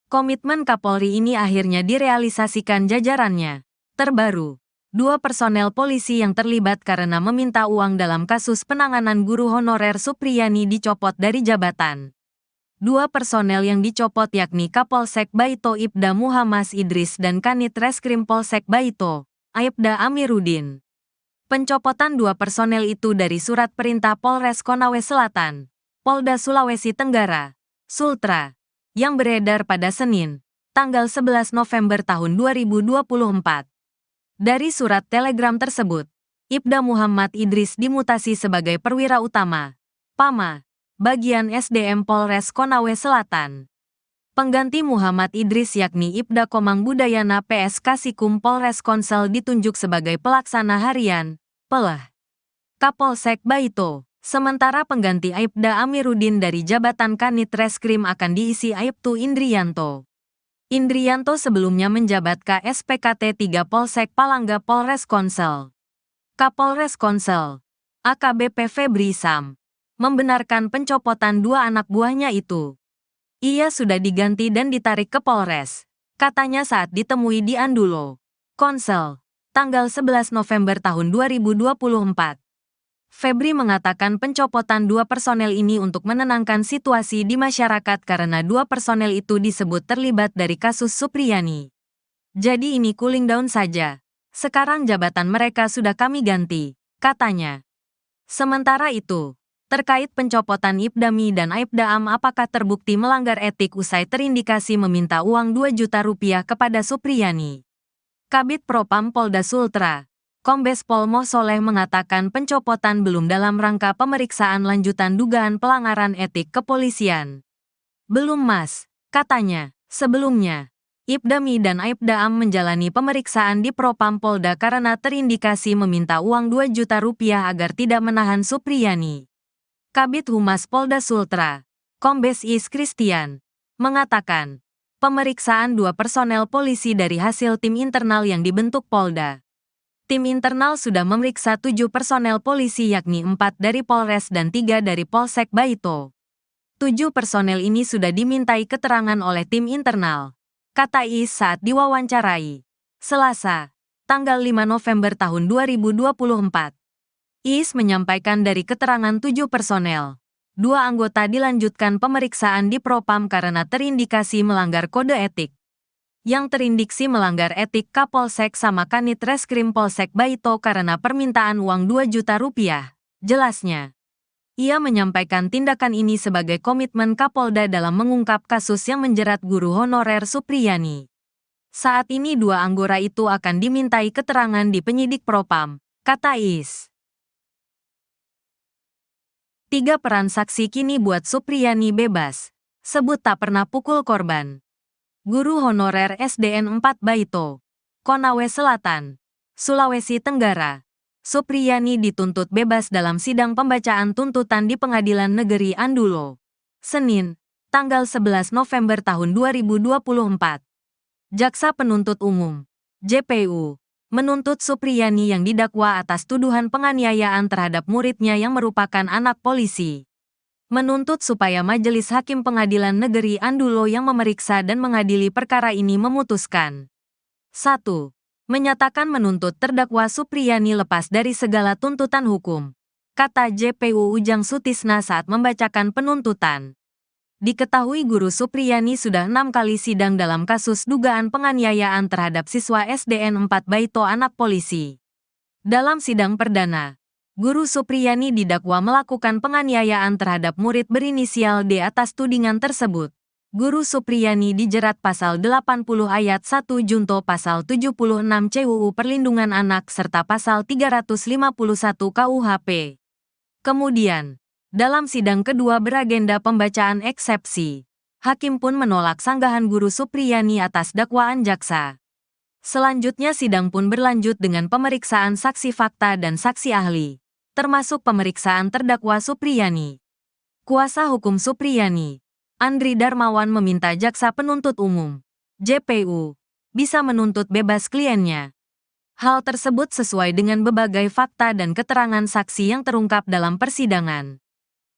Komitmen Kapolri ini akhirnya direalisasikan jajarannya. Terbaru, 2 personel polisi yang terlibat karena meminta uang dalam kasus penanganan guru honorer Supriyani dicopot dari jabatan. 2 personel yang dicopot yakni Kapolsek Baito Ibda Muhammad Idris dan Kanit Reskrim Polsek Baito, Aibda Amiruddin. Pencopotan 2 personel itu dari surat perintah Polres Konawe Selatan, Polda Sulawesi Tenggara, Sultra, yang beredar pada Senin, tanggal 11 November tahun 2024. Dari surat telegram tersebut, Ibda Muhammad Idris dimutasi sebagai perwira utama, PAMA, bagian SDM Polres Konawe Selatan. Pengganti Muhammad Idris yakni Ibda Komang Budayana PS Kasikum Polres Konsel ditunjuk sebagai pelaksana harian, PELH, Kapolsek Baito. Sementara pengganti Aibda Amiruddin dari jabatan Kanit Reskrim akan diisi Aibtu Indrianto. Indrianto sebelumnya menjabat KSPKT 3 Polsek Palangga Polres Konsel. Kapolres Konsel, AKBP Febri Sam, membenarkan pencopotan 2 anak buahnya itu. Ia sudah diganti dan ditarik ke Polres, katanya saat ditemui di Andulo, Konsel, tanggal 11 November tahun 2024. Febri mengatakan pencopotan 2 personel ini untuk menenangkan situasi di masyarakat karena 2 personel itu disebut terlibat dari kasus Supriyani. Jadi ini cooling down saja. Sekarang jabatan mereka sudah kami ganti, katanya. Sementara itu, terkait pencopotan Ibdami dan Aibda Am apakah terbukti melanggar etik usai terindikasi meminta uang 2 juta rupiah kepada Supriyani. Kabid Propam Polda Sultra, Kombes Pol Moh Soleh mengatakan pencopotan belum dalam rangka pemeriksaan lanjutan dugaan pelanggaran etik kepolisian. Belum Mas, katanya. Sebelumnya, Ibdami dan Aibda Am menjalani pemeriksaan di Propam Polda karena terindikasi meminta uang 2 juta rupiah agar tidak menahan Supriyani. Kabid Humas Polda Sultra, Kombes Is Christian, mengatakan, pemeriksaan 2 personel polisi dari hasil tim internal yang dibentuk Polda. Tim internal sudah memeriksa 7 personel polisi yakni 4 dari Polres dan 3 dari Polsek Baito. 7 personel ini sudah dimintai keterangan oleh tim internal, kata Is saat diwawancarai, Selasa, tanggal 5 November tahun 2024. Is menyampaikan dari keterangan 7 personel, 2 anggota dilanjutkan pemeriksaan di Propam karena terindikasi melanggar kode etik. Yang terindiksi melanggar etik Kapolsek sama Kanit Reskrim Polsek Baito karena permintaan uang 2 juta rupiah, jelasnya. Ia menyampaikan tindakan ini sebagai komitmen Kapolda dalam mengungkap kasus yang menjerat guru honorer Supriyani. Saat ini 2 anggota itu akan dimintai keterangan di penyidik Propam, kata Is. 3 peran saksi kini buat Supriyani bebas, sebut tak pernah pukul korban. Guru honorer SDN 4 Baito, Konawe Selatan, Sulawesi Tenggara, Supriyani dituntut bebas dalam sidang pembacaan tuntutan di Pengadilan Negeri Andulo, Senin, tanggal 11 November tahun 2024. Jaksa Penuntut Umum, JPU, menuntut Supriyani yang didakwa atas tuduhan penganiayaan terhadap muridnya yang merupakan anak polisi. Menuntut supaya Majelis Hakim Pengadilan Negeri Andulo yang memeriksa dan mengadili perkara ini memutuskan. 1. Menyatakan menuntut terdakwa Supriyani lepas dari segala tuntutan hukum, kata JPU Ujang Sutisna saat membacakan penuntutan. Diketahui Guru Supriyani sudah 6 kali sidang dalam kasus dugaan penganiayaan terhadap siswa SDN 4 Baito anak polisi. Dalam sidang perdana, Guru Supriyani didakwa melakukan penganiayaan terhadap murid berinisial D atas tudingan tersebut. Guru Supriyani dijerat pasal 80 ayat 1 junto pasal 76 CUU Perlindungan Anak serta pasal 351 KUHP. Kemudian, dalam sidang kedua beragenda pembacaan eksepsi, hakim pun menolak sanggahan Guru Supriyani atas dakwaan jaksa. Selanjutnya sidang pun berlanjut dengan pemeriksaan saksi fakta dan saksi ahli, termasuk pemeriksaan terdakwa Supriyani. Kuasa hukum Supriyani, Andri Darmawan meminta jaksa penuntut umum, JPU, bisa menuntut bebas kliennya. Hal tersebut sesuai dengan berbagai fakta dan keterangan saksi yang terungkap dalam persidangan.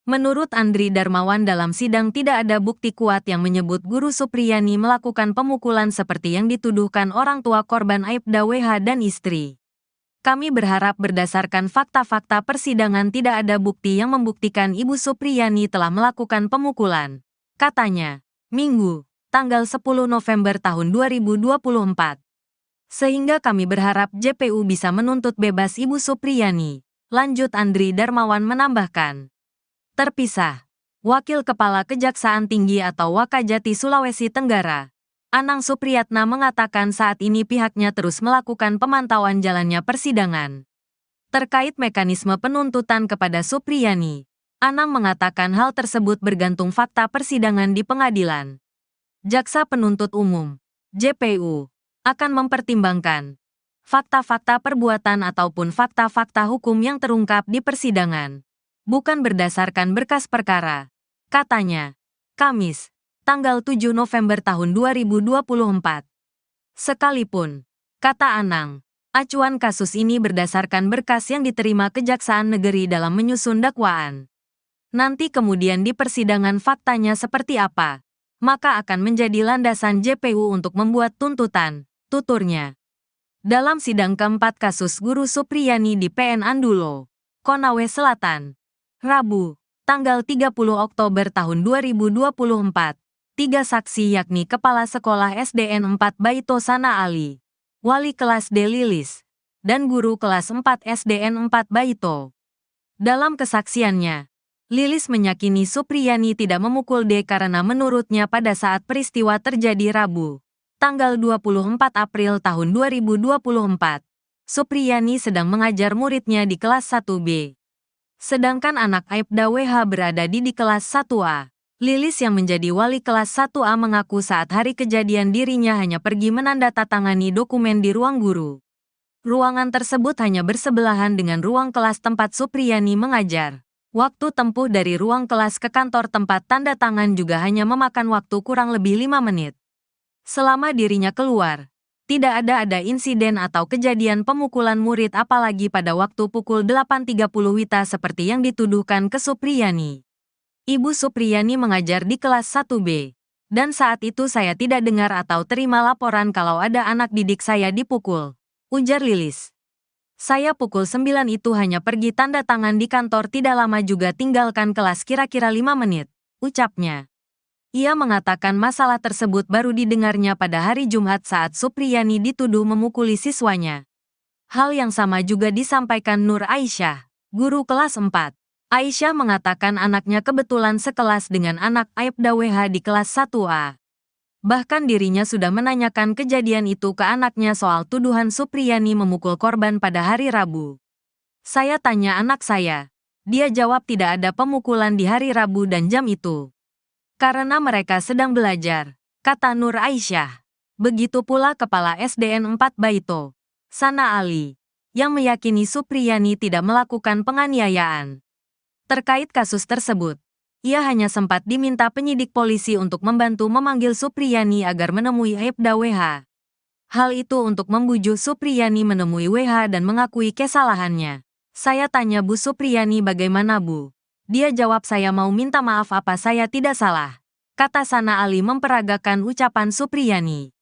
Menurut Andri Darmawan dalam sidang tidak ada bukti kuat yang menyebut Guru Supriyani melakukan pemukulan seperti yang dituduhkan orang tua korban Aibda WH dan istri. Kami berharap berdasarkan fakta-fakta persidangan tidak ada bukti yang membuktikan Ibu Supriyani telah melakukan pemukulan, katanya, Minggu, tanggal 10 November tahun 2024. Sehingga kami berharap JPU bisa menuntut bebas Ibu Supriyani, lanjut Andri Darmawan menambahkan. Terpisah, Wakil Kepala Kejaksaan Tinggi atau Wakajati Sulawesi Tenggara, Anang Supriyatna mengatakan saat ini pihaknya terus melakukan pemantauan jalannya persidangan. Terkait mekanisme penuntutan kepada Supriyani, Anang mengatakan hal tersebut bergantung fakta persidangan di pengadilan. Jaksa Penuntut Umum, JPU, akan mempertimbangkan fakta-fakta perbuatan ataupun fakta-fakta hukum yang terungkap di persidangan, bukan berdasarkan berkas perkara, katanya. Kamis, tanggal 7 November tahun 2024. Sekalipun, kata Anang, acuan kasus ini berdasarkan berkas yang diterima Kejaksaan Negeri dalam menyusun dakwaan. Nanti kemudian di persidangan faktanya seperti apa, maka akan menjadi landasan JPU untuk membuat tuntutan, tuturnya. Dalam sidang keempat kasus Guru Supriyani di PN Andulo, Konawe Selatan, Rabu, tanggal 30 Oktober tahun 2024, 3 saksi yakni Kepala Sekolah SDN 4 Baito Sana Ali, Wali Kelas D Lilis, dan Guru Kelas 4 SDN 4 Baito. Dalam kesaksiannya, Lilis meyakini Supriyani tidak memukul D karena menurutnya pada saat peristiwa terjadi Rabu, tanggal 24 April tahun 2024, Supriyani sedang mengajar muridnya di kelas 1B. Sedangkan anak Aibda WH berada di kelas 1A. Lilis yang menjadi wali kelas 1A mengaku saat hari kejadian dirinya hanya pergi menandatangani dokumen di ruang guru. Ruangan tersebut hanya bersebelahan dengan ruang kelas tempat Supriyani mengajar. Waktu tempuh dari ruang kelas ke kantor tempat tanda tangan juga hanya memakan waktu kurang lebih 5 menit. Selama dirinya keluar, tidak ada insiden atau kejadian pemukulan murid apalagi pada waktu pukul 8.30 WITA seperti yang dituduhkan ke Supriyani. Ibu Supriyani mengajar di kelas 1B, dan saat itu saya tidak dengar atau terima laporan kalau ada anak didik saya dipukul, ujar Lilis. Saya pukul 9 itu hanya pergi tanda tangan di kantor tidak lama juga tinggalkan kelas kira-kira 5 menit, ucapnya. Ia mengatakan masalah tersebut baru didengarnya pada hari Jumat saat Supriyani dituduh memukuli siswanya. Hal yang sama juga disampaikan Nur Aisyah, guru kelas 4. Aisyah mengatakan anaknya kebetulan sekelas dengan anak Aibda WH di kelas 1A. Bahkan dirinya sudah menanyakan kejadian itu ke anaknya soal tuduhan Supriyani memukul korban pada hari Rabu. Saya tanya anak saya. Dia jawab tidak ada pemukulan di hari Rabu dan jam itu. Karena mereka sedang belajar, kata Nur Aisyah. Begitu pula Kepala SDN 4 Baito, Sana Ali, yang meyakini Supriyani tidak melakukan penganiayaan. Terkait kasus tersebut, ia hanya sempat diminta penyidik polisi untuk membantu memanggil Supriyani agar menemui Aibda WH. Hal itu untuk membujuk Supriyani menemui WH dan mengakui kesalahannya. Saya tanya Bu Supriyani bagaimana Bu? Dia jawab saya mau minta maaf apa saya tidak salah. Kata Sana Ali memperagakan ucapan Supriyani.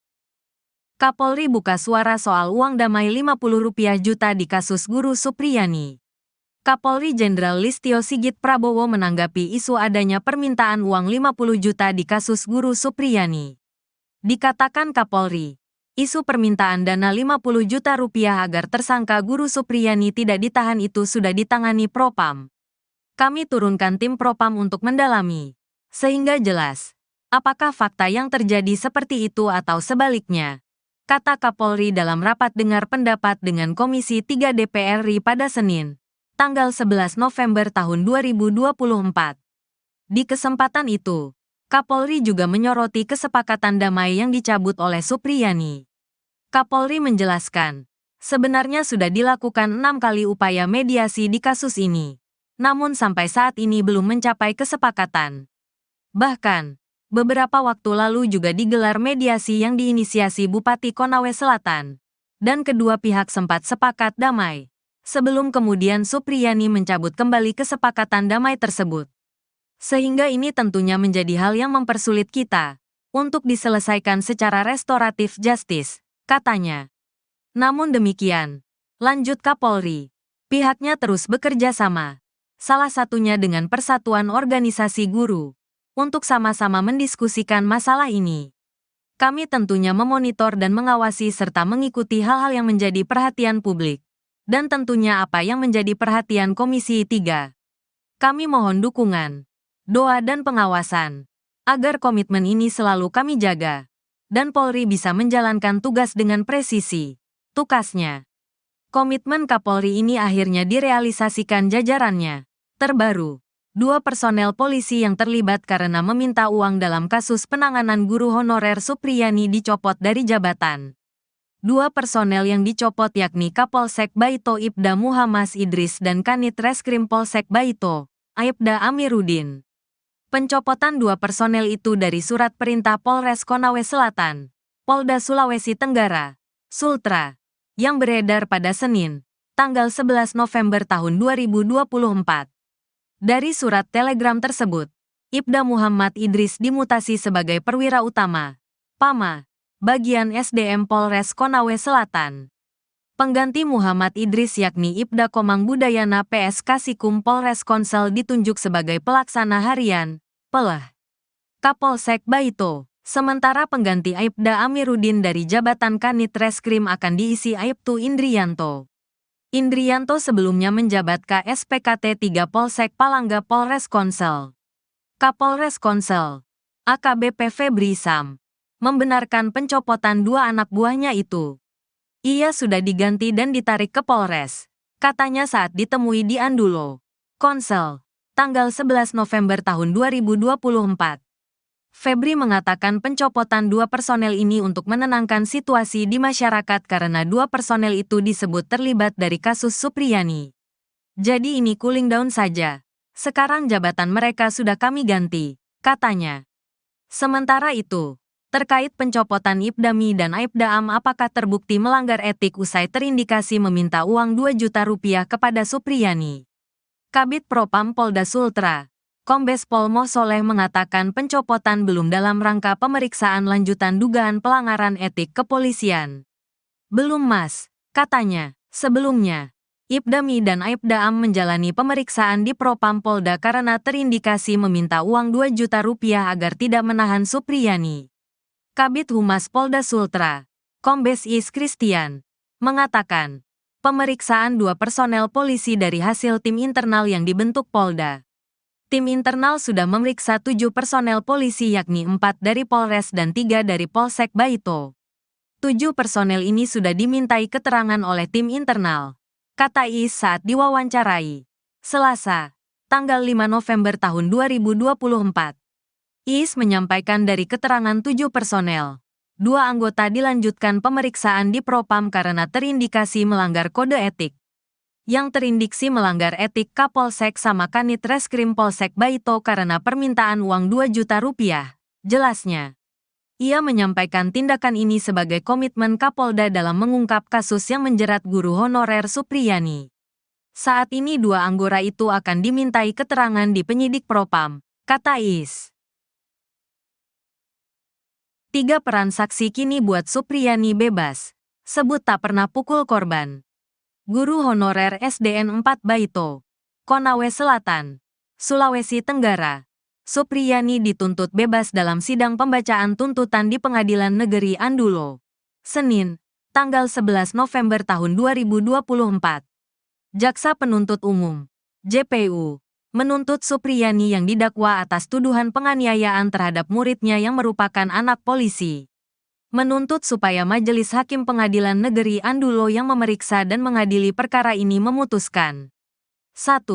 Kapolri buka suara soal uang damai Rp50 juta di kasus guru Supriyani. Kapolri Jenderal Listio Sigit Prabowo menanggapi isu adanya permintaan uang 50 juta di kasus guru Supriyani. Dikatakan Kapolri, isu permintaan dana 50 juta rupiah agar tersangka guru Supriyani tidak ditahan itu sudah ditangani Propam. Kami turunkan tim Propam untuk mendalami, sehingga jelas, apakah fakta yang terjadi seperti itu atau sebaliknya, kata Kapolri dalam rapat dengar pendapat dengan Komisi 3 DPR RI pada Senin, tanggal 11 November tahun 2024. Di kesempatan itu, Kapolri juga menyoroti kesepakatan damai yang dicabut oleh Supriyani. Kapolri menjelaskan, sebenarnya sudah dilakukan 6 kali upaya mediasi di kasus ini, namun sampai saat ini belum mencapai kesepakatan. Bahkan, beberapa waktu lalu juga digelar mediasi yang diinisiasi Bupati Konawe Selatan, dan kedua pihak sempat sepakat damai, sebelum kemudian Supriyani mencabut kembali kesepakatan damai tersebut. Sehingga ini tentunya menjadi hal yang mempersulit kita untuk diselesaikan secara restoratif justice, katanya. Namun demikian, lanjut Kapolri, pihaknya terus bekerja sama, salah satunya dengan Persatuan Organisasi Guru, untuk sama-sama mendiskusikan masalah ini. Kami tentunya memonitor dan mengawasi serta mengikuti hal-hal yang menjadi perhatian publik, dan tentunya apa yang menjadi perhatian Komisi 3. Kami mohon dukungan, doa dan pengawasan, agar komitmen ini selalu kami jaga, dan Polri bisa menjalankan tugas dengan presisi, tukasnya. Komitmen Kapolri ini akhirnya direalisasikan jajarannya. Terbaru, 2 personel polisi yang terlibat karena meminta uang dalam kasus penanganan guru honorer Supriyani dicopot dari jabatan. 2 personel yang dicopot yakni Kapolsek Baito Ibda Muhammad Idris dan Kanit Reskrim Polsek Baito, Aibda Amiruddin. Pencopotan 2 personel itu dari surat perintah Polres Konawe Selatan, Polda Sulawesi Tenggara, Sultra, yang beredar pada Senin, tanggal 11 November tahun 2024. Dari surat telegram tersebut, Ibda Muhammad Idris dimutasi sebagai perwira utama, PAMA, bagian SDM Polres Konawe Selatan. Pengganti Muhammad Idris yakni Ibda Komang Budayana PS Kasikum Polres Konsel ditunjuk sebagai pelaksana harian, PELH, Kapolsek Baito. Sementara pengganti Aibda Amiruddin dari jabatan Kanit Reskrim akan diisi Aibtu Indrianto. Indrianto sebelumnya menjabat KSPKT 3 Polsek Palangga Polres Konsel. Kapolres Konsel, AKBP Febri Sam, membenarkan pencopotan 2 anak buahnya itu. Ia sudah diganti dan ditarik ke Polres, katanya saat ditemui di Andulo, Konsel, tanggal 11 November tahun 2024. Febri mengatakan pencopotan 2 personel ini untuk menenangkan situasi di masyarakat karena 2 personel itu disebut terlibat dari kasus Supriyani. Jadi ini cooling down saja. Sekarang jabatan mereka sudah kami ganti, katanya. Sementara itu, terkait pencopotan Ibdami dan Aibda Am apakah terbukti melanggar etik usai terindikasi meminta uang 2 juta rupiah kepada Supriyani. Kabid Propam Polda Sultra, Kombes Pol Mo Soleh mengatakan pencopotan belum dalam rangka pemeriksaan lanjutan dugaan pelanggaran etik kepolisian. Belum Mas, katanya. Sebelumnya, Ibdami dan Aibda Am menjalani pemeriksaan di Propam Polda karena terindikasi meminta uang 2 juta rupiah agar tidak menahan Supriyani. Kabid Humas Polda Sultra, Kombes Is Christian, mengatakan, pemeriksaan 2 personel polisi dari hasil tim internal yang dibentuk Polda. Tim internal sudah memeriksa 7 personel polisi yakni 4 dari Polres dan 3 dari Polsek Baito. 7 personel ini sudah dimintai keterangan oleh tim internal, kata Is saat diwawancarai, Selasa, tanggal 5 November tahun 2024. Is menyampaikan dari keterangan 7 personel, 2 anggota dilanjutkan pemeriksaan di Propam karena terindikasi melanggar kode etik. Yang terindiksi melanggar etik Kapolsek sama Kanit Reskrim Polsek Baito karena permintaan uang 2 juta rupiah, jelasnya. Ia menyampaikan tindakan ini sebagai komitmen Kapolda dalam mengungkap kasus yang menjerat guru honorer Supriyani. Saat ini dua anggota itu akan dimintai keterangan di penyidik Propam, kata Is. 3 peran saksi kini buat Supriyani bebas. Sebut tak pernah pukul korban. Guru honorer SDN 4 Baito, Konawe Selatan, Sulawesi Tenggara. Supriyani dituntut bebas dalam sidang pembacaan tuntutan di Pengadilan Negeri Andulo, Senin, tanggal 11 November tahun 2024. Jaksa Penuntut Umum, JPU, menuntut Supriyani yang didakwa atas tuduhan penganiayaan terhadap muridnya yang merupakan anak polisi. Menuntut supaya Majelis Hakim Pengadilan Negeri Andulo yang memeriksa dan mengadili perkara ini memutuskan. 1.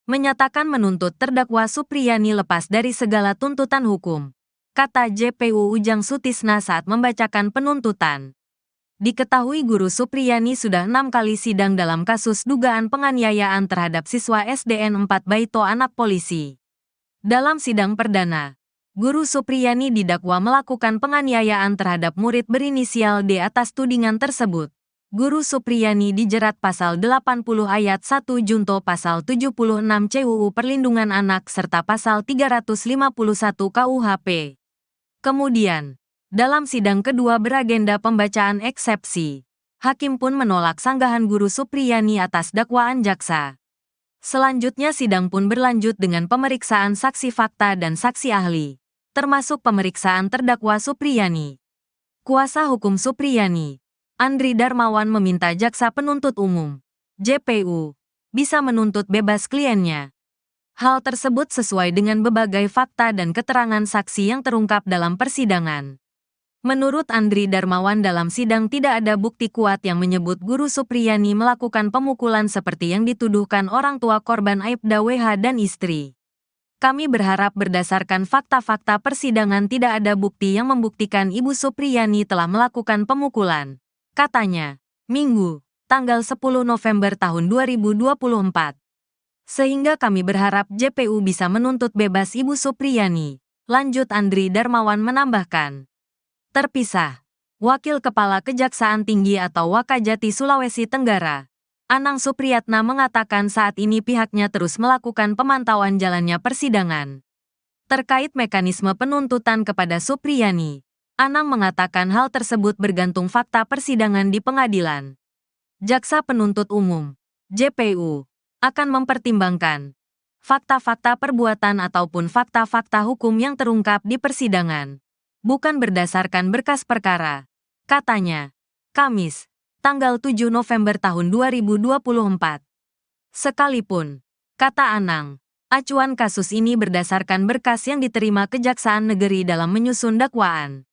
Menyatakan menuntut terdakwa Supriyani lepas dari segala tuntutan hukum, kata JPU Ujang Sutisna saat membacakan penuntutan. Diketahui guru Supriyani sudah 6 kali sidang dalam kasus dugaan penganiayaan terhadap siswa SDN 4 Baito anak polisi. Dalam sidang perdana, guru Supriyani didakwa melakukan penganiayaan terhadap murid berinisial D atas tudingan tersebut. Guru Supriyani dijerat pasal 80 ayat 1 junto pasal 76 CUU Perlindungan Anak serta pasal 351 KUHP. Kemudian, dalam sidang kedua beragenda pembacaan eksepsi, hakim pun menolak sanggahan guru Supriyani atas dakwaan jaksa. Selanjutnya sidang pun berlanjut dengan pemeriksaan saksi fakta dan saksi ahli, termasuk pemeriksaan terdakwa Supriyani. Kuasa hukum Supriyani, Andri Darmawan meminta jaksa penuntut umum, JPU, bisa menuntut bebas kliennya. Hal tersebut sesuai dengan berbagai fakta dan keterangan saksi yang terungkap dalam persidangan. Menurut Andri Darmawan dalam sidang tidak ada bukti kuat yang menyebut guru Supriyani melakukan pemukulan seperti yang dituduhkan orang tua korban Aibda WH dan istri. Kami berharap berdasarkan fakta-fakta persidangan tidak ada bukti yang membuktikan Ibu Supriyani telah melakukan pemukulan, katanya, Minggu, tanggal 10 November tahun 2024. Sehingga kami berharap JPU bisa menuntut bebas Ibu Supriyani, lanjut Andri Darmawan menambahkan. Terpisah, Wakil Kepala Kejaksaan Tinggi atau Wakajati Sulawesi Tenggara, Anang Supriyatna mengatakan saat ini pihaknya terus melakukan pemantauan jalannya persidangan. Terkait mekanisme penuntutan kepada Supriyani, Anang mengatakan hal tersebut bergantung fakta persidangan di pengadilan. Jaksa Penuntut Umum, JPU, akan mempertimbangkan fakta-fakta perbuatan ataupun fakta-fakta hukum yang terungkap di persidangan, bukan berdasarkan berkas perkara, katanya. Kamis, tanggal 7 November tahun 2024. Sekalipun, kata Anang, acuan kasus ini berdasarkan berkas yang diterima Kejaksaan Negeri dalam menyusun dakwaan.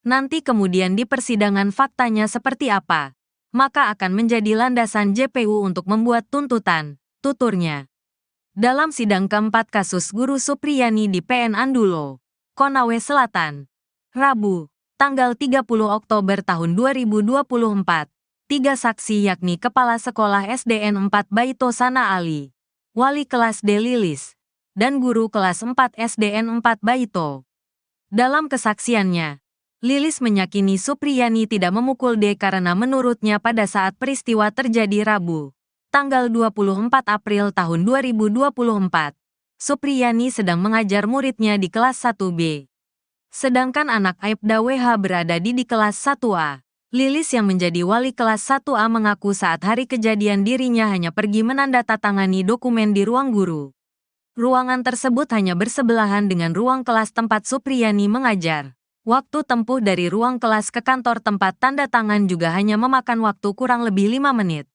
Nanti kemudian di persidangan faktanya seperti apa, maka akan menjadi landasan JPU untuk membuat tuntutan, tuturnya. Dalam sidang keempat kasus guru Supriyani di PN Andulo, Konawe Selatan, Rabu, tanggal 30 Oktober tahun 2024, 3 saksi yakni Kepala Sekolah SDN 4 Baito Sana Ali, Wali Kelas D Lilis, dan Guru Kelas 4 SDN 4 Baito. Dalam kesaksiannya, Lilis meyakini Supriyani tidak memukul D karena menurutnya pada saat peristiwa terjadi Rabu, tanggal 24 April tahun 2024, Supriyani sedang mengajar muridnya di kelas 1B. Sedangkan anak Aibda WH berada di kelas 1A. Lilis yang menjadi wali kelas 1A mengaku saat hari kejadian dirinya hanya pergi menandatangani dokumen di ruang guru. Ruangan tersebut hanya bersebelahan dengan ruang kelas tempat Supriyani mengajar. Waktu tempuh dari ruang kelas ke kantor tempat tanda tangan juga hanya memakan waktu kurang lebih 5 menit.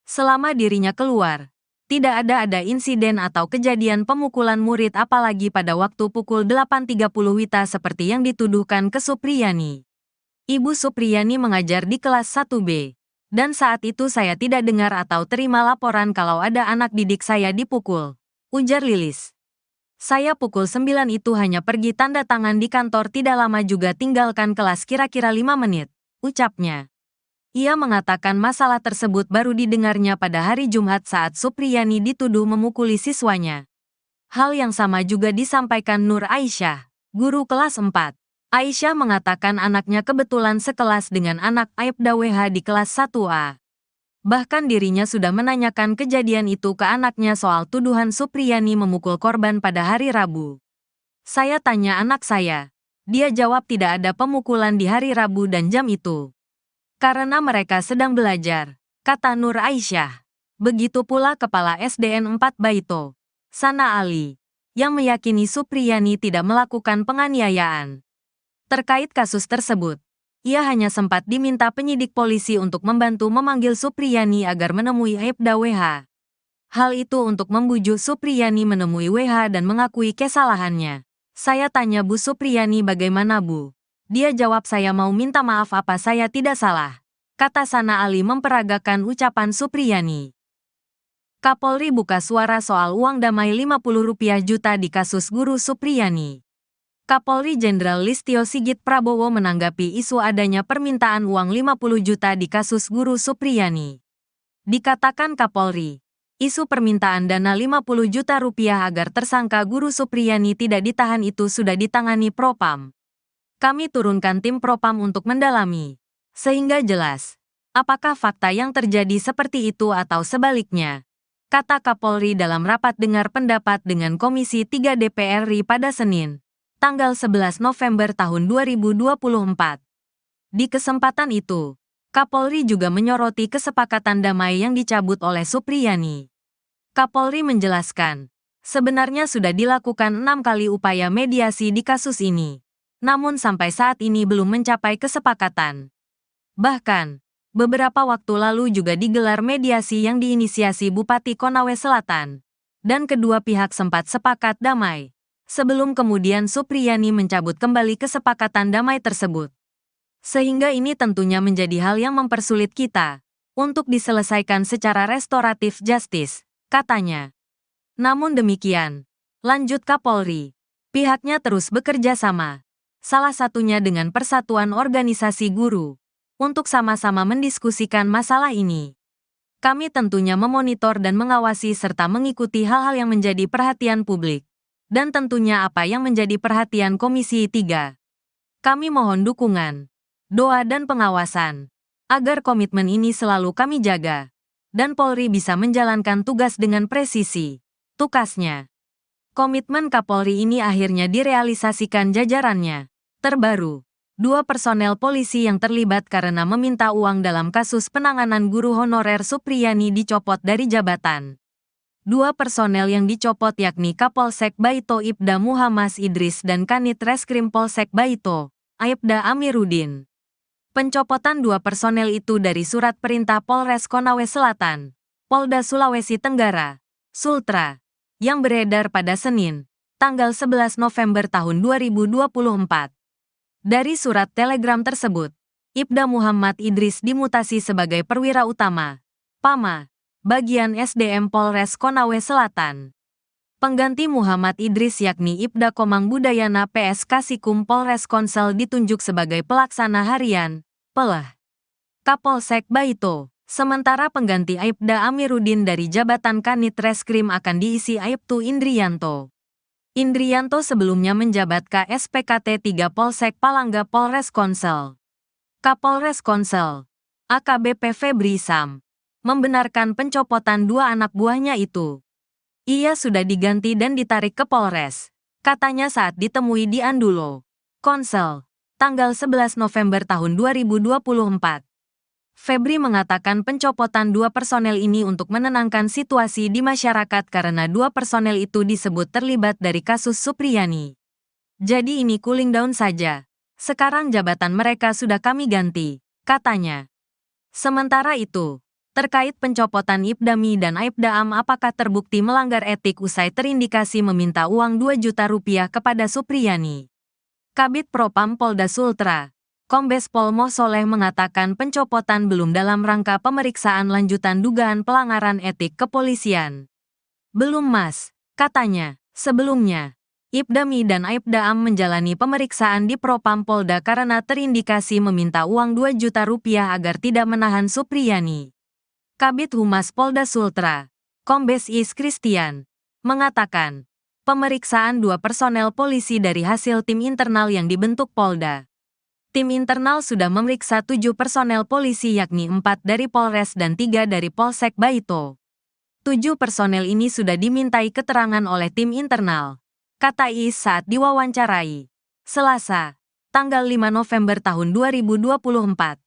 Selama dirinya keluar, tidak ada insiden atau kejadian pemukulan murid apalagi pada waktu pukul 8.30 WITA seperti yang dituduhkan ke Supriyani. Ibu Supriyani mengajar di kelas 1B, dan saat itu saya tidak dengar atau terima laporan kalau ada anak didik saya dipukul, ujar Lilis. Saya pukul 9 itu hanya pergi tanda tangan di kantor tidak lama juga tinggalkan kelas kira-kira 5 menit, ucapnya. Ia mengatakan masalah tersebut baru didengarnya pada hari Jumat saat Supriyani dituduh memukuli siswanya. Hal yang sama juga disampaikan Nur Aisyah, guru kelas 4, Aisyah mengatakan anaknya kebetulan sekelas dengan anak Aibda WH di kelas 1A. Bahkan dirinya sudah menanyakan kejadian itu ke anaknya soal tuduhan Supriyani memukul korban pada hari Rabu. Saya tanya anak saya. Dia jawab tidak ada pemukulan di hari Rabu dan jam itu. Karena mereka sedang belajar, kata Nur Aisyah. Begitu pula Kepala SDN 4 Baito, Sana Ali, yang meyakini Supriyani tidak melakukan penganiayaan. Terkait kasus tersebut, ia hanya sempat diminta penyidik polisi untuk membantu memanggil Supriyani agar menemui Aibda WH. Hal itu untuk membujuk Supriyani menemui WH dan mengakui kesalahannya. Saya tanya Bu Supriyani bagaimana Bu? Dia jawab saya mau minta maaf apa saya tidak salah. Kata Sana Ali memperagakan ucapan Supriyani. Kapolri buka suara soal uang damai Rp50 juta di kasus guru Supriyani. Kapolri Jenderal Listio Sigit Prabowo menanggapi isu adanya permintaan uang 50 juta di kasus guru Supriyani. Dikatakan Kapolri, isu permintaan dana 50 juta rupiah agar tersangka guru Supriyani tidak ditahan itu sudah ditangani Propam. Kami turunkan tim Propam untuk mendalami, sehingga jelas, apakah fakta yang terjadi seperti itu atau sebaliknya, kata Kapolri dalam rapat dengar pendapat dengan Komisi 3 DPR RI pada Senin, tanggal 11 November tahun 2024. Di kesempatan itu, Kapolri juga menyoroti kesepakatan damai yang dicabut oleh Supriyani. Kapolri menjelaskan, sebenarnya sudah dilakukan 6 kali upaya mediasi di kasus ini, namun sampai saat ini belum mencapai kesepakatan. Bahkan, beberapa waktu lalu juga digelar mediasi yang diinisiasi Bupati Konawe Selatan, dan kedua pihak sempat sepakat damai. Sebelum kemudian Supriyani mencabut kembali kesepakatan damai tersebut. Sehingga ini tentunya menjadi hal yang mempersulit kita untuk diselesaikan secara restoratif justice, katanya. Namun demikian, lanjut Kapolri, pihaknya terus bekerja sama, salah satunya dengan Persatuan Organisasi Guru, untuk sama-sama mendiskusikan masalah ini. Kami tentunya memonitor dan mengawasi serta mengikuti hal-hal yang menjadi perhatian publik. Dan tentunya apa yang menjadi perhatian Komisi 3. Kami mohon dukungan, doa dan pengawasan, agar komitmen ini selalu kami jaga, dan Polri bisa menjalankan tugas dengan presisi, tukasnya. Komitmen Kapolri ini akhirnya direalisasikan jajarannya. Terbaru, 2 personel polisi yang terlibat karena meminta uang dalam kasus penanganan guru honorer Supriyani dicopot dari jabatan. 2 personel yang dicopot yakni Kapolsek Baito Ibda Muhammad Idris dan Kanit Reskrim Polsek Baito, Aibda Amiruddin. Pencopotan 2 personel itu dari surat perintah Polres Konawe Selatan, Polda Sulawesi Tenggara, Sultra, yang beredar pada Senin, tanggal 11 November tahun 2024. Dari surat telegram tersebut, Ibda Muhammad Idris dimutasi sebagai perwira utama, PAMA, bagian SDM Polres Konawe Selatan. Pengganti Muhammad Idris yakni Ibda Komang Budayana PS Kasikum Polres Konsel ditunjuk sebagai pelaksana harian, PELH, Kapolsek Baito. Sementara pengganti Aibda Amiruddin dari jabatan Kanit Reskrim akan diisi Aibtu Indrianto. Indrianto sebelumnya menjabat KSPKT 3 Polsek Palangga Polres Konsel. Kapolres Konsel, AKBP Febri Sam, membenarkan pencopotan 2 anak buahnya itu. Ia sudah diganti dan ditarik ke Polres, katanya saat ditemui di Andulo, Konsel, tanggal 11 November tahun 2024. Febri mengatakan pencopotan 2 personel ini untuk menenangkan situasi di masyarakat karena 2 personel itu disebut terlibat dari kasus Supriyani. Jadi ini cooling down saja. Sekarang jabatan mereka sudah kami ganti, katanya. Sementara itu, terkait pencopotan Ibdami dan Aibda Am apakah terbukti melanggar etik usai terindikasi meminta uang 2 juta rupiah kepada Supriyani. Kabid Propam Polda Sultra, Kombes Pol Mo Soleh mengatakan pencopotan belum dalam rangka pemeriksaan lanjutan dugaan pelanggaran etik kepolisian. Belum Mas, katanya. Sebelumnya, Ibdami dan Aibda Am menjalani pemeriksaan di Propam Polda karena terindikasi meminta uang 2 juta rupiah agar tidak menahan Supriyani. Kabid Humas Polda Sultra, Kombes Is Christian, mengatakan, Pemeriksaan 2 personel polisi dari hasil tim internal yang dibentuk Polda. Tim internal sudah memeriksa 7 personel polisi yakni 4 dari Polres dan 3 dari Polsek Baito. 7 personel ini sudah dimintai keterangan oleh tim internal, kata Iis saat diwawancarai Selasa, tanggal 5 November tahun 2024.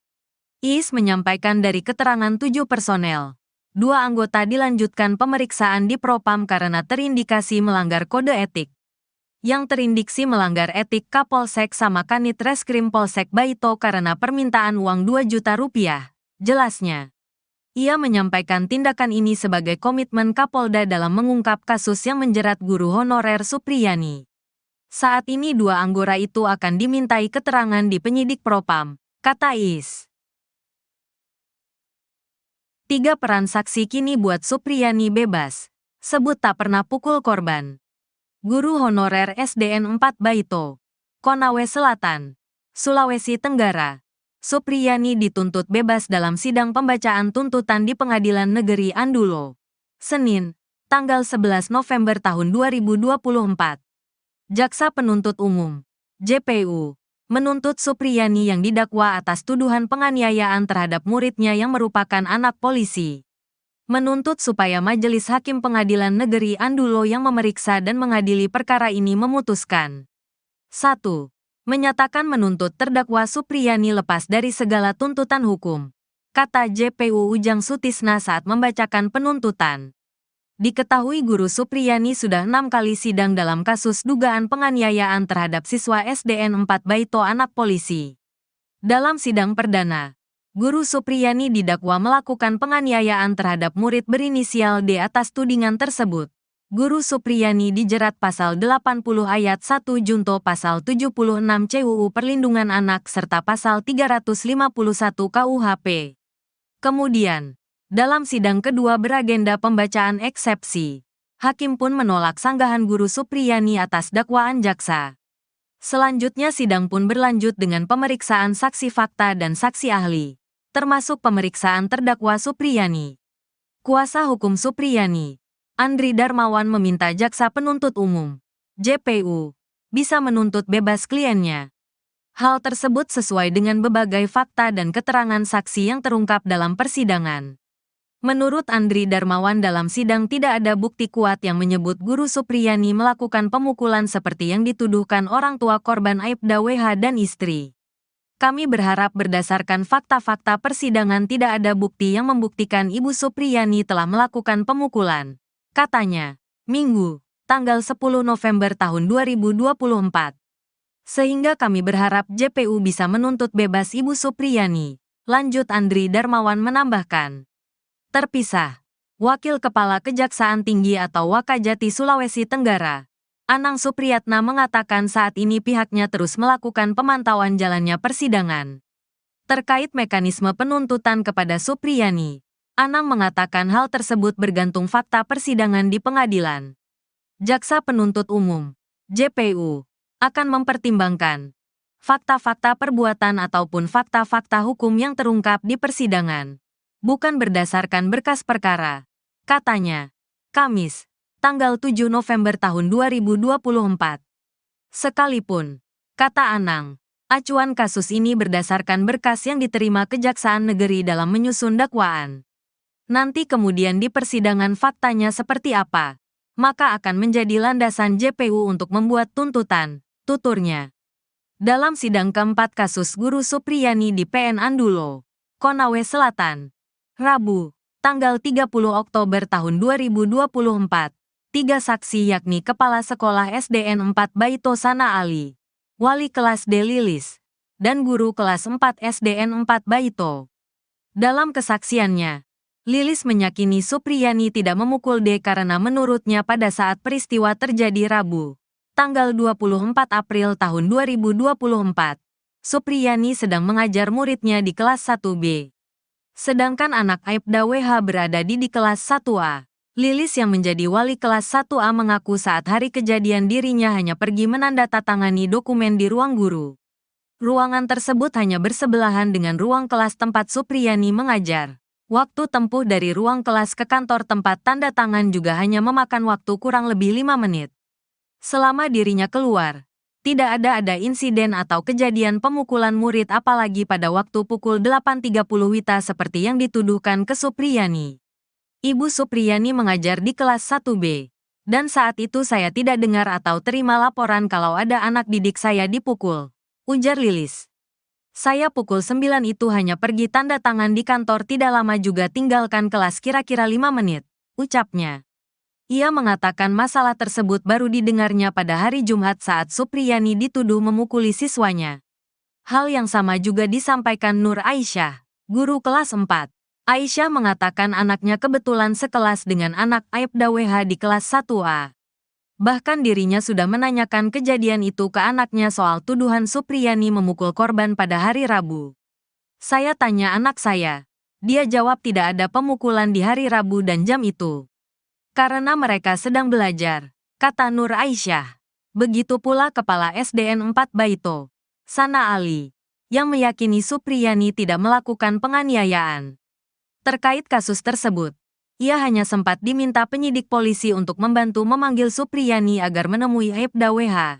Iis menyampaikan dari keterangan 7 personel, 2 anggota dilanjutkan pemeriksaan di Propam karena terindikasi melanggar kode etik. Yang terindiksi melanggar etik Kapolsek sama Kanit Reskrim Polsek Baito karena permintaan uang 2 juta rupiah, jelasnya. Ia menyampaikan tindakan ini sebagai komitmen Kapolda dalam mengungkap kasus yang menjerat guru honorer Supriyani. Saat ini 2 anggota itu akan dimintai keterangan di penyidik Propam, kata Iis. 3 peran saksi kini buat Supriyani bebas, sebut tak pernah pukul korban. Guru honorer SDN 4 Baito, Konawe Selatan, Sulawesi Tenggara. Supriyani dituntut bebas dalam sidang pembacaan tuntutan di Pengadilan Negeri Andulo, Senin, tanggal 11 November tahun 2024. Jaksa Penuntut Umum, JPU, menuntut Supriyani yang didakwa atas tuduhan penganiayaan terhadap muridnya yang merupakan anak polisi. Menuntut supaya Majelis Hakim Pengadilan Negeri Andulo yang memeriksa dan mengadili perkara ini memutuskan. 1. Menyatakan menuntut terdakwa Supriyani lepas dari segala tuntutan hukum, kata JPU Ujang Sutisna saat membacakan penuntutan. Diketahui guru Supriyani sudah 6 kali sidang dalam kasus dugaan penganiayaan terhadap siswa SDN 4 Baito anak polisi. Dalam sidang perdana, guru Supriyani didakwa melakukan penganiayaan terhadap murid berinisial D atas tudingan tersebut. Guru Supriyani dijerat pasal 80 ayat 1 junto pasal 76 CUU Perlindungan Anak serta pasal 351 KUHP. Kemudian, dalam sidang kedua beragenda pembacaan eksepsi, hakim pun menolak sanggahan guru Supriyani atas dakwaan jaksa. Selanjutnya sidang pun berlanjut dengan pemeriksaan saksi fakta dan saksi ahli, termasuk pemeriksaan terdakwa Supriyani. Kuasa hukum Supriyani, Andri Darmawan meminta jaksa penuntut umum, JPU, bisa menuntut bebas kliennya. Hal tersebut sesuai dengan berbagai fakta dan keterangan saksi yang terungkap dalam persidangan. Menurut Andri Darmawan dalam sidang tidak ada bukti kuat yang menyebut guru Supriyani melakukan pemukulan seperti yang dituduhkan orang tua korban Aibda WH dan istri. Kami berharap berdasarkan fakta-fakta persidangan tidak ada bukti yang membuktikan Ibu Supriyani telah melakukan pemukulan, katanya, Minggu, tanggal 10 November tahun 2024. Sehingga kami berharap JPU bisa menuntut bebas Ibu Supriyani, lanjut Andri Darmawan menambahkan. Terpisah, Wakil Kepala Kejaksaan Tinggi atau Wakajati Sulawesi Tenggara, Anang Supriyatna mengatakan saat ini pihaknya terus melakukan pemantauan jalannya persidangan. Terkait mekanisme penuntutan kepada Supriyani, Anang mengatakan hal tersebut bergantung fakta persidangan di pengadilan. Jaksa Penuntut Umum, JPU, akan mempertimbangkan fakta-fakta perbuatan ataupun fakta-fakta hukum yang terungkap di persidangan, bukan berdasarkan berkas perkara, katanya, Kamis, tanggal 7 November tahun 2024. Sekalipun, kata Anang, acuan kasus ini berdasarkan berkas yang diterima Kejaksaan Negeri dalam menyusun dakwaan. Nanti kemudian di persidangan faktanya seperti apa, maka akan menjadi landasan JPU untuk membuat tuntutan, tuturnya. Dalam sidang keempat kasus guru Supriyani di PN Andulo, Konawe Selatan, Rabu, tanggal 30 Oktober tahun 2024, 3 saksi yakni Kepala Sekolah SDN 4 Baito Sana Ali, Wali Kelas D Lilis, dan Guru Kelas 4 SDN 4 Baito. Dalam kesaksiannya, Lilis meyakini Supriyani tidak memukul D karena menurutnya pada saat peristiwa terjadi Rabu, tanggal 24 April tahun 2024, Supriyani sedang mengajar muridnya di kelas 1B. Sedangkan anak Aibda WH berada di kelas 1A. Lilis yang menjadi wali kelas 1A mengaku saat hari kejadian dirinya hanya pergi menandatangani dokumen di ruang guru. Ruangan tersebut hanya bersebelahan dengan ruang kelas tempat Supriyani mengajar. Waktu tempuh dari ruang kelas ke kantor tempat tanda tangan juga hanya memakan waktu kurang lebih 5 menit. Selama dirinya keluar, tidak ada insiden atau kejadian pemukulan murid apalagi pada waktu pukul 8.30 WITA seperti yang dituduhkan ke Supriyani. Ibu Supriyani mengajar di kelas 1B. Dan saat itu saya tidak dengar atau terima laporan kalau ada anak didik saya dipukul, ujar Lilis. Saya pukul 9 itu hanya pergi tanda tangan di kantor, tidak lama juga tinggalkan kelas, kira-kira 5 menit, ucapnya. Ia mengatakan masalah tersebut baru didengarnya pada hari Jumat saat Supriyani dituduh memukuli siswanya. Hal yang sama juga disampaikan Nur Aisyah, guru kelas 4. Aisyah mengatakan anaknya kebetulan sekelas dengan anak Aibda WH di kelas 1A. Bahkan dirinya sudah menanyakan kejadian itu ke anaknya soal tuduhan Supriyani memukul korban pada hari Rabu. Saya tanya anak saya. Dia jawab tidak ada pemukulan di hari Rabu dan jam itu. Karena mereka sedang belajar, kata Nur Aisyah. Begitu pula Kepala SDN 4 Baito, Sana Ali, yang meyakini Supriyani tidak melakukan penganiayaan. Terkait kasus tersebut, ia hanya sempat diminta penyidik polisi untuk membantu memanggil Supriyani agar menemui Aibda WH.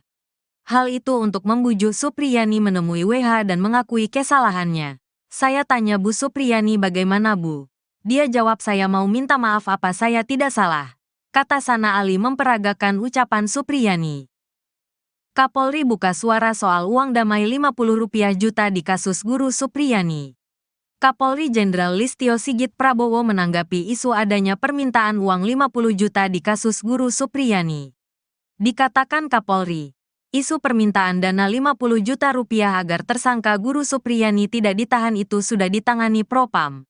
Hal itu untuk membujuk Supriyani menemui WH dan mengakui kesalahannya. Saya tanya Bu Supriyani bagaimana Bu? Dia jawab saya mau minta maaf apa saya tidak salah, kata Sana Ali memperagakan ucapan Supriyani. Kapolri buka suara soal uang damai Rp50 juta di kasus guru Supriyani. Kapolri Jenderal Listio Sigit Prabowo menanggapi isu adanya permintaan uang 50 juta di kasus guru Supriyani. Dikatakan Kapolri, isu permintaan dana Rp50 juta agar tersangka guru Supriyani tidak ditahan itu sudah ditangani Propam.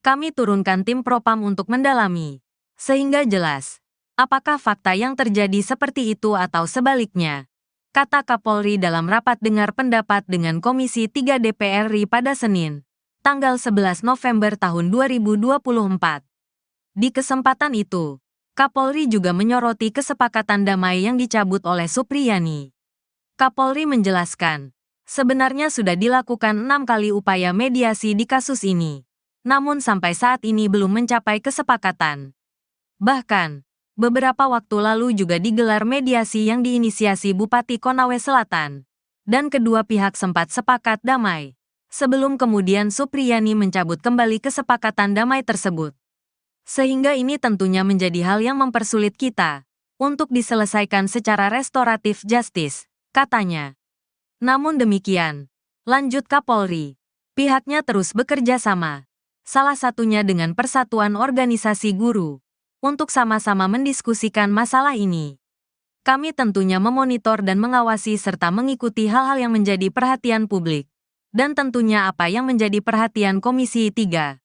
Kami turunkan tim Propam untuk mendalami, sehingga jelas, apakah fakta yang terjadi seperti itu atau sebaliknya, kata Kapolri dalam rapat dengar pendapat dengan Komisi 3 DPR RI pada Senin, tanggal 11 November tahun 2024. Di kesempatan itu, Kapolri juga menyoroti kesepakatan damai yang dicabut oleh Supriyani. Kapolri menjelaskan, sebenarnya sudah dilakukan 6 kali upaya mediasi di kasus ini. Namun sampai saat ini belum mencapai kesepakatan. Bahkan, beberapa waktu lalu juga digelar mediasi yang diinisiasi Bupati Konawe Selatan. Dan kedua pihak sempat sepakat damai. Sebelum kemudian Supriyani mencabut kembali kesepakatan damai tersebut. Sehingga ini tentunya menjadi hal yang mempersulit kita untuk diselesaikan secara restoratif justice, katanya. Namun demikian, lanjut Kapolri, pihaknya terus bekerja sama. Salah satunya dengan Persatuan Organisasi Guru, untuk sama-sama mendiskusikan masalah ini. Kami tentunya memonitor dan mengawasi serta mengikuti hal-hal yang menjadi perhatian publik, dan tentunya apa yang menjadi perhatian Komisi 3.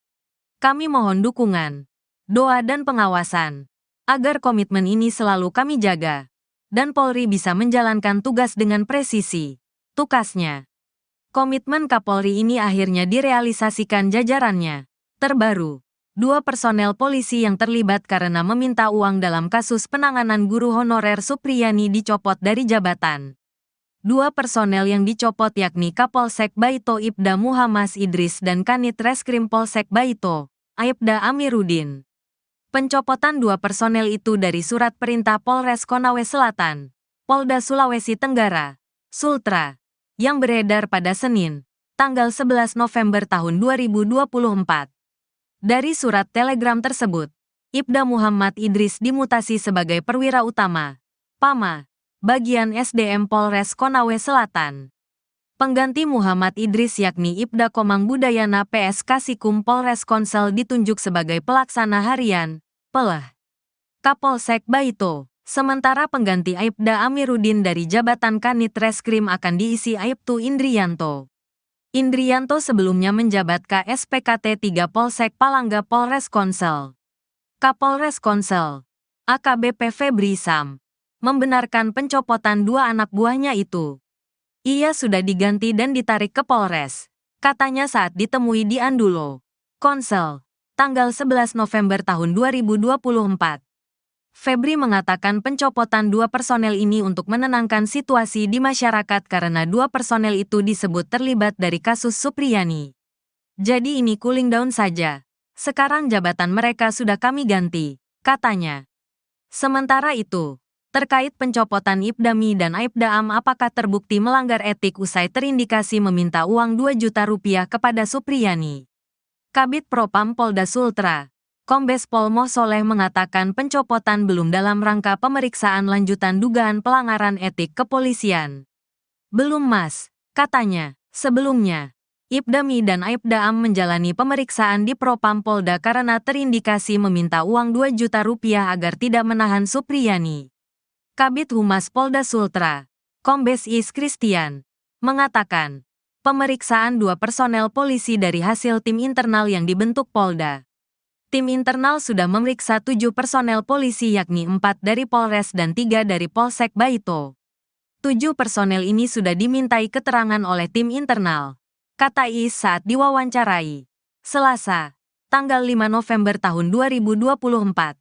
Kami mohon dukungan, doa dan pengawasan, agar komitmen ini selalu kami jaga, dan Polri bisa menjalankan tugas dengan presisi, tukasnya. Komitmen Kapolri ini akhirnya direalisasikan jajarannya. Terbaru, 2 personel polisi yang terlibat karena meminta uang dalam kasus penanganan guru honorer Supriyani dicopot dari jabatan. 2 personel yang dicopot yakni Kapolsek Baito Ibda Muhammad Idris dan Kanit Reskrim Polsek Baito, Aibda Amiruddin. Pencopotan 2 personel itu dari surat perintah Polres Konawe Selatan, Polda Sulawesi Tenggara, Sultra, yang beredar pada Senin, tanggal 11 November tahun 2024. Dari surat telegram tersebut, Ibda Muhammad Idris dimutasi sebagai perwira utama, PAMA, bagian SDM Polres Konawe Selatan. Pengganti Muhammad Idris yakni Ibda Komang Budayana PS Kasikum Polres Konsel ditunjuk sebagai pelaksana harian, PELH, Kapolsek Baito. Sementara pengganti Aibda Amiruddin dari jabatan Kanit Reskrim akan diisi Aibtu Indrianto. Indrianto sebelumnya menjabat KSPKT 3 Polsek Palangga Polres Konsel. Kapolres Konsel, AKBP Febri Sam, membenarkan pencopotan 2 anak buahnya itu. Ia sudah diganti dan ditarik ke Polres, katanya saat ditemui di Andulo, Konsel, tanggal 11 November tahun 2024. Febri mengatakan pencopotan 2 personel ini untuk menenangkan situasi di masyarakat karena 2 personel itu disebut terlibat dari kasus Supriyani. Jadi ini cooling down saja. Sekarang jabatan mereka sudah kami ganti, katanya. Sementara itu, terkait pencopotan Ibdami dan Aibdaam apakah terbukti melanggar etik usai terindikasi meminta uang 2 juta rupiah kepada Supriyani. Kabid Propam Polda Sultra, Kombes Pol Moh Soleh mengatakan pencopotan belum dalam rangka pemeriksaan lanjutan dugaan pelanggaran etik kepolisian. Belum Mas, katanya. Sebelumnya, Ibdami dan Aibdaam menjalani pemeriksaan di Propam Polda karena terindikasi meminta uang 2 juta rupiah agar tidak menahan Supriyani. Kabid Humas Polda Sultra, Kombes Is Christian, mengatakan, pemeriksaan 2 personel polisi dari hasil tim internal yang dibentuk Polda. Tim internal sudah memeriksa 7 personel polisi yakni 4 dari Polres dan 3 dari Polsek Baito. 7 personel ini sudah dimintai keterangan oleh tim internal, kata Is saat diwawancarai Selasa, tanggal 5 November tahun 2024.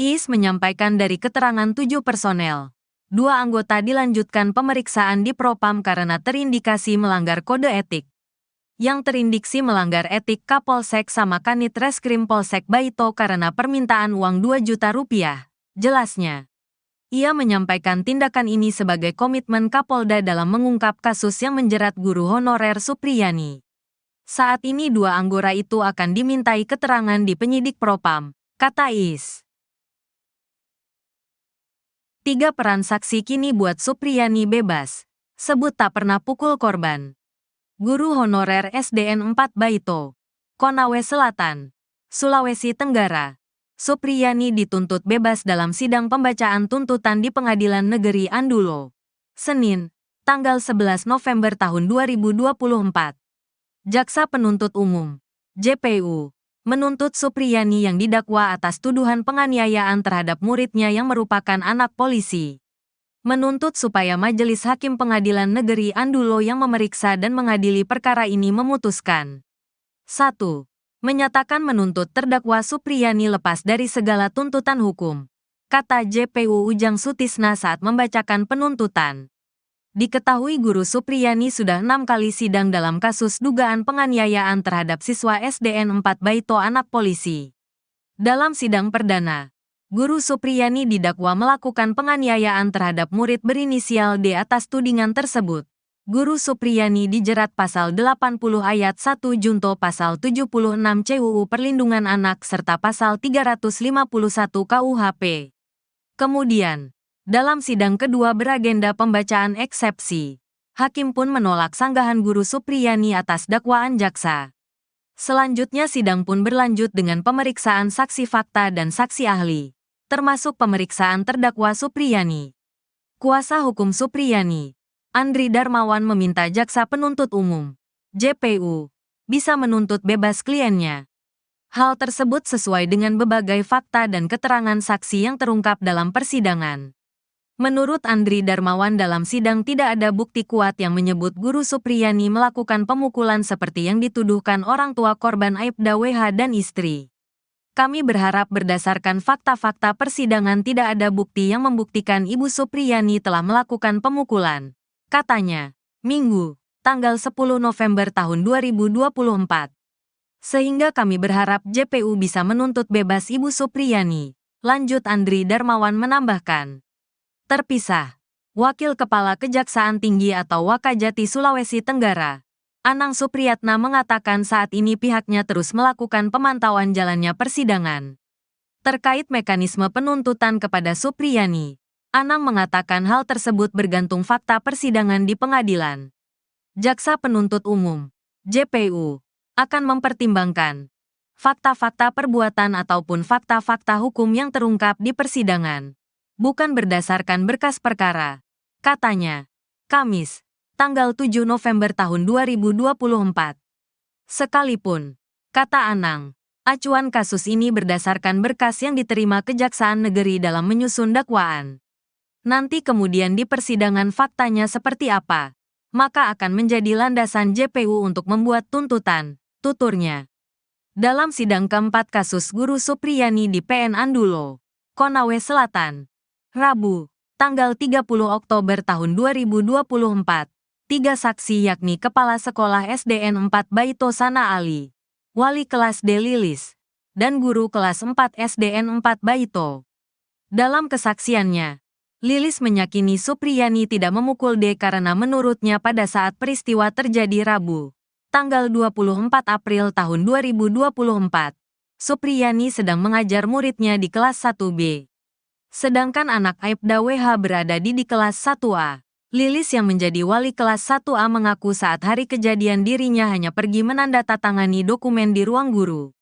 Is menyampaikan dari keterangan 7 personel, 2 anggota dilanjutkan pemeriksaan di Propam karena terindikasi melanggar kode etik. Yang terindiksi melanggar etik Kapolsek sama Kanit Reskrim Polsek Baito karena permintaan uang 2 juta rupiah, jelasnya. Ia menyampaikan tindakan ini sebagai komitmen Kapolda dalam mengungkap kasus yang menjerat guru honorer Supriyani. Saat ini 2 anggota itu akan dimintai keterangan di penyidik Propam, kata Is. 3 peran saksi kini buat Supriyani bebas, sebut tak pernah pukul korban. Guru honorer SDN 4 Baito, Konawe Selatan, Sulawesi Tenggara. Supriyani dituntut bebas dalam sidang pembacaan tuntutan di Pengadilan Negeri Andulo, Senin, tanggal 11 November tahun 2024. Jaksa Penuntut Umum, JPU, menuntut Supriyani yang didakwa atas tuduhan penganiayaan terhadap muridnya yang merupakan anak polisi. Menuntut supaya Majelis Hakim Pengadilan Negeri Andulo yang memeriksa dan mengadili perkara ini memutuskan. 1. Menyatakan menuntut terdakwa Supriyani lepas dari segala tuntutan hukum, kata JPU Ujang Sutisna saat membacakan penuntutan. Diketahui guru Supriyani sudah 6 kali sidang dalam kasus dugaan penganiayaan terhadap siswa SDN 4 Baito anak polisi. Dalam sidang perdana, guru Supriyani didakwa melakukan penganiayaan terhadap murid berinisial D atas tudingan tersebut. Guru Supriyani dijerat pasal 80 ayat 1 junto pasal 76 CUU Perlindungan Anak serta pasal 351 KUHP. Kemudian, dalam sidang kedua beragenda pembacaan eksepsi, hakim pun menolak sanggahan guru Supriyani atas dakwaan jaksa. Selanjutnya sidang pun berlanjut dengan pemeriksaan saksi fakta dan saksi ahli, termasuk pemeriksaan terdakwa Supriyani. Kuasa hukum Supriyani, Andri Darmawan meminta jaksa penuntut umum, JPU, bisa menuntut bebas kliennya. Hal tersebut sesuai dengan berbagai fakta dan keterangan saksi yang terungkap dalam persidangan. Menurut Andri Darmawan dalam sidang tidak ada bukti kuat yang menyebut guru Supriyani melakukan pemukulan seperti yang dituduhkan orang tua korban Aibda WH dan istri. Kami berharap berdasarkan fakta-fakta persidangan tidak ada bukti yang membuktikan Ibu Supriyani telah melakukan pemukulan, katanya, Minggu, tanggal 10 November tahun 2024. Sehingga kami berharap JPU bisa menuntut bebas Ibu Supriyani, lanjut Andri Darmawan menambahkan. Terpisah, Wakil Kepala Kejaksaan Tinggi atau Wakajati Sulawesi Tenggara, Anang Supriyatna mengatakan saat ini pihaknya terus melakukan pemantauan jalannya persidangan. Terkait mekanisme penuntutan kepada Supriyani, Anang mengatakan hal tersebut bergantung fakta persidangan di pengadilan. Jaksa Penuntut Umum, JPU, akan mempertimbangkan fakta-fakta perbuatan ataupun fakta-fakta hukum yang terungkap di persidangan, bukan berdasarkan berkas perkara, katanya, Kamis, tanggal 7 November tahun 2024. Sekalipun, kata Anang, acuan kasus ini berdasarkan berkas yang diterima Kejaksaan Negeri dalam menyusun dakwaan. Nanti kemudian di persidangan faktanya seperti apa, maka akan menjadi landasan JPU untuk membuat tuntutan, tuturnya. Dalam sidang keempat kasus guru Supriyani di PN Andulo, Konawe Selatan, Rabu, tanggal 30 Oktober tahun 2024, 3 saksi yakni Kepala Sekolah SDN 4 Baito Sana Ali, Wali Kelas D Lilis, dan Guru Kelas 4 SDN 4 Baito. Dalam kesaksiannya, Lilis meyakini Supriyani tidak memukul D karena menurutnya pada saat peristiwa terjadi Rabu, tanggal 24 April tahun 2024, Supriyani sedang mengajar muridnya di kelas 1B. Sedangkan anak Aibda WH berada di kelas 1A. Lilis yang menjadi wali kelas 1A mengaku saat hari kejadian dirinya hanya pergi menandatangani dokumen di ruang guru.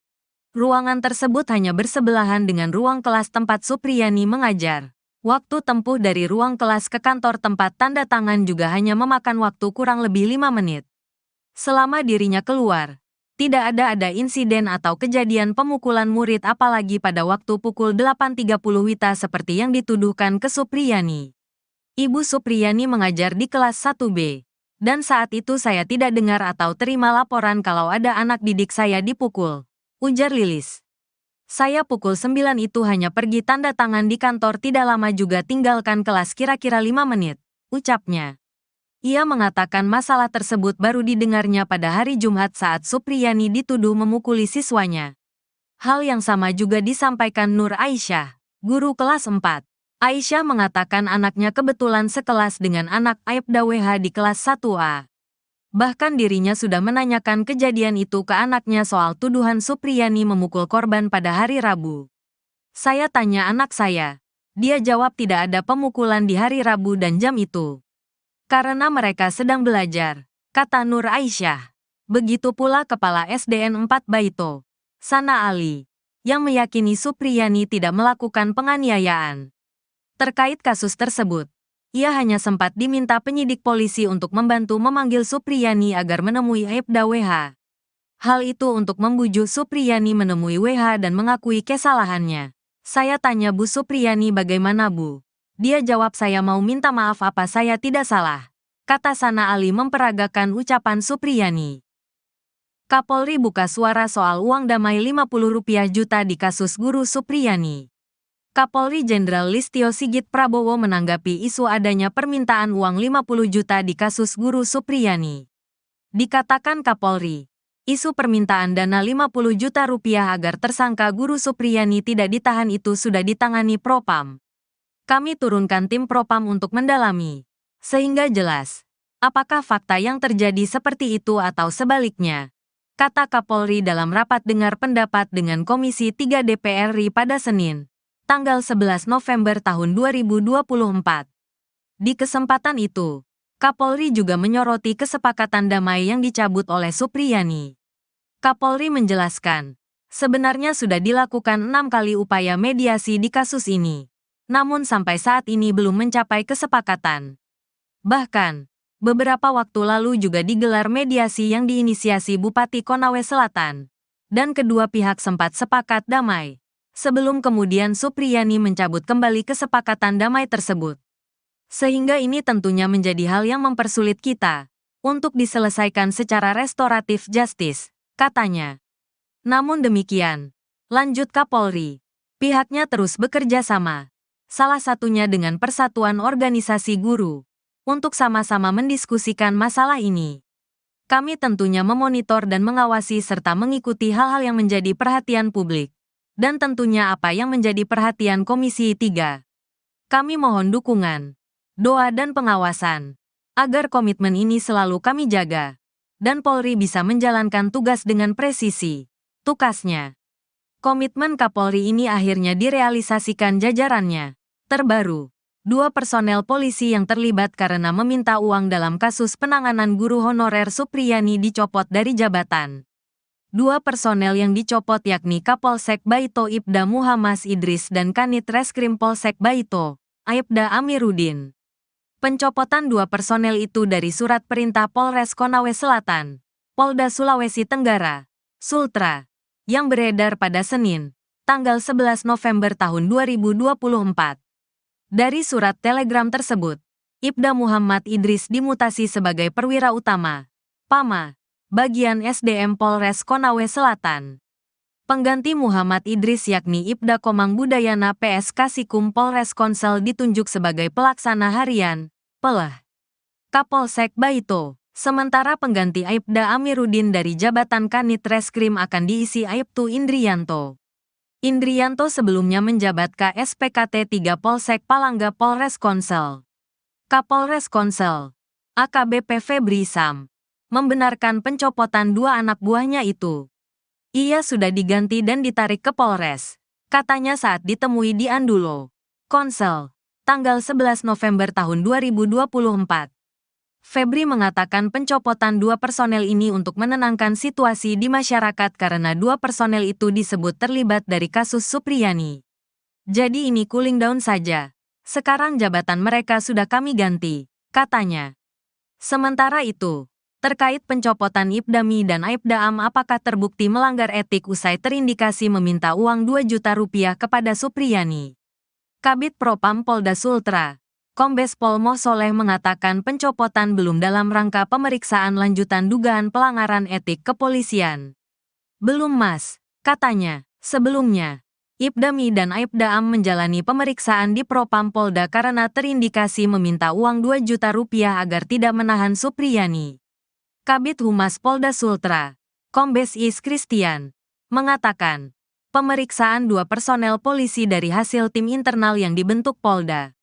Ruangan tersebut hanya bersebelahan dengan ruang kelas tempat Supriyani mengajar. Waktu tempuh dari ruang kelas ke kantor tempat tanda tangan juga hanya memakan waktu kurang lebih 5 menit. Selama dirinya keluar, tidak ada insiden atau kejadian pemukulan murid apalagi pada waktu pukul 8.30 WITA seperti yang dituduhkan ke Supriyani. Ibu Supriyani mengajar di kelas 1B, dan saat itu saya tidak dengar atau terima laporan kalau ada anak didik saya dipukul, ujar Lilis. Saya pukul 9 itu hanya pergi tanda tangan di kantor tidak lama juga tinggalkan kelas kira-kira 5 menit, ucapnya. Ia mengatakan masalah tersebut baru didengarnya pada hari Jumat saat Supriyani dituduh memukuli siswanya. Hal yang sama juga disampaikan Nur Aisyah, guru kelas 4. Aisyah mengatakan anaknya kebetulan sekelas dengan anak Aibda WH di kelas 1A. Bahkan dirinya sudah menanyakan kejadian itu ke anaknya soal tuduhan Supriyani memukul korban pada hari Rabu. Saya tanya anak saya. Dia jawab tidak ada pemukulan di hari Rabu dan jam itu. Karena mereka sedang belajar, kata Nur Aisyah. Begitu pula Kepala SDN 4 Baito, Sana Ali, yang meyakini Supriyani tidak melakukan penganiayaan. Terkait kasus tersebut, ia hanya sempat diminta penyidik polisi untuk membantu memanggil Supriyani agar menemui Aibda WH. Hal itu untuk membujuk Supriyani menemui WH dan mengakui kesalahannya. Saya tanya Bu Supriyani bagaimana Bu? Dia jawab saya mau minta maaf apa saya tidak salah. Kata Sana Ali memperagakan ucapan Supriyani. Kapolri buka suara soal uang damai Rp50 juta di kasus guru Supriyani. Kapolri Jenderal Listio Sigit Prabowo menanggapi isu adanya permintaan uang 50 juta di kasus guru Supriyani. Dikatakan Kapolri, isu permintaan dana 50 juta rupiah agar tersangka guru Supriyani tidak ditahan itu sudah ditangani Propam. Kami turunkan tim Propam untuk mendalami, sehingga jelas, apakah fakta yang terjadi seperti itu atau sebaliknya, kata Kapolri dalam rapat dengar pendapat dengan Komisi 3 DPR RI pada Senin, tanggal 11 November tahun 2024. Di kesempatan itu, Kapolri juga menyoroti kesepakatan damai yang dicabut oleh Supriyani. Kapolri menjelaskan, sebenarnya sudah dilakukan 6 kali upaya mediasi di kasus ini, namun sampai saat ini belum mencapai kesepakatan. Bahkan, beberapa waktu lalu juga digelar mediasi yang diinisiasi Bupati Konawe Selatan, dan kedua pihak sempat sepakat damai. Sebelum kemudian Supriyani mencabut kembali kesepakatan damai tersebut. Sehingga ini tentunya menjadi hal yang mempersulit kita untuk diselesaikan secara restoratif justice, katanya. Namun demikian, lanjut Kapolri, pihaknya terus bekerja sama, salah satunya dengan Persatuan Organisasi Guru, untuk sama-sama mendiskusikan masalah ini. Kami tentunya memonitor dan mengawasi serta mengikuti hal-hal yang menjadi perhatian publik. Dan tentunya apa yang menjadi perhatian Komisi 3. Kami mohon dukungan, doa dan pengawasan, agar komitmen ini selalu kami jaga, dan Polri bisa menjalankan tugas dengan presisi, tukasnya. Komitmen Kapolri ini akhirnya direalisasikan jajarannya. Terbaru, 2 personel polisi yang terlibat karena meminta uang dalam kasus penanganan guru honorer Supriyani dicopot dari jabatan. 2 personel yang dicopot yakni Kapolsek Baito Ibda Muhammad Idris dan Kanit Reskrim Polsek Baito, Aibda Amiruddin. Pencopotan 2 personel itu dari surat perintah Polres Konawe Selatan, Polda Sulawesi Tenggara, Sultra, yang beredar pada Senin, tanggal 11 November tahun 2024. Dari surat telegram tersebut, Ibda Muhammad Idris dimutasi sebagai perwira utama, PAMA, bagian SDM Polres Konawe Selatan. Pengganti Muhammad Idris yakni Ibda Komang Budayana PS Kasikum Polres Konsel ditunjuk sebagai pelaksana harian, PELH, Kapolsek Baito. Sementara pengganti Aibda Amiruddin dari jabatan Kanit Reskrim akan diisi Aibtu Indrianto. Indrianto sebelumnya menjabat KSPKT 3 Polsek Palangga Polres Konsel. Kapolres Konsel, AKBP Febri Sam, membenarkan pencopotan dua anak buahnya itu. Ia sudah diganti dan ditarik ke Polres, katanya saat ditemui di Andulo, Konsel, tanggal 11 November tahun 2024. Febri mengatakan pencopotan dua personel ini untuk menenangkan situasi di masyarakat karena dua personel itu disebut terlibat dari kasus Supriyani. Jadi ini cooling down saja. Sekarang jabatan mereka sudah kami ganti, katanya. Sementara itu, terkait pencopotan Ibdami dan Aibdaam apakah terbukti melanggar etik usai terindikasi meminta uang 2 juta rupiah kepada Supriyani. Kabid Propam Polda Sultra, Kombes Pol Moh Soleh mengatakan pencopotan belum dalam rangka pemeriksaan lanjutan dugaan pelanggaran etik kepolisian. Belum Mas, katanya. Sebelumnya, Ibdami dan Aibdaam menjalani pemeriksaan di Propam Polda karena terindikasi meminta uang 2 juta rupiah agar tidak menahan Supriyani. Kabid Humas Polda Sultra, Kombes Is Christian, mengatakan, pemeriksaan dua personel polisi dari hasil tim internal yang dibentuk Polda.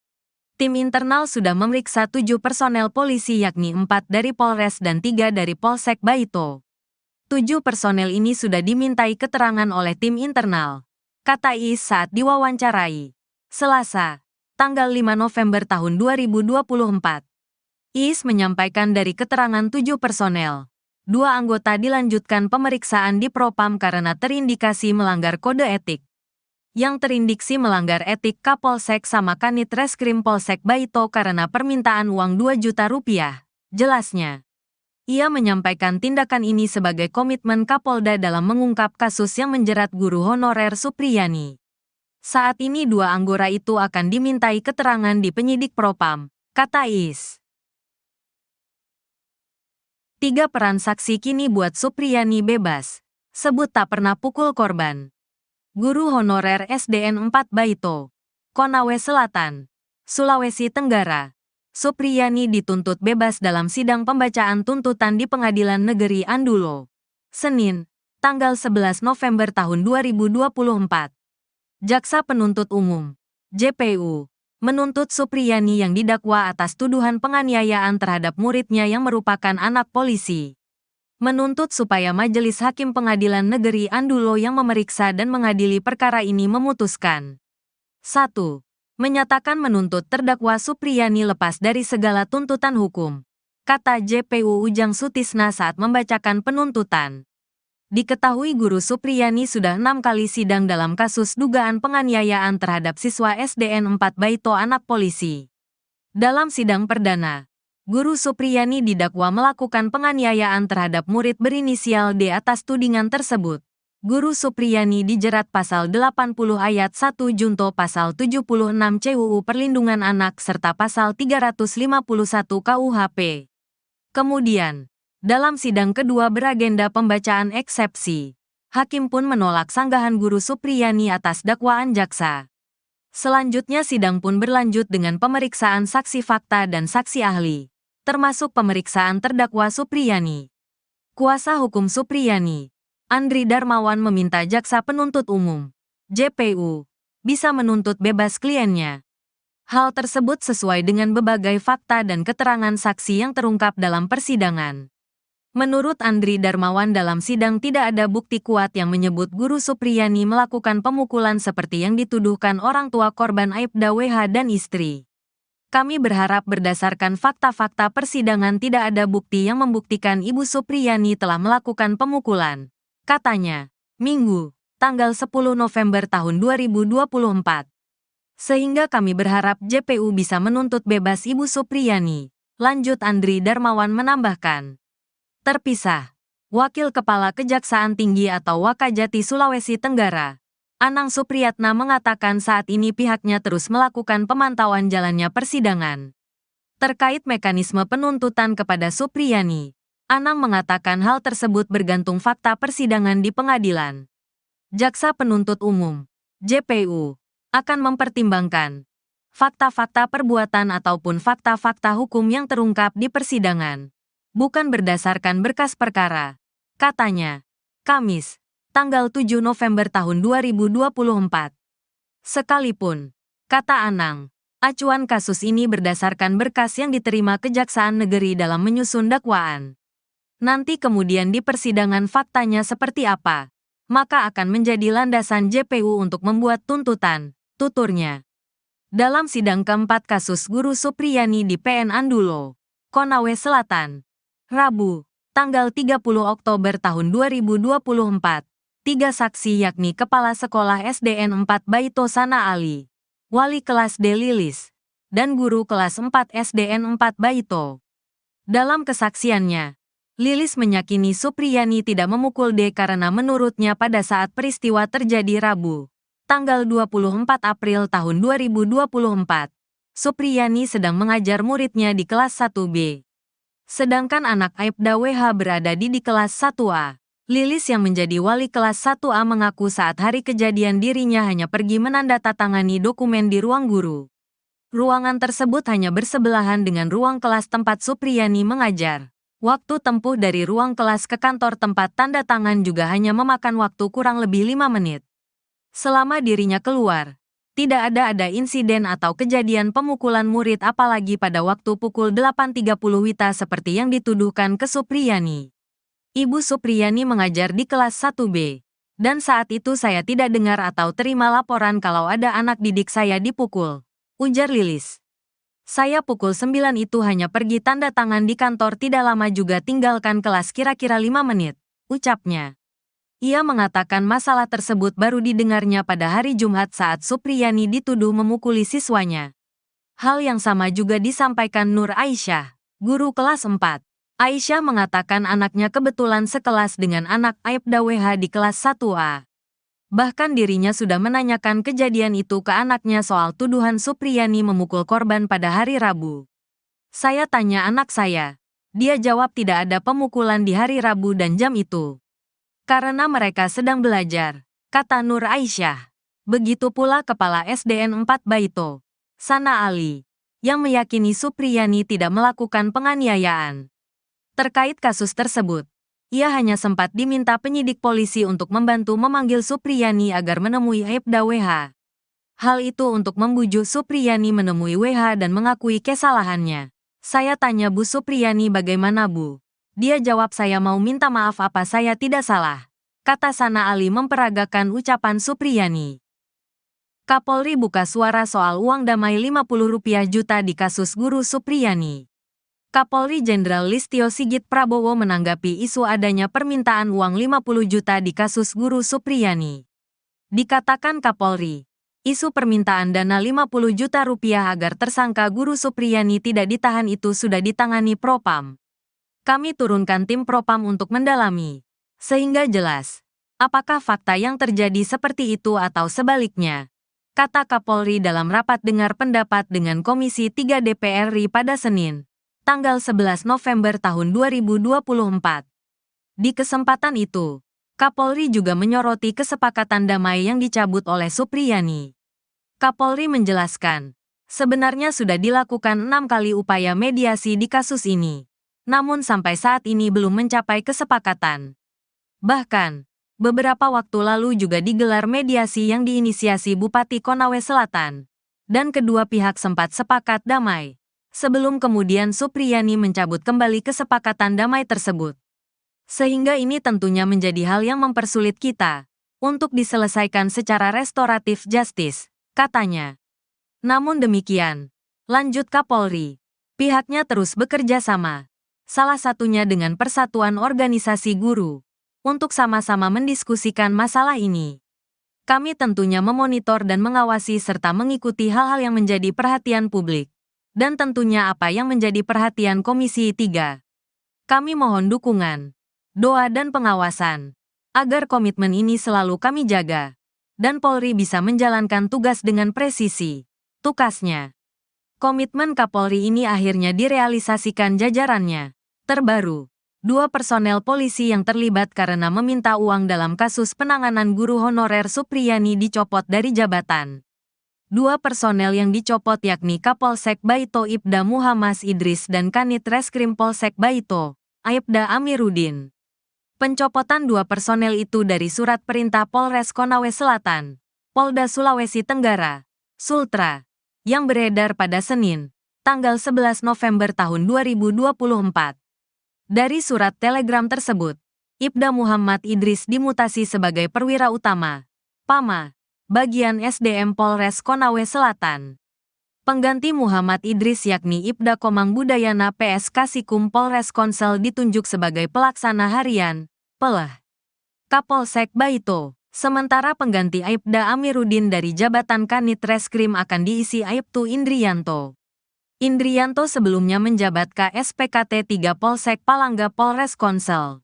Tim internal sudah memeriksa 7 personel polisi yakni 4 dari Polres dan 3 dari Polsek Baito. 7 personel ini sudah dimintai keterangan oleh tim internal, kata Is saat diwawancarai Selasa, tanggal 5 November tahun 2024. Is menyampaikan dari keterangan 7 personel, 2 anggota dilanjutkan pemeriksaan di Propam karena terindikasi melanggar kode etik. Yang terindiksi melanggar etik Kapolsek sama Kanit Reskrim Polsek Baito karena permintaan uang 2 juta rupiah, jelasnya. Ia menyampaikan tindakan ini sebagai komitmen Kapolda dalam mengungkap kasus yang menjerat guru honorer Supriyani. Saat ini 2 anggota itu akan dimintai keterangan di penyidik Propam, kata Is. 3 peran saksi kini buat Supriyani bebas, sebut tak pernah pukul korban. Guru honorer SDN 4 Baito, Konawe Selatan, Sulawesi Tenggara. Supriyani dituntut bebas dalam sidang pembacaan tuntutan di Pengadilan Negeri Andulo, Senin, tanggal 11 November tahun 2024. Jaksa Penuntut Umum, JPU, menuntut Supriyani yang didakwa atas tuduhan penganiayaan terhadap muridnya yang merupakan anak polisi. Menuntut supaya Majelis Hakim Pengadilan Negeri Andulo yang memeriksa dan mengadili perkara ini memutuskan. 1. Menyatakan menuntut terdakwa Supriyani lepas dari segala tuntutan hukum, kata JPU Ujang Sutisna saat membacakan penuntutan. Diketahui guru Supriyani sudah 6 kali sidang dalam kasus dugaan penganiayaan terhadap siswa SDN 4 Baito anak polisi. Dalam sidang perdana, Guru Supriyani didakwa melakukan penganiayaan terhadap murid berinisial D atas tudingan tersebut. Guru Supriyani dijerat pasal 80 ayat 1 junto pasal 76 CUU Perlindungan Anak serta pasal 351 KUHP. Kemudian, dalam sidang kedua beragenda pembacaan eksepsi, hakim pun menolak sanggahan Guru Supriyani atas dakwaan jaksa. Selanjutnya sidang pun berlanjut dengan pemeriksaan saksi fakta dan saksi ahli, termasuk pemeriksaan terdakwa Supriyani. Kuasa hukum Supriyani, Andri Darmawan meminta jaksa penuntut umum, JPU, bisa menuntut bebas kliennya. Hal tersebut sesuai dengan berbagai fakta dan keterangan saksi yang terungkap dalam persidangan. Menurut Andri Darmawan dalam sidang tidak ada bukti kuat yang menyebut Guru Supriyani melakukan pemukulan seperti yang dituduhkan orang tua korban Aibda WH dan istri. Kami berharap berdasarkan fakta-fakta persidangan tidak ada bukti yang membuktikan Ibu Supriyani telah melakukan pemukulan, katanya, Minggu, tanggal 10 November tahun 2024. Sehingga kami berharap JPU bisa menuntut bebas Ibu Supriyani, lanjut Andri Darmawan menambahkan. Terpisah, Wakil Kepala Kejaksaan Tinggi atau Wakajati Sulawesi Tenggara, Anang Supriyatna mengatakan saat ini pihaknya terus melakukan pemantauan jalannya persidangan. Terkait mekanisme penuntutan kepada Supriyani, Anang mengatakan hal tersebut bergantung fakta persidangan di pengadilan. Jaksa Penuntut Umum, JPU, akan mempertimbangkan fakta-fakta perbuatan ataupun fakta-fakta hukum yang terungkap di persidangan, bukan berdasarkan berkas perkara, katanya. Kamis, tanggal 7 November tahun 2024. Sekalipun, kata Anang, acuan kasus ini berdasarkan berkas yang diterima Kejaksaan Negeri dalam menyusun dakwaan. Nanti kemudian di persidangan faktanya seperti apa, maka akan menjadi landasan JPU untuk membuat tuntutan, tuturnya. Dalam sidang keempat kasus Guru Supriyani di PN Andulo, Konawe Selatan, Rabu, tanggal 30 Oktober tahun 2024, 3 saksi yakni Kepala Sekolah SDN 4 Baito Sana Ali, Wali kelas D Lilis, dan Guru kelas 4 SDN 4 Baito. Dalam kesaksiannya, Lilis meyakini Supriyani tidak memukul D karena menurutnya pada saat peristiwa terjadi Rabu, tanggal 24 April tahun 2024, Supriyani sedang mengajar muridnya di kelas 1B. Sedangkan anak Aibda WH berada di kelas 1A. Lilis yang menjadi wali kelas 1A mengaku saat hari kejadian dirinya hanya pergi menandatangani dokumen di ruang guru. Ruangan tersebut hanya bersebelahan dengan ruang kelas tempat Supriyani mengajar. Waktu tempuh dari ruang kelas ke kantor tempat tanda tangan juga hanya memakan waktu kurang lebih 5 menit. Selama dirinya keluar, tidak ada insiden atau kejadian pemukulan murid apalagi pada waktu pukul 8.30 WITA seperti yang dituduhkan ke Supriyani. Ibu Supriyani mengajar di kelas 1B, dan saat itu saya tidak dengar atau terima laporan kalau ada anak didik saya dipukul, ujar Lilis. Saya pukul 9 itu hanya pergi tanda tangan di kantor tidak lama juga tinggalkan kelas kira-kira 5 menit, ucapnya. Ia mengatakan masalah tersebut baru didengarnya pada hari Jumat saat Supriyani dituduh memukuli siswanya. Hal yang sama juga disampaikan Nur Aisyah, guru kelas 4. Aisyah mengatakan anaknya kebetulan sekelas dengan anak Aibda WH di kelas 1A. Bahkan dirinya sudah menanyakan kejadian itu ke anaknya soal tuduhan Supriyani memukul korban pada hari Rabu. Saya tanya anak saya. Dia jawab tidak ada pemukulan di hari Rabu dan jam itu. Karena mereka sedang belajar, kata Nur Aisyah. Begitu pula Kepala SDN 4 Baito, Sana Ali, yang meyakini Supriyani tidak melakukan penganiayaan. Terkait kasus tersebut, ia hanya sempat diminta penyidik polisi untuk membantu memanggil Supriyani agar menemui Aibda WH. Hal itu untuk membujuk Supriyani menemui WH dan mengakui kesalahannya. Saya tanya Bu Supriyani bagaimana Bu? Dia jawab saya mau minta maaf apa saya tidak salah, kata Sana Ali memperagakan ucapan Supriyani. Kapolri buka suara soal uang damai Rp50 juta di kasus Guru Supriyani. Kapolri Jenderal Listio Sigit Prabowo menanggapi isu adanya permintaan uang 50 juta di kasus Guru Supriyani. Dikatakan Kapolri, isu permintaan dana Rp50 juta agar tersangka Guru Supriyani tidak ditahan itu sudah ditangani Propam. Kami turunkan tim Propam untuk mendalami, sehingga jelas, apakah fakta yang terjadi seperti itu atau sebaliknya, kata Kapolri dalam rapat dengar pendapat dengan Komisi 3 DPR RI pada Senin, tanggal 11 November tahun 2024. Di kesempatan itu, Kapolri juga menyoroti kesepakatan damai yang dicabut oleh Supriyani. Kapolri menjelaskan, sebenarnya sudah dilakukan 6 kali upaya mediasi di kasus ini. Namun sampai saat ini belum mencapai kesepakatan. Bahkan, beberapa waktu lalu juga digelar mediasi yang diinisiasi Bupati Konawe Selatan, dan kedua pihak sempat sepakat damai, sebelum kemudian Supriyani mencabut kembali kesepakatan damai tersebut. Sehingga ini tentunya menjadi hal yang mempersulit kita, untuk diselesaikan secara restoratif justice, katanya. Namun demikian, lanjut Kapolri, pihaknya terus bekerja sama. Salah satunya dengan Persatuan Organisasi Guru, untuk sama-sama mendiskusikan masalah ini. Kami tentunya memonitor dan mengawasi serta mengikuti hal-hal yang menjadi perhatian publik, dan tentunya apa yang menjadi perhatian Komisi 3. Kami mohon dukungan, doa dan pengawasan, agar komitmen ini selalu kami jaga, dan Polri bisa menjalankan tugas dengan presisi, tukasnya. Komitmen Kapolri ini akhirnya direalisasikan jajarannya. Terbaru, 2 personel polisi yang terlibat karena meminta uang dalam kasus penanganan guru honorer Supriyani dicopot dari jabatan. 2 personel yang dicopot yakni Kapolsek Baito Ibda Muhammad Idris dan Kanit Reskrim Polsek Baito, Aibda Amiruddin. Pencopotan dua personel itu dari surat perintah Polres Konawe Selatan, Polda Sulawesi Tenggara, Sultra, yang beredar pada Senin, tanggal 11 November tahun 2024. Dari surat telegram tersebut, Ibda Muhammad Idris dimutasi sebagai perwira utama, PAMA, bagian SDM Polres Konawe Selatan. Pengganti Muhammad Idris yakni Ibda Komang Budayana PS Kasikum Polres Konsel ditunjuk sebagai pelaksana harian, PELH, Kapolsek Baito. Sementara pengganti Aibda Amiruddin dari jabatan Kanit Reskrim akan diisi Aibtu Indrianto. Indrianto sebelumnya menjabat KSPKT 3 Polsek Palangga Polres Konsel.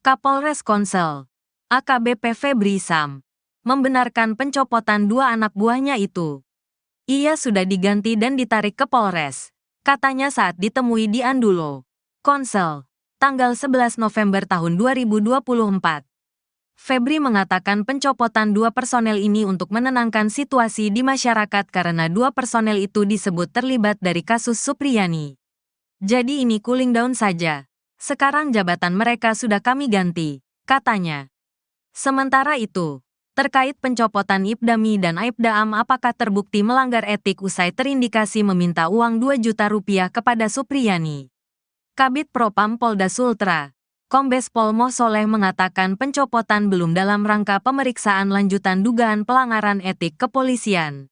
Kapolres Konsel, AKBP Febri Sam, membenarkan pencopotan dua anak buahnya itu. Ia sudah diganti dan ditarik ke Polres, katanya saat ditemui di Andulo, Konsel, tanggal 11 November tahun 2024. Febri mengatakan pencopotan dua personel ini untuk menenangkan situasi di masyarakat karena dua personel itu disebut terlibat dari kasus Supriyani. Jadi ini cooling down saja. Sekarang jabatan mereka sudah kami ganti, katanya. Sementara itu, terkait pencopotan Ibdami dan Aibda Am apakah terbukti melanggar etik usai terindikasi meminta uang 2 juta rupiah kepada Supriyani. Kabid Propam Polda Sultra, Kombes Pol Moh Soleh mengatakan pencopotan belum dalam rangka pemeriksaan lanjutan dugaan pelanggaran etik kepolisian.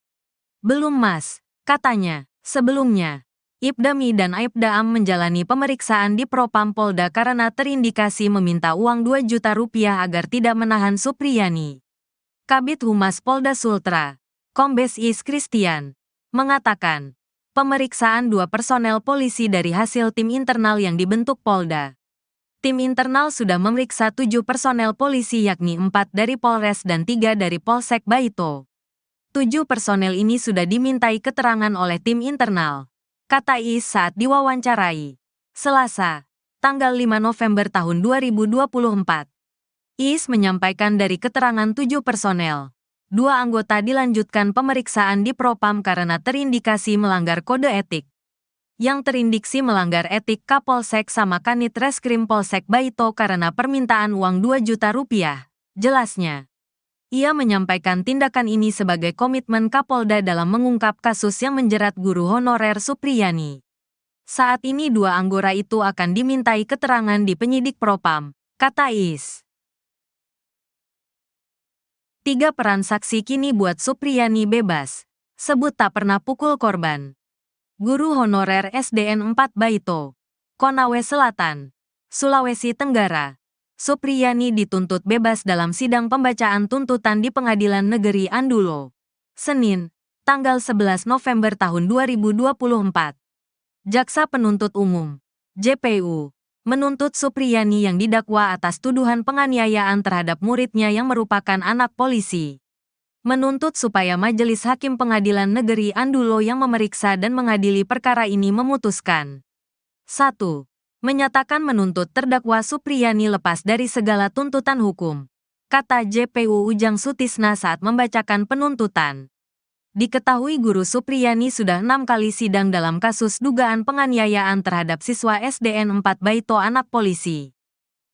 Belum mas, katanya. Sebelumnya, Ibdami dan Aibda Am menjalani pemeriksaan di Propam Polda karena terindikasi meminta uang 2 juta rupiah agar tidak menahan Supriyani. Kabid Humas Polda Sultra, Kombes Is Christian, mengatakan, pemeriksaan dua personel polisi dari hasil tim internal yang dibentuk Polda. Tim internal sudah memeriksa 7 personel polisi yakni 4 dari Polres dan 3 dari Polsek Baito. 7 personel ini sudah dimintai keterangan oleh tim internal, kata Is saat diwawancarai. Selasa, tanggal 5 November tahun 2024. Is menyampaikan dari keterangan 7 personel, 2 anggota dilanjutkan pemeriksaan di Propam karena terindikasi melanggar kode etik. Yang terindiksi melanggar etik Kapolsek sama Kanit Reskrim Polsek Baito karena permintaan uang 2 juta rupiah, jelasnya. Ia menyampaikan tindakan ini sebagai komitmen Kapolda dalam mengungkap kasus yang menjerat guru honorer Supriyani. Saat ini 2 anggota itu akan dimintai keterangan di penyidik Propam, kata Is. 3 peran saksi kini buat Supriyani bebas, sebut tak pernah pukul korban. Guru honorer SDN 4 Baito, Konawe Selatan, Sulawesi Tenggara. Supriyani dituntut bebas dalam sidang pembacaan tuntutan di Pengadilan Negeri Andulo, Senin, tanggal 11 November tahun 2024. Jaksa Penuntut Umum, JPU, menuntut Supriyani yang didakwa atas tuduhan penganiayaan terhadap muridnya yang merupakan anak polisi. Menuntut supaya Majelis Hakim Pengadilan Negeri Andulo yang memeriksa dan mengadili perkara ini memutuskan. 1. Menyatakan menuntut terdakwa Supriyani lepas dari segala tuntutan hukum, kata JPU Ujang Sutisna saat membacakan penuntutan. Diketahui guru Supriyani sudah 6 kali sidang dalam kasus dugaan penganiayaan terhadap siswa SDN 4 Baito anak polisi.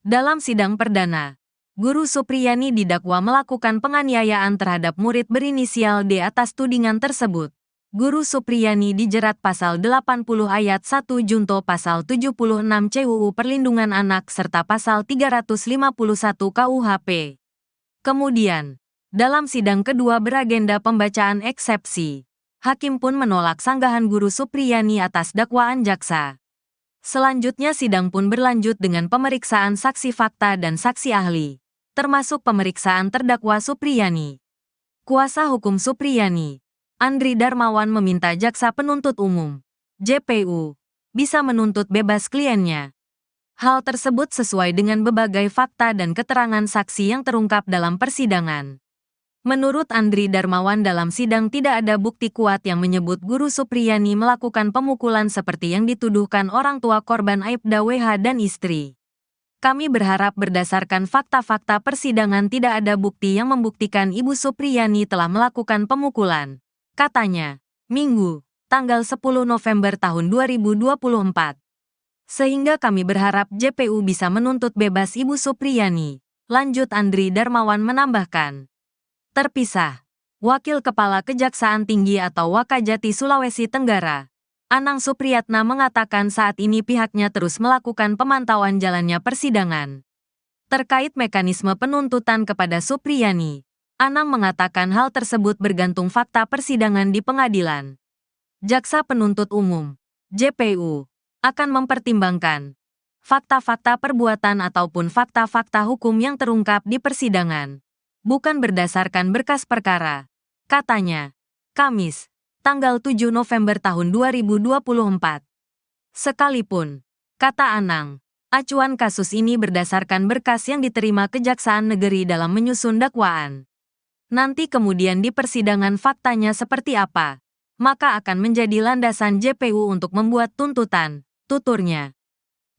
Dalam sidang perdana, guru Supriyani didakwa melakukan penganiayaan terhadap murid berinisial D atas tudingan tersebut. Guru Supriyani dijerat pasal 80 ayat 1 junto pasal 76 CUU Perlindungan Anak serta pasal 351 KUHP. Kemudian, dalam sidang kedua beragenda pembacaan eksepsi, hakim pun menolak sanggahan guru Supriyani atas dakwaan jaksa. Selanjutnya sidang pun berlanjut dengan pemeriksaan saksi fakta dan saksi ahli, termasuk pemeriksaan terdakwa Supriyani. Kuasa hukum Supriyani, Andri Darmawan meminta jaksa penuntut umum, JPU, bisa menuntut bebas kliennya. Hal tersebut sesuai dengan berbagai fakta dan keterangan saksi yang terungkap dalam persidangan. Menurut Andri Darmawan dalam sidang tidak ada bukti kuat yang menyebut guru Supriyani melakukan pemukulan seperti yang dituduhkan orang tua korban Aibda WH dan istri. Kami berharap berdasarkan fakta-fakta persidangan tidak ada bukti yang membuktikan Ibu Supriyani telah melakukan pemukulan, katanya, Minggu, tanggal 10 November tahun 2024. Sehingga kami berharap JPU bisa menuntut bebas Ibu Supriyani. Lanjut Andri Darmawan menambahkan. Terpisah. Wakil Kepala Kejaksaan Tinggi atau Wakajati Sulawesi Tenggara, Anang Supriyatna mengatakan saat ini pihaknya terus melakukan pemantauan jalannya persidangan. Terkait mekanisme penuntutan kepada Supriyani, Anang mengatakan hal tersebut bergantung fakta persidangan di pengadilan. Jaksa Penuntut Umum, JPU, akan mempertimbangkan fakta-fakta perbuatan ataupun fakta-fakta hukum yang terungkap di persidangan, bukan berdasarkan berkas perkara, katanya. Kamis, tanggal 7 November tahun 2024. Sekalipun, kata Anang, acuan kasus ini berdasarkan berkas yang diterima Kejaksaan Negeri dalam menyusun dakwaan. Nanti kemudian di persidangan faktanya seperti apa, maka akan menjadi landasan JPU untuk membuat tuntutan, tuturnya.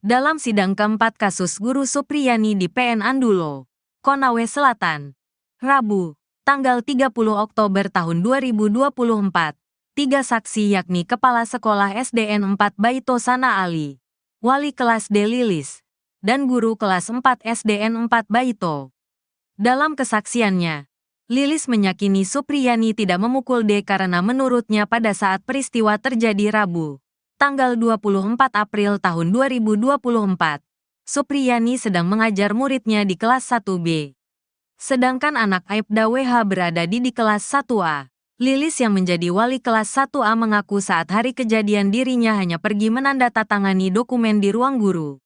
Dalam sidang keempat kasus Guru Supriyani di PN Andulo, Konawe Selatan, Rabu, tanggal 30 Oktober tahun 2024, 3 saksi yakni Kepala Sekolah SDN 4 Baito Sana Ali, Wali Kelas D Lilis, dan Guru Kelas 4 SDN 4 Baito. Dalam kesaksiannya, Lilis menyakini Supriyani tidak memukul D karena menurutnya pada saat peristiwa terjadi Rabu, tanggal 24 April tahun 2024, Supriyani sedang mengajar muridnya di kelas 1B. Sedangkan anak Aibda WH berada di kelas 1A. Lilis yang menjadi wali kelas 1A mengaku saat hari kejadian dirinya hanya pergi menandatangani dokumen di ruang guru.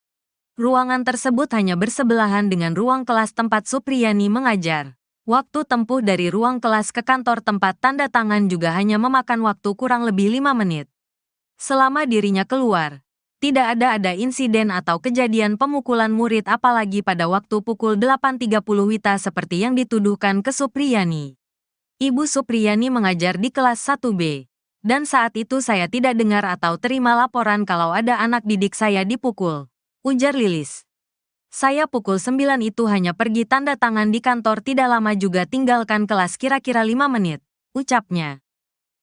Ruangan tersebut hanya bersebelahan dengan ruang kelas tempat Supriyani mengajar. Waktu tempuh dari ruang kelas ke kantor tempat tanda tangan juga hanya memakan waktu kurang lebih 5 menit. Selama dirinya keluar, tidak ada insiden atau kejadian pemukulan murid apalagi pada waktu pukul 8.30 WITA seperti yang dituduhkan ke Supriyani. Ibu Supriyani mengajar di kelas 1B, dan saat itu saya tidak dengar atau terima laporan kalau ada anak didik saya dipukul, ujar Lilis. Saya pukul 9 itu hanya pergi tanda tangan di kantor tidak lama juga tinggalkan kelas kira-kira 5 menit, ucapnya.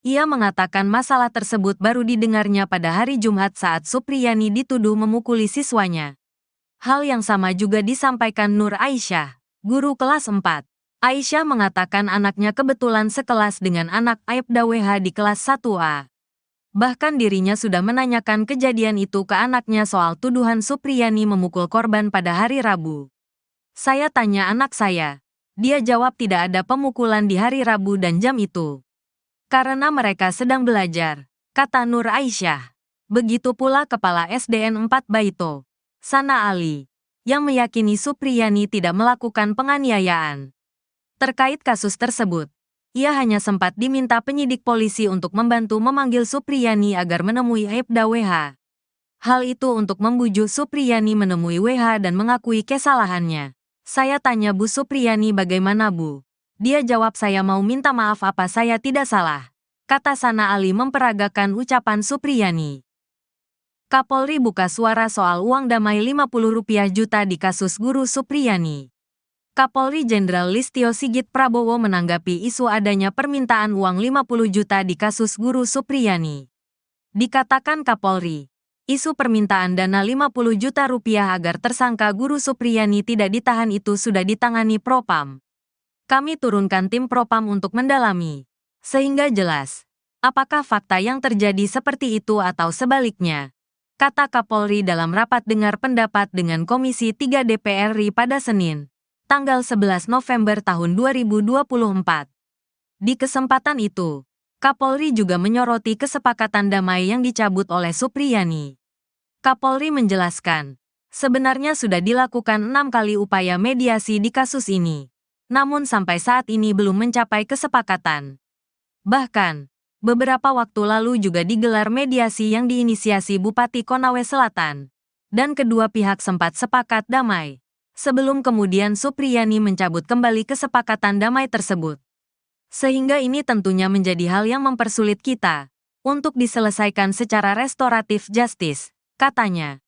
Ia mengatakan masalah tersebut baru didengarnya pada hari Jumat saat Supriyani dituduh memukuli siswanya. Hal yang sama juga disampaikan Nur Aisyah, guru kelas 4. Aisyah mengatakan anaknya kebetulan sekelas dengan anak Aibda WH di kelas 1A. Bahkan dirinya sudah menanyakan kejadian itu ke anaknya soal tuduhan Supriyani memukul korban pada hari Rabu. Saya tanya anak saya. Dia jawab tidak ada pemukulan di hari Rabu dan jam itu. Karena mereka sedang belajar, kata Nur Aisyah. Begitu pula Kepala SDN 4 Baito, Sana Ali, yang meyakini Supriyani tidak melakukan penganiayaan. Terkait kasus tersebut, ia hanya sempat diminta penyidik polisi untuk membantu memanggil Supriyani agar menemui Aibda WH. Hal itu untuk membujuk Supriyani menemui WH dan mengakui kesalahannya. Saya tanya Bu Supriyani bagaimana Bu? Dia jawab saya mau minta maaf apa saya tidak salah. Kata Sana Ali memperagakan ucapan Supriyani. Kapolri buka suara soal uang damai Rp50 juta di kasus Guru Supriyani. Kapolri Jenderal Listio Sigit Prabowo menanggapi isu adanya permintaan uang 50 juta di kasus Guru Supriyani. Dikatakan Kapolri, isu permintaan dana 50 juta rupiah agar tersangka Guru Supriyani tidak ditahan itu sudah ditangani Propam. Kami turunkan tim Propam untuk mendalami, sehingga jelas, apakah fakta yang terjadi seperti itu atau sebaliknya, kata Kapolri dalam rapat dengar pendapat dengan Komisi 3 DPR RI pada Senin, tanggal 11 November tahun 2024. Di kesempatan itu, Kapolri juga menyoroti kesepakatan damai yang dicabut oleh Supriyani. Kapolri menjelaskan, sebenarnya sudah dilakukan 6 kali upaya mediasi di kasus ini, namun sampai saat ini belum mencapai kesepakatan. Bahkan, beberapa waktu lalu juga digelar mediasi yang diinisiasi Bupati Konawe Selatan, dan kedua pihak sempat sepakat damai. Sebelum kemudian Supriyani mencabut kembali kesepakatan damai tersebut. Sehingga ini tentunya menjadi hal yang mempersulit kita untuk diselesaikan secara restoratif justice, katanya.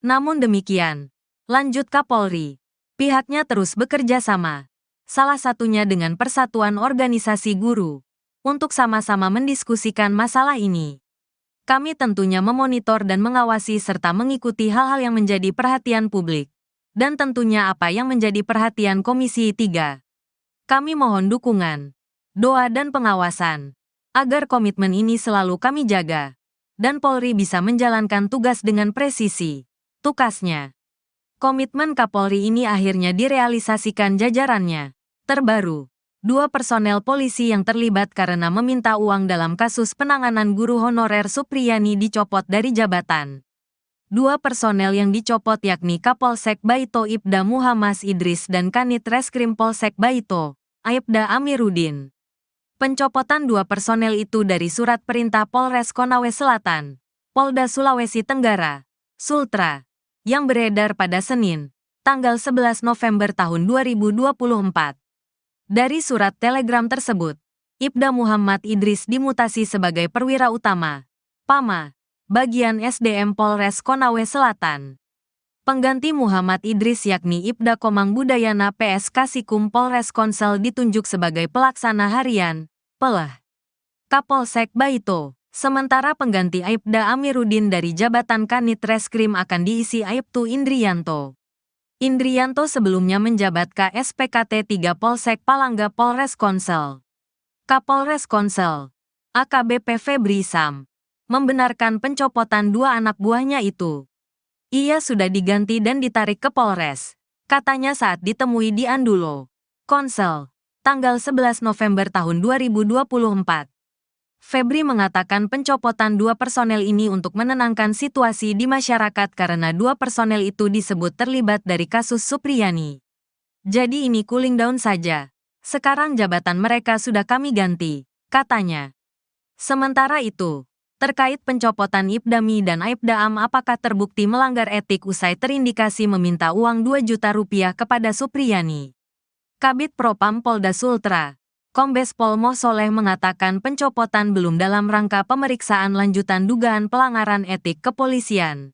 Namun demikian, lanjut Kapolri, pihaknya terus bekerja sama, salah satunya dengan Persatuan Organisasi Guru, untuk sama-sama mendiskusikan masalah ini. Kami tentunya memonitor dan mengawasi serta mengikuti hal-hal yang menjadi perhatian publik. Dan tentunya apa yang menjadi perhatian Komisi 3. Kami mohon dukungan, doa dan pengawasan, agar komitmen ini selalu kami jaga, dan Polri bisa menjalankan tugas dengan presisi. Tukasnya. Komitmen Kapolri ini akhirnya direalisasikan jajarannya. Terbaru, 2 personel polisi yang terlibat karena meminta uang dalam kasus penanganan guru honorer Supriyani dicopot dari jabatan. 2 personel yang dicopot yakni Kapolsek Baito Ibda Muhammad Idris dan Kanit Reskrim Polsek Baito, Aibda Amiruddin. Pencopotan 2 personel itu dari surat perintah Polres Konawe Selatan, Polda Sulawesi Tenggara, Sultra, yang beredar pada Senin, tanggal 11 November tahun 2024. Dari surat telegram tersebut, Ibda Muhammad Idris dimutasi sebagai perwira utama, PAMA, bagian SDM Polres Konawe Selatan. Pengganti Muhammad Idris yakni Ibda Komang Budayana PS Kasikum Polres Konsel ditunjuk sebagai pelaksana harian, PELH, Kapolsek Baito. Sementara pengganti Aibda Amiruddin dari jabatan Kanit Reskrim akan diisi Aibtu Indrianto. Indrianto sebelumnya menjabat KSPKT 3 Polsek Palangga Polres Konsel. Kapolres Konsel, AKBP Febri Sam, membenarkan pencopotan 2 anak buahnya itu. Ia sudah diganti dan ditarik ke Polres, katanya saat ditemui di Andulo, Konsel, tanggal 11 November tahun 2024. Febri mengatakan pencopotan 2 personel ini untuk menenangkan situasi di masyarakat karena 2 personel itu disebut terlibat dari kasus Supriyani. Jadi ini cooling down saja. Sekarang jabatan mereka sudah kami ganti, katanya. Sementara itu, terkait pencopotan Ibdami dan Aibdaam apakah terbukti melanggar etik usai terindikasi meminta uang 2 juta rupiah kepada Supriyani. Kabid Propam Polda Sultra, Kombes Pol Moh Soleh mengatakan pencopotan belum dalam rangka pemeriksaan lanjutan dugaan pelanggaran etik kepolisian.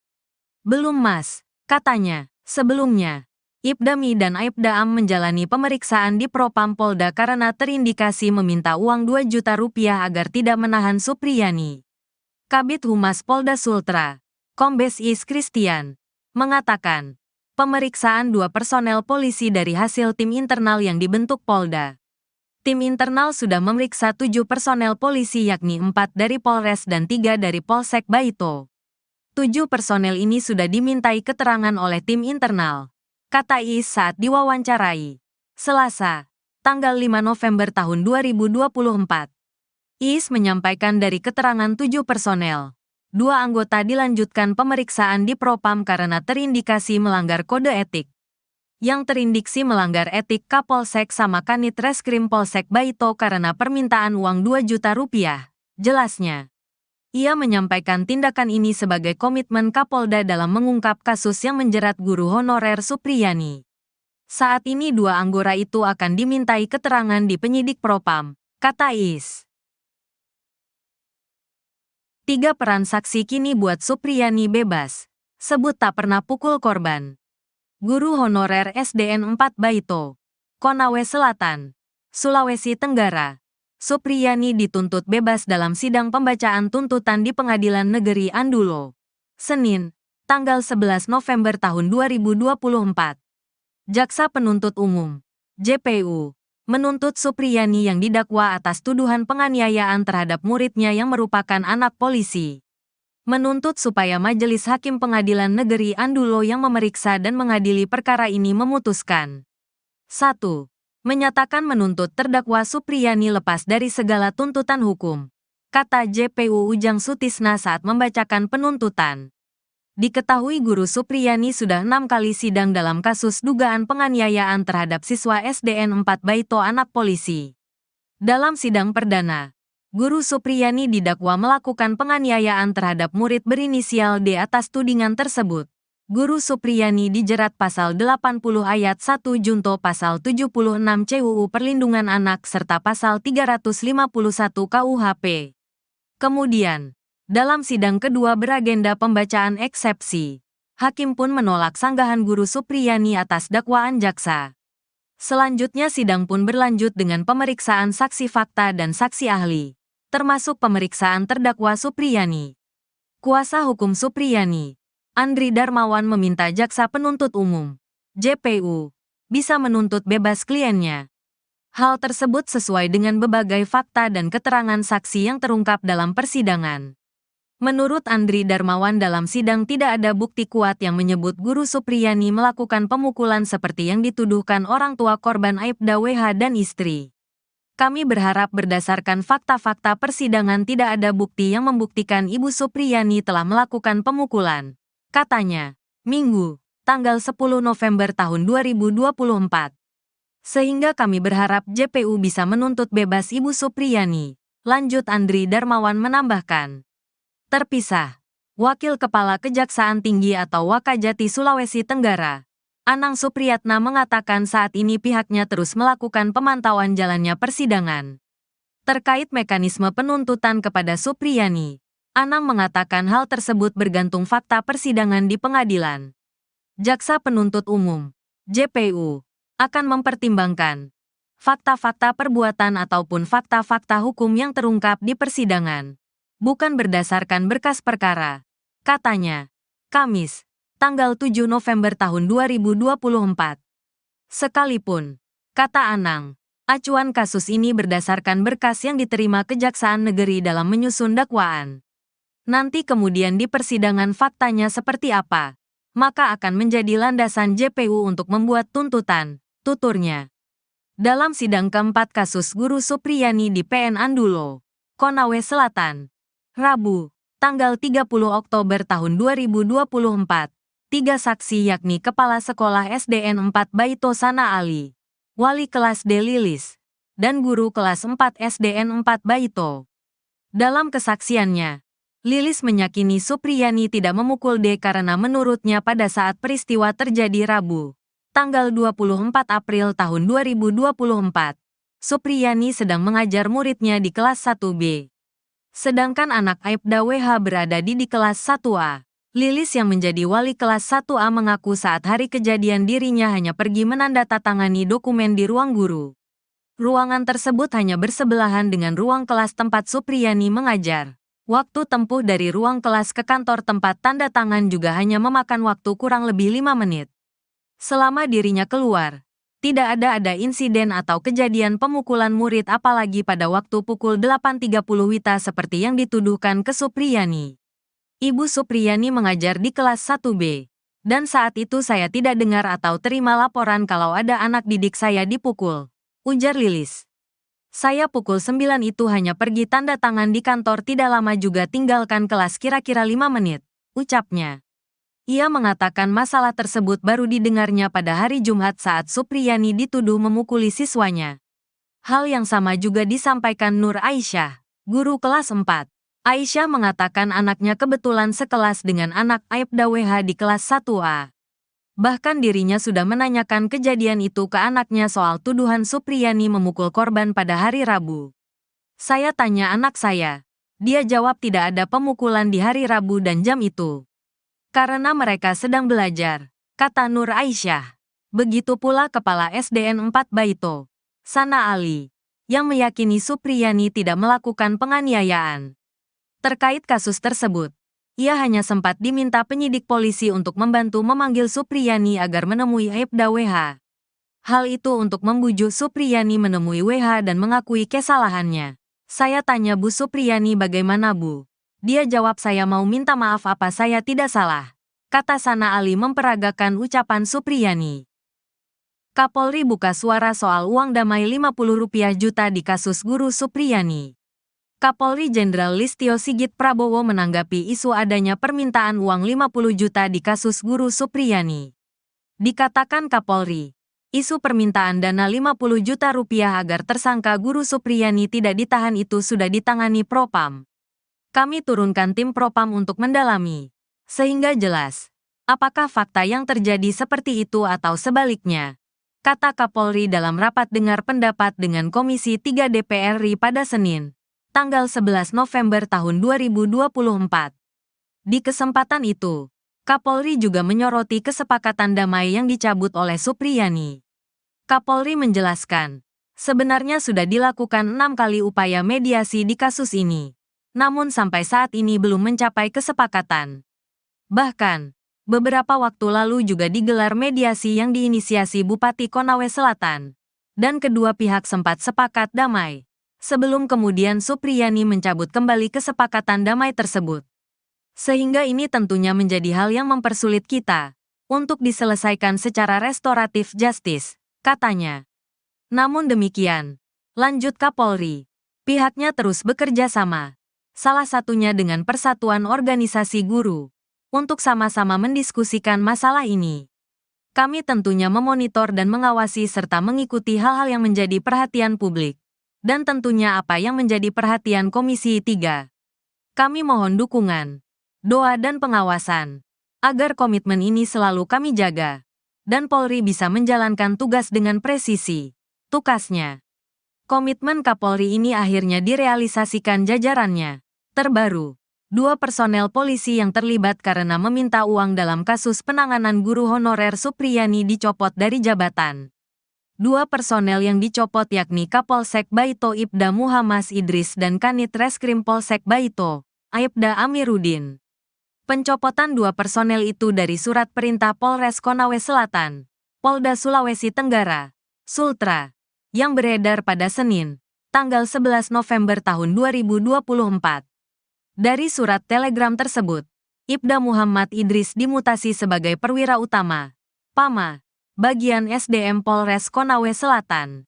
Belum mas, katanya. Sebelumnya, Ibdami dan Aibdaam menjalani pemeriksaan di Propam Polda karena terindikasi meminta uang 2 juta rupiah agar tidak menahan Supriyani. Kabid Humas Polda Sultra, Kombes Is Christian, mengatakan, pemeriksaan 2 personel polisi dari hasil tim internal yang dibentuk Polda. Tim internal sudah memeriksa 7 personel polisi yakni 4 dari Polres dan 3 dari Polsek Baito. 7 personel ini sudah dimintai keterangan oleh tim internal, kata Is saat diwawancarai Selasa, tanggal 5 November tahun 2024. Is menyampaikan dari keterangan 7 personel, 2 anggota dilanjutkan pemeriksaan di Propam karena terindikasi melanggar kode etik. Yang terindiksi melanggar etik Kapolsek sama Kanit Reskrim Polsek Baito karena permintaan uang 2 juta rupiah, jelasnya. Ia menyampaikan tindakan ini sebagai komitmen Kapolda dalam mengungkap kasus yang menjerat guru honorer Supriyani. Saat ini 2 anggota itu akan dimintai keterangan di penyidik Propam, kata Is. 3 peran saksi kini buat Supriyani bebas, sebut tak pernah pukul korban. Guru honorer SDN 4 Baito, Konawe Selatan, Sulawesi Tenggara, Supriyani dituntut bebas dalam sidang pembacaan tuntutan di Pengadilan Negeri Andulo, Senin, tanggal 11 November tahun 2024. Jaksa Penuntut Umum, JPU, menuntut Supriyani yang didakwa atas tuduhan penganiayaan terhadap muridnya yang merupakan anak polisi. Menuntut supaya Majelis Hakim Pengadilan Negeri Andulo yang memeriksa dan mengadili perkara ini memutuskan. 1. Menyatakan menuntut terdakwa Supriyani lepas dari segala tuntutan hukum, kata JPU Ujang Sutisna saat membacakan penuntutan. Diketahui guru Supriyani sudah 6 kali sidang dalam kasus dugaan penganiayaan terhadap siswa SDN 4 Baito anak polisi. Dalam sidang perdana, Guru Supriyani didakwa melakukan penganiayaan terhadap murid berinisial D atas tudingan tersebut. Guru Supriyani dijerat pasal 80 ayat 1 junto pasal 76 CUU Perlindungan Anak serta pasal 351 KUHP. Kemudian, dalam sidang kedua beragenda pembacaan eksepsi, hakim pun menolak sanggahan Guru Supriyani atas dakwaan jaksa. Selanjutnya sidang pun berlanjut dengan pemeriksaan saksi fakta dan saksi ahli, termasuk pemeriksaan terdakwa Supriyani. Kuasa hukum Supriyani, Andri Darmawan meminta Jaksa Penuntut Umum, JPU, bisa menuntut bebas kliennya. Hal tersebut sesuai dengan berbagai fakta dan keterangan saksi yang terungkap dalam persidangan. Menurut Andri Darmawan, dalam sidang tidak ada bukti kuat yang menyebut Guru Supriyani melakukan pemukulan seperti yang dituduhkan orang tua korban Aibda WH dan istri. Kami berharap berdasarkan fakta-fakta persidangan tidak ada bukti yang membuktikan Ibu Supriyani telah melakukan pemukulan, katanya, Minggu, tanggal 10 November tahun 2024. Sehingga kami berharap JPU bisa menuntut bebas Ibu Supriyani, lanjut Andri Darmawan menambahkan. Terpisah, Wakil Kepala Kejaksaan Tinggi atau Wakajati Sulawesi Tenggara, Anang Supriyatna mengatakan saat ini pihaknya terus melakukan pemantauan jalannya persidangan. Terkait mekanisme penuntutan kepada Supriyani, Anang mengatakan hal tersebut bergantung fakta persidangan di pengadilan. Jaksa Penuntut Umum, JPU, akan mempertimbangkan fakta-fakta perbuatan ataupun fakta-fakta hukum yang terungkap di persidangan, bukan berdasarkan berkas perkara, katanya, Kamis, tanggal 7 November tahun 2024. Sekalipun, kata Anang, acuan kasus ini berdasarkan berkas yang diterima Kejaksaan Negeri dalam menyusun dakwaan. Nanti kemudian di persidangan faktanya seperti apa, maka akan menjadi landasan JPU untuk membuat tuntutan, tuturnya. Dalam sidang keempat kasus Guru Supriyani di PN Andulo, Konawe Selatan, Rabu, tanggal 30 Oktober tahun 2024, 3 saksi yakni Kepala Sekolah SDN 4 Baito Sana Ali, Wali Kelas D Lilis, dan Guru Kelas 4 SDN 4 Baito. Dalam kesaksiannya, Lilis meyakini Supriyani tidak memukul D karena menurutnya pada saat peristiwa terjadi Rabu, tanggal 24 April tahun 2024, Supriyani sedang mengajar muridnya di kelas 1B. Sedangkan anak Aibda WH berada di kelas 1A. Lilis yang menjadi wali kelas 1A mengaku saat hari kejadian dirinya hanya pergi menandatangani dokumen di ruang guru. Ruangan tersebut hanya bersebelahan dengan ruang kelas tempat Supriyani mengajar. Waktu tempuh dari ruang kelas ke kantor tempat tanda tangan juga hanya memakan waktu kurang lebih 5 menit. Selama dirinya keluar, tidak ada insiden atau kejadian pemukulan murid apalagi pada waktu pukul 8.30 WITA seperti yang dituduhkan ke Supriyani. Ibu Supriyani mengajar di kelas 1B, dan saat itu saya tidak dengar atau terima laporan kalau ada anak didik saya dipukul, ujar Lilis. Saya pukul 9 itu hanya pergi tanda tangan di kantor, tidak lama juga tinggalkan kelas kira-kira 5 menit, ucapnya. Ia mengatakan masalah tersebut baru didengarnya pada hari Jumat saat Supriyani dituduh memukuli siswanya. Hal yang sama juga disampaikan Nur Aisyah, guru kelas 4. Aisyah mengatakan anaknya kebetulan sekelas dengan anak Aibda WH di kelas 1A. Bahkan dirinya sudah menanyakan kejadian itu ke anaknya soal tuduhan Supriyani memukul korban pada hari Rabu. Saya tanya anak saya, dia jawab tidak ada pemukulan di hari Rabu dan jam itu. Karena mereka sedang belajar, kata Nur Aisyah. Begitu pula Kepala SDN 4 Baito, Sana Ali, yang meyakini Supriyani tidak melakukan penganiayaan. Terkait kasus tersebut, ia hanya sempat diminta penyidik polisi untuk membantu memanggil Supriyani agar menemui Aibda WH. Hal itu untuk membujuk Supriyani menemui WH dan mengakui kesalahannya. Saya tanya Bu Supriyani bagaimana Bu? Dia jawab saya mau minta maaf apa saya tidak salah, kata Sana Ali memperagakan ucapan Supriyani. Kapolri buka suara soal uang damai Rp50 juta di kasus Guru Supriyani. Kapolri Jenderal Listio Sigit Prabowo menanggapi isu adanya permintaan uang 50 juta di kasus Guru Supriyani. Dikatakan Kapolri, isu permintaan dana Rp50 juta agar tersangka Guru Supriyani tidak ditahan itu sudah ditangani Propam. Kami turunkan tim Propam untuk mendalami, sehingga jelas, apakah fakta yang terjadi seperti itu atau sebaliknya, kata Kapolri dalam rapat dengar pendapat dengan Komisi 3 DPR RI pada Senin, tanggal 11 November tahun 2024. Di kesempatan itu, Kapolri juga menyoroti kesepakatan damai yang dicabut oleh Supriyani. Kapolri menjelaskan, sebenarnya sudah dilakukan 6 kali upaya mediasi di kasus ini. namun sampai saat ini belum mencapai kesepakatan. Bahkan, beberapa waktu lalu juga digelar mediasi yang diinisiasi Bupati Konawe Selatan, dan kedua pihak sempat sepakat damai, sebelum kemudian Supriyani mencabut kembali kesepakatan damai tersebut. Sehingga ini tentunya menjadi hal yang mempersulit kita untuk diselesaikan secara restoratif justice, katanya. Namun demikian, lanjut Kapolri, pihaknya terus bekerja sama, salah satunya dengan Persatuan Organisasi Guru, untuk sama-sama mendiskusikan masalah ini. Kami tentunya memonitor dan mengawasi serta mengikuti hal-hal yang menjadi perhatian publik, dan tentunya apa yang menjadi perhatian Komisi 3. Kami mohon dukungan, doa dan pengawasan, agar komitmen ini selalu kami jaga, dan Polri bisa menjalankan tugas dengan presisi, tukasnya. Komitmen Kapolri ini akhirnya direalisasikan jajarannya. Terbaru, 2 personel polisi yang terlibat karena meminta uang dalam kasus penanganan guru honorer Supriyani dicopot dari jabatan. 2 personel yang dicopot yakni Kapolsek Baito Ibda Muhammad Idris dan Kanit Reskrim Polsek Baito, Aibda Amiruddin. Pencopotan 2 personel itu dari surat perintah Polres Konawe Selatan, Polda Sulawesi Tenggara, Sultra, yang beredar pada Senin, tanggal 11 November tahun 2024. Dari surat telegram tersebut, Ibda Muhammad Idris dimutasi sebagai perwira utama, PAMA, bagian SDM Polres Konawe Selatan.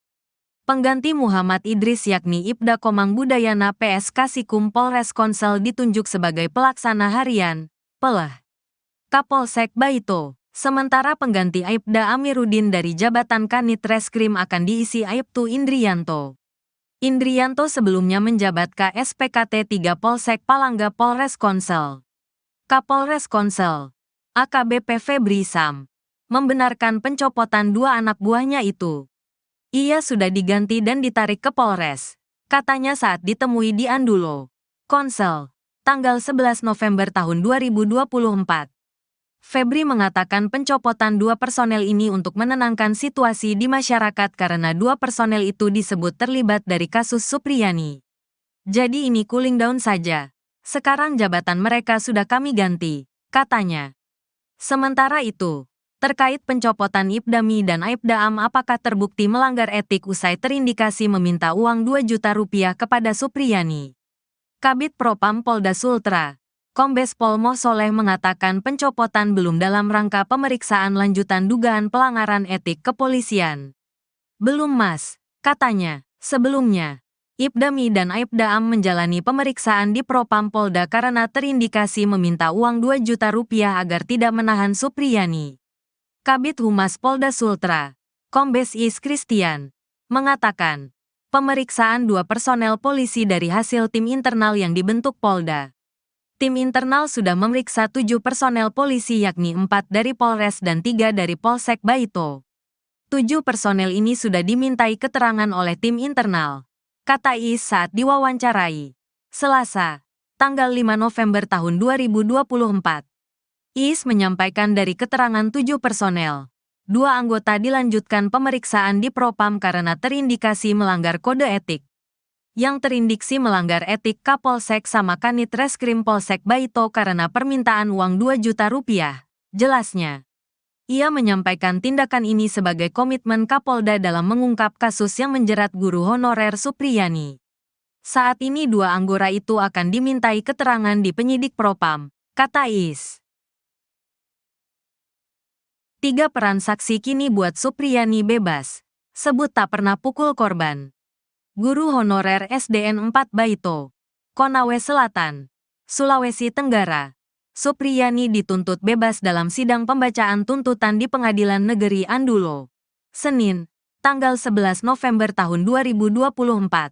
Pengganti Muhammad Idris yakni Ibda Komang Budayana PS Kasikum Polres Konsel ditunjuk sebagai pelaksana harian, PELH, Kapolsek Baito. Sementara pengganti Aibda Amiruddin dari jabatan Kanit Reskrim akan diisi Aibtu Indrianto. Indrianto sebelumnya menjabat KSPKT 3 Polsek Palangga Polres Konsel. Kapolres Konsel, AKBP Febri Sam, membenarkan pencopotan 2 anak buahnya itu. Ia sudah diganti dan ditarik ke Polres, katanya saat ditemui di Andulo, Konsel, tanggal 11 November tahun 2024. Febri mengatakan pencopotan 2 personel ini untuk menenangkan situasi di masyarakat karena 2 personel itu disebut terlibat dari kasus Supriyani. Jadi ini cooling down saja. Sekarang jabatan mereka sudah kami ganti, katanya. Sementara itu, terkait pencopotan Ibdami dan Aibdaam apakah terbukti melanggar etik usai terindikasi meminta uang 2 juta rupiah kepada Supriyani. Kabid Propam Polda Sultra, Kombes Pol Moh Soleh mengatakan pencopotan belum dalam rangka pemeriksaan lanjutan dugaan pelanggaran etik kepolisian. Belum Mas, katanya. Sebelumnya, Ibdami dan Aibdaam menjalani pemeriksaan di Propam Polda karena terindikasi meminta uang 2 juta rupiah agar tidak menahan Supriyani. Kabid Humas Polda Sultra, Kombes Is Christian, mengatakan, pemeriksaan 2 personel polisi dari hasil tim internal yang dibentuk Polda. Tim internal sudah memeriksa 7 personel polisi yakni 4 dari Polres dan 3 dari Polsek Baito. 7 personel ini sudah dimintai keterangan oleh tim internal, kata Is saat diwawancarai Selasa, tanggal 5 November tahun 2024. Is menyampaikan dari keterangan 7 personel, 2 anggota dilanjutkan pemeriksaan di Propam karena terindikasi melanggar kode etik. Yang terindiksi melanggar etik Kapolsek sama Kanit Reskrim Polsek Baito karena permintaan uang 2 juta rupiah, jelasnya. Ia menyampaikan tindakan ini sebagai komitmen Kapolda dalam mengungkap kasus yang menjerat guru honorer Supriyani. Saat ini 2 anggota itu akan dimintai keterangan di penyidik Propam, kata Is. 3 peran saksi kini buat Supriyani bebas, sebut tak pernah pukul korban. Guru honorer SDN 4 Baito, Konawe Selatan, Sulawesi Tenggara. Supriyani dituntut bebas dalam sidang pembacaan tuntutan di Pengadilan Negeri Andulo, Senin, tanggal 11 November tahun 2024.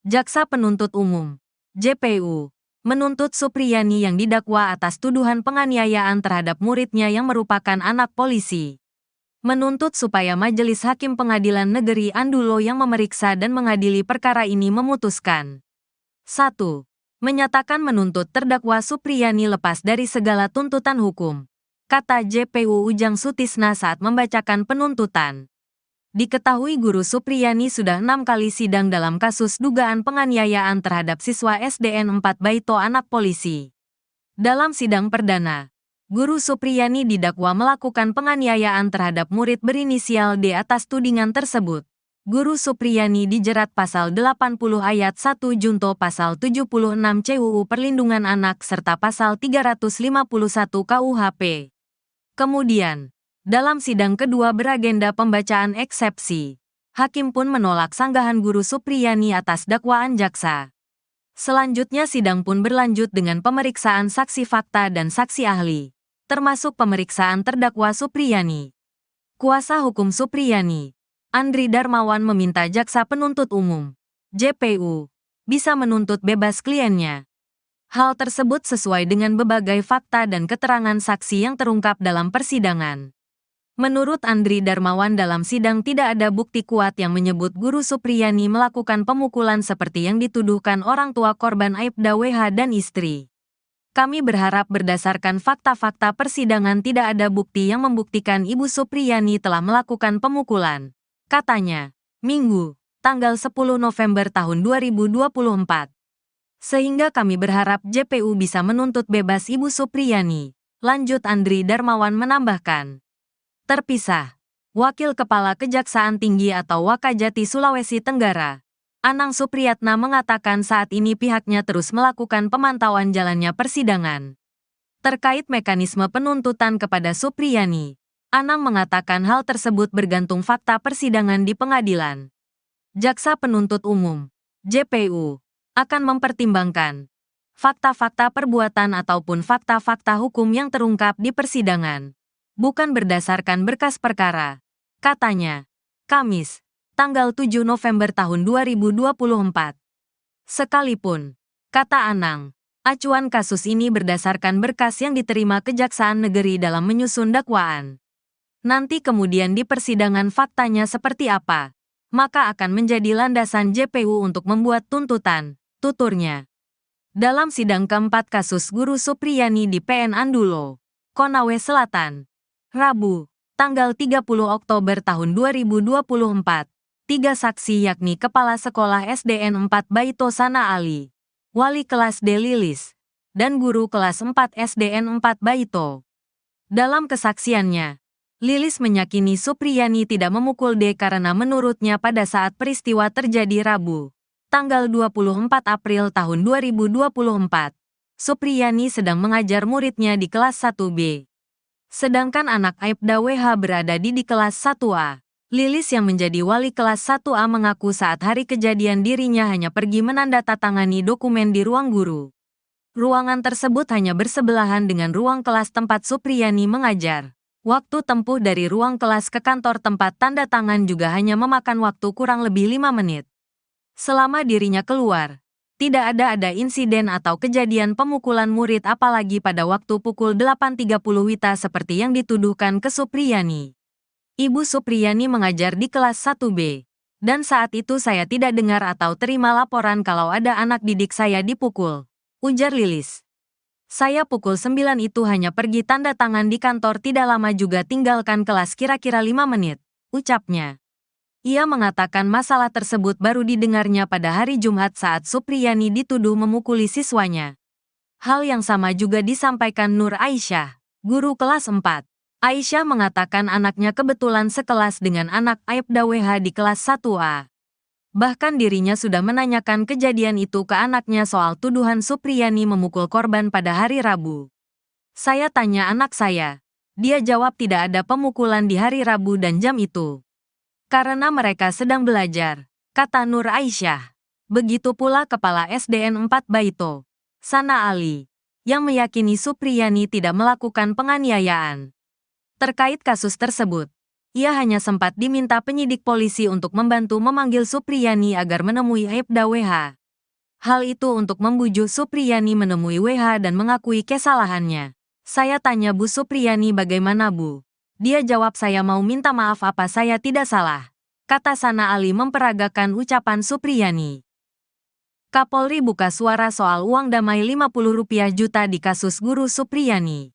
Jaksa Penuntut Umum, JPU, menuntut Supriyani yang didakwa atas tuduhan penganiayaan terhadap muridnya yang merupakan anak polisi. Menuntut supaya Majelis Hakim Pengadilan Negeri Andulo yang memeriksa dan mengadili perkara ini memutuskan. 1. Menyatakan menuntut terdakwa Supriyani lepas dari segala tuntutan hukum, kata JPU Ujang Sutisna saat membacakan penuntutan. Diketahui Guru Supriyani sudah 6 kali sidang dalam kasus dugaan penganiayaan terhadap siswa SDN 4 Baito anak polisi. Dalam sidang perdana, Guru Supriyani didakwa melakukan penganiayaan terhadap murid berinisial D atas tudingan tersebut. Guru Supriyani dijerat pasal 80 ayat 1 junto pasal 76 CUU Perlindungan Anak serta pasal 351 KUHP. Kemudian, dalam sidang kedua beragenda pembacaan eksepsi, hakim pun menolak sanggahan Guru Supriyani atas dakwaan jaksa. Selanjutnya sidang pun berlanjut dengan pemeriksaan saksi fakta dan saksi ahli, termasuk pemeriksaan terdakwa Supriyani. Kuasa hukum Supriyani, Andri Darmawan meminta jaksa penuntut umum, JPU, bisa menuntut bebas kliennya. Hal tersebut sesuai dengan berbagai fakta dan keterangan saksi yang terungkap dalam persidangan. Menurut Andri Darmawan dalam sidang tidak ada bukti kuat yang menyebut Guru Supriyani melakukan pemukulan seperti yang dituduhkan orang tua korban Aibda WH dan istri. Kami berharap berdasarkan fakta-fakta persidangan tidak ada bukti yang membuktikan Ibu Supriyani telah melakukan pemukulan, katanya, Minggu, tanggal 10 November tahun 2024. Sehingga kami berharap JPU bisa menuntut bebas Ibu Supriyani, lanjut Andri Darmawan menambahkan. Terpisah, Wakil Kepala Kejaksaan Tinggi atau Wakajati Sulawesi Tenggara, Anang Supriyatna mengatakan saat ini pihaknya terus melakukan pemantauan jalannya persidangan. Terkait mekanisme penuntutan kepada Supriyani, Anang mengatakan hal tersebut bergantung fakta persidangan di pengadilan. Jaksa Penuntut Umum, JPU, akan mempertimbangkan fakta-fakta perbuatan ataupun fakta-fakta hukum yang terungkap di persidangan, bukan berdasarkan berkas perkara, katanya, Kamis, tanggal 7 November tahun 2024. Sekalipun, kata Anang, acuan kasus ini berdasarkan berkas yang diterima Kejaksaan Negeri dalam menyusun dakwaan. Nanti kemudian di persidangan faktanya seperti apa, maka akan menjadi landasan JPU untuk membuat tuntutan, tuturnya. Dalam sidang keempat kasus Guru Supriyani di PN Andulo, Konawe Selatan, Rabu, tanggal 30 Oktober tahun 2024, 3 saksi yakni Kepala Sekolah SDN 4 Baito Sana Ali, Wali Kelas D Lilis, dan Guru Kelas 4 SDN 4 Baito. Dalam kesaksiannya, Lilis meyakini Supriyani tidak memukul D karena menurutnya pada saat peristiwa terjadi Rabu, tanggal 24 April tahun 2024, Supriyani sedang mengajar muridnya di kelas 1B. Sedangkan anak Aibda WH berada di kelas 1A. Lilis yang menjadi wali kelas 1A mengaku saat hari kejadian dirinya hanya pergi menandatangani dokumen di ruang guru. Ruangan tersebut hanya bersebelahan dengan ruang kelas tempat Supriyani mengajar. Waktu tempuh dari ruang kelas ke kantor tempat tanda tangan juga hanya memakan waktu kurang lebih 5 menit. Selama dirinya keluar, tidak ada insiden atau kejadian pemukulan murid apalagi pada waktu pukul 8.30 WITA seperti yang dituduhkan ke Supriyani. Ibu Supriyani mengajar di kelas 1B, dan saat itu saya tidak dengar atau terima laporan kalau ada anak didik saya dipukul, ujar Lilis. Saya pukul 9 itu hanya pergi tanda tangan di kantor tidak lama juga tinggalkan kelas kira-kira 5 menit, ucapnya. Ia mengatakan masalah tersebut baru didengarnya pada hari Jumat saat Supriyani dituduh memukuli siswanya. Hal yang sama juga disampaikan Nur Aisyah, guru kelas 4. Aisyah mengatakan anaknya kebetulan sekelas dengan anak Aibda WH di kelas 1A. Bahkan dirinya sudah menanyakan kejadian itu ke anaknya soal tuduhan Supriyani memukul korban pada hari Rabu. Saya tanya anak saya. Dia jawab tidak ada pemukulan di hari Rabu dan jam itu. Karena mereka sedang belajar, kata Nur Aisyah. Begitu pula Kepala SDN 4 Baito, Sana Ali, yang meyakini Supriyani tidak melakukan penganiayaan. Terkait kasus tersebut, ia hanya sempat diminta penyidik polisi untuk membantu memanggil Supriyani agar menemui Aibda WH. Hal itu untuk membujuk Supriyani menemui WH dan mengakui kesalahannya. Saya tanya Bu Supriyani bagaimana Bu? Dia jawab saya mau minta maaf apa saya tidak salah, kata Sana Ali memperagakan ucapan Supriyani. Kapolri buka suara soal uang damai Rp50 juta di kasus Guru Supriyani.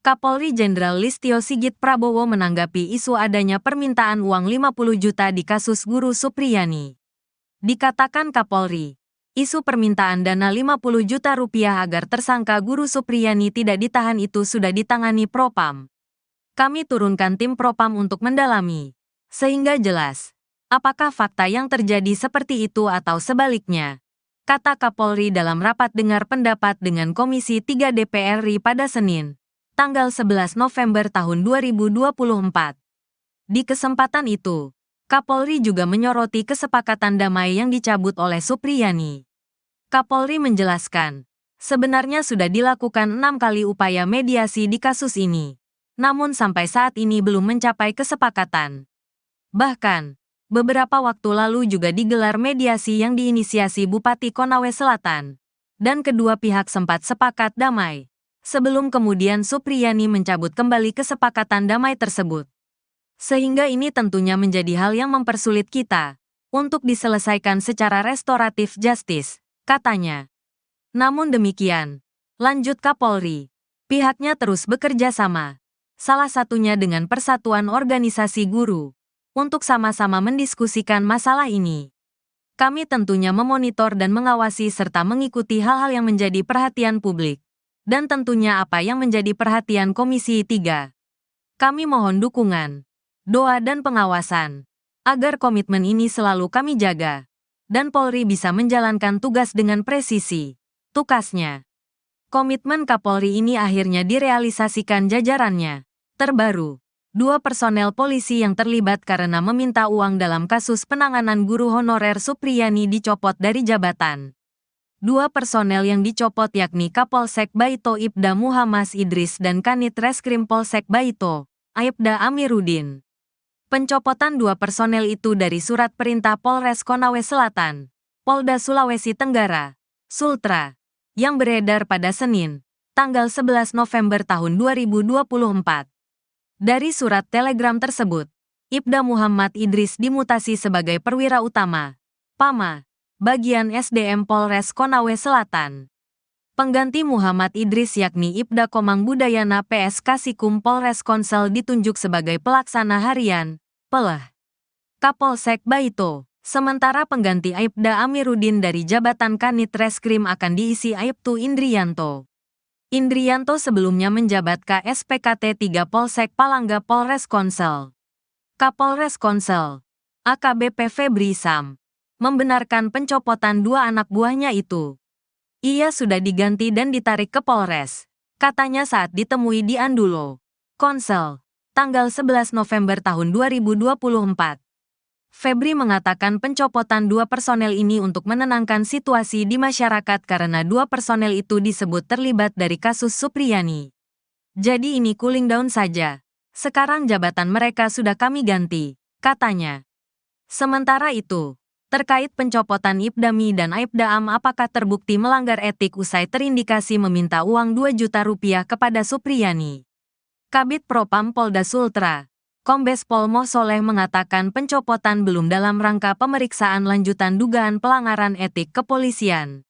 Kapolri Jenderal Listio Sigit Prabowo menanggapi isu adanya permintaan uang 50 juta di kasus Guru Supriyani. Dikatakan Kapolri, isu permintaan dana 50 juta rupiah agar tersangka Guru Supriyani tidak ditahan itu sudah ditangani Propam. Kami turunkan tim Propam untuk mendalami, sehingga jelas apakah fakta yang terjadi seperti itu atau sebaliknya, kata Kapolri dalam rapat dengar pendapat dengan Komisi 3 DPR RI pada Senin, tanggal 11 November tahun 2024. Di kesempatan itu, Kapolri juga menyoroti kesepakatan damai yang dicabut oleh Supriyani. Kapolri menjelaskan, sebenarnya sudah dilakukan 6 kali upaya mediasi di kasus ini, namun sampai saat ini belum mencapai kesepakatan. Bahkan, beberapa waktu lalu juga digelar mediasi yang diinisiasi Bupati Konawe Selatan, dan kedua pihak sempat sepakat damai, sebelum kemudian Supriyani mencabut kembali kesepakatan damai tersebut. Sehingga ini tentunya menjadi hal yang mempersulit kita untuk diselesaikan secara restoratif justice, katanya. Namun demikian, lanjut Kapolri, pihaknya terus bekerja sama, salah satunya dengan Persatuan Organisasi Guru, untuk sama-sama mendiskusikan masalah ini. Kami tentunya memonitor dan mengawasi serta mengikuti hal-hal yang menjadi perhatian publik, dan tentunya apa yang menjadi perhatian Komisi 3. Kami mohon dukungan, doa dan pengawasan, agar komitmen ini selalu kami jaga, dan Polri bisa menjalankan tugas dengan presisi, tukasnya. Komitmen Kapolri ini akhirnya direalisasikan jajarannya. Terbaru, 2 personel polisi yang terlibat karena meminta uang dalam kasus penanganan guru honorer Supriyani dicopot dari jabatan. 2 personel yang dicopot yakni Kapolsek Baito Ibda Muhammad Idris dan Kanit Reskrim Polsek Baito, Aibda Amiruddin. Pencopotan 2 personel itu dari surat perintah Polres Konawe Selatan, Polda Sulawesi Tenggara, Sultra, yang beredar pada Senin, tanggal 11 November tahun 2024. Dari surat telegram tersebut, Ibda Muhammad Idris dimutasi sebagai perwira utama, PAMA, bagian SDM Polres Konawe Selatan. Pengganti Muhammad Idris yakni Ibda Komang Budayana PS Kasikum Polres Konsel ditunjuk sebagai pelaksana harian, PELH, Kapolsek Baito. Sementara pengganti Aibda Amiruddin dari jabatan Kanit Reskrim akan diisi Aibtu Indrianto. Indrianto sebelumnya menjabat KSPKT 3 Polsek Palangga Polres Konsel. Kapolres Konsel, AKBP Febri Sam, membenarkan pencopotan 2 anak buahnya itu. Ia sudah diganti dan ditarik ke Polres, katanya saat ditemui di Andulo, Konsel, tanggal 11 November tahun 2024. Febri mengatakan pencopotan 2 personel ini untuk menenangkan situasi di masyarakat karena 2 personel itu disebut terlibat dari kasus Supriyani. Jadi ini cooling down saja. Sekarang jabatan mereka sudah kami ganti, katanya. Sementara itu, terkait pencopotan Ibdami dan Aibdaam apakah terbukti melanggar etik usai terindikasi meminta uang 2 juta rupiah kepada Supriyani. Kabid Propam Polda Sultra, Kombes Pol Moh Soleh mengatakan pencopotan belum dalam rangka pemeriksaan lanjutan dugaan pelanggaran etik kepolisian.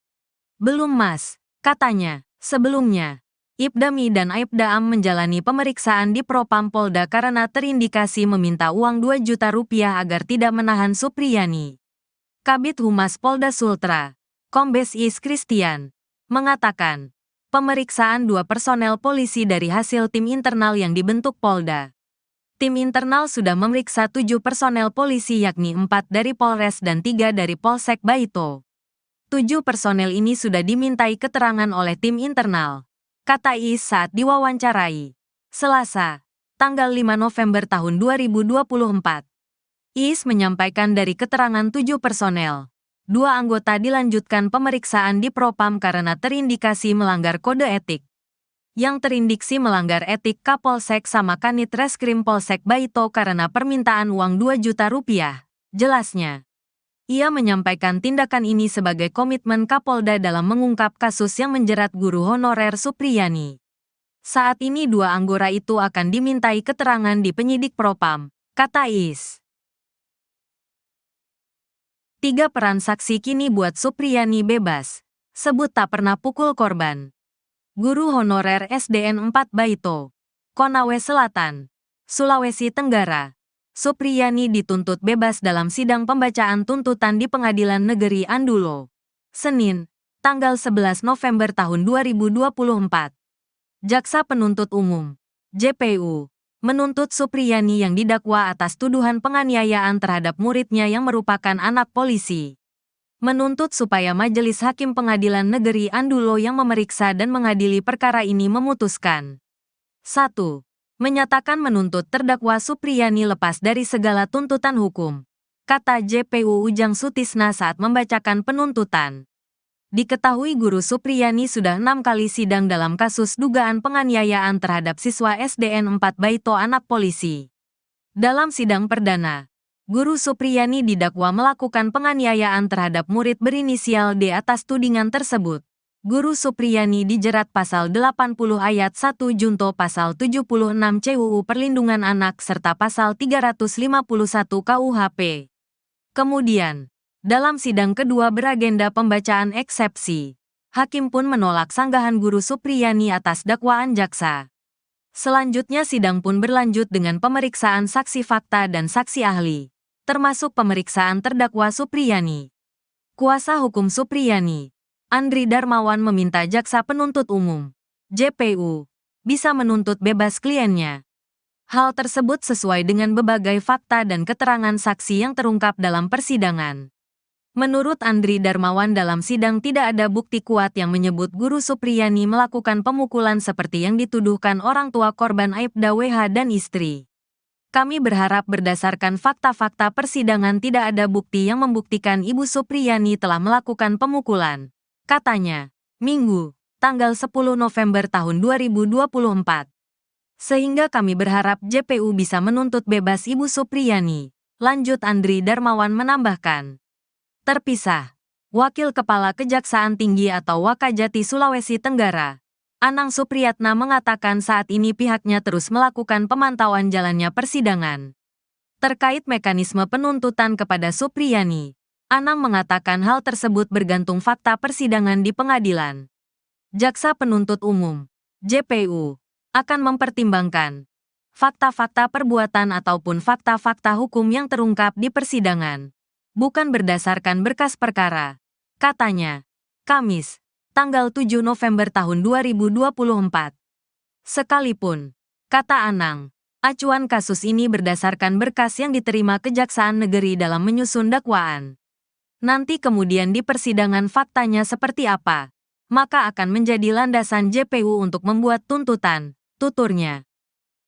Belum Mas, katanya. Sebelumnya, Ibdami dan Aibdaam menjalani pemeriksaan di Propam Polda karena terindikasi meminta uang 2 juta rupiah agar tidak menahan Supriyani. Kabid Humas Polda Sultra, Kombes Is Christian, mengatakan, pemeriksaan 2 personel polisi dari hasil tim internal yang dibentuk Polda. Tim internal sudah memeriksa 7 personel polisi yakni 4 dari Polres dan 3 dari Polsek Baito. 7 personel ini sudah dimintai keterangan oleh tim internal, kata Is saat diwawancarai Selasa, tanggal 5 November tahun 2024. Is menyampaikan dari keterangan 7 personel, 2 anggota dilanjutkan pemeriksaan di Propam karena terindikasi melanggar kode etik. Yang terindiksi melanggar etik Kapolsek sama Kanit Reskrim Polsek Baito karena permintaan uang 2 juta rupiah, jelasnya. Ia menyampaikan tindakan ini sebagai komitmen Kapolda dalam mengungkap kasus yang menjerat guru honorer Supriyani. Saat ini 2 anggota itu akan dimintai keterangan di penyidik Propam, kata Is. 3 peran saksi kini buat Supriyani bebas, sebut tak pernah pukul korban. Guru honorer SDN 4 Baito, Konawe Selatan, Sulawesi Tenggara. Supriyani dituntut bebas dalam sidang pembacaan tuntutan di Pengadilan Negeri Andulo. Senin, tanggal 11 November tahun 2024. Jaksa Penuntut Umum, JPU, menuntut Supriyani yang didakwa atas tuduhan penganiayaan terhadap muridnya yang merupakan anak polisi. Menuntut supaya Majelis Hakim Pengadilan Negeri Andulo yang memeriksa dan mengadili perkara ini memutuskan. 1. Menyatakan menuntut terdakwa Supriyani lepas dari segala tuntutan hukum, kata JPU Ujang Sutisna saat membacakan penuntutan. Diketahui guru Supriyani sudah 6 kali sidang dalam kasus dugaan penganiayaan terhadap siswa SDN 4 Baito anak polisi. Dalam sidang perdana, guru Supriyani didakwa melakukan penganiayaan terhadap murid berinisial D atas tudingan tersebut. Guru Supriyani dijerat pasal 80 ayat 1 junto pasal 76 CUU Perlindungan Anak serta pasal 351 KUHP. Kemudian, dalam sidang kedua beragenda pembacaan eksepsi, hakim pun menolak sanggahan guru Supriyani atas dakwaan jaksa. Selanjutnya sidang pun berlanjut dengan pemeriksaan saksi fakta dan saksi ahli, termasuk pemeriksaan terdakwa Supriyani. Kuasa hukum Supriyani, Andri Darmawan meminta jaksa penuntut umum, JPU, bisa menuntut bebas kliennya. Hal tersebut sesuai dengan berbagai fakta dan keterangan saksi yang terungkap dalam persidangan. Menurut Andri Darmawan dalam sidang tidak ada bukti kuat yang menyebut guru Supriyani melakukan pemukulan seperti yang dituduhkan orang tua korban Aibda WH dan istri. Kami berharap berdasarkan fakta-fakta persidangan tidak ada bukti yang membuktikan Ibu Supriyani telah melakukan pemukulan, katanya, Minggu, tanggal 10 November tahun 2024. Sehingga kami berharap JPU bisa menuntut bebas Ibu Supriyani, lanjut Andri Darmawan menambahkan. Terpisah, Wakil Kepala Kejaksaan Tinggi atau Wakajati Sulawesi Tenggara, Anang Supriyatna mengatakan saat ini pihaknya terus melakukan pemantauan jalannya persidangan. Terkait mekanisme penuntutan kepada Supriyani, Anang mengatakan hal tersebut bergantung fakta persidangan di pengadilan. Jaksa Penuntut Umum, JPU, akan mempertimbangkan fakta-fakta perbuatan ataupun fakta-fakta hukum yang terungkap di persidangan, bukan berdasarkan berkas perkara, katanya, Kamis, tanggal 7 November tahun 2024. Sekalipun, kata Anang, acuan kasus ini berdasarkan berkas yang diterima Kejaksaan Negeri dalam menyusun dakwaan. Nanti kemudian di persidangan faktanya seperti apa, maka akan menjadi landasan JPU untuk membuat tuntutan, tuturnya.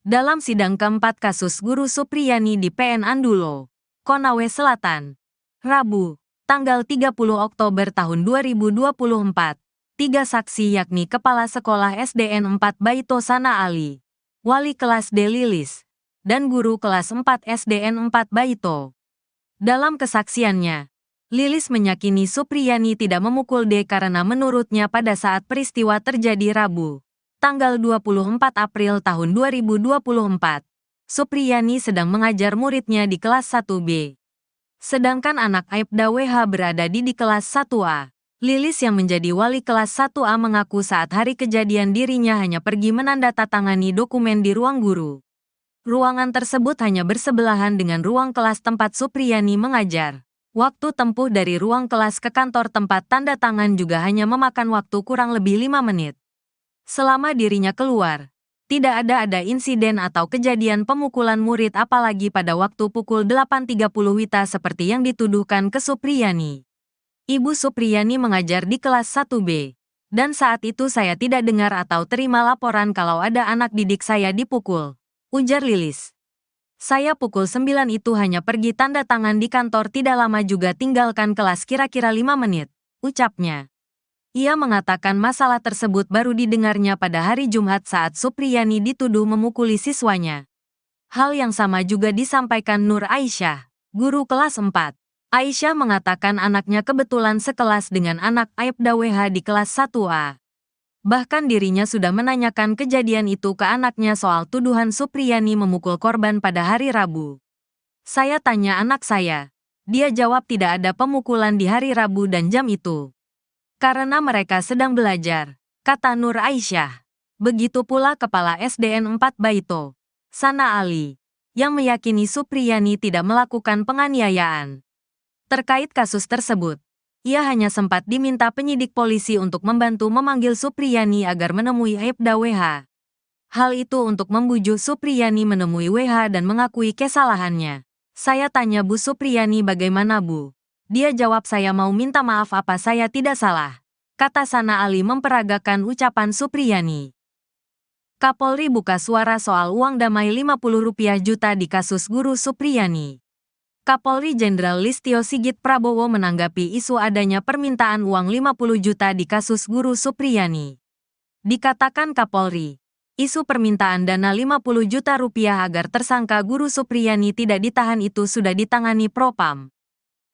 Dalam sidang keempat kasus guru Supriyani di PN Andulo, Konawe Selatan, Rabu, tanggal 30 Oktober tahun 2024, 3 saksi yakni Kepala Sekolah SDN 4 Baito Sana Ali, Wali Kelas D Lilis, dan Guru Kelas 4 SDN 4 Baito. Dalam kesaksiannya, Lilis meyakini Supriyani tidak memukul D karena menurutnya pada saat peristiwa terjadi Rabu, tanggal 24 April tahun 2024, Supriyani sedang mengajar muridnya di kelas 1B. Sedangkan anak Aibda WH berada di kelas 1A. Lilis yang menjadi wali kelas 1A mengaku saat hari kejadian dirinya hanya pergi menandatangani dokumen di ruang guru. Ruangan tersebut hanya bersebelahan dengan ruang kelas tempat Supriyani mengajar. Waktu tempuh dari ruang kelas ke kantor tempat tanda tangan juga hanya memakan waktu kurang lebih 5 menit. Selama dirinya keluar, tidak ada insiden atau kejadian pemukulan murid apalagi pada waktu pukul 8.30 WITA seperti yang dituduhkan ke Supriyani. Ibu Supriyani mengajar di kelas 1B, dan saat itu saya tidak dengar atau terima laporan kalau ada anak didik saya dipukul, ujar Lilis. Saya pukul 9 itu hanya pergi tanda tangan di kantor tidak lama juga tinggalkan kelas kira-kira 5 menit, ucapnya. Ia mengatakan masalah tersebut baru didengarnya pada hari Jumat saat Supriyani dituduh memukuli siswanya. Hal yang sama juga disampaikan Nur Aisyah, guru kelas 4. Aisyah mengatakan anaknya kebetulan sekelas dengan anak Aibda WH di kelas 1A. Bahkan dirinya sudah menanyakan kejadian itu ke anaknya soal tuduhan Supriyani memukul korban pada hari Rabu. Saya tanya anak saya. Dia jawab tidak ada pemukulan di hari Rabu dan jam itu. Karena mereka sedang belajar, kata Nur Aisyah. Begitu pula Kepala SDN 4 Baito, Sana Ali, yang meyakini Supriyani tidak melakukan penganiayaan. Terkait kasus tersebut, ia hanya sempat diminta penyidik polisi untuk membantu memanggil Supriyani agar menemui Aibda WH. Hal itu untuk membujuk Supriyani menemui WH dan mengakui kesalahannya. Saya tanya Bu Supriyani bagaimana Bu? Dia jawab saya mau minta maaf apa saya tidak salah. Kata Sana Ali memperagakan ucapan Supriyani. Kapolri buka suara soal uang damai Rp50 juta di kasus guru Supriyani. Kapolri Jenderal Listio Sigit Prabowo menanggapi isu adanya permintaan uang 50 juta di kasus guru Supriyani. Dikatakan Kapolri, isu permintaan dana 50 juta rupiah agar tersangka guru Supriyani tidak ditahan itu sudah ditangani Propam.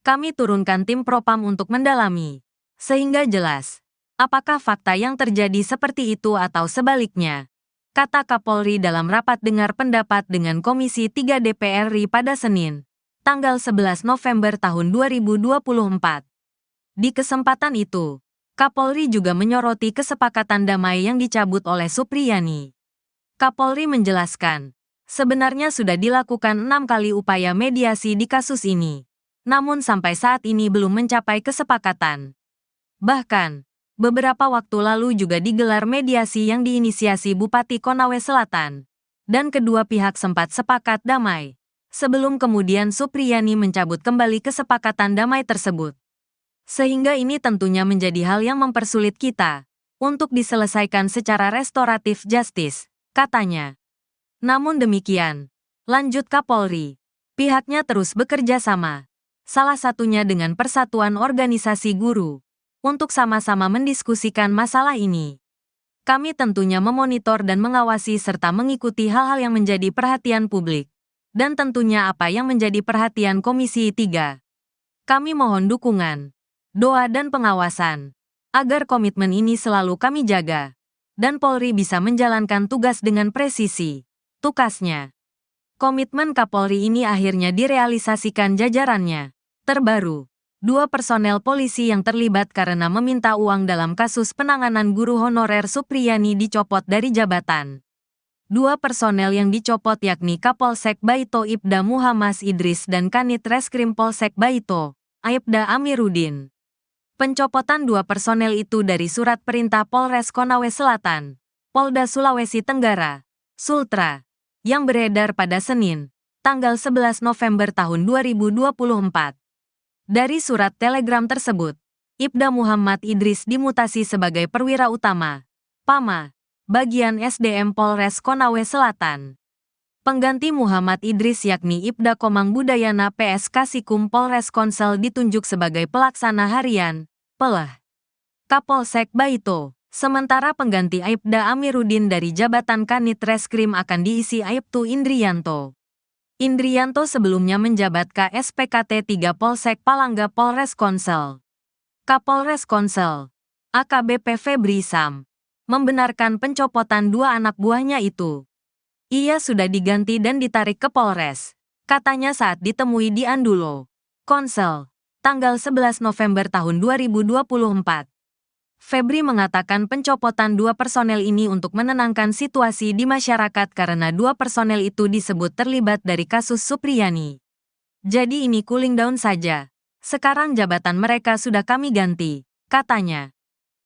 Kami turunkan tim Propam untuk mendalami, sehingga jelas, apakah fakta yang terjadi seperti itu atau sebaliknya, kata Kapolri dalam rapat dengar pendapat dengan Komisi 3 DPR RI pada Senin, tanggal 11 November tahun 2024. Di kesempatan itu, Kapolri juga menyoroti kesepakatan damai yang dicabut oleh Supriyani. Kapolri menjelaskan, sebenarnya sudah dilakukan 6 kali upaya mediasi di kasus ini, namun sampai saat ini belum mencapai kesepakatan. Bahkan, beberapa waktu lalu juga digelar mediasi yang diinisiasi Bupati Konawe Selatan, dan kedua pihak sempat sepakat damai, sebelum kemudian Supriyani mencabut kembali kesepakatan damai tersebut. Sehingga ini tentunya menjadi hal yang mempersulit kita untuk diselesaikan secara restoratif justice, katanya. Namun demikian, lanjut Kapolri, pihaknya terus bekerja sama, salah satunya dengan Persatuan Organisasi Guru, untuk sama-sama mendiskusikan masalah ini. Kami tentunya memonitor dan mengawasi serta mengikuti hal-hal yang menjadi perhatian publik, dan tentunya apa yang menjadi perhatian Komisi 3. Kami mohon dukungan, doa dan pengawasan, agar komitmen ini selalu kami jaga, dan Polri bisa menjalankan tugas dengan presisi, tukasnya. Komitmen Kapolri ini akhirnya direalisasikan jajarannya. Terbaru, 2 personel polisi yang terlibat karena meminta uang dalam kasus penanganan guru honorer Supriyani dicopot dari jabatan. 2 personel yang dicopot yakni Kapolsek Baito Ibda Muhammad Idris dan Kanit Reskrim Polsek Baito, Aibda Amiruddin. Pencopotan 2 personel itu dari surat perintah Polres Konawe Selatan, Polda Sulawesi Tenggara, Sultra, yang beredar pada Senin, tanggal 11 November tahun 2024. Dari surat telegram tersebut, Ibda Muhammad Idris dimutasi sebagai perwira utama, PAMA, bagian SDM Polres Konawe Selatan. Pengganti Muhammad Idris yakni Ibda Komang Budayana PS Kasikum Polres Konsel ditunjuk sebagai pelaksana harian, PELH, Kapolsek Baito. Sementara pengganti Aibda Amiruddin dari jabatan Kanit Reskrim akan diisi Aibtu Indrianto. Indrianto sebelumnya menjabat KSPKT 3 Polsek Palangga Polres Konsel. Kapolres Konsel, AKBP Febri Sam, membenarkan pencopotan 2 anak buahnya itu. Ia sudah diganti dan ditarik ke Polres, katanya saat ditemui di Andulo, Konsel, tanggal 11 November tahun 2024. Febri mengatakan pencopotan 2 personel ini untuk menenangkan situasi di masyarakat karena 2 personel itu disebut terlibat dari kasus Supriyani. Jadi ini cooling down saja. Sekarang jabatan mereka sudah kami ganti, katanya.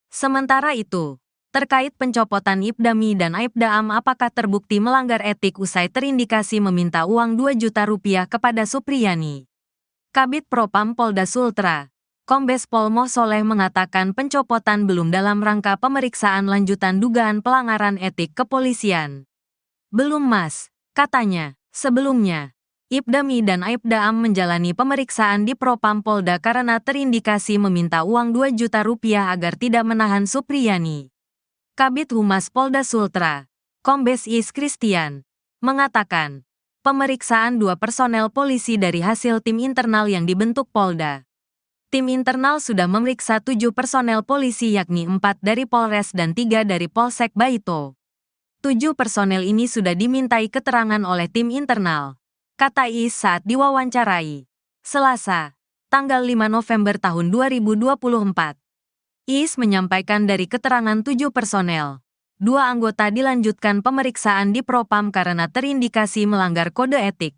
Sementara itu, terkait pencopotan Ibdami dan Aibda Am apakah terbukti melanggar etik usai terindikasi meminta uang 2 juta rupiah kepada Supriyani. Kabid Propam Polda Sultra, Kombes Pol Moh Soleh mengatakan pencopotan belum dalam rangka pemeriksaan lanjutan dugaan pelanggaran etik kepolisian. Belum Mas, katanya. Sebelumnya, Ibdami dan Aibda Am menjalani pemeriksaan di Propam Polda karena terindikasi meminta uang 2 juta rupiah agar tidak menahan Supriyani. Kabid Humas Polda Sultra, Kombes Is Christian, mengatakan, pemeriksaan 2 personel polisi dari hasil tim internal yang dibentuk Polda. Tim internal sudah memeriksa 7 personel polisi yakni 4 dari Polres dan 3 dari Polsek Baito. 7 personel ini sudah dimintai keterangan oleh tim internal, kata Is saat diwawancarai, Selasa, tanggal 5 November tahun 2024. Is menyampaikan dari keterangan 7 personel, Dua anggota dilanjutkan pemeriksaan di Propam karena terindikasi melanggar kode etik.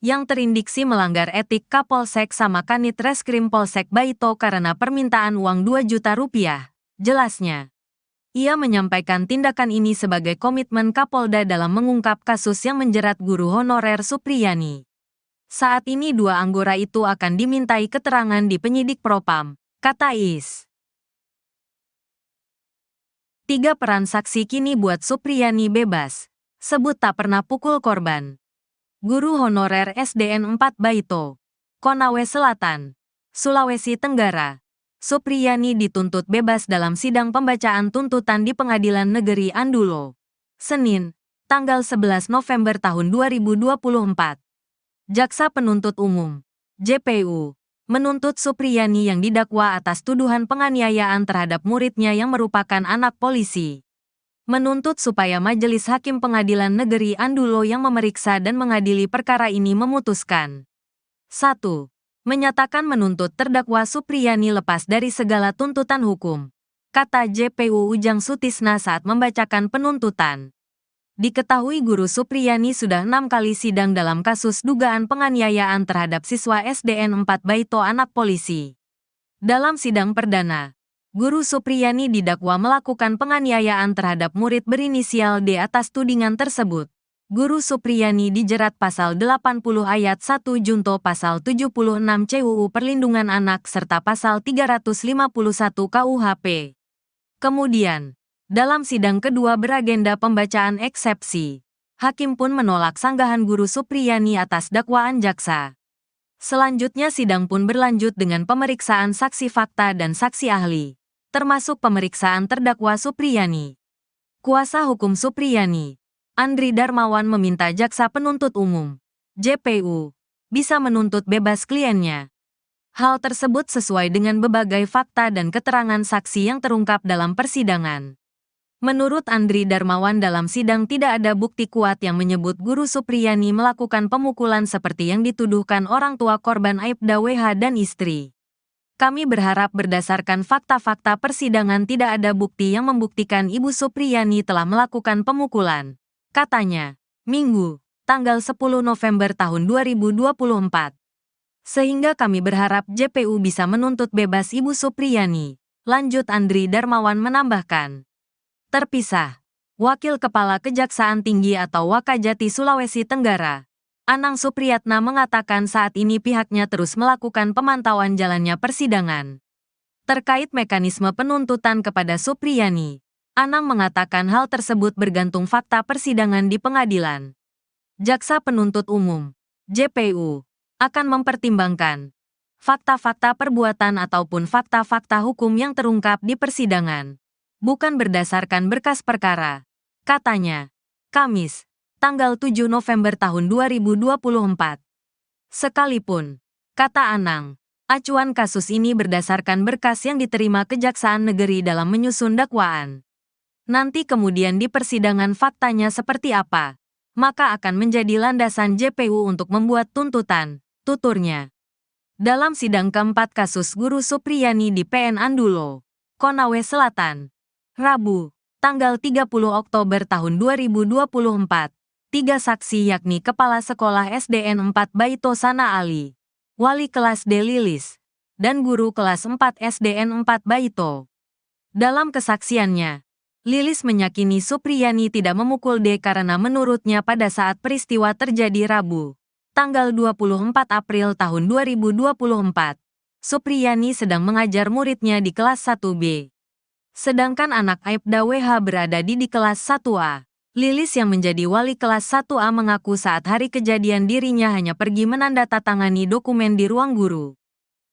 Yang terindiksi melanggar etik Kapolsek sama Kanit Reskrim Polsek Baito karena permintaan uang 2 juta rupiah. Jelasnya, ia menyampaikan tindakan ini sebagai komitmen Kapolda dalam mengungkap kasus yang menjerat guru honorer Supriyani. Saat ini dua anggota itu akan dimintai keterangan di penyidik Propam, kata Is. 3 peran saksi kini buat Supriyani bebas. Sebut tak pernah pukul korban. Guru honorer SDN 4 Baito, Konawe Selatan, Sulawesi Tenggara. Supriyani dituntut bebas dalam sidang pembacaan tuntutan di Pengadilan Negeri Andulo. Senin, tanggal 11 November tahun 2024. Jaksa Penuntut Umum, JPU, menuntut Supriyani yang didakwa atas tuduhan penganiayaan terhadap muridnya yang merupakan anak polisi. Menuntut supaya Majelis Hakim Pengadilan Negeri Andulo yang memeriksa dan mengadili perkara ini memutuskan. 1. Menyatakan menuntut terdakwa Supriyani lepas dari segala tuntutan hukum, kata JPU Ujang Sutisna saat membacakan penuntutan. Diketahui guru Supriyani sudah 6 kali sidang dalam kasus dugaan penganiayaan terhadap siswa SDN 4 Baito anak polisi. Dalam sidang perdana, Guru Supriyani didakwa melakukan penganiayaan terhadap murid berinisial D atas tudingan tersebut. Guru Supriyani dijerat pasal 80 ayat 1 junto pasal 76 CUU Perlindungan Anak serta pasal 351 KUHP. Kemudian, dalam sidang kedua beragenda pembacaan eksepsi, hakim pun menolak sanggahan Guru Supriyani atas dakwaan jaksa. Selanjutnya sidang pun berlanjut dengan pemeriksaan saksi fakta dan saksi ahli, termasuk pemeriksaan terdakwa Supriyani. Kuasa hukum Supriyani, Andri Darmawan meminta jaksa penuntut umum, JPU, bisa menuntut bebas kliennya. Hal tersebut sesuai dengan berbagai fakta dan keterangan saksi yang terungkap dalam persidangan. Menurut Andri Darmawan dalam sidang tidak ada bukti kuat yang menyebut Guru Supriyani melakukan pemukulan seperti yang dituduhkan orang tua korban Aibda WH dan istri. Kami berharap berdasarkan fakta-fakta persidangan tidak ada bukti yang membuktikan Ibu Supriyani telah melakukan pemukulan, katanya, Minggu, tanggal 10 November tahun 2024. Sehingga kami berharap JPU bisa menuntut bebas Ibu Supriyani, lanjut Andri Darmawan menambahkan. Terpisah, Wakil Kepala Kejaksaan Tinggi atau Wakajati Sulawesi Tenggara, Anang Supriyatna mengatakan saat ini pihaknya terus melakukan pemantauan jalannya persidangan. Terkait mekanisme penuntutan kepada Supriyani, Anang mengatakan hal tersebut bergantung fakta persidangan di pengadilan. Jaksa Penuntut Umum, JPU, akan mempertimbangkan fakta-fakta perbuatan ataupun fakta-fakta hukum yang terungkap di persidangan, bukan berdasarkan berkas perkara, katanya. Kamis, tanggal 7 November tahun 2024. Sekalipun, kata Anang, acuan kasus ini berdasarkan berkas yang diterima Kejaksaan Negeri dalam menyusun dakwaan. Nanti kemudian di persidangan faktanya seperti apa, maka akan menjadi landasan JPU untuk membuat tuntutan, tuturnya. Dalam sidang keempat kasus Guru Supriyani di PN Andulo, Konawe Selatan, Rabu, tanggal 30 Oktober tahun 2024. 3 saksi yakni Kepala Sekolah SDN 4 Baito Sana Ali, Wali Kelas D Lilis, dan Guru Kelas 4 SDN 4 Baito. Dalam kesaksiannya, Lilis meyakini Supriyani tidak memukul D karena menurutnya pada saat peristiwa terjadi Rabu, tanggal 24 April tahun 2024, Supriyani sedang mengajar muridnya di kelas 1B. Sedangkan anak Aibda WH berada di kelas 1A. Lilis yang menjadi wali kelas 1A mengaku saat hari kejadian dirinya hanya pergi menandatangani dokumen di ruang guru.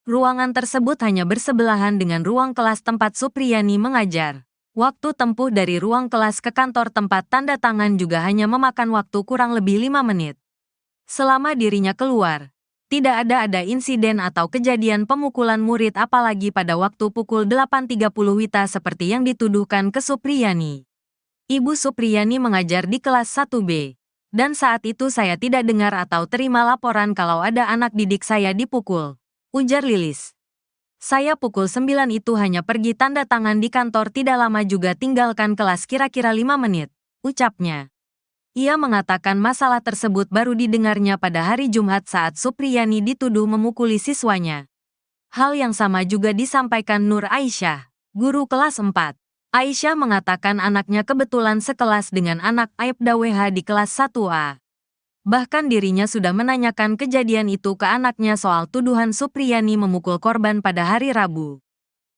Ruangan tersebut hanya bersebelahan dengan ruang kelas tempat Supriyani mengajar. Waktu tempuh dari ruang kelas ke kantor tempat tanda tangan juga hanya memakan waktu kurang lebih 5 menit. Selama dirinya keluar, tidak ada insiden atau kejadian pemukulan murid apalagi pada waktu pukul 8.30 WITA seperti yang dituduhkan ke Supriyani. Ibu Supriyani mengajar di kelas 1B, dan saat itu saya tidak dengar atau terima laporan kalau ada anak didik saya dipukul, ujar Lilis. Saya pukul 9 itu hanya pergi tanda tangan di kantor, tidak lama juga tinggalkan kelas, kira-kira 5 menit, ucapnya. Ia mengatakan masalah tersebut baru didengarnya pada hari Jumat saat Supriyani dituduh memukuli siswanya. Hal yang sama juga disampaikan Nur Aisyah, guru kelas 4. Aisyah mengatakan anaknya kebetulan sekelas dengan anak Aibda WH di kelas 1A. Bahkan dirinya sudah menanyakan kejadian itu ke anaknya soal tuduhan Supriyani memukul korban pada hari Rabu.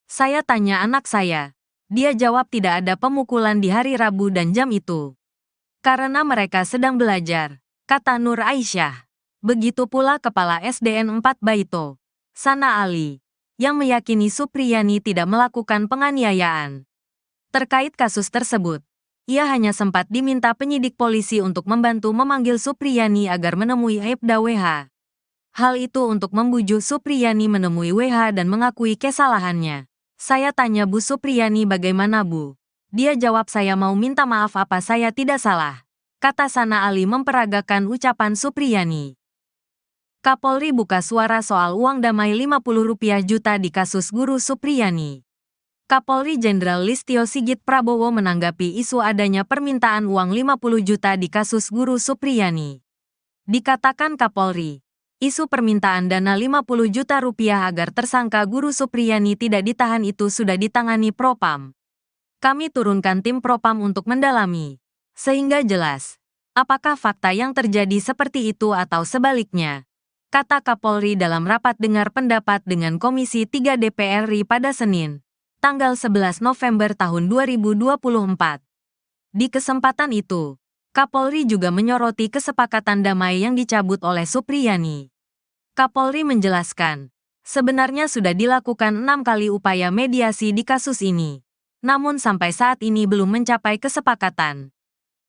Saya tanya anak saya. Dia jawab tidak ada pemukulan di hari Rabu dan jam itu. Karena mereka sedang belajar, kata Nur Aisyah. Begitu pula Kepala SDN 4 Baito, Sana Ali, yang meyakini Supriyani tidak melakukan penganiayaan. Terkait kasus tersebut, ia hanya sempat diminta penyidik polisi untuk membantu memanggil Supriyani agar menemui Aibda WH. Hal itu untuk membujuk Supriyani menemui WH dan mengakui kesalahannya. Saya tanya Bu Supriyani bagaimana Bu? Dia jawab saya mau minta maaf, apa saya tidak salah? Kata Sana Ali memperagakan ucapan Supriyani. Kapolri buka suara soal uang damai 50 rupiah juta di kasus guru Supriyani. Kapolri Jenderal Listio Sigit Prabowo menanggapi isu adanya permintaan uang 50 juta di kasus guru Supriyani. Dikatakan Kapolri, isu permintaan dana 50 juta rupiah agar tersangka guru Supriyani tidak ditahan itu sudah ditangani Propam. Kami turunkan tim Propam untuk mendalami, sehingga jelas apakah fakta yang terjadi seperti itu atau sebaliknya, kata Kapolri dalam rapat dengar pendapat dengan Komisi 3 DPR RI pada Senin, tanggal 11 November tahun 2024. Di kesempatan itu, Kapolri juga menyoroti kesepakatan damai yang dicabut oleh Supriyani. Kapolri menjelaskan, sebenarnya sudah dilakukan 6 kali upaya mediasi di kasus ini, namun sampai saat ini belum mencapai kesepakatan.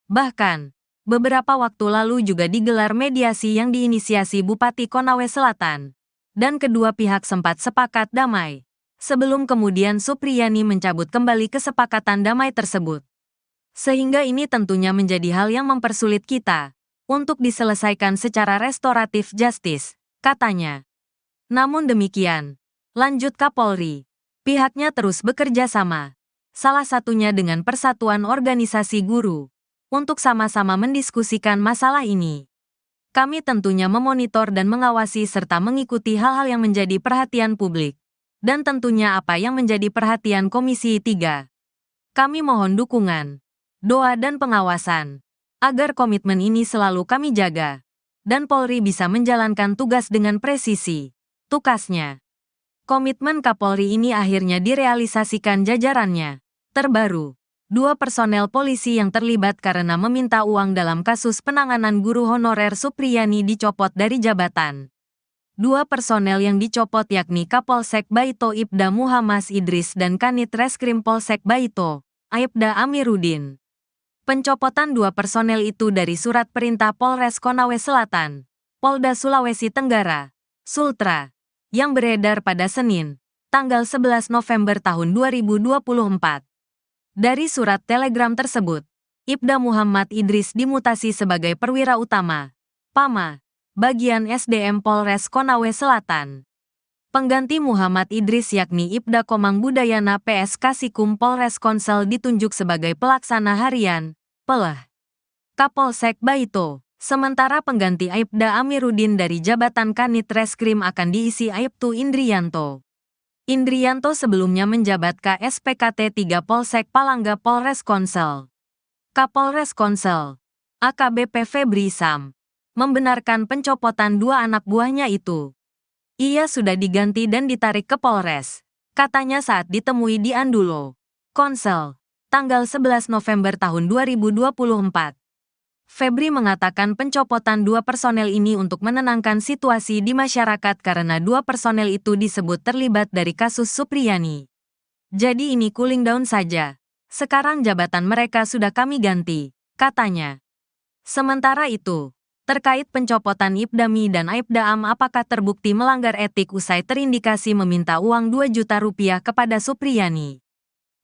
Bahkan, beberapa waktu lalu juga digelar mediasi yang diinisiasi Bupati Konawe Selatan, dan kedua pihak sempat sepakat damai. Sebelum kemudian Supriyani mencabut kembali kesepakatan damai tersebut. Sehingga ini tentunya menjadi hal yang mempersulit kita untuk diselesaikan secara restoratif justice, katanya. Namun demikian, lanjut Kapolri, pihaknya terus bekerja sama, salah satunya dengan Persatuan Organisasi Guru, untuk sama-sama mendiskusikan masalah ini. Kami tentunya memonitor dan mengawasi serta mengikuti hal-hal yang menjadi perhatian publik. Dan tentunya apa yang menjadi perhatian Komisi 3. Kami mohon dukungan, doa dan pengawasan, agar komitmen ini selalu kami jaga, dan Polri bisa menjalankan tugas dengan presisi, tukasnya. Komitmen Kapolri ini akhirnya direalisasikan jajarannya. Terbaru, 2 personel polisi yang terlibat karena meminta uang dalam kasus penanganan guru honorer Supriyani dicopot dari jabatan. 2 personel yang dicopot yakni Kapolsek Baito Ibda Muhammad Idris dan Kanit Reskrim Polsek Baito, Aibda Amiruddin. Pencopotan 2 personel itu dari surat perintah Polres Konawe Selatan, Polda Sulawesi Tenggara, Sultra, yang beredar pada Senin, tanggal 11 November tahun 2024. Dari surat telegram tersebut, Ibda Muhammad Idris dimutasi sebagai perwira utama, PAMA, bagian SDM Polres Konawe Selatan. Pengganti Muhammad Idris yakni Ibda Komang Budayana PS Kasikum Polres Konsel ditunjuk sebagai pelaksana harian, PELH, Kapolsek Baito. Sementara pengganti Aibda Amiruddin dari jabatan Kanit Reskrim akan diisi Aibtu Indrianto. Indrianto sebelumnya menjabat KSPKT 3 Polsek Palangga Polres Konsel. Kapolres Konsel, AKBP Febri Sam, membenarkan pencopotan 2 anak buahnya itu. Ia sudah diganti dan ditarik ke Polres, katanya saat ditemui di Andulo, Konsel, tanggal 11 November tahun 2024. Febri mengatakan pencopotan 2 personel ini untuk menenangkan situasi di masyarakat karena 2 personel itu disebut terlibat dari kasus Supriyani. Jadi ini cooling down saja. Sekarang jabatan mereka sudah kami ganti, katanya. Sementara itu, terkait pencopotan Ibdami dan Aibda Am apakah terbukti melanggar etik usai terindikasi meminta uang 2 juta rupiah kepada Supriyani.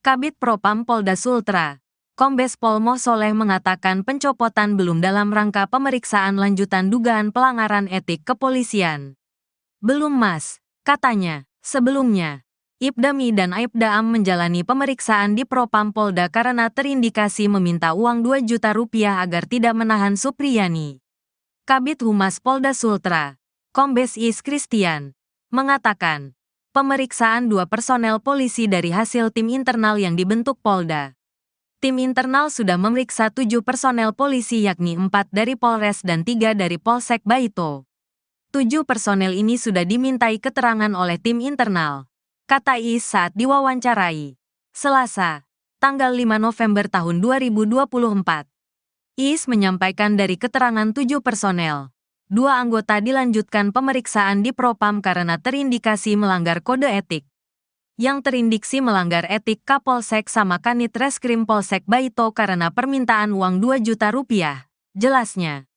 Kabid Propam Polda Sultra, Kombes Pol Moh Soleh mengatakan pencopotan belum dalam rangka pemeriksaan lanjutan dugaan pelanggaran etik kepolisian. Belum Mas, katanya, Sebelumnya, Ibda Mi dan Aibda Am menjalani pemeriksaan di Propam Polda karena terindikasi meminta uang 2 juta rupiah agar tidak menahan Supriyani. Kabid Humas Polda Sultra, Kombes Is Christian, mengatakan, pemeriksaan 2 personel polisi dari hasil tim internal yang dibentuk Polda. Tim internal sudah memeriksa 7 personel polisi yakni 4 dari Polres dan 3 dari Polsek Baito. 7 personel ini sudah dimintai keterangan oleh tim internal, kata Is saat diwawancarai Selasa, tanggal 5 November tahun 2024. Is menyampaikan dari keterangan 7 personel, 2 anggota dilanjutkan pemeriksaan di Propam karena terindikasi melanggar kode etik. Yang terindiksi melanggar etik Kapolsek sama Kanit Reskrim Polsek Baito karena permintaan uang 2 juta rupiah, jelasnya.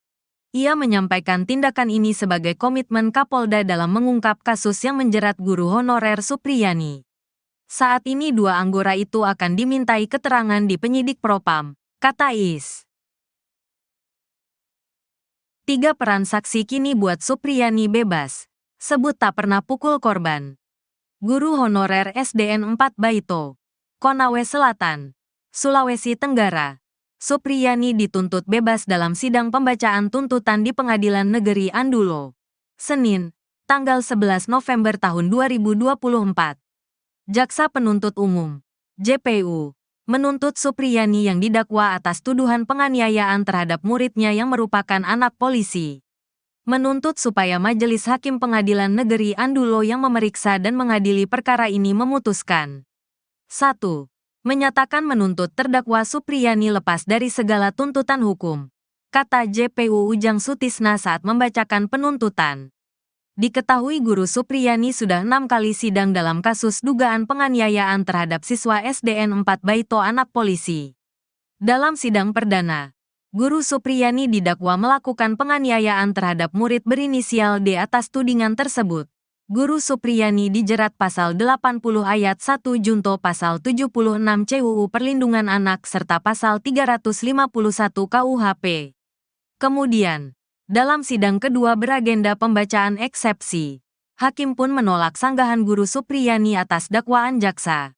Ia menyampaikan tindakan ini sebagai komitmen Kapolda dalam mengungkap kasus yang menjerat guru honorer Supriyani. Saat ini 2 anggota itu akan dimintai keterangan di penyidik Propam, kata Is. 3 peran saksi kini buat Supriyani bebas, sebut tak pernah pukul korban. Guru honorer SDN 4 Baito, Konawe Selatan, Sulawesi Tenggara. Supriyani dituntut bebas dalam sidang pembacaan tuntutan di Pengadilan Negeri Andulo, Senin, tanggal 11 November tahun 2024. Jaksa Penuntut Umum, JPU, menuntut Supriyani yang didakwa atas tuduhan penganiayaan terhadap muridnya yang merupakan anak polisi. Menuntut supaya Majelis Hakim Pengadilan Negeri Andulo yang memeriksa dan mengadili perkara ini memutuskan. 1. Menyatakan menuntut terdakwa Supriyani lepas dari segala tuntutan hukum, kata JPU Ujang Sutisna saat membacakan penuntutan. Diketahui guru Supriyani sudah 6 kali sidang dalam kasus dugaan penganiayaan terhadap siswa SDN 4 Baito anak polisi. Dalam sidang perdana, guru Supriyani didakwa melakukan penganiayaan terhadap murid berinisial D atas tudingan tersebut. Guru Supriyani dijerat pasal 80 ayat 1 junto pasal 76 CUU Perlindungan Anak serta pasal 351 KUHP. Kemudian, dalam sidang kedua beragenda pembacaan eksepsi, hakim pun menolak sanggahan guru Supriyani atas dakwaan jaksa.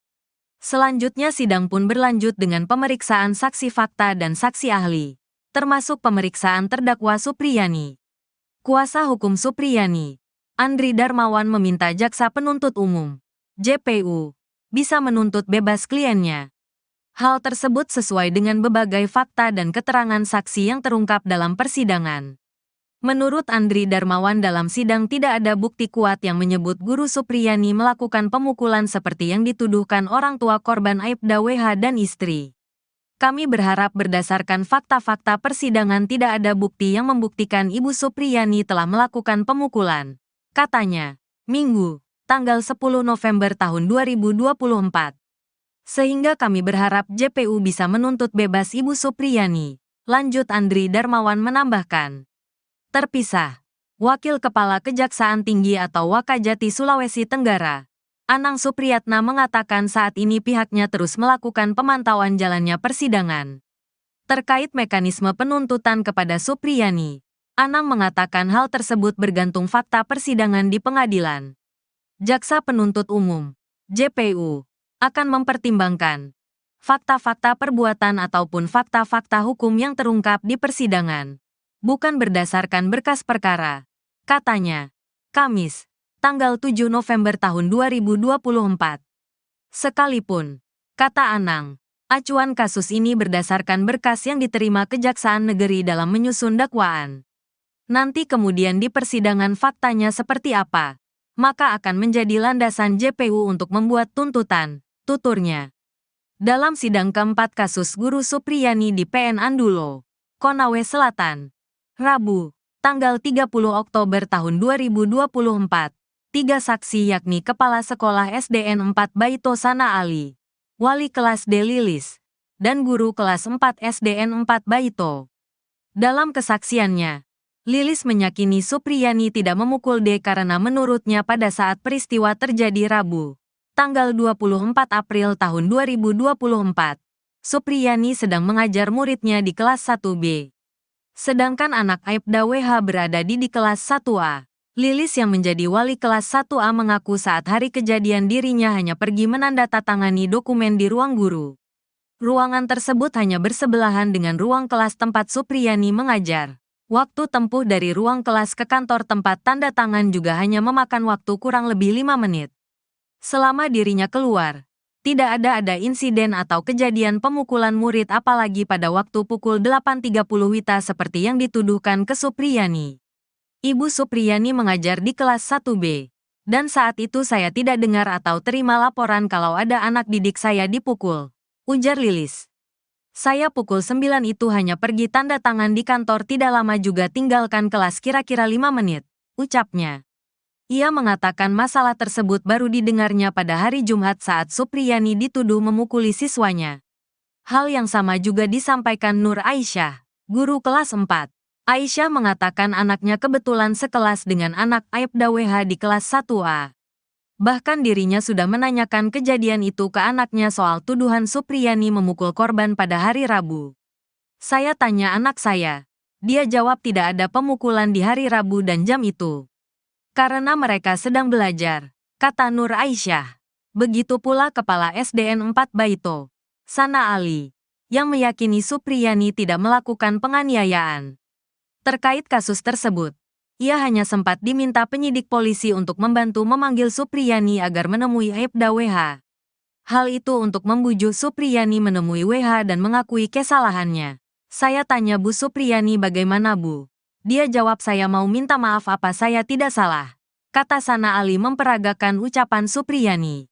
Selanjutnya sidang pun berlanjut dengan pemeriksaan saksi fakta dan saksi ahli, termasuk pemeriksaan terdakwa Supriyani. Kuasa hukum Supriyani, Andri Darmawan meminta jaksa penuntut umum, JPU, bisa menuntut bebas kliennya. Hal tersebut sesuai dengan berbagai fakta dan keterangan saksi yang terungkap dalam persidangan. Menurut Andri Darmawan dalam sidang tidak ada bukti kuat yang menyebut guru Supriyani melakukan pemukulan seperti yang dituduhkan orang tua korban Aibda WH dan istri. Kami berharap berdasarkan fakta-fakta persidangan tidak ada bukti yang membuktikan Ibu Supriyani telah melakukan pemukulan, katanya, Minggu, tanggal 10 November tahun 2024. Sehingga kami berharap JPU bisa menuntut bebas Ibu Supriyani, lanjut Andri Darmawan menambahkan. Terpisah, Wakil Kepala Kejaksaan Tinggi atau Wakajati Sulawesi Tenggara, Anang Supriyatna mengatakan saat ini pihaknya terus melakukan pemantauan jalannya persidangan. Terkait mekanisme penuntutan kepada Supriyani, Anang mengatakan hal tersebut bergantung fakta persidangan di pengadilan. Jaksa Penuntut Umum, JPU, akan mempertimbangkan fakta-fakta perbuatan ataupun fakta-fakta hukum yang terungkap di persidangan, bukan berdasarkan berkas perkara, katanya, Kamis, tanggal 7 November tahun 2024. Sekalipun, kata Anang, acuan kasus ini berdasarkan berkas yang diterima Kejaksaan Negeri dalam menyusun dakwaan. Nanti kemudian di persidangan faktanya seperti apa, maka akan menjadi landasan JPU untuk membuat tuntutan, tuturnya. Dalam sidang keempat kasus guru Supriyani di PN Andulo, Konawe Selatan, Rabu, tanggal 30 Oktober tahun 2024, 3 saksi yakni Kepala Sekolah SDN 4 Baito Sana Ali, Wali Kelas D Lilis, dan Guru Kelas 4 SDN 4 Baito. Dalam kesaksiannya, Lilis meyakini Supriyani tidak memukul D karena menurutnya pada saat peristiwa terjadi Rabu, tanggal 24 April tahun 2024, Supriyani sedang mengajar muridnya di kelas 1B. Sedangkan anak Aibda WH berada di kelas 1A. Lilis yang menjadi wali kelas 1A mengaku saat hari kejadian dirinya hanya pergi menandatangani dokumen di ruang guru. Ruangan tersebut hanya bersebelahan dengan ruang kelas tempat Supriyani mengajar. Waktu tempuh dari ruang kelas ke kantor tempat tanda tangan juga hanya memakan waktu kurang lebih 5 menit. Selama dirinya keluar, tidak ada insiden atau kejadian pemukulan murid apalagi pada waktu pukul 8.30 WITA seperti yang dituduhkan ke Supriyani. Ibu Supriyani mengajar di kelas 1B. Dan saat itu saya tidak dengar atau terima laporan kalau ada anak didik saya dipukul, ujar Lilis. Saya pukul 9 itu hanya pergi tanda tangan di kantor, tidak lama juga tinggalkan kelas kira-kira 5 menit, ucapnya. Ia mengatakan masalah tersebut baru didengarnya pada hari Jumat saat Supriyani dituduh memukuli siswanya. Hal yang sama juga disampaikan Nur Aisyah, guru kelas 4. Aisyah mengatakan anaknya kebetulan sekelas dengan anak Aibda WH di kelas 1A. Bahkan dirinya sudah menanyakan kejadian itu ke anaknya soal tuduhan Supriyani memukul korban pada hari Rabu. Saya tanya anak saya. Dia jawab tidak ada pemukulan di hari Rabu dan jam itu. Karena mereka sedang belajar, kata Nur Aisyah. Begitu pula Kepala SDN 4 Baito, Sana Ali, yang meyakini Supriyani tidak melakukan penganiayaan. Terkait kasus tersebut, ia hanya sempat diminta penyidik polisi untuk membantu memanggil Supriyani agar menemui Aibda WH. Hal itu untuk membujuk Supriyani menemui WH dan mengakui kesalahannya. Saya tanya Bu Supriyani bagaimana Bu? Dia jawab saya mau minta maaf apa saya tidak salah. Kata Sana Ali memperagakan ucapan Supriyani.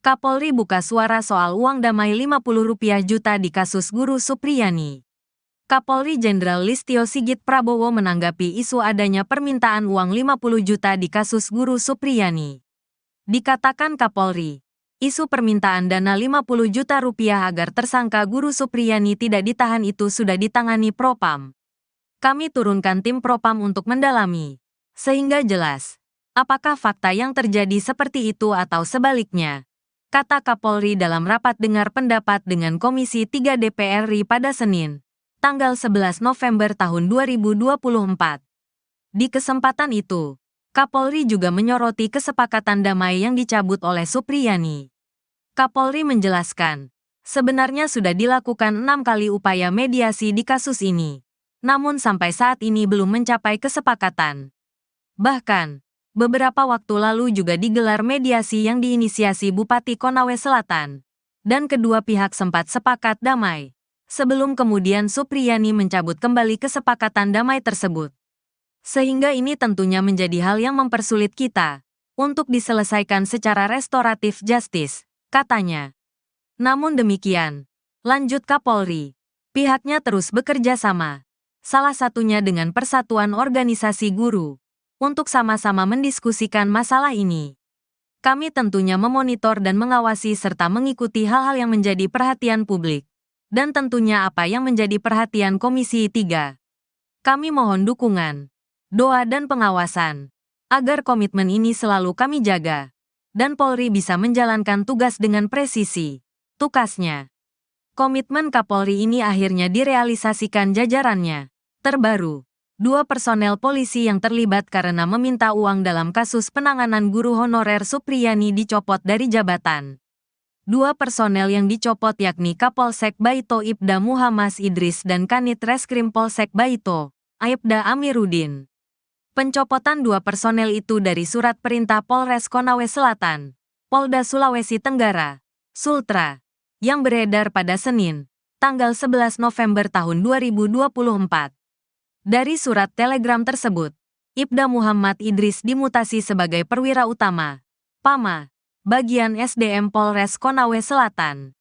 Kapolri buka suara soal uang damai 50 rupiah juta di kasus guru Supriyani. Kapolri Jenderal Listio Sigit Prabowo menanggapi isu adanya permintaan uang 50 juta di kasus guru Supriyani. Dikatakan Kapolri, isu permintaan dana 50 juta rupiah agar tersangka guru Supriyani tidak ditahan itu sudah ditangani Propam. Kami turunkan tim Propam untuk mendalami, sehingga jelas, apakah fakta yang terjadi seperti itu atau sebaliknya, kata Kapolri dalam rapat dengar pendapat dengan Komisi 3 DPR RI pada Senin, tanggal 11 November tahun 2024. Di kesempatan itu, Kapolri juga menyoroti kesepakatan damai yang dicabut oleh Supriyani. Kapolri menjelaskan, sebenarnya sudah dilakukan 6 kali upaya mediasi di kasus ini, namun sampai saat ini belum mencapai kesepakatan. Bahkan, beberapa waktu lalu juga digelar mediasi yang diinisiasi Bupati Konawe Selatan, dan kedua pihak sempat sepakat damai. Sebelum kemudian Supriyani mencabut kembali kesepakatan damai tersebut. Sehingga ini tentunya menjadi hal yang mempersulit kita untuk diselesaikan secara restoratif justice, katanya. Namun demikian, lanjut Kapolri, pihaknya terus bekerja sama, salah satunya dengan Persatuan Organisasi Guru, untuk sama-sama mendiskusikan masalah ini. Kami tentunya memonitor dan mengawasi serta mengikuti hal-hal yang menjadi perhatian publik. Dan tentunya apa yang menjadi perhatian Komisi 3. Kami mohon dukungan, doa dan pengawasan, agar komitmen ini selalu kami jaga, dan Polri bisa menjalankan tugas dengan presisi, tukasnya. Komitmen Kapolri ini akhirnya direalisasikan jajarannya. Terbaru, 2 personel polisi yang terlibat karena meminta uang dalam kasus penanganan guru honorer Supriyani dicopot dari jabatan. 2 personel yang dicopot yakni Kapolsek Baito Ibda Muhammad Idris dan Kanit Reskrim Polsek Baito, Aibda Amiruddin. Pencopotan 2 personel itu dari surat perintah Polres Konawe Selatan, Polda Sulawesi Tenggara, Sultra, yang beredar pada Senin, tanggal 11 November tahun 2024. Dari surat telegram tersebut, Ibda Muhammad Idris dimutasi sebagai perwira utama, PAMA, bagian SDM Polres Konawe Selatan.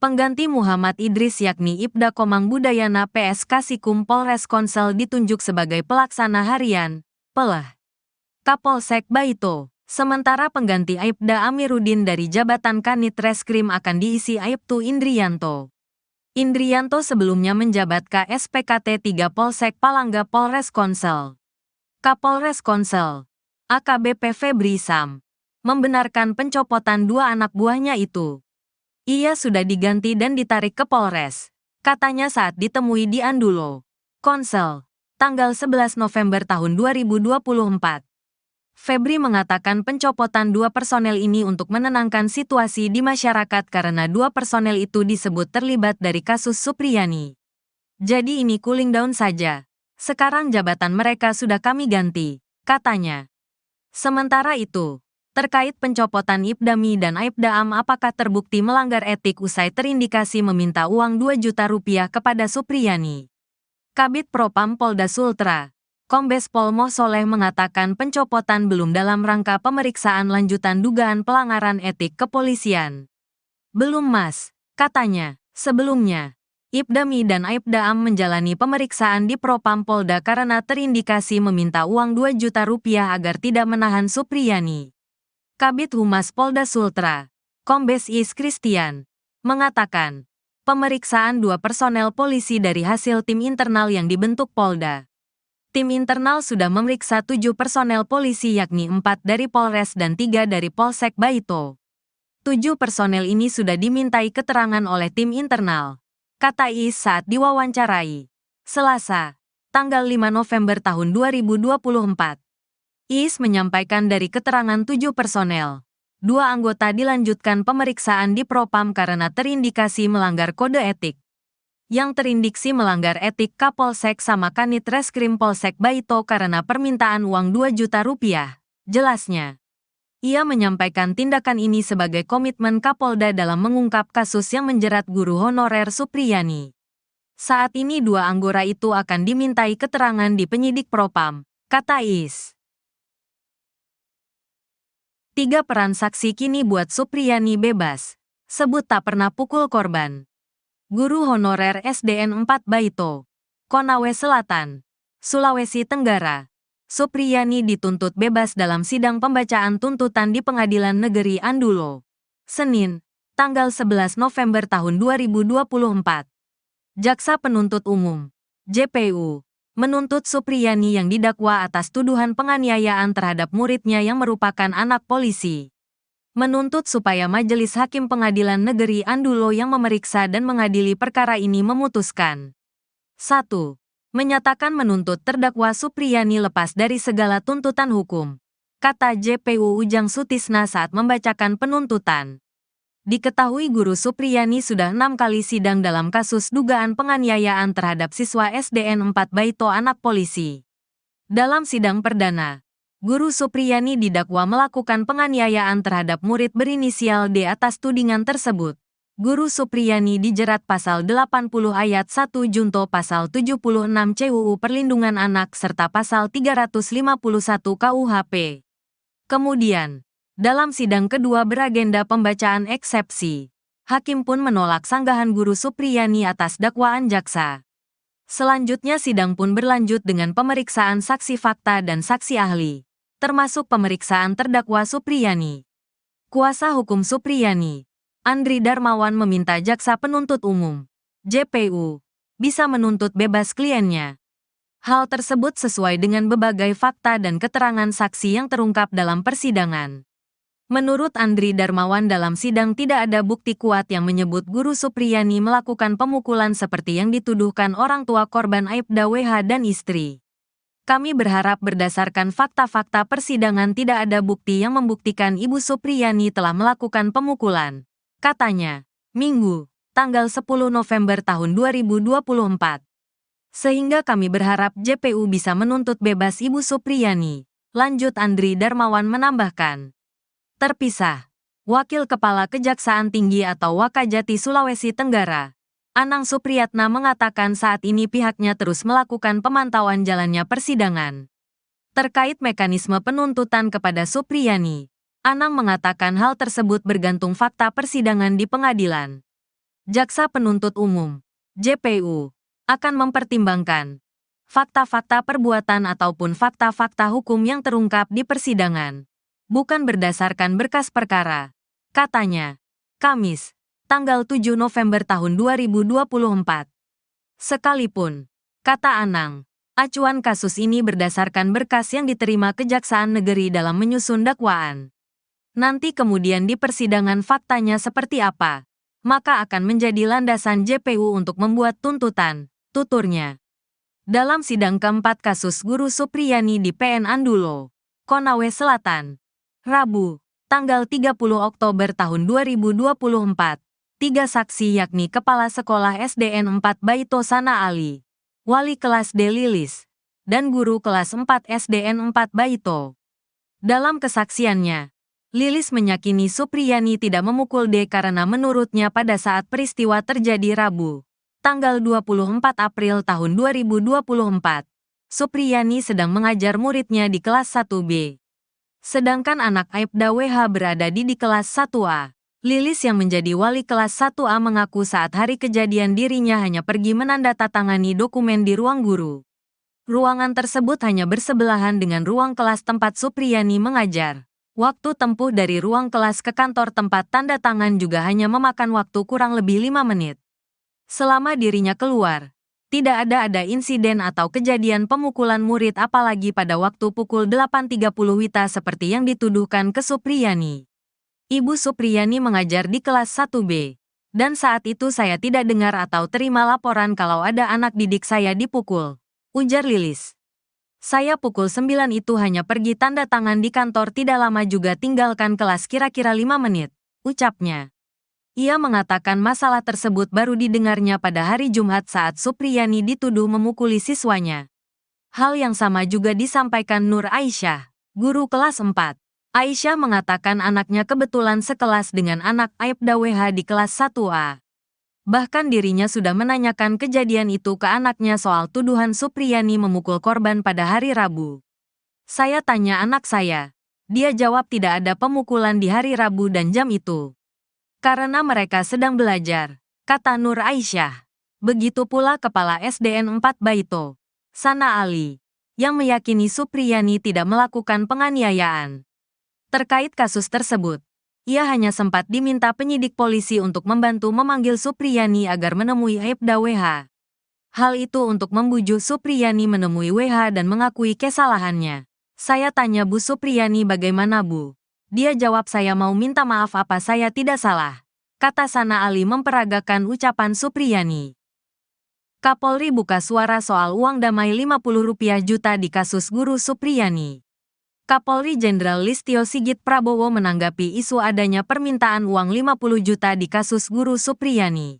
Pengganti Muhammad Idris yakni Ibda Komang Budayana PS Kasikum Polres Konsel ditunjuk sebagai pelaksana harian, PELH, Kapolsek Baito. Sementara pengganti Aibda Amiruddin dari jabatan Kanit Reskrim akan diisi Aibtu Indrianto. Indrianto sebelumnya menjabat KSPKT 3 Polsek Palangga Polres Konsel. Kapolres Konsel, AKBP Febri Sam, membenarkan pencopotan 2 anak buahnya itu. Ia sudah diganti dan ditarik ke Polres, katanya saat ditemui di Andulo, Konsel. tanggal 11 November tahun 2024. Febri mengatakan pencopotan dua personel ini untuk menenangkan situasi di masyarakat karena dua personel itu disebut terlibat dari kasus Supriyani. Jadi ini cooling down saja. Sekarang jabatan mereka sudah kami ganti, katanya. Sementara itu, terkait pencopotan Ibdami dan Aibda Am apakah terbukti melanggar etik usai terindikasi meminta uang 2 juta rupiah kepada Supriyani. Kabid Propam Polda Sultra, Kombes Pol Moh Soleh mengatakan pencopotan belum dalam rangka pemeriksaan lanjutan dugaan pelanggaran etik kepolisian. Belum Mas, katanya. Sebelumnya, Ibdami dan Aibda Am menjalani pemeriksaan di Propam Polda karena terindikasi meminta uang 2 juta rupiah agar tidak menahan Supriyani. Kabid Humas Polda Sultra, Kombes Is Christian, mengatakan, pemeriksaan dua personel polisi dari hasil tim internal yang dibentuk Polda. Tim internal sudah memeriksa 7 personel polisi yakni 4 dari Polres dan 3 dari Polsek Baito. 7 personel ini sudah dimintai keterangan oleh tim internal, kata Is saat diwawancarai. Selasa, tanggal 5 November tahun 2024. Is menyampaikan dari keterangan 7 personel, 2 anggota dilanjutkan pemeriksaan di Propam karena terindikasi melanggar kode etik. Yang terindiksi melanggar etik Kapolsek sama Kanit Reskrim Polsek Baito karena permintaan uang 2 juta rupiah, jelasnya. Ia menyampaikan tindakan ini sebagai komitmen Kapolda dalam mengungkap kasus yang menjerat guru honorer Supriyani. Saat ini 2 anggota itu akan dimintai keterangan di penyidik Propam, kata Is. 3 peran saksi kini buat Supriyani bebas, sebut tak pernah pukul korban. Guru honorer SDN 4 Baito, Konawe Selatan, Sulawesi Tenggara. Supriyani dituntut bebas dalam sidang pembacaan tuntutan di Pengadilan Negeri Andulo. Senin, tanggal 11 November tahun 2024. Jaksa Penuntut Umum, JPU, menuntut Supriyani yang didakwa atas tuduhan penganiayaan terhadap muridnya yang merupakan anak polisi. Menuntut supaya Majelis Hakim Pengadilan Negeri Andulo yang memeriksa dan mengadili perkara ini memutuskan. 1. Menyatakan menuntut terdakwa Supriyani lepas dari segala tuntutan hukum, kata JPU Ujang Sutisna saat membacakan penuntutan. Diketahui guru Supriyani sudah 6 kali sidang dalam kasus dugaan penganiayaan terhadap siswa SDN 4 Baito anak polisi. Dalam sidang perdana, Guru Supriyani didakwa melakukan penganiayaan terhadap murid berinisial D atas tudingan tersebut. Guru Supriyani dijerat pasal 80 ayat 1 junto pasal 76 CUU Perlindungan Anak serta pasal 351 KUHP. Kemudian, dalam sidang kedua beragenda pembacaan eksepsi, hakim pun menolak sanggahan Guru Supriyani atas dakwaan jaksa. Selanjutnya sidang pun berlanjut dengan pemeriksaan saksi fakta dan saksi ahli, termasuk pemeriksaan terdakwa Supriyani. Kuasa hukum Supriyani, Andri Darmawan meminta jaksa penuntut umum, JPU, bisa menuntut bebas kliennya. Hal tersebut sesuai dengan berbagai fakta dan keterangan saksi yang terungkap dalam persidangan. Menurut Andri Darmawan dalam sidang tidak ada bukti kuat yang menyebut Guru Supriyani melakukan pemukulan seperti yang dituduhkan orang tua korban Aibda WH dan istri. Kami berharap berdasarkan fakta-fakta persidangan tidak ada bukti yang membuktikan Ibu Supriyani telah melakukan pemukulan, katanya, Minggu, tanggal 10 November tahun 2024. Sehingga kami berharap JPU bisa menuntut bebas Ibu Supriyani, lanjut Andri Darmawan menambahkan. Terpisah, Wakil Kepala Kejaksaan Tinggi atau Wakajati Sulawesi Tenggara, Anang Supriyatna mengatakan saat ini pihaknya terus melakukan pemantauan jalannya persidangan. Terkait mekanisme penuntutan kepada Supriyani, Anang mengatakan hal tersebut bergantung fakta persidangan di pengadilan. Jaksa Penuntut Umum, JPU, akan mempertimbangkan fakta-fakta perbuatan ataupun fakta-fakta hukum yang terungkap di persidangan, bukan berdasarkan berkas perkara, katanya. Kamis, tanggal 7 November tahun 2024. Sekalipun, kata Anang, acuan kasus ini berdasarkan berkas yang diterima Kejaksaan Negeri dalam menyusun dakwaan. Nanti kemudian di persidangan faktanya seperti apa, maka akan menjadi landasan JPU untuk membuat tuntutan, tuturnya. dalam sidang keempat kasus Guru Supriyani di PN Andulo, Konawe Selatan, Rabu, tanggal 30 Oktober tahun 2024. Tiga saksi yakni Kepala Sekolah SDN 4 Baito Sana Ali, Wali kelas D Lilis, dan Guru kelas 4 SDN 4 Baito. Dalam kesaksiannya, Lilis meyakini Supriyani tidak memukul D karena menurutnya pada saat peristiwa terjadi Rabu, tanggal 24 April tahun 2024, Supriyani sedang mengajar muridnya di kelas 1B. Sedangkan anak Aibda WH berada di kelas 1A. Lilis yang menjadi wali kelas 1A mengaku saat hari kejadian dirinya hanya pergi menandatangani dokumen di ruang guru. Ruangan tersebut hanya bersebelahan dengan ruang kelas tempat Supriyani mengajar. Waktu tempuh dari ruang kelas ke kantor tempat tanda tangan juga hanya memakan waktu kurang lebih 5 menit. Selama dirinya keluar, tidak ada insiden atau kejadian pemukulan murid apalagi pada waktu pukul 8.30 WITA seperti yang dituduhkan ke Supriyani. Ibu Supriyani mengajar di kelas 1B, dan saat itu saya tidak dengar atau terima laporan kalau ada anak didik saya dipukul, ujar Lilis. Saya pukul 9 itu hanya pergi tanda tangan di kantor tidak lama juga tinggalkan kelas kira-kira 5 menit, ucapnya. Ia mengatakan masalah tersebut baru didengarnya pada hari Jumat saat Supriyani dituduh memukuli siswanya. Hal yang sama juga disampaikan Nur Aisyah, guru kelas 4. Aisyah mengatakan anaknya kebetulan sekelas dengan anak Aibda WH di kelas 1A. Bahkan dirinya sudah menanyakan kejadian itu ke anaknya soal tuduhan Supriyani memukul korban pada hari Rabu. Saya tanya anak saya. Dia jawab tidak ada pemukulan di hari Rabu dan jam itu. Karena mereka sedang belajar, kata Nur Aisyah. Begitu pula Kepala SDN 4 Baito, Sana Ali, yang meyakini Supriyani tidak melakukan penganiayaan. Terkait kasus tersebut, ia hanya sempat diminta penyidik polisi untuk membantu memanggil Supriyani agar menemui Aibda WH. Hal itu untuk membujuk Supriyani menemui WH dan mengakui kesalahannya. Saya tanya Bu Supriyani bagaimana Bu? Dia jawab saya mau minta maaf apa saya tidak salah. Kata Sana Ali memperagakan ucapan Supriyani. Kapolri buka suara soal uang damai Rp50 juta di kasus Guru Supriyani. Kapolri Jenderal Listio Sigit Prabowo menanggapi isu adanya permintaan uang 50 juta di kasus Guru Supriyani.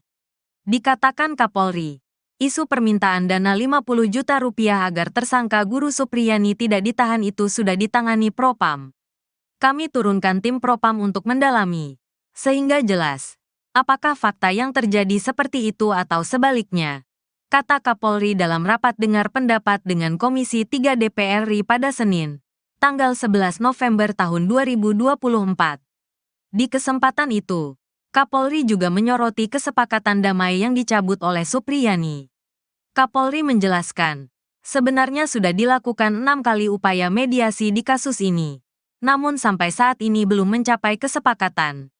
Dikatakan Kapolri, isu permintaan dana 50 juta rupiah agar tersangka Guru Supriyani tidak ditahan itu sudah ditangani Propam. Kami turunkan tim Propam untuk mendalami, sehingga jelas, apakah fakta yang terjadi seperti itu atau sebaliknya, kata Kapolri dalam rapat dengar pendapat dengan Komisi 3 DPR RI pada Senin, tanggal 11 November tahun 2024. Di kesempatan itu, Kapolri juga menyoroti kesepakatan damai yang dicabut oleh Supriyani. Kapolri menjelaskan, sebenarnya sudah dilakukan 6 kali upaya mediasi di kasus ini, namun sampai saat ini belum mencapai kesepakatan.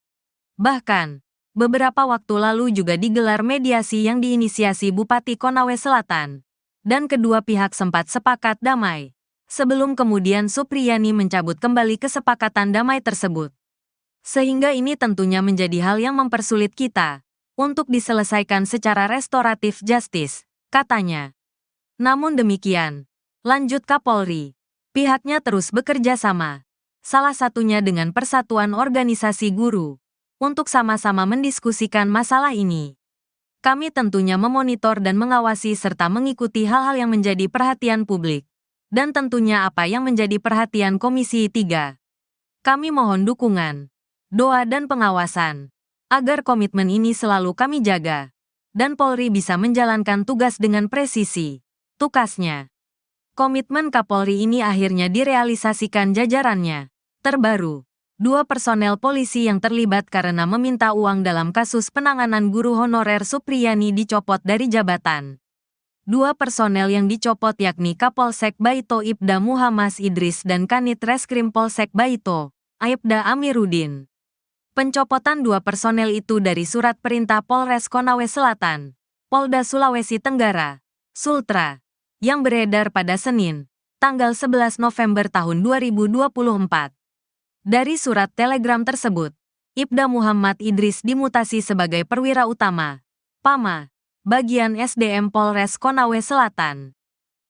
Bahkan, beberapa waktu lalu juga digelar mediasi yang diinisiasi Bupati Konawe Selatan, dan kedua pihak sempat sepakat damai. Sebelum kemudian Supriyani mencabut kembali kesepakatan damai tersebut. Sehingga ini tentunya menjadi hal yang mempersulit kita untuk diselesaikan secara restoratif justice, katanya. Namun demikian, lanjut Kapolri, pihaknya terus bekerja sama, salah satunya dengan Persatuan Organisasi Guru, untuk sama-sama mendiskusikan masalah ini. Kami tentunya memonitor dan mengawasi serta mengikuti hal-hal yang menjadi perhatian publik. Dan tentunya apa yang menjadi perhatian Komisi 3. Kami mohon dukungan, doa dan pengawasan, agar komitmen ini selalu kami jaga, dan Polri bisa menjalankan tugas dengan presisi, tukasnya. Komitmen Kapolri ini akhirnya direalisasikan jajarannya. Terbaru, 2 personel polisi yang terlibat karena meminta uang dalam kasus penanganan guru honorer Supriyani dicopot dari jabatan. 2 personel yang dicopot yakni Kapolsek Baito Ibda Muhammad Idris dan Kanit Reskrim Polsek Baito, Aibda Amiruddin. Pencopotan 2 personel itu dari surat perintah Polres Konawe Selatan, Polda Sulawesi Tenggara, Sultra, yang beredar pada Senin, tanggal 11 November tahun 2024. Dari surat telegram tersebut, Ibda Muhammad Idris dimutasi sebagai perwira utama, PAMA, bagian SDM Polres Konawe Selatan.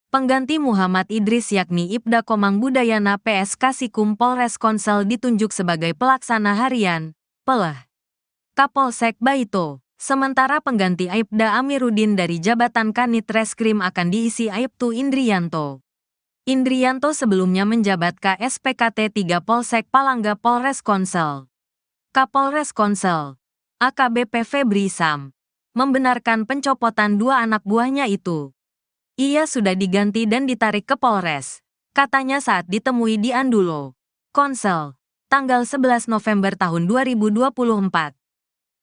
Pengganti Muhammad Idris yakni Ibda Komang Budayana PS Kasikum Polres Konsel ditunjuk sebagai pelaksana harian, Peleh, Kapolsek Baito. Sementara pengganti Aibda Amiruddin dari jabatan Kanit Reskrim akan diisi Aibtu Indrianto. Indrianto sebelumnya menjabat KSPKT 3 Polsek Palangga Polres Konsel. Kapolres Konsel, AKBP Febri Sam, membenarkan pencopotan dua anak buahnya itu. Ia sudah diganti dan ditarik ke Polres, katanya saat ditemui di Andulo, Konsel, tanggal 11 November tahun 2024.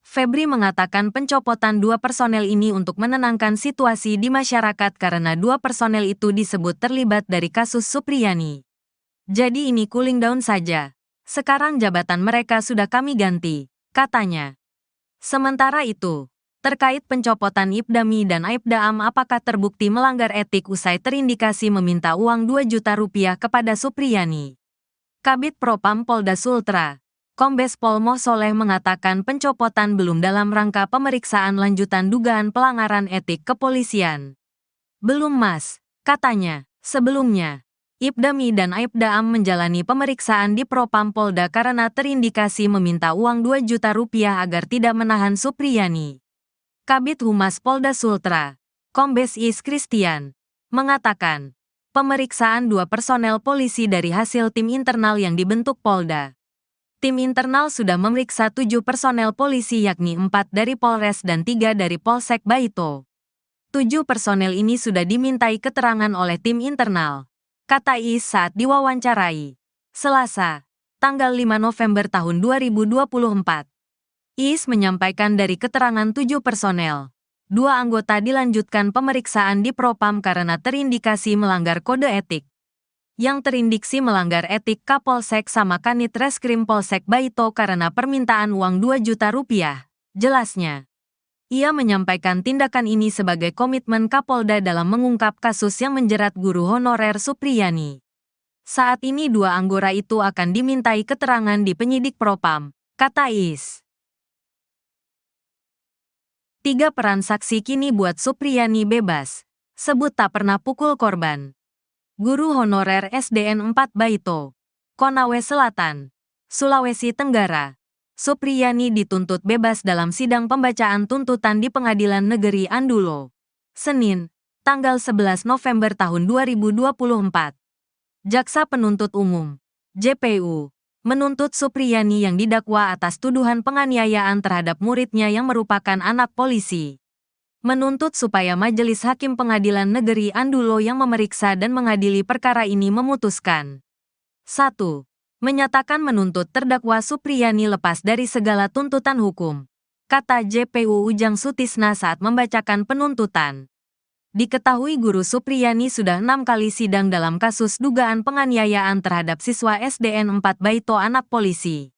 Febri mengatakan pencopotan dua personel ini untuk menenangkan situasi di masyarakat karena dua personel itu disebut terlibat dari kasus Supriyani. Jadi ini cooling down saja. Sekarang jabatan mereka sudah kami ganti, katanya. Sementara itu, terkait pencopotan Ibdami dan Aibdaam apakah terbukti melanggar etik usai terindikasi meminta uang 2 juta rupiah kepada Supriyani. Kabid Propam Polda Sultra, Kombes Pol Moh Soleh mengatakan pencopotan belum dalam rangka pemeriksaan lanjutan dugaan pelanggaran etik kepolisian. Belum Mas, katanya. Sebelumnya, Ibdami dan Aibdaam menjalani pemeriksaan di Propam Polda karena terindikasi meminta uang 2 juta rupiah agar tidak menahan Supriyani. Kabid Humas Polda Sultra, Kombes Is Christian, mengatakan, pemeriksaan dua personel polisi dari hasil tim internal yang dibentuk Polda. Tim internal sudah memeriksa 7 personel polisi yakni 4 dari Polres dan 3 dari Polsek Baito. 7 personel ini sudah dimintai keterangan oleh tim internal, kata Is saat diwawancarai Selasa, tanggal 5 November tahun 2024. Is menyampaikan dari keterangan 7 personel, 2 anggota dilanjutkan pemeriksaan di Propam karena terindikasi melanggar kode etik. Yang terindiksi melanggar etik Kapolsek sama Kanit Reskrim Polsek Baito karena permintaan uang 2 juta rupiah, jelasnya. Ia menyampaikan tindakan ini sebagai komitmen Kapolda dalam mengungkap kasus yang menjerat guru honorer Supriyani. Saat ini 2 anggota itu akan dimintai keterangan di penyidik Propam, kata Is. 3 peran saksi kini buat Supriyani bebas, sebut tak pernah pukul korban. Guru honorer SDN 4 Baito, Konawe Selatan, Sulawesi Tenggara. Supriyani dituntut bebas dalam sidang pembacaan tuntutan di Pengadilan Negeri Andulo, Senin, tanggal 11 November tahun 2024. Jaksa Penuntut Umum, JPU, menuntut Supriyani yang didakwa atas tuduhan penganiayaan terhadap muridnya yang merupakan anak polisi. Menuntut supaya Majelis Hakim Pengadilan Negeri Andulo yang memeriksa dan mengadili perkara ini memutuskan. 1. Menyatakan menuntut terdakwa Supriyani lepas dari segala tuntutan hukum, kata JPU Ujang Sutisna saat membacakan penuntutan. Diketahui guru Supriyani sudah 6 kali sidang dalam kasus dugaan penganiayaan terhadap siswa SDN 4 Baito anak polisi.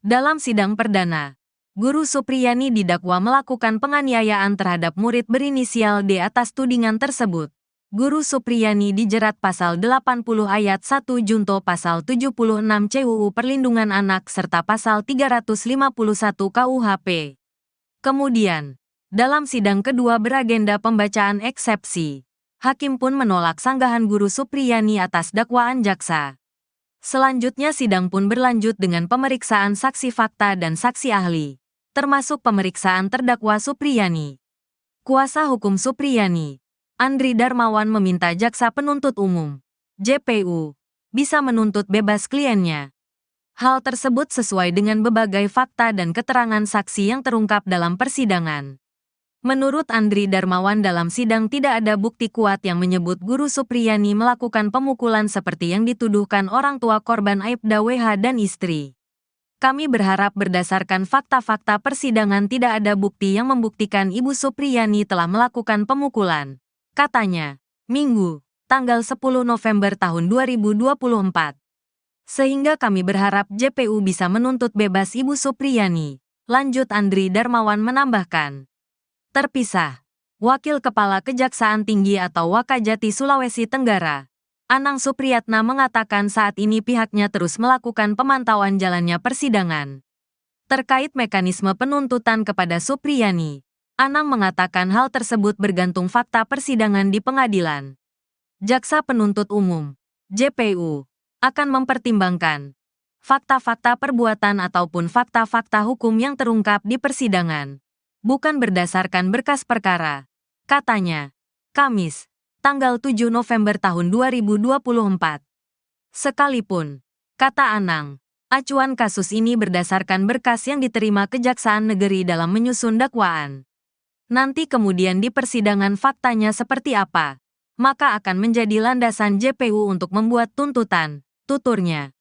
Dalam sidang perdana, guru Supriyani didakwa melakukan penganiayaan terhadap murid berinisial D atas tudingan tersebut. Guru Supriyani dijerat pasal 80 ayat 1 junto pasal 76 CUU Perlindungan Anak serta pasal 351 KUHP. Kemudian, dalam sidang kedua beragenda pembacaan eksepsi, hakim pun menolak sanggahan guru Supriyani atas dakwaan jaksa. Selanjutnya sidang pun berlanjut dengan pemeriksaan saksi fakta dan saksi ahli, termasuk pemeriksaan terdakwa Supriyani. Kuasa hukum Supriyani, Andri Darmawan meminta jaksa penuntut umum, JPU, bisa menuntut bebas kliennya. Hal tersebut sesuai dengan berbagai fakta dan keterangan saksi yang terungkap dalam persidangan. Menurut Andri Darmawan dalam sidang tidak ada bukti kuat yang menyebut guru Supriyani melakukan pemukulan seperti yang dituduhkan orang tua korban Aibda WH dan istri. Kami berharap berdasarkan fakta-fakta persidangan tidak ada bukti yang membuktikan Ibu Supriyani telah melakukan pemukulan, katanya, Minggu, tanggal 10 November tahun 2024. Sehingga kami berharap JPU bisa menuntut bebas Ibu Supriyani, lanjut Andri Darmawan menambahkan. Terpisah, Wakil Kepala Kejaksaan Tinggi atau Wakajati Sulawesi Tenggara, Anang Supriyatna mengatakan saat ini pihaknya terus melakukan pemantauan jalannya persidangan. Terkait mekanisme penuntutan kepada Supriyani, Anang mengatakan hal tersebut bergantung fakta persidangan di pengadilan. Jaksa Penuntut Umum, JPU, akan mempertimbangkan fakta-fakta perbuatan ataupun fakta-fakta hukum yang terungkap di persidangan, bukan berdasarkan berkas perkara, katanya. Kamis, tanggal 7 November tahun 2024. Sekalipun, kata Anang, acuan kasus ini berdasarkan berkas yang diterima Kejaksaan Negeri dalam menyusun dakwaan. Nanti kemudian di persidangan faktanya seperti apa, maka akan menjadi landasan JPU untuk membuat tuntutan, tuturnya.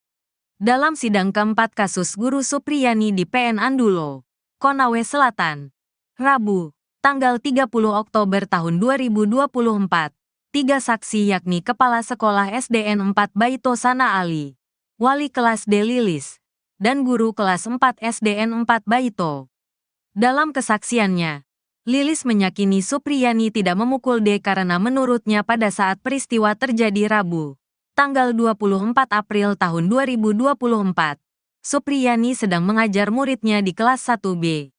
Dalam sidang keempat kasus Guru Supriyani di PN Andulo, Konawe Selatan, Rabu, tanggal 30 Oktober tahun 2024, 3 saksi yakni Kepala Sekolah SDN 4 Baito Sana Ali, Wali Kelas D Lilis, dan Guru Kelas 4 SDN 4 Baito. Dalam kesaksiannya, Lilis meyakini Supriyani tidak memukul D karena menurutnya pada saat peristiwa terjadi Rabu, tanggal 24 April tahun 2024, Supriyani sedang mengajar muridnya di kelas 1B.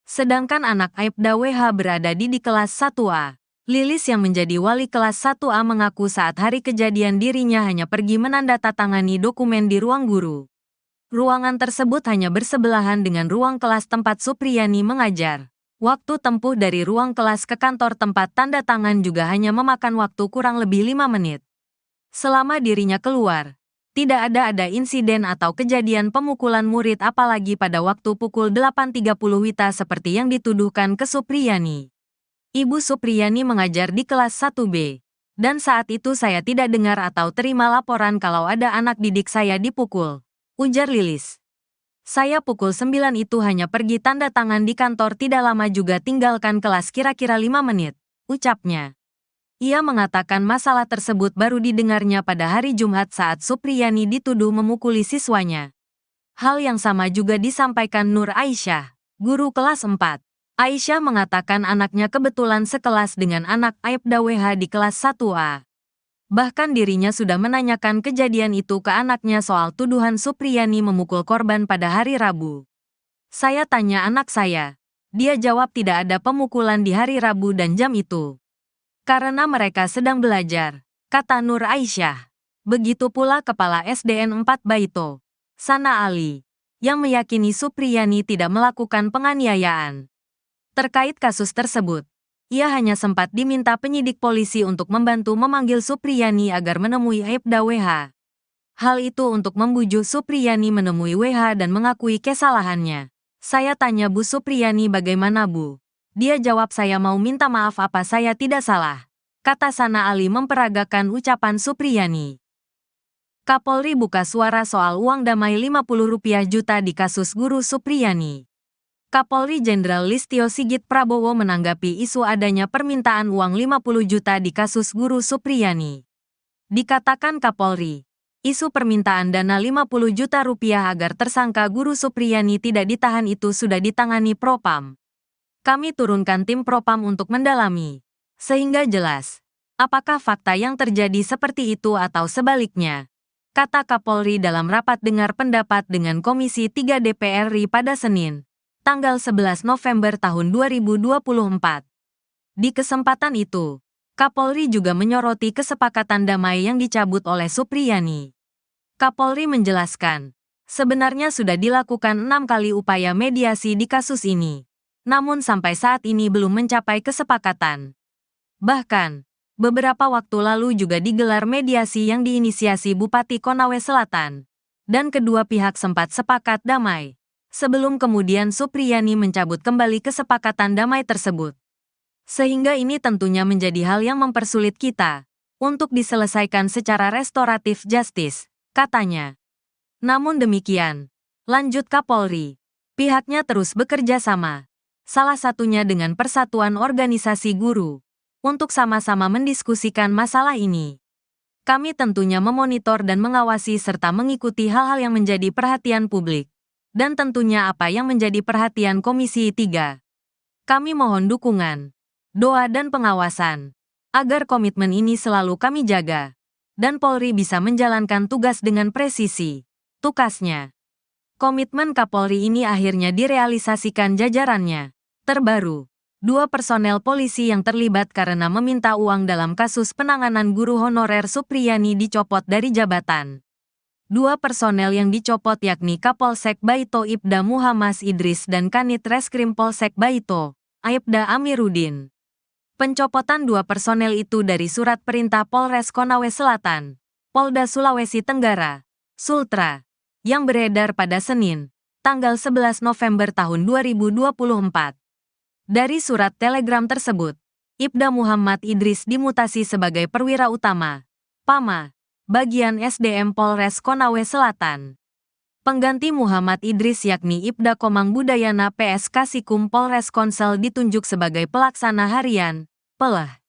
Sedangkan anak Aibda WH berada di kelas 1A. Lilis yang menjadi wali kelas 1A mengaku saat hari kejadian dirinya hanya pergi menandatangani dokumen di ruang guru. Ruangan tersebut hanya bersebelahan dengan ruang kelas tempat Supriyani mengajar. Waktu tempuh dari ruang kelas ke kantor tempat tanda tangan juga hanya memakan waktu kurang lebih 5 menit. Selama dirinya keluar, tidak ada insiden atau kejadian pemukulan murid apalagi pada waktu pukul 8.30 WITA seperti yang dituduhkan ke Supriyani. Ibu Supriyani mengajar di kelas 1B, dan saat itu saya tidak dengar atau terima laporan kalau ada anak didik saya dipukul, ujar Lilis. Saya pukul 9 itu hanya pergi tanda tangan di kantor tidak lama juga tinggalkan kelas kira-kira 5 menit, ucapnya. Ia mengatakan masalah tersebut baru didengarnya pada hari Jumat saat Supriyani dituduh memukuli siswanya. Hal yang sama juga disampaikan Nur Aisyah, guru kelas 4. Aisyah mengatakan anaknya kebetulan sekelas dengan anak Aibda WH di kelas 1A. Bahkan dirinya sudah menanyakan kejadian itu ke anaknya soal tuduhan Supriyani memukul korban pada hari Rabu. Saya tanya anak saya. Dia jawab tidak ada pemukulan di hari Rabu dan jam itu. Karena mereka sedang belajar, kata Nur Aisyah. Begitu pula Kepala SDN 4 Baito, Sana Ali, yang meyakini Supriyani tidak melakukan penganiayaan. Terkait kasus tersebut, ia hanya sempat diminta penyidik polisi untuk membantu memanggil Supriyani agar menemui Aibda WH. Hal itu untuk membujuk Supriyani menemui WH dan mengakui kesalahannya. Saya tanya Bu Supriyani bagaimana Bu? Dia jawab saya mau minta maaf apa saya tidak salah. Kata Sana Ali memperagakan ucapan Supriyani. Kapolri buka suara soal uang damai Rp50 juta di kasus Guru Supriyani. Kapolri Jenderal Listio Sigit Prabowo menanggapi isu adanya permintaan uang 50 juta di kasus Guru Supriyani. Dikatakan Kapolri, isu permintaan dana 50 juta rupiah agar tersangka Guru Supriyani tidak ditahan itu sudah ditangani Propam. Kami turunkan tim Propam untuk mendalami, sehingga jelas, apakah fakta yang terjadi seperti itu atau sebaliknya, kata Kapolri dalam rapat dengar pendapat dengan Komisi 3 DPR RI pada Senin, tanggal 11 November tahun 2024. Di kesempatan itu, Kapolri juga menyoroti kesepakatan damai yang dicabut oleh Supriyani. Kapolri menjelaskan, sebenarnya sudah dilakukan 6 kali upaya mediasi di kasus ini, namun sampai saat ini belum mencapai kesepakatan. Bahkan, beberapa waktu lalu juga digelar mediasi yang diinisiasi Bupati Konawe Selatan, dan kedua pihak sempat sepakat damai. Sebelum kemudian Supriyani mencabut kembali kesepakatan damai tersebut. Sehingga ini tentunya menjadi hal yang mempersulit kita untuk diselesaikan secara restoratif justice, katanya. Namun demikian, lanjut Kapolri, pihaknya terus bekerja sama, salah satunya dengan Persatuan Organisasi Guru, untuk sama-sama mendiskusikan masalah ini. Kami tentunya memonitor dan mengawasi serta mengikuti hal-hal yang menjadi perhatian publik. Dan tentunya apa yang menjadi perhatian Komisi 3. Kami mohon dukungan, doa dan pengawasan, agar komitmen ini selalu kami jaga, dan Polri bisa menjalankan tugas dengan presisi, tukasnya. Komitmen Kapolri ini akhirnya direalisasikan jajarannya. Terbaru, 2 personel polisi yang terlibat karena meminta uang dalam kasus penanganan guru honorer Supriyani dicopot dari jabatan. 2 personel yang dicopot yakni Kapolsek Baito Ibda Muhammad Idris dan Kanit Reskrim Polsek Baito, Aibda Amiruddin. Pencopotan 2 personel itu dari surat perintah Polres Konawe Selatan, Polda Sulawesi Tenggara, Sultra, yang beredar pada Senin, tanggal 11 November tahun 2024. Dari surat telegram tersebut, Ibda Muhammad Idris dimutasi sebagai perwira utama, PAMA, bagian SDM Polres Konawe Selatan. Pengganti Muhammad Idris yakni Ibda Komang Budayana PS Kasikum Polres Konsel ditunjuk sebagai pelaksana harian, PELH,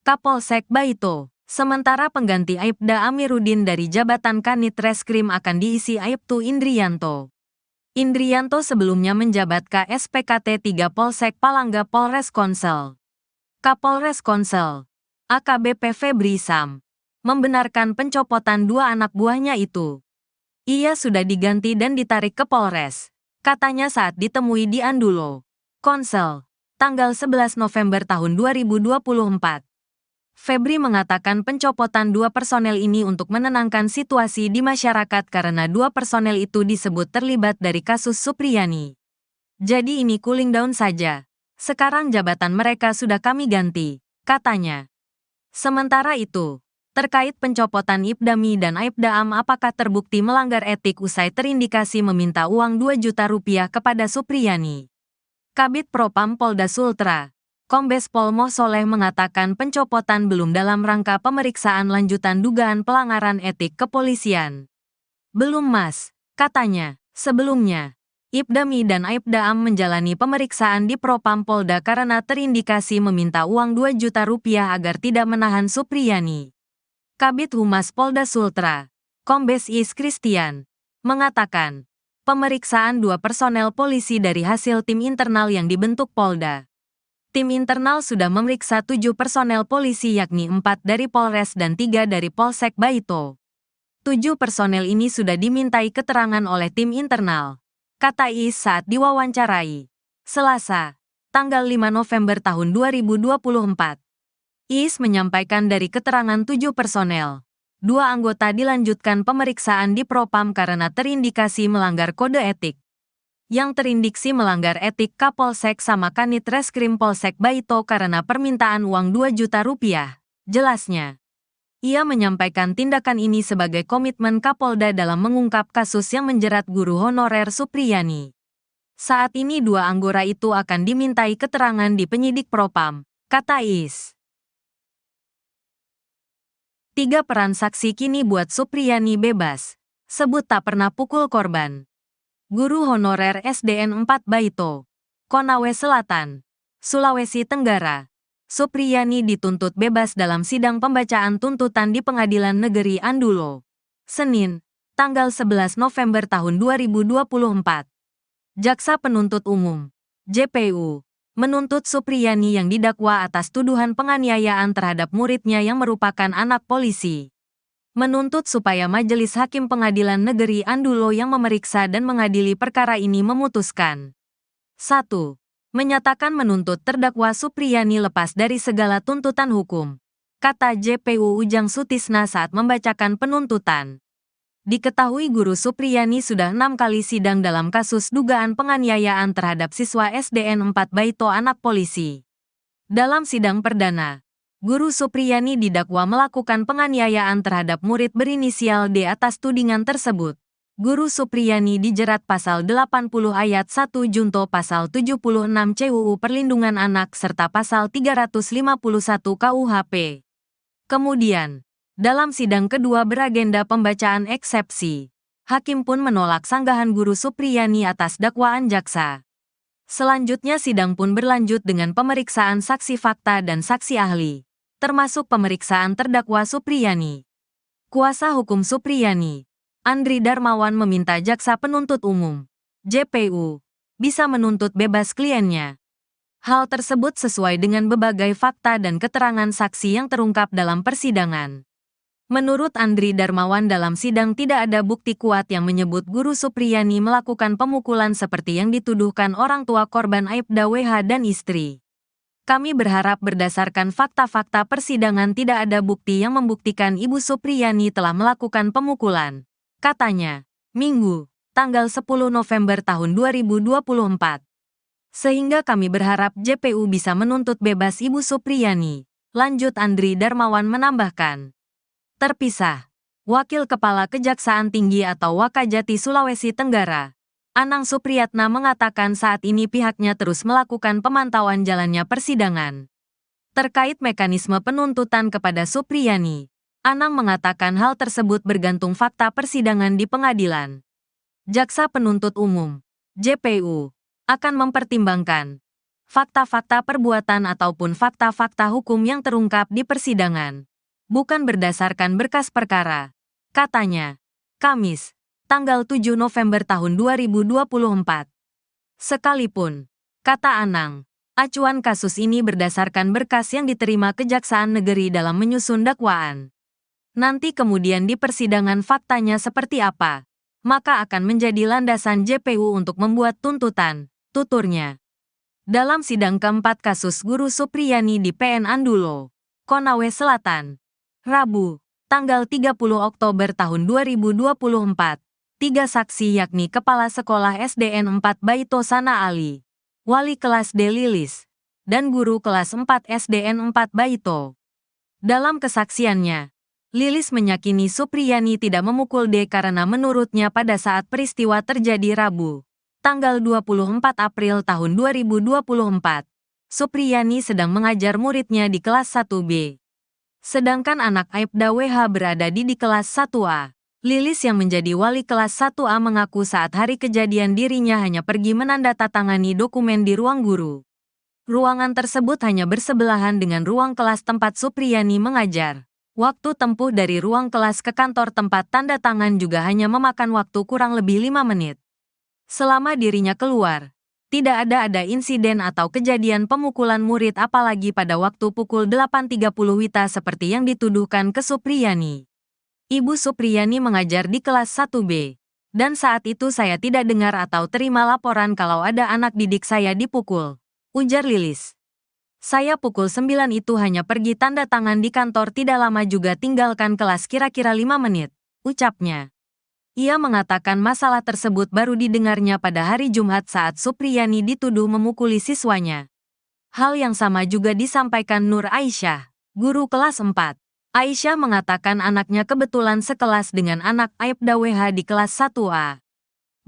Kapolsek Baito. Sementara pengganti Aibda Amiruddin dari jabatan Kanit Reskrim akan diisi Aibtu Indrianto. Indrianto sebelumnya menjabat KSPKT 3 Polsek Palangga Polres Konsel. Kapolres Konsel, AKBP Febri Sam, membenarkan pencopotan 2 anak buahnya itu. Ia sudah diganti dan ditarik ke Polres, katanya saat ditemui di Andulo, Konsel, tanggal 11 November tahun 2024. Febri mengatakan pencopotan 2 personel ini untuk menenangkan situasi di masyarakat karena 2 personel itu disebut terlibat dari kasus Supriyani. Jadi ini cooling down saja. Sekarang jabatan mereka sudah kami ganti, katanya. Sementara itu, terkait pencopotan Ibdami dan Aibdaam apakah terbukti melanggar etik usai terindikasi meminta uang 2 juta rupiah kepada Supriyani. Kabid Propam Polda Sultra, Kombes Pol Moh Soleh mengatakan pencopotan belum dalam rangka pemeriksaan lanjutan dugaan pelanggaran etik kepolisian. Belum mas, katanya. Sebelumnya, Ibdami dan Aibdaam menjalani pemeriksaan di Propam Polda karena terindikasi meminta uang 2 juta rupiah agar tidak menahan Supriyani. Kabid Humas Polda Sultra, Kombes Is Christian, mengatakan, pemeriksaan 2 personel polisi dari hasil tim internal yang dibentuk Polda. Tim internal sudah memeriksa 7 personel polisi yakni 4 dari Polres dan 3 dari Polsek Baito. 7 personel ini sudah dimintai keterangan oleh tim internal, kata Is saat diwawancarai Selasa, tanggal 5 November tahun 2024. Is menyampaikan dari keterangan 7 personel, 2 anggota dilanjutkan pemeriksaan di Propam karena terindikasi melanggar kode etik. Yang terindiksi melanggar etik Kapolsek sama Kanit Reskrim Polsek Baito karena permintaan uang 2 juta rupiah, jelasnya. Ia menyampaikan tindakan ini sebagai komitmen Kapolda dalam mengungkap kasus yang menjerat guru honorer Supriyani. Saat ini 2 anggota itu akan dimintai keterangan di penyidik Propam, kata Is. 3 peran saksi kini buat Supriyani bebas, sebut tak pernah pukul korban. Guru honorer SDN 4 Baito, Konawe Selatan, Sulawesi Tenggara. Supriyani dituntut bebas dalam sidang pembacaan tuntutan di Pengadilan Negeri Andulo, Senin, tanggal 11 November tahun 2024. Jaksa Penuntut Umum, JPU, menuntut Supriyani yang didakwa atas tuduhan penganiayaan terhadap muridnya yang merupakan anak polisi. Menuntut supaya Majelis Hakim Pengadilan Negeri Andulo yang memeriksa dan mengadili perkara ini memutuskan. 1. Menyatakan menuntut terdakwa Supriyani lepas dari segala tuntutan hukum, kata JPU Ujang Sutisna saat membacakan penuntutan. Diketahui guru Supriyani sudah 6 kali sidang dalam kasus dugaan penganiayaan terhadap siswa SDN 4 Baito anak polisi. Dalam sidang perdana, Guru Supriyani didakwa melakukan penganiayaan terhadap murid berinisial D atas tudingan tersebut. Guru Supriyani dijerat pasal 80 ayat 1 junto pasal 76 CUU Perlindungan Anak serta pasal 351 KUHP. Kemudian, dalam sidang kedua beragenda pembacaan eksepsi, hakim pun menolak sanggahan Guru Supriyani atas dakwaan jaksa. Selanjutnya sidang pun berlanjut dengan pemeriksaan saksi fakta dan saksi ahli, termasuk pemeriksaan terdakwa Supriyani. Kuasa hukum Supriyani, Andri Darmawan meminta jaksa penuntut umum, JPU, bisa menuntut bebas kliennya. Hal tersebut sesuai dengan berbagai fakta dan keterangan saksi yang terungkap dalam persidangan. Menurut Andri Darmawan dalam sidang tidak ada bukti kuat yang menyebut Guru Supriyani melakukan pemukulan seperti yang dituduhkan orang tua korban Aibda WH dan istri. Kami berharap berdasarkan fakta-fakta persidangan tidak ada bukti yang membuktikan Ibu Supriyani telah melakukan pemukulan. Katanya, Minggu, tanggal 10 November tahun 2024. Sehingga kami berharap JPU bisa menuntut bebas Ibu Supriyani. Lanjut Andri Darmawan menambahkan. Terpisah. Wakil Kepala Kejaksaan Tinggi atau Wakajati Sulawesi Tenggara, Anang Supriyatna mengatakan saat ini pihaknya terus melakukan pemantauan jalannya persidangan. Terkait mekanisme penuntutan kepada Supriyani, Anang mengatakan hal tersebut bergantung fakta persidangan di pengadilan. Jaksa Penuntut Umum, JPU, akan mempertimbangkan fakta-fakta perbuatan ataupun fakta-fakta hukum yang terungkap di persidangan, bukan berdasarkan berkas perkara. Katanya, Kamis, tanggal 7 November tahun 2024. Sekalipun, kata Anang, acuan kasus ini berdasarkan berkas yang diterima Kejaksaan Negeri dalam menyusun dakwaan. Nanti kemudian di persidangan faktanya seperti apa, maka akan menjadi landasan JPU untuk membuat tuntutan, tuturnya. Dalam sidang keempat kasus Guru Supriyani di PN Andulo, Konawe Selatan, Rabu, tanggal 30 Oktober tahun 2024, 3 saksi yakni Kepala Sekolah SDN 4 Baito Sana Ali, Wali Kelas D Lilis, dan Guru Kelas 4 SDN 4 Baito. Dalam kesaksiannya, Lilis meyakini Supriyani tidak memukul D karena menurutnya pada saat peristiwa terjadi Rabu, tanggal 24 April tahun 2024, Supriyani sedang mengajar muridnya di kelas 1B. Sedangkan anak Aibda WH berada di kelas 1A. Lilis yang menjadi wali kelas 1A mengaku saat hari kejadian dirinya hanya pergi menandatangani dokumen di ruang guru. Ruangan tersebut hanya bersebelahan dengan ruang kelas tempat Supriyani mengajar. Waktu tempuh dari ruang kelas ke kantor tempat tanda tangan juga hanya memakan waktu kurang lebih 5 menit. Selama dirinya keluar, tidak ada insiden atau kejadian pemukulan murid apalagi pada waktu pukul 8.30 WITA seperti yang dituduhkan ke Supriyani. Ibu Supriyani mengajar di kelas 1B, dan saat itu saya tidak dengar atau terima laporan kalau ada anak didik saya dipukul, ujar Lilis. Saya pukul 9 itu hanya pergi tanda tangan di kantor tidak lama juga tinggalkan kelas kira-kira 5 menit, ucapnya. Ia mengatakan masalah tersebut baru didengarnya pada hari Jumat saat Supriyani dituduh memukuli siswanya. Hal yang sama juga disampaikan Nur Aisyah, guru kelas 4. Aisyah mengatakan anaknya kebetulan sekelas dengan anak Aibda WH di kelas 1A.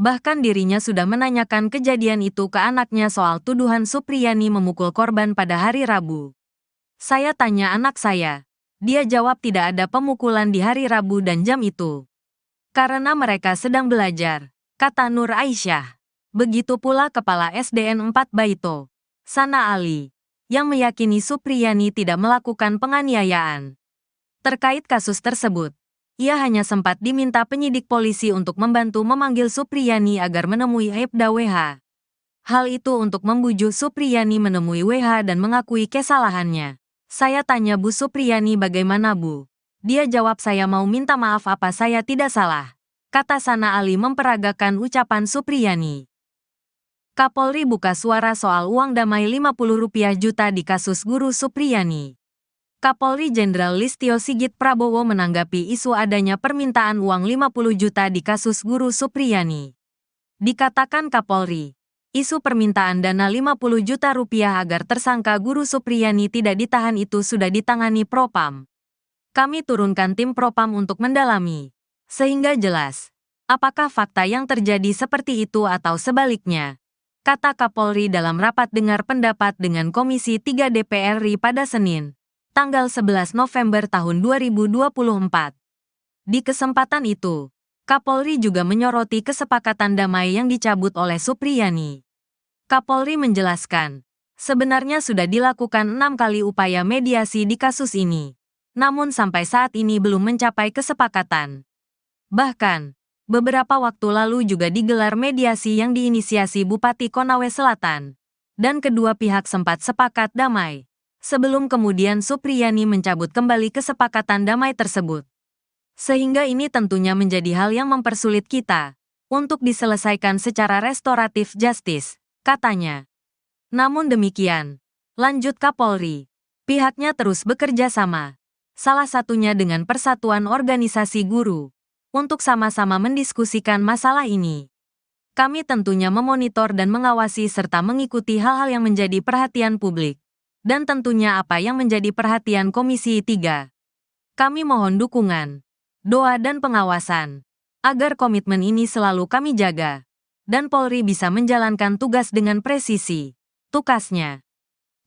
Bahkan dirinya sudah menanyakan kejadian itu ke anaknya soal tuduhan Supriyani memukul korban pada hari Rabu. Saya tanya anak saya. Dia jawab tidak ada pemukulan di hari Rabu dan jam itu. Karena mereka sedang belajar, kata Nur Aisyah. Begitu pula Kepala SDN 4 Baito, Sana Ali, yang meyakini Supriyani tidak melakukan penganiayaan. Terkait kasus tersebut, ia hanya sempat diminta penyidik polisi untuk membantu memanggil Supriyani agar menemui Aibda WH. Hal itu untuk membujuk Supriyani menemui WH dan mengakui kesalahannya. Saya tanya Bu Supriyani bagaimana Bu? Dia jawab saya mau minta maaf apa saya tidak salah. Kata Sana Ali memperagakan ucapan Supriyani. Kapolri buka suara soal uang damai Rp50 juta di kasus Guru Supriyani. Kapolri Jenderal Listio Sigit Prabowo menanggapi isu adanya permintaan uang 50 juta di kasus Guru Supriyani. Dikatakan Kapolri, isu permintaan dana 50 juta rupiah agar tersangka Guru Supriyani tidak ditahan itu sudah ditangani Propam. Kami turunkan tim Propam untuk mendalami, sehingga jelas, apakah fakta yang terjadi seperti itu atau sebaliknya, kata Kapolri dalam rapat dengar pendapat dengan Komisi 3 DPR RI pada Senin, tanggal 11 November tahun 2024. Di kesempatan itu, Kapolri juga menyoroti kesepakatan damai yang dicabut oleh Supriyani. Kapolri menjelaskan, sebenarnya sudah dilakukan 6 kali upaya mediasi di kasus ini. Namun sampai saat ini belum mencapai kesepakatan. Bahkan, beberapa waktu lalu juga digelar mediasi yang diinisiasi Bupati Konawe Selatan, dan kedua pihak sempat sepakat damai, sebelum kemudian Supriyani mencabut kembali kesepakatan damai tersebut. Sehingga ini tentunya menjadi hal yang mempersulit kita untuk diselesaikan secara restoratif justice, katanya. Namun demikian, Lanjut Kapolri. Pihaknya terus bekerja sama, salah satunya dengan Persatuan Organisasi Guru, untuk sama-sama mendiskusikan masalah ini. Kami tentunya memonitor dan mengawasi serta mengikuti hal-hal yang menjadi perhatian publik. Dan tentunya apa yang menjadi perhatian Komisi 3. Kami mohon dukungan, doa dan pengawasan, agar komitmen ini selalu kami jaga, dan Polri bisa menjalankan tugas dengan presisi. Tukasnya.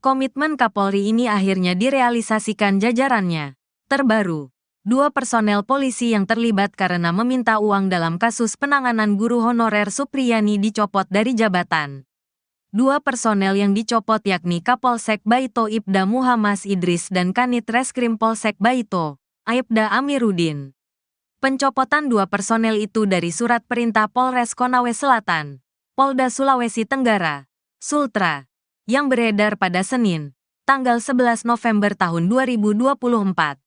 Komitmen Kapolri ini akhirnya direalisasikan jajarannya. Terbaru. 2 personel polisi yang terlibat karena meminta uang dalam kasus penanganan guru honorer Supriyani dicopot dari jabatan. 2 personel yang dicopot yakni Kapolsek Baito Ibda Muhammad Idris dan Kanit Reskrim Polsek Baito, Aibda Amiruddin. Pencopotan 2 personel itu dari surat perintah Polres Konawe Selatan, Polda Sulawesi Tenggara, Sultra, yang beredar pada Senin, tanggal 11 November tahun 2024.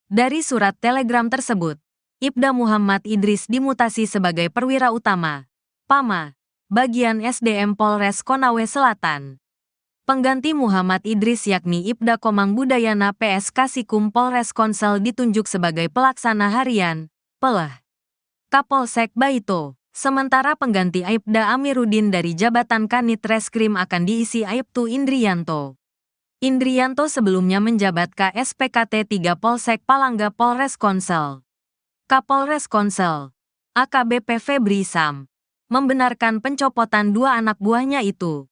Dari surat telegram tersebut, Ibda Muhammad Idris dimutasi sebagai perwira utama, PAMA, bagian SDM Polres Konawe Selatan. Pengganti Muhammad Idris yakni Ibda Komang Budayana PS Kasikum Polres Konsel ditunjuk sebagai pelaksana harian, PELH, Kapolsek Baito. Sementara pengganti Aibda Amiruddin dari jabatan Kanit Reskrim akan diisi Aibtu Indrianto. Indrianto sebelumnya menjabat KSPKT 3 Polsek Palangga Polres Konsel. Kapolres Konsel, AKBP Febri Sam, membenarkan pencopotan 2 anak buahnya itu.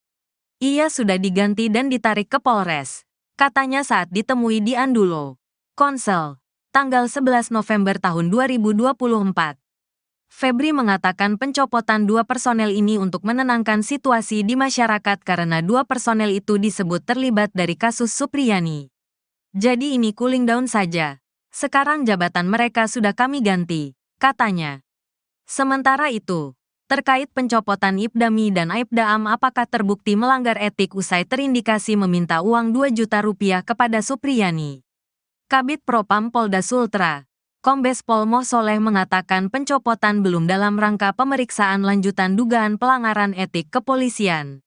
Ia sudah diganti dan ditarik ke Polres, katanya saat ditemui di Andulo, Konsel, tanggal 11 November tahun 2024. Febri mengatakan pencopotan 2 personel ini untuk menenangkan situasi di masyarakat karena 2 personel itu disebut terlibat dari kasus Supriyani. Jadi ini cooling down saja. Sekarang jabatan mereka sudah kami ganti, katanya. Sementara itu, terkait pencopotan Ibdami dan Aibda Am apakah terbukti melanggar etik usai terindikasi meminta uang 2 juta rupiah kepada Supriyani. Kabid Propam Polda Sultra, Kombes Pol Moh Soleh mengatakan pencopotan belum dalam rangka pemeriksaan lanjutan dugaan pelanggaran etik kepolisian.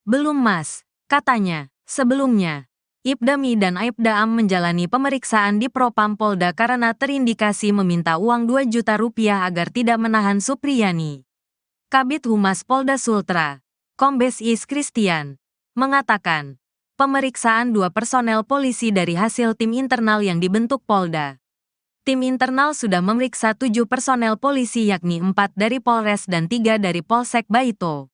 Belum Mas, katanya. Sebelumnya, Ibdami dan Aibda Am menjalani pemeriksaan di Propam Polda karena terindikasi meminta uang 2 juta rupiah agar tidak menahan Supriyani. Kabid Humas Polda Sultra, Kombes Is Christian, mengatakan, pemeriksaan 2 personel polisi dari hasil tim internal yang dibentuk Polda. Tim internal sudah memeriksa 7 personel polisi yakni 4 dari Polres dan 3 dari Polsek Baito.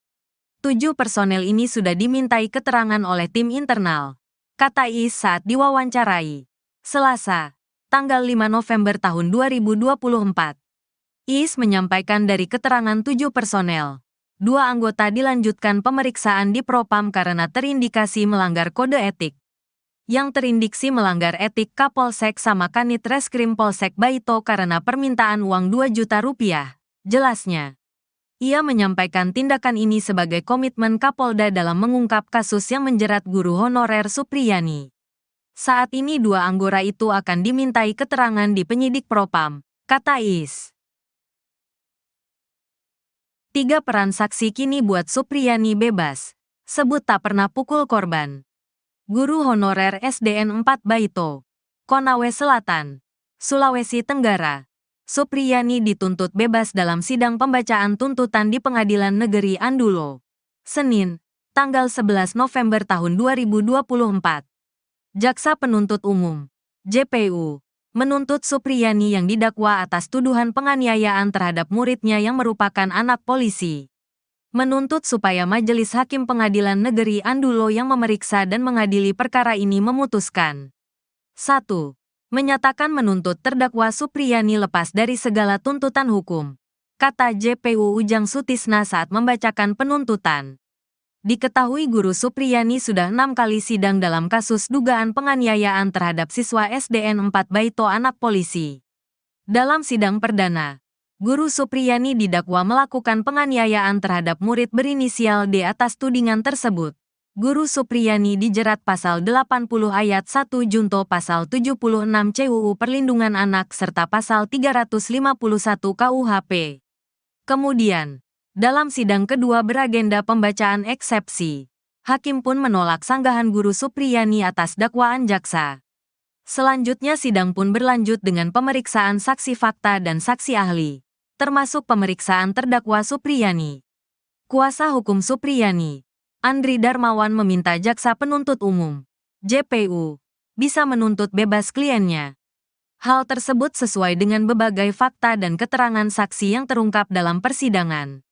7 personel ini sudah dimintai keterangan oleh tim internal, kata Is saat diwawancarai Selasa, tanggal 5 November tahun 2024. Is menyampaikan dari keterangan 7 personel, 2 anggota dilanjutkan pemeriksaan di Propam karena terindikasi melanggar kode etik. Yang terindiksi melanggar etik Kapolsek sama Kanit Reskrim Polsek Baito karena permintaan uang 2 juta rupiah, jelasnya. Ia menyampaikan tindakan ini sebagai komitmen Kapolda dalam mengungkap kasus yang menjerat guru honorer Supriyani. Saat ini 2 anggota itu akan dimintai keterangan di penyidik Propam, kata Is. 3 peran saksi kini buat Supriyani bebas, sebut tak pernah pukul korban. Guru honorer SDN 4 Baito, Konawe Selatan, Sulawesi Tenggara, Supriyani dituntut bebas dalam sidang pembacaan tuntutan di Pengadilan Negeri Andulo, Senin, tanggal 11 November tahun 2024. Jaksa Penuntut Umum, JPU, menuntut Supriyani yang didakwa atas tuduhan penganiayaan terhadap muridnya yang merupakan anak polisi. Menuntut supaya Majelis Hakim Pengadilan Negeri Andulo yang memeriksa dan mengadili perkara ini memutuskan. 1. Menyatakan menuntut terdakwa Supriyani lepas dari segala tuntutan hukum, kata JPU Ujang Sutisna saat membacakan penuntutan. Diketahui guru Supriyani sudah 6 kali sidang dalam kasus dugaan penganiayaan terhadap siswa SDN 4 Baito anak polisi. Dalam sidang perdana, Guru Supriyani didakwa melakukan penganiayaan terhadap murid berinisial D atas tudingan tersebut. Guru Supriyani dijerat pasal 80 ayat 1 junto pasal 76 CUU Perlindungan Anak serta pasal 351 KUHP. Kemudian, dalam sidang kedua beragenda pembacaan eksepsi, Hakim pun menolak sanggahan Guru Supriyani atas dakwaan jaksa. Selanjutnya sidang pun berlanjut dengan pemeriksaan saksi fakta dan saksi ahli, termasuk pemeriksaan terdakwa Supriyani. Kuasa hukum Supriyani, Andri Darmawan, meminta jaksa penuntut umum, JPU, bisa menuntut bebas kliennya. Hal tersebut sesuai dengan berbagai fakta dan keterangan saksi yang terungkap dalam persidangan.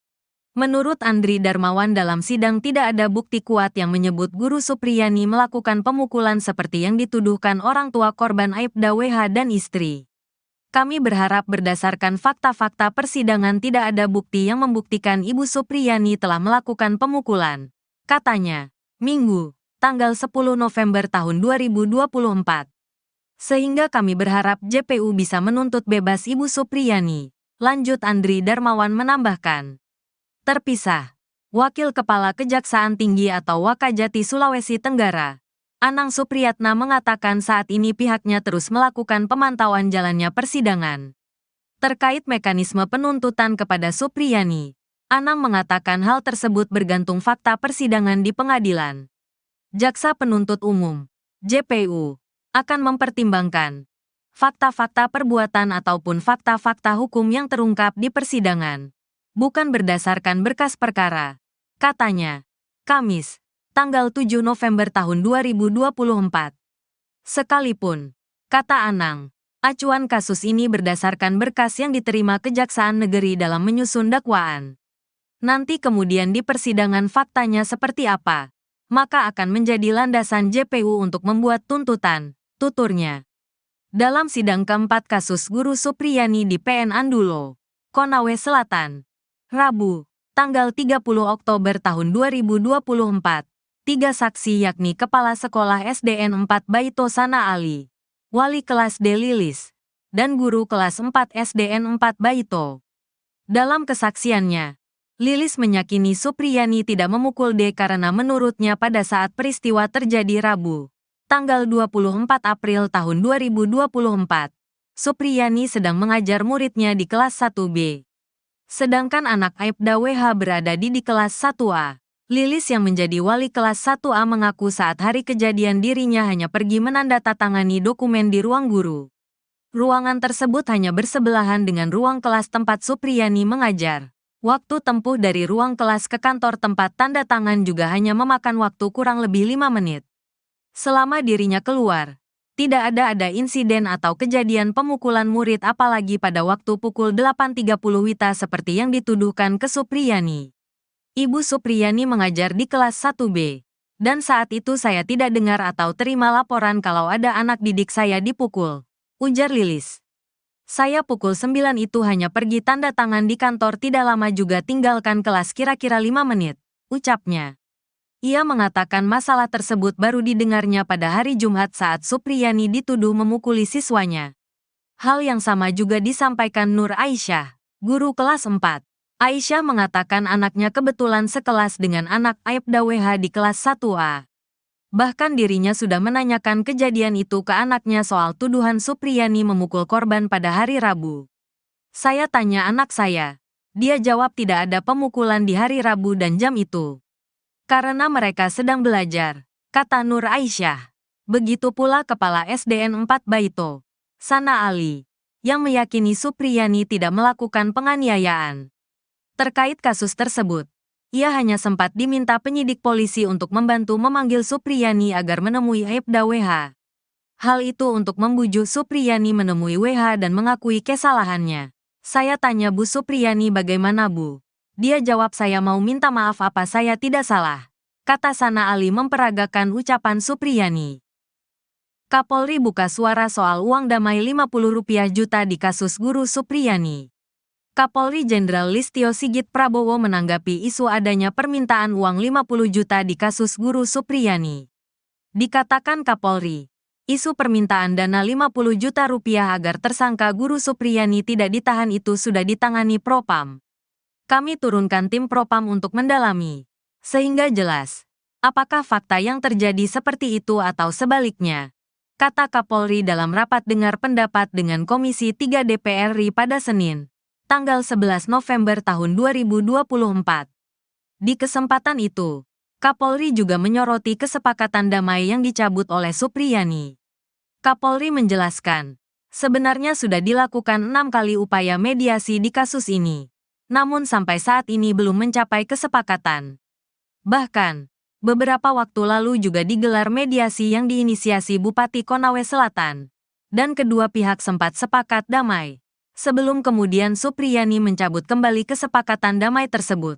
Menurut Andri Darmawan, dalam sidang tidak ada bukti kuat yang menyebut Guru Supriyani melakukan pemukulan seperti yang dituduhkan orang tua korban Aibda WH dan istri. Kami berharap berdasarkan fakta-fakta persidangan tidak ada bukti yang membuktikan Ibu Supriyani telah melakukan pemukulan, katanya, Minggu, tanggal 10 November tahun 2024. Sehingga kami berharap JPU bisa menuntut bebas Ibu Supriyani, lanjut Andri Darmawan menambahkan. Terpisah, Wakil Kepala Kejaksaan Tinggi atau Wakajati Sulawesi Tenggara, Anang Supriyatna, mengatakan saat ini pihaknya terus melakukan pemantauan jalannya persidangan. Terkait mekanisme penuntutan kepada Supriyani, Anang mengatakan hal tersebut bergantung fakta persidangan di pengadilan. Jaksa penuntut umum, JPU, akan mempertimbangkan fakta-fakta perbuatan ataupun fakta-fakta hukum yang terungkap di persidangan, bukan berdasarkan berkas perkara, katanya. Kamis, tanggal 7 November tahun 2024. Sekalipun, kata Anang, acuan kasus ini berdasarkan berkas yang diterima Kejaksaan Negeri dalam menyusun dakwaan. Nanti kemudian di persidangan faktanya seperti apa, maka akan menjadi landasan JPU untuk membuat tuntutan, tuturnya. Dalam sidang keempat kasus Guru Supriyani di PN Andulo, Konawe Selatan, Rabu, tanggal 30 Oktober tahun 2024, 3 saksi yakni Kepala Sekolah SDN 4 Baito Sana Ali, Wali kelas D Lilis, dan Guru kelas 4 SDN 4 Baito. Dalam kesaksiannya, Lilis meyakini Supriyani tidak memukul D karena menurutnya pada saat peristiwa terjadi Rabu, tanggal 24 April tahun 2024, Supriyani sedang mengajar muridnya di kelas 1B. Sedangkan anak Aibda WH berada di kelas 1A. Lilis yang menjadi wali kelas 1A mengaku saat hari kejadian dirinya hanya pergi menandatangani dokumen di ruang guru. Ruangan tersebut hanya bersebelahan dengan ruang kelas tempat Supriyani mengajar. Waktu tempuh dari ruang kelas ke kantor tempat tanda tangan juga hanya memakan waktu kurang lebih 5 menit. Selama dirinya keluar, tidak ada insiden atau kejadian pemukulan murid apalagi pada waktu pukul 8.30 WITA seperti yang dituduhkan ke Supriyani. Ibu Supriyani mengajar di kelas 1B, dan saat itu saya tidak dengar atau terima laporan kalau ada anak didik saya dipukul, ujar Lilis. Saya pukul 9 itu hanya pergi tanda tangan di kantor, tidak lama juga tinggalkan kelas kira-kira 5 menit, ucapnya. Ia mengatakan masalah tersebut baru didengarnya pada hari Jumat saat Supriyani dituduh memukuli siswanya. Hal yang sama juga disampaikan Nur Aisyah, guru kelas 4. Aisyah mengatakan anaknya kebetulan sekelas dengan anak Aibda WH di kelas 1A. Bahkan dirinya sudah menanyakan kejadian itu ke anaknya soal tuduhan Supriyani memukul korban pada hari Rabu. Saya tanya anak saya. Dia jawab tidak ada pemukulan di hari Rabu dan jam itu. Karena mereka sedang belajar, kata Nur Aisyah. Begitu pula Kepala SDN 4 Baito, Sana Ali, yang meyakini Supriyani tidak melakukan penganiayaan. Terkait kasus tersebut, ia hanya sempat diminta penyidik polisi untuk membantu memanggil Supriyani agar menemui Aibda WH. Hal itu untuk membujuk Supriyani menemui WH dan mengakui kesalahannya. Saya tanya Bu Supriyani bagaimana Bu? Dia jawab saya mau minta maaf apa saya tidak salah, kata Sana Ali memperagakan ucapan Supriyani. Kapolri buka suara soal uang damai Rp50 juta di kasus Guru Supriyani. Kapolri Jenderal Listio Sigit Prabowo menanggapi isu adanya permintaan uang 50 juta di kasus Guru Supriyani. Dikatakan Kapolri, isu permintaan dana 50 juta rupiah agar tersangka Guru Supriyani tidak ditahan itu sudah ditangani Propam. Kami turunkan tim Propam untuk mendalami, sehingga jelas, apakah fakta yang terjadi seperti itu atau sebaliknya, kata Kapolri dalam rapat dengar pendapat dengan Komisi 3 DPR RI pada Senin, tanggal 11 November tahun 2024. Di kesempatan itu, Kapolri juga menyoroti kesepakatan damai yang dicabut oleh Supriyani. Kapolri menjelaskan, sebenarnya sudah dilakukan 6 kali upaya mediasi di kasus ini. Namun sampai saat ini belum mencapai kesepakatan. Bahkan, beberapa waktu lalu juga digelar mediasi yang diinisiasi Bupati Konawe Selatan. Dan kedua pihak sempat sepakat damai. Sebelum kemudian Supriyani mencabut kembali kesepakatan damai tersebut.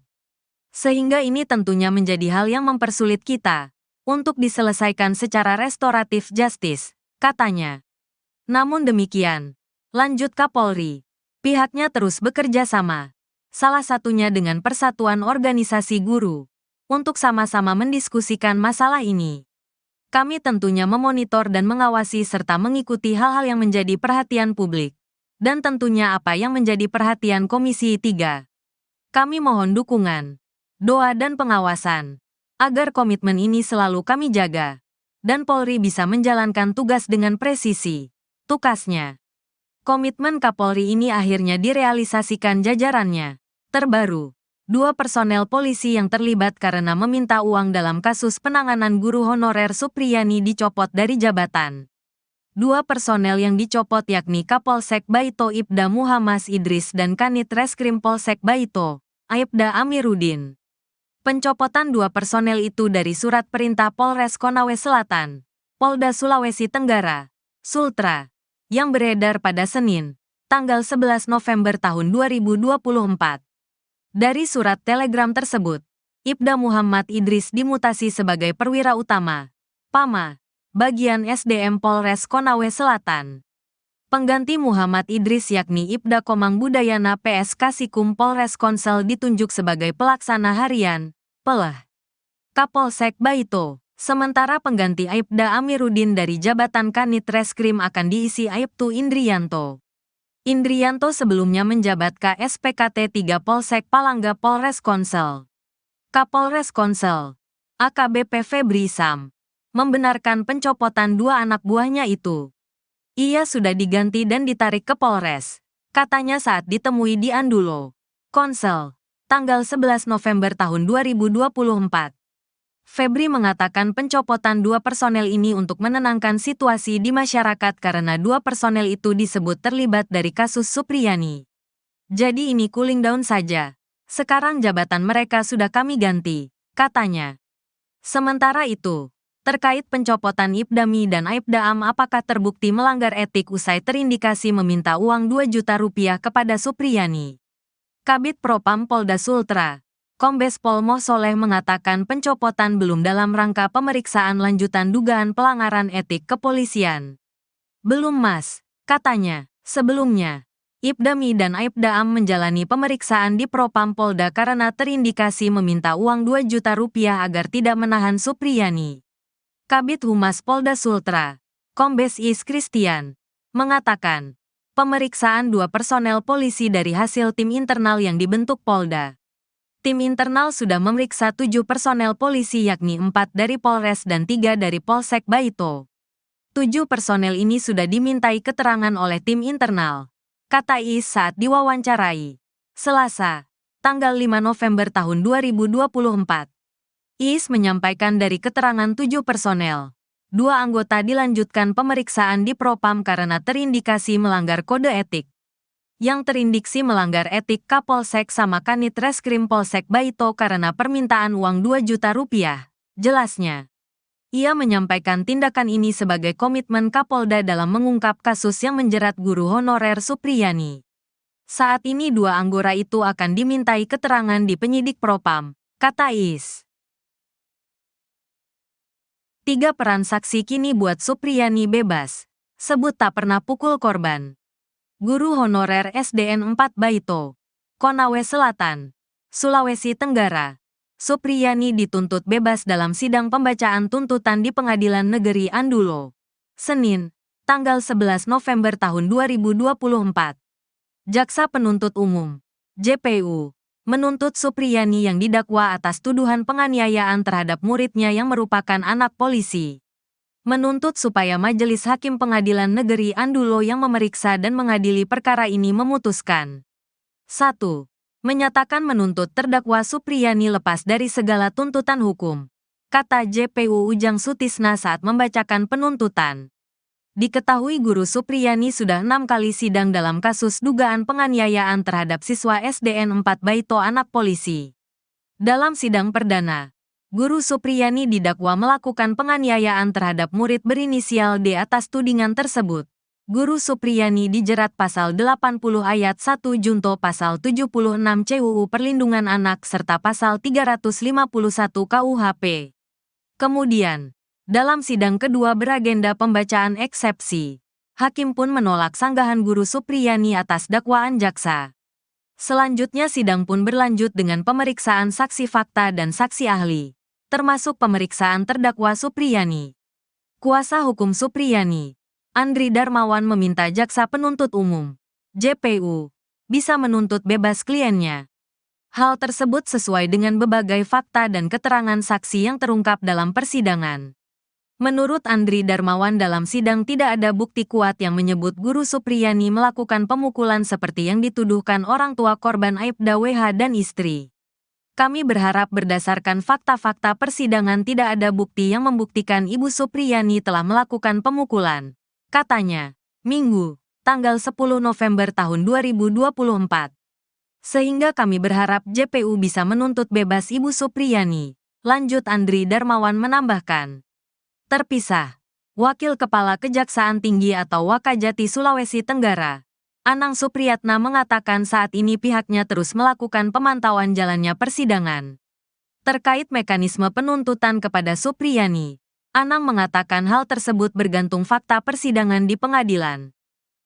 Sehingga ini tentunya menjadi hal yang mempersulit kita untuk diselesaikan secara restoratif justice, katanya. Namun demikian, lanjut Kapolri, pihaknya terus bekerja sama, salah satunya dengan Persatuan Organisasi Guru, untuk sama-sama mendiskusikan masalah ini. Kami tentunya memonitor dan mengawasi serta mengikuti hal-hal yang menjadi perhatian publik, dan tentunya apa yang menjadi perhatian Komisi 3. Kami mohon dukungan, doa dan pengawasan, agar komitmen ini selalu kami jaga, dan Polri bisa menjalankan tugas dengan presisi, tukasnya. Komitmen Kapolri ini akhirnya direalisasikan jajarannya. Terbaru, 2 personel polisi yang terlibat karena meminta uang dalam kasus penanganan guru honorer Supriyani dicopot dari jabatan. 2 personel yang dicopot yakni Kapolsek Baito Ibda Muhammad Idris dan Kanit Reskrim Polsek Baito, Aibda Amiruddin. Pencopotan 2 personel itu dari surat perintah Polres Konawe Selatan, Polda Sulawesi Tenggara, Sultra, yang beredar pada Senin, tanggal 11 November tahun 2024. Dari surat telegram tersebut, Ibda Muhammad Idris dimutasi sebagai perwira utama, PAMA, bagian SDM Polres Konawe Selatan. Pengganti Muhammad Idris yakni Ibda Komang Budayana PS Kasikum Polres Konsel ditunjuk sebagai pelaksana harian, PELH, Kapolsek Baito. Sementara pengganti Aibda Amiruddin dari jabatan Kanit Reskrim akan diisi Aibtu Indrianto. Indrianto sebelumnya menjabat KSPKT 3 Polsek Palangga Polres Konsel. Kapolres Konsel, AKBP Febri Sam, membenarkan pencopotan 2 anak buahnya itu. Ia sudah diganti dan ditarik ke Polres, katanya saat ditemui di Andulo, Konsel, tanggal 11 November tahun 2024. Febri mengatakan pencopotan 2 personel ini untuk menenangkan situasi di masyarakat karena 2 personel itu disebut terlibat dari kasus Supriyani. Jadi ini cooling down saja. Sekarang jabatan mereka sudah kami ganti, katanya. Sementara itu, terkait pencopotan Ibdami dan Aibda Am apakah terbukti melanggar etik usai terindikasi meminta uang 2 juta rupiah kepada Supriyani. Kabid Propam Polda Sultra, Kombes Pol Moh Soleh mengatakan pencopotan belum dalam rangka pemeriksaan lanjutan dugaan pelanggaran etik kepolisian. Belum Mas, katanya. Sebelumnya, Ibdami dan Aibda Am menjalani pemeriksaan di Propam Polda karena terindikasi meminta uang 2 juta rupiah agar tidak menahan Supriyani. Kabid Humas Polda Sultra, Kombes Is Christian, mengatakan, pemeriksaan 2 personel polisi dari hasil tim internal yang dibentuk Polda. Tim internal sudah memeriksa 7 personel polisi yakni 4 dari Polres dan 3 dari Polsek Baito. 7 personel ini sudah dimintai keterangan oleh tim internal, kata Is saat diwawancarai Selasa, tanggal 5 November tahun 2024. Is menyampaikan dari keterangan 7 personel, 2 anggota dilanjutkan pemeriksaan di Propam karena terindikasi melanggar kode etik. Yang terindiksi melanggar etik Kapolsek sama Kanit Reskrim Polsek Baito karena permintaan uang 2 juta rupiah, jelasnya. Ia menyampaikan tindakan ini sebagai komitmen Kapolda dalam mengungkap kasus yang menjerat guru honorer Supriyani. Saat ini 2 anggota itu akan dimintai keterangan di penyidik Propam, kata Is. 3 peran saksi kini buat Supriyani bebas, sebut tak pernah pukul korban. Guru honorer SDN 4 Baito, Konawe Selatan, Sulawesi Tenggara. Supriyani dituntut bebas dalam sidang pembacaan tuntutan di Pengadilan Negeri Andulo, Senin, tanggal 11 November tahun 2024. Jaksa Penuntut Umum, JPU, menuntut Supriyani yang didakwa atas tuduhan penganiayaan terhadap muridnya yang merupakan anak polisi. Menuntut supaya Majelis Hakim Pengadilan Negeri Andulo yang memeriksa dan mengadili perkara ini memutuskan. 1. Menyatakan menuntut terdakwa Supriyani lepas dari segala tuntutan hukum, kata JPU Ujang Sutisna saat membacakan penuntutan. Diketahui Guru Supriyani sudah 6 kali sidang dalam kasus dugaan penganiayaan terhadap siswa SDN 4 Baito anak polisi. Dalam sidang perdana, Guru Supriyani didakwa melakukan penganiayaan terhadap murid berinisial D atas tudingan tersebut. Guru Supriyani dijerat pasal 80 ayat 1 junto pasal 76 CUU Perlindungan Anak serta pasal 351 KUHP. Kemudian, dalam sidang kedua beragenda pembacaan eksepsi, hakim pun menolak sanggahan Guru Supriyani atas dakwaan jaksa. Selanjutnya sidang pun berlanjut dengan pemeriksaan saksi fakta dan saksi ahli, termasuk pemeriksaan terdakwa Supriyani. Kuasa hukum Supriyani, Andri Darmawan meminta jaksa penuntut umum, JPU, bisa menuntut bebas kliennya. Hal tersebut sesuai dengan berbagai fakta dan keterangan saksi yang terungkap dalam persidangan. Menurut Andri Darmawan dalam sidang tidak ada bukti kuat yang menyebut Guru Supriyani melakukan pemukulan seperti yang dituduhkan orang tua korban Aibda WH dan istri. Kami berharap berdasarkan fakta-fakta persidangan tidak ada bukti yang membuktikan Ibu Supriyani telah melakukan pemukulan, katanya, Minggu, tanggal 10 November tahun 2024. Sehingga kami berharap JPU bisa menuntut bebas Ibu Supriyani, lanjut Andri Darmawan menambahkan. Terpisah, Wakil Kepala Kejaksaan Tinggi atau Wakajati Sulawesi Tenggara, Anang Supriyatna mengatakan saat ini pihaknya terus melakukan pemantauan jalannya persidangan. Terkait mekanisme penuntutan kepada Supriyani, Anang mengatakan hal tersebut bergantung fakta persidangan di pengadilan.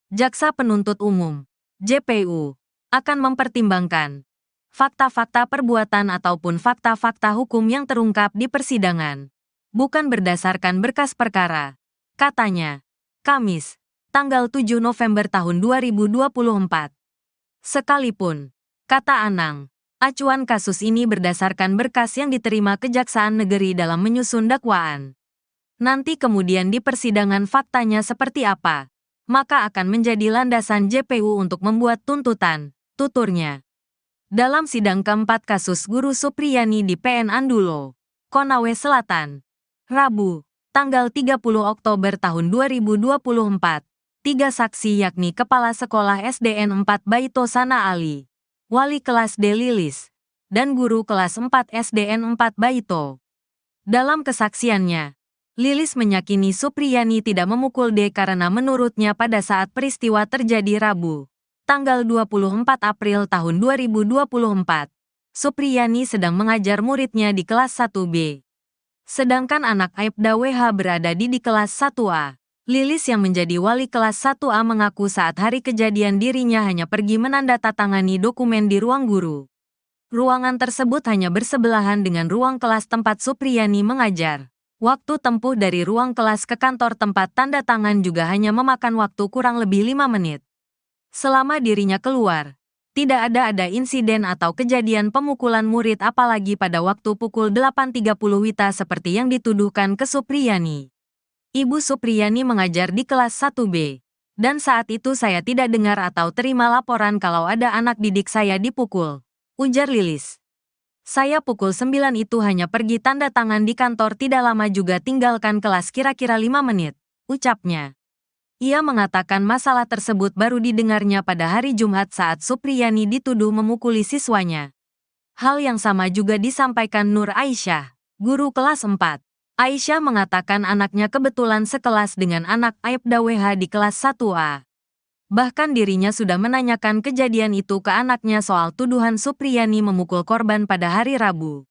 Jaksa Penuntut Umum, JPU, akan mempertimbangkan fakta-fakta perbuatan ataupun fakta-fakta hukum yang terungkap di persidangan, bukan berdasarkan berkas perkara, katanya. Kamis, tanggal 7 November tahun 2024. Sekalipun, kata Anang, acuan kasus ini berdasarkan berkas yang diterima Kejaksaan Negeri dalam menyusun dakwaan. Nanti kemudian di persidangan faktanya seperti apa, maka akan menjadi landasan JPU untuk membuat tuntutan, tuturnya. Dalam sidang keempat kasus Guru Supriyani di PN Andulo, Konawe Selatan, Rabu, tanggal 30 Oktober tahun 2024, 3 saksi yakni Kepala Sekolah SDN 4 Baito Sana Ali, Wali Kelas D Lilis, dan Guru Kelas 4 SDN 4 Baito. Dalam kesaksiannya, Lilis meyakini Supriyani tidak memukul D karena menurutnya pada saat peristiwa terjadi Rabu, tanggal 24 April tahun 2024, Supriyani sedang mengajar muridnya di kelas 1B. Sedangkan anak Aibda WH berada di kelas 1A. Lilis yang menjadi wali kelas 1A mengaku saat hari kejadian dirinya hanya pergi menandatangani dokumen di ruang guru. Ruangan tersebut hanya bersebelahan dengan ruang kelas tempat Supriyani mengajar. Waktu tempuh dari ruang kelas ke kantor tempat tanda tangan juga hanya memakan waktu kurang lebih 5 menit. Selama dirinya keluar, tidak ada insiden atau kejadian pemukulan murid apalagi pada waktu pukul 8.30 WITA seperti yang dituduhkan ke Supriyani. Ibu Supriyani mengajar di kelas 1B, dan saat itu saya tidak dengar atau terima laporan kalau ada anak didik saya dipukul, ujar Lilis. Saya pukul 9 itu hanya pergi tanda tangan di kantor tidak lama juga tinggalkan kelas kira-kira 5 menit, ucapnya. Ia mengatakan masalah tersebut baru didengarnya pada hari Jumat saat Supriyani dituduh memukuli siswanya. Hal yang sama juga disampaikan Nur Aisyah, guru kelas 4. Aisyah mengatakan anaknya kebetulan sekelas dengan anak Aibda WH di kelas 1A. Bahkan dirinya sudah menanyakan kejadian itu ke anaknya soal tuduhan Supriyani memukul korban pada hari Rabu.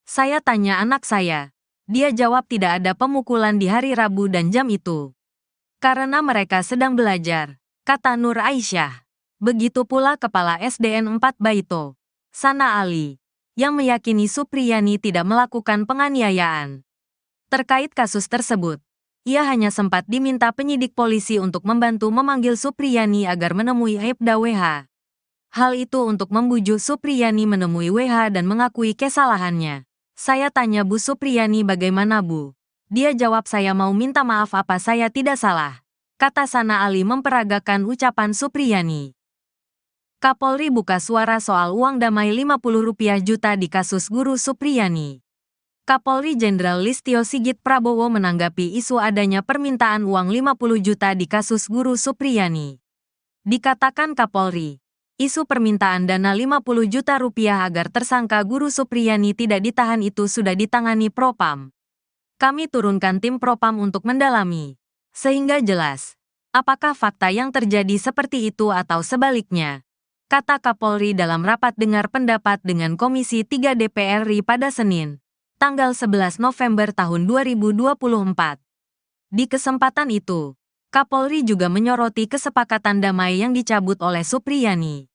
Saya tanya anak saya. Dia jawab tidak ada pemukulan di hari Rabu dan jam itu. Karena mereka sedang belajar, kata Nur Aisyah. Begitu pula Kepala SDN 4 Baito, Sana Ali, yang meyakini Supriyani tidak melakukan penganiayaan. Terkait kasus tersebut, ia hanya sempat diminta penyidik polisi untuk membantu memanggil Supriyani agar menemui Aibda WH. Hal itu untuk membujuk Supriyani menemui WH dan mengakui kesalahannya. Saya tanya Bu Supriyani bagaimana Bu? Dia jawab saya mau minta maaf apa saya tidak salah. Kata Sana Ali memperagakan ucapan Supriyani. Kapolri buka suara soal uang damai Rp50 juta di kasus Guru Supriyani. Kapolri Jenderal Listio Sigit Prabowo menanggapi isu adanya permintaan uang 50 juta di kasus Guru Supriyani. Dikatakan Kapolri, isu permintaan dana 50 juta rupiah agar tersangka Guru Supriyani tidak ditahan itu sudah ditangani Propam. Kami turunkan tim Propam untuk mendalami, sehingga jelas apakah fakta yang terjadi seperti itu atau sebaliknya, kata Kapolri dalam rapat dengar pendapat dengan Komisi 3 DPR RI pada Senin, tanggal 11 November tahun 2024. Di kesempatan itu, Kapolri juga menyoroti kesepakatan damai yang dicabut oleh Supriyani.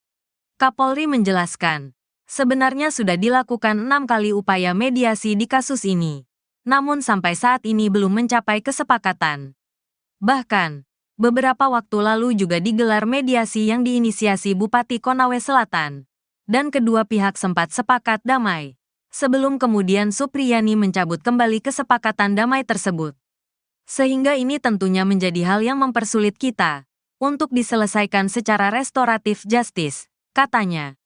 Kapolri menjelaskan, sebenarnya sudah dilakukan 6 kali upaya mediasi di kasus ini, namun sampai saat ini belum mencapai kesepakatan. Bahkan, beberapa waktu lalu juga digelar mediasi yang diinisiasi Bupati Konawe Selatan, dan kedua pihak sempat sepakat damai, sebelum kemudian Supriyani mencabut kembali kesepakatan damai tersebut. Sehingga ini tentunya menjadi hal yang mempersulit kita untuk diselesaikan secara restoratif justice, katanya.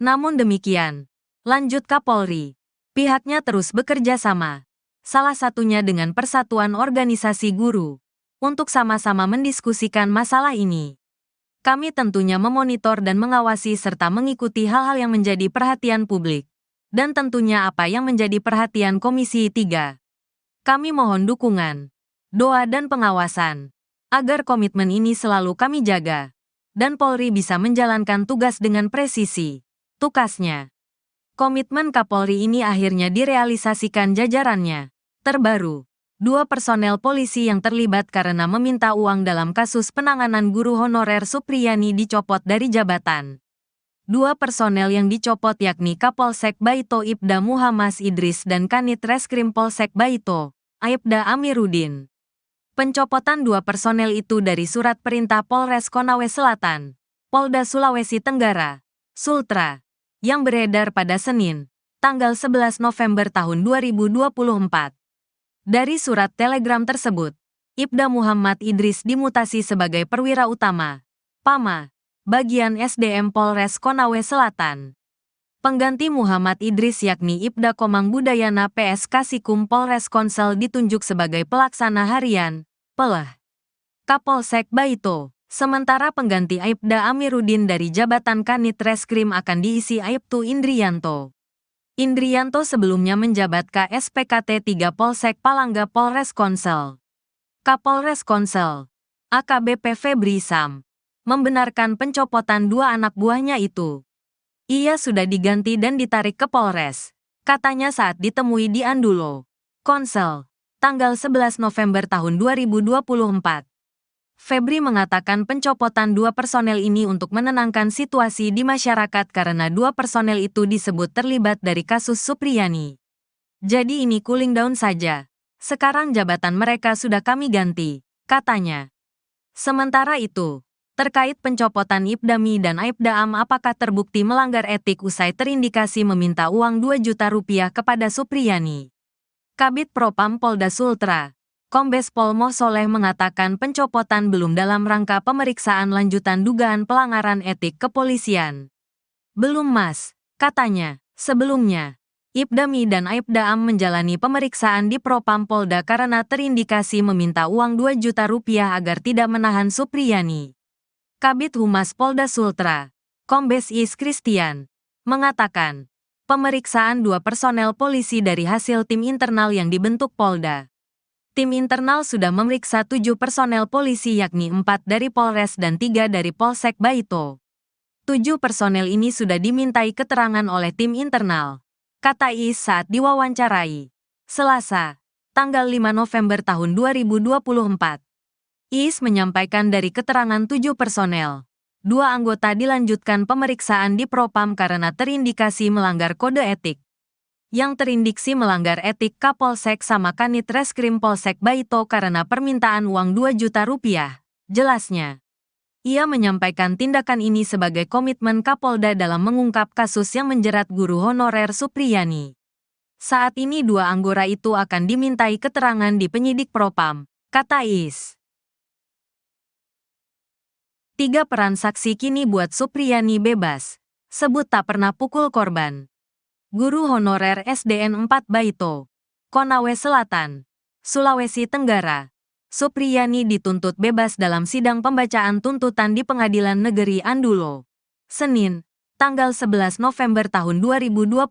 Namun demikian, lanjut Kapolri, pihaknya terus bekerja sama, salah satunya dengan Persatuan Organisasi Guru, untuk sama-sama mendiskusikan masalah ini. Kami tentunya memonitor dan mengawasi serta mengikuti hal-hal yang menjadi perhatian publik, dan tentunya apa yang menjadi perhatian Komisi 3. Kami mohon dukungan, doa dan pengawasan, agar komitmen ini selalu kami jaga, dan Polri bisa menjalankan tugas dengan presisi, tukasnya. Komitmen Kapolri ini akhirnya direalisasikan jajarannya. Terbaru, 2 personel polisi yang terlibat karena meminta uang dalam kasus penanganan guru honorer Supriyani dicopot dari jabatan. 2 personel yang dicopot yakni Kapolsek Baito Ibda Muhammad Idris dan Kanit Reskrim Polsek Baito, Aibda Amiruddin. Pencopotan 2 personel itu dari surat perintah Polres Konawe Selatan, Polda Sulawesi Tenggara, Sultra, yang beredar pada Senin, tanggal 11 November tahun 2024. Dari surat telegram tersebut, Ibda Muhammad Idris dimutasi sebagai perwira utama, PAMA, bagian SDM Polres Konawe Selatan. Pengganti Muhammad Idris yakni Ibda Komang Budayana PS Kasikum Polres Konsel ditunjuk sebagai pelaksana harian, PELH, Kapolsek Baito. Sementara pengganti Aibda Amiruddin dari jabatan Kanit Reskrim akan diisi Aibtu Indrianto. Indrianto sebelumnya menjabat KSPKT 3 Polsek Palangga Polres Konsel. Kapolres Konsel, AKBP Febri Sam, membenarkan pencopotan 2 anak buahnya itu. Ia sudah diganti dan ditarik ke Polres, katanya saat ditemui di Andulo, Konsel, tanggal 11 November tahun 2024. Febri mengatakan pencopotan 2 personel ini untuk menenangkan situasi di masyarakat karena 2 personel itu disebut terlibat dari kasus Supriyani. Jadi ini cooling down saja. Sekarang jabatan mereka sudah kami ganti, katanya. Sementara itu, terkait pencopotan Ibdami dan Aibda Am apakah terbukti melanggar etik usai terindikasi meminta uang 2 juta rupiah kepada Supriyani. Kabid Propam Polda Sultra, Kombes Pol Moh Soleh mengatakan pencopotan belum dalam rangka pemeriksaan lanjutan dugaan pelanggaran etik kepolisian. Belum Mas, katanya. Sebelumnya, Ibdami dan Aibda Am menjalani pemeriksaan di Propam Polda karena terindikasi meminta uang 2 juta rupiah agar tidak menahan Supriyani. Kabid Humas Polda Sultra, Kombes Is Christian, mengatakan, pemeriksaan 2 personel polisi dari hasil tim internal yang dibentuk Polda. Tim internal sudah memeriksa 7 personel polisi yakni 4 dari Polres dan 3 dari Polsek Baito. 7 personel ini sudah dimintai keterangan oleh tim internal, kata Is saat diwawancarai Selasa, tanggal 5 November tahun 2024. Is menyampaikan dari keterangan 7 personel, 2 anggota dilanjutkan pemeriksaan di Propam karena terindikasi melanggar kode etik. Yang terindiksi melanggar etik Kapolsek sama Kanit Reskrim Polsek Baito karena permintaan uang 2 juta rupiah, jelasnya. Ia menyampaikan tindakan ini sebagai komitmen Kapolda dalam mengungkap kasus yang menjerat guru honorer Supriyani. Saat ini 2 anggota itu akan dimintai keterangan di penyidik Propam, kata Is. 3 peran saksi kini buat Supriyani bebas, sebut tak pernah pukul korban. Guru honorer SDN 4 Baito, Konawe Selatan, Sulawesi Tenggara. Supriyani dituntut bebas dalam sidang pembacaan tuntutan di Pengadilan Negeri Andulo, Senin, tanggal 11 November tahun 2024.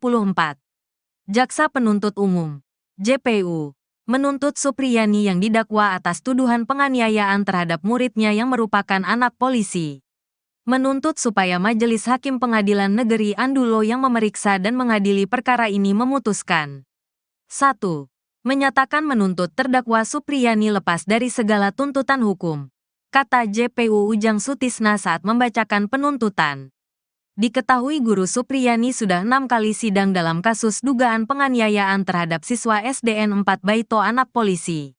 Jaksa Penuntut Umum, JPU, menuntut Supriyani yang didakwa atas tuduhan penganiayaan terhadap muridnya yang merupakan anak polisi. Menuntut supaya Majelis Hakim Pengadilan Negeri Andulo yang memeriksa dan mengadili perkara ini memutuskan. 1. Menyatakan menuntut terdakwa Supriyani lepas dari segala tuntutan hukum, kata JPU Ujang Sutisna saat membacakan penuntutan. Diketahui guru Supriyani sudah 6 kali sidang dalam kasus dugaan penganiayaan terhadap siswa SDN 4 Baito anak polisi.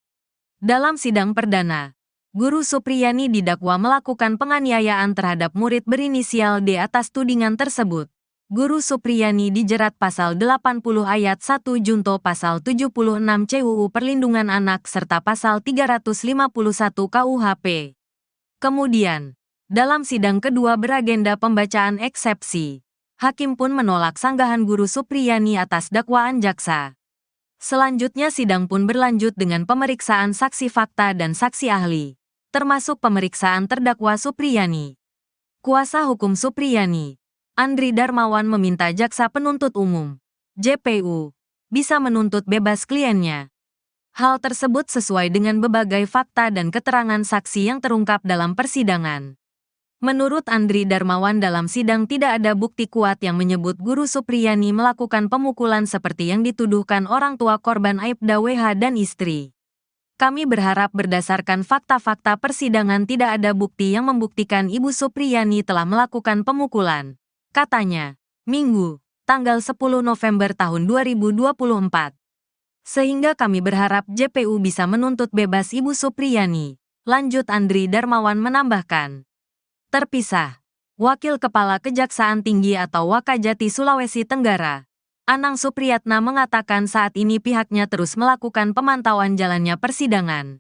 Dalam sidang perdana, guru Supriyani didakwa melakukan penganiayaan terhadap murid berinisial D atas tudingan tersebut. Guru Supriyani dijerat pasal 80 ayat 1 junto pasal 76 CUU Perlindungan Anak serta pasal 351 KUHP. Kemudian, dalam sidang kedua beragenda pembacaan eksepsi, hakim pun menolak sanggahan guru Supriyani atas dakwaan jaksa. Selanjutnya sidang pun berlanjut dengan pemeriksaan saksi fakta dan saksi ahli, termasuk pemeriksaan terdakwa Supriyani. Kuasa hukum Supriyani, Andri Darmawan meminta jaksa penuntut umum, JPU, bisa menuntut bebas kliennya. Hal tersebut sesuai dengan berbagai fakta dan keterangan saksi yang terungkap dalam persidangan. Menurut Andri Darmawan dalam sidang tidak ada bukti kuat yang menyebut guru Supriyani melakukan pemukulan seperti yang dituduhkan orang tua korban Aibda WH dan istri. Kami berharap berdasarkan fakta-fakta persidangan tidak ada bukti yang membuktikan Ibu Supriyani telah melakukan pemukulan, katanya, Minggu, tanggal 10 November tahun 2024. Sehingga kami berharap JPU bisa menuntut bebas Ibu Supriyani, lanjut Andri Darmawan menambahkan. Terpisah, Wakil Kepala Kejaksaan Tinggi atau Wakajati Sulawesi Tenggara, Anang Supriyatna mengatakan saat ini pihaknya terus melakukan pemantauan jalannya persidangan.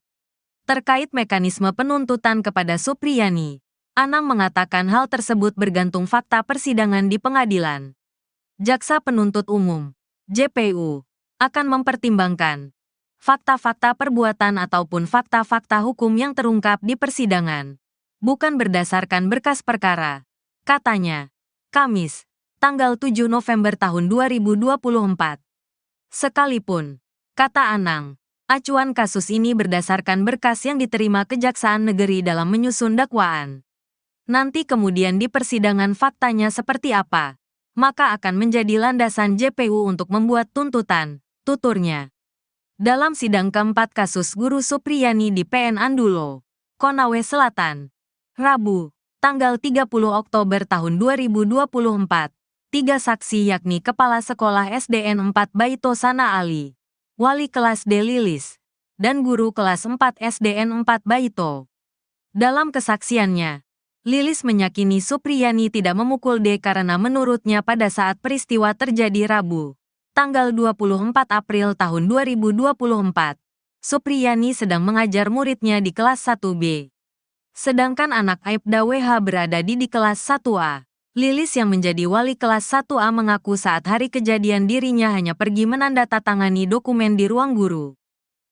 Terkait mekanisme penuntutan kepada Supriyani, Anang mengatakan hal tersebut bergantung fakta persidangan di pengadilan. Jaksa Penuntut Umum, JPU, akan mempertimbangkan fakta-fakta perbuatan ataupun fakta-fakta hukum yang terungkap di persidangan, bukan berdasarkan berkas perkara, katanya. Kamis, tanggal 7 November tahun 2024. Sekalipun, kata Anang, acuan kasus ini berdasarkan berkas yang diterima Kejaksaan Negeri dalam menyusun dakwaan. Nanti kemudian di persidangan faktanya seperti apa, maka akan menjadi landasan JPU untuk membuat tuntutan, tuturnya. Dalam sidang keempat kasus guru Supriyani di PN Andulo, Konawe Selatan, Rabu, tanggal 30 Oktober tahun 2024, 3 saksi yakni Kepala Sekolah SDN 4 Baito Sana Ali, Wali kelas D Lilis, dan guru kelas 4 SDN 4 Baito. Dalam kesaksiannya, Lilis meyakini Supriyani tidak memukul D karena menurutnya pada saat peristiwa terjadi Rabu, tanggal 24 April tahun 2024, Supriyani sedang mengajar muridnya di kelas 1B. Sedangkan anak Aibda WH berada di kelas 1A. Lilis yang menjadi wali kelas 1A mengaku saat hari kejadian dirinya hanya pergi menandatangani dokumen di ruang guru.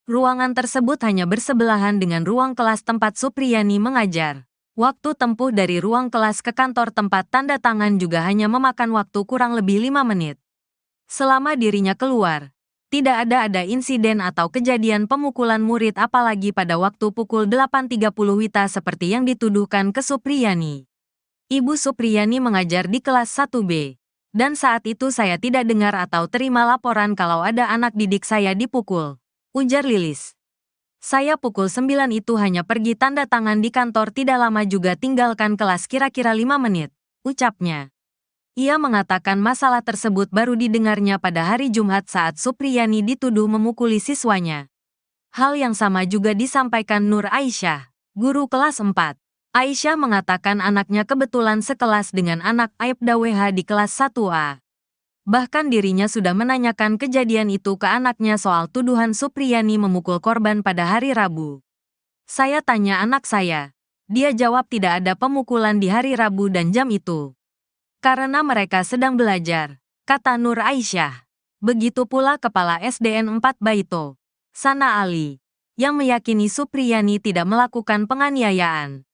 Ruangan tersebut hanya bersebelahan dengan ruang kelas tempat Supriyani mengajar. Waktu tempuh dari ruang kelas ke kantor tempat tanda tangan juga hanya memakan waktu kurang lebih 5 menit. Selama dirinya keluar, tidak ada insiden atau kejadian pemukulan murid apalagi pada waktu pukul 8.30 WITA seperti yang dituduhkan ke Supriyani. Ibu Supriyani mengajar di kelas 1B, dan saat itu saya tidak dengar atau terima laporan kalau ada anak didik saya dipukul, ujar Lilis. Saya pukul 9 itu hanya pergi tanda tangan di kantor tidak lama juga tinggalkan kelas kira-kira 5 menit, ucapnya. Ia mengatakan masalah tersebut baru didengarnya pada hari Jumat saat Supriyani dituduh memukuli siswanya. Hal yang sama juga disampaikan Nur Aisyah, guru kelas 4. Aisyah mengatakan anaknya kebetulan sekelas dengan anak Aibda WH di kelas 1A. Bahkan dirinya sudah menanyakan kejadian itu ke anaknya soal tuduhan Supriyani memukul korban pada hari Rabu. Saya tanya anak saya. Dia jawab tidak ada pemukulan di hari Rabu dan jam itu. Karena mereka sedang belajar, kata Nur Aisyah. Begitu pula Kepala SDN 4 Baito, Sana Ali, yang meyakini Supriyani tidak melakukan penganiayaan.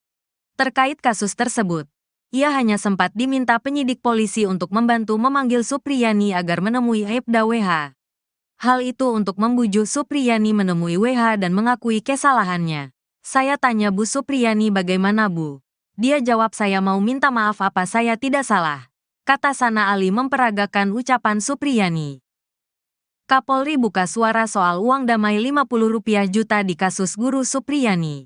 Terkait kasus tersebut, ia hanya sempat diminta penyidik polisi untuk membantu memanggil Supriyani agar menemui Aibda WH. Hal itu untuk membujuk Supriyani menemui WH dan mengakui kesalahannya. Saya tanya Bu Supriyani bagaimana Bu? Dia jawab saya mau minta maaf apa saya tidak salah. Kata Sana Ali memperagakan ucapan Supriyani. Kapolri buka suara soal uang damai Rp50 juta di kasus guru Supriyani.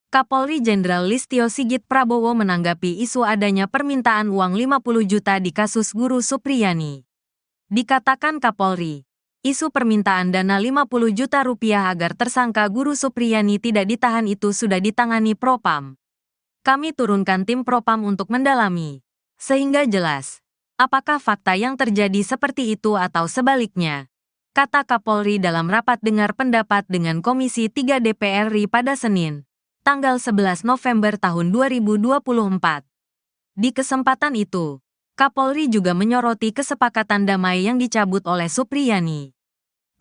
Kapolri Jenderal Listio Sigit Prabowo menanggapi isu adanya permintaan uang 50 juta di kasus guru Supriyani. Dikatakan Kapolri, isu permintaan dana 50 juta rupiah agar tersangka guru Supriyani tidak ditahan itu sudah ditangani Propam. Kami turunkan tim Propam untuk mendalami, sehingga jelas, apakah fakta yang terjadi seperti itu atau sebaliknya, kata Kapolri dalam rapat dengar pendapat dengan Komisi 3 DPR RI pada Senin, tanggal 11 November tahun 2024. Di kesempatan itu, Kapolri juga menyoroti kesepakatan damai yang dicabut oleh Supriyani.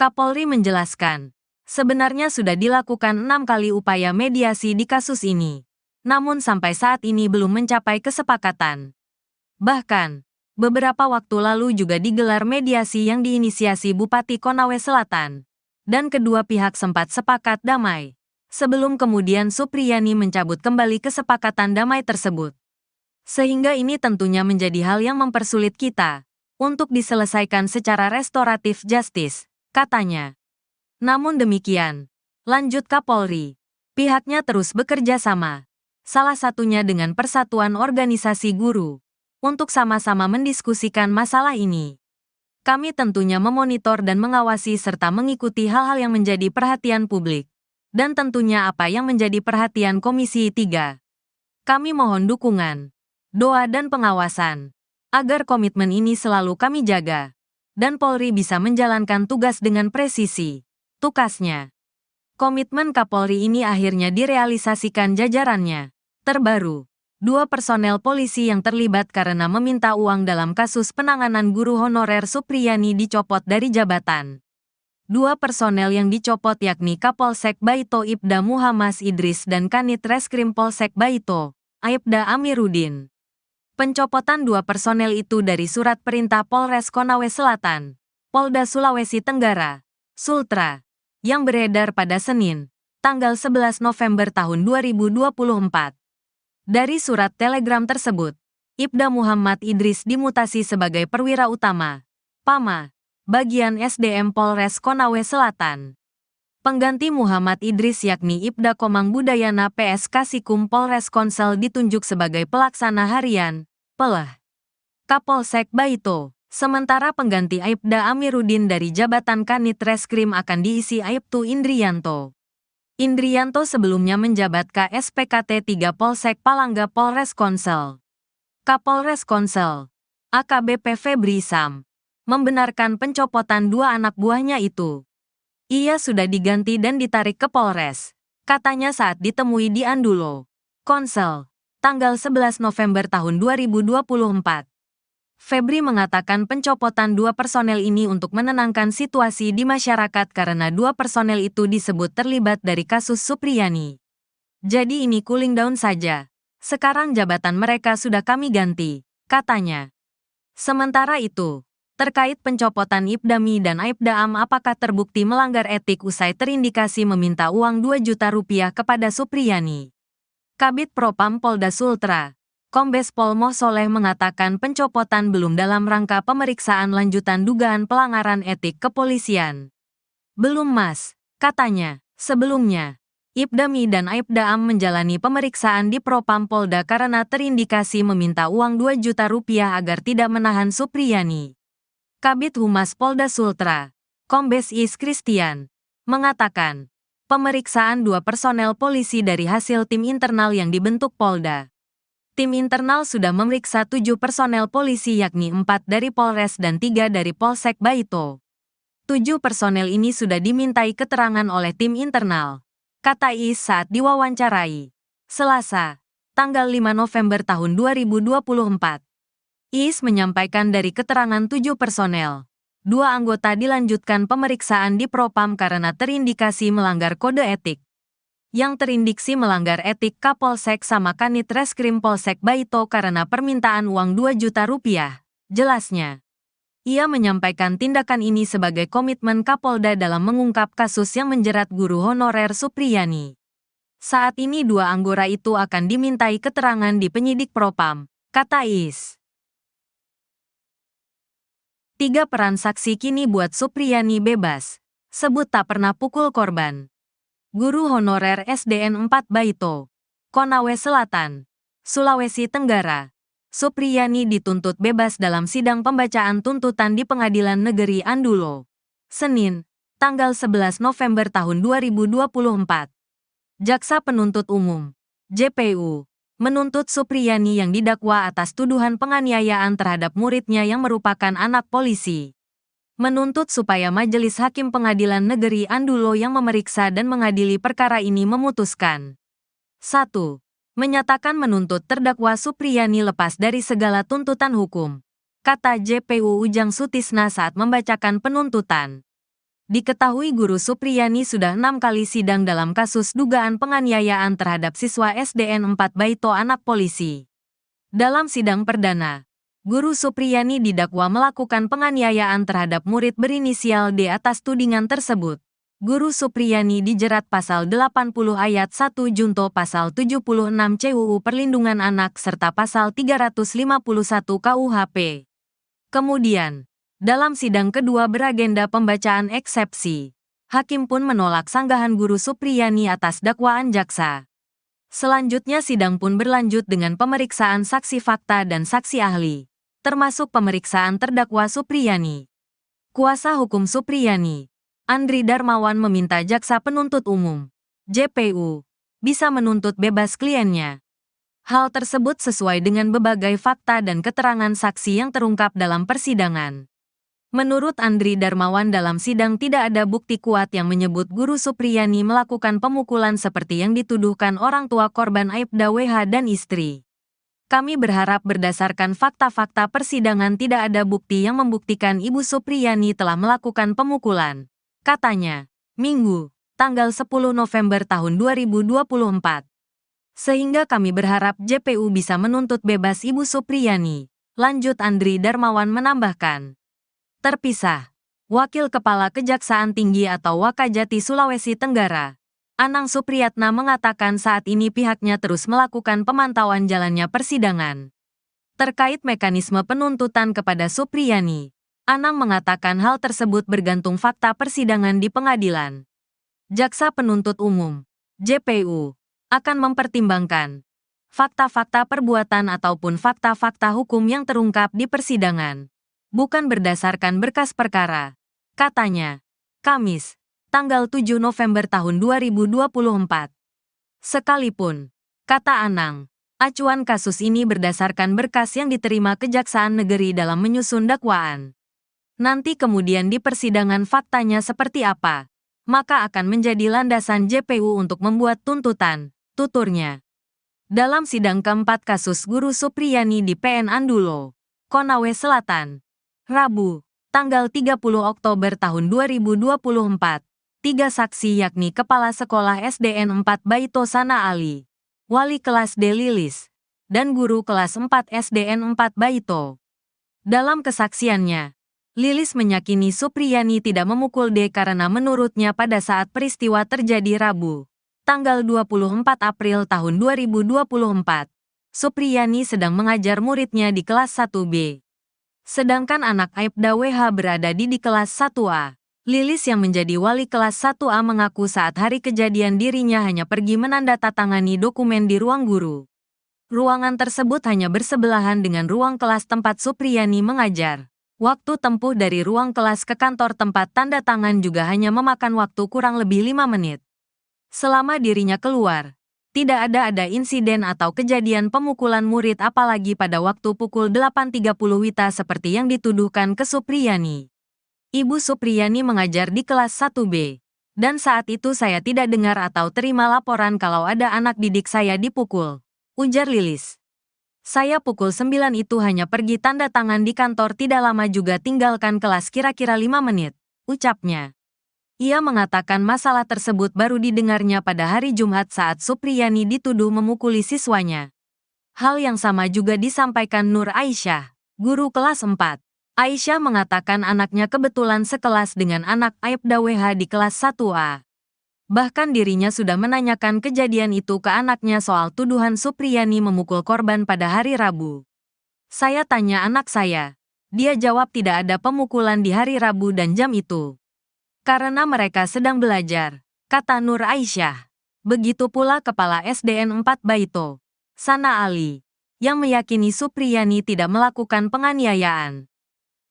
Kapolri menjelaskan, sebenarnya sudah dilakukan 6 kali upaya mediasi di kasus ini, namun sampai saat ini belum mencapai kesepakatan. Bahkan, beberapa waktu lalu juga digelar mediasi yang diinisiasi Bupati Konawe Selatan, dan kedua pihak sempat sepakat damai. Sebelum kemudian Supriyani mencabut kembali kesepakatan damai tersebut. Sehingga ini tentunya menjadi hal yang mempersulit kita untuk diselesaikan secara restoratif justice, katanya. Namun demikian, lanjut Kapolri, pihaknya terus bekerja sama, salah satunya dengan Persatuan Organisasi Guru, untuk sama-sama mendiskusikan masalah ini. Kami tentunya memonitor dan mengawasi serta mengikuti hal-hal yang menjadi perhatian publik. Dan tentunya apa yang menjadi perhatian Komisi 3. Kami mohon dukungan, doa dan pengawasan, agar komitmen ini selalu kami jaga, dan Polri bisa menjalankan tugas dengan presisi, tukasnya. Komitmen Kapolri ini akhirnya direalisasikan jajarannya. Terbaru, 2 personel polisi yang terlibat karena meminta uang dalam kasus penanganan guru honorer Supriyani dicopot dari jabatan. 2 personel yang dicopot yakni Kapolsek Baito Ibda Muhammad Idris dan Kanit Reskrim Polsek Baito, Aibda Amiruddin. Pencopotan 2 personel itu dari surat perintah Polres Konawe Selatan, Polda Sulawesi Tenggara, Sultra, yang beredar pada Senin, tanggal 11 November tahun 2024. Dari surat telegram tersebut, Ibda Muhammad Idris dimutasi sebagai perwira utama, PAMA, bagian SDM Polres Konawe Selatan. Pengganti Muhammad Idris yakni Ibda Komang Budayana PS Kasikum Polres Konsel ditunjuk sebagai pelaksana harian, PELH, Kapolsek Baito. Sementara pengganti Aibda Amiruddin dari jabatan Kanit Reskrim akan diisi Aibtu Indrianto. Indrianto sebelumnya menjabat KSPKT 3 Polsek Palangga Polres Konsel. Kapolres Konsel, AKBP Febri Sam, membenarkan pencopotan 2 anak buahnya itu. Ia sudah diganti dan ditarik ke Polres, katanya saat ditemui di Andulo, Konsel, tanggal 11 November tahun 2024. Febri mengatakan pencopotan 2 personel ini untuk menenangkan situasi di masyarakat karena 2 personel itu disebut terlibat dari kasus Supriyani. Jadi ini cooling down saja. Sekarang jabatan mereka sudah kami ganti, katanya. Sementara itu, terkait pencopotan Ibdami dan Aibda Am apakah terbukti melanggar etik usai terindikasi meminta uang 2 juta rupiah kepada Supriyani. Kabid Propam Polda Sultra, Kombes Pol Moh Soleh mengatakan pencopotan belum dalam rangka pemeriksaan lanjutan dugaan pelanggaran etik kepolisian. Belum Mas, katanya. Sebelumnya, Ibdami dan Aibda Am menjalani pemeriksaan di Propam Polda karena terindikasi meminta uang 2 juta rupiah agar tidak menahan Supriyani. Kabid Humas Polda Sultra, Kombes Is Christian, mengatakan, pemeriksaan 2 personel polisi dari hasil tim internal yang dibentuk Polda. Tim internal sudah memeriksa 7 personel polisi yakni 4 dari Polres dan 3 dari Polsek Baito. 7 personel ini sudah dimintai keterangan oleh tim internal, kata Is saat diwawancarai, Selasa, tanggal 5 November tahun 2024. Is menyampaikan dari keterangan 7 personel, Dua anggota dilanjutkan pemeriksaan di Propam karena terindikasi melanggar kode etik. Yang terindiksi melanggar etik Kapolsek sama Kanit Reskrim Polsek Baito karena permintaan uang 2 juta rupiah. Jelasnya, ia menyampaikan tindakan ini sebagai komitmen Kapolda dalam mengungkap kasus yang menjerat guru honorer Supriyani. Saat ini dua anggota itu akan dimintai keterangan di penyidik Propam, kata Is. 3 peran saksi kini buat Supriyani bebas. Sebut tak pernah pukul korban. Guru honorer SDN 4 Baito, Konawe Selatan, Sulawesi Tenggara. Supriyani dituntut bebas dalam sidang pembacaan tuntutan di Pengadilan Negeri Andulo. Senin, tanggal 11 November tahun 2024. Jaksa Penuntut Umum, JPU, menuntut Supriyani yang didakwa atas tuduhan penganiayaan terhadap muridnya yang merupakan anak polisi. Menuntut supaya Majelis Hakim Pengadilan Negeri Andulo yang memeriksa dan mengadili perkara ini memutuskan. 1. Menyatakan menuntut terdakwa Supriyani lepas dari segala tuntutan hukum, kata JPU Ujang Sutisna saat membacakan penuntutan. Diketahui guru Supriyani sudah 6 kali sidang dalam kasus dugaan penganiayaan terhadap siswa SDN 4 Baito anak polisi. Dalam sidang perdana, guru Supriyani didakwa melakukan penganiayaan terhadap murid berinisial D atas tudingan tersebut. Guru Supriyani dijerat pasal 80 ayat 1 junto pasal 76 CUU Perlindungan Anak serta pasal 351 KUHP. Kemudian, dalam sidang kedua beragenda pembacaan eksepsi, hakim pun menolak sanggahan guru Supriyani atas dakwaan jaksa. Selanjutnya sidang pun berlanjut dengan pemeriksaan saksi fakta dan saksi ahli, termasuk pemeriksaan terdakwa Supriyani. Kuasa hukum Supriyani, Andri Darmawan meminta jaksa penuntut umum, JPU, bisa menuntut bebas kliennya. Hal tersebut sesuai dengan berbagai fakta dan keterangan saksi yang terungkap dalam persidangan. Menurut Andri Darmawan dalam sidang tidak ada bukti kuat yang menyebut guru Supriyani melakukan pemukulan seperti yang dituduhkan orang tua korban Aibda WH dan istri. Kami berharap berdasarkan fakta-fakta persidangan tidak ada bukti yang membuktikan Ibu Supriyani telah melakukan pemukulan, katanya, Minggu, tanggal 10 November tahun 2024. Sehingga kami berharap JPU bisa menuntut bebas Ibu Supriyani, lanjut Andri Darmawan menambahkan. Terpisah, Wakil Kepala Kejaksaan Tinggi atau Wakajati Sulawesi Tenggara, Anang Supriyatna mengatakan saat ini pihaknya terus melakukan pemantauan jalannya persidangan. Terkait mekanisme penuntutan kepada Supriyani, Anang mengatakan hal tersebut bergantung fakta persidangan di pengadilan. Jaksa Penuntut Umum, JPU, akan mempertimbangkan fakta-fakta perbuatan ataupun fakta-fakta hukum yang terungkap di persidangan, bukan berdasarkan berkas perkara, katanya. Kamis, tanggal 7 November tahun 2024. Sekalipun, kata Anang, acuan kasus ini berdasarkan berkas yang diterima Kejaksaan Negeri dalam menyusun dakwaan. Nanti kemudian di persidangan faktanya seperti apa, maka akan menjadi landasan JPU untuk membuat tuntutan, tuturnya. Dalam sidang keempat kasus guru Supriyani di PN Andulo, Konawe Selatan, Rabu, tanggal 30 Oktober tahun 2024, 3 saksi yakni Kepala Sekolah SDN 4 Baito Sana Ali, Wali Kelas D Lilis, dan Guru Kelas 4 SDN 4 Baito. Dalam kesaksiannya, Lilis meyakini Supriyani tidak memukul D karena menurutnya pada saat peristiwa terjadi Rabu, tanggal 24 April tahun 2024, Supriyani sedang mengajar muridnya di kelas 1B. Sedangkan anak Aibda WH berada di kelas 1A. Lilis yang menjadi wali kelas 1A mengaku saat hari kejadian dirinya hanya pergi menandatangani dokumen di ruang guru. Ruangan tersebut hanya bersebelahan dengan ruang kelas tempat Supriyani mengajar. Waktu tempuh dari ruang kelas ke kantor tempat tanda tangan juga hanya memakan waktu kurang lebih 5 menit. Selama dirinya keluar, tidak ada insiden atau kejadian pemukulan murid apalagi pada waktu pukul 8.30 WITA seperti yang dituduhkan ke Supriyani. Ibu Supriyani mengajar di kelas 1B, dan saat itu saya tidak dengar atau terima laporan kalau ada anak didik saya dipukul, ujar Lilis. Saya pukul 9 itu hanya pergi tanda tangan di kantor, tidak lama juga tinggalkan kelas, kira-kira 5 menit, ucapnya. Ia mengatakan masalah tersebut baru didengarnya pada hari Jumat saat Supriyani dituduh memukuli siswanya. Hal yang sama juga disampaikan Nur Aisyah, guru kelas 4. Aisyah mengatakan anaknya kebetulan sekelas dengan anak Aibda WH di kelas 1A. Bahkan dirinya sudah menanyakan kejadian itu ke anaknya soal tuduhan Supriyani memukul korban pada hari Rabu. Saya tanya anak saya. Dia jawab tidak ada pemukulan di hari Rabu dan jam itu. Karena mereka sedang belajar, kata Nur Aisyah. Begitu pula Kepala SDN 4 Baito, Sana Ali, yang meyakini Supriyani tidak melakukan penganiayaan.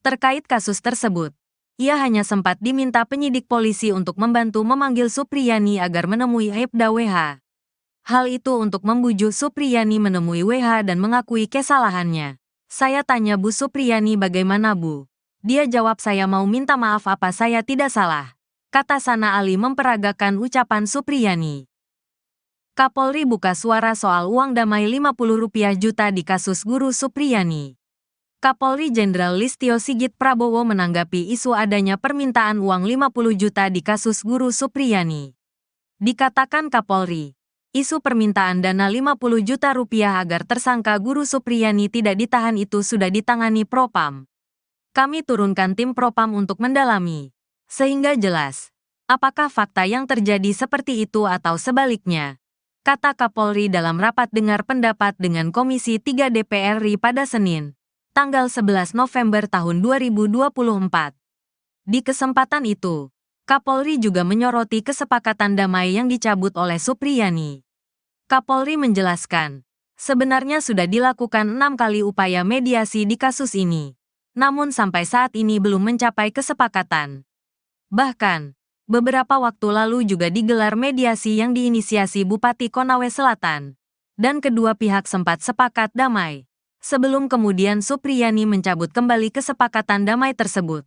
Terkait kasus tersebut, ia hanya sempat diminta penyidik polisi untuk membantu memanggil Supriyani agar menemui Aibda WH. Hal itu untuk membujuk Supriyani menemui WH dan mengakui kesalahannya. Saya tanya Bu Supriyani bagaimana Bu? Dia jawab saya mau minta maaf apa saya tidak salah. Kata Sana Ali memperagakan ucapan Supriyani. Kapolri buka suara soal uang damai Rp50 juta di kasus guru Supriyani. Kapolri Jenderal Listio Sigit Prabowo menanggapi isu adanya permintaan uang 50 juta di kasus guru Supriyani. Dikatakan Kapolri, isu permintaan dana 50 juta rupiah agar tersangka guru Supriyani tidak ditahan itu sudah ditangani Propam. Kami turunkan tim Propam untuk mendalami, sehingga jelas, apakah fakta yang terjadi seperti itu atau sebaliknya, kata Kapolri dalam rapat dengar pendapat dengan Komisi 3 DPR RI pada Senin, tanggal 11 November tahun 2024. Di kesempatan itu, Kapolri juga menyoroti kesepakatan damai yang dicabut oleh Supriyani. Kapolri menjelaskan, sebenarnya sudah dilakukan 6 kali upaya mediasi di kasus ini, namun sampai saat ini belum mencapai kesepakatan. Bahkan, beberapa waktu lalu juga digelar mediasi yang diinisiasi Bupati Konawe Selatan, dan kedua pihak sempat sepakat damai. Sebelum kemudian Supriyani mencabut kembali kesepakatan damai tersebut.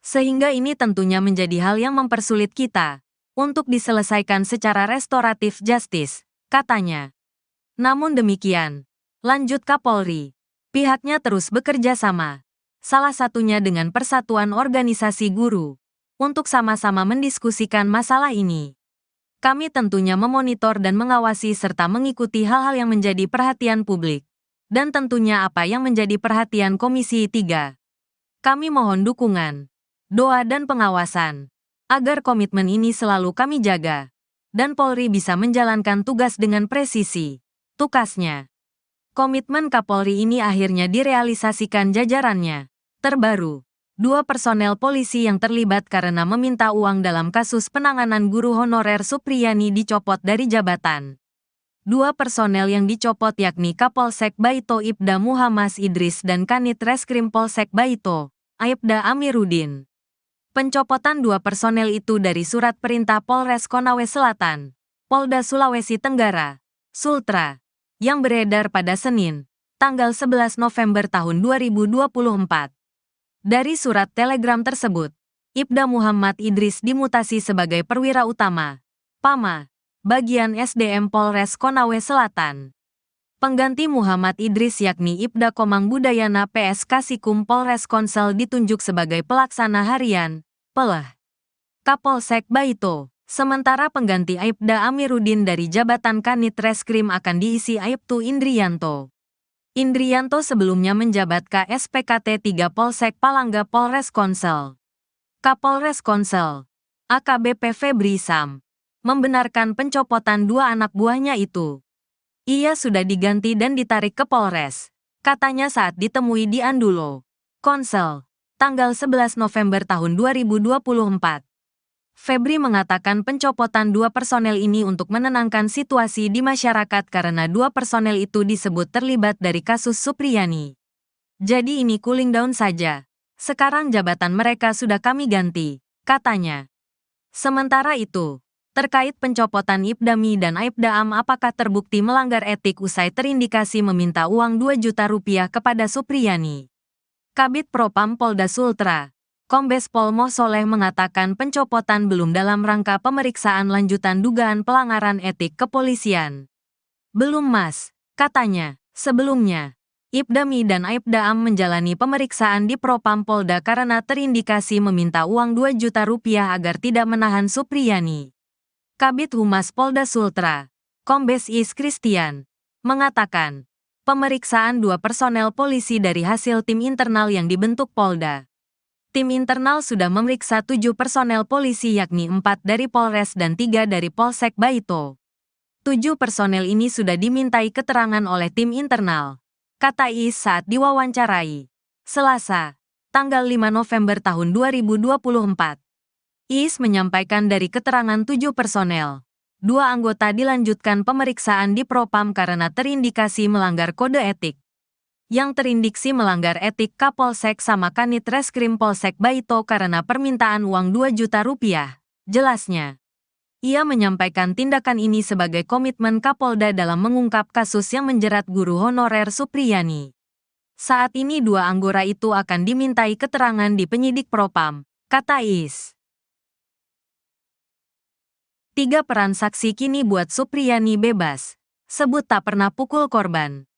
Sehingga ini tentunya menjadi hal yang mempersulit kita untuk diselesaikan secara restoratif justice, katanya. Namun demikian, lanjut Kapolri, pihaknya terus bekerja sama, salah satunya dengan Persatuan Organisasi Guru, untuk sama-sama mendiskusikan masalah ini. Kami tentunya memonitor dan mengawasi serta mengikuti hal-hal yang menjadi perhatian publik. Dan tentunya apa yang menjadi perhatian Komisi 3. Kami mohon dukungan, doa dan pengawasan, agar komitmen ini selalu kami jaga, dan Polri bisa menjalankan tugas dengan presisi, tukasnya. Komitmen Kapolri ini akhirnya direalisasikan jajarannya. Terbaru, 2 personel polisi yang terlibat karena meminta uang dalam kasus penanganan guru honorer Supriyani dicopot dari jabatan. 2 personel yang dicopot yakni Kapolsek Baito Ibda Muhammad Idris dan Kanit Reskrim Polsek Baito, Aibda Amiruddin. Pencopotan 2 personel itu dari surat perintah Polres Konawe Selatan, Polda Sulawesi Tenggara, Sultra, yang beredar pada Senin, tanggal 11 November tahun 2024. Dari surat telegram tersebut, Ibda Muhammad Idris dimutasi sebagai perwira utama, PAMA, bagian SDM Polres Konawe Selatan. Pengganti Muhammad Idris yakni Ibda Komang Budayana PS Kasikum Polres Konsel ditunjuk sebagai pelaksana harian, PELH, Kapolsek Baito. Sementara pengganti Aibda Amiruddin dari jabatan Kanit Reskrim akan diisi Aibtu Indrianto. Indrianto sebelumnya menjabat KSPKT 3 Polsek Palangga Polres Konsel. Kapolres Konsel, AKBP Febri Sam, membenarkan pencopotan 2 anak buahnya itu. Ia sudah diganti dan ditarik ke Polres, katanya saat ditemui di Andulo, Konsel, tanggal 11 November tahun 2024. Febri mengatakan pencopotan 2 personel ini untuk menenangkan situasi di masyarakat karena 2 personel itu disebut terlibat dari kasus Supriyani. Jadi ini cooling down saja. Sekarang jabatan mereka sudah kami ganti, katanya. Sementara itu, terkait pencopotan Ibdami dan Aibda Am apakah terbukti melanggar etik usai terindikasi meminta uang 2 juta rupiah kepada Supriyani. Kabid Propam Polda Sultra, Kombes Pol Moh Soleh mengatakan pencopotan belum dalam rangka pemeriksaan lanjutan dugaan pelanggaran etik kepolisian. Belum Mas, katanya. Sebelumnya, Ibdami dan Aibda Am menjalani pemeriksaan di Propam Polda karena terindikasi meminta uang 2 juta rupiah agar tidak menahan Supriyani. Kabid Humas Polda Sultra, Kombes Is Christian, mengatakan, pemeriksaan 2 personel polisi dari hasil tim internal yang dibentuk Polda. Tim internal sudah memeriksa 7 personel polisi yakni 4 dari Polres dan 3 dari Polsek Baito. 7 personel ini sudah dimintai keterangan oleh tim internal, kata Is saat diwawancarai Selasa, tanggal 5 November tahun 2024. Is menyampaikan dari keterangan 7 personel, 2 anggota dilanjutkan pemeriksaan di Propam karena terindikasi melanggar kode etik. Yang terindiksi melanggar etik Kapolsek sama Kanit Reskrim Polsek Baito karena permintaan uang 2 juta rupiah, jelasnya. Ia menyampaikan tindakan ini sebagai komitmen Kapolda dalam mengungkap kasus yang menjerat guru honorer Supriyani. Saat ini 2 anggota itu akan dimintai keterangan di penyidik Propam, kata Is. 3 peran saksi kini buat Supriyani bebas, sebut tak pernah pukul korban.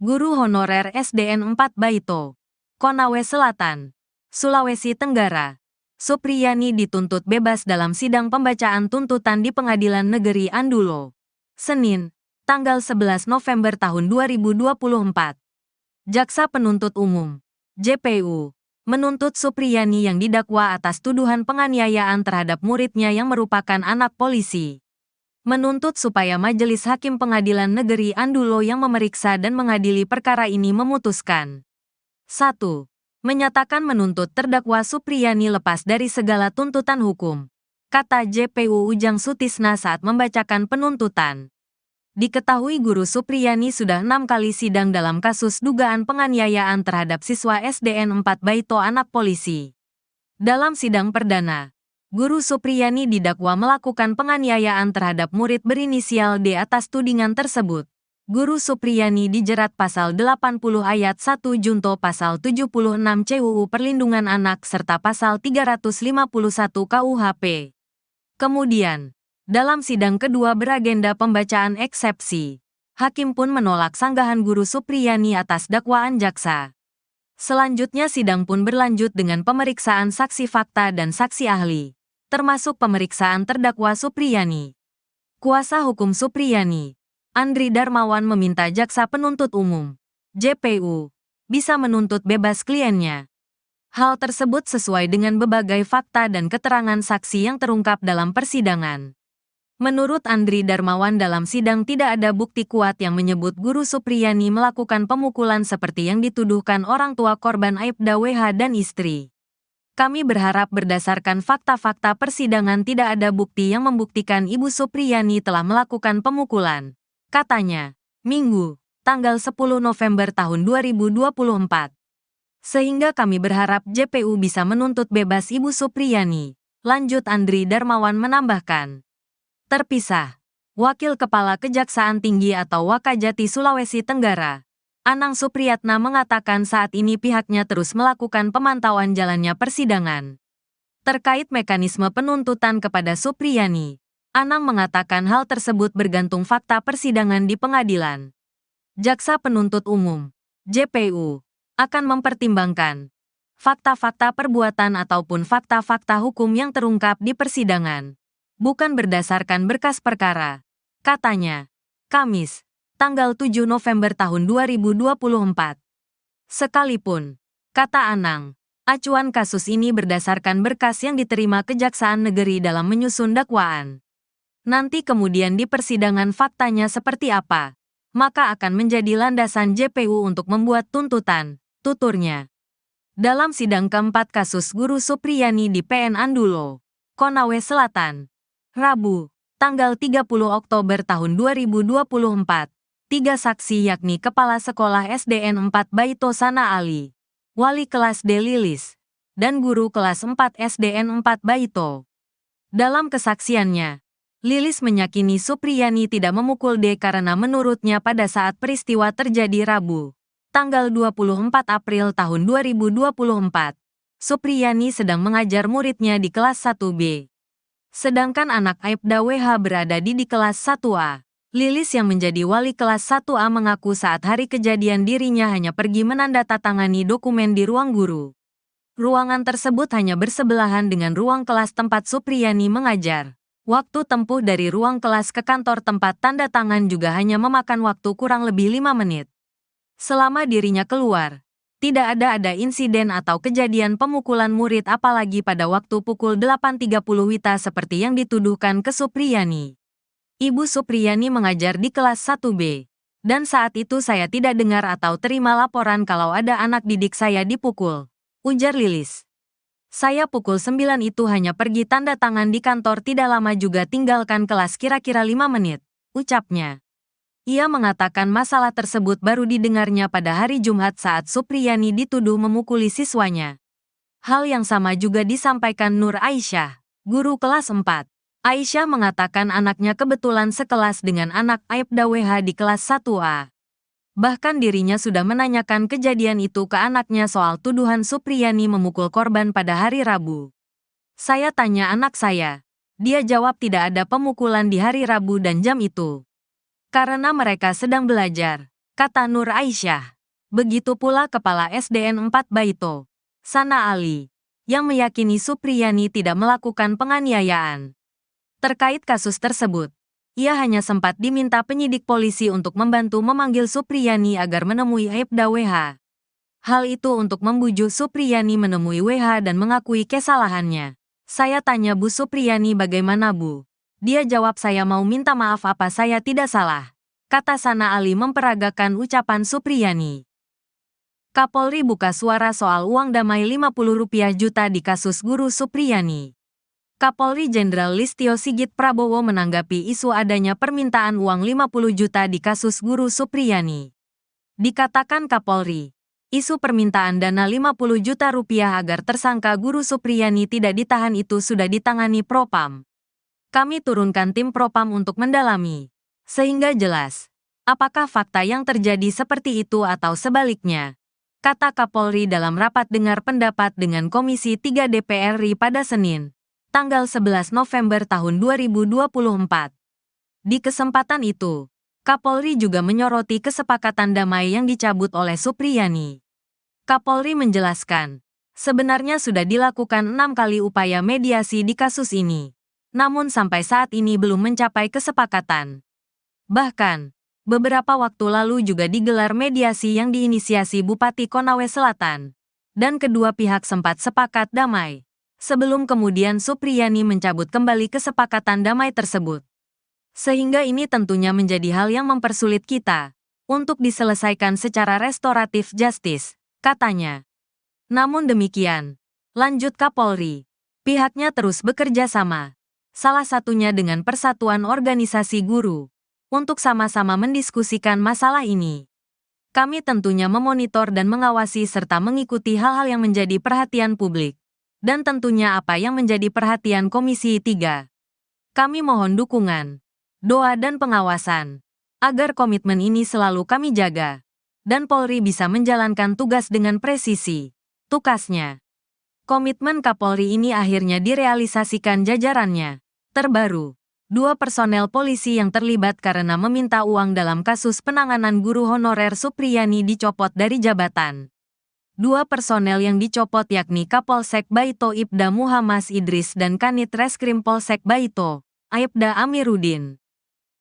Guru honorer SDN 4 Baito, Konawe Selatan, Sulawesi Tenggara. Supriyani dituntut bebas dalam sidang pembacaan tuntutan di Pengadilan Negeri Andulo, Senin, tanggal 11 November tahun 2024. Jaksa Penuntut Umum, JPU, menuntut Supriyani yang didakwa atas tuduhan penganiayaan terhadap muridnya yang merupakan anak polisi. Menuntut supaya Majelis Hakim Pengadilan Negeri Andulo yang memeriksa dan mengadili perkara ini memutuskan. 1. Menyatakan menuntut terdakwa Supriyani lepas dari segala tuntutan hukum, kata JPU Ujang Sutisna saat membacakan penuntutan. Diketahui guru Supriyani sudah 6 kali sidang dalam kasus dugaan penganiayaan terhadap siswa SDN 4 Baito anak polisi. Dalam sidang perdana, guru Supriyani didakwa melakukan penganiayaan terhadap murid berinisial D atas tudingan tersebut. Guru Supriyani dijerat pasal 80 ayat 1 junto pasal 76 CUU Perlindungan Anak serta pasal 351 KUHP. Kemudian, dalam sidang kedua beragenda pembacaan eksepsi, hakim pun menolak sanggahan guru Supriyani atas dakwaan jaksa. Selanjutnya sidang pun berlanjut dengan pemeriksaan saksi fakta dan saksi ahli, termasuk pemeriksaan terdakwa Supriyani. Kuasa hukum Supriyani, Andri Darmawan meminta jaksa penuntut umum, JPU, bisa menuntut bebas kliennya. Hal tersebut sesuai dengan berbagai fakta dan keterangan saksi yang terungkap dalam persidangan. Menurut Andri Darmawan dalam sidang tidak ada bukti kuat yang menyebut guru Supriyani melakukan pemukulan seperti yang dituduhkan orang tua korban Aibda WH dan istri. Kami berharap berdasarkan fakta-fakta persidangan tidak ada bukti yang membuktikan Ibu Supriyani telah melakukan pemukulan, katanya, Minggu, tanggal 10 November tahun 2024. Sehingga kami berharap JPU bisa menuntut bebas Ibu Supriyani, lanjut Andri Darmawan menambahkan. Terpisah, Wakil Kepala Kejaksaan Tinggi atau Wakajati Sulawesi Tenggara, Anang Supriyatna mengatakan saat ini pihaknya terus melakukan pemantauan jalannya persidangan. Terkait mekanisme penuntutan kepada Supriyani, Anang mengatakan hal tersebut bergantung fakta persidangan di pengadilan. Jaksa Penuntut Umum, JPU, akan mempertimbangkan fakta-fakta perbuatan ataupun fakta-fakta hukum yang terungkap di persidangan, bukan berdasarkan berkas perkara, katanya, Kamis, tanggal 7 November tahun 2024. Sekalipun, kata Anang, acuan kasus ini berdasarkan berkas yang diterima Kejaksaan Negeri dalam menyusun dakwaan. Nanti kemudian di persidangan faktanya seperti apa, maka akan menjadi landasan JPU untuk membuat tuntutan, tuturnya. Dalam sidang keempat kasus guru Supriyani di PN Andulo, Konawe Selatan, Rabu, tanggal 30 Oktober tahun 2024, 3 saksi yakni Kepala Sekolah SDN 4 Baito Sana Ali, Wali Kelas D Lilis, dan Guru Kelas 4 SDN 4 Baito. Dalam kesaksiannya, Lilis menyakini Supriyani tidak memukul D karena menurutnya pada saat peristiwa terjadi Rabu, tanggal 24 April tahun 2024, Supriyani sedang mengajar muridnya di kelas 1B. Sedangkan anak Aibda WH berada di kelas 1A. Lilis yang menjadi wali kelas 1A mengaku saat hari kejadian dirinya hanya pergi menandatangani dokumen di ruang guru. Ruangan tersebut hanya bersebelahan dengan ruang kelas tempat Supriyani mengajar. Waktu tempuh dari ruang kelas ke kantor tempat tanda tangan juga hanya memakan waktu kurang lebih 5 menit. Selama dirinya keluar, tidak ada insiden atau kejadian pemukulan murid apalagi pada waktu pukul 8.30 WITA seperti yang dituduhkan ke Supriyani. Ibu Supriyani mengajar di kelas 1B. Dan saat itu saya tidak dengar atau terima laporan kalau ada anak didik saya dipukul, ujar Lilis. Saya pukul 9 itu hanya pergi tanda tangan di kantor tidak lama juga tinggalkan kelas kira-kira 5 menit, ucapnya. Ia mengatakan masalah tersebut baru didengarnya pada hari Jumat saat Supriyani dituduh memukuli siswanya. Hal yang sama juga disampaikan Nur Aisyah, guru kelas 4. Aisyah mengatakan anaknya kebetulan sekelas dengan anak Aibda WH di kelas 1A. Bahkan dirinya sudah menanyakan kejadian itu ke anaknya soal tuduhan Supriyani memukul korban pada hari Rabu. Saya tanya anak saya. Dia jawab tidak ada pemukulan di hari Rabu dan jam itu. Karena mereka sedang belajar, kata Nur Aisyah. Begitu pula Kepala SDN 4 Baito, Sana Ali, yang meyakini Supriyani tidak melakukan penganiayaan. Terkait kasus tersebut, ia hanya sempat diminta penyidik polisi untuk membantu memanggil Supriyani agar menemui Aibda WH. Hal itu untuk membujuk Supriyani menemui WH dan mengakui kesalahannya. Saya tanya Bu Supriyani bagaimana Bu? Dia jawab saya mau minta maaf apa saya tidak salah. Kata Sana Ali memperagakan ucapan Supriyani. Kapolri buka suara soal uang damai Rp50 juta di kasus guru Supriyani. Kapolri Jenderal Listio Sigit Prabowo menanggapi isu adanya permintaan uang 50 juta di kasus guru Supriyani. Dikatakan Kapolri, isu permintaan dana 50 juta rupiah agar tersangka guru Supriyani tidak ditahan itu sudah ditangani Propam. Kami turunkan tim Propam untuk mendalami, sehingga jelas, apakah fakta yang terjadi seperti itu atau sebaliknya, kata Kapolri dalam rapat dengar pendapat dengan Komisi 3 DPR RI pada Senin, tanggal 11 November tahun 2024. Di kesempatan itu, Kapolri juga menyoroti kesepakatan damai yang dicabut oleh Supriyani. Kapolri menjelaskan, sebenarnya sudah dilakukan 6 kali upaya mediasi di kasus ini, namun sampai saat ini belum mencapai kesepakatan. Bahkan, beberapa waktu lalu juga digelar mediasi yang diinisiasi Bupati Konawe Selatan, dan kedua pihak sempat sepakat damai. Sebelum kemudian Supriyani mencabut kembali kesepakatan damai tersebut. Sehingga ini tentunya menjadi hal yang mempersulit kita untuk diselesaikan secara restoratif justice, katanya. Namun demikian, lanjut Kapolri, pihaknya terus bekerja sama, salah satunya dengan Persatuan Organisasi Guru, untuk sama-sama mendiskusikan masalah ini. Kami tentunya memonitor dan mengawasi serta mengikuti hal-hal yang menjadi perhatian publik. Dan tentunya apa yang menjadi perhatian Komisi 3. Kami mohon dukungan, doa dan pengawasan, agar komitmen ini selalu kami jaga, dan Polri bisa menjalankan tugas dengan presisi, tukasnya. Komitmen Kapolri ini akhirnya direalisasikan jajarannya. Terbaru, 2 personel polisi yang terlibat karena meminta uang dalam kasus penanganan guru honorer Supriyani dicopot dari jabatan. 2 personel yang dicopot yakni Kapolsek Baito Ibda Muhammad Idris dan Kanit Reskrim Polsek Baito, Aibda Amiruddin.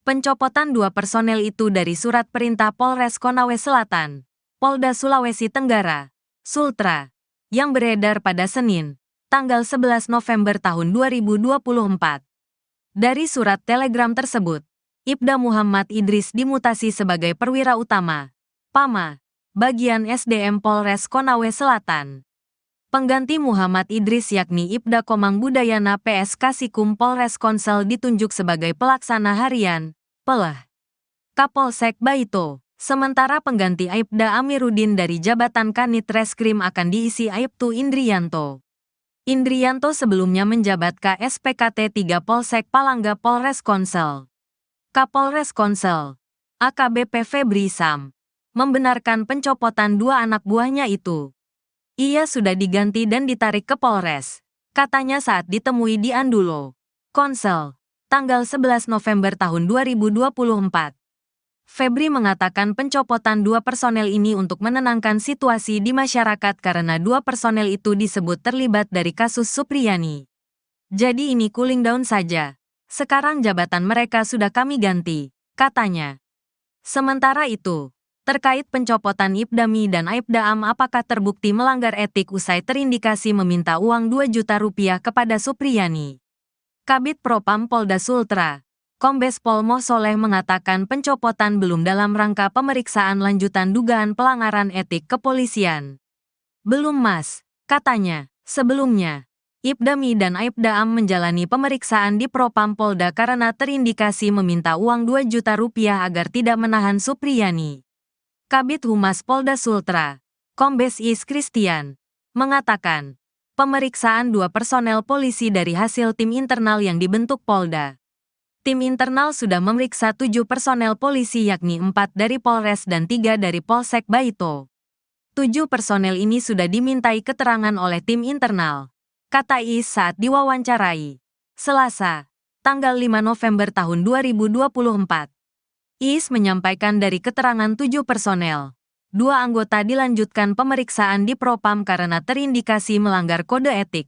Pencopotan 2 personel itu dari surat perintah Polres Konawe Selatan, Polda Sulawesi Tenggara, Sultra, yang beredar pada Senin, tanggal 11 November tahun 2024. Dari surat telegram tersebut, Ibda Muhammad Idris dimutasi sebagai perwira utama, PAMA, bagian SDM Polres Konawe Selatan. Pengganti Muhammad Idris yakni Ibda Komang Budayana PS Kasikum Polres Konsel ditunjuk sebagai pelaksana harian, PELH, Kapolsek Baito. Sementara pengganti Aibda Amiruddin dari jabatan Kanit Reskrim akan diisi Aibtu Indrianto. Indrianto sebelumnya menjabat KSPKT 3 Polsek Palangga Polres Konsel. Kapolres Konsel, AKBP Febri Sam, membenarkan pencopotan 2 anak buahnya itu. Ia sudah diganti dan ditarik ke Polres, katanya saat ditemui di Andulo, Konsel, tanggal 11 November tahun 2024. Febri mengatakan pencopotan dua personel ini untuk menenangkan situasi di masyarakat karena dua personel itu disebut terlibat dari kasus Supriyani. Jadi ini cooling down saja. Sekarang jabatan mereka sudah kami ganti, katanya. Sementara itu, terkait pencopotan Ibdami dan Aibda Am apakah terbukti melanggar etik usai terindikasi meminta uang 2 juta rupiah kepada Supriyani. Kabid Propam Polda Sultra, Kombes Pol Moh Soleh mengatakan pencopotan belum dalam rangka pemeriksaan lanjutan dugaan pelanggaran etik kepolisian. Belum Mas, katanya. Sebelumnya, Ibdami dan Aibda Am menjalani pemeriksaan di Propam Polda karena terindikasi meminta uang 2 juta rupiah agar tidak menahan Supriyani. Kabid Humas Polda Sultra, Kombes Is Christian, mengatakan, pemeriksaan dua personel polisi dari hasil tim internal yang dibentuk Polda. Tim internal sudah memeriksa 7 personel polisi yakni 4 dari Polres dan 3 dari Polsek Baito. 7 personel ini sudah dimintai keterangan oleh tim internal, kata Is saat diwawancarai Selasa, tanggal 5 November tahun 2024. Is menyampaikan dari keterangan 7 personel, 2 anggota dilanjutkan pemeriksaan di Propam karena terindikasi melanggar kode etik.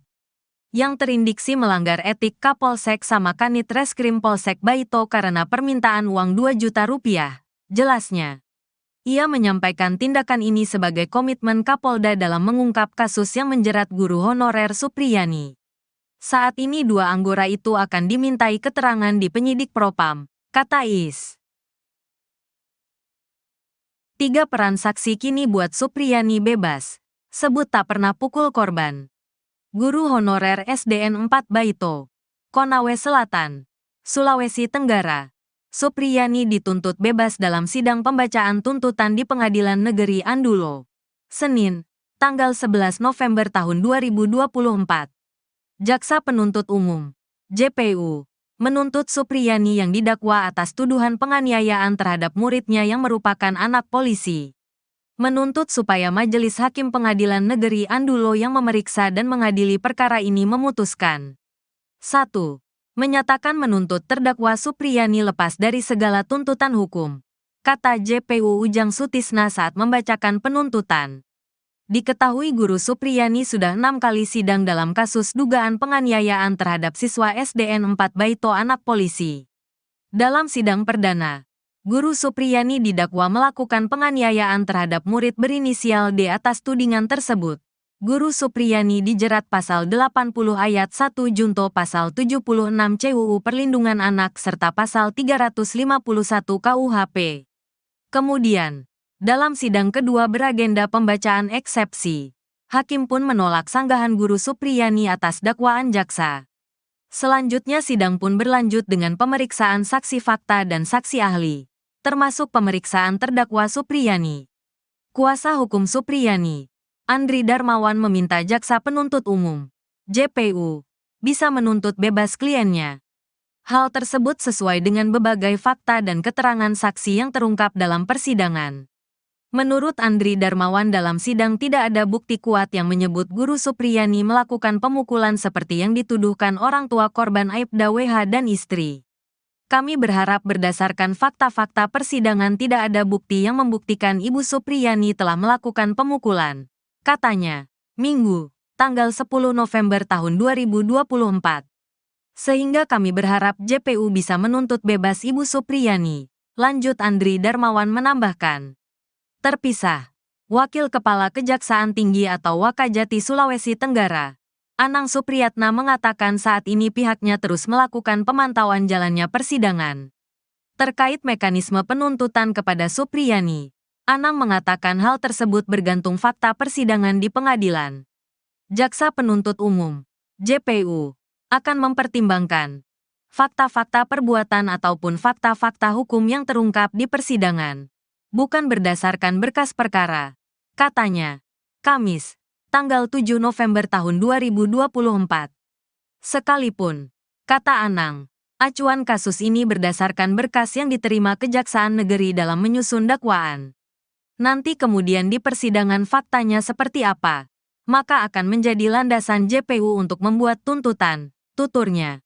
Yang terindiksi melanggar etik Kapolsek sama Kanit Reskrim Polsek Baito karena permintaan uang 2 juta rupiah, jelasnya. Ia menyampaikan tindakan ini sebagai komitmen Kapolda dalam mengungkap kasus yang menjerat guru honorer Supriyani. Saat ini 2 anggota itu akan dimintai keterangan di penyidik Propam, kata Is. 3 peran saksi kini buat Supriyani bebas, sebut tak pernah pukul korban. Guru honorer SDN 4 Baito, Konawe Selatan, Sulawesi Tenggara. Supriyani dituntut bebas dalam sidang pembacaan tuntutan di Pengadilan Negeri Andulo, Senin, tanggal 11 November tahun 2024. Jaksa Penuntut Umum, JPU, menuntut Supriyani yang didakwa atas tuduhan penganiayaan terhadap muridnya yang merupakan anak polisi. Menuntut supaya Majelis Hakim Pengadilan Negeri Andulo yang memeriksa dan mengadili perkara ini memutuskan. 1. Menyatakan menuntut terdakwa Supriyani lepas dari segala tuntutan hukum, kata JPU Ujang Sutisna saat membacakan penuntutan. Diketahui guru Supriyani sudah 6 kali sidang dalam kasus dugaan penganiayaan terhadap siswa SDN 4 Baito anak polisi. Dalam sidang perdana, Guru Supriyani didakwa melakukan penganiayaan terhadap murid berinisial D atas tudingan tersebut. Guru Supriyani dijerat pasal 80 ayat 1 junto pasal 76 CUU Perlindungan Anak serta pasal 351 KUHP. Kemudian, dalam sidang kedua beragenda pembacaan eksepsi, hakim pun menolak sanggahan Guru Supriyani atas dakwaan jaksa. Selanjutnya sidang pun berlanjut dengan pemeriksaan saksi fakta dan saksi ahli, termasuk pemeriksaan terdakwa Supriyani. Kuasa hukum Supriyani, Andri Darmawan meminta jaksa penuntut umum, JPU, bisa menuntut bebas kliennya. Hal tersebut sesuai dengan berbagai fakta dan keterangan saksi yang terungkap dalam persidangan. Menurut Andri Darmawan dalam sidang tidak ada bukti kuat yang menyebut Guru Supriyani melakukan pemukulan seperti yang dituduhkan orang tua korban Aibda WH dan istri. Kami berharap berdasarkan fakta-fakta persidangan tidak ada bukti yang membuktikan Ibu Supriyani telah melakukan pemukulan, katanya, Minggu, tanggal 10 November tahun 2024. Sehingga kami berharap JPU bisa menuntut bebas Ibu Supriyani, lanjut Andri Darmawan menambahkan. Terpisah, Wakil Kepala Kejaksaan Tinggi atau Wakajati Sulawesi Tenggara, Anang Supriyatna mengatakan saat ini pihaknya terus melakukan pemantauan jalannya persidangan. Terkait mekanisme penuntutan kepada Supriyani, Anang mengatakan hal tersebut bergantung fakta persidangan di pengadilan. Jaksa Penuntut Umum, JPU, akan mempertimbangkan fakta-fakta perbuatan ataupun fakta-fakta hukum yang terungkap di persidangan, bukan berdasarkan berkas perkara, katanya, Kamis, tanggal 7 November tahun 2024. Sekalipun, kata Anang, acuan kasus ini berdasarkan berkas yang diterima Kejaksaan Negeri dalam menyusun dakwaan. Nanti kemudian di persidangan faktanya seperti apa, maka akan menjadi landasan JPU untuk membuat tuntutan, tuturnya.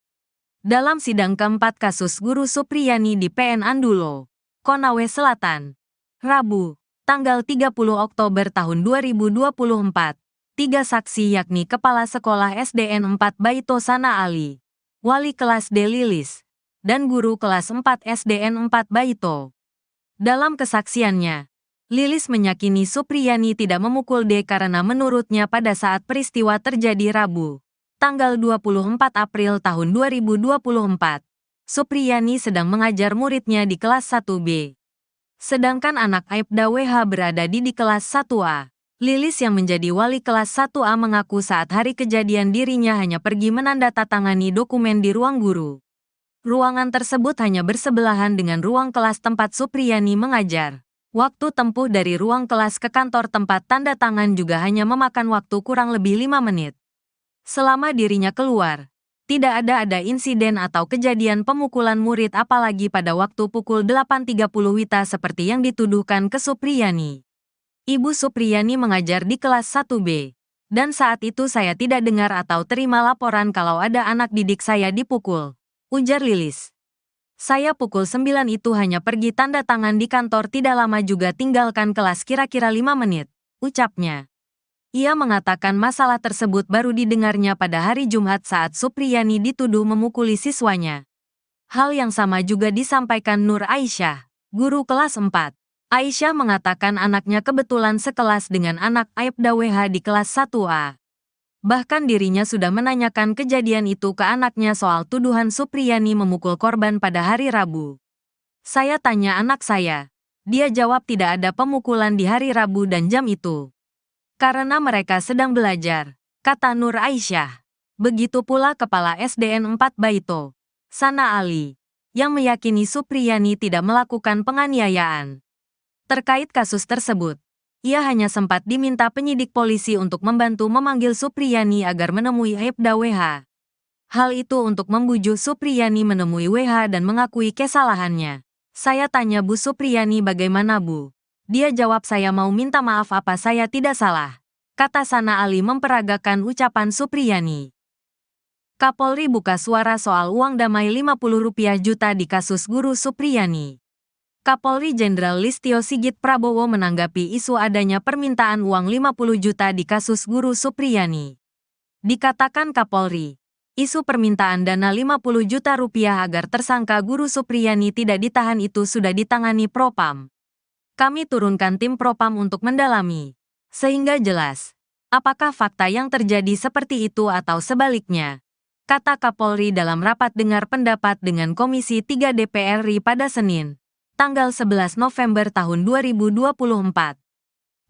dalam sidang keempat kasus Guru Supriyani di PN Andulo, Konawe Selatan, Rabu, tanggal 30 Oktober tahun 2024. Tiga saksi yakni Kepala Sekolah SDN 4 Baito Sana Ali, Wali Kelas D Lilis, dan Guru Kelas 4 SDN 4 Baito. Dalam kesaksiannya, Lilis meyakini Supriyani tidak memukul D karena menurutnya pada saat peristiwa terjadi Rabu, tanggal 24 April tahun 2024, Supriyani sedang mengajar muridnya di kelas 1B. Sedangkan anak Aibda WH berada di kelas 1A. Lilis yang menjadi wali kelas 1A mengaku saat hari kejadian dirinya hanya pergi menandatangani dokumen di ruang guru. Ruangan tersebut hanya bersebelahan dengan ruang kelas tempat Supriyani mengajar. Waktu tempuh dari ruang kelas ke kantor tempat tanda tangan juga hanya memakan waktu kurang lebih 5 menit. Selama dirinya keluar, tidak ada insiden atau kejadian pemukulan murid apalagi pada waktu pukul 8.30 WITA seperti yang dituduhkan ke Supriyani. Ibu Supriyani mengajar di kelas 1B, dan saat itu saya tidak dengar atau terima laporan kalau ada anak didik saya dipukul, ujar Lilis. Saya pukul 9 itu hanya pergi tanda tangan di kantor tidak lama juga tinggalkan kelas kira-kira 5 menit, ucapnya. Ia mengatakan masalah tersebut baru didengarnya pada hari Jumat saat Supriyani dituduh memukuli siswanya. Hal yang sama juga disampaikan Nur Aisyah, guru kelas 4. Aisyah mengatakan anaknya kebetulan sekelas dengan anak Aibda WH di kelas 1A. Bahkan dirinya sudah menanyakan kejadian itu ke anaknya soal tuduhan Supriyani memukul korban pada hari Rabu. Saya tanya anak saya. Dia jawab tidak ada pemukulan di hari Rabu dan jam itu. Karena mereka sedang belajar, kata Nur Aisyah. Begitu pula Kepala SDN 4 Baito, Sana Ali, yang meyakini Supriyani tidak melakukan penganiayaan. Terkait kasus tersebut, ia hanya sempat diminta penyidik polisi untuk membantu memanggil Supriyani agar menemui Aibda WH. Hal itu untuk membujuk Supriyani menemui WH dan mengakui kesalahannya. Saya tanya Bu Supriyani bagaimana Bu? Dia jawab saya mau minta maaf apa saya tidak salah. Kata Sana Ali memperagakan ucapan Supriyani. Kapolri buka suara soal uang damai Rp50 juta di kasus Guru Supriyani. Kapolri Jenderal Listio Sigit Prabowo menanggapi isu adanya permintaan uang 50 juta di kasus Guru Supriyani. Dikatakan Kapolri, isu permintaan dana 50 juta rupiah agar tersangka Guru Supriyani tidak ditahan itu sudah ditangani Propam. Kami turunkan tim Propam untuk mendalami, sehingga jelas, apakah fakta yang terjadi seperti itu atau sebaliknya, kata Kapolri dalam rapat dengar pendapat dengan Komisi 3 DPR RI pada Senin, tanggal 11 November tahun 2024.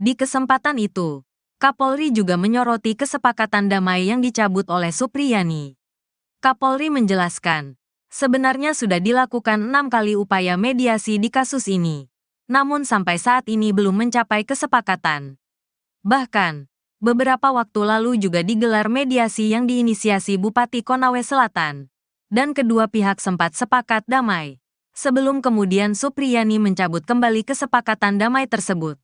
Di kesempatan itu, Kapolri juga menyoroti kesepakatan damai yang dicabut oleh Supriyani. Kapolri menjelaskan, sebenarnya sudah dilakukan 6 kali upaya mediasi di kasus ini, namun sampai saat ini belum mencapai kesepakatan. Bahkan, beberapa waktu lalu juga digelar mediasi yang diinisiasi Bupati Konawe Selatan, dan kedua pihak sempat sepakat damai. Sebelum kemudian Supriyani mencabut kembali kesepakatan damai tersebut.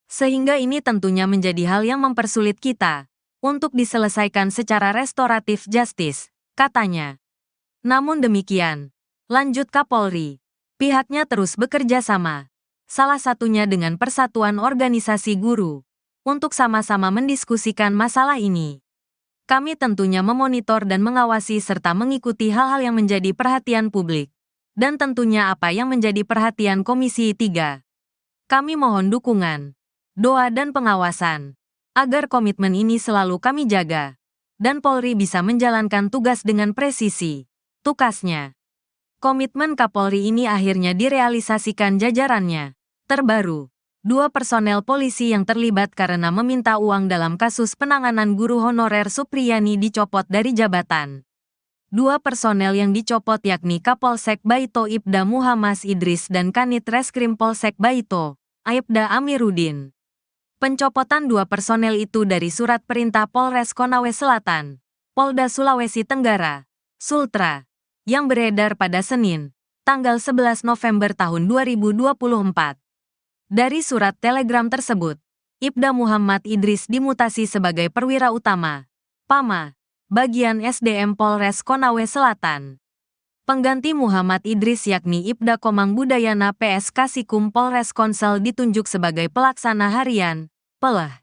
Sehingga ini tentunya menjadi hal yang mempersulit kita untuk diselesaikan secara restoratif justice, katanya. Namun demikian, lanjut Kapolri, pihaknya terus bekerja sama, salah satunya dengan Persatuan Organisasi Guru, untuk sama-sama mendiskusikan masalah ini. Kami tentunya memonitor dan mengawasi serta mengikuti hal-hal yang menjadi perhatian publik. Dan tentunya apa yang menjadi perhatian Komisi 3. Kami mohon dukungan, doa dan pengawasan, agar komitmen ini selalu kami jaga, dan Polri bisa menjalankan tugas dengan presisi, tukasnya. Komitmen Kapolri ini akhirnya direalisasikan jajarannya. Terbaru, 2 personel polisi yang terlibat karena meminta uang dalam kasus penanganan guru honorer Supriyani dicopot dari jabatan. 2 personel yang dicopot yakni Kapolsek Baito Ibda Muhammad Idris dan Kanit Reskrim Polsek Baito, Aibda Amiruddin. Pencopotan 2 personel itu dari surat perintah Polres Konawe Selatan, Polda Sulawesi Tenggara, Sultra, yang beredar pada Senin, tanggal 11 November tahun 2024. Dari surat telegram tersebut, Ibda Muhammad Idris dimutasi sebagai perwira utama, PAMA, bagian SDM Polres Konawe Selatan. Pengganti Muhammad Idris yakni Ibda Komang Budayana PS Kasikum Polres Konsel ditunjuk sebagai pelaksana harian, Pelah,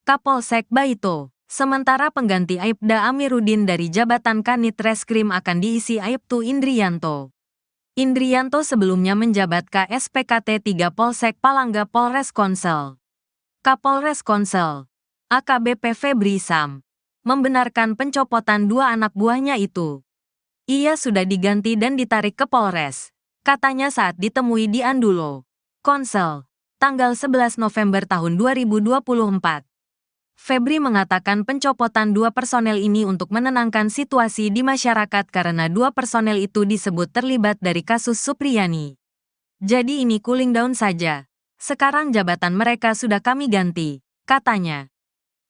Kapolsek Baito. Sementara pengganti Aibda Amiruddin dari jabatan Kanit Reskrim akan diisi Aibtu Indrianto. Indrianto sebelumnya menjabat KSPKT 3 Polsek Palangga Polres Konsel. Kapolres Konsel, AKBP Febri Sam, membenarkan pencopotan dua anak buahnya itu. Ia sudah diganti dan ditarik ke Polres, katanya saat ditemui di Andulo, Konsel, tanggal 11 November tahun 2024. Febri mengatakan pencopotan dua personel ini untuk menenangkan situasi di masyarakat karena dua personel itu disebut terlibat dari kasus Supriyani. Jadi ini cooling down saja. Sekarang jabatan mereka sudah kami ganti, katanya.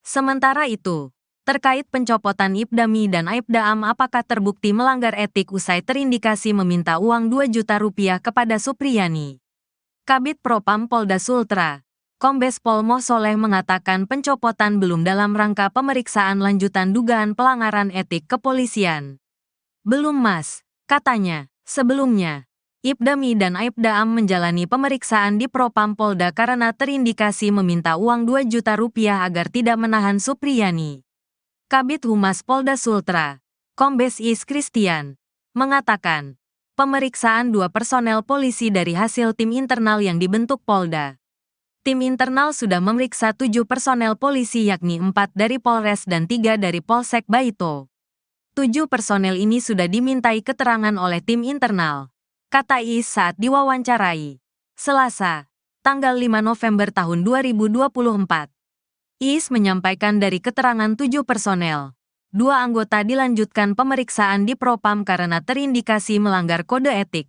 Sementara itu, terkait pencopotan Ibdami dan Aibdaam apakah terbukti melanggar etik usai terindikasi meminta uang 2 juta rupiah kepada Supriyani. Kabid Propam Polda Sultra, Kombes Pol Moh Soleh mengatakan pencopotan belum dalam rangka pemeriksaan lanjutan dugaan pelanggaran etik kepolisian. Belum mas, katanya. Sebelumnya, Ibdami dan Aibdaam menjalani pemeriksaan di Propam Polda karena terindikasi meminta uang 2 juta rupiah agar tidak menahan Supriyani. Kabid Humas Polda Sultra, Kombes Is Christian, mengatakan, pemeriksaan dua personel polisi dari hasil tim internal yang dibentuk Polda. Tim internal sudah memeriksa 7 personel polisi yakni 4 dari Polres dan 3 dari Polsek Baito. 7 personel ini sudah dimintai keterangan oleh tim internal, kata Is saat diwawancarai Selasa, tanggal 5 November tahun 2024. Is menyampaikan dari keterangan 7 personel, 2 anggota dilanjutkan pemeriksaan di Propam karena terindikasi melanggar kode etik.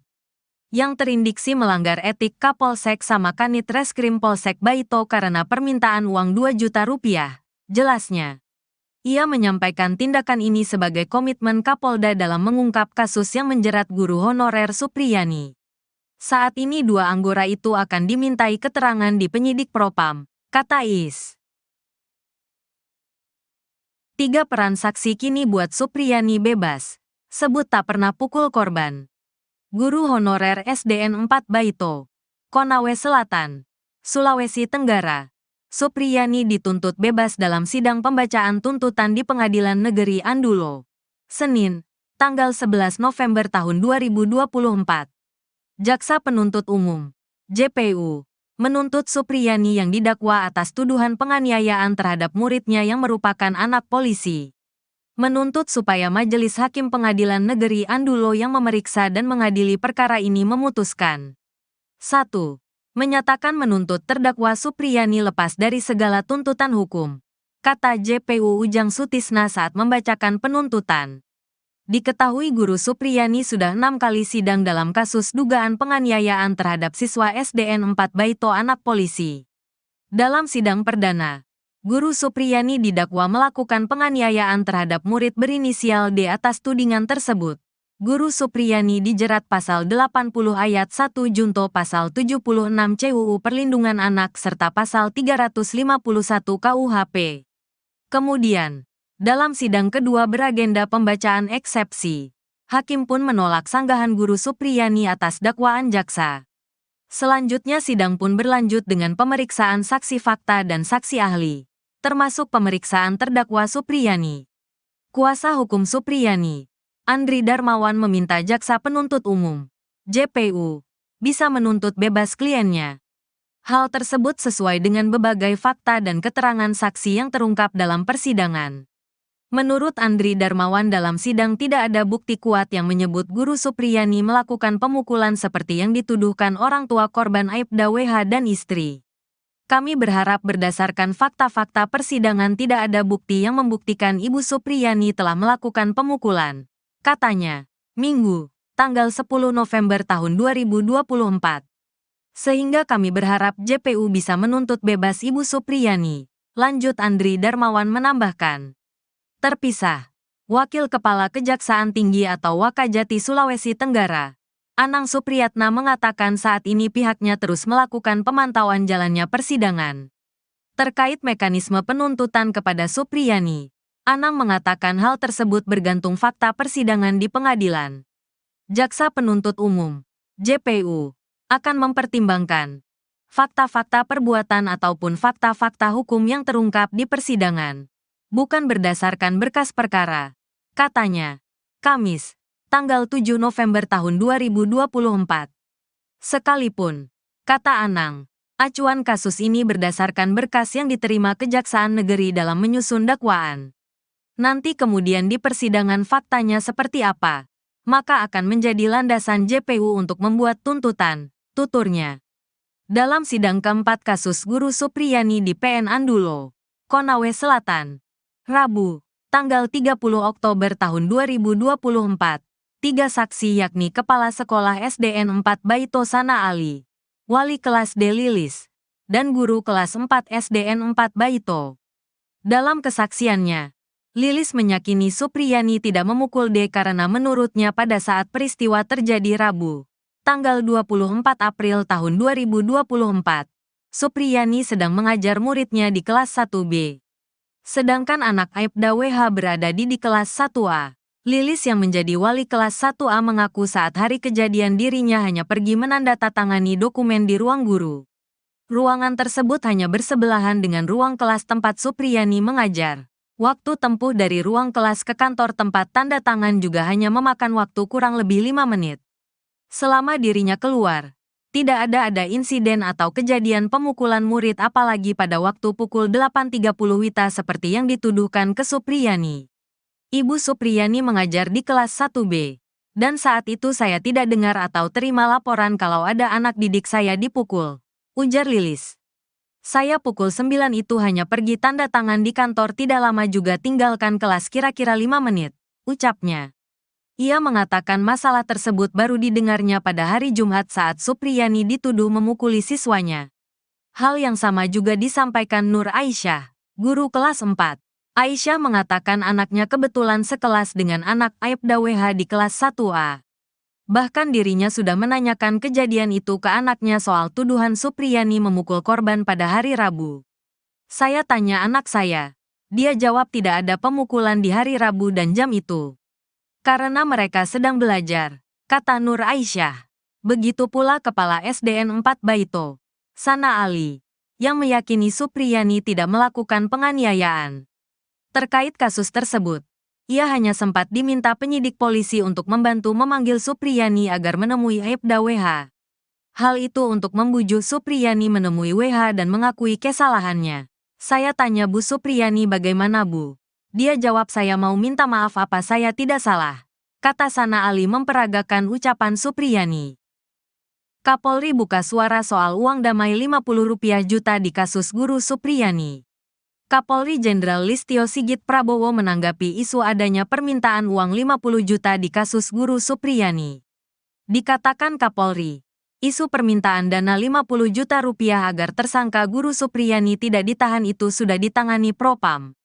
Yang terindiksi melanggar etik Kapolsek sama Kanit Reskrim Polsek Baito karena permintaan uang 2 juta rupiah, jelasnya. Ia menyampaikan tindakan ini sebagai komitmen Kapolda dalam mengungkap kasus yang menjerat guru honorer Supriyani. Saat ini 2 anggota itu akan dimintai keterangan di penyidik Propam, kata Is. 3 peran saksi kini buat Supriyani bebas, sebut tak pernah pukul korban. Guru honorer SDN 4 Baito, Konawe Selatan, Sulawesi Tenggara. Supriyani dituntut bebas dalam sidang pembacaan tuntutan di Pengadilan Negeri Andulo, Senin, tanggal 11 November tahun 2024. Jaksa Penuntut Umum, JPU, menuntut Supriyani yang didakwa atas tuduhan penganiayaan terhadap muridnya yang merupakan anak polisi. Menuntut supaya Majelis Hakim Pengadilan Negeri Andulo yang memeriksa dan mengadili perkara ini memutuskan. 1. Menyatakan menuntut terdakwa Supriyani lepas dari segala tuntutan hukum, kata JPU Ujang Sutisna saat membacakan penuntutan. Diketahui guru Supriyani sudah 6 kali sidang dalam kasus dugaan penganiayaan terhadap siswa SDN 4 Baito anak polisi. Dalam sidang perdana, guru Supriyani didakwa melakukan penganiayaan terhadap murid berinisial D atas tudingan tersebut. Guru Supriyani dijerat pasal 80 ayat 1 junto pasal 76 CUU Perlindungan Anak serta pasal 351 KUHP. Kemudian, dalam sidang kedua beragenda pembacaan eksepsi, hakim pun menolak sanggahan guru Supriyani atas dakwaan jaksa. Selanjutnya sidang pun berlanjut dengan pemeriksaan saksi fakta dan saksi ahli, termasuk pemeriksaan terdakwa Supriyani. Kuasa hukum Supriyani, Andri Darmawan meminta jaksa penuntut umum, JPU, bisa menuntut bebas kliennya. Hal tersebut sesuai dengan berbagai fakta dan keterangan saksi yang terungkap dalam persidangan. Menurut Andri Darmawan dalam sidang tidak ada bukti kuat yang menyebut guru Supriyani melakukan pemukulan seperti yang dituduhkan orang tua korban Aibda WH dan istri. Kami berharap berdasarkan fakta-fakta persidangan tidak ada bukti yang membuktikan Ibu Supriyani telah melakukan pemukulan, katanya, Minggu, tanggal 10 November tahun 2024. Sehingga kami berharap JPU bisa menuntut bebas Ibu Supriyani, lanjut Andri Darmawan menambahkan. Terpisah, Wakil Kepala Kejaksaan Tinggi atau Wakajati Sulawesi Tenggara, Anang Supriyatna mengatakan saat ini pihaknya terus melakukan pemantauan jalannya persidangan. Terkait mekanisme penuntutan kepada Supriyani, Anang mengatakan hal tersebut bergantung fakta persidangan di pengadilan. Jaksa Penuntut Umum, JPU, akan mempertimbangkan fakta-fakta perbuatan ataupun fakta-fakta hukum yang terungkap di persidangan, bukan berdasarkan berkas perkara, katanya. Kamis, tanggal 7 November tahun 2024. Sekalipun, kata Anang, acuan kasus ini berdasarkan berkas yang diterima Kejaksaan Negeri dalam menyusun dakwaan. Nanti kemudian di persidangan faktanya seperti apa, maka akan menjadi landasan JPU untuk membuat tuntutan, tuturnya. Dalam sidang keempat kasus Guru Supriyani di PN Andulo, Konawe Selatan, Rabu, tanggal 30 Oktober tahun 2024, 3 saksi yakni Kepala Sekolah SDN 4 Baito Sana Ali, Wali kelas D Lilis, dan Guru kelas 4 SDN 4 Baito. Dalam kesaksiannya, Lilis meyakini Supriyani tidak memukul D karena menurutnya pada saat peristiwa terjadi Rabu, tanggal 24 April tahun 2024, Supriyani sedang mengajar muridnya di kelas 1B. Sedangkan anak Aibda WH berada di kelas 1A. Lilis yang menjadi wali kelas 1A mengaku saat hari kejadian dirinya hanya pergi menandatangani dokumen di ruang guru. Ruangan tersebut hanya bersebelahan dengan ruang kelas tempat Supriyani mengajar. Waktu tempuh dari ruang kelas ke kantor tempat tanda tangan juga hanya memakan waktu kurang lebih 5 menit. Selama dirinya keluar, tidak ada insiden atau kejadian pemukulan murid apalagi pada waktu pukul 8.30 WITA seperti yang dituduhkan ke Supriyani. Ibu Supriyani mengajar di kelas 1B, dan saat itu saya tidak dengar atau terima laporan kalau ada anak didik saya dipukul, ujar Lilis. Saya pukul 9 itu hanya pergi tanda tangan di kantor tidak lama juga tinggalkan kelas kira-kira 5 menit, ucapnya. Ia mengatakan masalah tersebut baru didengarnya pada hari Jumat saat Supriyani dituduh memukuli siswanya. Hal yang sama juga disampaikan Nur Aisyah, guru kelas 4. Aisyah mengatakan anaknya kebetulan sekelas dengan anak Aibda WH di kelas 1A. Bahkan dirinya sudah menanyakan kejadian itu ke anaknya soal tuduhan Supriyani memukul korban pada hari Rabu. Saya tanya anak saya. Dia jawab tidak ada pemukulan di hari Rabu dan jam itu. Karena mereka sedang belajar, kata Nur Aisyah. Begitu pula Kepala SDN 4 Baito, Sana Ali, yang meyakini Supriyani tidak melakukan penganiayaan. Terkait kasus tersebut, ia hanya sempat diminta penyidik polisi untuk membantu memanggil Supriyani agar menemui Aibda WH. Hal itu untuk membujuk Supriyani menemui WH dan mengakui kesalahannya. Saya tanya Bu Supriyani bagaimana Bu? Dia jawab saya mau minta maaf apa saya tidak salah. Kata Sana Ali memperagakan ucapan Supriyani. Kapolri buka suara soal uang damai Rp50 juta di kasus Guru Supriyani. Kapolri Jenderal Listio Sigit Prabowo menanggapi isu adanya permintaan uang 50 juta di kasus Guru Supriyani. Dikatakan Kapolri, isu permintaan dana 50 juta rupiah agar tersangka Guru Supriyani tidak ditahan itu sudah ditangani Propam.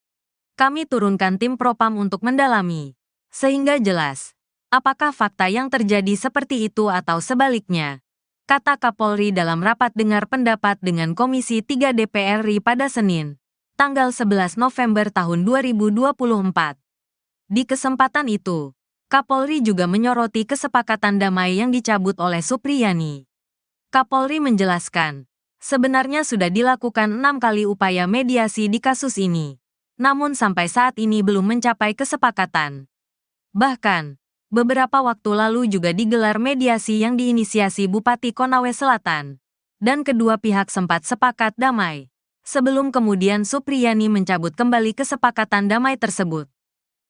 Kami turunkan tim Propam untuk mendalami, sehingga jelas, apakah fakta yang terjadi seperti itu atau sebaliknya, kata Kapolri dalam rapat dengar pendapat dengan Komisi 3 DPR RI pada Senin, tanggal 11 November tahun 2024. Di kesempatan itu, Kapolri juga menyoroti kesepakatan damai yang dicabut oleh Supriyani. Kapolri menjelaskan, sebenarnya sudah dilakukan 6 kali upaya mediasi di kasus ini, namun sampai saat ini belum mencapai kesepakatan. Bahkan, beberapa waktu lalu juga digelar mediasi yang diinisiasi Bupati Konawe Selatan, dan kedua pihak sempat sepakat damai. Sebelum kemudian Supriyani mencabut kembali kesepakatan damai tersebut.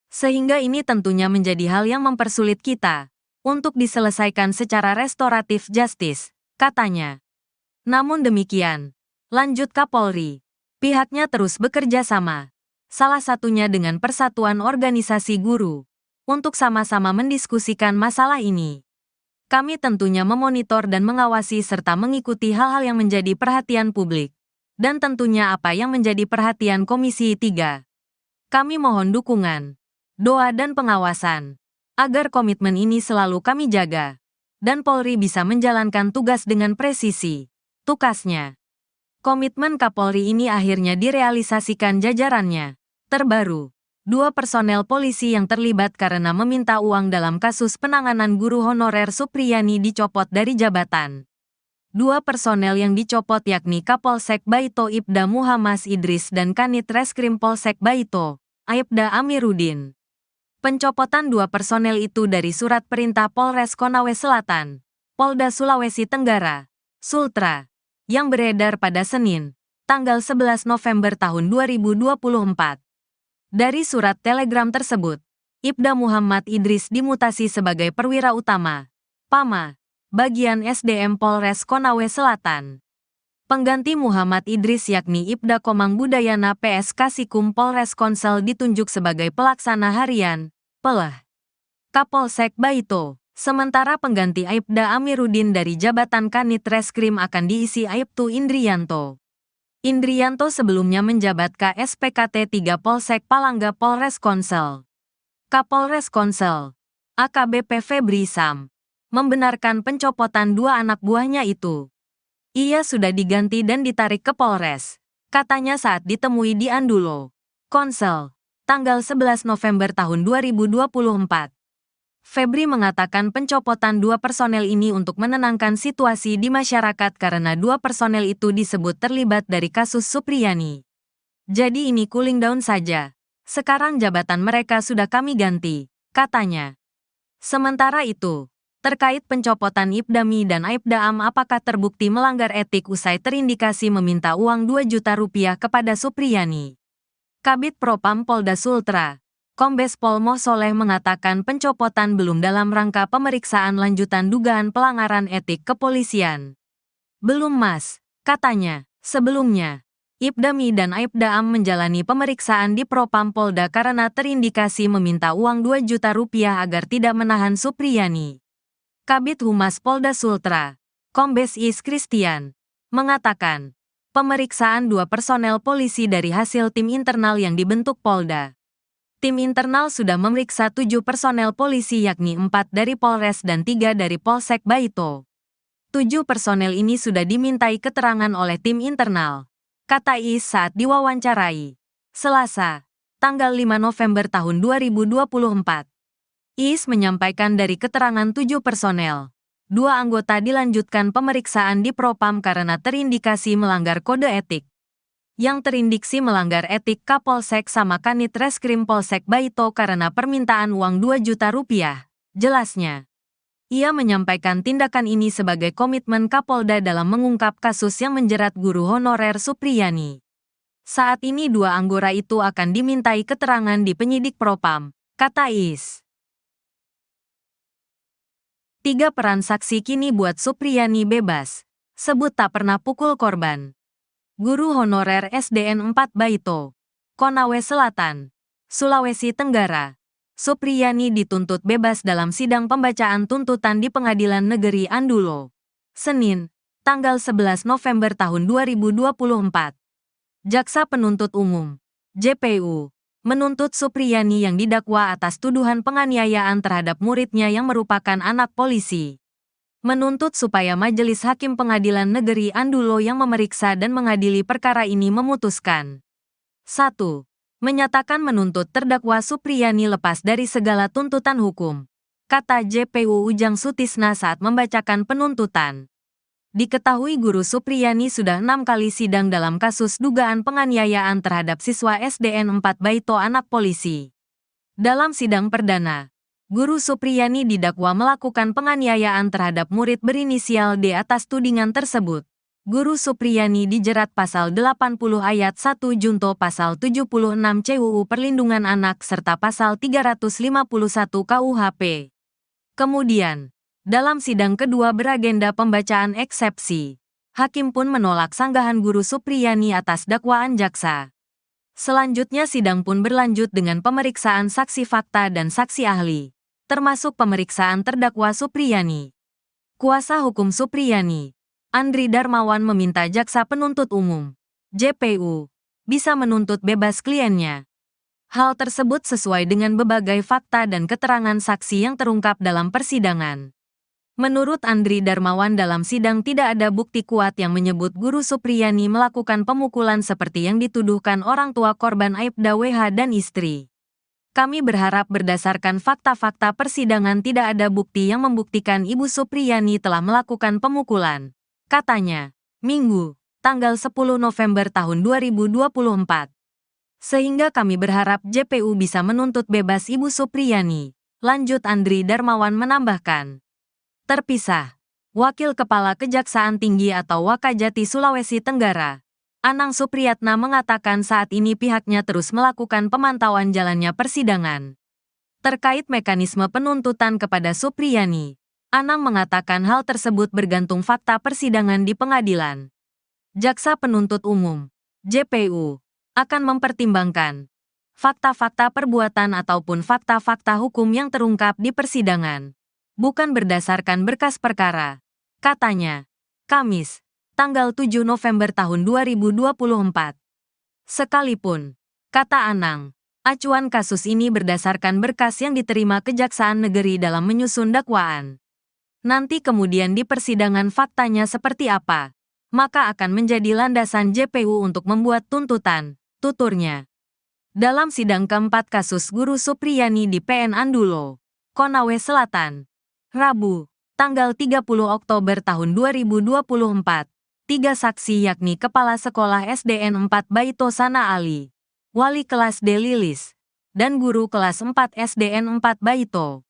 Sehingga ini tentunya menjadi hal yang mempersulit kita untuk diselesaikan secara restoratif justice, katanya. Namun demikian, lanjut Kapolri, pihaknya terus bekerja sama, salah satunya dengan Persatuan Organisasi Guru, untuk sama-sama mendiskusikan masalah ini. Kami tentunya memonitor dan mengawasi serta mengikuti hal-hal yang menjadi perhatian publik. Dan tentunya apa yang menjadi perhatian Komisi 3. Kami mohon dukungan, doa dan pengawasan, agar komitmen ini selalu kami jaga, dan Polri bisa menjalankan tugas dengan presisi, tukasnya. Komitmen Kapolri ini akhirnya direalisasikan jajarannya. Terbaru, 2 personel polisi yang terlibat karena meminta uang dalam kasus penanganan guru honorer Supriyani dicopot dari jabatan. 2 personel yang dicopot yakni Kapolsek Baito Ibda Muhammad Idris dan Kanit Reskrim Polsek Baito, Aibda Amiruddin. Pencopotan 2 personel itu dari surat perintah Polres Konawe Selatan, Polda Sulawesi Tenggara, Sultra, yang beredar pada Senin, tanggal 11 November tahun 2024. Dari surat telegram tersebut, Ibda Muhammad Idris dimutasi sebagai perwira utama, PAMA, bagian SDM Polres Konawe Selatan. Pengganti Muhammad Idris yakni Ibda Komang Budayana PS Kasikum Polres Konsel ditunjuk sebagai pelaksana harian, PELH, Kapolsek Baito. Sementara pengganti Aibda Amiruddin dari jabatan Kanit Reskrim akan diisi Aibtu Indrianto. Indrianto sebelumnya menjabat KSPKT 3 Polsek Palangga Polres Konsel. Kapolres Konsel, AKBP Febri Sam, membenarkan pencopotan 2 anak buahnya itu. Ia sudah diganti dan ditarik ke Polres, katanya saat ditemui di Andulo, Konsel, tanggal 11 November tahun 2024. Febri mengatakan pencopotan 2 personel ini untuk menenangkan situasi di masyarakat karena 2 personel itu disebut terlibat dari kasus Supriyani. Jadi ini cooling down saja. Sekarang jabatan mereka sudah kami ganti, katanya. Sementara itu, terkait pencopotan Ibdami dan Aibdaam apakah terbukti melanggar etik usai terindikasi meminta uang 2 juta rupiah kepada Supriyani. Kabid Propam Polda Sultra, Kombes Pol Moh Soleh mengatakan pencopotan belum dalam rangka pemeriksaan lanjutan dugaan pelanggaran etik kepolisian. Belum mas, katanya. Sebelumnya, Ibdami dan Aibdaam menjalani pemeriksaan di Propam Polda karena terindikasi meminta uang 2 juta rupiah agar tidak menahan Supriyani. Kabid Humas Polda Sultra, Kombes Is Christian, mengatakan, pemeriksaan 2 personel polisi dari hasil tim internal yang dibentuk Polda. Tim internal sudah memeriksa 7 personel polisi yakni 4 dari Polres dan 3 dari Polsek Baito. 7 personel ini sudah dimintai keterangan oleh tim internal, kata Is saat diwawancarai, Selasa, tanggal 5 November tahun 2024. Is menyampaikan dari keterangan 7 personel, 2 anggota dilanjutkan pemeriksaan di Propam karena terindikasi melanggar kode etik. Yang terindiksi melanggar etik Kapolsek sama Kanit Reskrim Polsek Baito karena permintaan uang 2 juta rupiah, jelasnya. Ia menyampaikan tindakan ini sebagai komitmen Kapolda dalam mengungkap kasus yang menjerat guru honorer Supriyani. Saat ini 2 anggota itu akan dimintai keterangan di penyidik Propam, kata Is. 3 peran saksi kini buat Supriyani bebas, sebut tak pernah pukul korban. Guru honorer SDN 4 Baito, Konawe Selatan, Sulawesi Tenggara. Supriyani dituntut bebas dalam sidang pembacaan tuntutan di Pengadilan Negeri Andulo, Senin, tanggal 11 November tahun 2024. Jaksa Penuntut Umum, JPU, menuntut Supriyani yang didakwa atas tuduhan penganiayaan terhadap muridnya yang merupakan anak polisi. Menuntut supaya Majelis Hakim Pengadilan Negeri Andulo yang memeriksa dan mengadili perkara ini memutuskan. 1. Menyatakan menuntut terdakwa Supriyani lepas dari segala tuntutan hukum, kata JPU Ujang Sutisna saat membacakan penuntutan. Diketahui guru Supriyani sudah 6 kali sidang dalam kasus dugaan penganiayaan terhadap siswa SDN 4 Baito anak polisi. Dalam sidang perdana, guru Supriyani didakwa melakukan penganiayaan terhadap murid berinisial D atas tudingan tersebut. Guru Supriyani dijerat pasal 80 ayat 1 junto pasal 76 CUU Perlindungan Anak serta pasal 351 KUHP. Kemudian, dalam sidang kedua beragenda pembacaan eksepsi, hakim pun menolak sanggahan guru Supriyani atas dakwaan jaksa. Selanjutnya sidang pun berlanjut dengan pemeriksaan saksi fakta dan saksi ahli, termasuk pemeriksaan terdakwa Supriyani. Kuasa hukum Supriyani, Andri Darmawan meminta jaksa penuntut umum, JPU, bisa menuntut bebas kliennya. Hal tersebut sesuai dengan berbagai fakta dan keterangan saksi yang terungkap dalam persidangan. Menurut Andri Darmawan dalam sidang tidak ada bukti kuat yang menyebut guru Supriyani melakukan pemukulan seperti yang dituduhkan orang tua korban Aibda WH dan istri. Kami berharap berdasarkan fakta-fakta persidangan tidak ada bukti yang membuktikan Ibu Supriyani telah melakukan pemukulan. Katanya, Minggu, tanggal 10 November tahun 2024. Sehingga kami berharap JPU bisa menuntut bebas Ibu Supriyani. Lanjut Andri Darmawan menambahkan. Terpisah. Wakil Kepala Kejaksaan Tinggi atau Wakajati Sulawesi Tenggara, Anang Supriyatna mengatakan saat ini pihaknya terus melakukan pemantauan jalannya persidangan. Terkait mekanisme penuntutan kepada Supriyani, Anang mengatakan hal tersebut bergantung fakta persidangan di pengadilan. Jaksa Penuntut Umum, JPU, akan mempertimbangkan fakta-fakta perbuatan ataupun fakta-fakta hukum yang terungkap di persidangan, bukan berdasarkan berkas perkara, katanya. Kamis, tanggal 7 November tahun 2024. Sekalipun, kata Anang, acuan kasus ini berdasarkan berkas yang diterima Kejaksaan Negeri dalam menyusun dakwaan. Nanti kemudian di persidangan faktanya seperti apa, maka akan menjadi landasan JPU untuk membuat tuntutan, tuturnya. Dalam sidang keempat kasus Guru Supriyani di PN Andulo, Konawe Selatan, Rabu, tanggal 30 Oktober tahun 2024, 3 saksi yakni Kepala Sekolah SDN 4 Baito Sana Ali, Wali Kelas D Lilis, dan Guru Kelas 4 SDN 4 Baito.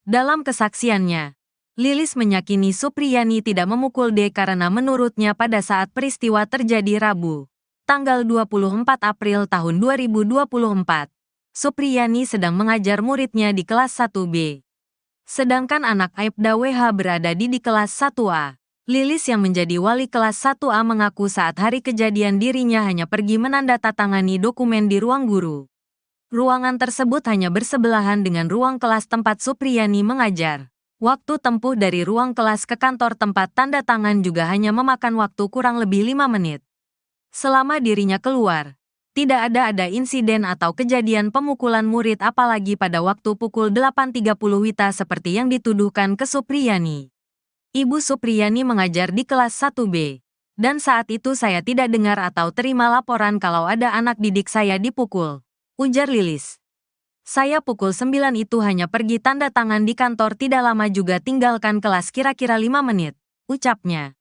Dalam kesaksiannya, Lilis meyakini Supriyani tidak memukul D karena menurutnya pada saat peristiwa terjadi Rabu, tanggal 24 April tahun 2024, Supriyani sedang mengajar muridnya di kelas 1B. Sedangkan anak Aibda WH berada di kelas 1A. Lilis yang menjadi wali kelas 1A mengaku saat hari kejadian dirinya hanya pergi menandatangani dokumen di ruang guru. Ruangan tersebut hanya bersebelahan dengan ruang kelas tempat Supriyani mengajar. Waktu tempuh dari ruang kelas ke kantor tempat tanda tangan juga hanya memakan waktu kurang lebih 5 menit. Selama dirinya keluar, tidak ada insiden atau kejadian pemukulan murid apalagi pada waktu pukul 8.30 WITA seperti yang dituduhkan ke Supriyani. Ibu Supriyani mengajar di kelas 1B, dan saat itu saya tidak dengar atau terima laporan kalau ada anak didik saya dipukul, ujar Lilis. Saya pukul 9 itu hanya pergi tanda tangan di kantor tidak lama juga tinggalkan kelas kira-kira 5 menit, ucapnya.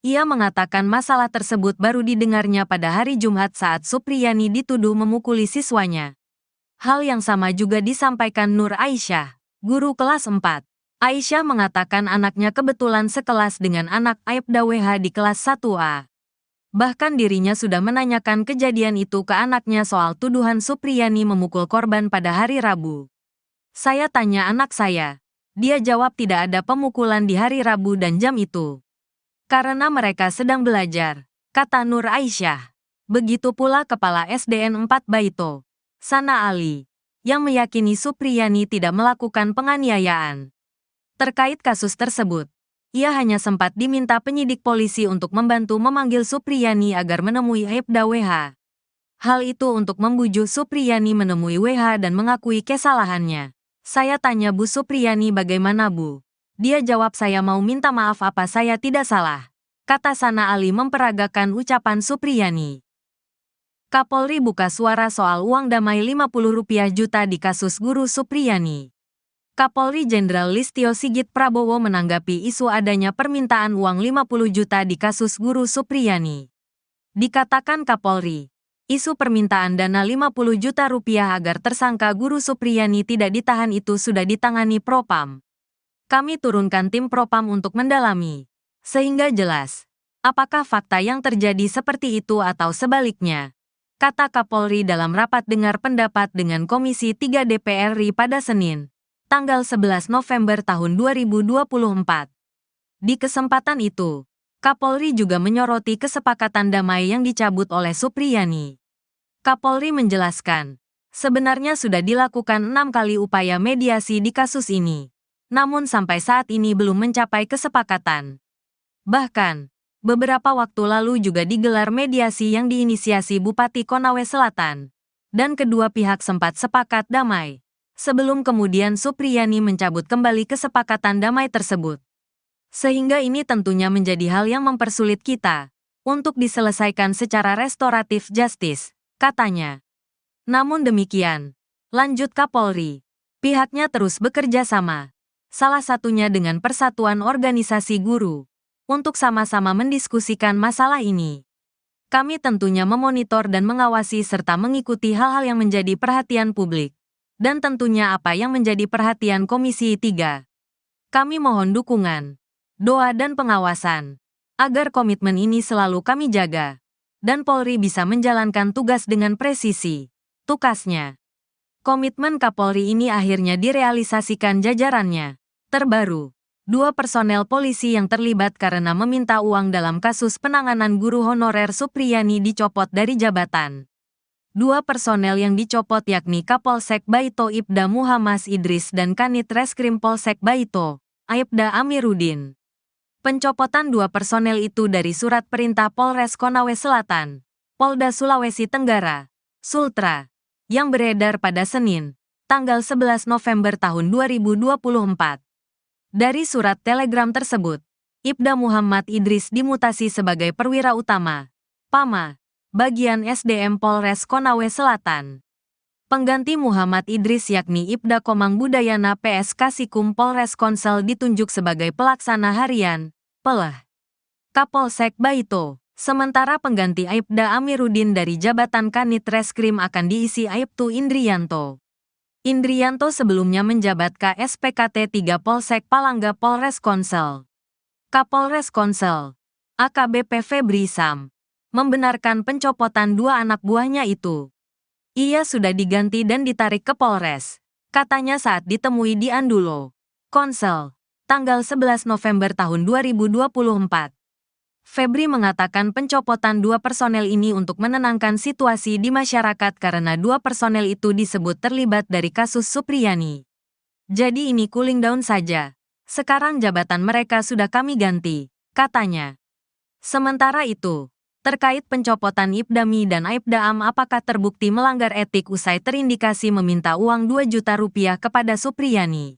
Ia mengatakan masalah tersebut baru didengarnya pada hari Jumat saat Supriyani dituduh memukuli siswanya. Hal yang sama juga disampaikan Nur Aisyah, guru kelas 4. Aisyah mengatakan anaknya kebetulan sekelas dengan anak Aibda WH di kelas 1A. Bahkan dirinya sudah menanyakan kejadian itu ke anaknya soal tuduhan Supriyani memukul korban pada hari Rabu. Saya tanya anak saya. Dia jawab tidak ada pemukulan di hari Rabu dan jam itu. Karena mereka sedang belajar, kata Nur Aisyah. Begitu pula Kepala SDN 4 Baito, Sana Ali, yang meyakini Supriyani tidak melakukan penganiayaan. Terkait kasus tersebut, ia hanya sempat diminta penyidik polisi untuk membantu memanggil Supriyani agar menemui Aibda WH. Hal itu untuk membujuk Supriyani menemui WH dan mengakui kesalahannya. Saya tanya Bu Supriyani bagaimana Bu? Dia jawab saya mau minta maaf apa saya tidak salah. Kata Sana Ali memperagakan ucapan Supriyani. Kapolri buka suara soal uang damai Rp50 juta di kasus Guru Supriyani. Kapolri Jenderal Listio Sigit Prabowo menanggapi isu adanya permintaan uang 50 juta di kasus Guru Supriyani. Dikatakan Kapolri, isu permintaan dana 50 juta rupiah agar tersangka Guru Supriyani tidak ditahan itu sudah ditangani Propam. Kami turunkan tim Propam untuk mendalami, sehingga jelas, apakah fakta yang terjadi seperti itu atau sebaliknya, kata Kapolri dalam rapat dengar pendapat dengan Komisi 3 DPR RI pada Senin, tanggal 11 November tahun 2024. Di kesempatan itu, Kapolri juga menyoroti kesepakatan damai yang dicabut oleh Supriyani. Kapolri menjelaskan, sebenarnya sudah dilakukan 6 kali upaya mediasi di kasus ini. Namun sampai saat ini belum mencapai kesepakatan. Bahkan, beberapa waktu lalu juga digelar mediasi yang diinisiasi Bupati Konawe Selatan, dan kedua pihak sempat sepakat damai, sebelum kemudian Supriyani mencabut kembali kesepakatan damai tersebut. Sehingga ini tentunya menjadi hal yang mempersulit kita, untuk diselesaikan secara restoratif justice, katanya. Namun demikian, Lanjut Kapolri. Pihaknya terus bekerja sama, salah satunya dengan Persatuan Organisasi Guru, untuk sama-sama mendiskusikan masalah ini. Kami tentunya memonitor dan mengawasi serta mengikuti hal-hal yang menjadi perhatian publik. Dan tentunya apa yang menjadi perhatian Komisi 3. Kami mohon dukungan, doa dan pengawasan, agar komitmen ini selalu kami jaga, dan Polri bisa menjalankan tugas dengan presisi. Tukasnya. Komitmen Kapolri ini akhirnya direalisasikan jajarannya. Terbaru. 2 personel polisi yang terlibat karena meminta uang dalam kasus penanganan guru honorer Supriyani dicopot dari jabatan. 2 personel yang dicopot yakni Kapolsek Baito Ibda Muhammad Idris dan Kanit Reskrim Polsek Baito, Aibda Amiruddin. Pencopotan 2 personel itu dari surat perintah Polres Konawe Selatan, Polda Sulawesi Tenggara, Sultra, yang beredar pada Senin, tanggal 11 November tahun 2024. Dari surat telegram tersebut, Ibda Muhammad Idris dimutasi sebagai perwira utama, PAMA, bagian SDM Polres Konawe Selatan. Pengganti Muhammad Idris yakni Ibda Komang Budayana PS Kasikum Polres Konsel ditunjuk sebagai pelaksana harian, PELH, Kapolsek Baito. Sementara pengganti Aibda Amiruddin dari jabatan Kanit Reskrim akan diisi Aibtu Indrianto. Indrianto sebelumnya menjabat KSPKT 3 Polsek Palangga Polres Konsel. Kapolres Konsel, AKBP Febri Sam, membenarkan pencopotan 2 anak buahnya itu. Ia sudah diganti dan ditarik ke Polres, katanya saat ditemui di Andulo, Konsel, tanggal 11 November tahun 2024. Febri mengatakan pencopotan 2 personel ini untuk menenangkan situasi di masyarakat karena 2 personel itu disebut terlibat dari kasus Supriyani. Jadi ini cooling down saja. Sekarang jabatan mereka sudah kami ganti, katanya. Sementara itu, terkait pencopotan Ibdami dan Aibdaam apakah terbukti melanggar etik usai terindikasi meminta uang 2 juta rupiah kepada Supriyani.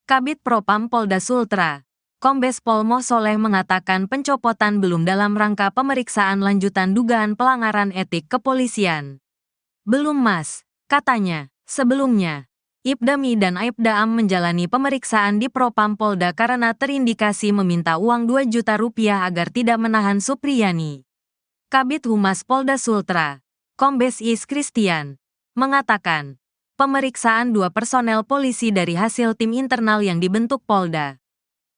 Kabid Propam Polda Sultra, Kombes Pol Moh Soleh mengatakan pencopotan belum dalam rangka pemeriksaan lanjutan dugaan pelanggaran etik kepolisian. Belum Mas, katanya. Sebelumnya, Ibdami dan Aibdaam menjalani pemeriksaan di Propam Polda karena terindikasi meminta uang 2 juta rupiah agar tidak menahan Supriyani. Kabid Humas Polda Sultra, Kombes Is Christian, mengatakan, pemeriksaan 2 personel polisi dari hasil tim internal yang dibentuk Polda.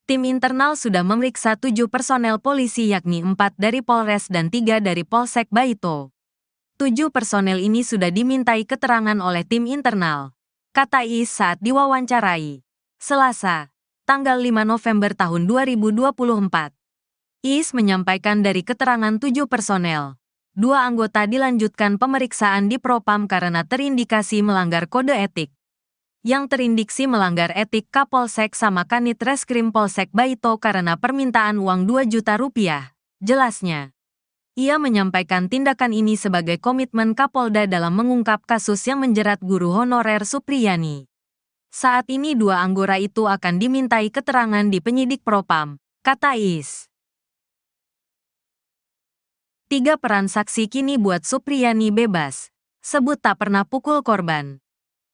Tim internal sudah memeriksa 7 personel polisi yakni 4 dari Polres dan 3 dari Polsek Baito. 7 personel ini sudah dimintai keterangan oleh tim internal, kata Is saat diwawancarai Selasa, tanggal 5 November tahun 2024. Is menyampaikan dari keterangan 7 personel, 2 anggota dilanjutkan pemeriksaan di Propam karena terindikasi melanggar kode etik. Yang terindiksi melanggar etik Kapolsek sama Kanit Reskrim Polsek Baito karena permintaan uang 2 juta rupiah, jelasnya. Ia menyampaikan tindakan ini sebagai komitmen Kapolda dalam mengungkap kasus yang menjerat guru honorer Supriyani. Saat ini 2 anggota itu akan dimintai keterangan di penyidik Propam, kata Is. 3 peran saksi kini buat Supriyani bebas, sebut tak pernah pukul korban.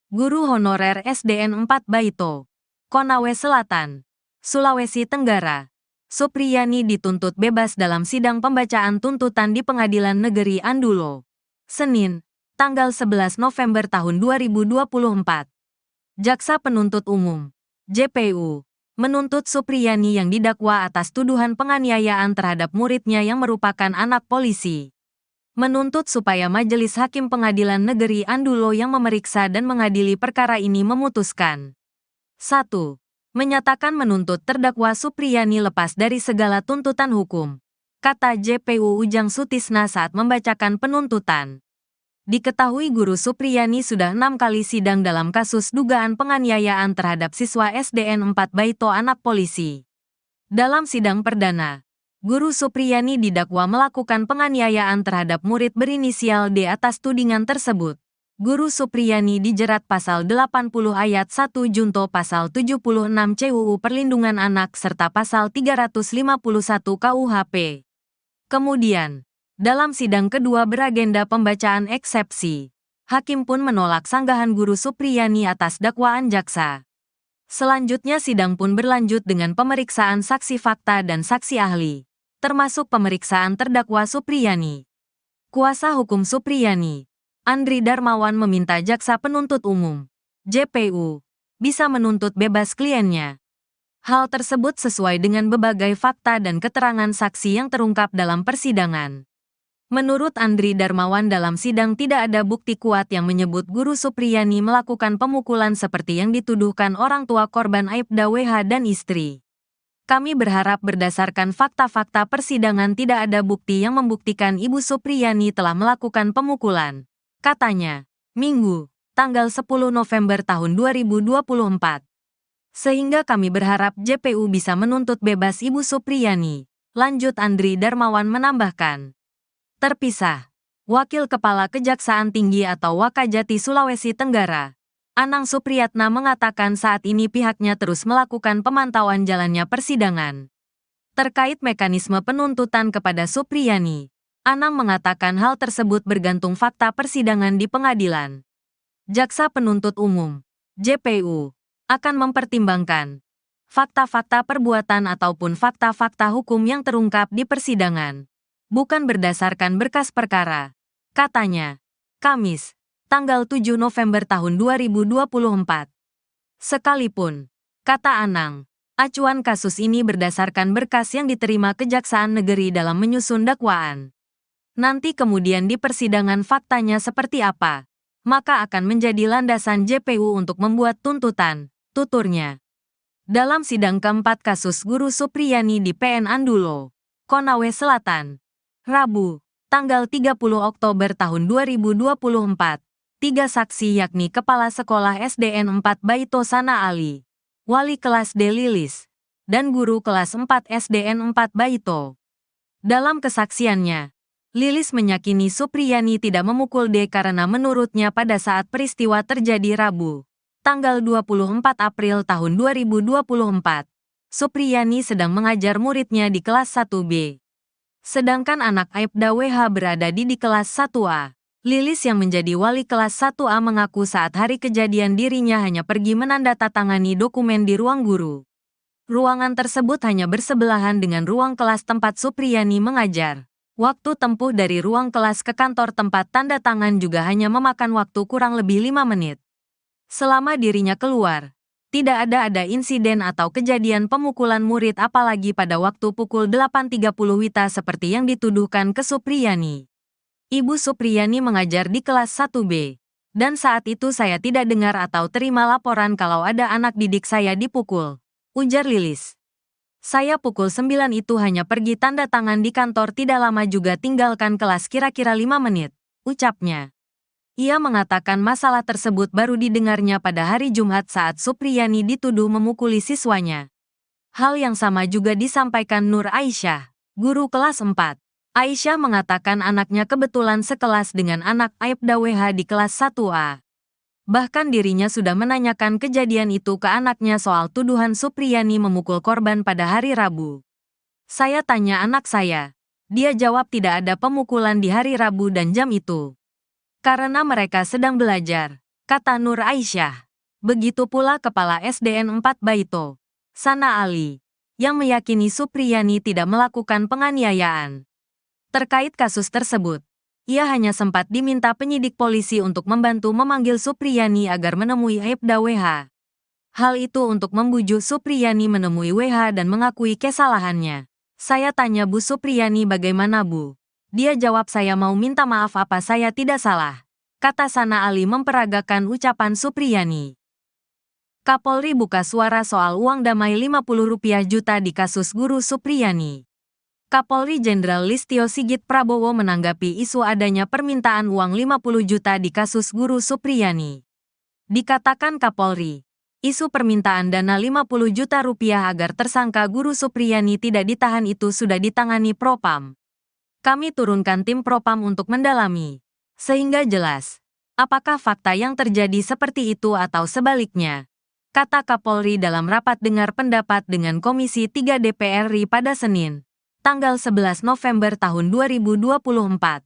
Guru honorer SDN 4 Baito, Konawe Selatan, Sulawesi Tenggara. Supriyani dituntut bebas dalam sidang pembacaan tuntutan di Pengadilan Negeri Andulo, Senin, tanggal 11 November tahun 2024. Jaksa Penuntut Umum, JPU, menuntut Supriyani yang didakwa atas tuduhan penganiayaan terhadap muridnya yang merupakan anak polisi. Menuntut supaya Majelis Hakim Pengadilan Negeri Andulo yang memeriksa dan mengadili perkara ini memutuskan. 1. Menyatakan menuntut terdakwa Supriyani lepas dari segala tuntutan hukum, kata JPU Ujang Sutisna saat membacakan penuntutan. Diketahui guru Supriyani sudah 6 kali sidang dalam kasus dugaan penganiayaan terhadap siswa SDN 4 Baito anak polisi. Dalam sidang perdana, Guru Supriyani didakwa melakukan penganiayaan terhadap murid berinisial D atas tudingan tersebut. Guru Supriyani dijerat pasal 80 ayat 1 junto pasal 76 CUU Perlindungan Anak serta pasal 351 KUHP. Kemudian, dalam sidang kedua beragenda pembacaan eksepsi, Hakim pun menolak sanggahan Guru Supriyani atas dakwaan jaksa. Selanjutnya sidang pun berlanjut dengan pemeriksaan saksi fakta dan saksi ahli, termasuk pemeriksaan terdakwa Supriyani. Kuasa hukum Supriyani, Andri Darmawan, meminta jaksa penuntut umum, JPU, bisa menuntut bebas kliennya. Hal tersebut sesuai dengan berbagai fakta dan keterangan saksi yang terungkap dalam persidangan. Menurut Andri Darmawan, dalam sidang tidak ada bukti kuat yang menyebut Guru Supriyani melakukan pemukulan seperti yang dituduhkan orang tua korban Aibda WH dan istri. Kami berharap berdasarkan fakta-fakta persidangan tidak ada bukti yang membuktikan Ibu Supriyani telah melakukan pemukulan, katanya, Minggu, tanggal 10 November tahun 2024. Sehingga kami berharap JPU bisa menuntut bebas Ibu Supriyani, lanjut Andri Darmawan menambahkan. Terpisah, Wakil Kepala Kejaksaan Tinggi atau Wakajati Sulawesi Tenggara, Anang Supriyatna, mengatakan saat ini pihaknya terus melakukan pemantauan jalannya persidangan. Terkait mekanisme penuntutan kepada Supriyani, Anang mengatakan hal tersebut bergantung fakta persidangan di pengadilan. Jaksa penuntut umum, JPU, akan mempertimbangkan fakta-fakta perbuatan ataupun fakta-fakta hukum yang terungkap di persidangan, bukan berdasarkan berkas perkara, katanya, Kamis, tanggal 7 November tahun 2024. Sekalipun, kata Anang, acuan kasus ini berdasarkan berkas yang diterima Kejaksaan Negeri dalam menyusun dakwaan. Nanti kemudian di persidangan faktanya seperti apa, maka akan menjadi landasan JPU untuk membuat tuntutan, tuturnya. Dalam sidang keempat kasus Guru Supriyani di PN Andulo, Konawe Selatan, Rabu, tanggal 30 Oktober tahun 2024, 3 saksi yakni Kepala Sekolah SDN 4 Baito Sana Ali, Wali Kelas D Lilis, dan Guru Kelas 4 SDN 4 Baito. Dalam kesaksiannya, Lilis meyakini Supriyani tidak memukul D karena menurutnya pada saat peristiwa terjadi Rabu, tanggal 24 April tahun 2024, Supriyani sedang mengajar muridnya di kelas 1B. Sedangkan anak Aibda WH berada di kelas 1A. Lilis yang menjadi wali kelas 1A mengaku saat hari kejadian dirinya hanya pergi menandatangani dokumen di ruang guru. Ruangan tersebut hanya bersebelahan dengan ruang kelas tempat Supriyani mengajar. Waktu tempuh dari ruang kelas ke kantor tempat tanda tangan juga hanya memakan waktu kurang lebih 5 menit. Selama dirinya keluar, tidak ada insiden atau kejadian pemukulan murid apalagi pada waktu pukul 8.30 WITA seperti yang dituduhkan ke Supriyani. Ibu Supriyani mengajar di kelas 1B, dan saat itu saya tidak dengar atau terima laporan kalau ada anak didik saya dipukul, ujar Lilis. Saya pukul 9 itu hanya pergi tanda tangan di kantor, tidak lama juga tinggalkan kelas kira-kira 5 menit, ucapnya. Ia mengatakan masalah tersebut baru didengarnya pada hari Jumat saat Supriyani dituduh memukuli siswanya. Hal yang sama juga disampaikan Nur Aisyah, guru kelas 4. Aisyah mengatakan anaknya kebetulan sekelas dengan anak Aibda WH di kelas 1A. Bahkan dirinya sudah menanyakan kejadian itu ke anaknya soal tuduhan Supriyani memukul korban pada hari Rabu. Saya tanya anak saya. Dia jawab tidak ada pemukulan di hari Rabu dan jam itu. Karena mereka sedang belajar, kata Nur Aisyah. Begitu pula Kepala SDN 4 Baito, Sana Ali, yang meyakini Supriyani tidak melakukan penganiayaan. Terkait kasus tersebut, ia hanya sempat diminta penyidik polisi untuk membantu memanggil Supriyani agar menemui Aibda WH. Hal itu untuk membujuk Supriyani menemui WH dan mengakui kesalahannya. Saya tanya Bu Supriyani bagaimana Bu? Dia jawab saya mau minta maaf apa saya tidak salah, kata Sana Ali memperagakan ucapan Supriyani. Kapolri buka suara soal uang damai Rp50 juta di kasus Guru Supriyani. Kapolri Jenderal Listio Sigit Prabowo menanggapi isu adanya permintaan uang 50 juta di kasus Guru Supriyani. Dikatakan Kapolri, isu permintaan dana Rp50 juta agar tersangka Guru Supriyani tidak ditahan itu sudah ditangani Propam. Kami turunkan tim Propam untuk mendalami, sehingga jelas, apakah fakta yang terjadi seperti itu atau sebaliknya, kata Kapolri dalam rapat dengar pendapat dengan Komisi 3 DPR RI pada Senin, tanggal 11 November tahun 2024.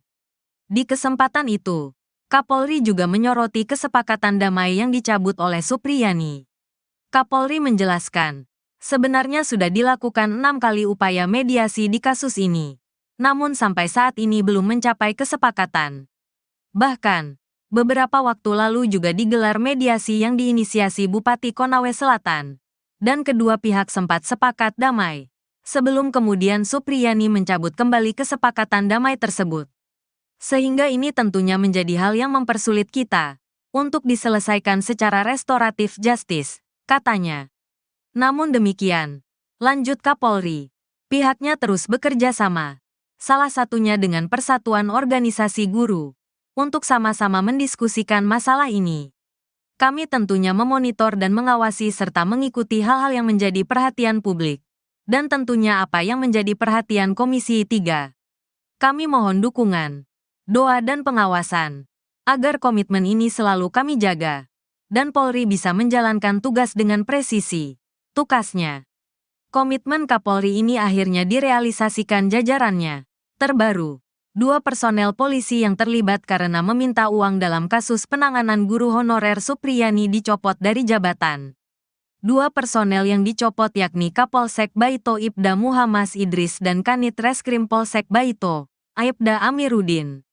Di kesempatan itu, Kapolri juga menyoroti kesepakatan damai yang dicabut oleh Supriyani. Kapolri menjelaskan, sebenarnya sudah dilakukan 6 kali upaya mediasi di kasus ini. Namun sampai saat ini belum mencapai kesepakatan. Bahkan, beberapa waktu lalu juga digelar mediasi yang diinisiasi Bupati Konawe Selatan. Dan kedua pihak sempat sepakat damai. Sebelum kemudian Supriyani mencabut kembali kesepakatan damai tersebut. Sehingga ini tentunya menjadi hal yang mempersulit kita untuk diselesaikan secara restoratif justice, katanya. Namun demikian, lanjut Kapolri, pihaknya terus bekerja sama, salah satunya dengan Persatuan Organisasi Guru, untuk sama-sama mendiskusikan masalah ini. Kami tentunya memonitor dan mengawasi serta mengikuti hal-hal yang menjadi perhatian publik, dan tentunya apa yang menjadi perhatian Komisi 3. Kami mohon dukungan, doa dan pengawasan, agar komitmen ini selalu kami jaga, dan Polri bisa menjalankan tugas dengan presisi, tukasnya. Komitmen Kapolri ini akhirnya direalisasikan jajarannya. Terbaru, 2 personel polisi yang terlibat karena meminta uang dalam kasus penanganan guru honorer Supriyani dicopot dari jabatan. 2 personel yang dicopot yakni Kapolsek Baito Ibda Muhammad Idris dan Kanit Reskrim Polsek Baito, Aibda Amiruddin.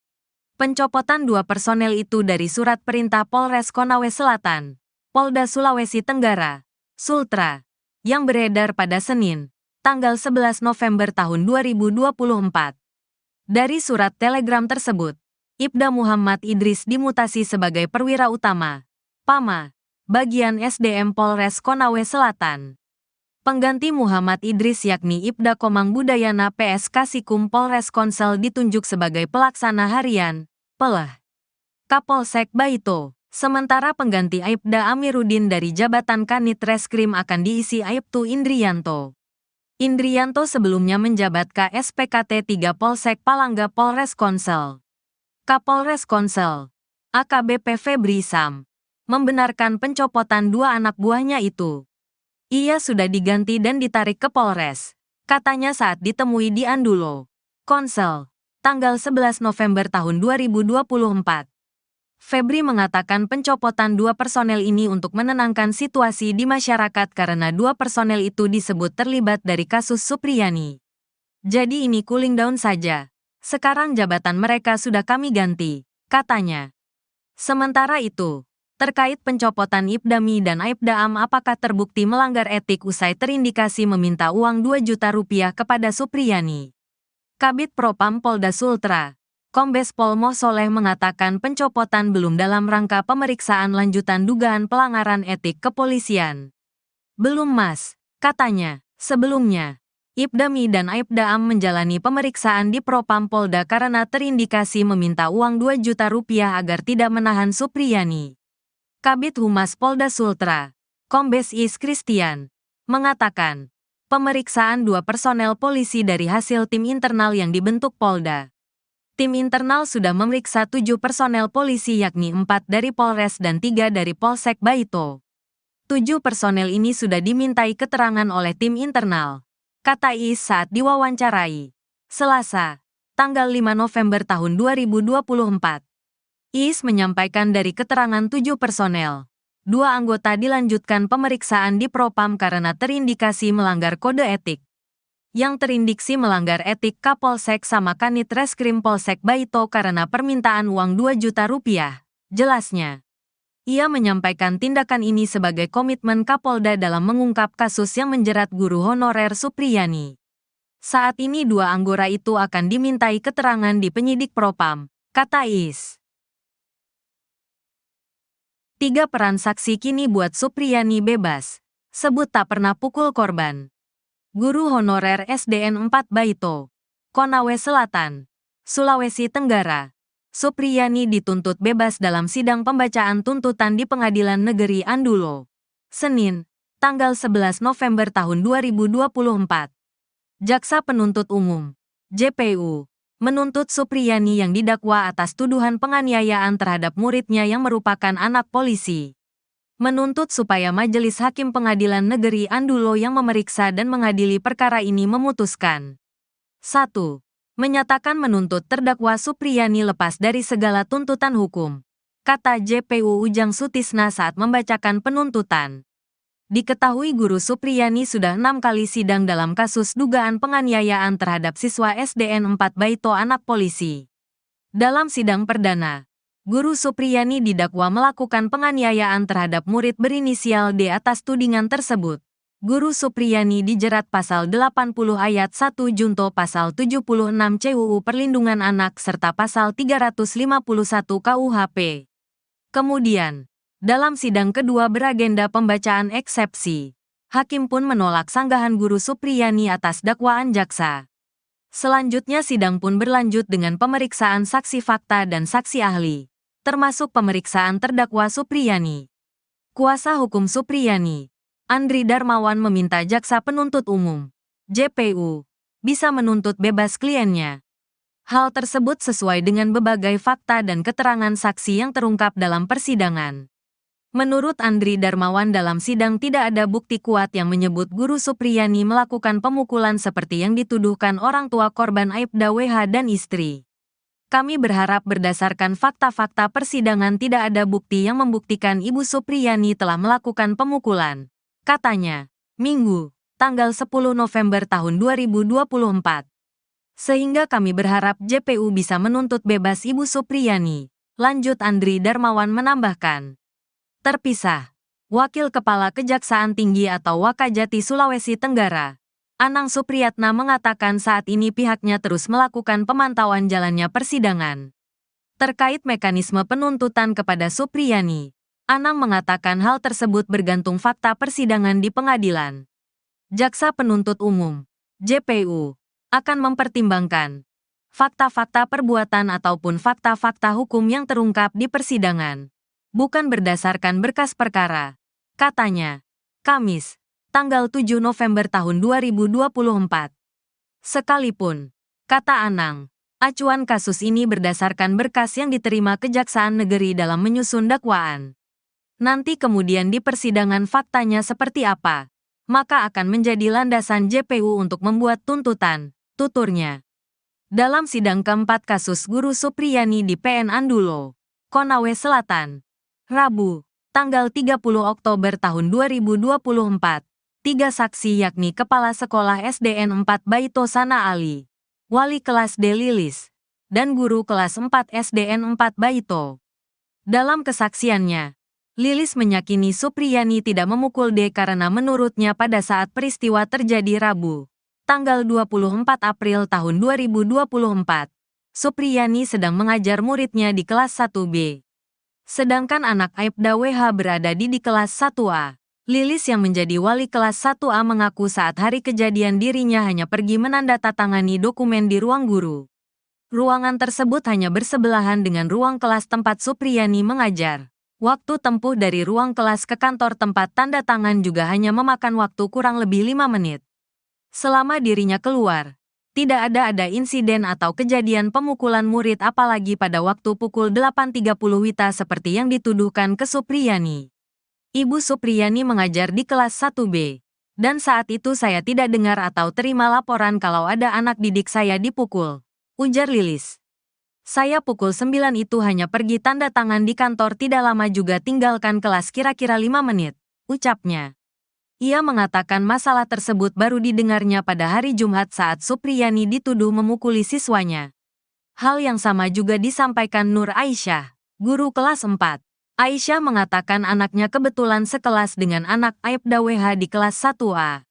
Pencopotan 2 personel itu dari surat perintah Polres Konawe Selatan, Polda Sulawesi Tenggara, Sultra, yang beredar pada Senin, tanggal 11 November tahun 2024. Dari surat telegram tersebut, Ibda Muhammad Idris dimutasi sebagai perwira utama, PAMA, bagian SDM Polres Konawe Selatan. Pengganti Muhammad Idris yakni Ibda Komang Budayana PS Kasikum Polres Konsel ditunjuk sebagai pelaksana harian, PELH, Kapolsek Baito. Sementara pengganti Aibda Amiruddin dari jabatan Kanit Reskrim akan diisi Aibtu Indrianto. Indrianto sebelumnya menjabat KSPKT 3 Polsek Palangga Polres Konsel. Kapolres Konsel, AKBP Febri Sam, membenarkan pencopotan 2 anak buahnya itu. Ia sudah diganti dan ditarik ke Polres, katanya saat ditemui di Andulo, Konsel, tanggal 11 November tahun 2024. Febri mengatakan pencopotan 2 personel ini untuk menenangkan situasi di masyarakat karena 2 personel itu disebut terlibat dari kasus Supriyani. Jadi ini cooling down saja. Sekarang jabatan mereka sudah kami ganti, katanya. Sementara itu, terkait pencopotan Ibdami dan Aibda Am apakah terbukti melanggar etik usai terindikasi meminta uang 2 juta rupiah kepada Supriyani. Kabid Propam Polda Sultra, Kombes Pol Moh Soleh mengatakan pencopotan belum dalam rangka pemeriksaan lanjutan dugaan pelanggaran etik kepolisian. Belum Mas, katanya. Sebelumnya, Ibdami dan Aibda Am menjalani pemeriksaan di Propam Polda karena terindikasi meminta uang 2 juta rupiah agar tidak menahan Supriyani. Kabid Humas Polda Sultra, Kombes Is Christian, mengatakan, pemeriksaan 2 personel polisi dari hasil tim internal yang dibentuk Polda. Tim internal sudah memeriksa 7 personel polisi yakni 4 dari Polres dan 3 dari Polsek Baito. 7 personel ini sudah dimintai keterangan oleh tim internal, kata Is saat diwawancarai Selasa, tanggal 5 November tahun 2024. Is menyampaikan dari keterangan 7 personel, 2 anggota dilanjutkan pemeriksaan di Propam karena terindikasi melanggar kode etik. Yang terindiksi melanggar etik Kapolsek sama Kanit Reskrim Polsek Baito karena permintaan uang 2 juta rupiah, jelasnya. Ia menyampaikan tindakan ini sebagai komitmen Kapolda dalam mengungkap kasus yang menjerat guru honorer Supriyani. Saat ini 2 anggota itu akan dimintai keterangan di penyidik Propam, kata Is. 3 peran saksi kini buat Supriyani bebas, sebut tak pernah pukul korban. Guru honorer SDN 4 Baito, Konawe Selatan, Sulawesi Tenggara. Supriyani dituntut bebas dalam sidang pembacaan tuntutan di Pengadilan Negeri Andulo, Senin, tanggal 11 November tahun 2024. Jaksa Penuntut Umum, JPU, menuntut Supriyani yang didakwa atas tuduhan penganiayaan terhadap muridnya yang merupakan anak polisi. Menuntut supaya Majelis Hakim Pengadilan Negeri Andulo yang memeriksa dan mengadili perkara ini memutuskan. 1. Menyatakan menuntut terdakwa Supriyani lepas dari segala tuntutan hukum, kata JPU Ujang Sutisna saat membacakan penuntutan. Diketahui Guru Supriyani sudah 6 kali sidang dalam kasus dugaan penganiayaan terhadap siswa SDN 4 Baito anak polisi. Dalam sidang perdana, Guru Supriyani didakwa melakukan penganiayaan terhadap murid berinisial D atas tudingan tersebut. Guru Supriyani dijerat pasal 80 ayat 1 junto pasal 76 CUU Perlindungan Anak serta pasal 351 KUHP. Kemudian, dalam sidang kedua beragenda pembacaan eksepsi, hakim pun menolak sanggahan Guru Supriyani atas dakwaan jaksa. Selanjutnya sidang pun berlanjut dengan pemeriksaan saksi fakta dan saksi ahli, termasuk pemeriksaan terdakwa Supriyani. Kuasa hukum Supriyani, Andri Darmawan meminta jaksa penuntut umum, JPU, bisa menuntut bebas kliennya. Hal tersebut sesuai dengan berbagai fakta dan keterangan saksi yang terungkap dalam persidangan. Menurut Andri Darmawan dalam sidang tidak ada bukti kuat yang menyebut Guru Supriyani melakukan pemukulan seperti yang dituduhkan orang tua korban Aibda WH dan istri. Kami berharap berdasarkan fakta-fakta persidangan tidak ada bukti yang membuktikan Ibu Supriyani telah melakukan pemukulan, katanya, Minggu, tanggal 10 November tahun 2024. Sehingga kami berharap JPU bisa menuntut bebas Ibu Supriyani, lanjut Andri Darmawan menambahkan. Terpisah, Wakil Kepala Kejaksaan Tinggi atau Wakajati Sulawesi Tenggara, Anang Supriyatna mengatakan saat ini pihaknya terus melakukan pemantauan jalannya persidangan. Terkait mekanisme penuntutan kepada Supriyani, Anang mengatakan hal tersebut bergantung fakta persidangan di pengadilan. Jaksa Penuntut Umum, JPU, akan mempertimbangkan fakta-fakta perbuatan ataupun fakta-fakta hukum yang terungkap di persidangan, bukan berdasarkan berkas perkara, katanya. Kamis, tanggal 7 November tahun 2024. Sekalipun, kata Anang, acuan kasus ini berdasarkan berkas yang diterima Kejaksaan Negeri dalam menyusun dakwaan. Nanti kemudian di persidangan faktanya seperti apa, maka akan menjadi landasan JPU untuk membuat tuntutan, tuturnya. Dalam sidang keempat kasus Guru Supriyani di PN Andulo, Konawe Selatan, Rabu, tanggal 30 Oktober tahun 2024, 3 saksi yakni Kepala Sekolah SDN 4 Baito Sana Ali, Wali kelas D Lilis, dan Guru kelas 4 SDN 4 Baito. Dalam kesaksiannya, Lilis meyakini Supriyani tidak memukul D karena menurutnya pada saat peristiwa terjadi Rabu, tanggal 24 April tahun 2024, Supriyani sedang mengajar muridnya di kelas 1B. Sedangkan anak Aibda WH berada di kelas 1A. Lilis yang menjadi wali kelas 1A mengaku saat hari kejadian dirinya hanya pergi menandatangani dokumen di ruang guru. Ruangan tersebut hanya bersebelahan dengan ruang kelas tempat Supriyani mengajar. Waktu tempuh dari ruang kelas ke kantor tempat tanda tangan juga hanya memakan waktu kurang lebih 5 menit. Selama dirinya keluar, tidak ada insiden atau kejadian pemukulan murid apalagi pada waktu pukul 8.30 WITA seperti yang dituduhkan ke Supriyani. Ibu Supriyani mengajar di kelas 1B, dan saat itu saya tidak dengar atau terima laporan kalau ada anak didik saya dipukul, ujar Lilis. Saya pukul 9 itu hanya pergi tanda tangan di kantor tidak lama juga tinggalkan kelas kira-kira 5 menit, ucapnya. Ia mengatakan masalah tersebut baru didengarnya pada hari Jumat saat Supriyani dituduh memukuli siswanya. Hal yang sama juga disampaikan Nur Aisyah, guru kelas 4. Aisyah mengatakan anaknya kebetulan sekelas dengan anak Aibda WH di kelas 1A.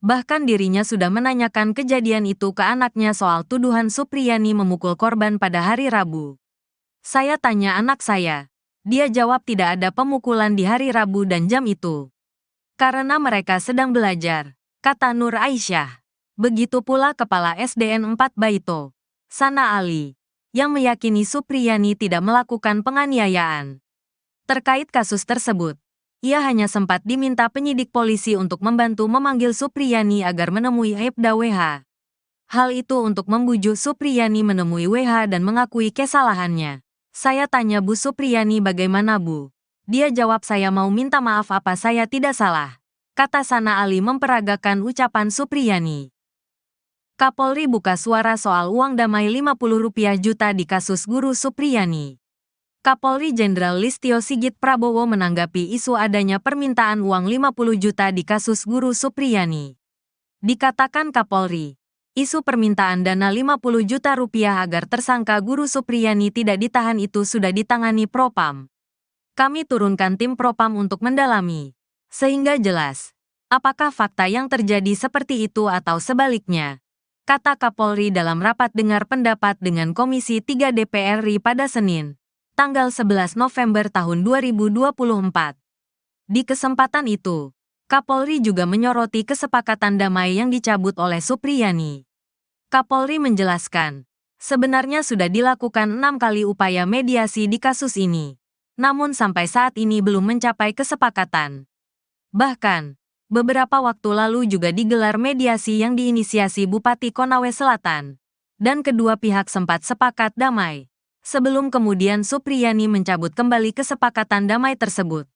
Bahkan dirinya sudah menanyakan kejadian itu ke anaknya soal tuduhan Supriyani memukul korban pada hari Rabu. Saya tanya anak saya. Dia jawab tidak ada pemukulan di hari Rabu dan jam itu. Karena mereka sedang belajar, kata Nur Aisyah. Begitu pula Kepala SDN 4 Baito, Sana Ali, yang meyakini Supriyani tidak melakukan penganiayaan. Terkait kasus tersebut, ia hanya sempat diminta penyidik polisi untuk membantu memanggil Supriyani agar menemui Aibda WH. Hal itu untuk membujuk Supriyani menemui WH dan mengakui kesalahannya. Saya tanya Bu Supriyani bagaimana Bu? Dia jawab saya mau minta maaf apa saya tidak salah, kata Sana Ali memperagakan ucapan Supriyani. Kapolri buka suara soal uang damai Rp50 juta di kasus Guru Supriyani. Kapolri Jenderal Listio Sigit Prabowo menanggapi isu adanya permintaan uang 50 juta di kasus Guru Supriyani. Dikatakan Kapolri, isu permintaan dana 50 juta rupiah agar tersangka Guru Supriyani tidak ditahan itu sudah ditangani Propam. Kami turunkan tim Propam untuk mendalami, sehingga jelas apakah fakta yang terjadi seperti itu atau sebaliknya, kata Kapolri dalam rapat dengar pendapat dengan Komisi 3 DPR RI pada Senin, tanggal 11 November tahun 2024. Di kesempatan itu, Kapolri juga menyoroti kesepakatan damai yang dicabut oleh Supriyani. Kapolri menjelaskan, sebenarnya sudah dilakukan 6 kali upaya mediasi di kasus ini, namun sampai saat ini belum mencapai kesepakatan. Bahkan, beberapa waktu lalu juga digelar mediasi yang diinisiasi Bupati Konawe Selatan, dan kedua pihak sempat sepakat damai, sebelum kemudian Supriyani mencabut kembali kesepakatan damai tersebut.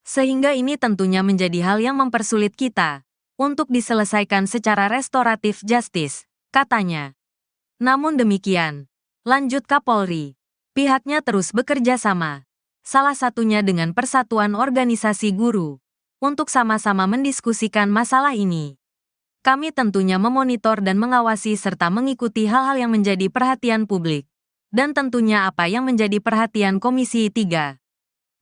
Sehingga ini tentunya menjadi hal yang mempersulit kita untuk diselesaikan secara restoratif justice, katanya. Namun demikian, lanjut Kapolri, pihaknya terus bekerja sama, salah satunya dengan Persatuan Organisasi Guru, untuk sama-sama mendiskusikan masalah ini. Kami tentunya memonitor dan mengawasi serta mengikuti hal-hal yang menjadi perhatian publik, dan tentunya apa yang menjadi perhatian Komisi 3.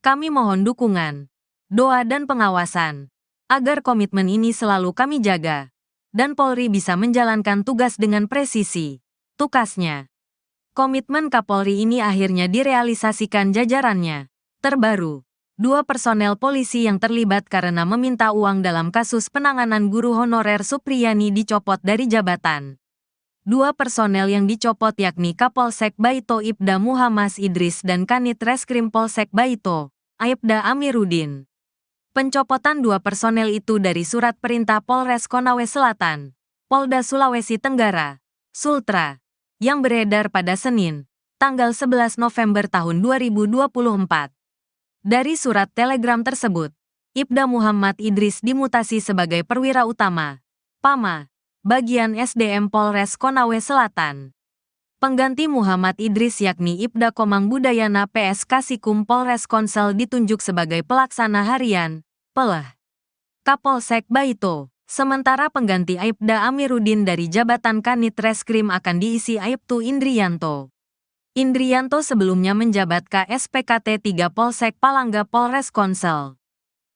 Kami mohon dukungan, doa dan pengawasan, agar komitmen ini selalu kami jaga, dan Polri bisa menjalankan tugas dengan presisi, tukasnya. Komitmen Kapolri ini akhirnya direalisasikan jajarannya. Terbaru, 2 personel polisi yang terlibat karena meminta uang dalam kasus penanganan guru honorer Supriyani dicopot dari jabatan. 2 personel yang dicopot yakni Kapolsek Baito Ibda Muhammad Idris dan Kanit Reskrim Polsek Baito, Aibda Amiruddin. Pencopotan 2 personel itu dari surat perintah Polres Konawe Selatan, Polda Sulawesi Tenggara, Sultra, yang beredar pada Senin, tanggal 11 November tahun 2024. Dari surat telegram tersebut, Ibda Muhammad Idris dimutasi sebagai perwira utama, PAMA, bagian SDM Polres Konawe Selatan. Pengganti Muhammad Idris yakni Ibda Komang Budayana PS Kasikum Polres Konsel ditunjuk sebagai pelaksana harian, PELH, Kapolsek Baito. Sementara pengganti Aibda Amiruddin dari jabatan Kanit Reskrim akan diisi Aibtu Indrianto. Indrianto sebelumnya menjabat KSPKT 3 Polsek Palangga Polres Konsel.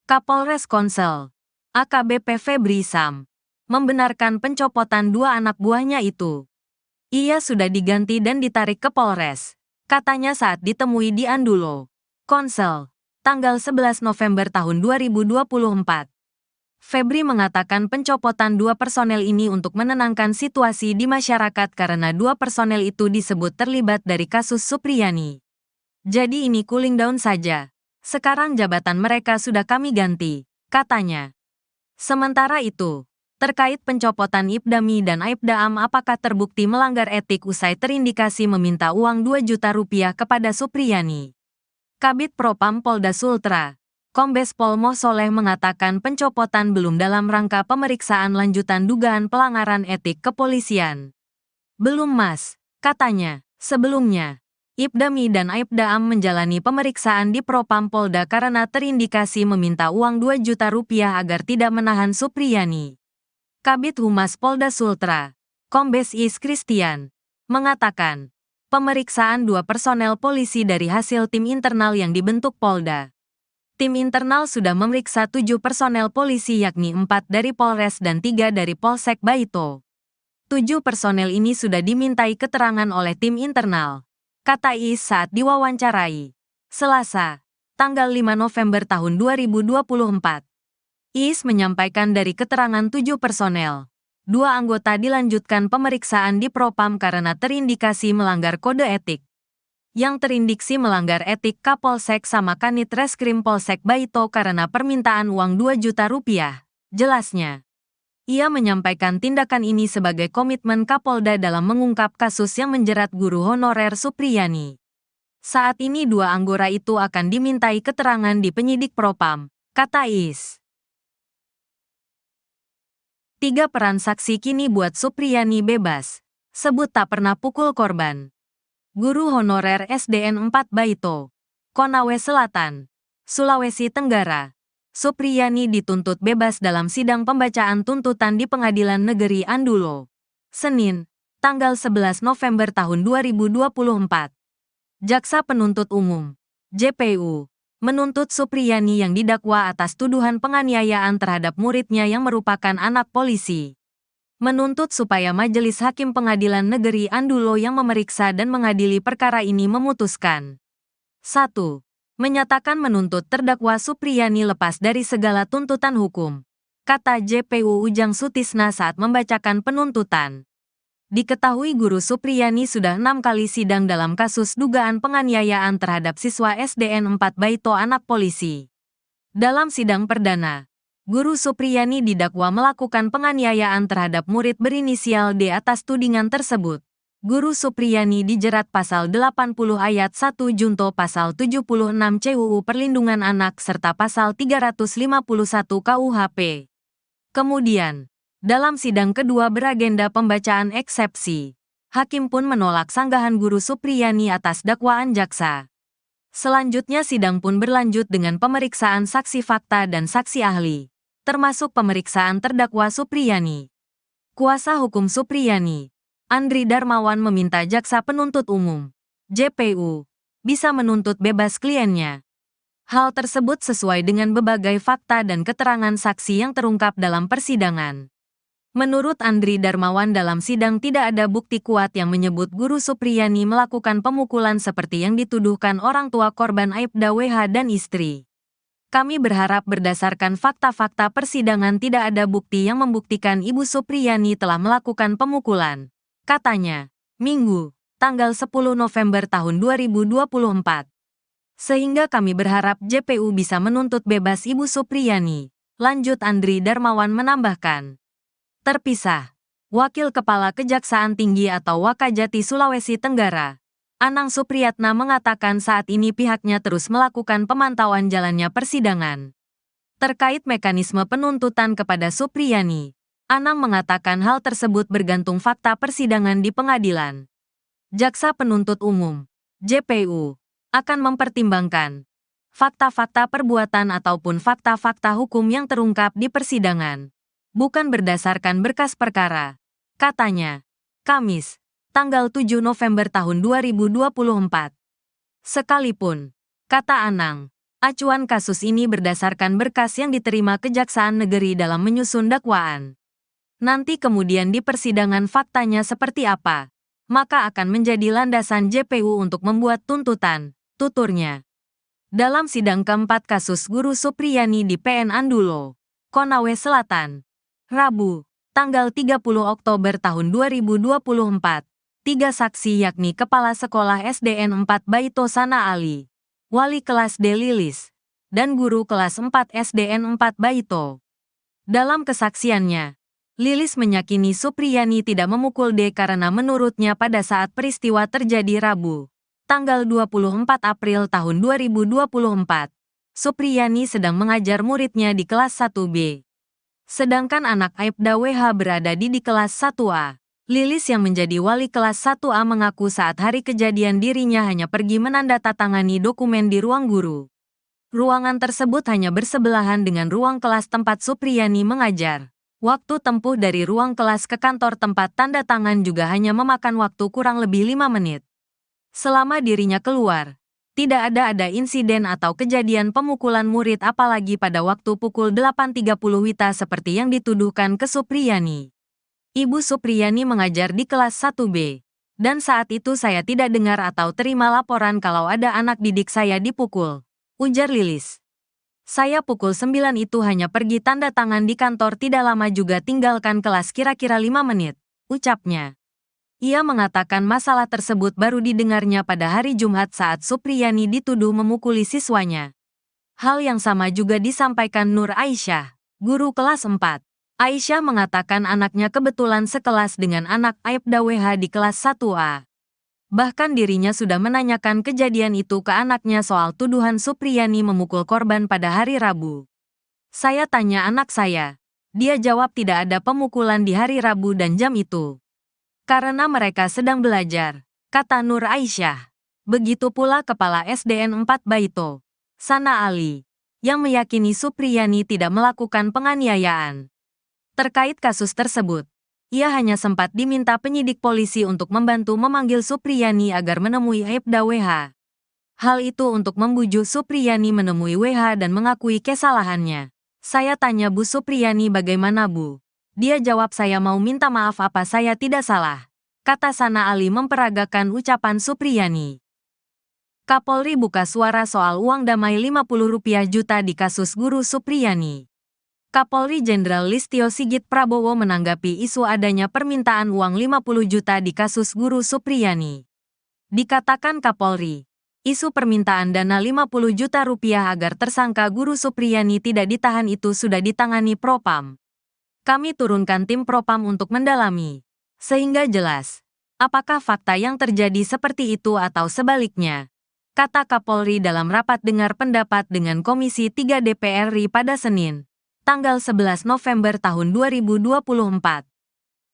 Kapolres Konsel, AKBP Febri Sam, membenarkan pencopotan 2 anak buahnya itu. Ia sudah diganti dan ditarik ke Polres, katanya saat ditemui di Andulo, Konsel, tanggal 11 November tahun 2024. Febri mengatakan pencopotan 2 personel ini untuk menenangkan situasi di masyarakat karena 2 personel itu disebut terlibat dari kasus Supriyani. Jadi ini cooling down saja. Sekarang jabatan mereka sudah kami ganti, katanya. Sementara itu, terkait pencopotan Ibdami dan Aibda Am apakah terbukti melanggar etik usai terindikasi meminta uang 2 juta rupiah kepada Supriyani. Kabid Propam Polda Sultra, Kombes Pol Moh Soleh mengatakan pencopotan belum dalam rangka pemeriksaan lanjutan dugaan pelanggaran etik kepolisian. Belum Mas, katanya. Sebelumnya, Ibdami dan Aibda Am menjalani pemeriksaan di Propam Polda karena terindikasi meminta uang 2 juta rupiah agar tidak menahan Supriyani. Kabid Humas Polda Sultra, Kombes Is Christian, mengatakan, pemeriksaan 2 personel polisi dari hasil tim internal yang dibentuk Polda. Tim internal sudah memeriksa 7 personel polisi yakni 4 dari Polres dan 3 dari Polsek Baito. 7 personel ini sudah dimintai keterangan oleh tim internal, kata Is saat diwawancarai, Selasa, tanggal 5 November tahun 2024. Is menyampaikan dari keterangan 7 personel, 2 anggota dilanjutkan pemeriksaan di Propam karena terindikasi melanggar kode etik. Yang terindiksi melanggar etik Kapolsek sama Kanit Reskrim Polsek Baito karena permintaan uang 2 juta rupiah, jelasnya. Ia menyampaikan tindakan ini sebagai komitmen Kapolda dalam mengungkap kasus yang menjerat guru honorer Supriyani. Saat ini 2 anggota itu akan dimintai keterangan di penyidik Propam, kata Is. 3 peran saksi kini buat Supriyani bebas, sebut tak pernah pukul korban. Guru honorer SDN 4 Baito, Konawe Selatan, Sulawesi Tenggara. Supriyani dituntut bebas dalam sidang pembacaan tuntutan di Pengadilan Negeri Andulo. Senin, tanggal 11 November tahun 2024. Jaksa Penuntut Umum, JPU, menuntut Supriyani yang didakwa atas tuduhan penganiayaan terhadap muridnya yang merupakan anak polisi. Menuntut supaya Majelis Hakim Pengadilan Negeri Andulo yang memeriksa dan mengadili perkara ini memutuskan. 1. Menyatakan menuntut terdakwa Supriyani lepas dari segala tuntutan hukum, kata JPU Ujang Sutisna saat membacakan penuntutan. Diketahui guru Supriyani sudah 6 kali sidang dalam kasus dugaan penganiayaan terhadap siswa SDN 4 Baito anak polisi. Dalam sidang perdana, guru Supriyani didakwa melakukan penganiayaan terhadap murid berinisial D atas tudingan tersebut. Guru Supriyani dijerat pasal 80 ayat 1 junto pasal 76 CUU Perlindungan Anak serta pasal 351 KUHP. Kemudian, dalam sidang kedua beragenda pembacaan eksepsi, hakim pun menolak sanggahan guru Supriyani atas dakwaan jaksa. Selanjutnya sidang pun berlanjut dengan pemeriksaan saksi fakta dan saksi ahli, termasuk pemeriksaan terdakwa Supriyani. Kuasa hukum Supriyani, Andri Darmawan meminta jaksa penuntut umum, JPU, bisa menuntut bebas kliennya. Hal tersebut sesuai dengan berbagai fakta dan keterangan saksi yang terungkap dalam persidangan. Menurut Andri Darmawan dalam sidang tidak ada bukti kuat yang menyebut guru Supriyani melakukan pemukulan seperti yang dituduhkan orang tua korban Aibda WH dan istri. Kami berharap berdasarkan fakta-fakta persidangan tidak ada bukti yang membuktikan Ibu Supriyani telah melakukan pemukulan, katanya, Minggu, tanggal 10 November tahun 2024. Sehingga kami berharap JPU bisa menuntut bebas Ibu Supriyani, lanjut Andri Darmawan menambahkan. Terpisah, Wakil Kepala Kejaksaan Tinggi atau Wakajati Sulawesi Tenggara, Anang Supriyatna mengatakan saat ini pihaknya terus melakukan pemantauan jalannya persidangan. Terkait mekanisme penuntutan kepada Supriyani, Anang mengatakan hal tersebut bergantung fakta persidangan di pengadilan. Jaksa Penuntut Umum, JPU, akan mempertimbangkan fakta-fakta perbuatan ataupun fakta-fakta hukum yang terungkap di persidangan, bukan berdasarkan berkas perkara, katanya. Kamis, tanggal 7 November tahun 2024. Sekalipun, kata Anang, acuan kasus ini berdasarkan berkas yang diterima Kejaksaan Negeri dalam menyusun dakwaan. Nanti kemudian di persidangan faktanya seperti apa, maka akan menjadi landasan JPU untuk membuat tuntutan, tuturnya. Dalam sidang keempat kasus guru Supriyani di PN Andulo, Konawe Selatan, Rabu, tanggal 30 Oktober tahun 2024. 3 saksi yakni Kepala Sekolah SDN 4 Baito Sana Ali, Wali Kelas D Lilis, dan Guru Kelas 4 SDN 4 Baito. Dalam kesaksiannya, Lilis meyakini Supriyani tidak memukul D karena menurutnya pada saat peristiwa terjadi Rabu, tanggal 24 April tahun 2024, Supriyani sedang mengajar muridnya di kelas 1B. Sedangkan anak Aibda WH berada di kelas 1A. Lilis yang menjadi wali kelas 1A mengaku saat hari kejadian dirinya hanya pergi menandatangani dokumen di ruang guru. Ruangan tersebut hanya bersebelahan dengan ruang kelas tempat Supriyani mengajar. Waktu tempuh dari ruang kelas ke kantor tempat tanda tangan juga hanya memakan waktu kurang lebih 5 menit. Selama dirinya keluar, tidak ada insiden atau kejadian pemukulan murid apalagi pada waktu pukul 8.30 WITA seperti yang dituduhkan ke Supriyani. Ibu Supriyani mengajar di kelas 1B, dan saat itu saya tidak dengar atau terima laporan kalau ada anak didik saya dipukul, ujar Lilis. Saya pukul 9 itu hanya pergi tanda tangan di kantor tidak lama juga tinggalkan kelas kira-kira 5 menit, ucapnya. Ia mengatakan masalah tersebut baru didengarnya pada hari Jumat saat Supriyani dituduh memukuli siswanya. Hal yang sama juga disampaikan Nur Aisyah, guru kelas 4. Aisyah mengatakan anaknya kebetulan sekelas dengan anak Aibda WH di kelas 1A. Bahkan dirinya sudah menanyakan kejadian itu ke anaknya soal tuduhan Supriyani memukul korban pada hari Rabu. Saya tanya anak saya. Dia jawab tidak ada pemukulan di hari Rabu dan jam itu. Karena mereka sedang belajar, kata Nur Aisyah. Begitu pula Kepala SDN 4 Baito, Sana Ali, yang meyakini Supriyani tidak melakukan penganiayaan. Terkait kasus tersebut, ia hanya sempat diminta penyidik polisi untuk membantu memanggil Supriyani agar menemui Aibda WH. Hal itu untuk membujuk Supriyani menemui WH dan mengakui kesalahannya. Saya tanya Bu Supriyani bagaimana Bu? Dia jawab saya mau minta maaf apa saya tidak salah. Kata Sana Ali memperagakan ucapan Supriyani. Kapolri buka suara soal uang damai Rp50 juta di kasus guru Supriyani. Kapolri Jenderal Listio Sigit Prabowo menanggapi isu adanya permintaan uang 50 juta di kasus guru Supriyani. Dikatakan Kapolri, isu permintaan dana 50 juta rupiah agar tersangka guru Supriyani tidak ditahan itu sudah ditangani Propam. Kami turunkan tim Propam untuk mendalami, sehingga jelas, apakah fakta yang terjadi seperti itu atau sebaliknya, kata Kapolri dalam rapat dengar pendapat dengan Komisi 3 DPR RI pada Senin, tanggal 11 November tahun 2024.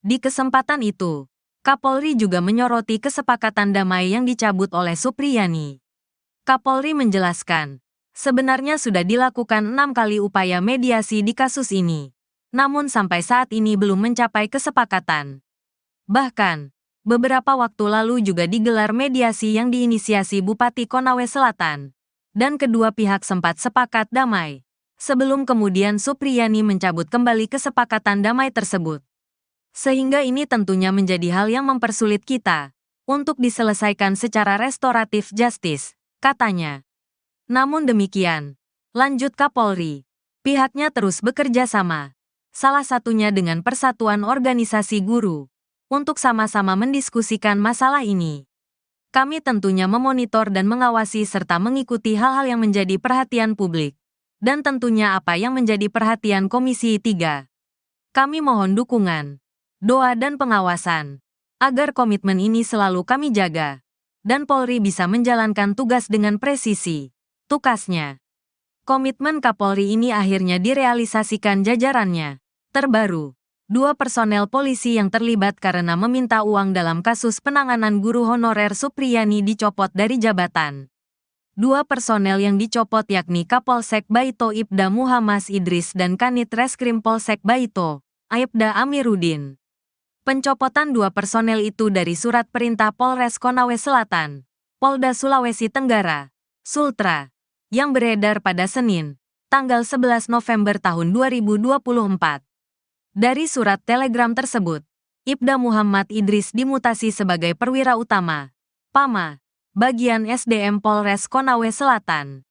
Di kesempatan itu, Kapolri juga menyoroti kesepakatan damai yang dicabut oleh Supriyani. Kapolri menjelaskan, sebenarnya sudah dilakukan 6 kali upaya mediasi di kasus ini, namun sampai saat ini belum mencapai kesepakatan. Bahkan, beberapa waktu lalu juga digelar mediasi yang diinisiasi Bupati Konawe Selatan, dan kedua pihak sempat sepakat damai, sebelum kemudian Supriyani mencabut kembali kesepakatan damai tersebut. Sehingga ini tentunya menjadi hal yang mempersulit kita untuk diselesaikan secara restoratif justice, katanya. Namun demikian, lanjut Kapolri, pihaknya terus bekerja sama, salah satunya dengan Persatuan Organisasi Guru, untuk sama-sama mendiskusikan masalah ini. Kami tentunya memonitor dan mengawasi serta mengikuti hal-hal yang menjadi perhatian publik, dan tentunya apa yang menjadi perhatian Komisi 3. Kami mohon dukungan, doa dan pengawasan, agar komitmen ini selalu kami jaga, dan Polri bisa menjalankan tugas dengan presisi, tukasnya. Komitmen Kapolri ini akhirnya direalisasikan jajarannya. Terbaru, 2 personel polisi yang terlibat karena meminta uang dalam kasus penanganan guru honorer Supriyani dicopot dari jabatan. 2 personel yang dicopot yakni Kapolsek Baito Ibda Muhammad Idris dan Kanit Reskrim Polsek Baito, Aibda Amiruddin. Pencopotan 2 personel itu dari surat perintah Polres Konawe Selatan, Polda Sulawesi Tenggara, Sultra, yang beredar pada Senin, tanggal 11 November tahun 2024. Dari surat telegram tersebut, Ibda Muhammad Idris dimutasi sebagai perwira utama, PAMA, bagian SDM Polres Konawe Selatan.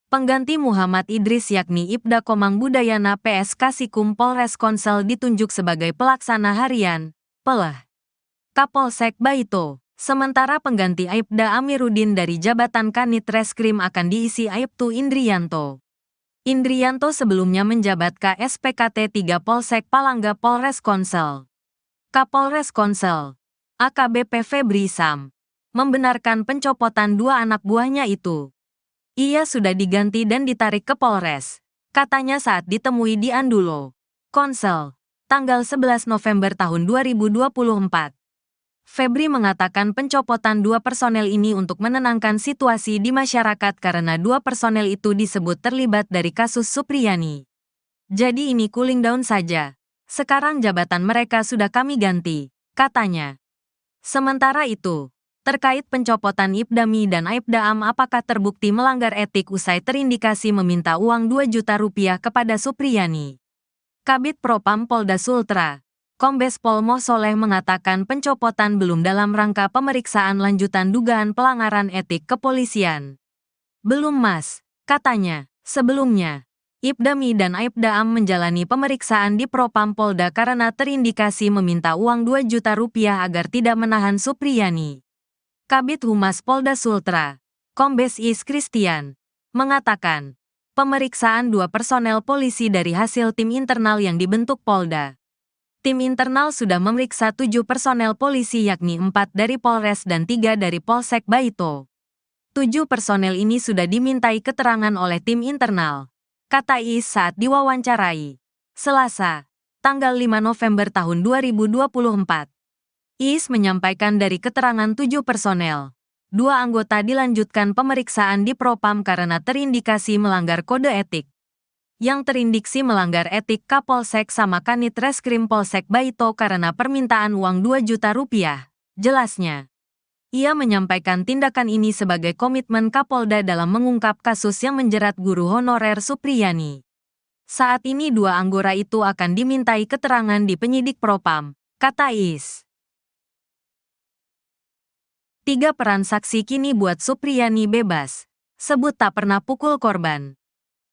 Pengganti Muhammad Idris yakni Ibda Komang Budayana PS Kasikum Polres Konsel ditunjuk sebagai pelaksana harian, PELH, Kapolsek Baito. Sementara pengganti Aibda Amiruddin dari jabatan Kanit Reskrim akan diisi Aibtu Indrianto. Indrianto sebelumnya menjabat KSPKT 3 Polsek Palangga Polres Konsel. Kapolres Konsel, AKBP Febri Sam, membenarkan pencopotan 2 anak buahnya itu. Ia sudah diganti dan ditarik ke Polres, katanya saat ditemui di Andulo, Konsel, tanggal 11 November tahun 2024. Febri mengatakan pencopotan 2 personel ini untuk menenangkan situasi di masyarakat karena 2 personel itu disebut terlibat dari kasus Supriyani. Jadi ini cooling down saja. Sekarang jabatan mereka sudah kami ganti, katanya. Sementara itu, terkait pencopotan Ibdami dan Aibda Am apakah terbukti melanggar etik usai terindikasi meminta uang 2 juta rupiah kepada Supriyani. Kabid Propam Polda Sultra, Kombes Pol Moh Soleh mengatakan pencopotan belum dalam rangka pemeriksaan lanjutan dugaan pelanggaran etik kepolisian. Belum Mas, katanya. Sebelumnya, Ibdami dan Aibda Am menjalani pemeriksaan di Propam Polda karena terindikasi meminta uang 2 juta rupiah agar tidak menahan Supriyani. Kabid Humas Polda Sultra, Kombes Is Christian, mengatakan, pemeriksaan 2 personel polisi dari hasil tim internal yang dibentuk Polda. Tim internal sudah memeriksa 7 personel polisi yakni 4 dari Polres dan 3 dari Polsek Baito. 7 personel ini sudah dimintai keterangan oleh tim internal, kata Is saat diwawancarai, Selasa, tanggal 5 November tahun 2024. Is menyampaikan dari keterangan 7 personel, Dua anggota dilanjutkan pemeriksaan di Propam karena terindikasi melanggar kode etik. Yang terindiksi melanggar etik Kapolsek sama Kanit Reskrim Polsek Baito karena permintaan uang 2 juta rupiah. Jelasnya, ia menyampaikan tindakan ini sebagai komitmen Kapolda dalam mengungkap kasus yang menjerat guru honorer Supriyani. Saat ini dua anggota itu akan dimintai keterangan di penyidik Propam, kata Is. 3 peran saksi kini buat Supriyani bebas. Sebut tak pernah pukul korban.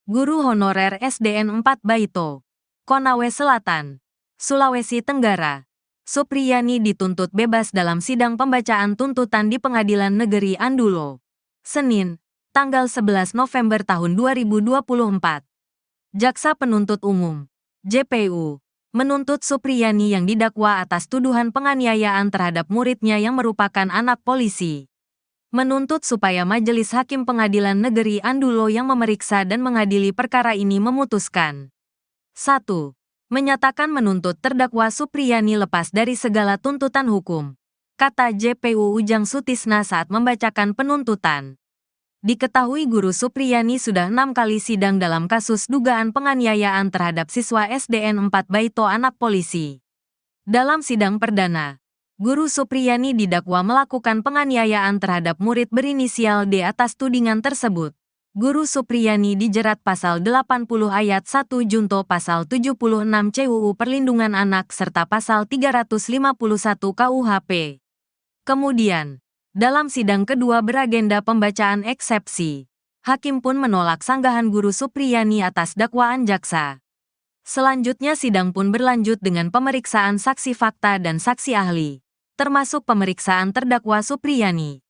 Guru honorer SDN 4 Baito, Konawe Selatan, Sulawesi Tenggara. Supriyani dituntut bebas dalam sidang pembacaan tuntutan di Pengadilan Negeri Andulo. Senin, tanggal 11 November tahun 2024. Jaksa Penuntut Umum, JPU, menuntut Supriyani yang didakwa atas tuduhan penganiayaan terhadap muridnya yang merupakan anak polisi. Menuntut supaya Majelis Hakim Pengadilan Negeri Andulo yang memeriksa dan mengadili perkara ini memutuskan. 1. Menyatakan menuntut terdakwa Supriyani lepas dari segala tuntutan hukum, kata JPU Ujang Sutisna saat membacakan penuntutan. Diketahui guru Supriyani sudah 6 kali sidang dalam kasus dugaan penganiayaan terhadap siswa SDN 4 Baito anak polisi. Dalam sidang perdana, Guru Supriyani didakwa melakukan penganiayaan terhadap murid berinisial D atas tudingan tersebut. Guru Supriyani dijerat pasal 80 ayat 1 junto pasal 76 CUU Perlindungan Anak serta pasal 351 KUHP. Kemudian, dalam sidang kedua beragenda pembacaan eksepsi, hakim pun menolak sanggahan Guru Supriyani atas dakwaan jaksa. Selanjutnya sidang pun berlanjut dengan pemeriksaan saksi fakta dan saksi ahli, termasuk pemeriksaan terdakwa Supriyani.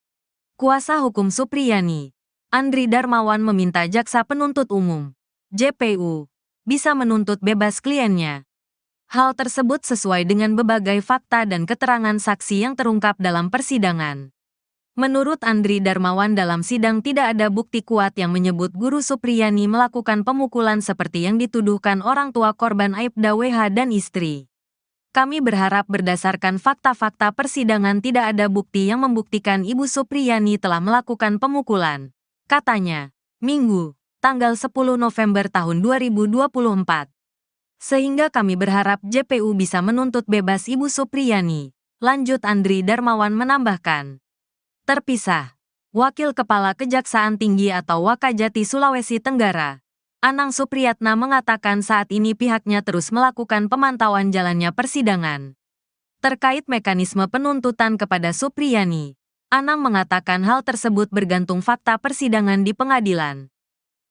Kuasa hukum Supriyani, Andri Darmawan meminta jaksa penuntut umum, JPU, bisa menuntut bebas kliennya. Hal tersebut sesuai dengan berbagai fakta dan keterangan saksi yang terungkap dalam persidangan. Menurut Andri Darmawan dalam sidang tidak ada bukti kuat yang menyebut Guru Supriyani melakukan pemukulan seperti yang dituduhkan orang tua korban Aibda WH dan istri. Kami berharap berdasarkan fakta-fakta persidangan tidak ada bukti yang membuktikan Ibu Supriyani telah melakukan pemukulan, katanya, Minggu, tanggal 10 November tahun 2024. Sehingga kami berharap JPU bisa menuntut bebas Ibu Supriyani, lanjut Andri Darmawan menambahkan. Terpisah, Wakil Kepala Kejaksaan Tinggi atau Wakajati Sulawesi Tenggara, Anang Supriyatna mengatakan saat ini pihaknya terus melakukan pemantauan jalannya persidangan. Terkait mekanisme penuntutan kepada Supriyani, Anang mengatakan hal tersebut bergantung fakta persidangan di pengadilan.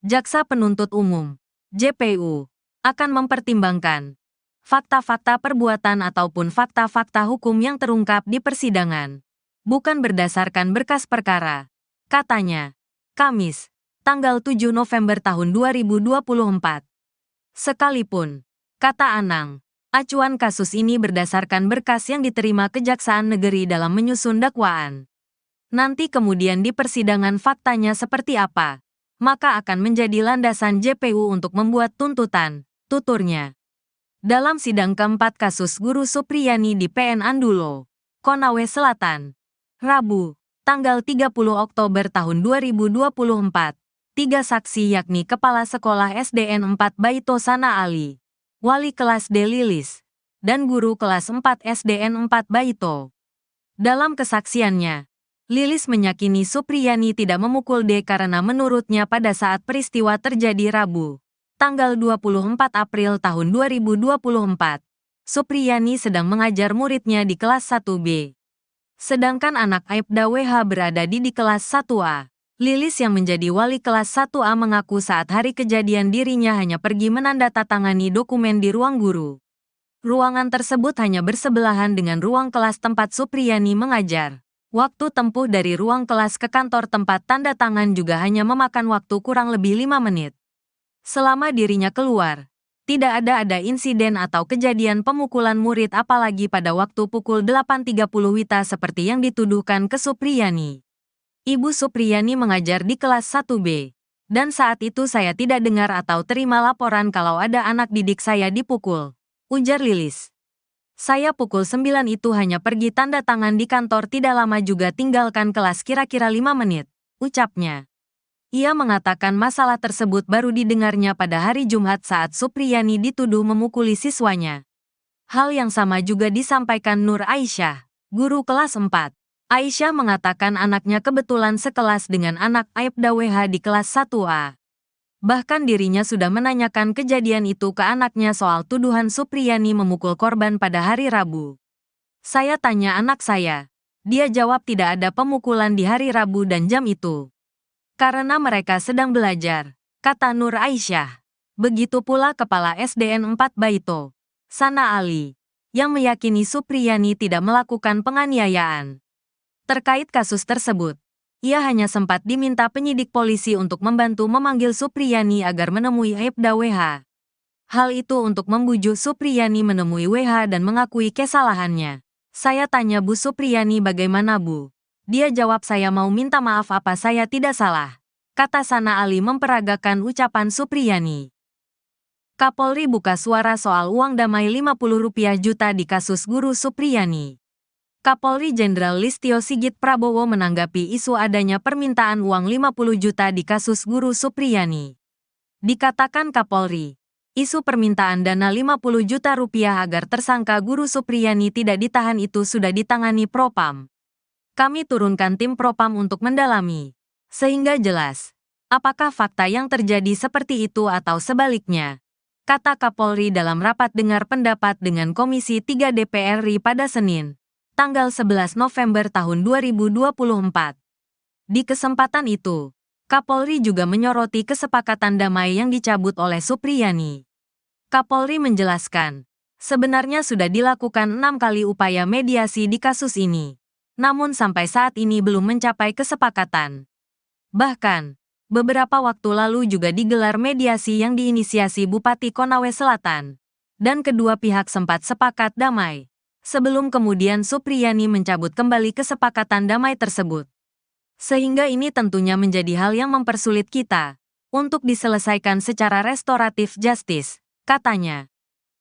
Jaksa Penuntut Umum, JPU, akan mempertimbangkan fakta-fakta perbuatan ataupun fakta-fakta hukum yang terungkap di persidangan, bukan berdasarkan berkas perkara, katanya. Kamis, tanggal 7 November tahun 2024. Sekalipun, kata Anang, acuan kasus ini berdasarkan berkas yang diterima Kejaksaan Negeri dalam menyusun dakwaan. Nanti kemudian di persidangan faktanya seperti apa, maka akan menjadi landasan JPU untuk membuat tuntutan, tuturnya. Dalam sidang keempat kasus Guru Supriyani di PN Andulo, Konawe Selatan, Rabu, tanggal 30 Oktober tahun 2024. 3 saksi yakni Kepala Sekolah SDN 4 Baito Sana Ali, Wali Kelas D Lilis, dan Guru Kelas 4 SDN 4 Baito. Dalam kesaksiannya, Lilis meyakini Supriyani tidak memukul D karena menurutnya pada saat peristiwa terjadi Rabu, tanggal 24 April tahun 2024, Supriyani sedang mengajar muridnya di kelas 1B. Sedangkan anak Aibda WH berada di kelas 1A. Lilis yang menjadi wali kelas 1A mengaku saat hari kejadian dirinya hanya pergi menandatangani dokumen di ruang guru. Ruangan tersebut hanya bersebelahan dengan ruang kelas tempat Supriyani mengajar. Waktu tempuh dari ruang kelas ke kantor tempat tanda tangan juga hanya memakan waktu kurang lebih 5 menit. Selama dirinya keluar, tidak ada insiden atau kejadian pemukulan murid apalagi pada waktu pukul 8.30 WITA seperti yang dituduhkan ke Supriyani. Ibu Supriyani mengajar di kelas 1B, dan saat itu saya tidak dengar atau terima laporan kalau ada anak didik saya dipukul, ujar Lilis. Saya pukul 9 itu hanya pergi tanda tangan di kantor, tidak lama juga tinggalkan kelas, kira-kira 5 menit, ucapnya. Ia mengatakan masalah tersebut baru didengarnya pada hari Jumat saat Supriyani dituduh memukuli siswanya. Hal yang sama juga disampaikan Nur Aisyah, guru kelas 4. Aisyah mengatakan anaknya kebetulan sekelas dengan anak Aibda WH di kelas 1A. Bahkan dirinya sudah menanyakan kejadian itu ke anaknya soal tuduhan Supriyani memukul korban pada hari Rabu. Saya tanya anak saya. Dia jawab tidak ada pemukulan di hari Rabu dan jam itu. Karena mereka sedang belajar, kata Nur Aisyah. Begitu pula Kepala SDN 4 Baito, Sana Ali, yang meyakini Supriyani tidak melakukan penganiayaan. Terkait kasus tersebut, ia hanya sempat diminta penyidik polisi untuk membantu memanggil Supriyani agar menemui Aibda WH. Hal itu untuk membujuk Supriyani menemui WH dan mengakui kesalahannya. Saya tanya Bu Supriyani bagaimana Bu? Dia jawab saya mau minta maaf, apa saya tidak salah, kata Sana Ali memperagakan ucapan Supriyani. Kapolri buka suara soal uang damai 50 rupiah juta di kasus guru Supriyani. Kapolri Jenderal Listio Sigit Prabowo menanggapi isu adanya permintaan uang 50 juta di kasus guru Supriyani. Dikatakan Kapolri, isu permintaan dana 50 juta rupiah agar tersangka guru Supriyani tidak ditahan itu sudah ditangani Propam. Kami turunkan tim Propam untuk mendalami, sehingga jelas apakah fakta yang terjadi seperti itu atau sebaliknya, kata Kapolri dalam rapat dengar pendapat dengan Komisi 3 DPR RI pada Senin, tanggal 11 November tahun 2024. Di kesempatan itu, Kapolri juga menyoroti kesepakatan damai yang dicabut oleh Supriyani. Kapolri menjelaskan, sebenarnya sudah dilakukan 6 kali upaya mediasi di kasus ini, namun sampai saat ini belum mencapai kesepakatan. Bahkan, beberapa waktu lalu juga digelar mediasi yang diinisiasi Bupati Konawe Selatan, dan kedua pihak sempat sepakat damai. Sebelum kemudian Supriyani mencabut kembali kesepakatan damai tersebut. Sehingga ini tentunya menjadi hal yang mempersulit kita untuk diselesaikan secara restoratif justice, katanya.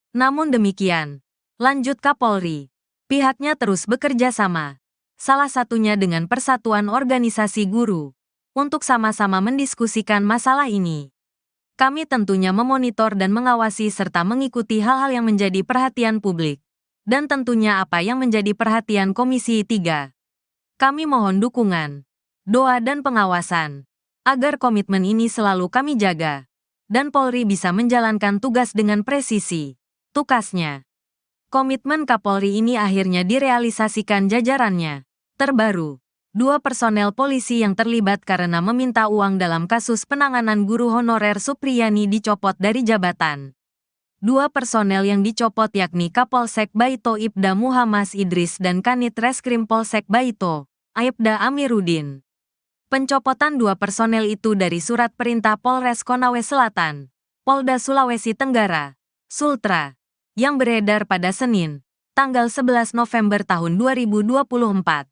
Namun demikian, lanjut Kapolri, pihaknya terus bekerja sama, salah satunya dengan Persatuan Organisasi Guru, untuk sama-sama mendiskusikan masalah ini. Kami tentunya memonitor dan mengawasi serta mengikuti hal-hal yang menjadi perhatian publik. Dan tentunya apa yang menjadi perhatian Komisi 3. Kami mohon dukungan, doa dan pengawasan, agar komitmen ini selalu kami jaga, dan Polri bisa menjalankan tugas dengan presisi, tukasnya. Komitmen Kapolri ini akhirnya direalisasikan jajarannya. Terbaru, 2 personel polisi yang terlibat karena meminta uang dalam kasus penanganan guru honorer Supriyani dicopot dari jabatan. 2 personel yang dicopot yakni Kapolsek Baito Ibda Muhammad Idris dan Kanit Reskrim Polsek Baito, Aibda Amiruddin. Pencopotan 2 personel itu dari surat perintah Polres Konawe Selatan, Polda Sulawesi Tenggara, Sultra, yang beredar pada Senin, tanggal 11 November tahun 2024.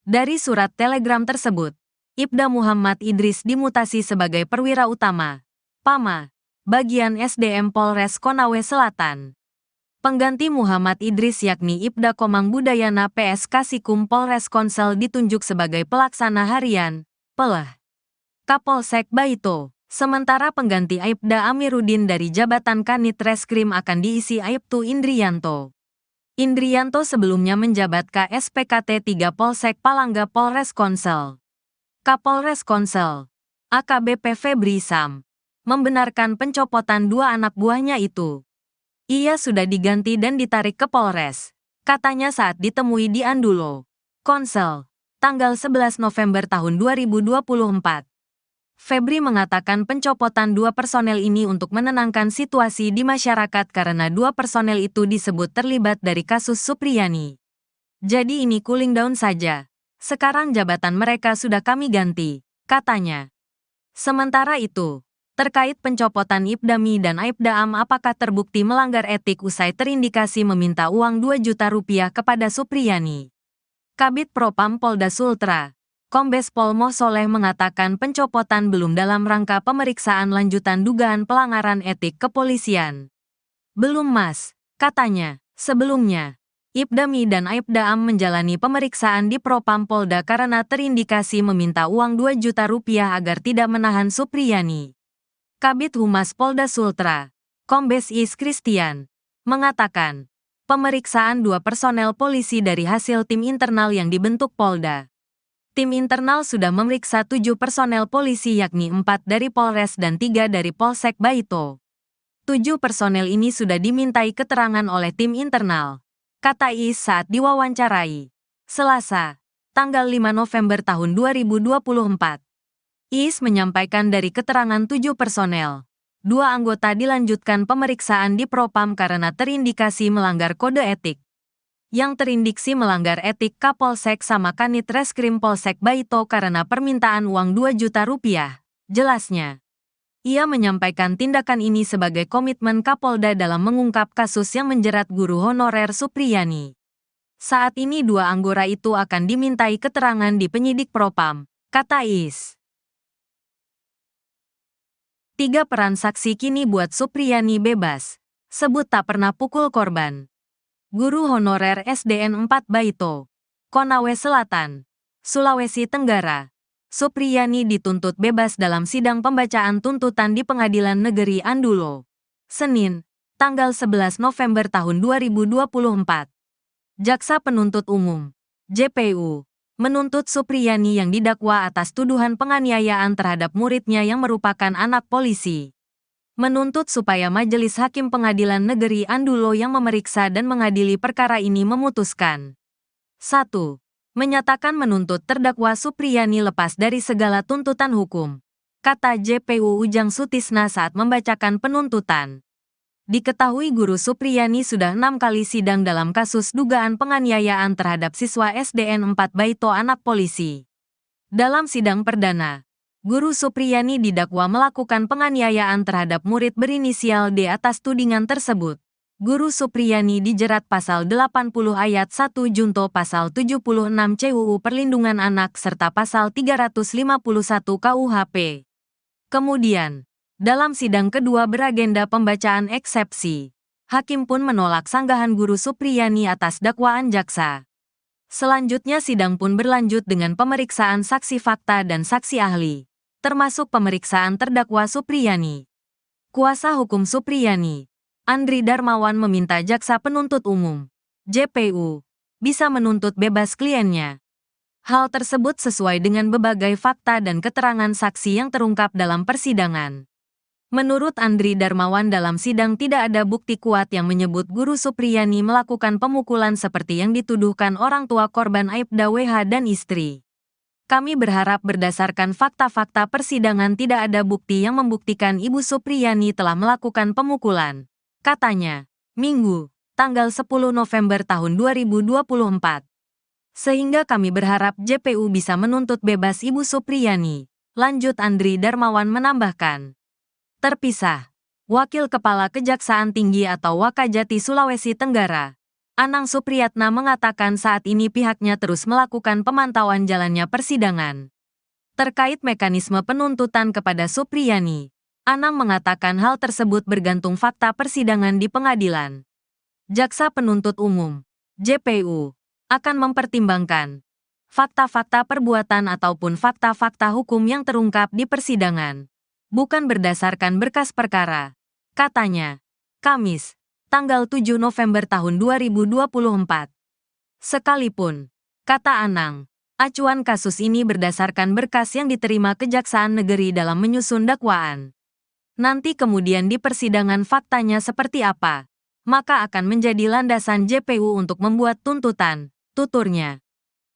Dari surat telegram tersebut, Ibda Muhammad Idris dimutasi sebagai perwira utama, PAMA, bagian SDM Polres Konawe Selatan. Pengganti Muhammad Idris yakni Ibda Komang Budayana PS Kasikum Polres Konsel ditunjuk sebagai pelaksana harian, PELH, Kapolsek Baito. Sementara pengganti Aibda Amiruddin dari jabatan Kanit Reskrim akan diisi Aibtu Indrianto. Indrianto sebelumnya menjabat KSPKT 3 Polsek Palangga Polres Konsel. Kapolres Konsel, AKBP Febri Sam, membenarkan pencopotan 2 anak buahnya itu. Ia sudah diganti dan ditarik ke Polres, katanya saat ditemui di Andulo, Konsel, tanggal 11 November tahun 2024. Febri mengatakan pencopotan 2 personel ini untuk menenangkan situasi di masyarakat karena 2 personel itu disebut terlibat dari kasus Supriyani. Jadi ini cooling down saja. Sekarang jabatan mereka sudah kami ganti, katanya. Sementara itu, terkait pencopotan Ibdami dan Aibda Am apakah terbukti melanggar etik usai terindikasi meminta uang 2 juta rupiah kepada Supriyani. Kabid Propam Polda Sultra, Kombes Pol Moh Soleh mengatakan pencopotan belum dalam rangka pemeriksaan lanjutan dugaan pelanggaran etik kepolisian. Belum Mas, katanya, Sebelumnya, Ibdami dan Aibda Am menjalani pemeriksaan di Propam Polda karena terindikasi meminta uang 2 juta rupiah agar tidak menahan Supriyani. Kabid Humas Polda Sultra, Kombes Is Christian, mengatakan, pemeriksaan 2 personel polisi dari hasil tim internal yang dibentuk Polda. Tim internal sudah memeriksa 7 personel polisi yakni 4 dari Polres dan 3 dari Polsek Baito. 7 personel ini sudah dimintai keterangan oleh tim internal, kata Is saat diwawancarai Selasa, tanggal 5 November tahun 2024. Is menyampaikan dari keterangan 7 personel, 2 anggota dilanjutkan pemeriksaan di Propam karena terindikasi melanggar kode etik. Yang terindiksi melanggar etik Kapolsek sama Kanit Reskrim Polsek Baito karena permintaan uang 2 juta rupiah, jelasnya. Ia menyampaikan tindakan ini sebagai komitmen Kapolda dalam mengungkap kasus yang menjerat guru honorer Supriyani. Saat ini 2 anggota itu akan dimintai keterangan di penyidik Propam, kata Is. 3 peran saksi kini buat Supriyani bebas, sebut tak pernah pukul korban. Guru honorer SDN 4 Baito, Konawe Selatan, Sulawesi Tenggara. Supriyani dituntut bebas dalam sidang pembacaan tuntutan di Pengadilan Negeri Andulo, Senin, tanggal 11 November tahun 2024. Jaksa Penuntut Umum, JPU, menuntut Supriyani yang didakwa atas tuduhan penganiayaan terhadap muridnya yang merupakan anak polisi. Menuntut supaya Majelis Hakim Pengadilan Negeri Andulo yang memeriksa dan mengadili perkara ini memutuskan. 1. Menyatakan menuntut terdakwa Supriyani lepas dari segala tuntutan hukum, kata JPU Ujang Sutisna saat membacakan penuntutan. Diketahui guru Supriyani sudah 6 kali sidang dalam kasus dugaan penganiayaan terhadap siswa SDN 4 Baito anak polisi. Dalam sidang perdana, guru Supriyani didakwa melakukan penganiayaan terhadap murid berinisial D atas tudingan tersebut. Guru Supriyani dijerat pasal 80 ayat 1 junto pasal 76 CUU Perlindungan Anak serta pasal 351 KUHP. Kemudian, dalam sidang kedua beragenda pembacaan eksepsi, hakim pun menolak sanggahan guru Supriyani atas dakwaan jaksa. Selanjutnya sidang pun berlanjut dengan pemeriksaan saksi fakta dan saksi ahli, termasuk pemeriksaan terdakwa Supriyani. Kuasa hukum Supriyani, Andri Darmawan meminta jaksa penuntut umum, JPU, bisa menuntut bebas kliennya. Hal tersebut sesuai dengan berbagai fakta dan keterangan saksi yang terungkap dalam persidangan. Menurut Andri Darmawan dalam sidang tidak ada bukti kuat yang menyebut guru Supriyani melakukan pemukulan seperti yang dituduhkan orang tua korban Aibda WH dan istri. Kami berharap berdasarkan fakta-fakta persidangan tidak ada bukti yang membuktikan Ibu Supriyani telah melakukan pemukulan, katanya, Minggu, tanggal 10 November tahun 2024. Sehingga kami berharap JPU bisa menuntut bebas Ibu Supriyani, lanjut Andri Darmawan menambahkan. Terpisah, Wakil Kepala Kejaksaan Tinggi atau Wakajati Sulawesi Tenggara, Anang Supriyatna mengatakan saat ini pihaknya terus melakukan pemantauan jalannya persidangan. Terkait mekanisme penuntutan kepada Supriyani, Anang mengatakan hal tersebut bergantung fakta persidangan di pengadilan. Jaksa Penuntut Umum, JPU, akan mempertimbangkan fakta-fakta perbuatan ataupun fakta-fakta hukum yang terungkap di persidangan, bukan berdasarkan berkas perkara, katanya. Kamis, tanggal 7 November tahun 2024. Sekalipun, kata Anang, acuan kasus ini berdasarkan berkas yang diterima Kejaksaan Negeri dalam menyusun dakwaan. Nanti kemudian di persidangan faktanya seperti apa, maka akan menjadi landasan JPU untuk membuat tuntutan, tuturnya.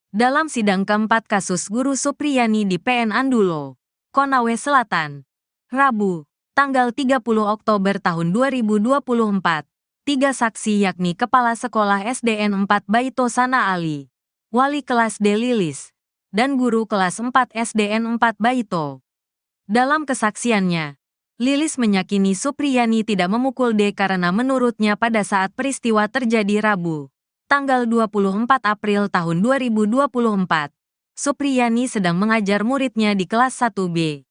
Dalam sidang keempat kasus guru Supriyani di PN Andulo, Konawe Selatan, Rabu, tanggal 30 Oktober tahun 2024, 3 saksi yakni Kepala Sekolah SDN 4 Baito Sana Ali, Wali Kelas D Lilis, dan Guru Kelas 4 SDN 4 Baito. Dalam kesaksiannya, Lilis meyakini Supriyani tidak memukul D karena menurutnya pada saat peristiwa terjadi Rabu, tanggal 24 April tahun 2024, Supriyani sedang mengajar muridnya di kelas 1B.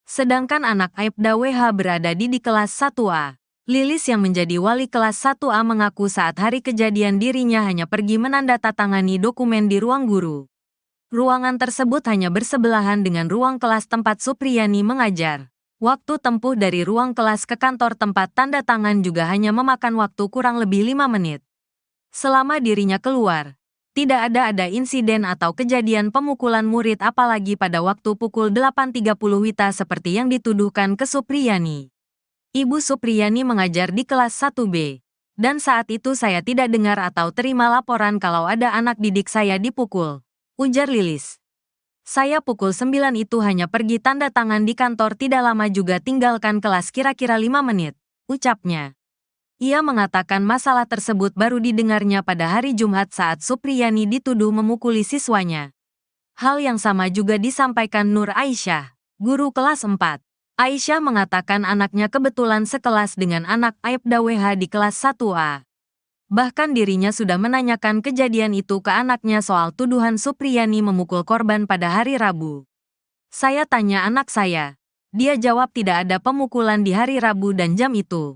Sedangkan anak Aibda WH berada di kelas 1A. Lilis yang menjadi wali kelas 1A mengaku saat hari kejadian dirinya hanya pergi menandatangani dokumen di ruang guru. Ruangan tersebut hanya bersebelahan dengan ruang kelas tempat Supriyani mengajar. Waktu tempuh dari ruang kelas ke kantor tempat tanda tangan juga hanya memakan waktu kurang lebih 5 menit. Selama dirinya keluar, tidak ada insiden atau kejadian pemukulan murid apalagi pada waktu pukul 8.30 WITA seperti yang dituduhkan ke Supriyani. Ibu Supriyani mengajar di kelas 1B. Dan saat itu saya tidak dengar atau terima laporan kalau ada anak didik saya dipukul, ujar Lilis. Saya pukul 9 itu hanya pergi tanda tangan di kantor tidak lama juga tinggalkan kelas kira-kira 5 menit, ucapnya. Ia mengatakan masalah tersebut baru didengarnya pada hari Jumat saat Supriyani dituduh memukuli siswanya. Hal yang sama juga disampaikan Nur Aisyah, guru kelas 4. Aisyah mengatakan anaknya kebetulan sekelas dengan anak Aibda WH di kelas 1A. Bahkan dirinya sudah menanyakan kejadian itu ke anaknya soal tuduhan Supriyani memukul korban pada hari Rabu. Saya tanya anak saya. Dia jawab tidak ada pemukulan di hari Rabu dan jam itu.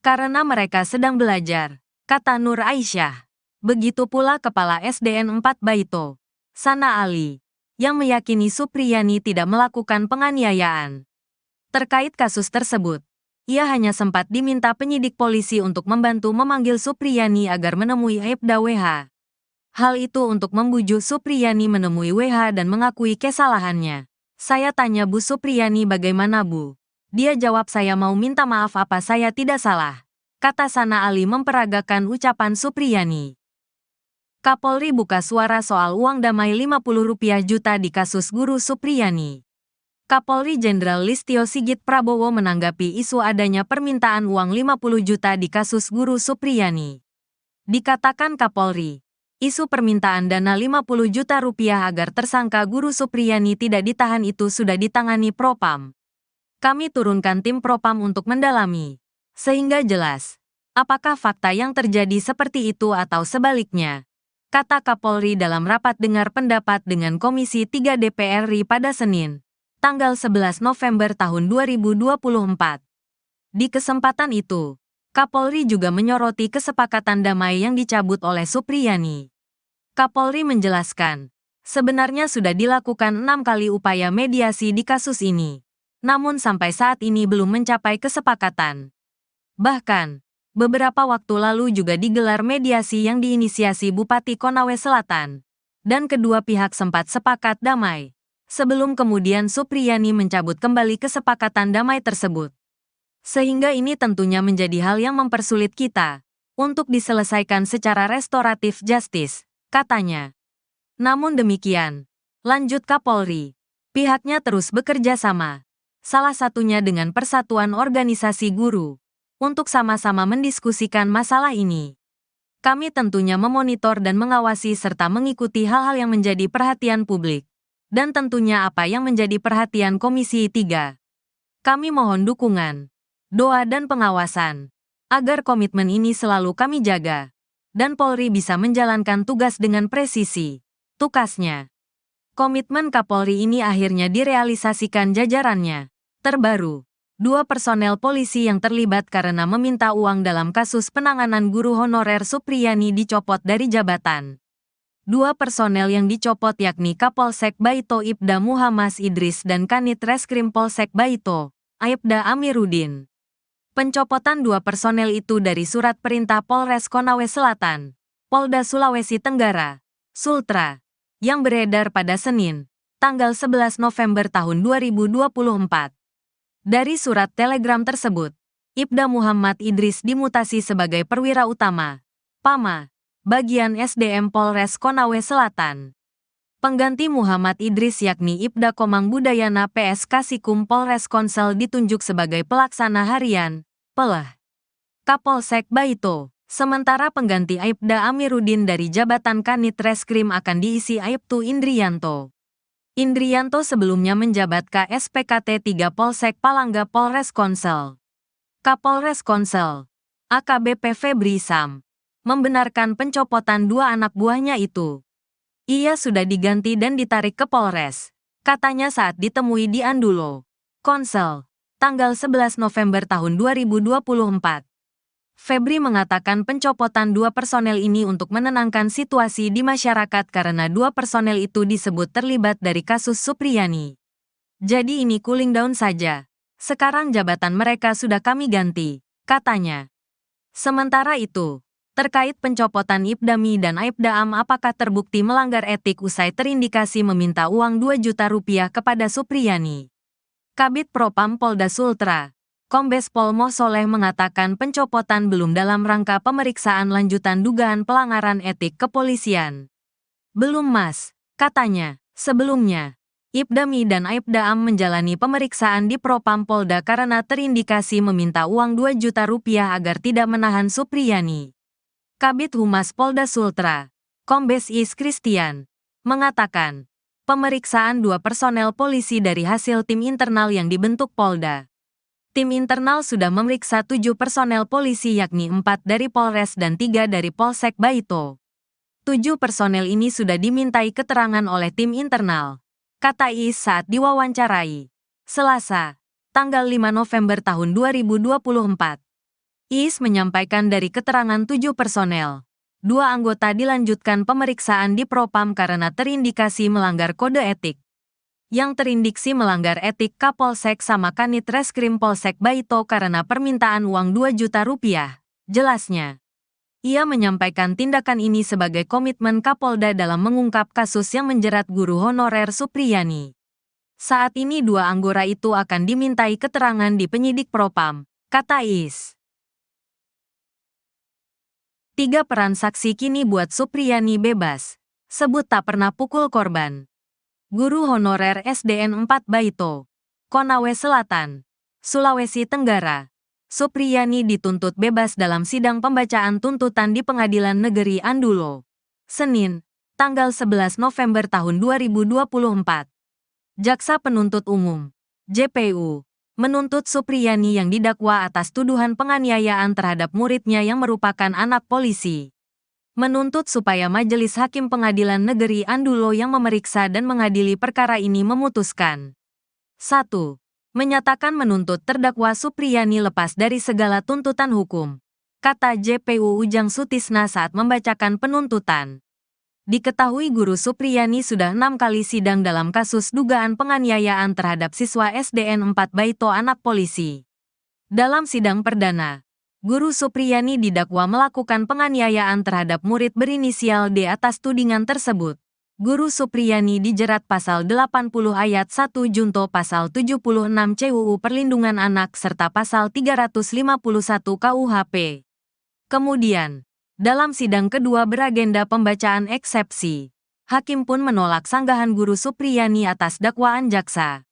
Karena mereka sedang belajar, kata Nur Aisyah. Begitu pula Kepala SDN 4 Baito, Sana Ali, yang meyakini Supriyani tidak melakukan penganiayaan. Terkait kasus tersebut, ia hanya sempat diminta penyidik polisi untuk membantu memanggil Supriyani agar menemui Aibda WH. Hal itu untuk membujuk Supriyani menemui WH dan mengakui kesalahannya. Saya tanya Bu Supriyani bagaimana Bu? Dia jawab saya mau minta maaf apa saya tidak salah. Kata Sana Ali memperagakan ucapan Supriyani. Kapolri buka suara soal uang damai 50 rupiah juta di kasus guru Supriyani. Kapolri Jenderal Listio Sigit Prabowo menanggapi isu adanya permintaan uang 50 juta di kasus guru Supriyani. Dikatakan Kapolri, isu permintaan dana 50 juta rupiah agar tersangka guru Supriyani tidak ditahan itu sudah ditangani Propam. Kami turunkan tim Propam untuk mendalami, sehingga jelas, apakah fakta yang terjadi seperti itu atau sebaliknya, kata Kapolri dalam rapat dengar pendapat dengan Komisi 3 DPR RI pada Senin, tanggal 11 November tahun 2024. Di kesempatan itu, Kapolri juga menyoroti kesepakatan damai yang dicabut oleh Supriyani. Kapolri menjelaskan, sebenarnya sudah dilakukan 6 kali upaya mediasi di kasus ini, namun sampai saat ini belum mencapai kesepakatan. Bahkan, beberapa waktu lalu juga digelar mediasi yang diinisiasi Bupati Konawe Selatan, dan kedua pihak sempat sepakat damai. Sebelum kemudian Supriyani mencabut kembali kesepakatan damai tersebut. Sehingga ini tentunya menjadi hal yang mempersulit kita untuk diselesaikan secara restoratif justice, katanya. Namun demikian, lanjut Kapolri, pihaknya terus bekerja sama, salah satunya dengan Persatuan Organisasi Guru, untuk sama-sama mendiskusikan masalah ini. Kami tentunya memonitor dan mengawasi serta mengikuti hal-hal yang menjadi perhatian publik. Dan tentunya apa yang menjadi perhatian Komisi 3. Kami mohon dukungan, doa dan pengawasan, agar komitmen ini selalu kami jaga, dan Polri bisa menjalankan tugas dengan presisi, tukasnya. Komitmen Kapolri ini akhirnya direalisasikan jajarannya. Terbaru, 2 personel polisi yang terlibat karena meminta uang dalam kasus penanganan guru honorer Supriyani dicopot dari jabatan. 2 personel yang dicopot yakni Kapolsek Baito Ibda Muhammad Idris dan Kanit Reskrim Polsek Baito, Aibda Amiruddin. Pencopotan 2 personel itu dari surat perintah Polres Konawe Selatan, Polda Sulawesi Tenggara, Sultra, yang beredar pada Senin, tanggal 11 November tahun 2024. Dari surat telegram tersebut, Ibda Muhammad Idris dimutasi sebagai perwira utama, PAMA, bagian SDM Polres Konawe Selatan. Pengganti Muhammad Idris yakni Ibda Komang Budayana PS Kasikum Polres Konsel ditunjuk sebagai pelaksana harian, PELH, Kapolsek Baito. Sementara pengganti Aibda Amiruddin dari jabatan Kanit Reskrim akan diisi Aibtu Indrianto. Indrianto sebelumnya menjabat KSPKT 3 Polsek Palangga Polres Konsel. Kapolres Konsel, AKBP Febri Sam, membenarkan pencopotan 2 anak buahnya itu. Ia sudah diganti dan ditarik ke Polres, katanya saat ditemui di Andulo, Konsel. tanggal 11 November tahun 2024. Febri mengatakan pencopotan dua personel ini untuk menenangkan situasi di masyarakat karena dua personel itu disebut terlibat dari kasus Supriyani. Jadi ini cooling down saja. Sekarang jabatan mereka sudah kami ganti, katanya. Sementara itu, terkait pencopotan Ibdami dan Aibda Am apakah terbukti melanggar etik usai terindikasi meminta uang 2 juta rupiah kepada Supriyani. Kabid Propam Polda Sultra, Kombes Pol Moh Soleh mengatakan pencopotan belum dalam rangka pemeriksaan lanjutan dugaan pelanggaran etik kepolisian. Belum Mas, katanya. Sebelumnya, Ibdami dan Aibda Am menjalani pemeriksaan di Propam Polda karena terindikasi meminta uang 2 juta rupiah agar tidak menahan Supriyani. Kabid Humas Polda Sultra, Kombes Is Christian, mengatakan, pemeriksaan dua personel polisi dari hasil tim internal yang dibentuk Polda. Tim internal sudah memeriksa 7 personel polisi yakni 4 dari Polres dan 3 dari Polsek Baito. 7 personel ini sudah dimintai keterangan oleh tim internal, kata Is saat diwawancarai Selasa, tanggal 5 November tahun 2024. Is menyampaikan dari keterangan 7 personel, 2 anggota dilanjutkan pemeriksaan di Propam karena terindikasi melanggar kode etik. Yang terindiksi melanggar etik Kapolsek sama Kanit Reskrim Polsek Baito karena permintaan uang 2 juta rupiah, jelasnya. Ia menyampaikan tindakan ini sebagai komitmen Kapolda dalam mengungkap kasus yang menjerat guru honorer Supriyani. Saat ini 2 anggota itu akan dimintai keterangan di penyidik Propam, kata Is. 3 peran saksi kini buat Supriyani bebas, sebut tak pernah pukul korban. Guru honorer SDN 4 Baito, Konawe Selatan, Sulawesi Tenggara. Supriyani dituntut bebas dalam sidang pembacaan tuntutan di Pengadilan Negeri Andulo, Senin, tanggal 11 November tahun 2024. Jaksa Penuntut Umum, JPU, menuntut Supriyani yang didakwa atas tuduhan penganiayaan terhadap muridnya yang merupakan anak polisi. Menuntut supaya Majelis Hakim Pengadilan Negeri Andulo yang memeriksa dan mengadili perkara ini memutuskan. 1. Menyatakan menuntut terdakwa Supriyani lepas dari segala tuntutan hukum, kata JPU Ujang Sutisna saat membacakan penuntutan. Diketahui guru Supriyani sudah 6 kali sidang dalam kasus dugaan penganiayaan terhadap siswa SDN 4 Baito anak polisi. Dalam sidang perdana, guru Supriyani didakwa melakukan penganiayaan terhadap murid berinisial D atas tudingan tersebut. Guru Supriyani dijerat pasal 80 ayat 1 junto pasal 76 CUU Perlindungan Anak serta pasal 351 KUHP. Kemudian, dalam sidang kedua beragenda pembacaan eksepsi, hakim pun menolak sanggahan guru Supriyani atas dakwaan jaksa.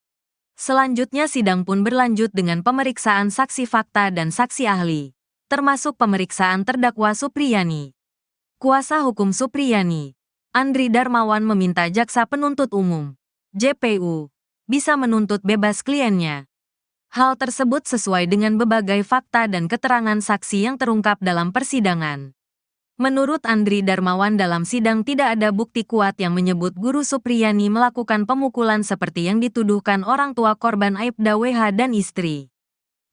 Selanjutnya sidang pun berlanjut dengan pemeriksaan saksi fakta dan saksi ahli, termasuk pemeriksaan terdakwa Supriyani. Kuasa hukum Supriyani, Andri Darmawan meminta jaksa penuntut umum, JPU, bisa menuntut bebas kliennya. Hal tersebut sesuai dengan berbagai fakta dan keterangan saksi yang terungkap dalam persidangan. Menurut Andri Darmawan dalam sidang tidak ada bukti kuat yang menyebut guru Supriyani melakukan pemukulan seperti yang dituduhkan orang tua korban Aibda WH dan istri.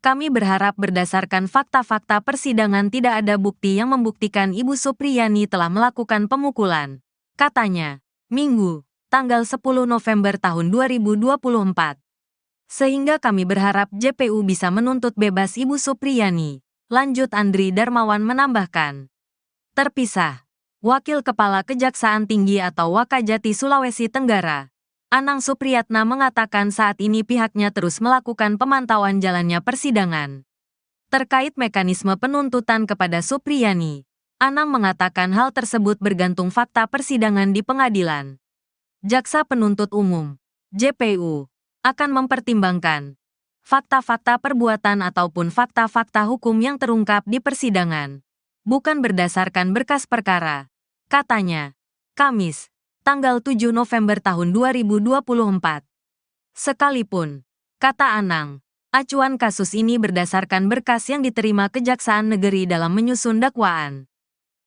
Kami berharap berdasarkan fakta-fakta persidangan tidak ada bukti yang membuktikan Ibu Supriyani telah melakukan pemukulan, katanya, Minggu, tanggal 10 November tahun 2024. Sehingga kami berharap JPU bisa menuntut bebas Ibu Supriyani, lanjut Andri Darmawan menambahkan. Terpisah, Wakil Kepala Kejaksaan Tinggi atau Wakajati Sulawesi Tenggara, Anang Supriyatna mengatakan saat ini pihaknya terus melakukan pemantauan jalannya persidangan. Terkait mekanisme penuntutan kepada Supriyani, Anang mengatakan hal tersebut bergantung fakta persidangan di pengadilan. Jaksa Penuntut Umum, JPU, akan mempertimbangkan fakta-fakta perbuatan ataupun fakta-fakta hukum yang terungkap di persidangan, bukan berdasarkan berkas perkara, katanya. Kamis, tanggal 7 November tahun 2024. Sekalipun, kata Anang, acuan kasus ini berdasarkan berkas yang diterima Kejaksaan Negeri dalam menyusun dakwaan.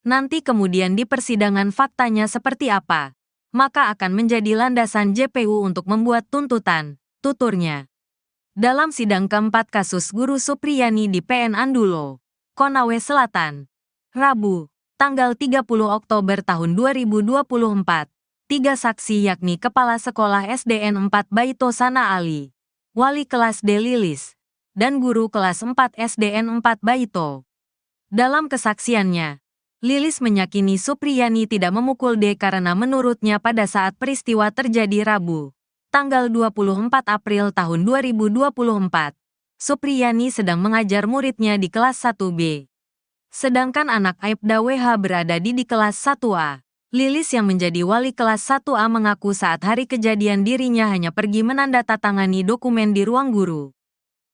Nanti kemudian di persidangan faktanya seperti apa, maka akan menjadi landasan JPU untuk membuat tuntutan, tuturnya. Dalam sidang keempat kasus Guru Supriyani di PN Andulo, Konawe Selatan, Rabu, tanggal 30 Oktober tahun 2024, tiga saksi yakni Kepala Sekolah SDN 4 Baito Sana Ali, Wali kelas D Lilis, dan Guru kelas 4 SDN 4 Baito. Dalam kesaksiannya, Lilis meyakini Supriyani tidak memukul D karena menurutnya pada saat peristiwa terjadi Rabu, tanggal 24 April tahun 2024, Supriyani sedang mengajar muridnya di kelas 1B. Sedangkan anak Aibda WH berada di kelas 1A. Lilis yang menjadi wali kelas 1A mengaku saat hari kejadian dirinya hanya pergi menandatangani dokumen di ruang guru.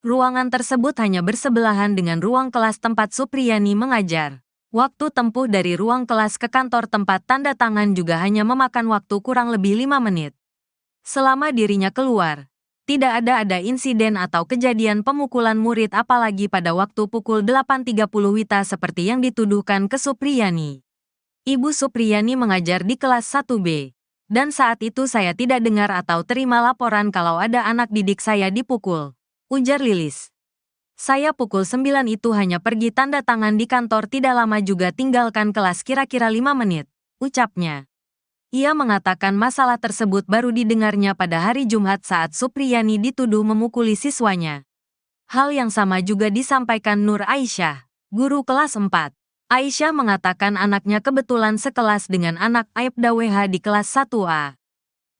Ruangan tersebut hanya bersebelahan dengan ruang kelas tempat Supriyani mengajar. Waktu tempuh dari ruang kelas ke kantor tempat tanda tangan juga hanya memakan waktu kurang lebih 5 menit. Selama dirinya keluar, tidak ada insiden atau kejadian pemukulan murid apalagi pada waktu pukul 8.30 WITA seperti yang dituduhkan ke Supriyani. Ibu Supriyani mengajar di kelas 1B, dan saat itu saya tidak dengar atau terima laporan kalau ada anak didik saya dipukul, ujar Lilis. Saya pukul 9 itu hanya pergi tanda tangan di kantor tidak lama juga tinggalkan kelas kira-kira 5 menit, ucapnya. Ia mengatakan masalah tersebut baru didengarnya pada hari Jumat saat Supriyani dituduh memukuli siswanya. Hal yang sama juga disampaikan Nur Aisyah, guru kelas 4. Aisyah mengatakan anaknya kebetulan sekelas dengan anak Aibda WH di kelas 1A.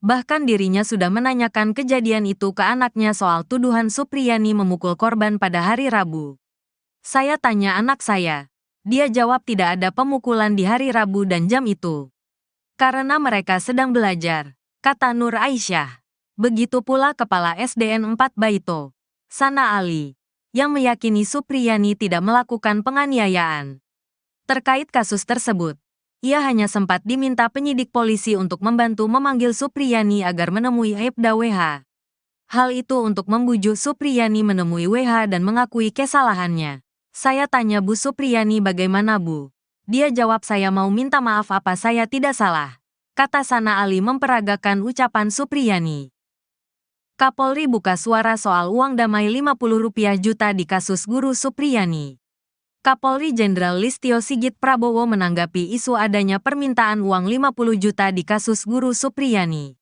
Bahkan dirinya sudah menanyakan kejadian itu ke anaknya soal tuduhan Supriyani memukul korban pada hari Rabu. Saya tanya anak saya. Dia jawab tidak ada pemukulan di hari Rabu dan jam itu. Karena mereka sedang belajar, kata Nur Aisyah. Begitu pula Kepala SDN 4 Baito, Sana Ali, yang meyakini Supriyani tidak melakukan penganiayaan. Terkait kasus tersebut, ia hanya sempat diminta penyidik polisi untuk membantu memanggil Supriyani agar menemui Aibda WH. Hal itu untuk membujuk Supriyani menemui WH dan mengakui kesalahannya. Saya tanya Bu Supriyani bagaimana Bu? Dia jawab saya mau minta maaf apa saya tidak salah. Kata Sana Ali memperagakan ucapan Supriyani. Kapolri buka suara soal uang damai 50 rupiah juta di kasus Guru Supriyani. Kapolri Jenderal Listio Sigit Prabowo menanggapi isu adanya permintaan uang 50 juta di kasus Guru Supriyani.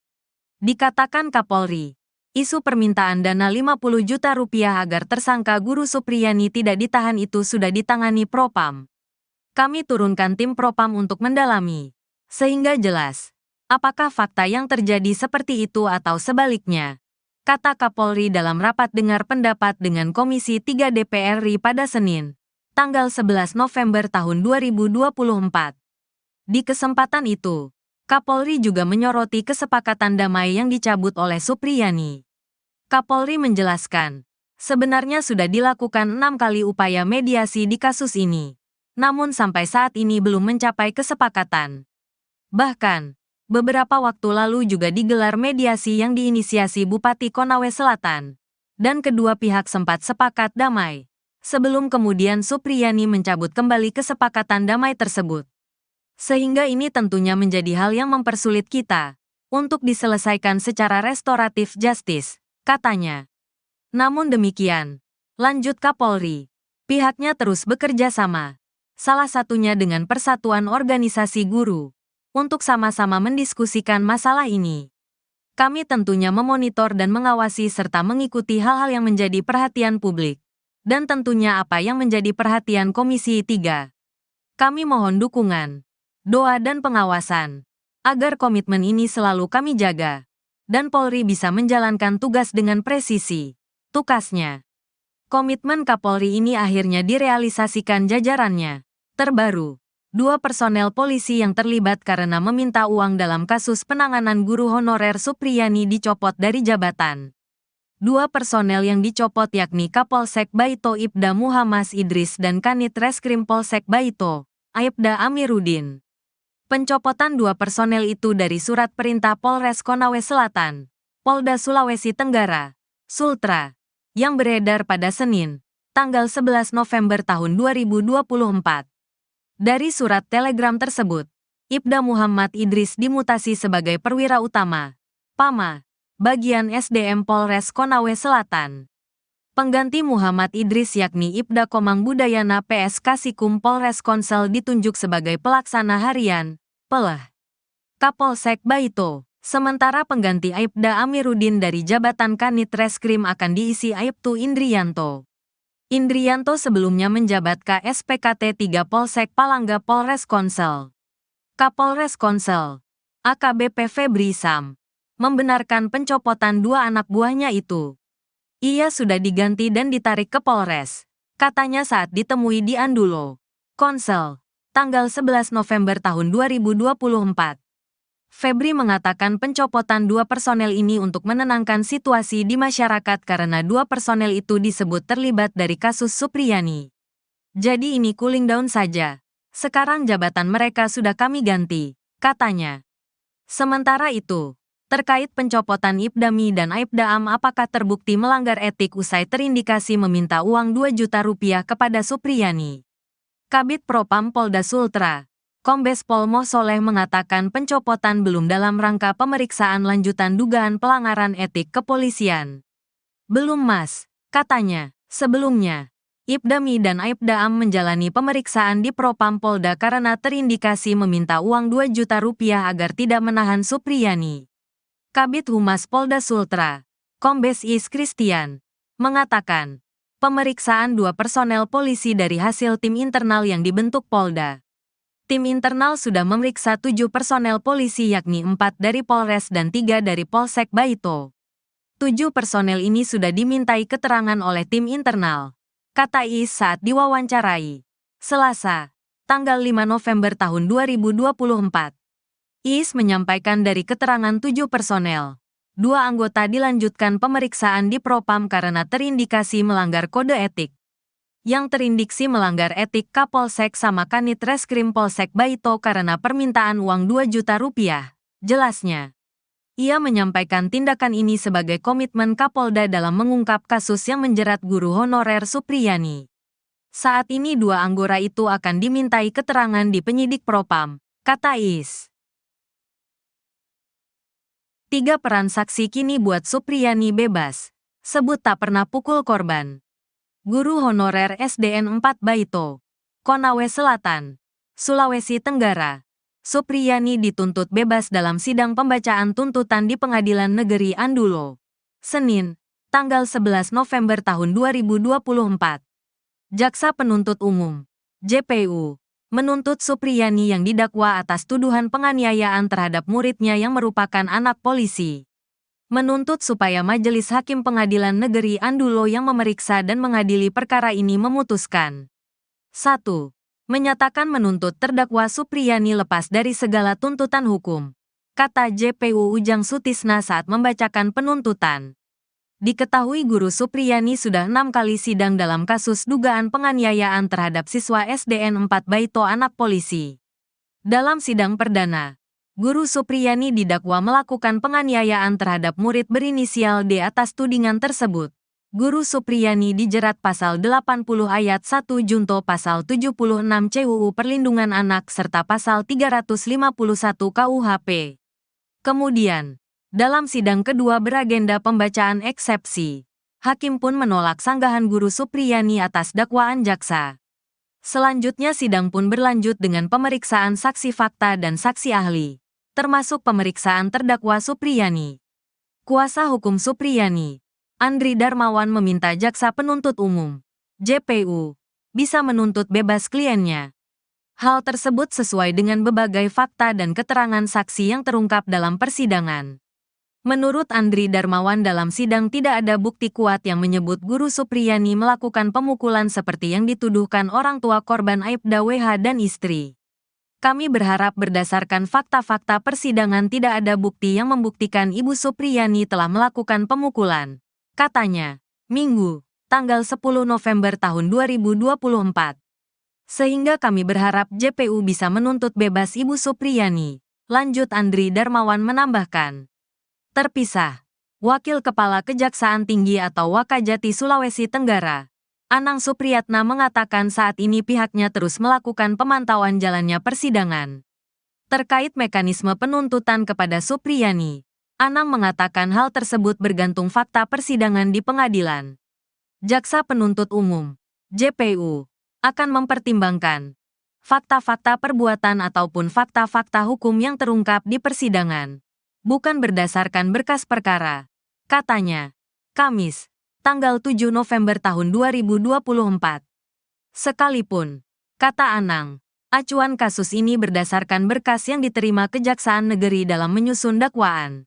Dikatakan Kapolri, isu permintaan dana 50 juta rupiah agar tersangka Guru Supriyani tidak ditahan itu sudah ditangani Propam. Kami turunkan tim Propam untuk mendalami, sehingga jelas, apakah fakta yang terjadi seperti itu atau sebaliknya, kata Kapolri dalam rapat dengar pendapat dengan Komisi 3 DPR RI pada Senin, tanggal 11 November tahun 2024. Di kesempatan itu, Kapolri juga menyoroti kesepakatan damai yang dicabut oleh Supriyani. Kapolri menjelaskan, sebenarnya sudah dilakukan 6 kali upaya mediasi di kasus ini, namun sampai saat ini belum mencapai kesepakatan. Bahkan, beberapa waktu lalu juga digelar mediasi yang diinisiasi Bupati Konawe Selatan, dan kedua pihak sempat sepakat damai. Sebelum kemudian Supriyani mencabut kembali kesepakatan damai tersebut. Sehingga ini tentunya menjadi hal yang mempersulit kita untuk diselesaikan secara restoratif justice, katanya. Namun demikian, lanjut Kapolri, pihaknya terus bekerja sama, salah satunya dengan Persatuan Organisasi Guru, untuk sama-sama mendiskusikan masalah ini. Kami tentunya memonitor dan mengawasi serta mengikuti hal-hal yang menjadi perhatian publik. Dan tentunya apa yang menjadi perhatian Komisi 3. Kami mohon dukungan, doa dan pengawasan, agar komitmen ini selalu kami jaga, dan Polri bisa menjalankan tugas dengan presisi, tukasnya. Komitmen Kapolri ini akhirnya direalisasikan jajarannya. Terbaru, 2 personel polisi yang terlibat karena meminta uang dalam kasus penanganan guru honorer Supriyani dicopot dari jabatan. 2 personel yang dicopot yakni Kapolsek Baito Ibda Muhammad Idris dan Kanit Reskrim Polsek Baito, Aibda Amiruddin. Pencopotan 2 personel itu dari surat perintah Polres Konawe Selatan, Polda Sulawesi Tenggara, Sultra, yang beredar pada Senin, tanggal 11 November tahun 2024. Dari surat telegram tersebut, Ibda Muhammad Idris dimutasi sebagai perwira utama, PAMA, bagian SDM Polres Konawe Selatan. Pengganti Muhammad Idris yakni Ibda Komang Budayana PS Kasikum Polres Konsel ditunjuk sebagai pelaksana harian, Pelah, Kapolsek Baito. Sementara pengganti Aibda Amiruddin dari jabatan Kanit Reskrim akan diisi Aibtu Indrianto. Indrianto sebelumnya menjabat KSPKT 3 Polsek Palangga Polres Konsel. Kapolres Konsel, AKBP Febri Sam, membenarkan pencopotan dua anak buahnya itu. Ia sudah diganti dan ditarik ke Polres, katanya saat ditemui di Andulo, Konsel, tanggal 11 November tahun 2024. Febri mengatakan pencopotan dua personel ini untuk menenangkan situasi di masyarakat karena dua personel itu disebut terlibat dari kasus Supriyani. Jadi ini cooling down saja. Sekarang jabatan mereka sudah kami ganti, katanya. Sementara itu, terkait pencopotan Ibdami dan Aibda Am apakah terbukti melanggar etik usai terindikasi meminta uang 2 juta rupiah kepada Supriyani. Kabid Propam Polda Sultra, Kombes Pol Moh Soleh mengatakan pencopotan belum dalam rangka pemeriksaan lanjutan dugaan pelanggaran etik kepolisian. Belum Mas, katanya. Sebelumnya, Ibdami dan Aibda Am menjalani pemeriksaan di Propam Polda karena terindikasi meminta uang 2 juta rupiah agar tidak menahan Supriyani. Kabid Humas Polda Sultra, Kombes Is Christian, mengatakan, pemeriksaan dua personel polisi dari hasil tim internal yang dibentuk Polda. Tim internal sudah memeriksa 7 personel polisi yakni 4 dari Polres dan 3 dari Polsek Baito. 7 personel ini sudah dimintai keterangan oleh tim internal, kata Is saat diwawancarai Selasa, tanggal 5 November tahun 2024. Is menyampaikan dari keterangan 7 personel, 2 anggota dilanjutkan pemeriksaan di Propam karena terindikasi melanggar kode etik. Yang terindiksi melanggar etik Kapolsek sama Kanit Reskrim Polsek Baito karena permintaan uang 2 juta rupiah, jelasnya. Ia menyampaikan tindakan ini sebagai komitmen Kapolda dalam mengungkap kasus yang menjerat guru honorer Supriyani. Saat ini 2 anggota itu akan dimintai keterangan di penyidik Propam, kata Is. 3 peran saksi kini buat Supriyani bebas, sebut tak pernah pukul korban. Guru honorer SDN 4 Baito, Konawe Selatan, Sulawesi Tenggara. Supriyani dituntut bebas dalam sidang pembacaan tuntutan di Pengadilan Negeri Andulo, Senin, tanggal 11 November tahun 2024. Jaksa Penuntut Umum, JPU, menuntut Supriyani yang didakwa atas tuduhan penganiayaan terhadap muridnya yang merupakan anak polisi. Menuntut supaya Majelis Hakim Pengadilan Negeri Andulo yang memeriksa dan mengadili perkara ini memutuskan. 1. Menyatakan menuntut terdakwa Supriyani lepas dari segala tuntutan hukum, kata JPU Ujang Sutisna saat membacakan penuntutan. Diketahui guru Supriyani sudah 6 kali sidang dalam kasus dugaan penganiayaan terhadap siswa SDN 4 Baito anak polisi. Dalam sidang perdana, Guru Supriyani didakwa melakukan penganiayaan terhadap murid berinisial D atas tudingan tersebut. Guru Supriyani dijerat pasal 80 ayat 1 junto pasal 76 CUU Perlindungan Anak serta pasal 351 KUHP. Kemudian, dalam sidang kedua beragenda pembacaan eksepsi, hakim pun menolak sanggahan Guru Supriyani atas dakwaan jaksa. Selanjutnya sidang pun berlanjut dengan pemeriksaan saksi fakta dan saksi ahli, termasuk pemeriksaan terdakwa Supriyani. Kuasa hukum Supriyani, Andri Darmawan meminta jaksa penuntut umum, JPU, bisa menuntut bebas kliennya. Hal tersebut sesuai dengan berbagai fakta dan keterangan saksi yang terungkap dalam persidangan. Menurut Andri Darmawan dalam sidang tidak ada bukti kuat yang menyebut Guru Supriyani melakukan pemukulan seperti yang dituduhkan orang tua korban Aibda WH dan istri. Kami berharap berdasarkan fakta-fakta persidangan tidak ada bukti yang membuktikan Ibu Supriyani telah melakukan pemukulan, katanya, Minggu, tanggal 10 November tahun 2024. Sehingga kami berharap JPU bisa menuntut bebas Ibu Supriyani, lanjut Andri Darmawan menambahkan. Terpisah, Wakil Kepala Kejaksaan Tinggi atau Wakajati Sulawesi Tenggara, Anang Supriyatna mengatakan saat ini pihaknya terus melakukan pemantauan jalannya persidangan. Terkait mekanisme penuntutan kepada Supriyani, Anang mengatakan hal tersebut bergantung fakta persidangan di pengadilan. Jaksa Penuntut Umum, JPU, akan mempertimbangkan fakta-fakta perbuatan ataupun fakta-fakta hukum yang terungkap di persidangan, bukan berdasarkan berkas perkara, katanya. Kamis, tanggal 7 November tahun 2024. Sekalipun, kata Anang, acuan kasus ini berdasarkan berkas yang diterima Kejaksaan Negeri dalam menyusun dakwaan.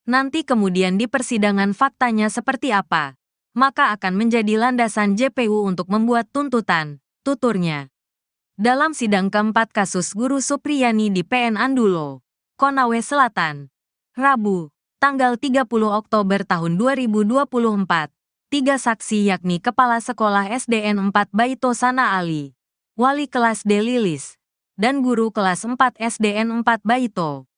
Nanti kemudian di persidangan faktanya seperti apa, maka akan menjadi landasan JPU untuk membuat tuntutan, tuturnya. Dalam sidang keempat kasus Guru Supriyani di PN Andulo, Konawe Selatan, Rabu, tanggal 30 Oktober tahun 2024, 3 saksi yakni Kepala Sekolah SDN 4 Baito Sana Ali, Wali kelas D Lilis, dan Guru kelas 4 SDN 4 Baito.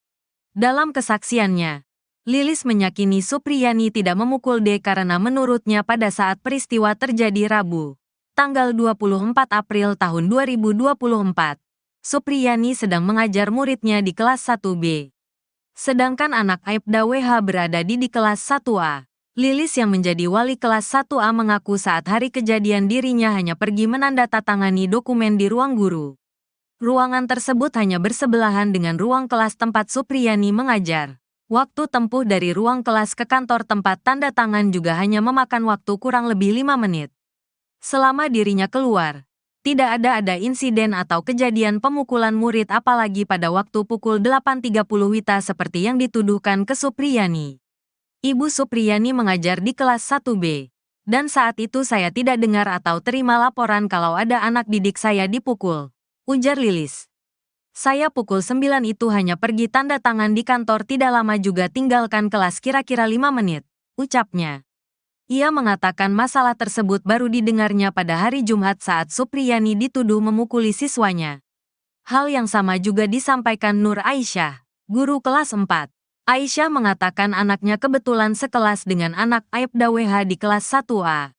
Dalam kesaksiannya, Lilis meyakini Supriyani tidak memukul D karena menurutnya pada saat peristiwa terjadi Rabu, tanggal 24 April tahun 2024, Supriyani sedang mengajar muridnya di kelas 1B. Sedangkan anak Aibda WH berada di kelas 1A. Lilis yang menjadi wali kelas 1A mengaku saat hari kejadian dirinya hanya pergi menandatangani dokumen di ruang guru. Ruangan tersebut hanya bersebelahan dengan ruang kelas tempat Supriyani mengajar. Waktu tempuh dari ruang kelas ke kantor tempat tanda tangan juga hanya memakan waktu kurang lebih 5 menit. Selama dirinya keluar, tidak ada insiden atau kejadian pemukulan murid apalagi pada waktu pukul 8.30 WITA seperti yang dituduhkan ke Supriyani. Ibu Supriyani mengajar di kelas 1B, dan saat itu saya tidak dengar atau terima laporan kalau ada anak didik saya dipukul, ujar Lilis. Saya pukul 9 itu hanya pergi tanda tangan di kantor tidak lama juga tinggalkan kelas kira-kira 5 menit, ucapnya. Ia mengatakan masalah tersebut baru didengarnya pada hari Jumat saat Supriyani dituduh memukuli siswanya. Hal yang sama juga disampaikan Nur Aisyah, guru kelas 4. Aisyah mengatakan anaknya kebetulan sekelas dengan anak Aibda WH di kelas 1A.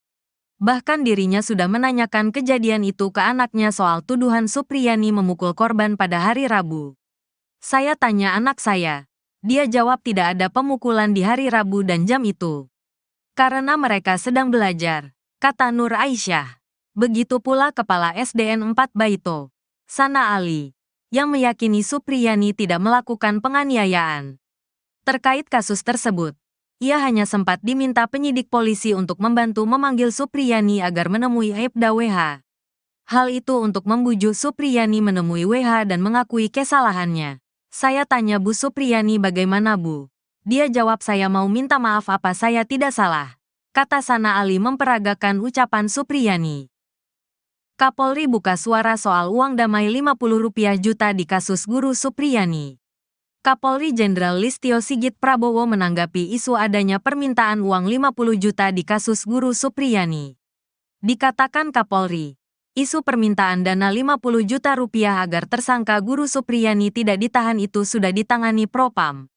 Bahkan dirinya sudah menanyakan kejadian itu ke anaknya soal tuduhan Supriyani memukul korban pada hari Rabu. Saya tanya anak saya. Dia jawab tidak ada pemukulan di hari Rabu dan jam itu. Karena mereka sedang belajar, kata Nur Aisyah. Begitu pula Kepala SDN 4 Baito, Sana Ali, yang meyakini Supriyani tidak melakukan penganiayaan. Terkait kasus tersebut, ia hanya sempat diminta penyidik polisi untuk membantu memanggil Supriyani agar menemui Aibda WH. Hal itu untuk membujuk Supriyani menemui WH dan mengakui kesalahannya. Saya tanya Bu Supriyani bagaimana Bu? Dia jawab saya mau minta maaf apa saya tidak salah. Kata Sana Ali memperagakan ucapan Supriyani. Kapolri buka suara soal uang damai Rp50 juta di kasus Guru Supriyani. Kapolri Jenderal Listio Sigit Prabowo menanggapi isu adanya permintaan uang 50 juta di kasus Guru Supriyani. Dikatakan Kapolri, isu permintaan dana 50 juta rupiah agar tersangka Guru Supriyani tidak ditahan itu sudah ditangani Propam.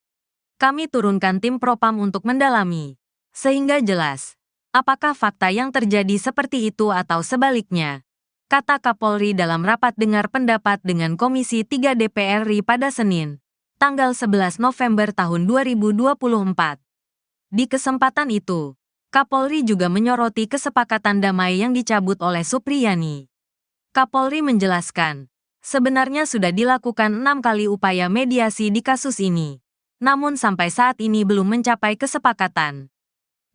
Kami turunkan tim Propam untuk mendalami, sehingga jelas, apakah fakta yang terjadi seperti itu atau sebaliknya, kata Kapolri dalam rapat dengar pendapat dengan Komisi 3 DPR RI pada Senin, tanggal 11 November tahun 2024. Di kesempatan itu, Kapolri juga menyoroti kesepakatan damai yang dicabut oleh Supriyani. Kapolri menjelaskan, sebenarnya sudah dilakukan 6 kali upaya mediasi di kasus ini, namun sampai saat ini belum mencapai kesepakatan.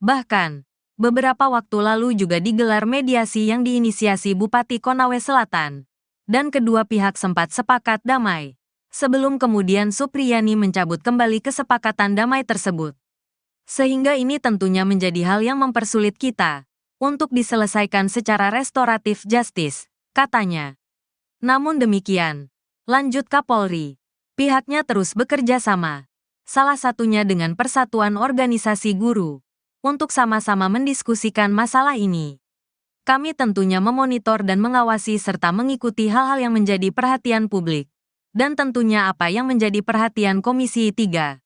Bahkan, beberapa waktu lalu juga digelar mediasi yang diinisiasi Bupati Konawe Selatan, dan kedua pihak sempat sepakat damai. Sebelum kemudian Supriyani mencabut kembali kesepakatan damai tersebut. Sehingga ini tentunya menjadi hal yang mempersulit kita untuk diselesaikan secara restoratif justice, katanya. Namun demikian, lanjut Kapolri, pihaknya terus bekerja sama, salah satunya dengan Persatuan Organisasi Guru, untuk sama-sama mendiskusikan masalah ini. Kami tentunya memonitor dan mengawasi serta mengikuti hal-hal yang menjadi perhatian publik. Dan tentunya apa yang menjadi perhatian Komisi 3.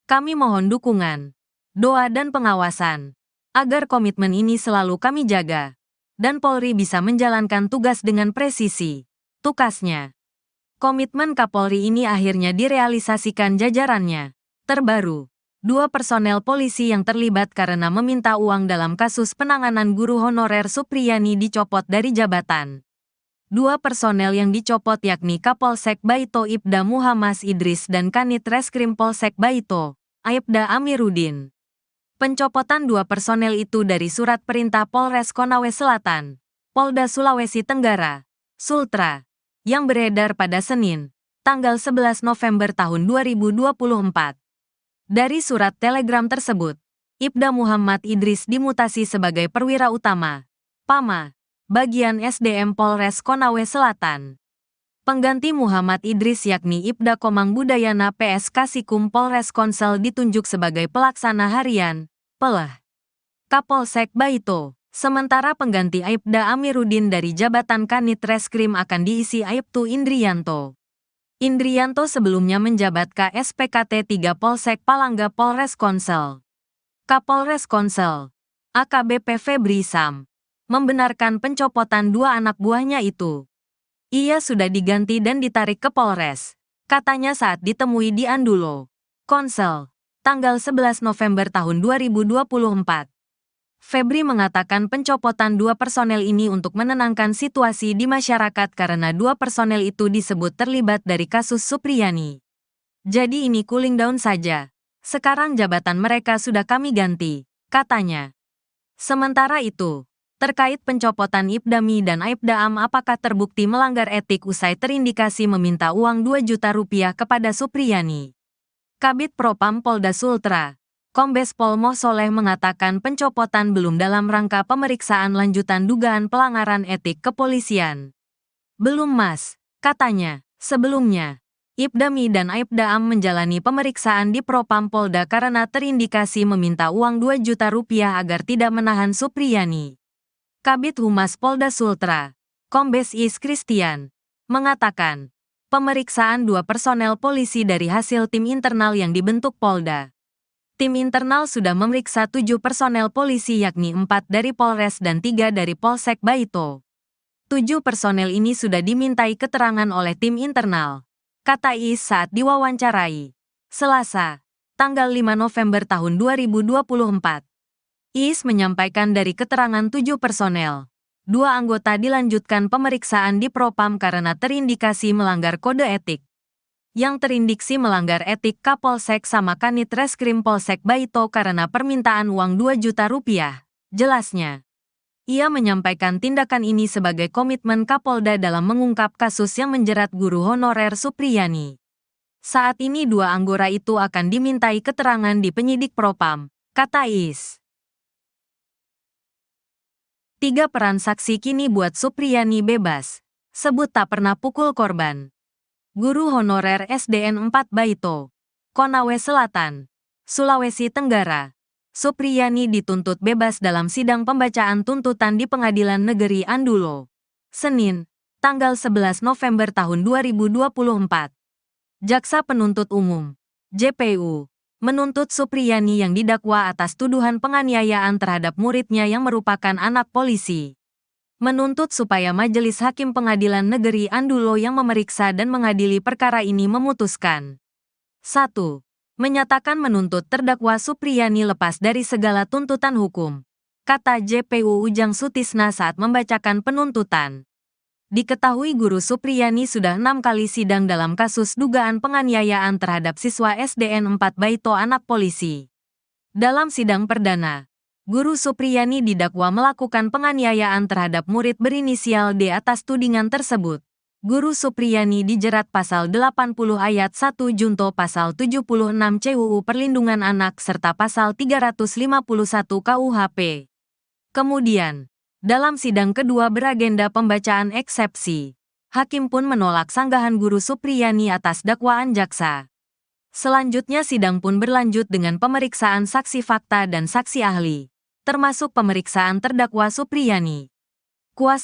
Kami mohon dukungan, doa dan pengawasan, agar komitmen ini selalu kami jaga, dan Polri bisa menjalankan tugas dengan presisi, tukasnya. Komitmen Kapolri ini akhirnya direalisasikan jajarannya. Terbaru, 2 personel polisi yang terlibat karena meminta uang dalam kasus penanganan guru honorer Supriyani dicopot dari jabatan. 2 personel yang dicopot yakni Kapolsek Baito Ibda Muhammad Idris dan Kanit Reskrim Polsek Baito, Aibda Amiruddin. Pencopotan 2 personel itu dari surat perintah Polres Konawe Selatan, Polda Sulawesi Tenggara, Sultra, yang beredar pada Senin, tanggal 11 November tahun 2024. Dari surat telegram tersebut, Ibda Muhammad Idris dimutasi sebagai perwira utama, PAMA, bagian SDM Polres Konawe Selatan. Pengganti Muhammad Idris yakni Ibda Komang Budayana PS Kasikum Polres Konsel ditunjuk sebagai pelaksana harian, PELH, Kapolsek Baito. Sementara pengganti Aibda Amiruddin dari jabatan Kanit Reskrim akan diisi Aibtu Indrianto. Indrianto sebelumnya menjabat KSPKT 3 Polsek Palangga Polres Konsel. Kapolres Konsel, AKBP Febri Sam, membenarkan pencopotan 2 anak buahnya itu. Ia sudah diganti dan ditarik ke Polres, katanya saat ditemui di Andulo, Konsel, tanggal 11 November tahun 2024. Febri mengatakan pencopotan 2 personel ini untuk menenangkan situasi di masyarakat karena 2 personel itu disebut terlibat dari kasus Supriyani. Jadi ini cooling down saja. Sekarang jabatan mereka sudah kami ganti, katanya. Sementara itu, terkait pencopotan Ibdami dan Aibda Am apakah terbukti melanggar etik usai terindikasi meminta uang 2 juta rupiah kepada Supriyani. Kabid Propam Polda Sultra, Kombes Pol Mosoleh mengatakan pencopotan belum dalam rangka pemeriksaan lanjutan dugaan pelanggaran etik kepolisian. Belum Mas, katanya. Sebelumnya, Ibdami dan Aibda Am menjalani pemeriksaan di Propam Polda karena terindikasi meminta uang 2 juta rupiah agar tidak menahan Supriyani. Kabid Humas Polda Sultra, Kombes Is Christian, mengatakan, pemeriksaan 2 personel polisi dari hasil tim internal yang dibentuk Polda. Tim internal sudah memeriksa 7 personel polisi yakni 4 dari Polres dan 3 dari Polsek Baito. 7 personel ini sudah dimintai keterangan oleh tim internal, kata Is saat diwawancarai Selasa, tanggal 5 November tahun 2024. Is menyampaikan dari keterangan 7 personel, 2 anggota dilanjutkan pemeriksaan di Propam karena terindikasi melanggar kode etik. Yang terindiksi melanggar etik Kapolsek sama Kanit Reskrim Polsek Baito karena permintaan uang 2 juta rupiah, jelasnya. Ia menyampaikan tindakan ini sebagai komitmen Kapolda dalam mengungkap kasus yang menjerat guru honorer Supriyani. Saat ini 2 anggota itu akan dimintai keterangan di penyidik Propam, kata Is. 3 peran saksi kini buat Supriyani bebas, sebut tak pernah pukul korban. Guru honorer SDN 4 Baito, Konawe Selatan, Sulawesi Tenggara, Supriyani dituntut bebas dalam sidang pembacaan tuntutan di Pengadilan Negeri Andulo, Senin, tanggal 11 November tahun 2024. Jaksa Penuntut Umum, JPU, menuntut Supriyani yang didakwa atas tuduhan penganiayaan terhadap muridnya yang merupakan anak polisi. Menuntut supaya Majelis Hakim Pengadilan Negeri Andulo yang memeriksa dan mengadili perkara ini memutuskan. 1. Menyatakan menuntut terdakwa Supriyani lepas dari segala tuntutan hukum, kata JPU Ujang Sutisna saat membacakan penuntutan. Diketahui guru Supriyani sudah 6 kali sidang dalam kasus dugaan penganiayaan terhadap siswa SDN 4 Baito anak polisi. Dalam sidang perdana, Guru Supriyani didakwa melakukan penganiayaan terhadap murid berinisial D atas tudingan tersebut. Guru Supriyani dijerat pasal 80 ayat 1 junto pasal 76 CUU Perlindungan Anak serta pasal 351 KUHP. Kemudian, dalam sidang kedua beragenda pembacaan eksepsi, hakim pun menolak sanggahan Guru Supriyani atas dakwaan jaksa. Selanjutnya sidang pun berlanjut dengan pemeriksaan saksi fakta dan saksi ahli, termasuk pemeriksaan terdakwa Supriyani. Kuasa